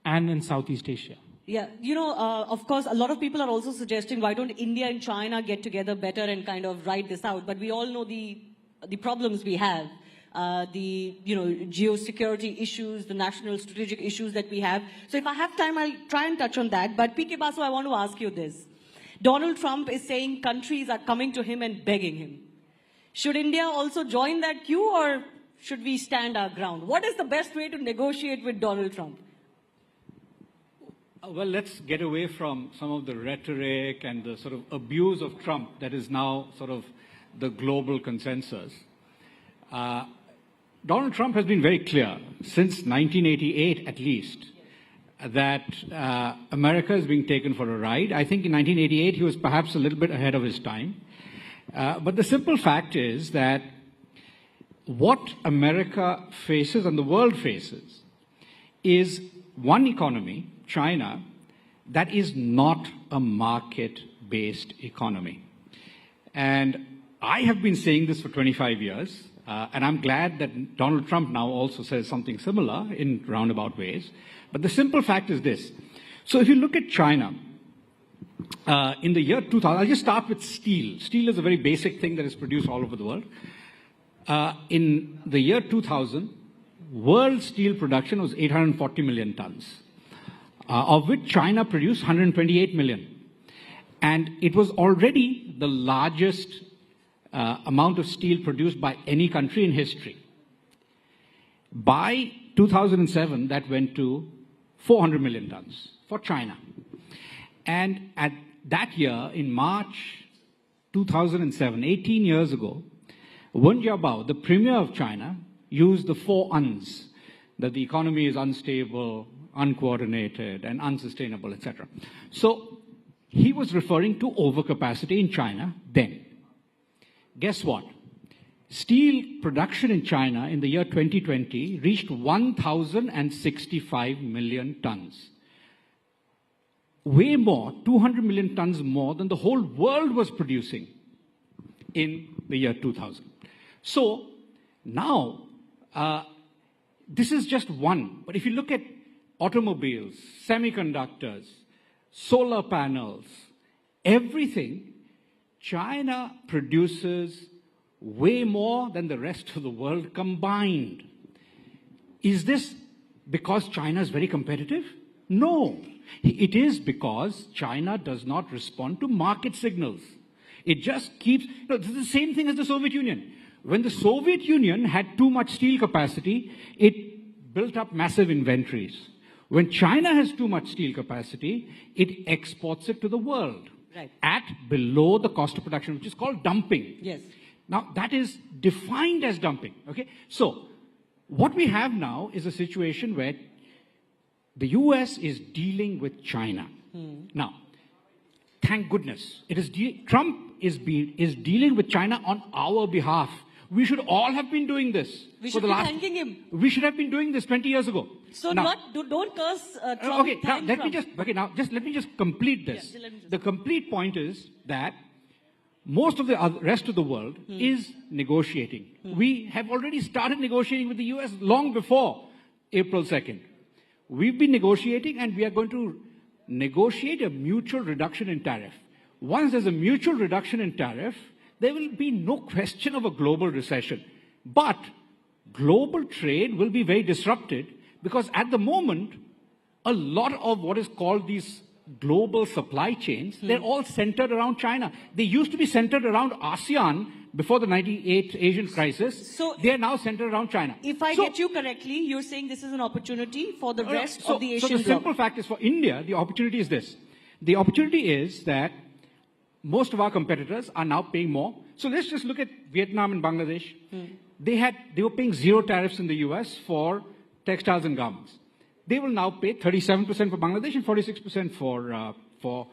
and in Southeast Asia. Yeah, you know, of course, a lot of people are also suggesting why don't India and China get together better and kind of ride this out. But we all know the problems we have, the geosecurity issues, the national strategic issues that we have. So if I have time, I'll try and touch on that. But PK Basu, I want to ask you this. Donald Trump is saying countries are coming to him and begging him. Should India also join that queue, or should we stand our ground? What is the best way to negotiate with Donald Trump? Well, let's get away from some of the rhetoric and the sort of abuse of Trump that is now sort of the global consensus. Donald Trump has been very clear, since 1988 at least, that America is being taken for a ride. I think in 1988 he was perhaps a little bit ahead of his time. But the simple fact is that what America faces and the world faces is one economy, China, that is not a market-based economy. And I have been saying this for 25 years, and I'm glad that Donald Trump now also says something similar in roundabout ways. But the simple fact is this. So if you look at China, in the year 2000, I'll just start with steel. Steel is a very basic thing that is produced all over the world. In the year 2000, world steel production was 840 million tons, of which China produced 128 million. And it was already the largest amount of steel produced by any country in history. By 2007, that went to 400 million tons for China. And at that year, in March 2007, 18 years ago, Wen Jiabao, the premier of China, used the 4 uns, that the economy is unstable, uncoordinated, and unsustainable, etc. So he was referring to overcapacity in China then. Guess what? Steel production in China in the year 2020 reached 1,065 million tons. Way more, 200 million tons more than the whole world was producing in the year 2000. So now, this is just one. But if you look at automobiles, semiconductors, solar panels, everything, China produces way more than the rest of the world combined. Is this because China is very competitive? No. It is because China does not respond to market signals. It just keeps... this is the same thing as the Soviet Union. When the Soviet Union had too much steel capacity, it built up massive inventories. When China has too much steel capacity, it exports it to the world at below the cost of production, which is called dumping. Yes. Now, that is defined as dumping. Okay? So, what we have now is a situation where the US is dealing with China. Now, thank goodness, it is Trump is dealing with China on our behalf. We should all have been doing this. We should be thanking him. We should have been doing this 20 years ago. So now, don't curse Trump. Okay, now let me just complete this. Yeah, the complete point is that most of the rest of the world is negotiating. We have already started negotiating with the US long before April 2nd. We've been negotiating, and we are going to negotiate a mutual reduction in tariff. Once there's a mutual reduction in tariff, there will be no question of a global recession. But global trade will be very disrupted because at the moment, a lot of what is called these global supply chains, they're all centered around China. They used to be centered around ASEAN before the 98 Asian crisis. So they are now centered around China. If I get you correctly, you're saying this is an opportunity for the rest of the Asian bloc. So the simple fact is, for India, the opportunity is this. The opportunity is that most of our competitors are now paying more. So let's just look at Vietnam and Bangladesh. They were paying 0 tariffs in the US for textiles and garments. They will now pay 37% for Bangladesh and 46% for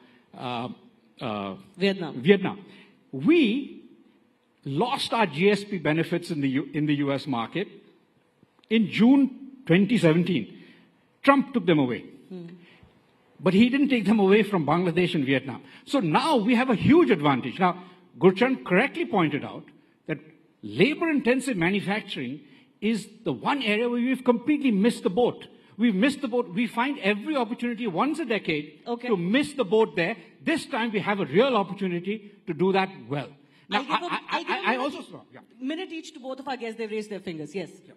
Vietnam. We lost our GSP benefits in the US market in June 2017. Trump took them away. But he didn't take them away from Bangladesh and Vietnam. So now we have a huge advantage. Now, Gurchan correctly pointed out that labor-intensive manufacturing is the one area where we've completely missed the boat. We've missed the boat. We find every opportunity once a decade to miss the boat there. This time we have a real opportunity to do that well. Now, I also saw. Yeah. Minute each to both of our guests. They've raised their fingers. Yes. Yeah.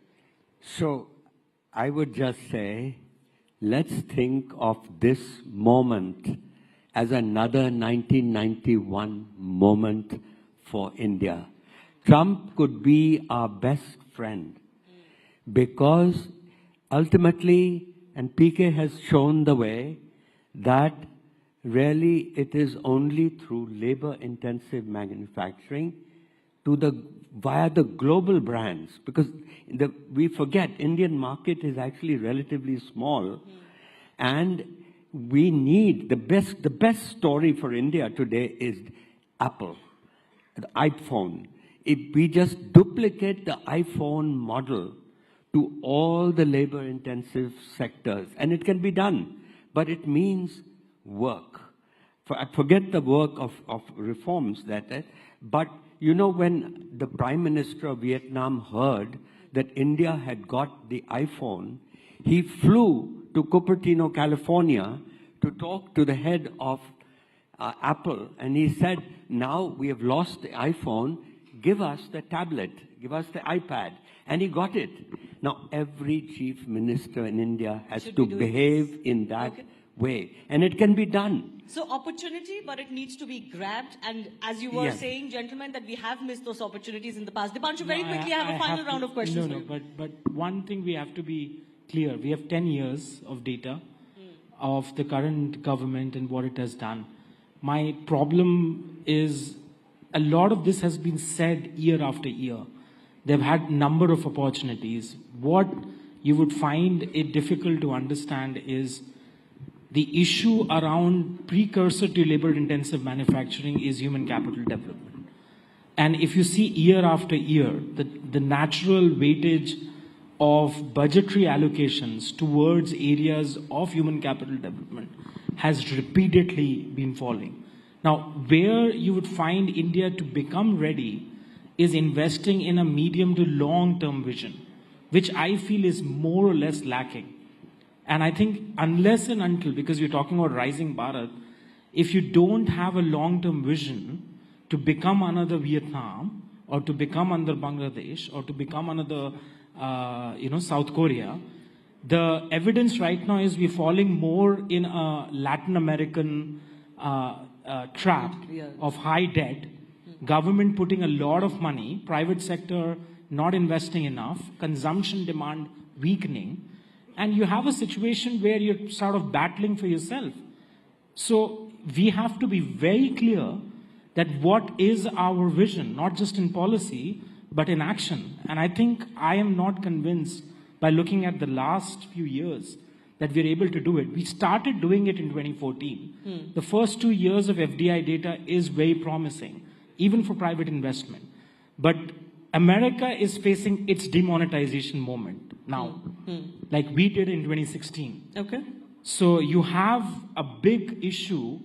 So I would just say, let's think of this moment as another 1991 moment for India. Trump could be our best friend because ultimately, and PK has shown the way, that really it is only through labor-intensive manufacturing via the global brands, because we forget Indian market is actually relatively small, and we need the best story for India today is Apple, the iPhone. If we just duplicate the iPhone model to all the labor-intensive sectors, and it can be done, but it means work. Forget the work of reforms but you know, when the Prime Minister of Vietnam heard that India had got the iPhone, he flew to Cupertino, California to talk to the head of Apple, and he said, now we have lost the iPhone, give us the tablet, give us the iPad. And he got it. Now, every chief minister in India has to behave in that way. And it can be done. So opportunity, but it needs to be grabbed. And as you were saying, gentlemen, that we have missed those opportunities in the past. Dipanshu, very quickly, I have a final round of questions. But one thing we have to be clear. We have 10 years of data of the current government and what it has done. My problem is a lot of this has been said year after year. They've had number of opportunities. What you would find it difficult to understand is the issue around precursor to labor-intensive manufacturing is human capital development. And if you see year after year, the natural weightage of budgetary allocations towards areas of human capital development has repeatedly been falling. Now, where you would find India to become ready is investing in a medium to long-term vision, which I feel is more or less lacking. And I think unless and until, because we're talking about rising Bharat, if you don't have a long-term vision to become another Vietnam, or to become another Bangladesh, or to become another, South Korea, the evidence right now is we're falling more in a Latin American trap of high debt, government putting a lot of money, private sector not investing enough, consumption demand weakening, and you have a situation where you're sort of battling for yourself. So we have to be very clear that what is our vision, not just in policy, but in action. And I think I am not convinced by looking at the last few years that we're able to do it. We started doing it in 2014. The first 2 years of FDI data is very promising, even for private investment. But America is facing its demonetization moment now, like we did in 2016. Okay. So you have a big issue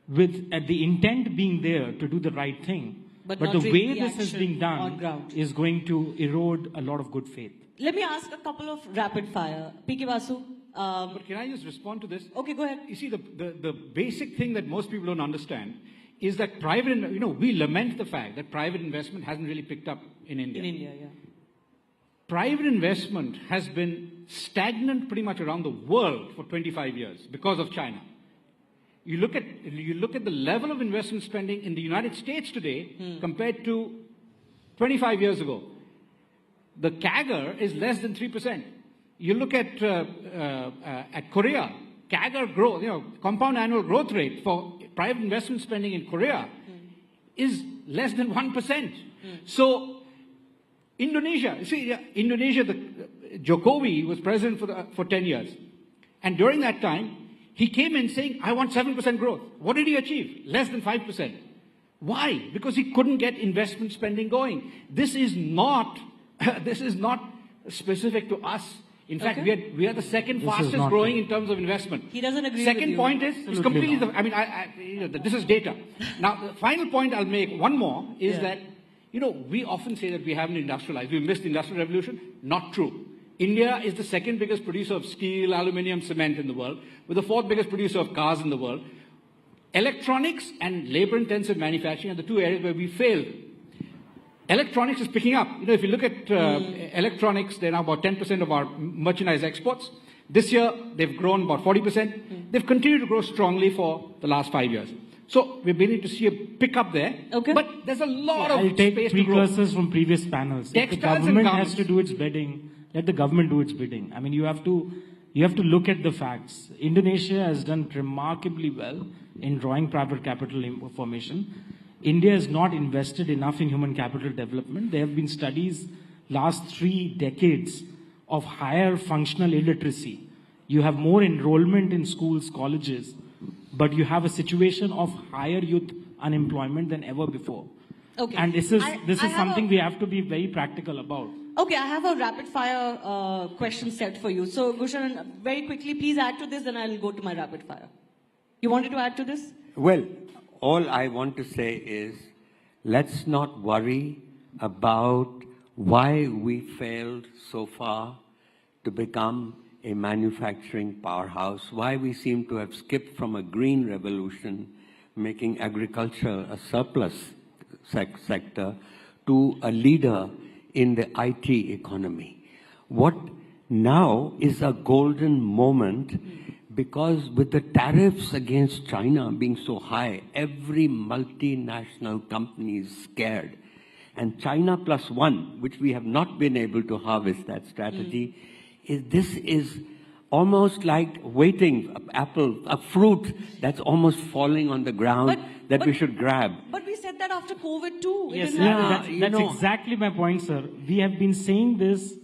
with the intent being there to do the right thing, But but not the really way the this is action being on done ground. is going to erode a lot of good faith. Let me ask a couple of rapid fire. PK Vasu. But can I just respond to this? Okay, go ahead. You see, the basic thing that most people don't understand is that we lament the fact that private investment hasn't really picked up in India. In India, yeah. Private investment has been stagnant pretty much around the world for 25 years because of China. You look at the level of investment spending in the United States today compared to 25 years ago. The CAGR is less than 3%. You look at Korea, CAGR growth, compound annual growth rate for private investment spending in Korea is less than 1%. So Indonesia, Jokowi was president for 10 years. And during that time, he came in saying, I want 7% growth. What did he achieve? Less than 5%. Why? Because he couldn't get investment spending going. This is not specific to us. In fact, we are the second fastest growing in terms of investment. He doesn't agree with Second you. point is, it's completely, this is data. Now, the final point I'll make, one more, is that, we often say that we haven't industrialized. We missed the industrial revolution. Not true. India is the second biggest producer of steel, aluminium, cement in the world. We're the fourth biggest producer of cars in the world. Electronics and labor-intensive manufacturing are the two areas where we failed. Electronics is picking up. If you look at electronics, they're now about 10% of our merchandise exports. This year, they've grown about 40%. They've continued to grow strongly for the last 5 years. So we're beginning to see a pickup there. Okay. But there's a lot of I'll take space to grow. precursors from previous panels. If the Textiles and government has garments. to do its bidding, let the government do its bidding. I mean, you have to look at the facts. Indonesia has done remarkably well in drawing private capital formation. India has not invested enough in human capital development. There have been studies last 3 decades of higher functional illiteracy. You have more enrollment in schools, colleges, but you have a situation of higher youth unemployment than ever before. Okay. And this is I have something we have to be very practical about. Okay, I have a rapid fire question set for you. So, Gushan, very quickly, please add to this, then I'll go to my rapid fire. You wanted to add to this? Well, all I want to say is, let's not worry about why we failed so far to become a manufacturing powerhouse, why we seem to have skipped from a green revolution, making agriculture a surplus sector, to a leader in the IT economy. What now is a golden moment, because with the tariffs against China being so high, every multinational company is scared. And China plus one, which we have not been able to harvest that strategy, this is almost like waiting, a fruit that's almost falling on the ground that we should grab. But we said that after COVID too. Yes, that's exactly my point, sir. We have been saying this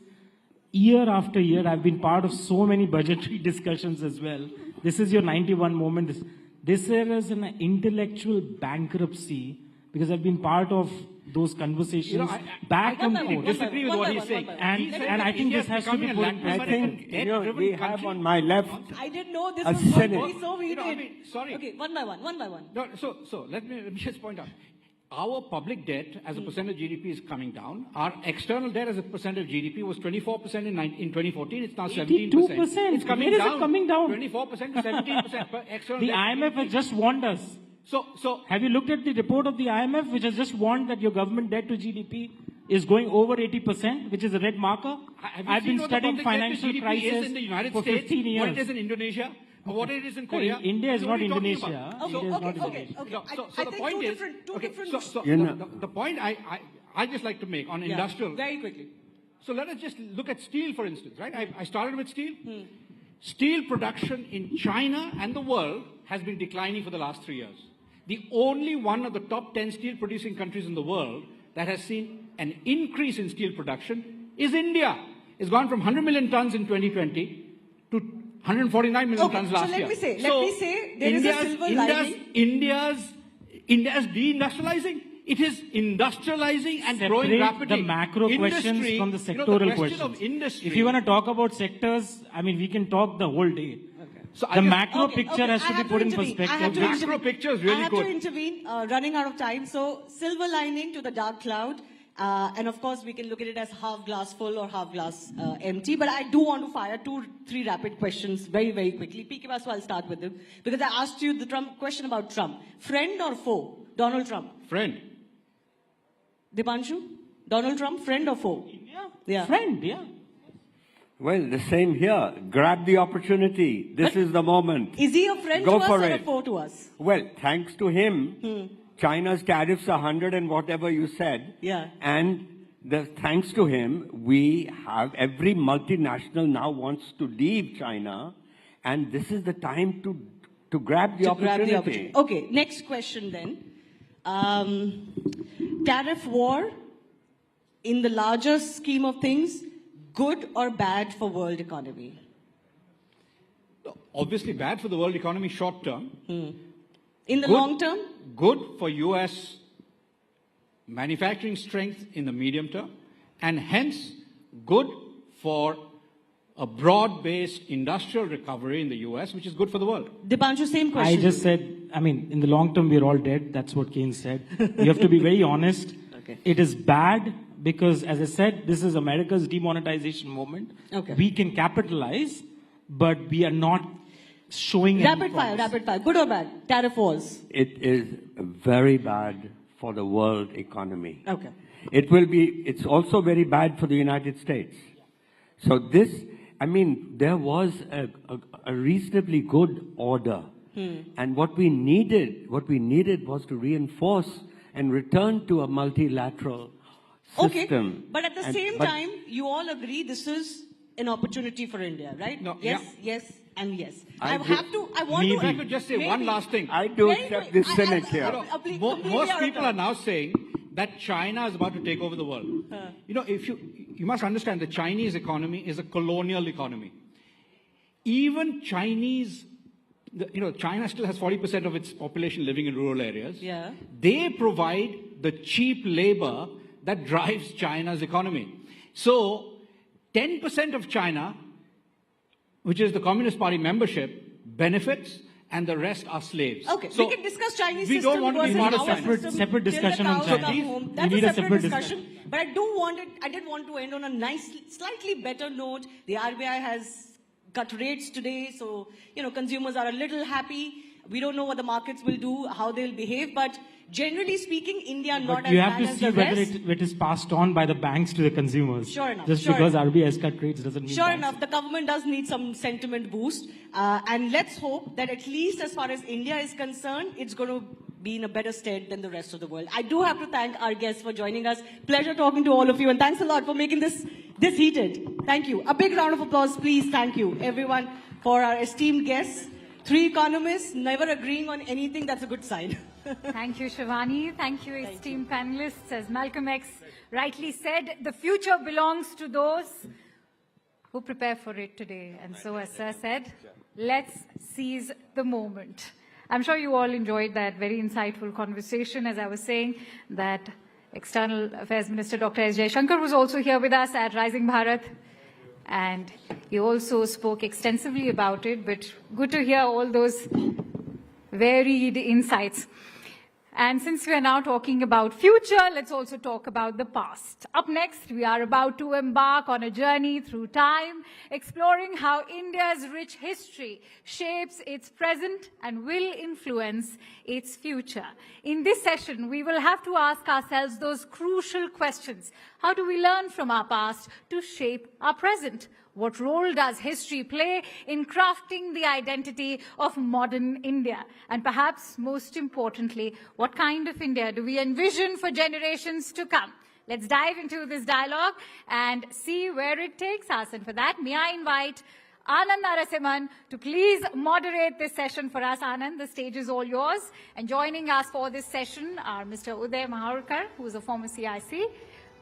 year after year. I've been part of so many budgetary discussions as well. This is your 91 moment. This is an intellectual bankruptcy, because I've been part of those conversations back and forth. I disagree with what he's saying. And I think this has to be put in I think we have on my left I didn't know this a was going to Senate. be so heated. Sorry. Okay, one by one. No, so let me just point out. Our public debt as a percent of GDP is coming down. Our external debt as a percent of GDP was 24% in 2014. It's now 17%. 82%. It's coming Where down. is it coming down? 24% to 17%. External The debt. IMF has just warned us. So have you looked at the report of the IMF, which has just warned that your government debt to GDP is going over 80%, which is a red marker? I've been studying financial crisis in the United for States, 15 years. what it is in Indonesia, or what it is in Korea. India is So what not are you talking Indonesia. about? India is not Indonesia. So the point is, the point I just like to make on industrial. Very quickly. So let us just look at steel, for instance, right? I started with steel. Steel production in China and the world has been declining for the last 3 years. The only one of the top 10 steel producing countries in the world that has seen an increase in steel production is India. It's gone from 100 million tons in 2020 to 149 million tons last year. Let me say, there is a silver lining. India's deindustrializing. It is industrializing and Separate growing rapidly. the macro questions from the sectoral the question questions. of industry. If you want to talk about sectors, I mean, we can talk the whole day. So The macro picture has to be put in I perspective. have to Macro picture is really I have good. to intervene, running out of time. So, silver lining to the dark cloud. And of course, we can look at it as half glass full or half glass empty. But I do want to fire 2-3 rapid questions very, very quickly. PK Basu, I'll start with them. Because I asked you the question about Trump. Friend or foe? Donald Trump. Friend. Dipanshu? Donald Trump, friend or foe? Yeah. Friend, yeah. Well, the same here. Grab the opportunity. This is the moment. Is he a friend Go to us for or it. a foe to us? Well, thanks to him, China's tariffs are 100 and whatever you said. Yeah. And thanks to him, we have every multinational now wants to leave China, and this is the time to grab the opportunity. Okay, next question then. Tariff war, in the larger scheme of things, good or bad for world economy? Obviously bad for the world economy short term. In the long term? Good for US manufacturing strength in the medium term, and hence good for a broad-based industrial recovery in the US, which is good for the world. Dipanshu, same question. I just said, I mean, in the long term, we're all dead. That's what Keynes said. You have to be very honest. Okay. It is bad because, as I said, this is America's demonetization moment. Okay. We can capitalize, but we are not showing any Rapid fire, promise. rapid fire. Good or bad? Tariff wars. It is very bad for the world economy. Okay. It's also very bad for the United States. So this, I mean, there was a reasonably good order. And what we needed was to reinforce and return to a multilateral system. Okay, but at the same time, you all agree this is an opportunity for India, right? No, yes, yeah. yes, and yes. I want to... I could just say one last thing. I do accept this cynic here. Most people are now saying that China is about to take over the world. You know, you must understand the Chinese economy is a colonial economy. Even Chinese, China still has 40% of its population living in rural areas. Yeah. They provide the cheap labor that drives China's economy. So 10% of China, which is the Communist Party membership, benefits, and the rest are slaves. Okay, so we can discuss Chinese we system don't want to be versus part of our China. system Separate till discussion the on cows China. come We home. need That's a a separate separate discussion. But I did want to end on a nice, slightly better note. The RBI has cut rates today, so consumers are a little happy. We don't know what the markets will do, how they'll behave, but generally speaking, India not But as you bad have to as see the whether rest. it is passed on by the banks to the consumers. Sure enough, Just sure because enough. RBI has cut rates doesn't mean Sure banks. enough, the government does need some sentiment boost. And let's hope that at least as far as India is concerned, it's going to be in a better stead than the rest of the world. I do have to thank our guests for joining us. Pleasure talking to all of you, and thanks a lot for making this heated. Thank you. A big round of applause, please. Thank you, everyone, for our esteemed guests. 3 economists never agreeing on anything, that's a good sign. Thank you, Shivani. Thank you, esteemed panelists. As Malcolm X rightly said, the future belongs to those who prepare for it today. And so, as Sir said, let's seize the moment. I'm sure you all enjoyed that very insightful conversation. As I was saying, that External Affairs Minister Dr. S. Jaishankar was also here with us at Rising Bharat. And he also spoke extensively about it, but good to hear all those varied insights. And since we are now talking about future, let's also talk about the past. Up next, we are about to embark on a journey through time, exploring how India's rich history shapes its present and will influence its future. In this session, we will have to ask ourselves those crucial questions. How do we learn from our past to shape our present? What role does history play in crafting the identity of modern India? And perhaps most importantly, what kind of India do we envision for generations to come? Let's dive into this dialogue and see where it takes us. And for that, may I invite Anand Narasimhan to please moderate this session for us. Anand, the stage is all yours. And joining us for this session are Mr. Uday Maharkar, who is a former CIC,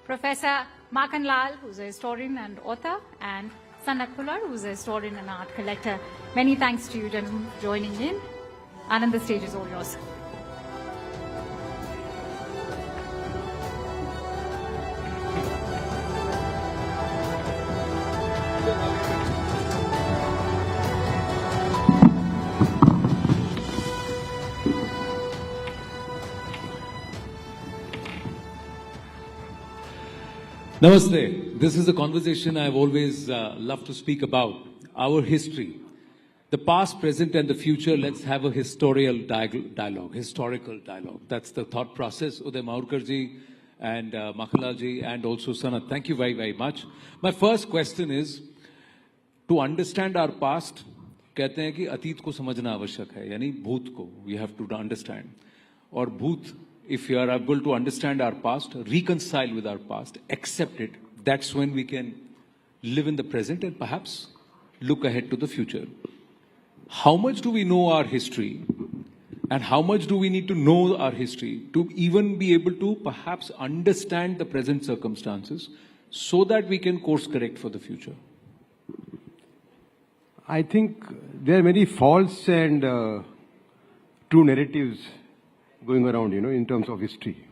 Professor Makan Lal, who's a historian and author, and Sanat Pular, who's a historian and art collector. Many thanks to you, gentlemen, for joining in. Anand, the stage is all yours. Namaste. This is a conversation I've always loved to speak about, our history. The past, present and the future, let's have a historical dialogue. That's the thought process. Uday Maurkarji and Makhanlalji and also Sanat. Thank you very, very much. My first question is, to understand our past, कहते हैं कि अतीत को समझना आवश्यक है, यानी भूत को, we have to understand. और भूत, if you are able to understand our past, reconcile with our past, accept it, that's when we can live in the present and perhaps look ahead to the future. How much do we know our history? And how much do we need to know our history to even be able to perhaps understand the present circumstances so that we can course correct for the future? I think there are many false and true narratives going around, in terms of history.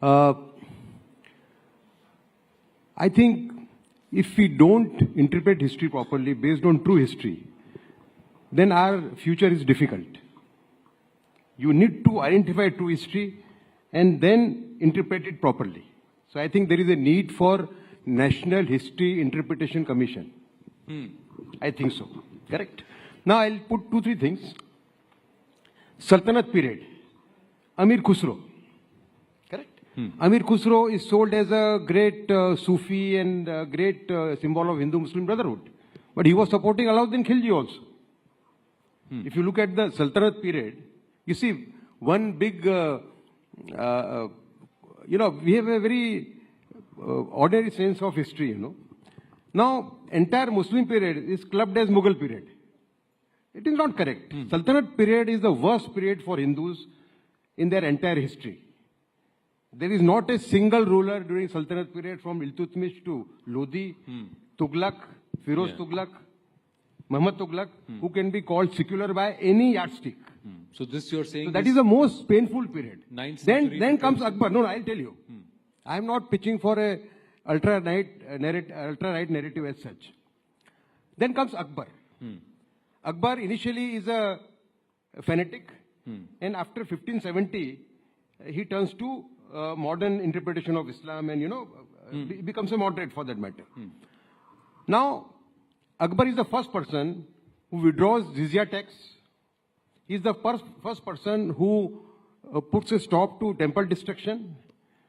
I think if we don't interpret history properly based on true history, then our future is difficult. You need to identify true history and then interpret it properly. So I think there is a need for National History Interpretation Commission. I think so. Correct. Now I'll put 2-3 things. Sultanate period. Amir Khusro. Correct. Amir Khusro is sold as a great Sufi and great symbol of Hindu-Muslim brotherhood. But he was supporting Alauddin Khilji also. If you look at the Sultanate period, you see one big, we have a very ordinary sense of history, Now, entire Muslim period is clubbed as Mughal period. It is not correct. Sultanate period is the worst period for Hindus in their entire history. There is not a single ruler during Sultanate period from Iltutmish to Lodi, Tughlaq, Firoz Tughlaq, Muhammad Tughlaq, who can be called secular by any yardstick. So this you're saying... So that is the most painful period. Then comes Akbar. No, I'll tell you. I'm not pitching for a ultra-right narrative as such. Then comes Akbar. Akbar initially is a fanatic, and after 1570, he turns to modern interpretation of Islam and, becomes a moderate for that matter. Now, Akbar is the first person who withdraws jizya tax. He is the first person who puts a stop to temple destruction.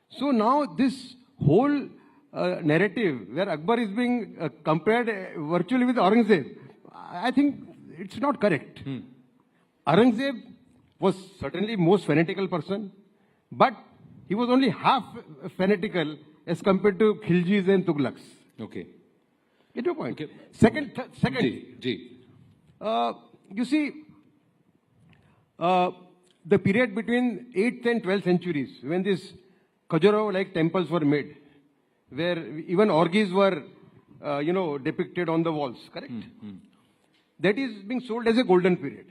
So now this whole narrative where Akbar is being compared virtually with Aurangzeb, I think it's not correct. Aurangzeb was certainly most fanatical person, but he was only half fanatical as compared to Khiljis and Tughlaqs. Okay. Get your point? Okay. Second, you see, the period between 8th and 12th centuries, when these Khajuraho-like temples were made, where even orgies were, depicted on the walls, correct? That is being sold as a golden period.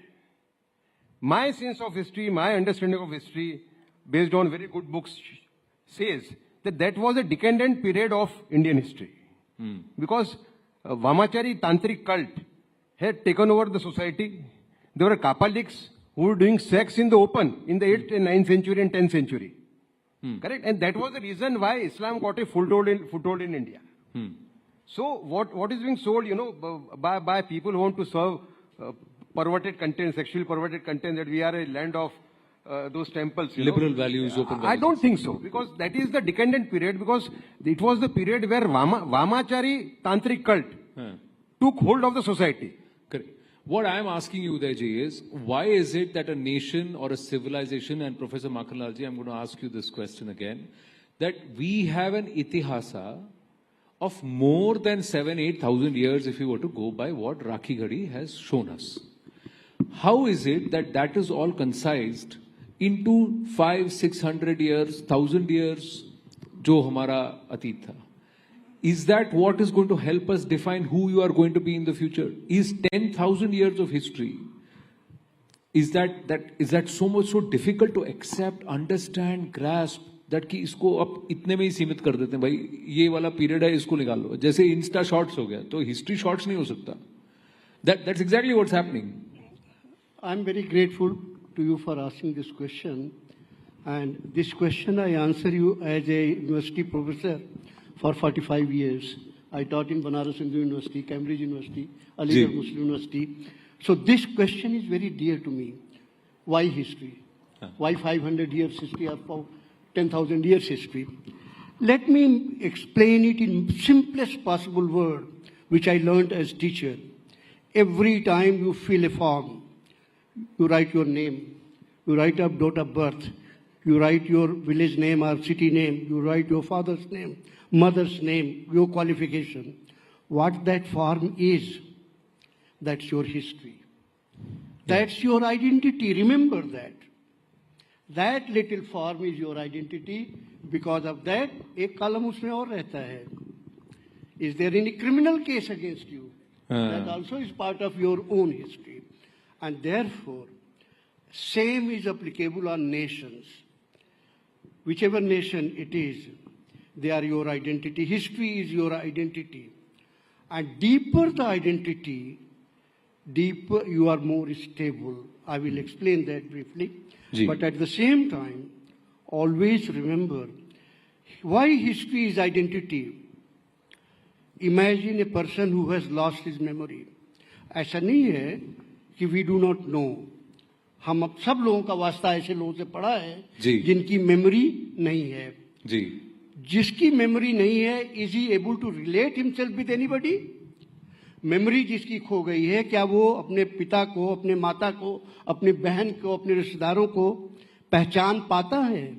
My sense of history, my understanding of history, based on very good books, says that that was a decadent period of Indian history. Because Vamachari Tantric cult had taken over the society. There were Kapaliks who were doing sex in the open in the 8th and 9th century and 10th century. Correct? And that was the reason why Islam got a foothold in India. So what is being sold, by people who want to serve perverted content, sexually perverted content, that we are a land of those temples. Liberal values, open values. I don't think so, because that is the decadent period, because it was the period where Vamachari Tantric cult took hold of the society. Correct. What I am asking you, Udayji, is why is it that a nation or a civilization, and Professor Makhanlalji, I'm going to ask you this question again, that we have an itihasa of more than 7,000-8,000 years if you were to go by what Rakhi Ghadi has shown us. How is it that that is all concised into 500-600 years, 1,000 years, jo hamara atit tha? Is that what is going to help us define who you are going to be in the future? Is 10,000 years of history, is that so much so difficult to accept, understand, grasp, that कि इसको अब इतने में ही सीमित कर देते हैं, भाई ये वाला पीरियड है, इसको निकाल लो, जैसे इंस्टा शॉर्ट्स हो गया, तो हिस्ट्री शॉर्ट्स नहीं हो सकता. That's exactly what's happening. I'm very grateful to you for asking this question, and this question I answer you as a university professor for 45 years. I taught in Banaras Hindu University, Cambridge University, Aligarh Muslim University. So this question is very dear to me. Why history? Why 500 years history or 10,000 years history? Let me explain it in simplest possible word, which I learned as teacher. Every time you fill a form, you write your name, you write up date of birth, you write your village name or city name, you write your father's name, mother's name, your qualification. What that form is, that's your history. That's your identity. Remember that. That little form is your identity. Because of that, एक column उसमें और रहता है. Is there any criminal case against you? That also is part of your own history. And therefore, same is applicable on nations. Whichever nation it is, they are your identity. History is your identity. And deeper the identity, deeper you are more stable. I will explain that briefly. But at the same time, always remember, why history is identity? Imagine a person who has lost his memory. ऐसा नहीं है कि we do not know. हम अब सब लोगों का वास्ता ऐसे लोगों से पड़ा है जिनकी मेमोरी नहीं है. जिसकी मेमोरी नहीं है, is he able to relate himself with anybody? Memory जिसकी खो गई है, क्या वो अपने पिता को, अपने माता को, अपनी बहन को, अपने रिश्तेदारों को पहचान पाता है?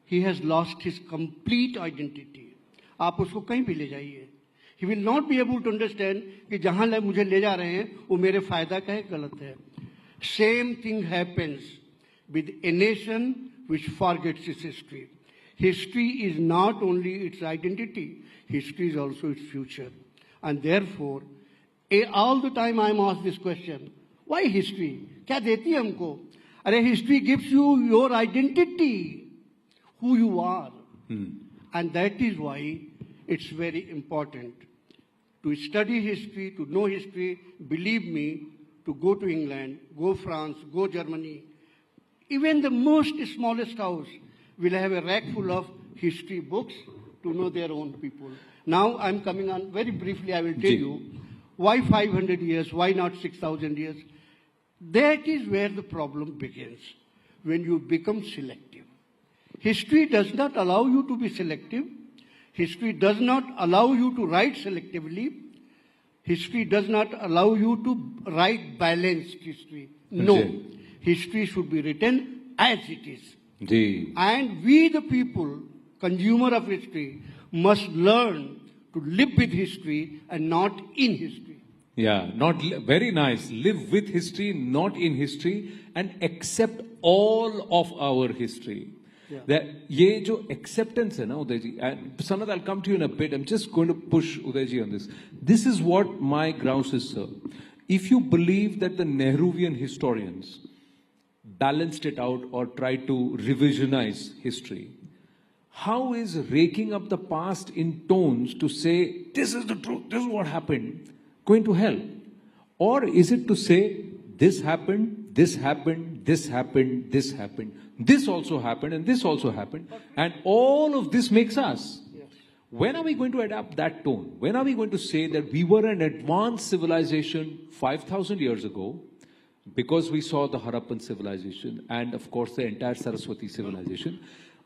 He has lost his complete identity. आप उसको कहीं भी ले जाइए. He will not be able to understand कि जहां मुझे ले जा रहे हैं वो मेरे फायदा का है, गलत है. Same thing happens with a nation which forgets its history. History is not only its identity, history is also its future. And therefore, all the time I am asked this question, why history? क्या देती है हमको? अरे history gives you your identity, who you are. And that is why it's very important to study history, to know history. Believe me, to go to England, go France, go Germany. Even the most smallest house will have a rack full of history books to know their own people. Now I'm coming on very briefly, I will tell you why 500 years, why not 6,000 years. That is where the problem begins, when you become selective. History does not allow you to be selective. History does not allow you to write selectively. History does not allow you to write balanced history. No. History should be written as it is. And we the people, consumer of history, must learn to live with history and not in history. Yeah, very nice. Live with history, not in history, and accept all of our history. That ये जो acceptance है ना उदय जी, and Sanad, I'll come to you in a bit. I'm just going to push Uday ji on this. This is what my grounds is, sir. If you believe that the Nehruvian historians balanced it out or tried to revisionize history, how is raking up the past in tones to say this is the truth, this is what happened, going to help? Or is it to say this happened, this happened, this happened, this happened, this also happened, and this also happened, and all of this makes us? When are we going to adapt that tone? When are we going to say that we were an advanced civilization 5,000 years ago because we saw the Harappan civilization and, of course, the entire Saraswati civilization,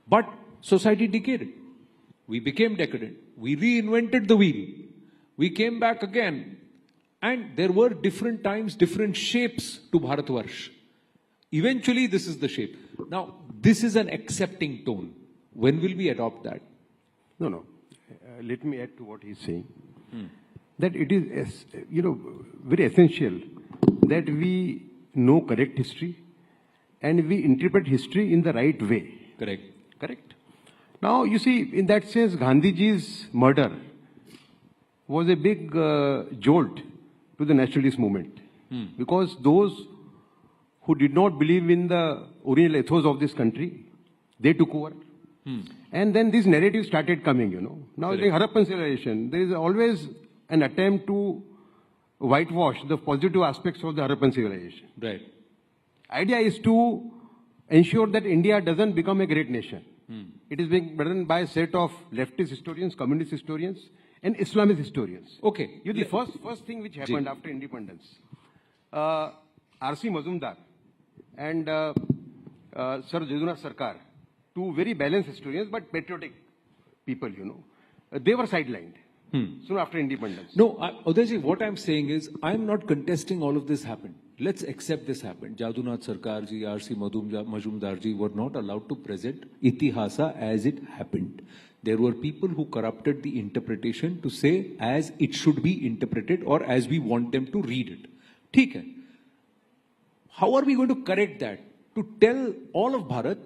but society decayed. We became decadent. We reinvented the wheel. We came back again. And there were different times, different shapes to Bharatvarsh. Eventually, this is the shape. Now, this is an accepting tone. When will we adopt that? No. Let me add to what he's saying. That it is, very essential that we know correct history and we interpret history in the right way. Correct. Now, you see, in that sense, Gandhiji's murder was a big jolt to the nationalist movement. Because those who did not believe in the original ethos of this country, they took over. And then these narratives started coming, Now, the Harappan civilization, there is always an attempt to whitewash the positive aspects of the Harappan civilization. Right. Idea is to ensure that India doesn't become a great nation. It is being done by a set of leftist historians, communist historians, and Islamist historians. Okay. The first thing which happened after independence, R.C. Mazumdar and Sir Jadunath Sarkar, two very balanced historians but patriotic people, they were sidelined soon after independence. No, Udayji, what I'm saying is, I'm not contesting all of this happened. Let's accept this happened. Jadunath Sarkar ji, R.C. Majumdar ji were not allowed to present Itihasa as it happened. There were people who corrupted the interpretation to say as it should be interpreted or as we want them to read it. ठीक है. How are we going to correct that? To tell all of Bharat,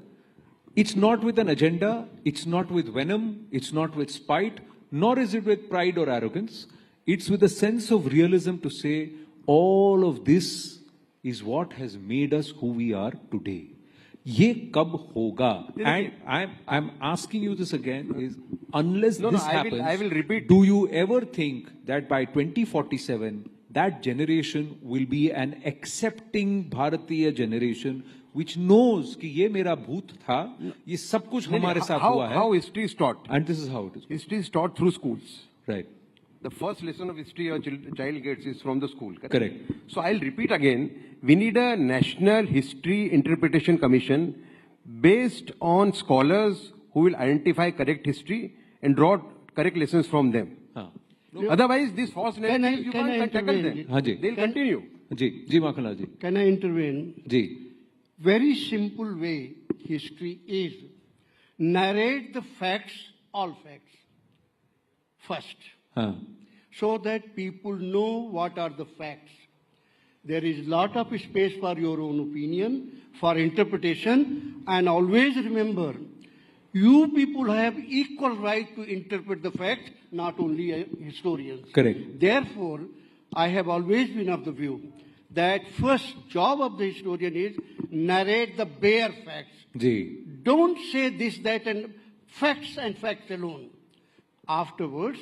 it's not with an agenda, it's not with venom, it's not with spite, nor is it with pride or arrogance. It's with a sense of realism to say all of this is what has made us who we are today. Ye kab hoga? And I'm asking you this again is, unless this happens, I will repeat. Do you ever think that by 2047, that generation will be an accepting Bharatiya generation which knows कि ये मेरा भूत था, ये सब कुछ हमारे साथ हुआ है. How history is taught? And this is how it is. History is taught through schools. Right. The first lesson of history a child gets is from the school. Correct. So I'll repeat again. We need a National History Interpretation Commission based on scholars who will identify correct history and draw correct lessons from them. Otherwise, these false narratives, you can't tackle them. They'll continue. Ji Makhanlal ji. Can I intervene? Ji. Very simple way history is. Narrate the facts, all facts, first. So that people know what are the facts. There is lot of space for your own opinion, for interpretation, and always remember, you people have equal right to interpret the facts, not only historians. Correct. Therefore, I have always been of the view that first job of the historian is narrate the bare facts. Ji. Don't say this, that, and facts alone. Afterwards,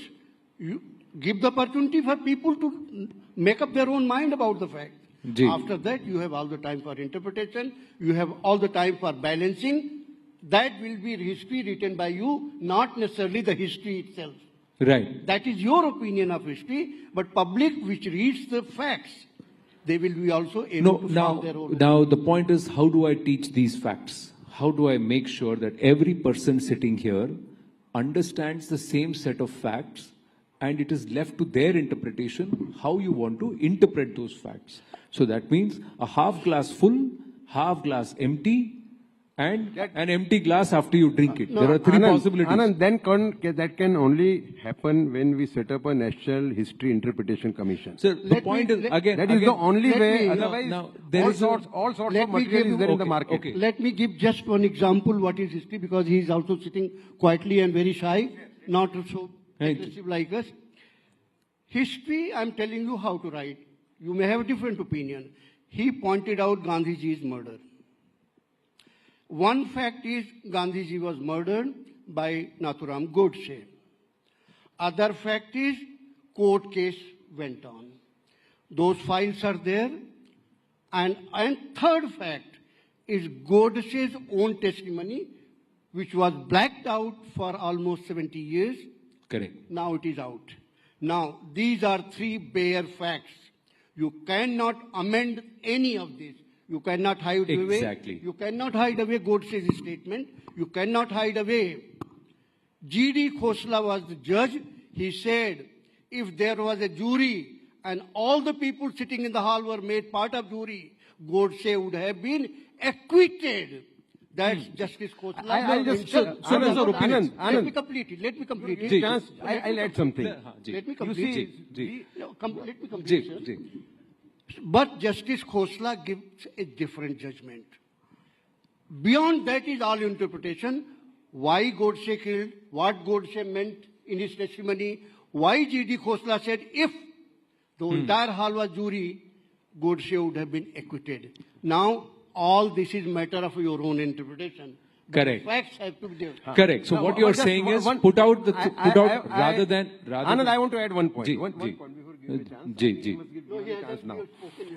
you give the opportunity for people to make up their own mind about the fact. Ji. After that, you have all the time for interpretation. You have all the time for balancing. That will be history written by you, not necessarily the history itself. Right. That is your opinion of history, but public which reads the facts, they will be also able to form their own. Now the point is, how do I teach these facts? How do I make sure that every person sitting here understands the same set of facts and it is left to their interpretation how you want to interpret those facts? So that means a half glass full, half glass empty, and an empty glass after you drink it. There are three possibilities. Anand, that can only happen when we set up a National History Interpretation Commission. Sir, the point is, again, that is the only way. Otherwise, all sorts of material is there in the market. Okay. Let me give just one example what is history, because he is also sitting quietly and very shy, not so aggressive like us. History, I'm telling you how to write. You may have a different opinion. He pointed out Gandhiji's murder. One fact is Gandhiji was murdered by Nathuram Godse. Other fact is court case went on. Those files are there. And third fact is Godse's own testimony, which was blacked out for almost 70 years. Correct. Now it is out. Now, these are three bare facts. You cannot amend any of this. You cannot hide away. Exactly. You cannot hide away Godse's statement. You cannot hide away. G.D. Khosla was the judge. He said, if there was a jury and all the people sitting in the hall were made part of jury, Godse would have been acquitted. That's Justice Khosla. Anand, let me complete it. I'll add something. Let me complete it. Let me complete it. But Justice Khosla gives a different judgment. Beyond that is all interpretation. Why Godse killed, what Godse meant in his testimony, why G.D. Khosla said if the entire hall was jury, Godse would have been acquitted. Now, all this is matter of your own interpretation. Correct. Facts have to be there. Correct. So what you are saying is put out rather than. Anand, I want to add one point. One point before giving a chance.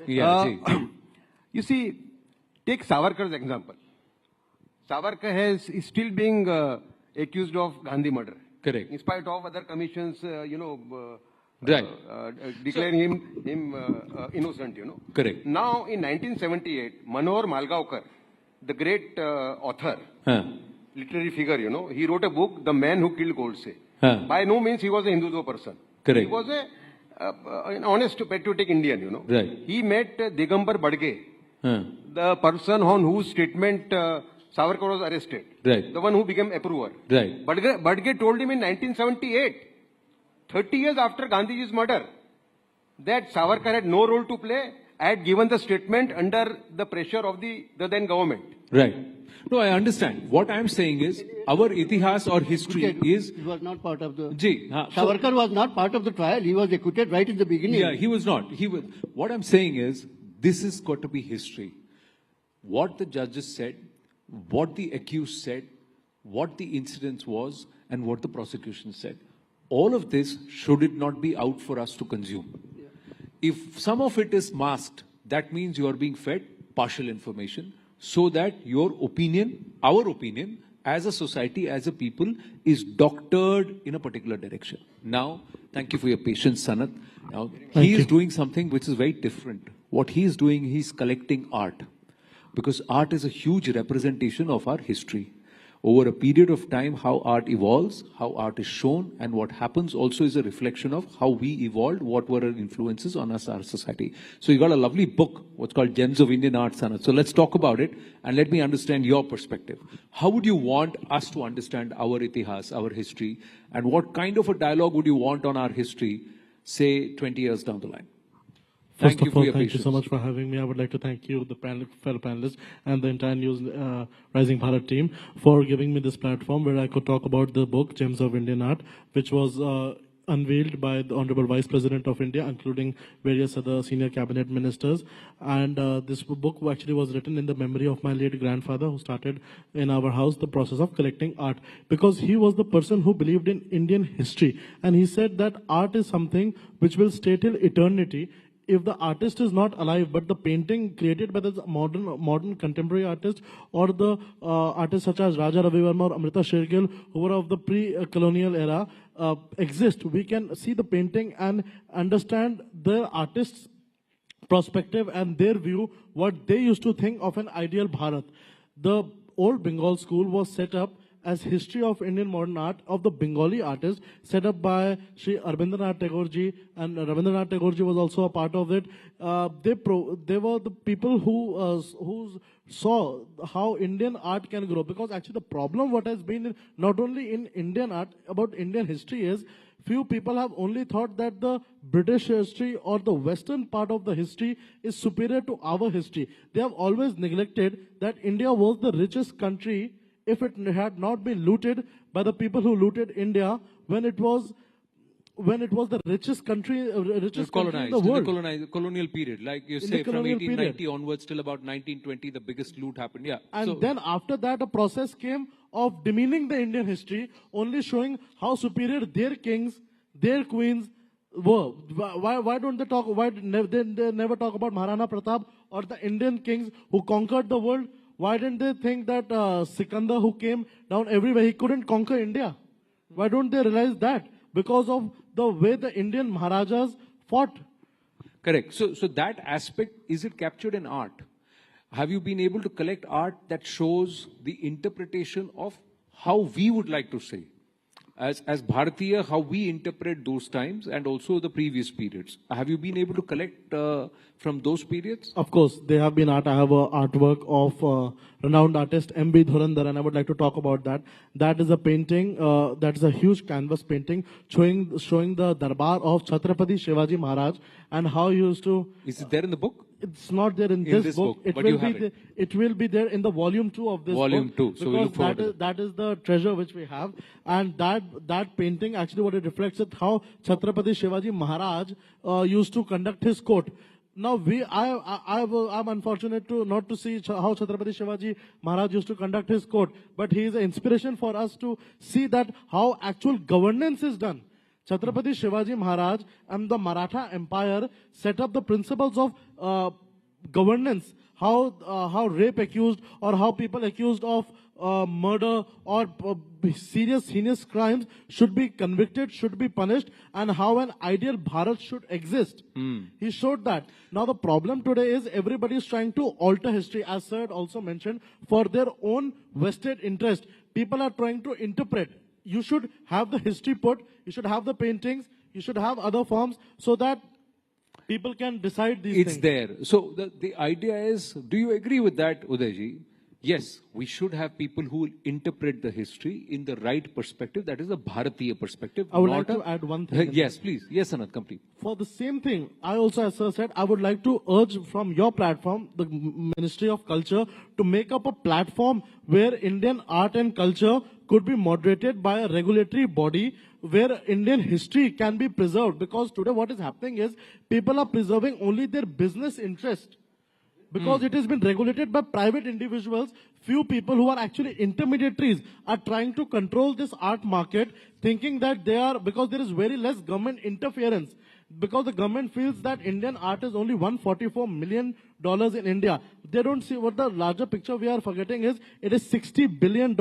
Yeah, you see, take Savarkar's example. Savarkar is still being accused of Gandhi murder. Correct. In spite of other commissions, Right. declaring him innocent, Correct. Now, in 1978, Manohar Malgaonkar, the great author, literary figure, he wrote a book, The Man Who Killed Godse. By no means he was a Hindutva person. Correct. He was an honest, patriotic Indian, Right. He met Digambar Badge, the person on whose statement Savarkar was arrested. Right. The one who became approver. Right. Badge told him in 1978, 30 years after Gandhiji's murder, that Savarkar had no role to play, had given the statement under the pressure of the then government. Right. No, I understand. What I'm saying is, our itihas or history is... He was not part of the... Savarkar was not part of the trial. He was acquitted right in the beginning. Yeah, he was not. What I'm saying is, this has got to be history. What the judges said, what the accused said, what the incident was, and what the prosecution said. All of this, should it not be out for us to consume? If some of it is masked, that means you are being fed partial information, so that your opinion, our opinion, as a society, as a people, is doctored in a particular direction. Now, thank you for your patience, Sanat. Now, he is doing something which is very different. What he is doing, he's collecting art. Because art is a huge representation of our history. Over a period of time, how art evolves, how art is shown, and what happens also is a reflection of how we evolved, what were our influences on us, our society. So you got a lovely book, what's called Gems of Indian Art, Sanat. So let's talk about it, and let me understand your perspective. How would you want us to understand our itihas, our history, and what kind of a dialogue would you want on our history, say, 20 years down the line? First of all, thank you so much for having me. I would like to thank you, the fellow panelists, and the entire News Rising Bharat team for giving me this platform where I could talk about the book, Gems of Indian Art, which was unveiled by the Honorable Vice President of India, including various other senior cabinet ministers. And this book actually was written in the memory of my late grandfather, who started in our house the process of collecting art, because he was the person who believed in Indian history. And he said that art is something which will stay till eternity. If the artist is not alive, but the painting created by the modern contemporary artist, or the artists such as Raja Ravi Verma or Amrita Shergill, who were of the pre-colonial era, exist, we can see the painting and understand the artist's perspective and their view, what they used to think of an ideal Bharat. The old Bengal school was set up as History of Indian Modern Art of the Bengali artists, set up by Sri Rabindranath Tagore ji, and Rabindranath Tagore ji was also a part of it. They were the people who saw how Indian art can grow. Because actually the problem what has been not only in Indian art, about Indian history is, few people have only thought that the British history or the Western part of the history is superior to our history. They have always neglected that India was the richest country if it had not been looted by the people who looted India when it was the richest country, in the world. In the colonial period, like you say, from 1890 onwards till about 1920, the biggest loot happened. Yeah. And then after that, a process came of demeaning the Indian history, only showing how superior their kings, their queens were. Why don't they talk? Why they never talk about Maharana Pratap or the Indian kings who conquered the world? Why didn't they think that Sikandar, who came down everywhere, he couldn't conquer India? Why don't they realize that? Because of the way the Indian Maharajas fought. Correct. So that aspect, is it captured in art? Have you been able to collect art that shows the interpretation of how we would like to say? As Bharatiya, how we interpret those times and also the previous periods. Have you been able to collect from those periods? Of course, they have been art. I have an artwork of renowned artist M.B. Dhurandhar, and I would like to talk about that. That is a painting, that is a huge canvas painting showing the Darbar of Chhatrapati Shivaji Maharaj and how he used to... Is it there in the book? It's not there in this book. It will be there in the volume 2 of this book. Volume 2. So we look forward to that is the treasure which we have. And that painting, actually what it reflects is how Chhatrapati Shivaji Maharaj used to conduct his court. Now I'm unfortunate not to see how Chhatrapati Shivaji Maharaj used to conduct his court, but he is an inspiration for us to see that how actual governance is done. Chhatrapati Shivaji Maharaj and the Maratha Empire set up the principles of governance. How rape accused or how people accused of murder or serious heinous crimes should be convicted, should be punished, and how an ideal Bharat should exist. He showed that. Now the problem today is everybody is trying to alter history, as Sir also mentioned, for their own vested interest. People are trying to interpret. You should have the history put, you should have the paintings, you should have other forms, so that people can decide these things. It's there. So the idea is, do you agree with that, Udayji? Yes, we should have people who will interpret the history in the right perspective. That is a Bharatiya perspective. I would like to add one thing. Yes, please. Yes, Anand, complete. For the same thing, I also, as Sir said, I would like to urge from your platform, the Ministry of Culture, to make up a platform where Indian art and culture could be moderated by a regulatory body where Indian history can be preserved. Because today what is happening is people are preserving only their business interest. Because it has been regulated by private individuals, few people who are actually intermediaries are trying to control this art market, thinking that they are, because there is very less government interference. Because the government feels that Indian art is only $144 million in India. They don't see what the larger picture we are forgetting is, it is $60 billion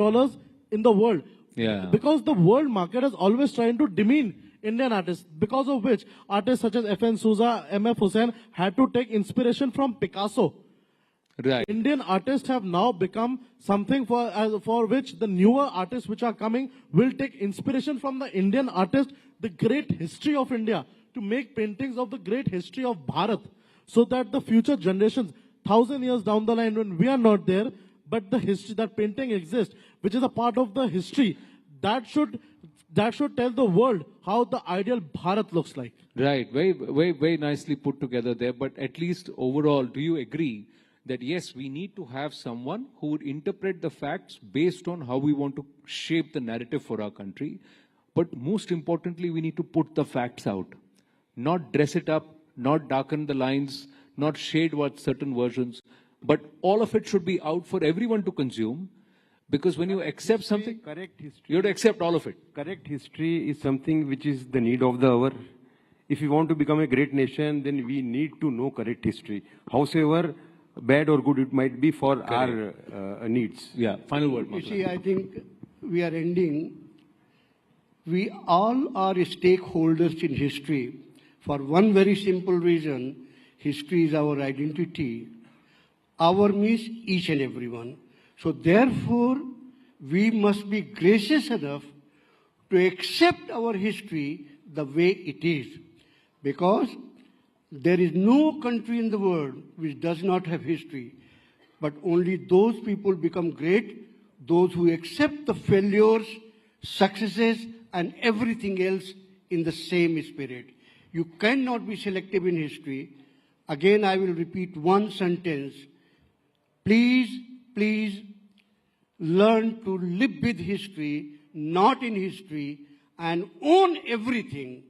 in the world. Yeah. Because the world market is always trying to demean Indian artists, because of which artists such as F.N. Souza, M.F. Hussain had to take inspiration from Picasso. Right. Indian artists have now become something for which the newer artists which are coming will take inspiration from the Indian artist, the great history of India, to make paintings of the great history of Bharat, so that the future generations, 1,000 years down the line when we are not there, but the history, that painting exists, which is a part of the history, that should tell the world how the ideal Bharat looks like. Right. Very nicely put together there. But at least overall, do you agree that yes, we need to have someone who would interpret the facts based on how we want to shape the narrative for our country? But most importantly, we need to put the facts out, not dress it up, not darken the lines, not shade what certain versions, but all of it should be out for everyone to consume. Because when you accept something, correct history, you have to accept all of it. Correct history is something which is the need of the hour. If we want to become a great nation, then we need to know correct history. Howsoever bad or good it might be for our needs. Yeah, final word. You see, I think we are ending. We all are stakeholders in history for one very simple reason. History is our identity. Our means each and everyone. So therefore, we must be gracious enough to accept our history the way it is. Because there is no country in the world which does not have history. But only those people become great, those who accept the failures, successes, and everything else in the same spirit. You cannot be selective in history. Again, I will repeat one sentence. Please learn to live with history, not in history, and own everything.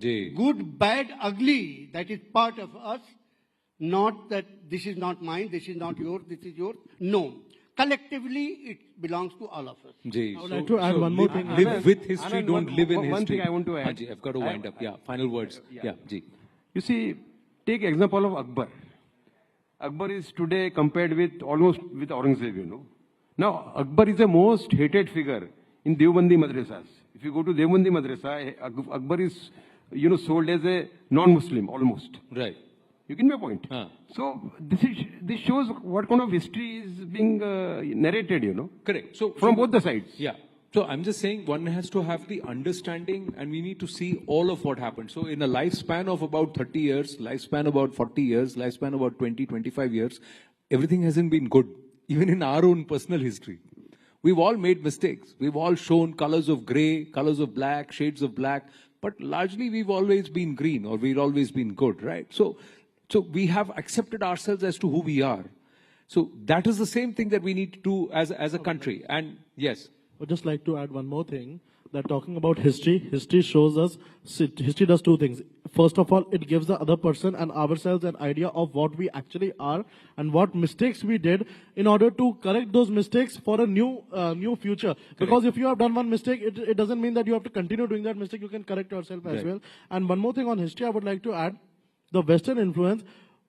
Good, bad, ugly, that is part of us. Not that this is not mine, this is not yours, this is yours. No. Collectively, it belongs to all of us. I would like to add one more thing. Live with history, don't live in history. One thing I want to add. I've got to wind up. Yeah, final words. Yeah, Ji. You see, take example of Akbar. Akbar is today compared with almost with Aurangzeb, you know. Now, Akbar is the most hated figure in Deobandi madrasas. If you go to Deobandi madrasa, Akbar is, you know, sold as a non-Muslim almost. Right. You get my point? So this shows what kind of history is being narrated, you know. Correct. So from both the sides. Yeah. So I'm just saying one has to have the understanding and we need to see all of what happened. So in a lifespan of about 30 years, lifespan about 40 years, lifespan about 20, 25 years, everything hasn't been good, even in our own personal history. We've all made mistakes. We've all shown colors of gray, colors of black, shades of black, but largely we've always been green or we've always been good, right? So we have accepted ourselves as to who we are. So that is the same thing that we need to do as a country. And yes. I would just like to add one more thing, that talking about history, history shows us, history does two things. First of all, it gives the other person and ourselves an idea of what we actually are and what mistakes we did in order to correct those mistakes for a new future. Because if you have done one mistake, it doesn't mean that you have to continue doing that mistake. You can correct yourself as well. And one more thing on history, I would like to add, the Western influence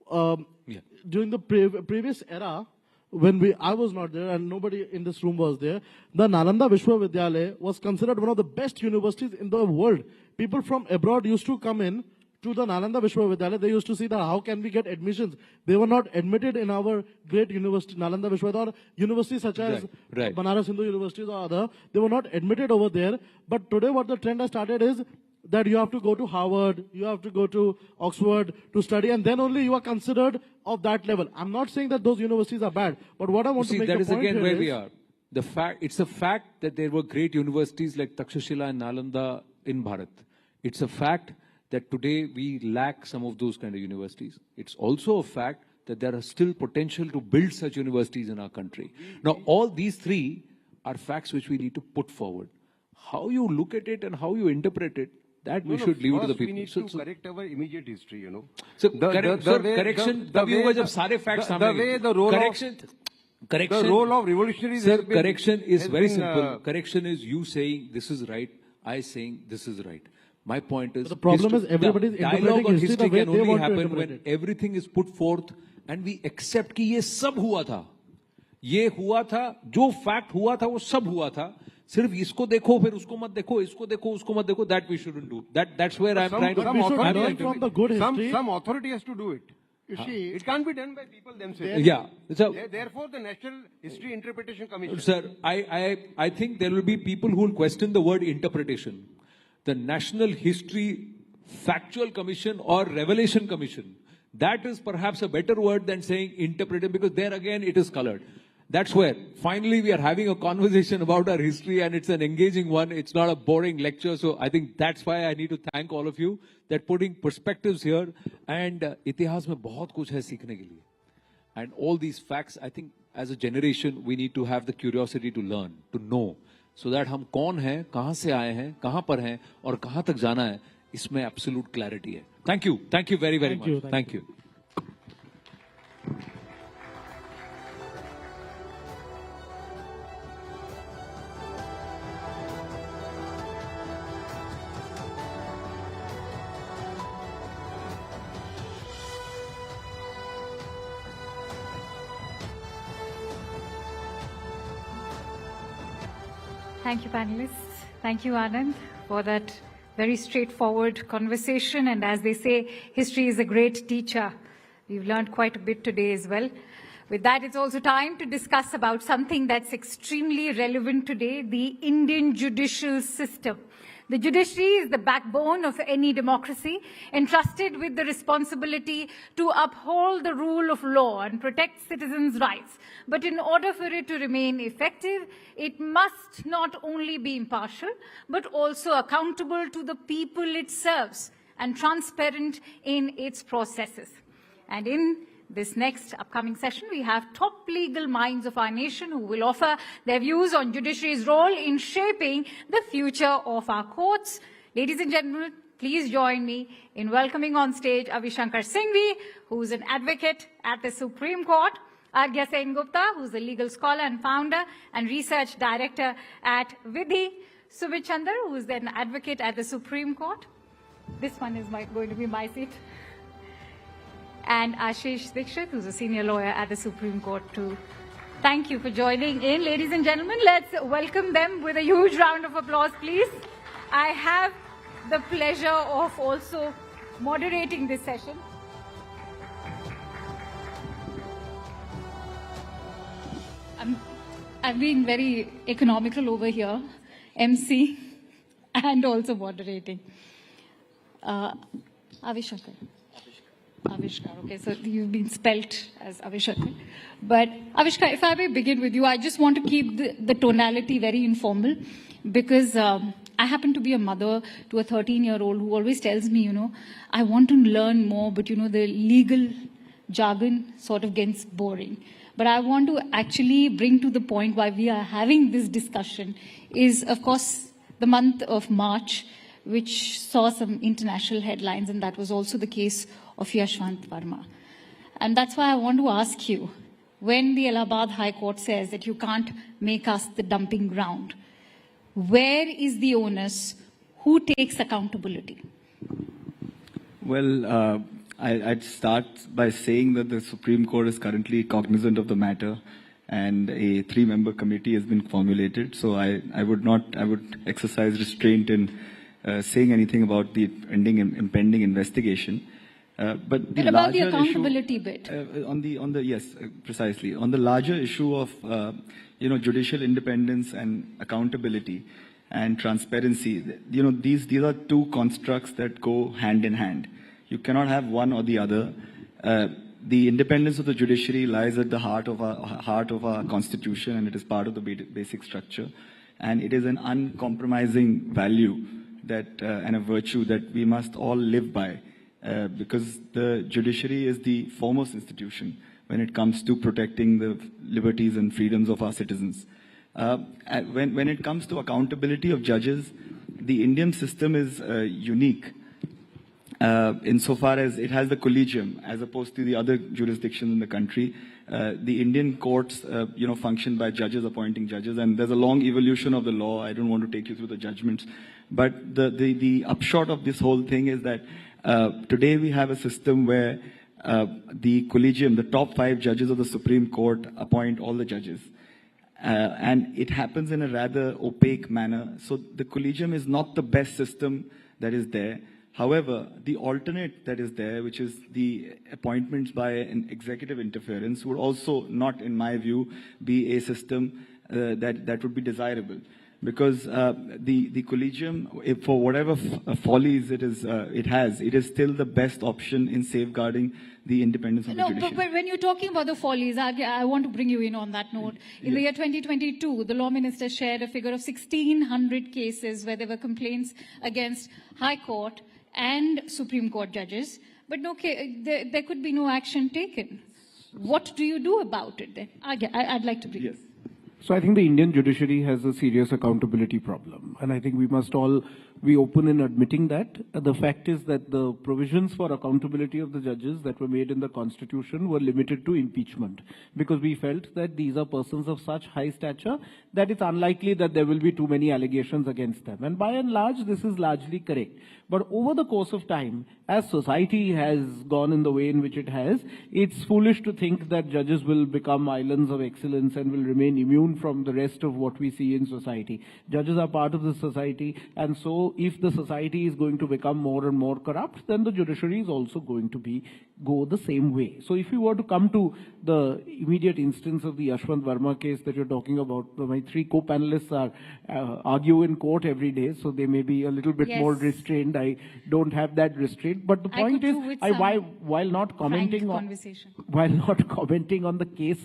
during the previous era, I was not there and nobody in this room was there, the Nalanda Vishwavidyalaya was considered one of the best universities in the world. People from abroad used to come in to the Nalanda Vishwavidyalaya. They used to see that how can we get admissions. They were not admitted in our great university, Nalanda Vishwavidyalaya, or universities such as Banaras Hindu universities or other. They were not admitted over there. But today what the trend has started is that you have to go to Harvard, you have to go to Oxford to study, and then only you are considered of that level. I'm not saying that those universities are bad, but what I want to make the point here is... that is again where we are. It's a fact that there were great universities like Takshashila and Nalanda in Bharat. It's a fact that today we lack some of those kind of universities. It's also a fact that there are still potential to build such universities in our country. Now, all these three are facts which we need to put forward. How you look at it and how you interpret it, that we should leave it to the people. We need to correct our immediate history, you know. So, correction, the role of revolutionaries. Sir, correction is very simple. Correction is you saying this is right, I saying this is right. My point is, the problem is everybody's dialogue on history can only happen when it. everything is put forth and we accept कि ये सब हुआ था, ये हुआ था, जो fact हुआ था वो सब हुआ था. सिर्फ इसको देखो फिर उसको मत देखो, इसको देखो उसको मत देखो. That we shouldn't do. That's where I'm trying to. Some authority has to do it. You see, it can't be done by people themselves. Yeah. So, therefore, the National History Interpretation Commission. Sir, I think there will be people who will question the word interpretation. The National History Factual Commission or Revelation Commission. That is perhaps a better word than saying interpreted, because there again it is colored. That's where finally we are having a conversation about our history, and it's an engaging one. It's not a boring lecture. So I think that's why I need to thank all of you that putting perspectives here. And itihas mein bahut kuch hai seekhne ke liye. And all these facts, I think as a generation, we need to have the curiosity to learn, to know. So that हम कौन हैं, कहाँ से आए हैं, कहाँ पर हैं और कहाँ तक जाना है, इसमें absolute clarity है. Thank you very much. Thank you. Thank you, panelists. Thank you, Anand, for that very straightforward conversation. And as they say, history is a great teacher. We've learned quite a bit today as well. With that, it's also time to discuss about something that's extremely relevant today, the Indian judicial system. The judiciary is the backbone of any democracy, entrusted with the responsibility to uphold the rule of law and protect citizens' rights. But in order for it to remain effective, it must not only be impartial, but also accountable to the people it serves and transparent in its processes. And in this next upcoming session, we have top legal minds of our nation who will offer their views on judiciary's role in shaping the future of our courts. Ladies and gentlemen, please join me in welcoming on stage Avishankar Singhvi, who is an advocate at the Supreme Court, Arghya Sen Gupta, who is a legal scholar and founder and research director at Vidhi, Sumit Chandar, who is an advocate at the Supreme Court. This one is going to be my seat. And Ashish Dikshit, who's a senior lawyer at the Supreme Court too. Thank you for joining in. Ladies and gentlemen, let's welcome them with a huge round of applause, please. I have the pleasure of also moderating this session. I've been very economical over here, MC, and also moderating. Avishankar. Avishkar, okay, so you've been spelt as Avishkar. But Avishkar, if I may begin with you, I just want to keep the tonality very informal because I happen to be a mother to a 13-year-old who always tells me, I want to learn more, but the legal jargon sort of gets boring. But I want to actually bring to the point why we are having this discussion is, of course, the month of March, which saw some international headlines, and that was also the case of Yashwant Verma. And that's why I want to ask you, when the Allahabad High Court says that you can't make us the dumping ground, where is the onus? Who takes accountability? Well, I'd start by saying that the Supreme Court is currently cognizant of the matter and a 3-member committee has been formulated. So I would exercise restraint in saying anything about the impending investigation. But the about the larger accountability issue, bit. Yes, precisely. On the larger issue of, judicial independence and accountability and transparency, these are two constructs that go hand in hand. You cannot have one or the other. The independence of the judiciary lies at the heart of our constitution, and it is part of the basic structure. And it is an uncompromising value that and a virtue that we must all live by, because the judiciary is the foremost institution when it comes to protecting the liberties and freedoms of our citizens. When it comes to accountability of judges, the Indian system is unique insofar as it has the collegium as opposed to the other jurisdictions in the country. The Indian courts, function by judges appointing judges, and there's a long evolution of the law. I don't want to take you through the judgments, but the upshot of this whole thing is that today we have a system where the collegium, the top 5 judges of the Supreme Court, appoint all the judges. And it happens in a rather opaque manner. So the collegium is not the best system that is there. However, the alternate that is there, which is the appointments by an executive interference, would also not, in my view, be a system that would be desirable. Because the collegium, for whatever follies it is still the best option in safeguarding the independence of the judiciary. But when you're talking about the follies, I want to bring you in on that note. In the year 2022, the law minister shared a figure of 1,600 cases where there were complaints against High Court and Supreme Court judges, but there could be no action taken. What do you do about it then? I'd like to bring. Yes. So I think the Indian judiciary has a serious accountability problem, and I think we must all be open in admitting that. The fact is that the provisions for accountability of the judges that were made in the Constitution were limited to impeachment, because we felt that these are persons of such high stature that it's unlikely that there will be too many allegations against them. And by and large, this is largely correct. But over the course of time, as society has gone in the way in which it has, it's foolish to think that judges will become islands of excellence and will remain immune from the rest of what we see in society. Judges are part of the society, and so if the society is going to become more and more corrupt, then the judiciary is also going to go the same way. So if we were to come to the immediate instance of the Yashwant Verma case that you're talking about, my 3 co-panelists argue in court every day, so they may be a little bit more restrained. I don't have that restraint. But the point is, while not commenting on the case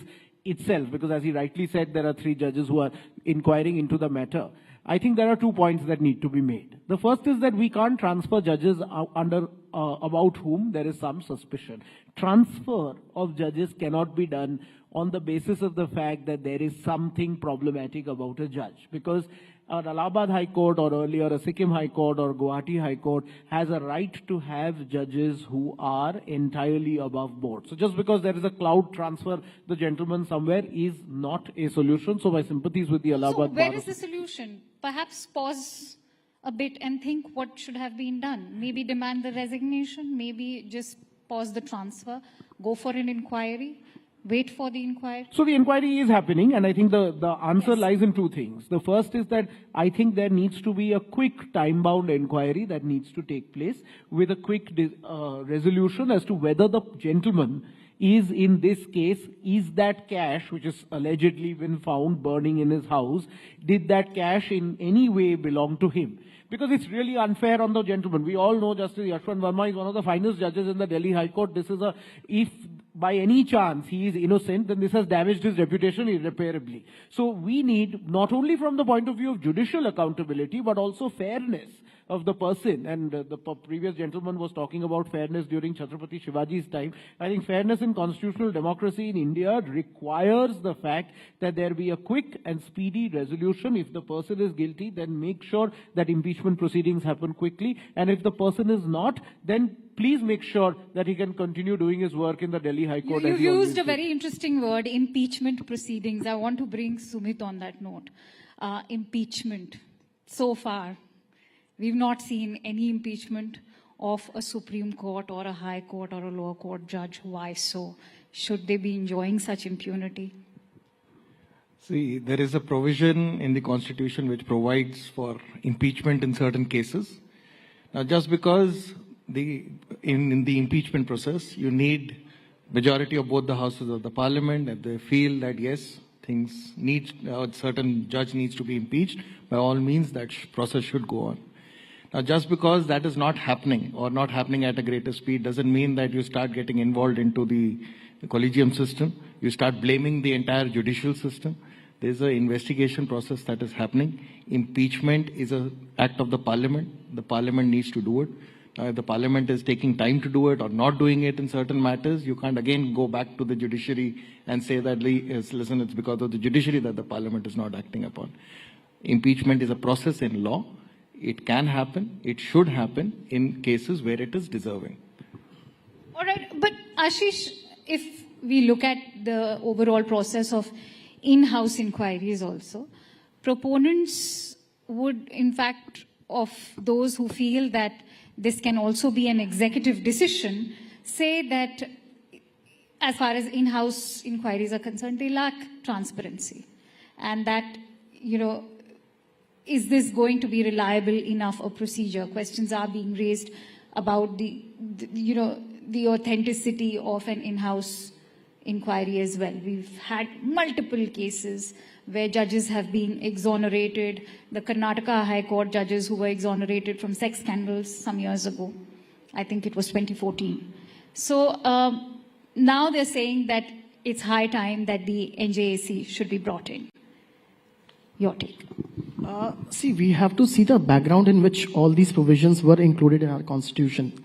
itself, because as he rightly said, there are 3 judges who are inquiring into the matter, I think there are 2 points that need to be made. The first is that we can't transfer judges about whom there is some suspicion. Transfer of judges cannot be done on the basis of the fact that there is something problematic about a judge, because an Allahabad High Court or earlier a Sikkim High Court or Guwahati High Court has a right to have judges who are entirely above board. So just because there is a cloud transfer, the gentleman somewhere, is not a solution. So my sympathies with the Allahabad Bar. So where is the solution? Perhaps pause a bit and think what should have been done. Maybe demand the resignation, maybe just pause the transfer, go for an inquiry. Wait for the inquiry? So the inquiry is happening, and I think the answer lies in 2 things. The first is that I think there needs to be a quick time-bound inquiry that needs to take place with a quick resolution as to whether the gentleman is, in this case, is that cash, which is allegedly been found burning in his house, did that cash in any way belong to him? Because it's really unfair on the gentleman. We all know Justice Yashwant Verma is one of the finest judges in the Delhi High Court. If by any chance he is innocent, then this has damaged his reputation irreparably. So we need, not only from the point of view of judicial accountability, but also fairness of the person. And the previous gentleman was talking about fairness during Chhatrapati Shivaji's time. I think fairness in constitutional democracy in India requires the fact that there be a quick and speedy resolution. If the person is guilty, then make sure that impeachment proceedings happen quickly. And if the person is not, then please make sure that he can continue doing his work in the Delhi High Court. You've used a very interesting word, impeachment proceedings. I want to bring Sumit on that note. Impeachment. So far, we've not seen any impeachment of a Supreme Court or a High Court or a lower court judge. Why so? Should they be enjoying such impunity? See, there is a provision in the Constitution which provides for impeachment in certain cases. Now, just because in the impeachment process, you need majority of both the houses of the parliament, if they feel that yes, things need, a certain judge needs to be impeached, by all means that process should go on. Now, just because that is not happening or not happening at a greater speed doesn't mean that you start getting involved into the collegium system. You start blaming the entire judicial system. There's an investigation process that is happening. Impeachment is an act of the parliament. The parliament needs to do it. Now, if the parliament is taking time to do it or not doing it in certain matters, you can't again go back to the judiciary and say that, listen, it's because of the judiciary that the parliament is not acting upon. Impeachment is a process in law. It can happen. It should happen in cases where it is deserving. All right. But Ashish, if we look at the overall process of in-house inquiries also, proponents would, in fact, of those who feel that this can also be an executive decision, say that as far as in-house inquiries are concerned, they lack transparency. And that, is this going to be reliable enough a procedure? Questions are being raised about the authenticity of an in-house inquiry as well. We've had multiple cases where judges have been exonerated. The Karnataka High Court judges who were exonerated from sex scandals some years ago. I think it was 2014. So now they're saying that it's high time that the NJAC should be brought in. Your take. See, we have to see the background in which all these provisions were included in our constitution.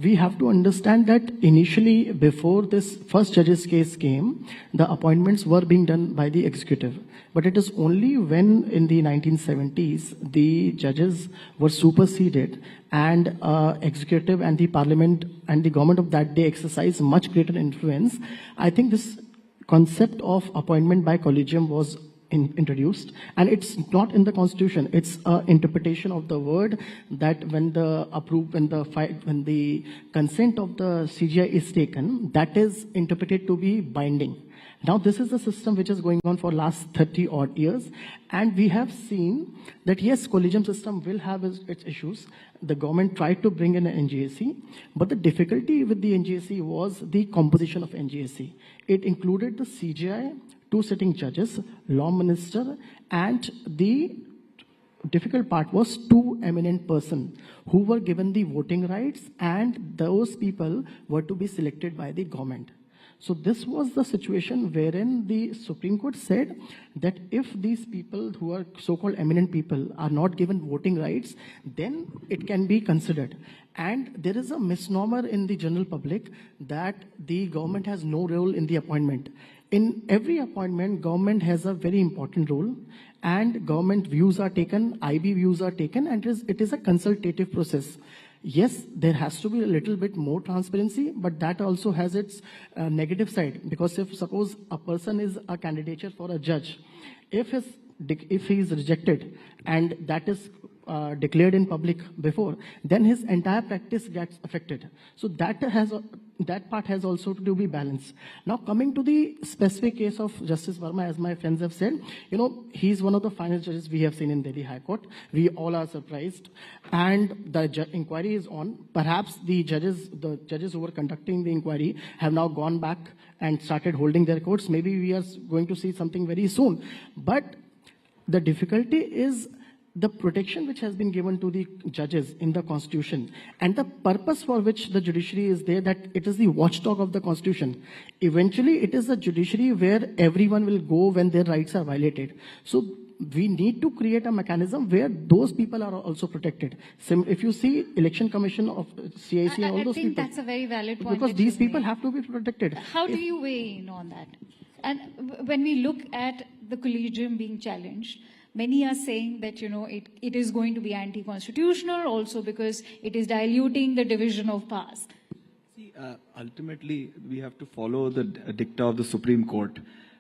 We have to understand that initially, before this first judge's case came, the appointments were being done by the executive. But it is only when in the 1970s, the judges were superseded and executive and the parliament and the government of that day exercised much greater influence. I think this concept of appointment by collegium was introduced, and it's not in the constitution. It's an interpretation of the word that when the consent of the CGI is taken, that is interpreted to be binding. Now, this is the system which is going on for last 30 odd years, and we have seen that yes, collegium system will have its issues. The government tried to bring in an NGAC, but the difficulty with the NGAC was the composition of NGAC. It included the CGI, 2 sitting judges, law minister, and the difficult part was 2 eminent persons who were given the voting rights, and those people were to be selected by the government. So this was the situation wherein the Supreme Court said that if these people who are so-called eminent people are not given voting rights, then it can be considered. And there is a misnomer in the general public that the government has no role in the appointment. In every appointment, government has a very important role, and government views are taken, IB views are taken, and it is a consultative process. Yes, there has to be a little bit more transparency, but that also has its negative side. Because if suppose a person is a candidate for a judge, if he is rejected and that is declared in public before, then his entire practice gets affected. So that part has also to be balanced. Now, coming to the specific case of Justice Verma, as my friends have said, he's one of the finest judges we have seen in Delhi High Court. We all are surprised, and the inquiry is on. Perhaps the judges who were conducting the inquiry have now gone back and started holding their courts. Maybe we are going to see something very soon. But the difficulty is the protection which has been given to the judges in the Constitution, and the purpose for which the judiciary is there, that it is the watchdog of the Constitution. Eventually, it is a judiciary where everyone will go when their rights are violated. So we need to create a mechanism where those people are also protected. If you see Election Commission of CIC and all those people. I think that's a very valid point. Because these people have to be protected. How do you weigh in on that? And when we look at the collegium being challenged, many are saying that, it is going to be anti-constitutional also because it is diluting the division of powers. See, ultimately, we have to follow the dicta of the Supreme Court.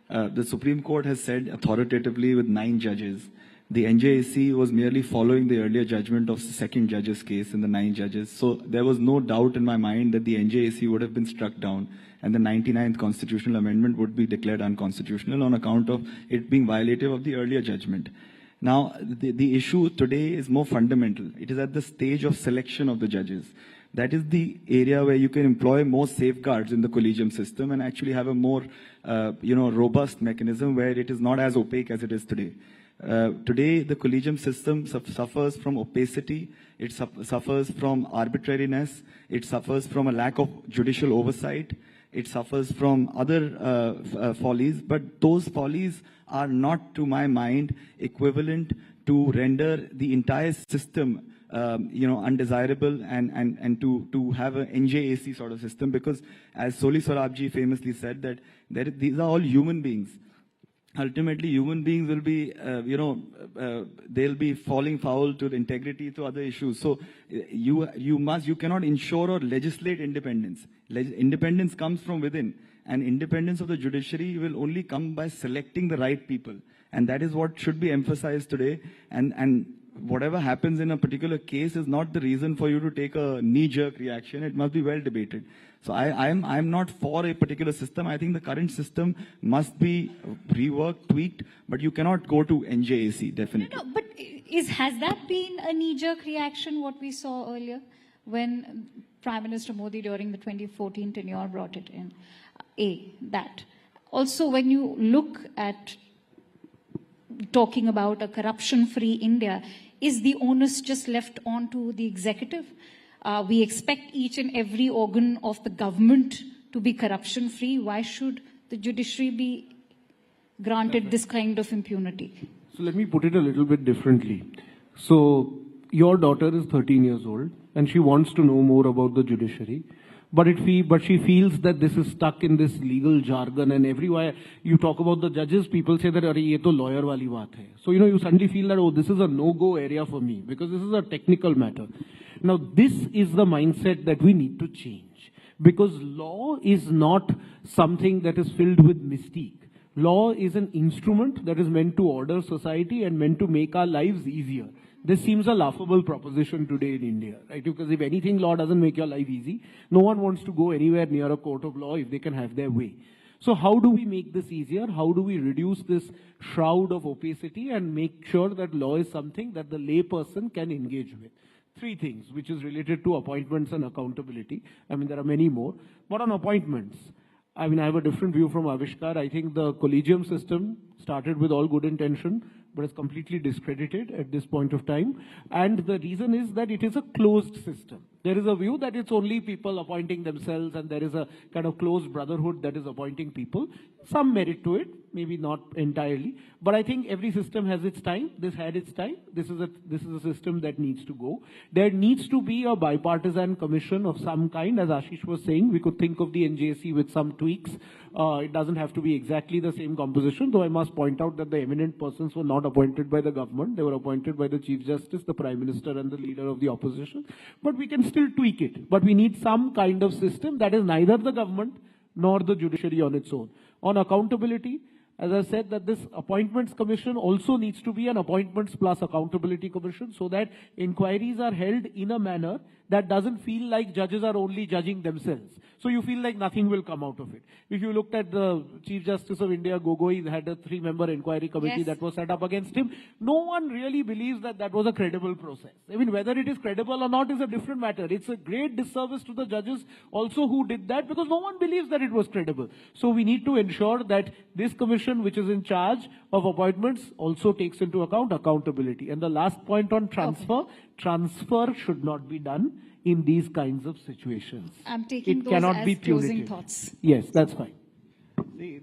The Supreme Court has said authoritatively with 9 judges The NJAC was merely following the earlier judgment of the second judge's case in the 9 judges. So there was no doubt in my mind that the NJAC would have been struck down and the 99th constitutional amendment would be declared unconstitutional on account of it being violative of the earlier judgment. Now, the issue today is more fundamental. It is at the stage of selection of the judges. That is the area where you can employ more safeguards in the collegium system and actually have a more, robust mechanism where it is not as opaque as it is today. Today, the collegium system suffers from opacity, it suffers from arbitrariness, it suffers from a lack of judicial oversight, it suffers from other follies, but those follies are not, to my mind, equivalent to render the entire system undesirable and to have an NJAC sort of system, because as Soli Sorabji famously said that these are all human beings. Ultimately, human beings will be, they'll be falling foul to the integrity, to other issues. So you cannot ensure or legislate independence. Independence comes from within, and independence of the judiciary will only come by selecting the right people. And that is what should be emphasized today. And whatever happens in a particular case is not the reason for you to take a knee-jerk reaction. It must be well debated. So I'm not for a particular system. I think the current system must be reworked, tweaked, but you cannot go to NJAC, definitely. No, but has that been a knee-jerk reaction, what we saw earlier, when Prime Minister Modi during the 2014 tenure brought it in? That. Also, when you look at talking about a corruption-free India, is the onus just left on to the executive? We expect each and every organ of the government to be corruption-free. Why should the judiciary be granted this kind of impunity? So let me put it a little bit differently. So your daughter is 13 years old and she wants to know more about the judiciary. But she feels that this is stuck in this legal jargon, and everywhere you talk about the judges, people say that, "Arey, ye to lawyer wali baat hai." So, you suddenly feel that, oh, this is a no-go area for me, because this is a technical matter. Now, this is the mindset that we need to change, because law is not something that is filled with mystique. Law is an instrument that is meant to order society and meant to make our lives easier. This seems a laughable proposition today in India, right? Because if anything, law doesn't make your life easy. No one wants to go anywhere near a court of law if they can have their way. So how do we make this easier? How do we reduce this shroud of opacity and make sure that law is something that the lay person can engage with? 3 things, which is related to appointments and accountability. I mean, there are many more. But on appointments, I have a different view from Avishkar. I think the collegium system started with all good intention, but is completely discredited at this point of time. And the reason is that it is a closed system. There is a view that it's only people appointing themselves, and there is a kind of closed brotherhood that is appointing people. Some merit to it, maybe not entirely. But I think every system has its time. This had its time. This is a system that needs to go. There needs to be a bipartisan commission of some kind. As Ashish was saying, we could think of the NJC with some tweaks. It doesn't have to be exactly the same composition, though I must point out that the eminent persons were not appointed by the government. They were appointed by the Chief Justice, the Prime Minister, and the leader of the opposition. But we can still tweak it. But we need some kind of system that is neither the government nor the judiciary on its own. On accountability, as I said, that this appointments commission also needs to be an appointments plus accountability commission, so that inquiries are held in a manner that doesn't feel like judges are only judging themselves. So you feel like nothing will come out of it. If you looked at the Chief Justice of India, Gogoi, had a 3-member inquiry committee that was set up against him. No one really believes that that was a credible process. I mean, whether it is credible or not is a different matter. It's a great disservice to the judges also who did that, because no one believes that it was credible. So we need to ensure that this commission, which is in charge of appointments, also takes into account accountability. And the last point on transfer, transfer should not be done in these kinds of situations. I'm taking it those cannot as be closing punitive. thoughts. Yes, that's fine. See,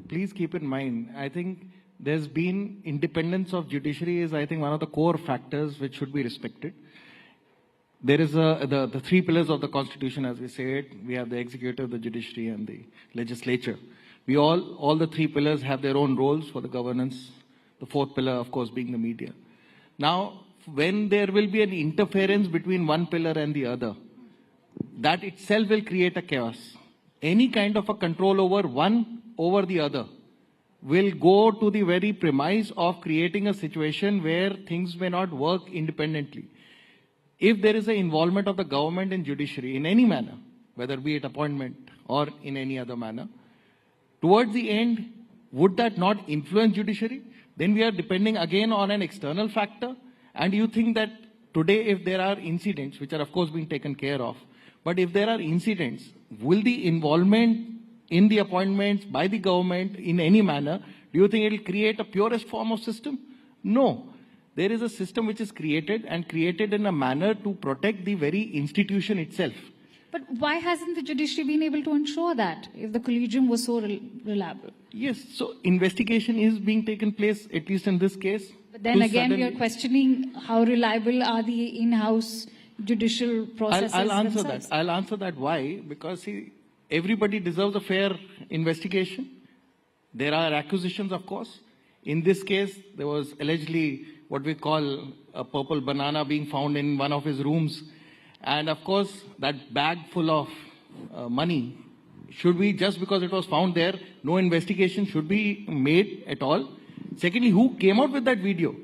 please keep in mind, I think there's been independence of judiciary is, I think, one of the core factors which should be respected. There is the 3 pillars of the Constitution, as we say it. We have the executive, the judiciary, and the legislature. We all the 3 pillars have their own roles for the governance. The 4th pillar, of course, being the media. Now, when there will be an interference between one pillar and the other, that itself will create a chaos. Any kind of a control over one over the other will go to the very premise of creating a situation where things may not work independently. If there is an involvement of the government in judiciary in any manner, whether be it appointment or in any other manner, towards the end, would that not influence judiciary? Then we are depending again on an external factor. And you think that today, if there are incidents, which are of course being taken care of, but if there are incidents, will the involvement in the appointments by the government in any manner, do you think it will create a purest form of system? No. There is a system which is created and created in a manner to protect the very institution itself. But why hasn't the judiciary been able to ensure that if the collegium was so reliable? Yes, so investigation is being taken place, at least in this case. But then again, we are questioning how reliable are the in-house judicial processes I'll answer themselves. that. I'll answer that. Why? Because see, everybody deserves a fair investigation. There are accusations, of course. In this case, there was allegedly what we call a purple banana being found in one of his rooms. And of course, that bag full of money, should we, just because it was found there, no investigation should be made at all? Secondly, who came out with that video?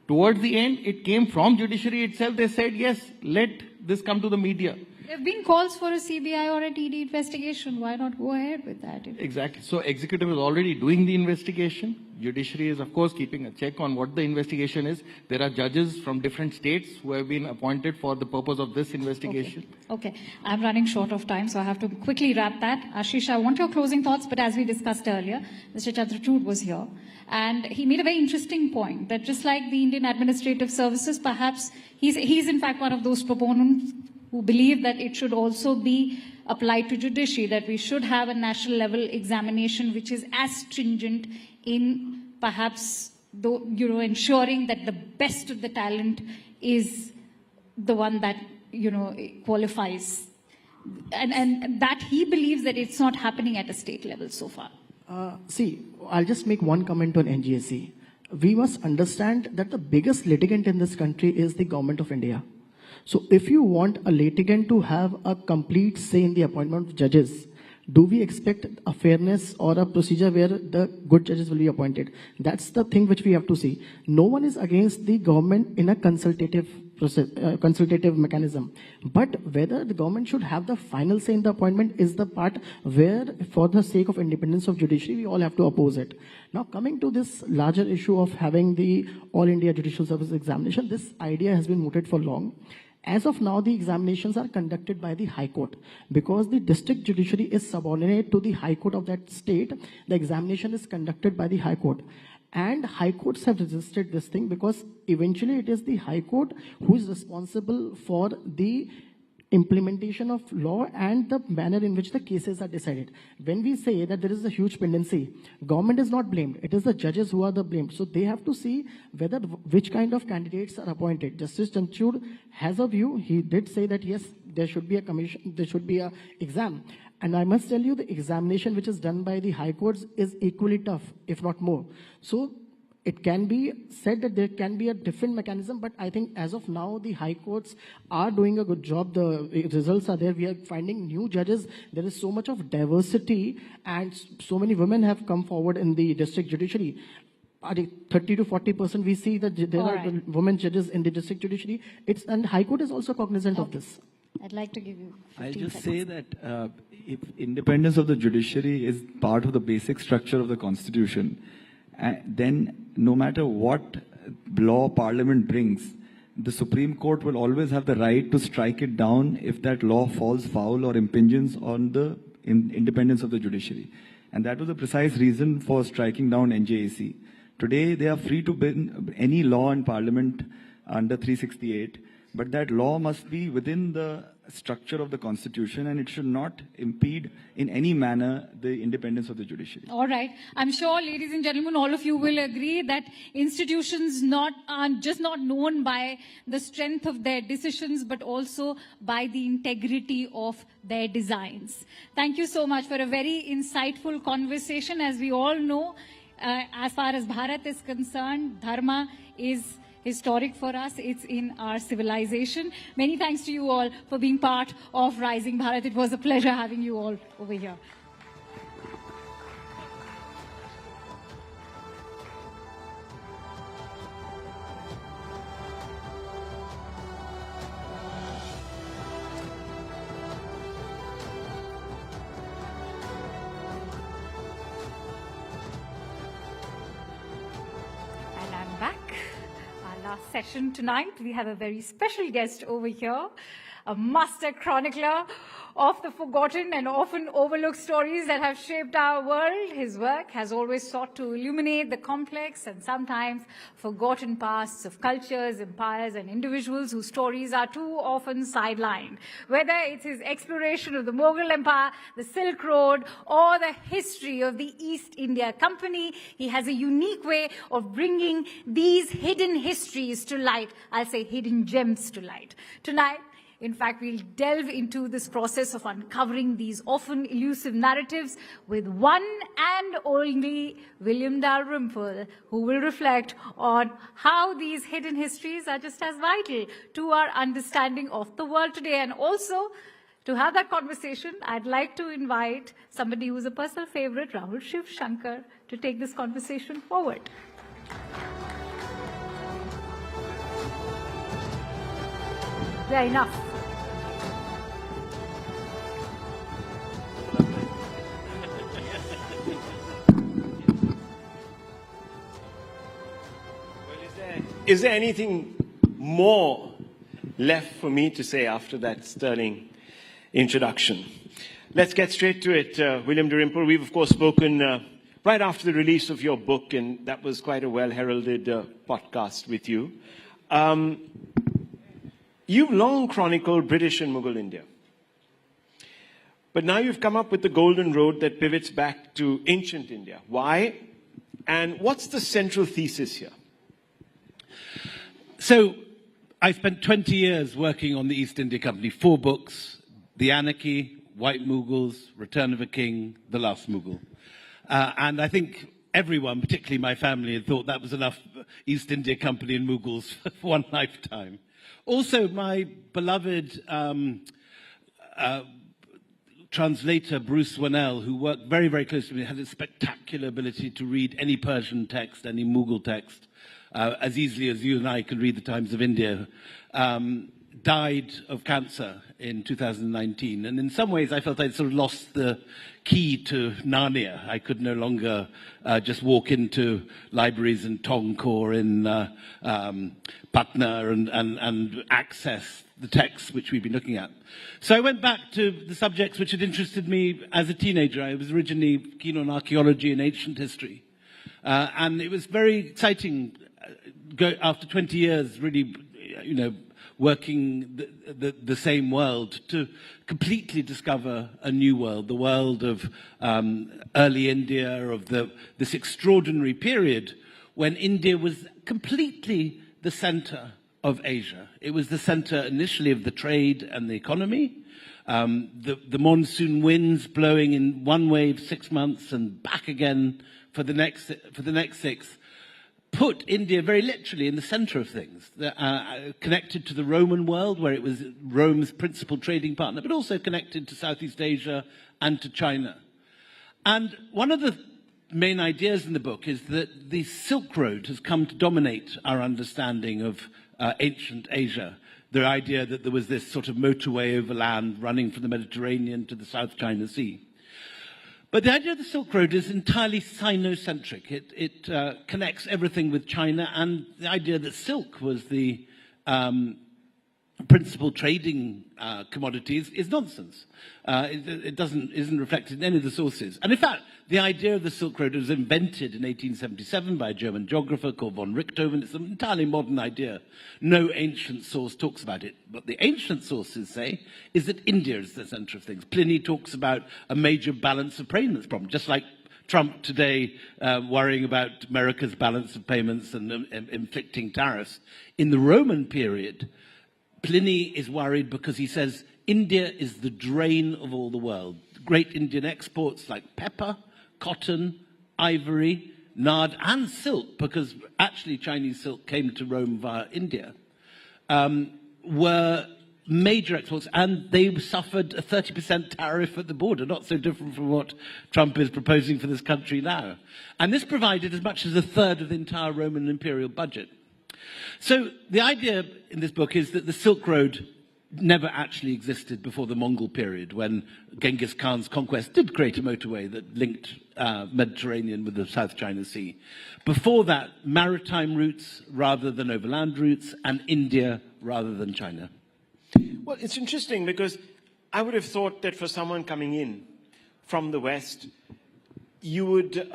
Towards the end, it came from judiciary itself. They said, yes, let this come to the media. There have been calls for a CBI or a TD investigation. Why not go ahead with that? Exactly. So executive is already doing the investigation. Judiciary is, of course, keeping a check on what the investigation is. There are judges from different states who have been appointed for the purpose of this investigation. Okay. I'm running short of time, so I have to quickly wrap that. Ashish, I want your closing thoughts, but as we discussed earlier, Mr. Chandrachud was here. And he made a very interesting point that just like the Indian Administrative Services, perhaps he's in fact one of those proponents who believe that it should also be applied to judiciary, that we should have a national level examination which is as stringent in perhaps ensuring that the best of the talent is the one that qualifies, and that he believes that it's not happening at a state level so far. See, I'll just make one comment on NGSC. We must understand that the biggest litigant in this country is the government of India. So if you want a litigant to have a complete say in the appointment of judges, do we expect a fairness or a procedure where the good judges will be appointed? That's the thing which we have to see. No one is against the government in a consultative process, consultative mechanism. But whether the government should have the final say in the appointment is the part where, for the sake of independence of judiciary, we all have to oppose it. Now, coming to this larger issue of having the All India Judicial Service examination, this idea has been mooted for long. As of now, the examinations are conducted by the High Court. Because the district judiciary is subordinate to the High Court of that state, the examination is conducted by the High Court. And High Courts have resisted this thing because eventually it is the High Court who is responsible for the implementation of law and the manner in which the cases are decided. When we say that there is a huge pendency, government is not blamed. It is the judges who are the blamed. So they have to see whether which kind of candidates are appointed. Justice Chandrachud has a view. He did say that yes, there should be a commission, there should be a exam. And I must tell you, the examination which is done by the High Courts is equally tough, if not more. So it can be said that there can be a different mechanism, but I think as of now, the High Courts are doing a good job. The results are there. We are finding new judges. There is so much of diversity, and so many women have come forward in the district judiciary. 30 to 40% we see that there are women judges in the district judiciary. And High Court is also cognizant of this. I'd like to give you 15 I'll just seconds. say that if independence of the judiciary is part of the basic structure of the Constitution, then no matter what law Parliament brings, the Supreme Court will always have the right to strike it down if that law falls foul or impinges on the independence of the judiciary. And that was the precise reason for striking down NJAC. Today, they are free to bring any law in Parliament under 368, but that law must be within the structure of the Constitution, and it should not impede in any manner the independence of the judiciary. All right. I'm sure, ladies and gentlemen, all of you will agree that institutions are just not known by the strength of their decisions, but also by the integrity of their designs. Thank you so much for a very insightful conversation. As we all know, as far as Bharat is concerned, dharma is historic for us. It's in our civilization. Many thanks to you all for being part of Rising Bharat. It was a pleasure having you all over here. last session tonight. We have a very special guest over here, a master chronicler of the forgotten and often overlooked stories that have shaped our world. His work has always sought to illuminate the complex and sometimes forgotten pasts of cultures, empires, and individuals whose stories are too often sidelined. Whether it's his exploration of the Mughal Empire, the Silk Road, or the history of the East India Company, he has a unique way of bringing these hidden histories to light. I'll say hidden gems to light. Tonight, in fact, we'll delve into this process of uncovering these often elusive narratives with one and only William Dalrymple, who will reflect on how these hidden histories are just as vital to our understanding of the world today. And also, to have that conversation, I'd like to invite somebody who's a personal favorite, Rahul Shiv Shankar, to take this conversation forward. Yeah, enough. Is there anything more left for me to say after that sterling introduction? Let's get straight to it, William Dalrymple. We've, of course, spoken right after the release of your book, and that was quite a well-heralded podcast with you. You've long chronicled British and Mughal India. But now you've come up with the golden road that pivots back to ancient India. Why? And what's the central thesis here? So, I spent 20 years working on the East India Company, 4 books: The Anarchy, White Mughals, Return of a King, The Last Mughal. And I think everyone, particularly my family, had thought that was enough East India Company and Mughals for one lifetime. Also, my beloved translator, Bruce Wannell, who worked very, very closely with me, had a spectacular ability to read any Persian text, any Mughal text, as easily as you and I can read the Times of India, died of cancer in 2019. And in some ways, I felt I'd sort of lost the key to Narnia. I could no longer just walk into libraries in Tongk or in Patna and access the texts which we've been looking at. So I went back to the subjects which had interested me as a teenager. I was originally keen on archaeology and ancient history. And it was very exciting after 20 years, really, working the same world, to completely discover a new world, the world of early India, of this extraordinary period when India was completely the center of Asia. It was the center initially of the trade and the economy. The monsoon winds blowing in one wave 6 months and back again for the next 6 put India very literally in the center of things, connected to the Roman world, where it was Rome's principal trading partner, but also connected to Southeast Asia and to China. And one of the main ideas in the book is that the Silk Road has come to dominate our understanding of ancient Asia. The idea that there was this sort of motorway overland running from the Mediterranean to the South China Sea. But the idea of the Silk Road is entirely Sino-centric. It connects everything with China, and the idea that silk was the principal trading commodities is nonsense. It isn't reflected in any of the sources. And in fact, the idea of the Silk Road was invented in 1877 by a German geographer called von Richthofen. It's an entirely modern idea. No ancient source talks about it. What the ancient sources say is that India is the center of things. Pliny talks about a major balance of payments problem, just like Trump today worrying about America's balance of payments and inflicting tariffs. In the Roman period, Pliny is worried because he says India is the drain of all the world. Great Indian exports like pepper, cotton, ivory, nard, and silk, because actually Chinese silk came to Rome via India, were major exports, and they suffered a 30% tariff at the border, not so different from what Trump is proposing for this country now. And this provided as much as a third of the entire Roman imperial budget. So the idea in this book is that the Silk Road never actually existed before the Mongol period, when Genghis Khan's conquest did create a motorway that linked Mediterranean with the South China Sea. Before that, maritime routes rather than overland routes, and India rather than China. Well, it's interesting because I would have thought that for someone coming in from the West, you would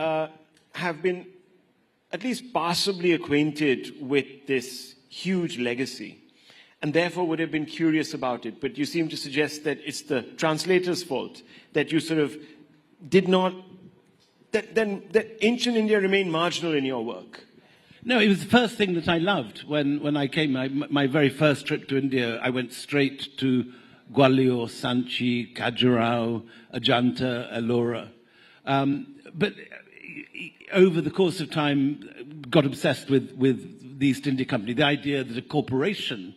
have been at least passably acquainted with this huge legacy, and therefore would have been curious about it. But you seem to suggest that it's the translator's fault, that you sort of did not, that ancient India remained marginal in your work. No, it was the first thing that I loved when I came. My very first trip to India, I went straight to Gwalior, Sanchi, Khajuraho, Ajanta, Ellora. But over the course of time, got obsessed with the East India Company. The idea that a corporation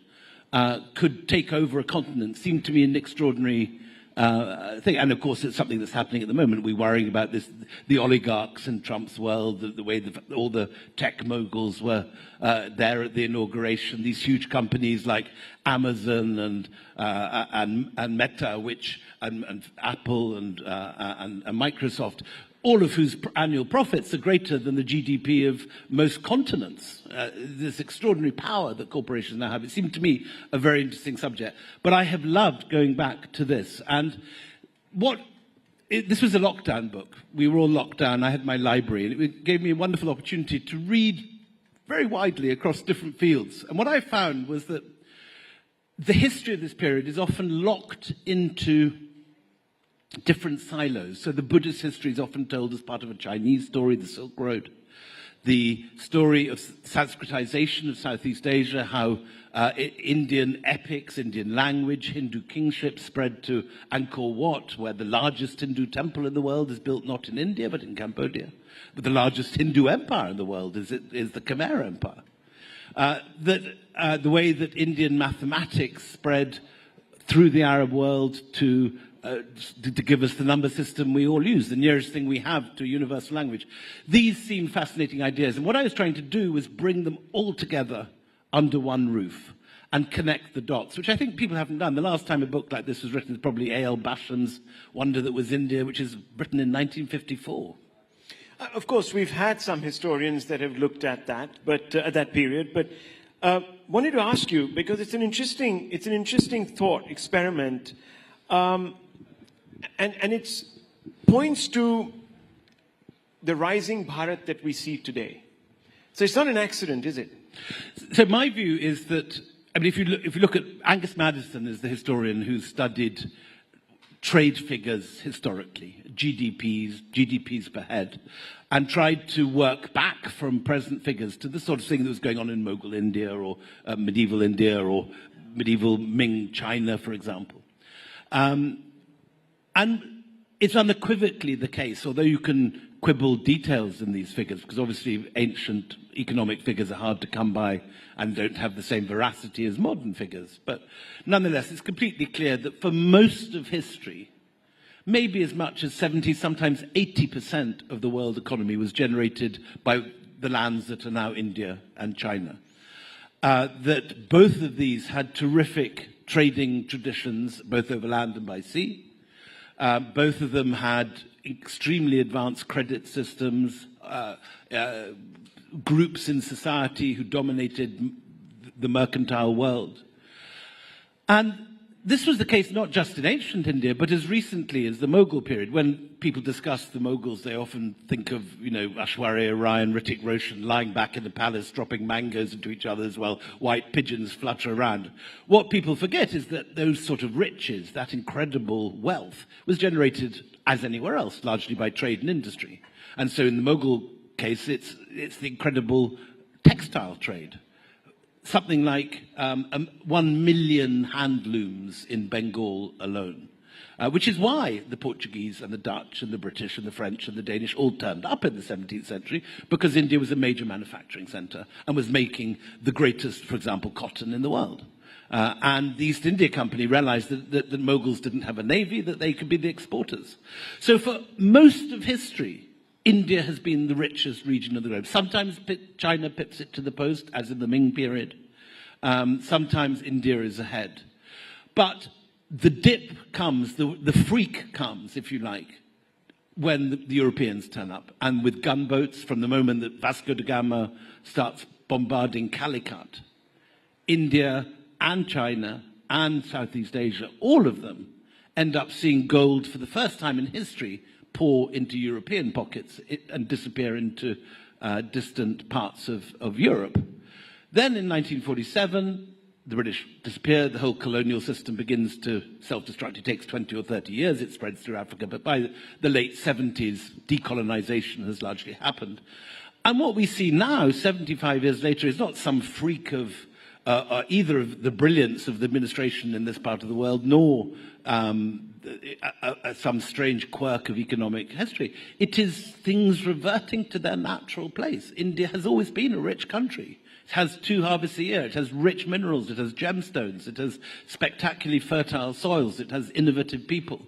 could take over a continent seemed to me an extraordinary thing. And of course, it's something that's happening at the moment. We're worrying about this, the oligarchs in Trump's world, the way all the tech moguls were there at the inauguration. These huge companies like Amazon and Meta, and Apple and Microsoft, all of whose annual profits are greater than the GDP of most continents. This extraordinary power that corporations now have. It seemed to me a very interesting subject. But I have loved going back to this. And this was a lockdown book. We were all locked down. I had my library, and it gave me a wonderful opportunity to read very widely across different fields. And what I found was that the history of this period is often locked into different silos. So the Buddhist history is often told as part of a Chinese story, the Silk Road. The story of Sanskritization of Southeast Asia, how Indian epics, Indian language, Hindu kingship spread to Angkor Wat, where the largest Hindu temple in the world is built not in India, but in Cambodia. But the largest Hindu empire in the world is the Khmer Empire. The way that Indian mathematics spread through the Arab world to give us the number system we all use, the nearest thing we have to a universal language. These seem fascinating ideas. And what I was trying to do was bring them all together under one roof and connect the dots, which I think people haven't done. The last time a book like this was written is probably A.L. Basham's Wonder That Was India, which is written in 1954. Of course, we've had some historians that have looked at that, but at that period. But wanted to ask you, because it's an interesting thought experiment. And it points to the rising Bharat that we see today. So it's not an accident, is it? So my view is that, I mean, if you look at Angus Maddison is the historian who studied trade figures historically, GDPs per head, and tried to work back from present figures to the sort of thing that was going on in Mughal India or medieval India or medieval Ming China, for example. And it's unequivocally the case, although you can quibble details in these figures, because obviously ancient economic figures are hard to come by and don't have the same veracity as modern figures. But nonetheless, it's completely clear that for most of history, maybe as much as 70, sometimes 80% of the world economy was generated by the lands that are now India and China. That both of these had terrific trading traditions, both over land and by sea. Both of them had extremely advanced credit systems, groups in society who dominated the mercantile world. And this was the case not just in ancient India, but as recently as the Mughal period. When people discuss the Mughals, they often think of, Aishwarya Rai and Hrithik Roshan lying back in the palace, dropping mangoes into each other's while white pigeons flutter around. What people forget is that those sort of riches, that incredible wealth, was generated, as anywhere else, largely by trade and industry. And so in the Mughal case, it's the incredible textile trade. Something like 1 million handlooms in Bengal alone, which is why the Portuguese and the Dutch and the British and the French and the Danish all turned up in the 17th century, because India was a major manufacturing center and was making the greatest, for example, cotton in the world. And the East India Company realized that the Mughals didn't have a navy, that they could be the exporters. So for most of history, India has been the richest region of the globe. Sometimes China pips it to the post, as in the Ming period. Sometimes India is ahead. But the dip comes, the freak comes, if you like, when the Europeans turn up. And with gunboats, from the moment that Vasco da Gama starts bombarding Calicut, India and China and Southeast Asia, all of them end up seeing gold for the first time in history pour into European pockets and disappear into distant parts of Europe. Then in 1947, the British disappear, the whole colonial system begins to self-destruct. It takes 20 or 30 years, it spreads through Africa, but by the late 70s, decolonization has largely happened. And what we see now, 75 years later, is not some freak of either of the brilliance of the administration in this part of the world, nor some strange quirk of economic history. It is things reverting to their natural place. India has always been a rich country. It has 2 harvests a year. It has rich minerals. It has gemstones. It has spectacularly fertile soils. It has innovative people.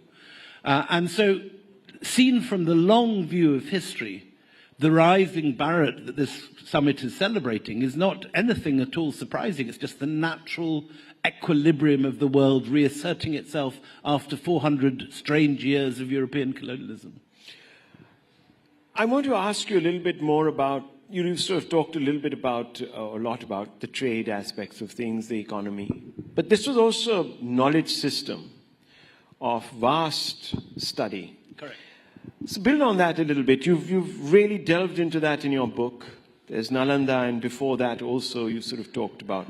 And so, seen from the long view of history, the rising Bharat that this summit is celebrating is not anything at all surprising. It's just the natural equilibrium of the world reasserting itself after 400 strange years of European colonialism. I want to ask you a little bit more about, you've sort of talked a little bit about, a lot about the trade aspects of things, the economy. But this was also a knowledge system of vast study. Correct. So build on that a little bit. You've really delved into that in your book. There's Nalanda, and before that also you sort of talked about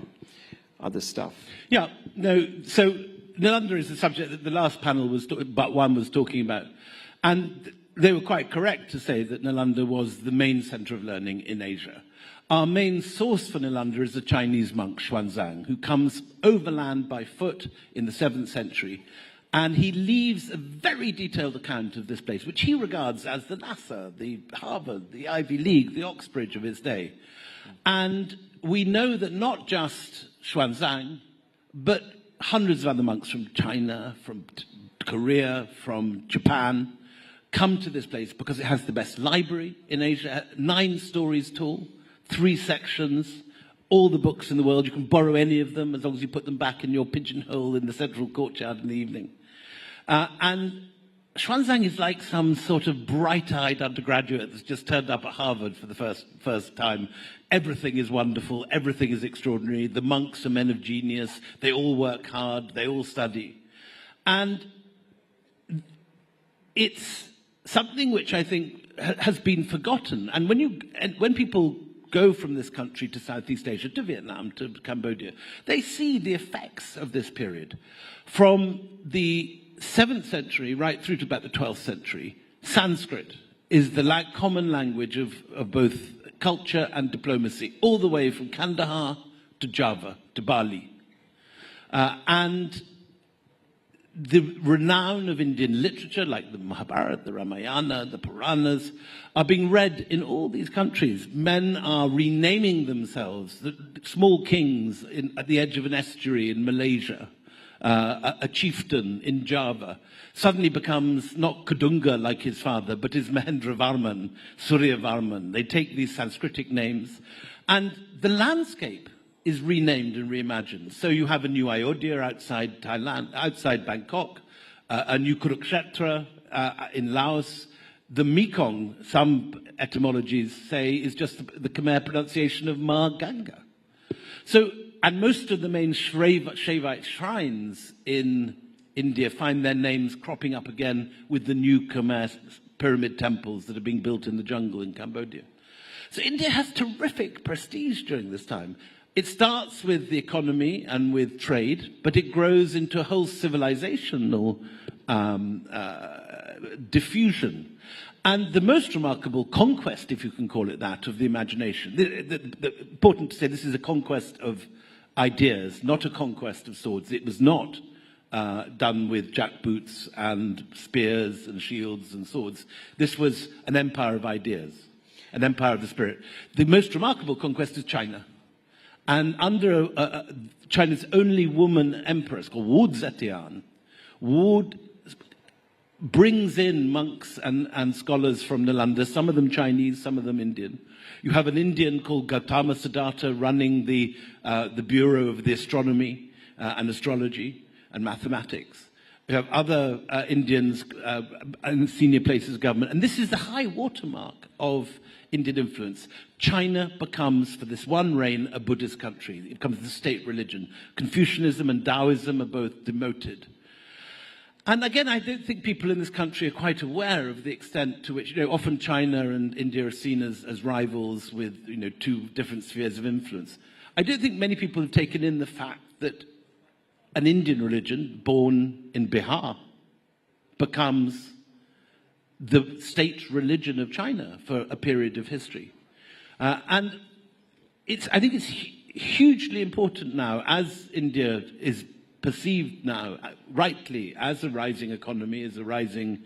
other stuff. Yeah, no, so Nalanda is the subject that the last panel but one was talking about. And they were quite correct to say that Nalanda was the main center of learning in Asia. Our main source for Nalanda is a Chinese monk, Xuanzang, who comes overland by foot in the 7th century. And he leaves a very detailed account of this place, which he regards as the NASA, the Harvard, the Ivy League, the Oxbridge of his day. And we know that not just Xuanzang, but hundreds of other monks from China, from Korea, from Japan, come to this place because it has the best library in Asia, 9 stories tall, 3 sections, all the books in the world. You can borrow any of them as long as you put them back in your pigeonhole in the central courtyard in the evening. And Xuanzang is like some sort of bright-eyed undergraduate that's just turned up at Harvard for the first time. Everything is wonderful, everything is extraordinary. The monks are men of genius, they all work hard, they all study. And it's something which I think has been forgotten. And when people go from this country to Southeast Asia, to Vietnam, to Cambodia, they see the effects of this period. From the 7th century right through to about the 12th century, Sanskrit is the common language of both culture and diplomacy, all the way from Kandahar to Java to Bali. And the renown of Indian literature, like the Mahabharata, the Ramayana, the Puranas, are being read in all these countries. Men are renaming themselves, the small kings at the edge of an estuary in Malaysia. A chieftain in Java suddenly becomes not Kadunga like his father, but is Mahendravarman, Suryavarman. They take these Sanskritic names, and the landscape is renamed and reimagined. So you have a new Ayodhya outside Thailand, outside Bangkok, a new Kurukshetra in Laos. The Mekong, some etymologies say, is just the Khmer pronunciation of Ma Ganga. So, and most of the main Shaivite shrines in India find their names cropping up again with the new Khmer pyramid temples that are being built in the jungle in Cambodia. So India has terrific prestige during this time. It starts with the economy and with trade, but it grows into a whole civilizational diffusion. And the most remarkable conquest, if you can call it that, of the imagination, important to say this is a conquest of ideas, not a conquest of swords. It was not done with jackboots and spears and shields and swords. This was an empire of ideas, an empire of the spirit. The most remarkable conquest is China. And under China's only woman empress, called Wu Zetian, Wu brings in monks and scholars from Nalanda, some of them Chinese, some of them Indian. You have an Indian called Gautama Siddhartha running the Bureau of the Astronomy and Astrology. and mathematics. We have other Indians in senior places of government. And this is the high watermark of Indian influence. China becomes, for this one reign, a Buddhist country. It becomes the state religion. Confucianism and Taoism are both demoted. And again, I don't think people in this country are quite aware of the extent to which, often China and India are seen as rivals with, two different spheres of influence. I don't think many people have taken in the fact that an Indian religion born in Bihar becomes the state religion of China for a period of history. And I think it's hugely important now, as India is perceived now, rightly, as a rising economy, as a rising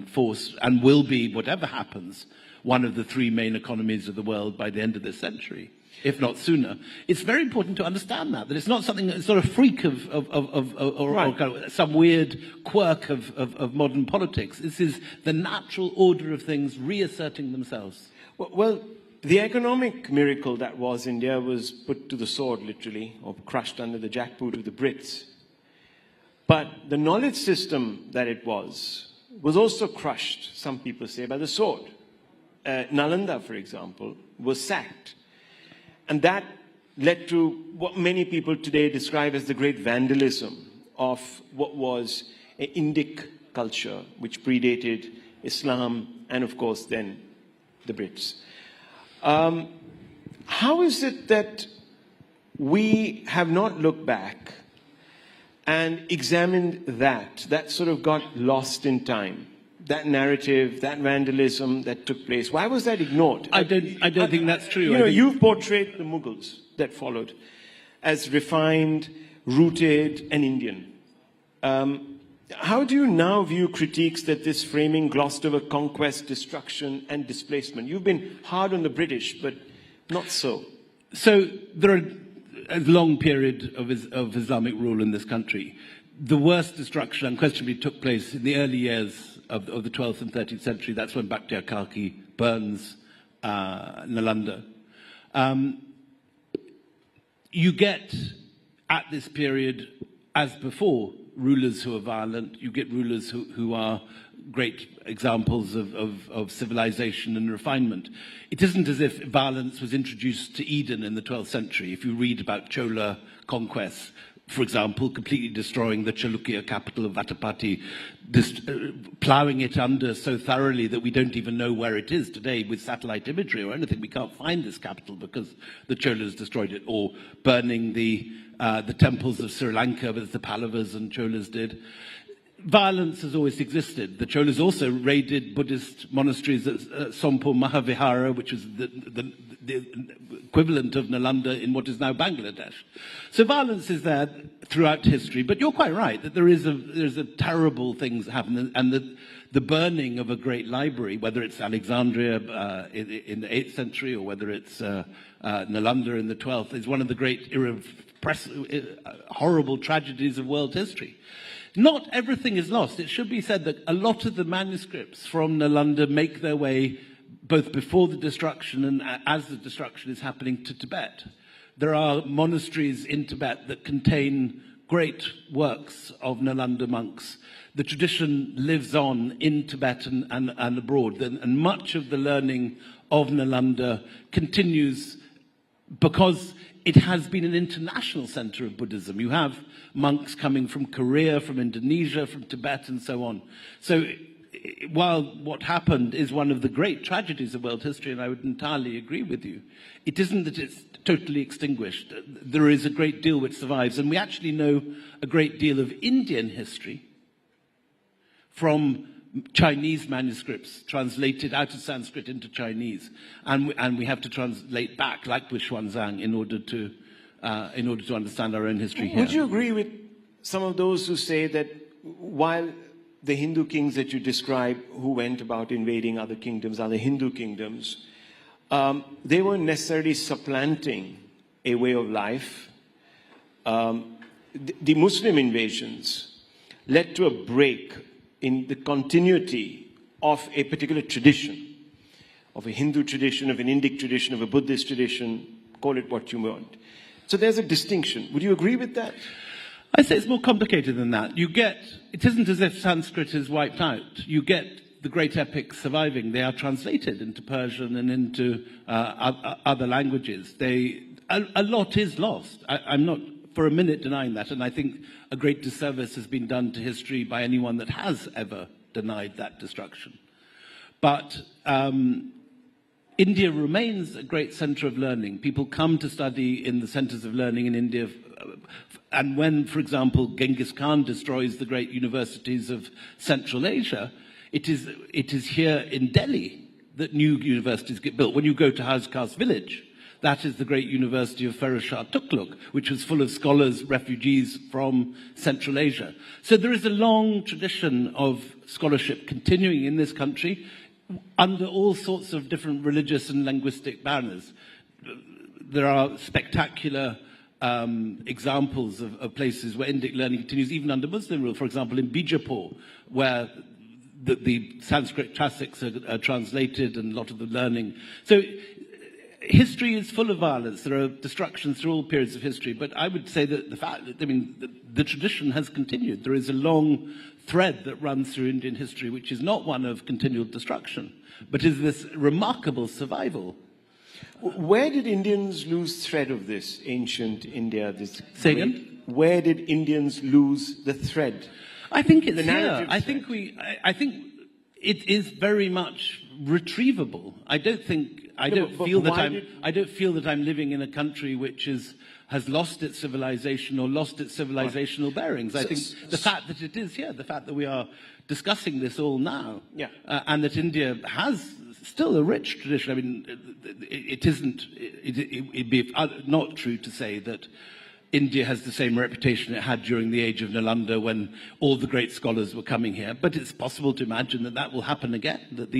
force, and will be, whatever happens, one of the three main economies of the world by the end of this century, if not sooner. It's very important to understand that it's not something, it's not a freak or kind of some weird quirk of modern politics. This is the natural order of things reasserting themselves. Well, the economic miracle that was India was put to the sword, literally, or crushed under the jackboot of the Brits. But the knowledge system that it was also crushed, some people say, by the sword. Nalanda, for example, was sacked. And that led to what many people today describe as the great vandalism of what was an Indic culture, which predated Islam and, of course, then the Brits. How is it that we have not looked back and examined that sort of got lost in time? That narrative, that vandalism that took place, why was that ignored? I don't think that's true. You've portrayed the Mughals that followed as refined, rooted, and Indian. How do you now view critiques that this framing glossed over conquest, destruction, and displacement? You've been hard on the British, but not so. So there are a long period of Islamic rule in this country. The worst destruction unquestionably took place in the early years of the 12th and 13th century. That's when Bakhtiar Khalki burns Nalanda. You get, at this period, as before, rulers who are violent. You get rulers who are great examples of civilization and refinement. It isn't as if violence was introduced to Eden in the 12th century. If you read about Chola conquests, for example, completely destroying the Chalukya capital of Vatapati, ploughing it under so thoroughly that we don't even know where it is today with satellite imagery or anything. We can't find this capital because the Cholas destroyed it, or burning the temples of Sri Lanka, as the Pallavas and Cholas did. Violence has always existed. The Cholas also raided Buddhist monasteries at Sompur Mahavihara, which is the equivalent of Nalanda in what is now Bangladesh. So violence is there throughout history, but you're quite right that there's a terrible things that happen, and the burning of a great library, whether it's Alexandria in the 8th century or whether it's Nalanda in the 12th, is one of the great horrible tragedies of world history. Not everything is lost. It should be said that a lot of the manuscripts from Nalanda make their way both before the destruction and as the destruction is happening to Tibet. There are monasteries in Tibet that contain great works of Nalanda monks. The tradition lives on in Tibet and abroad, and much of the learning of Nalanda continues because it has been an international center of Buddhism. You have monks coming from Korea, from Indonesia, from Tibet, and so on. So while what happened is one of the great tragedies of world history, and I would entirely agree with you, it isn't that it's totally extinguished. There is a great deal which survives, and we actually know a great deal of Indian history from Chinese manuscripts translated out of Sanskrit into Chinese, and we have to translate back, like with Xuanzang, in order to understand our own history here. Would you agree with some of those who say that while the Hindu kings that you describe who went about invading other kingdoms, other Hindu kingdoms, they weren't necessarily supplanting a way of life? The Muslim invasions led to a break in the continuity of a particular tradition, of a Hindu tradition, of an Indic tradition, of a Buddhist tradition, call it what you want. So there's a distinction. Would you agree with that? I say it's more complicated than that. It isn't as if Sanskrit is wiped out. You get the great epics surviving. They are translated into Persian and into other languages. A lot is lost. I'm not for a minute denying that, and I think a great disservice has been done to history by anyone that has ever denied that destruction. But India remains a great center of learning. People come to study in the centers of learning in India. And when, for example, Genghis Khan destroys the great universities of Central Asia, it is here in Delhi that new universities get built. When you go to Hajkas village, that is the great university of Firuz Shah Tughlaq, which was full of scholars, refugees from Central Asia. So there is a long tradition of scholarship continuing in this country under all sorts of different religious and linguistic banners. There are spectacular examples of places where Indic learning continues, even under Muslim rule. For example, in Bijapur, where the Sanskrit classics are translated and a lot of the learning. So history is full of violence. There are destructions through all periods of history. But I would say that the tradition has continued. There is a long thread that runs through Indian history, which is not one of continual destruction, but is this remarkable survival. Where did Indians lose thread of this ancient India? Say again? Where did Indians lose the thread? I think it's here. I think it is very much retrievable. I don't feel that I'm living in a country which has lost its civilization or lost its civilizational bearings. I think the fact that it is here, the fact that we are discussing this all now, and that India has still a rich tradition. I mean, it'd be not true to say that India has the same reputation it had during the age of Nalanda when all the great scholars were coming here. But it's possible to imagine that will happen again, that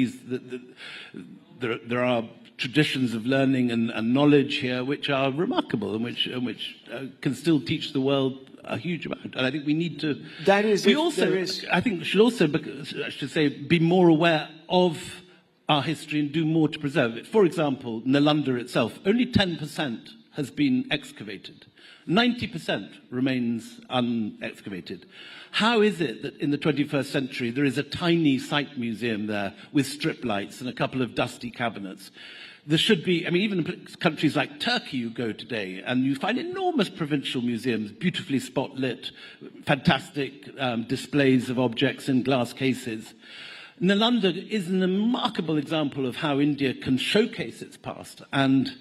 there are traditions of learning and knowledge here which are remarkable and which can still teach the world a huge amount. And I think we need to... I think we should also, I should say, be more aware of our history and do more to preserve it. For example, Nalanda itself, only 10% has been excavated. 90% remains unexcavated. How is it that in the 21st century there is a tiny site museum there with strip lights and a couple of dusty cabinets? There should be, I mean, even in countries like Turkey you go today and you find enormous provincial museums, beautifully spot-lit, fantastic displays of objects in glass cases. Nalanda is a remarkable example of how India can showcase its past and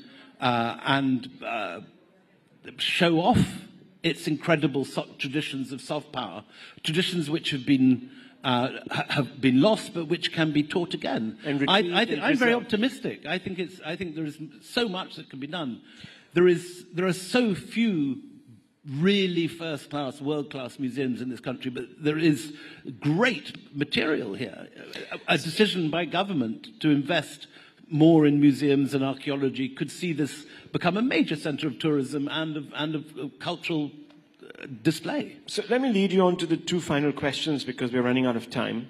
show off its incredible traditions of soft power, traditions which have been lost, but which can be taught again. I'm very optimistic. I think there is so much that can be done. There are so few really first-class, world-class museums in this country, but there is great material here. A decision by government to invest more in museums and archaeology could see this become a major center of tourism and of cultural display. So let me lead you on to the two final questions because we're running out of time.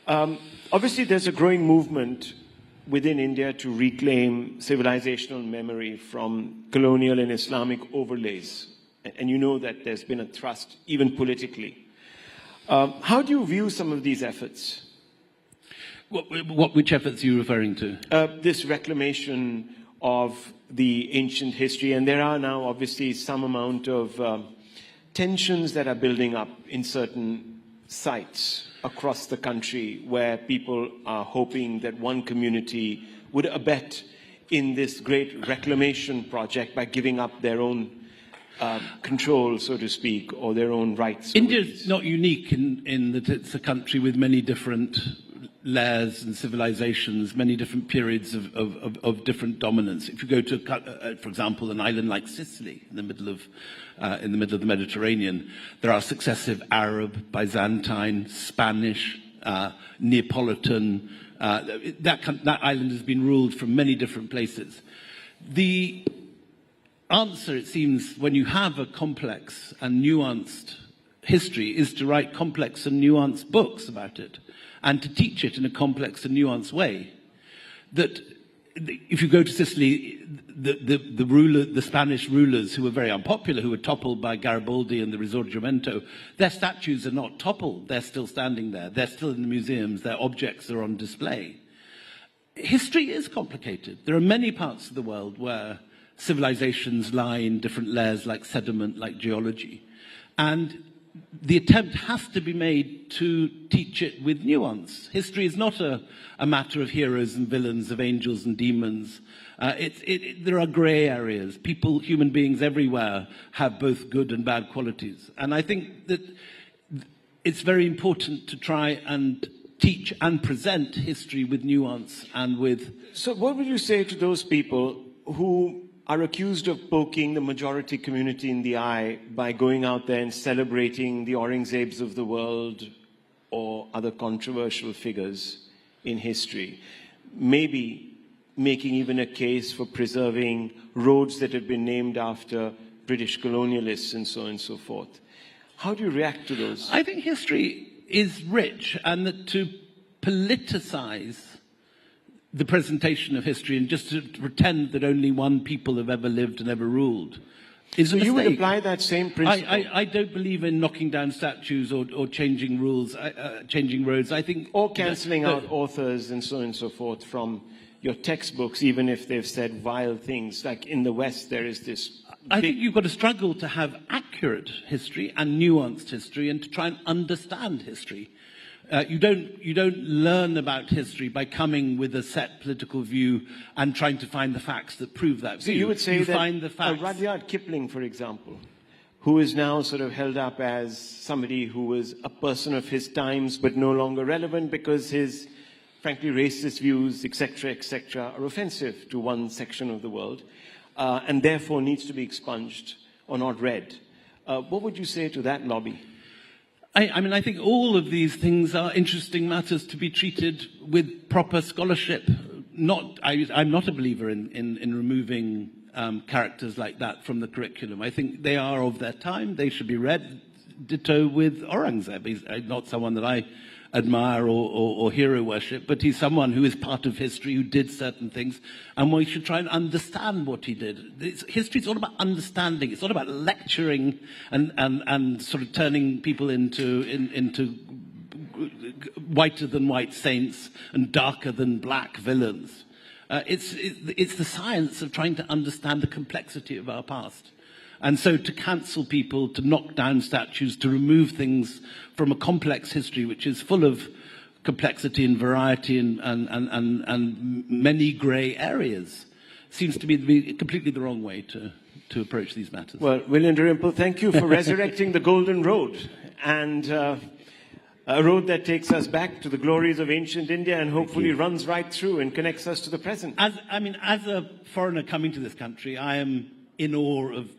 Obviously, there's a growing movement within India to reclaim civilizational memory from colonial and Islamic overlays. And you know that there's been a thrust, even politically. How do you view some of these efforts? Which efforts are you referring to? This reclamation of the ancient history. And there are now obviously some amount of tensions that are building up in certain sites across the country where people are hoping that one community would abet in this great reclamation project by giving up their own control, so to speak, or their own rights. India is not unique in that it's a country with many different layers and civilizations, many different periods of different dominance. If you go to, for example, an island like Sicily in the middle of the Mediterranean, there are successive Arab, Byzantine, Spanish, Neapolitan. That island has been ruled from many different places. The answer, it seems, when you have a complex and nuanced history, is to write complex and nuanced books about it and to teach it in a complex and nuanced way that if you go to Sicily, the Spanish rulers who were very unpopular, who were toppled by Garibaldi and the Risorgimento, their statues are not toppled. They're still standing there. They're still in the museums. Their objects are on display. History is complicated. There are many parts of the world where civilizations lie in different layers, like sediment, like geology. And the attempt has to be made to teach it with nuance. History is not a matter of heroes and villains, of angels and demons. There are grey areas. People, human beings everywhere have both good and bad qualities. And I think that it's very important to try and teach and present history with nuance and with... So what would you say to those people who are accused of poking the majority community in the eye by going out there and celebrating the Aurangzebs of the world or other controversial figures in history, maybe making even a case for preserving roads that have been named after British colonialists and so on and so forth? How do you react to those? I think history is rich, and that to politicize the presentation of history and just to pretend that only one people have ever lived and ever ruled is a mistake. You would apply that same principle? I don't believe in knocking down statues or changing rules, changing roads. I think... Or cancelling out authors and so on and so forth from your textbooks, even if they've said vile things. Like in the West, there is this... I think you've got to struggle to have accurate history and nuanced history and to try and understand history. You don't learn about history by coming with a set political view and trying to find the facts that prove that view. So you would say that find the facts. Rudyard Kipling, for example, who is now sort of held up as somebody who was a person of his times but no longer relevant because his, frankly, racist views, etc., are offensive to one section of the world and therefore needs to be expunged or not read. What would you say to that lobby? I mean, I think all of these things are interesting matters to be treated with proper scholarship. I'm not a believer in removing characters like that from the curriculum. I think they are of their time. They should be read. Ditto with Aurangzeb. He's not someone that I admire or hero worship, but he's someone who is part of history, who did certain things, and we should try and understand what he did. History is all about understanding. It's not about lecturing and sort of turning people into whiter than white saints and darker than black villains. It's the science of trying to understand the complexity of our past. And so to cancel people, to knock down statues, to remove things from a complex history which is full of complexity and variety and many grey areas seems to be completely the wrong way to approach these matters. Well, William Dalrymple, thank you for resurrecting the Golden Road and a road that takes us back to the glories of ancient India and hopefully runs right through and connects us to the present. As a foreigner coming to this country, I am in awe of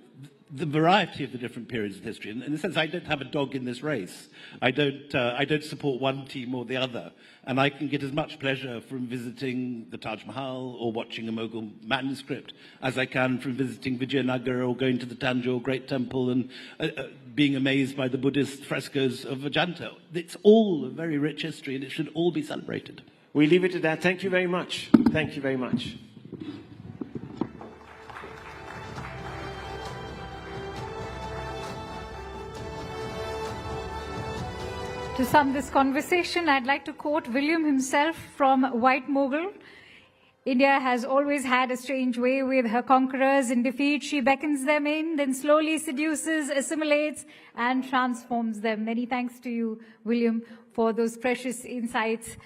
the variety of the different periods of history. In the sense, I don't have a dog in this race. I don't support one team or the other. And I can get as much pleasure from visiting the Taj Mahal or watching a Mughal manuscript as I can from visiting Vijayanagar or going to the Tanjore Great Temple and being amazed by the Buddhist frescoes of Ajanta. It's all a very rich history and it should all be celebrated. We leave it at that. Thank you very much. Thank you very much. To sum this conversation, I'd like to quote William himself from White Mughal. India has always had a strange way with her conquerors. In defeat, she beckons them in, then slowly seduces, assimilates, and transforms them. Many thanks to you, William, for those precious insights.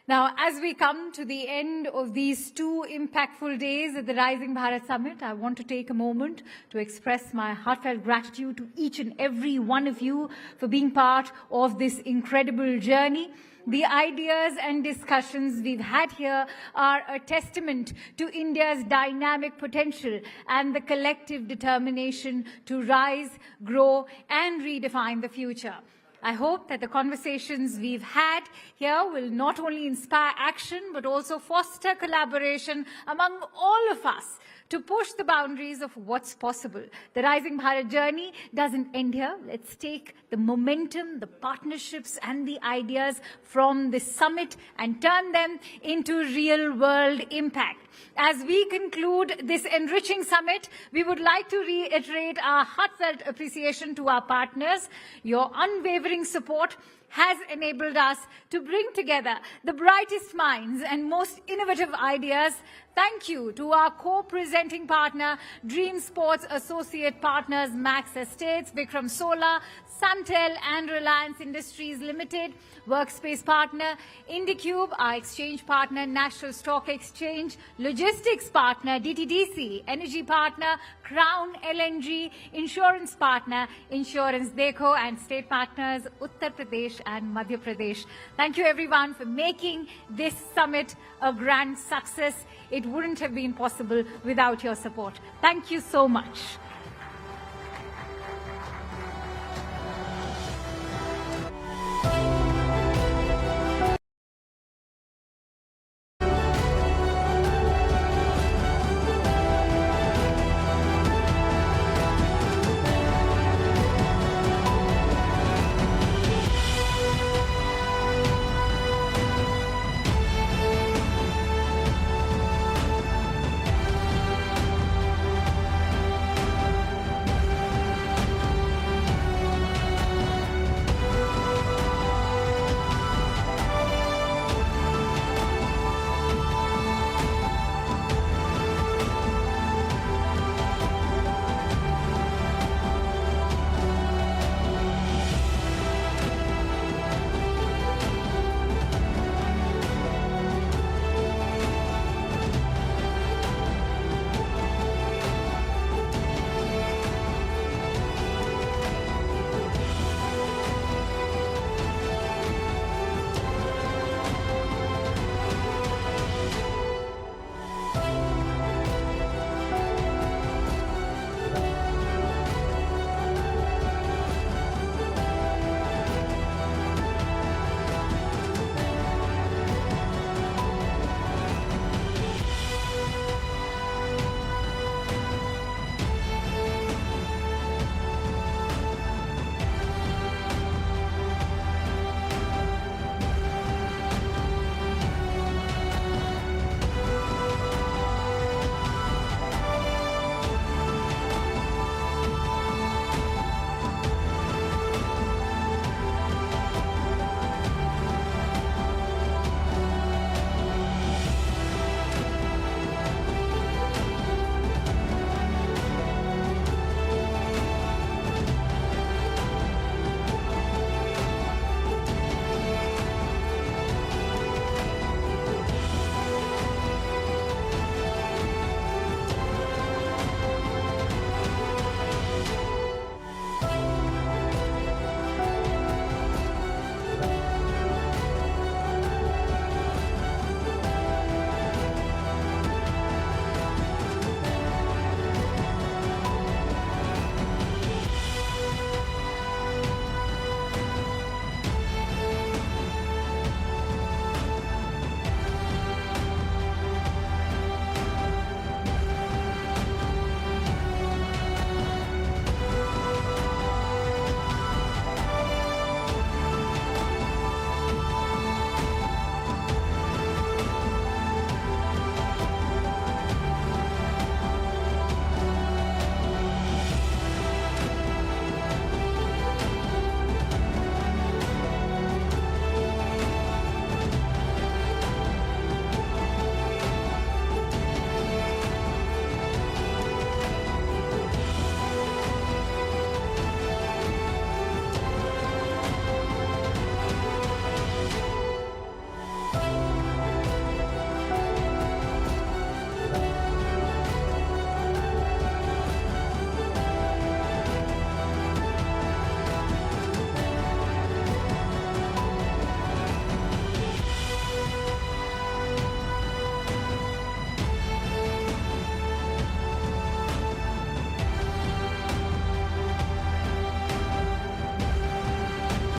Now, as we come to the end of these 2 impactful days at the Rising Bharat Summit, I want to take a moment to express my heartfelt gratitude to each and every one of you for being part of this incredible journey. The ideas and discussions we've had here are a testament to India's dynamic potential and the collective determination to rise, grow, and redefine the future. I hope that the conversations we've had here will not only inspire action, but also foster collaboration among all of us to push the boundaries of what's possible. The Rising Bharat journey doesn't end here. Let's take the momentum, the partnerships, and the ideas from this summit and turn them into real-world impact. As we conclude this enriching summit, we would like to reiterate our heartfelt appreciation to our partners. Your unwavering support has enabled us to bring together the brightest minds and most innovative ideas. Thank you to our co-presenting partner, Dream Sports Associate Partners, Max Estates, Vikram Solar, Suntel and Reliance Industries Limited, Workspace Partner, IndiCube, our exchange partner, National Stock Exchange, Logistics Partner, DTDC, Energy Partner, Crown LNG, Insurance Partner, Insurance Dekho, and State Partners, Uttar Pradesh and Madhya Pradesh. Thank you everyone for making this summit a grand success. It wouldn't have been possible without your support. Thank you so much.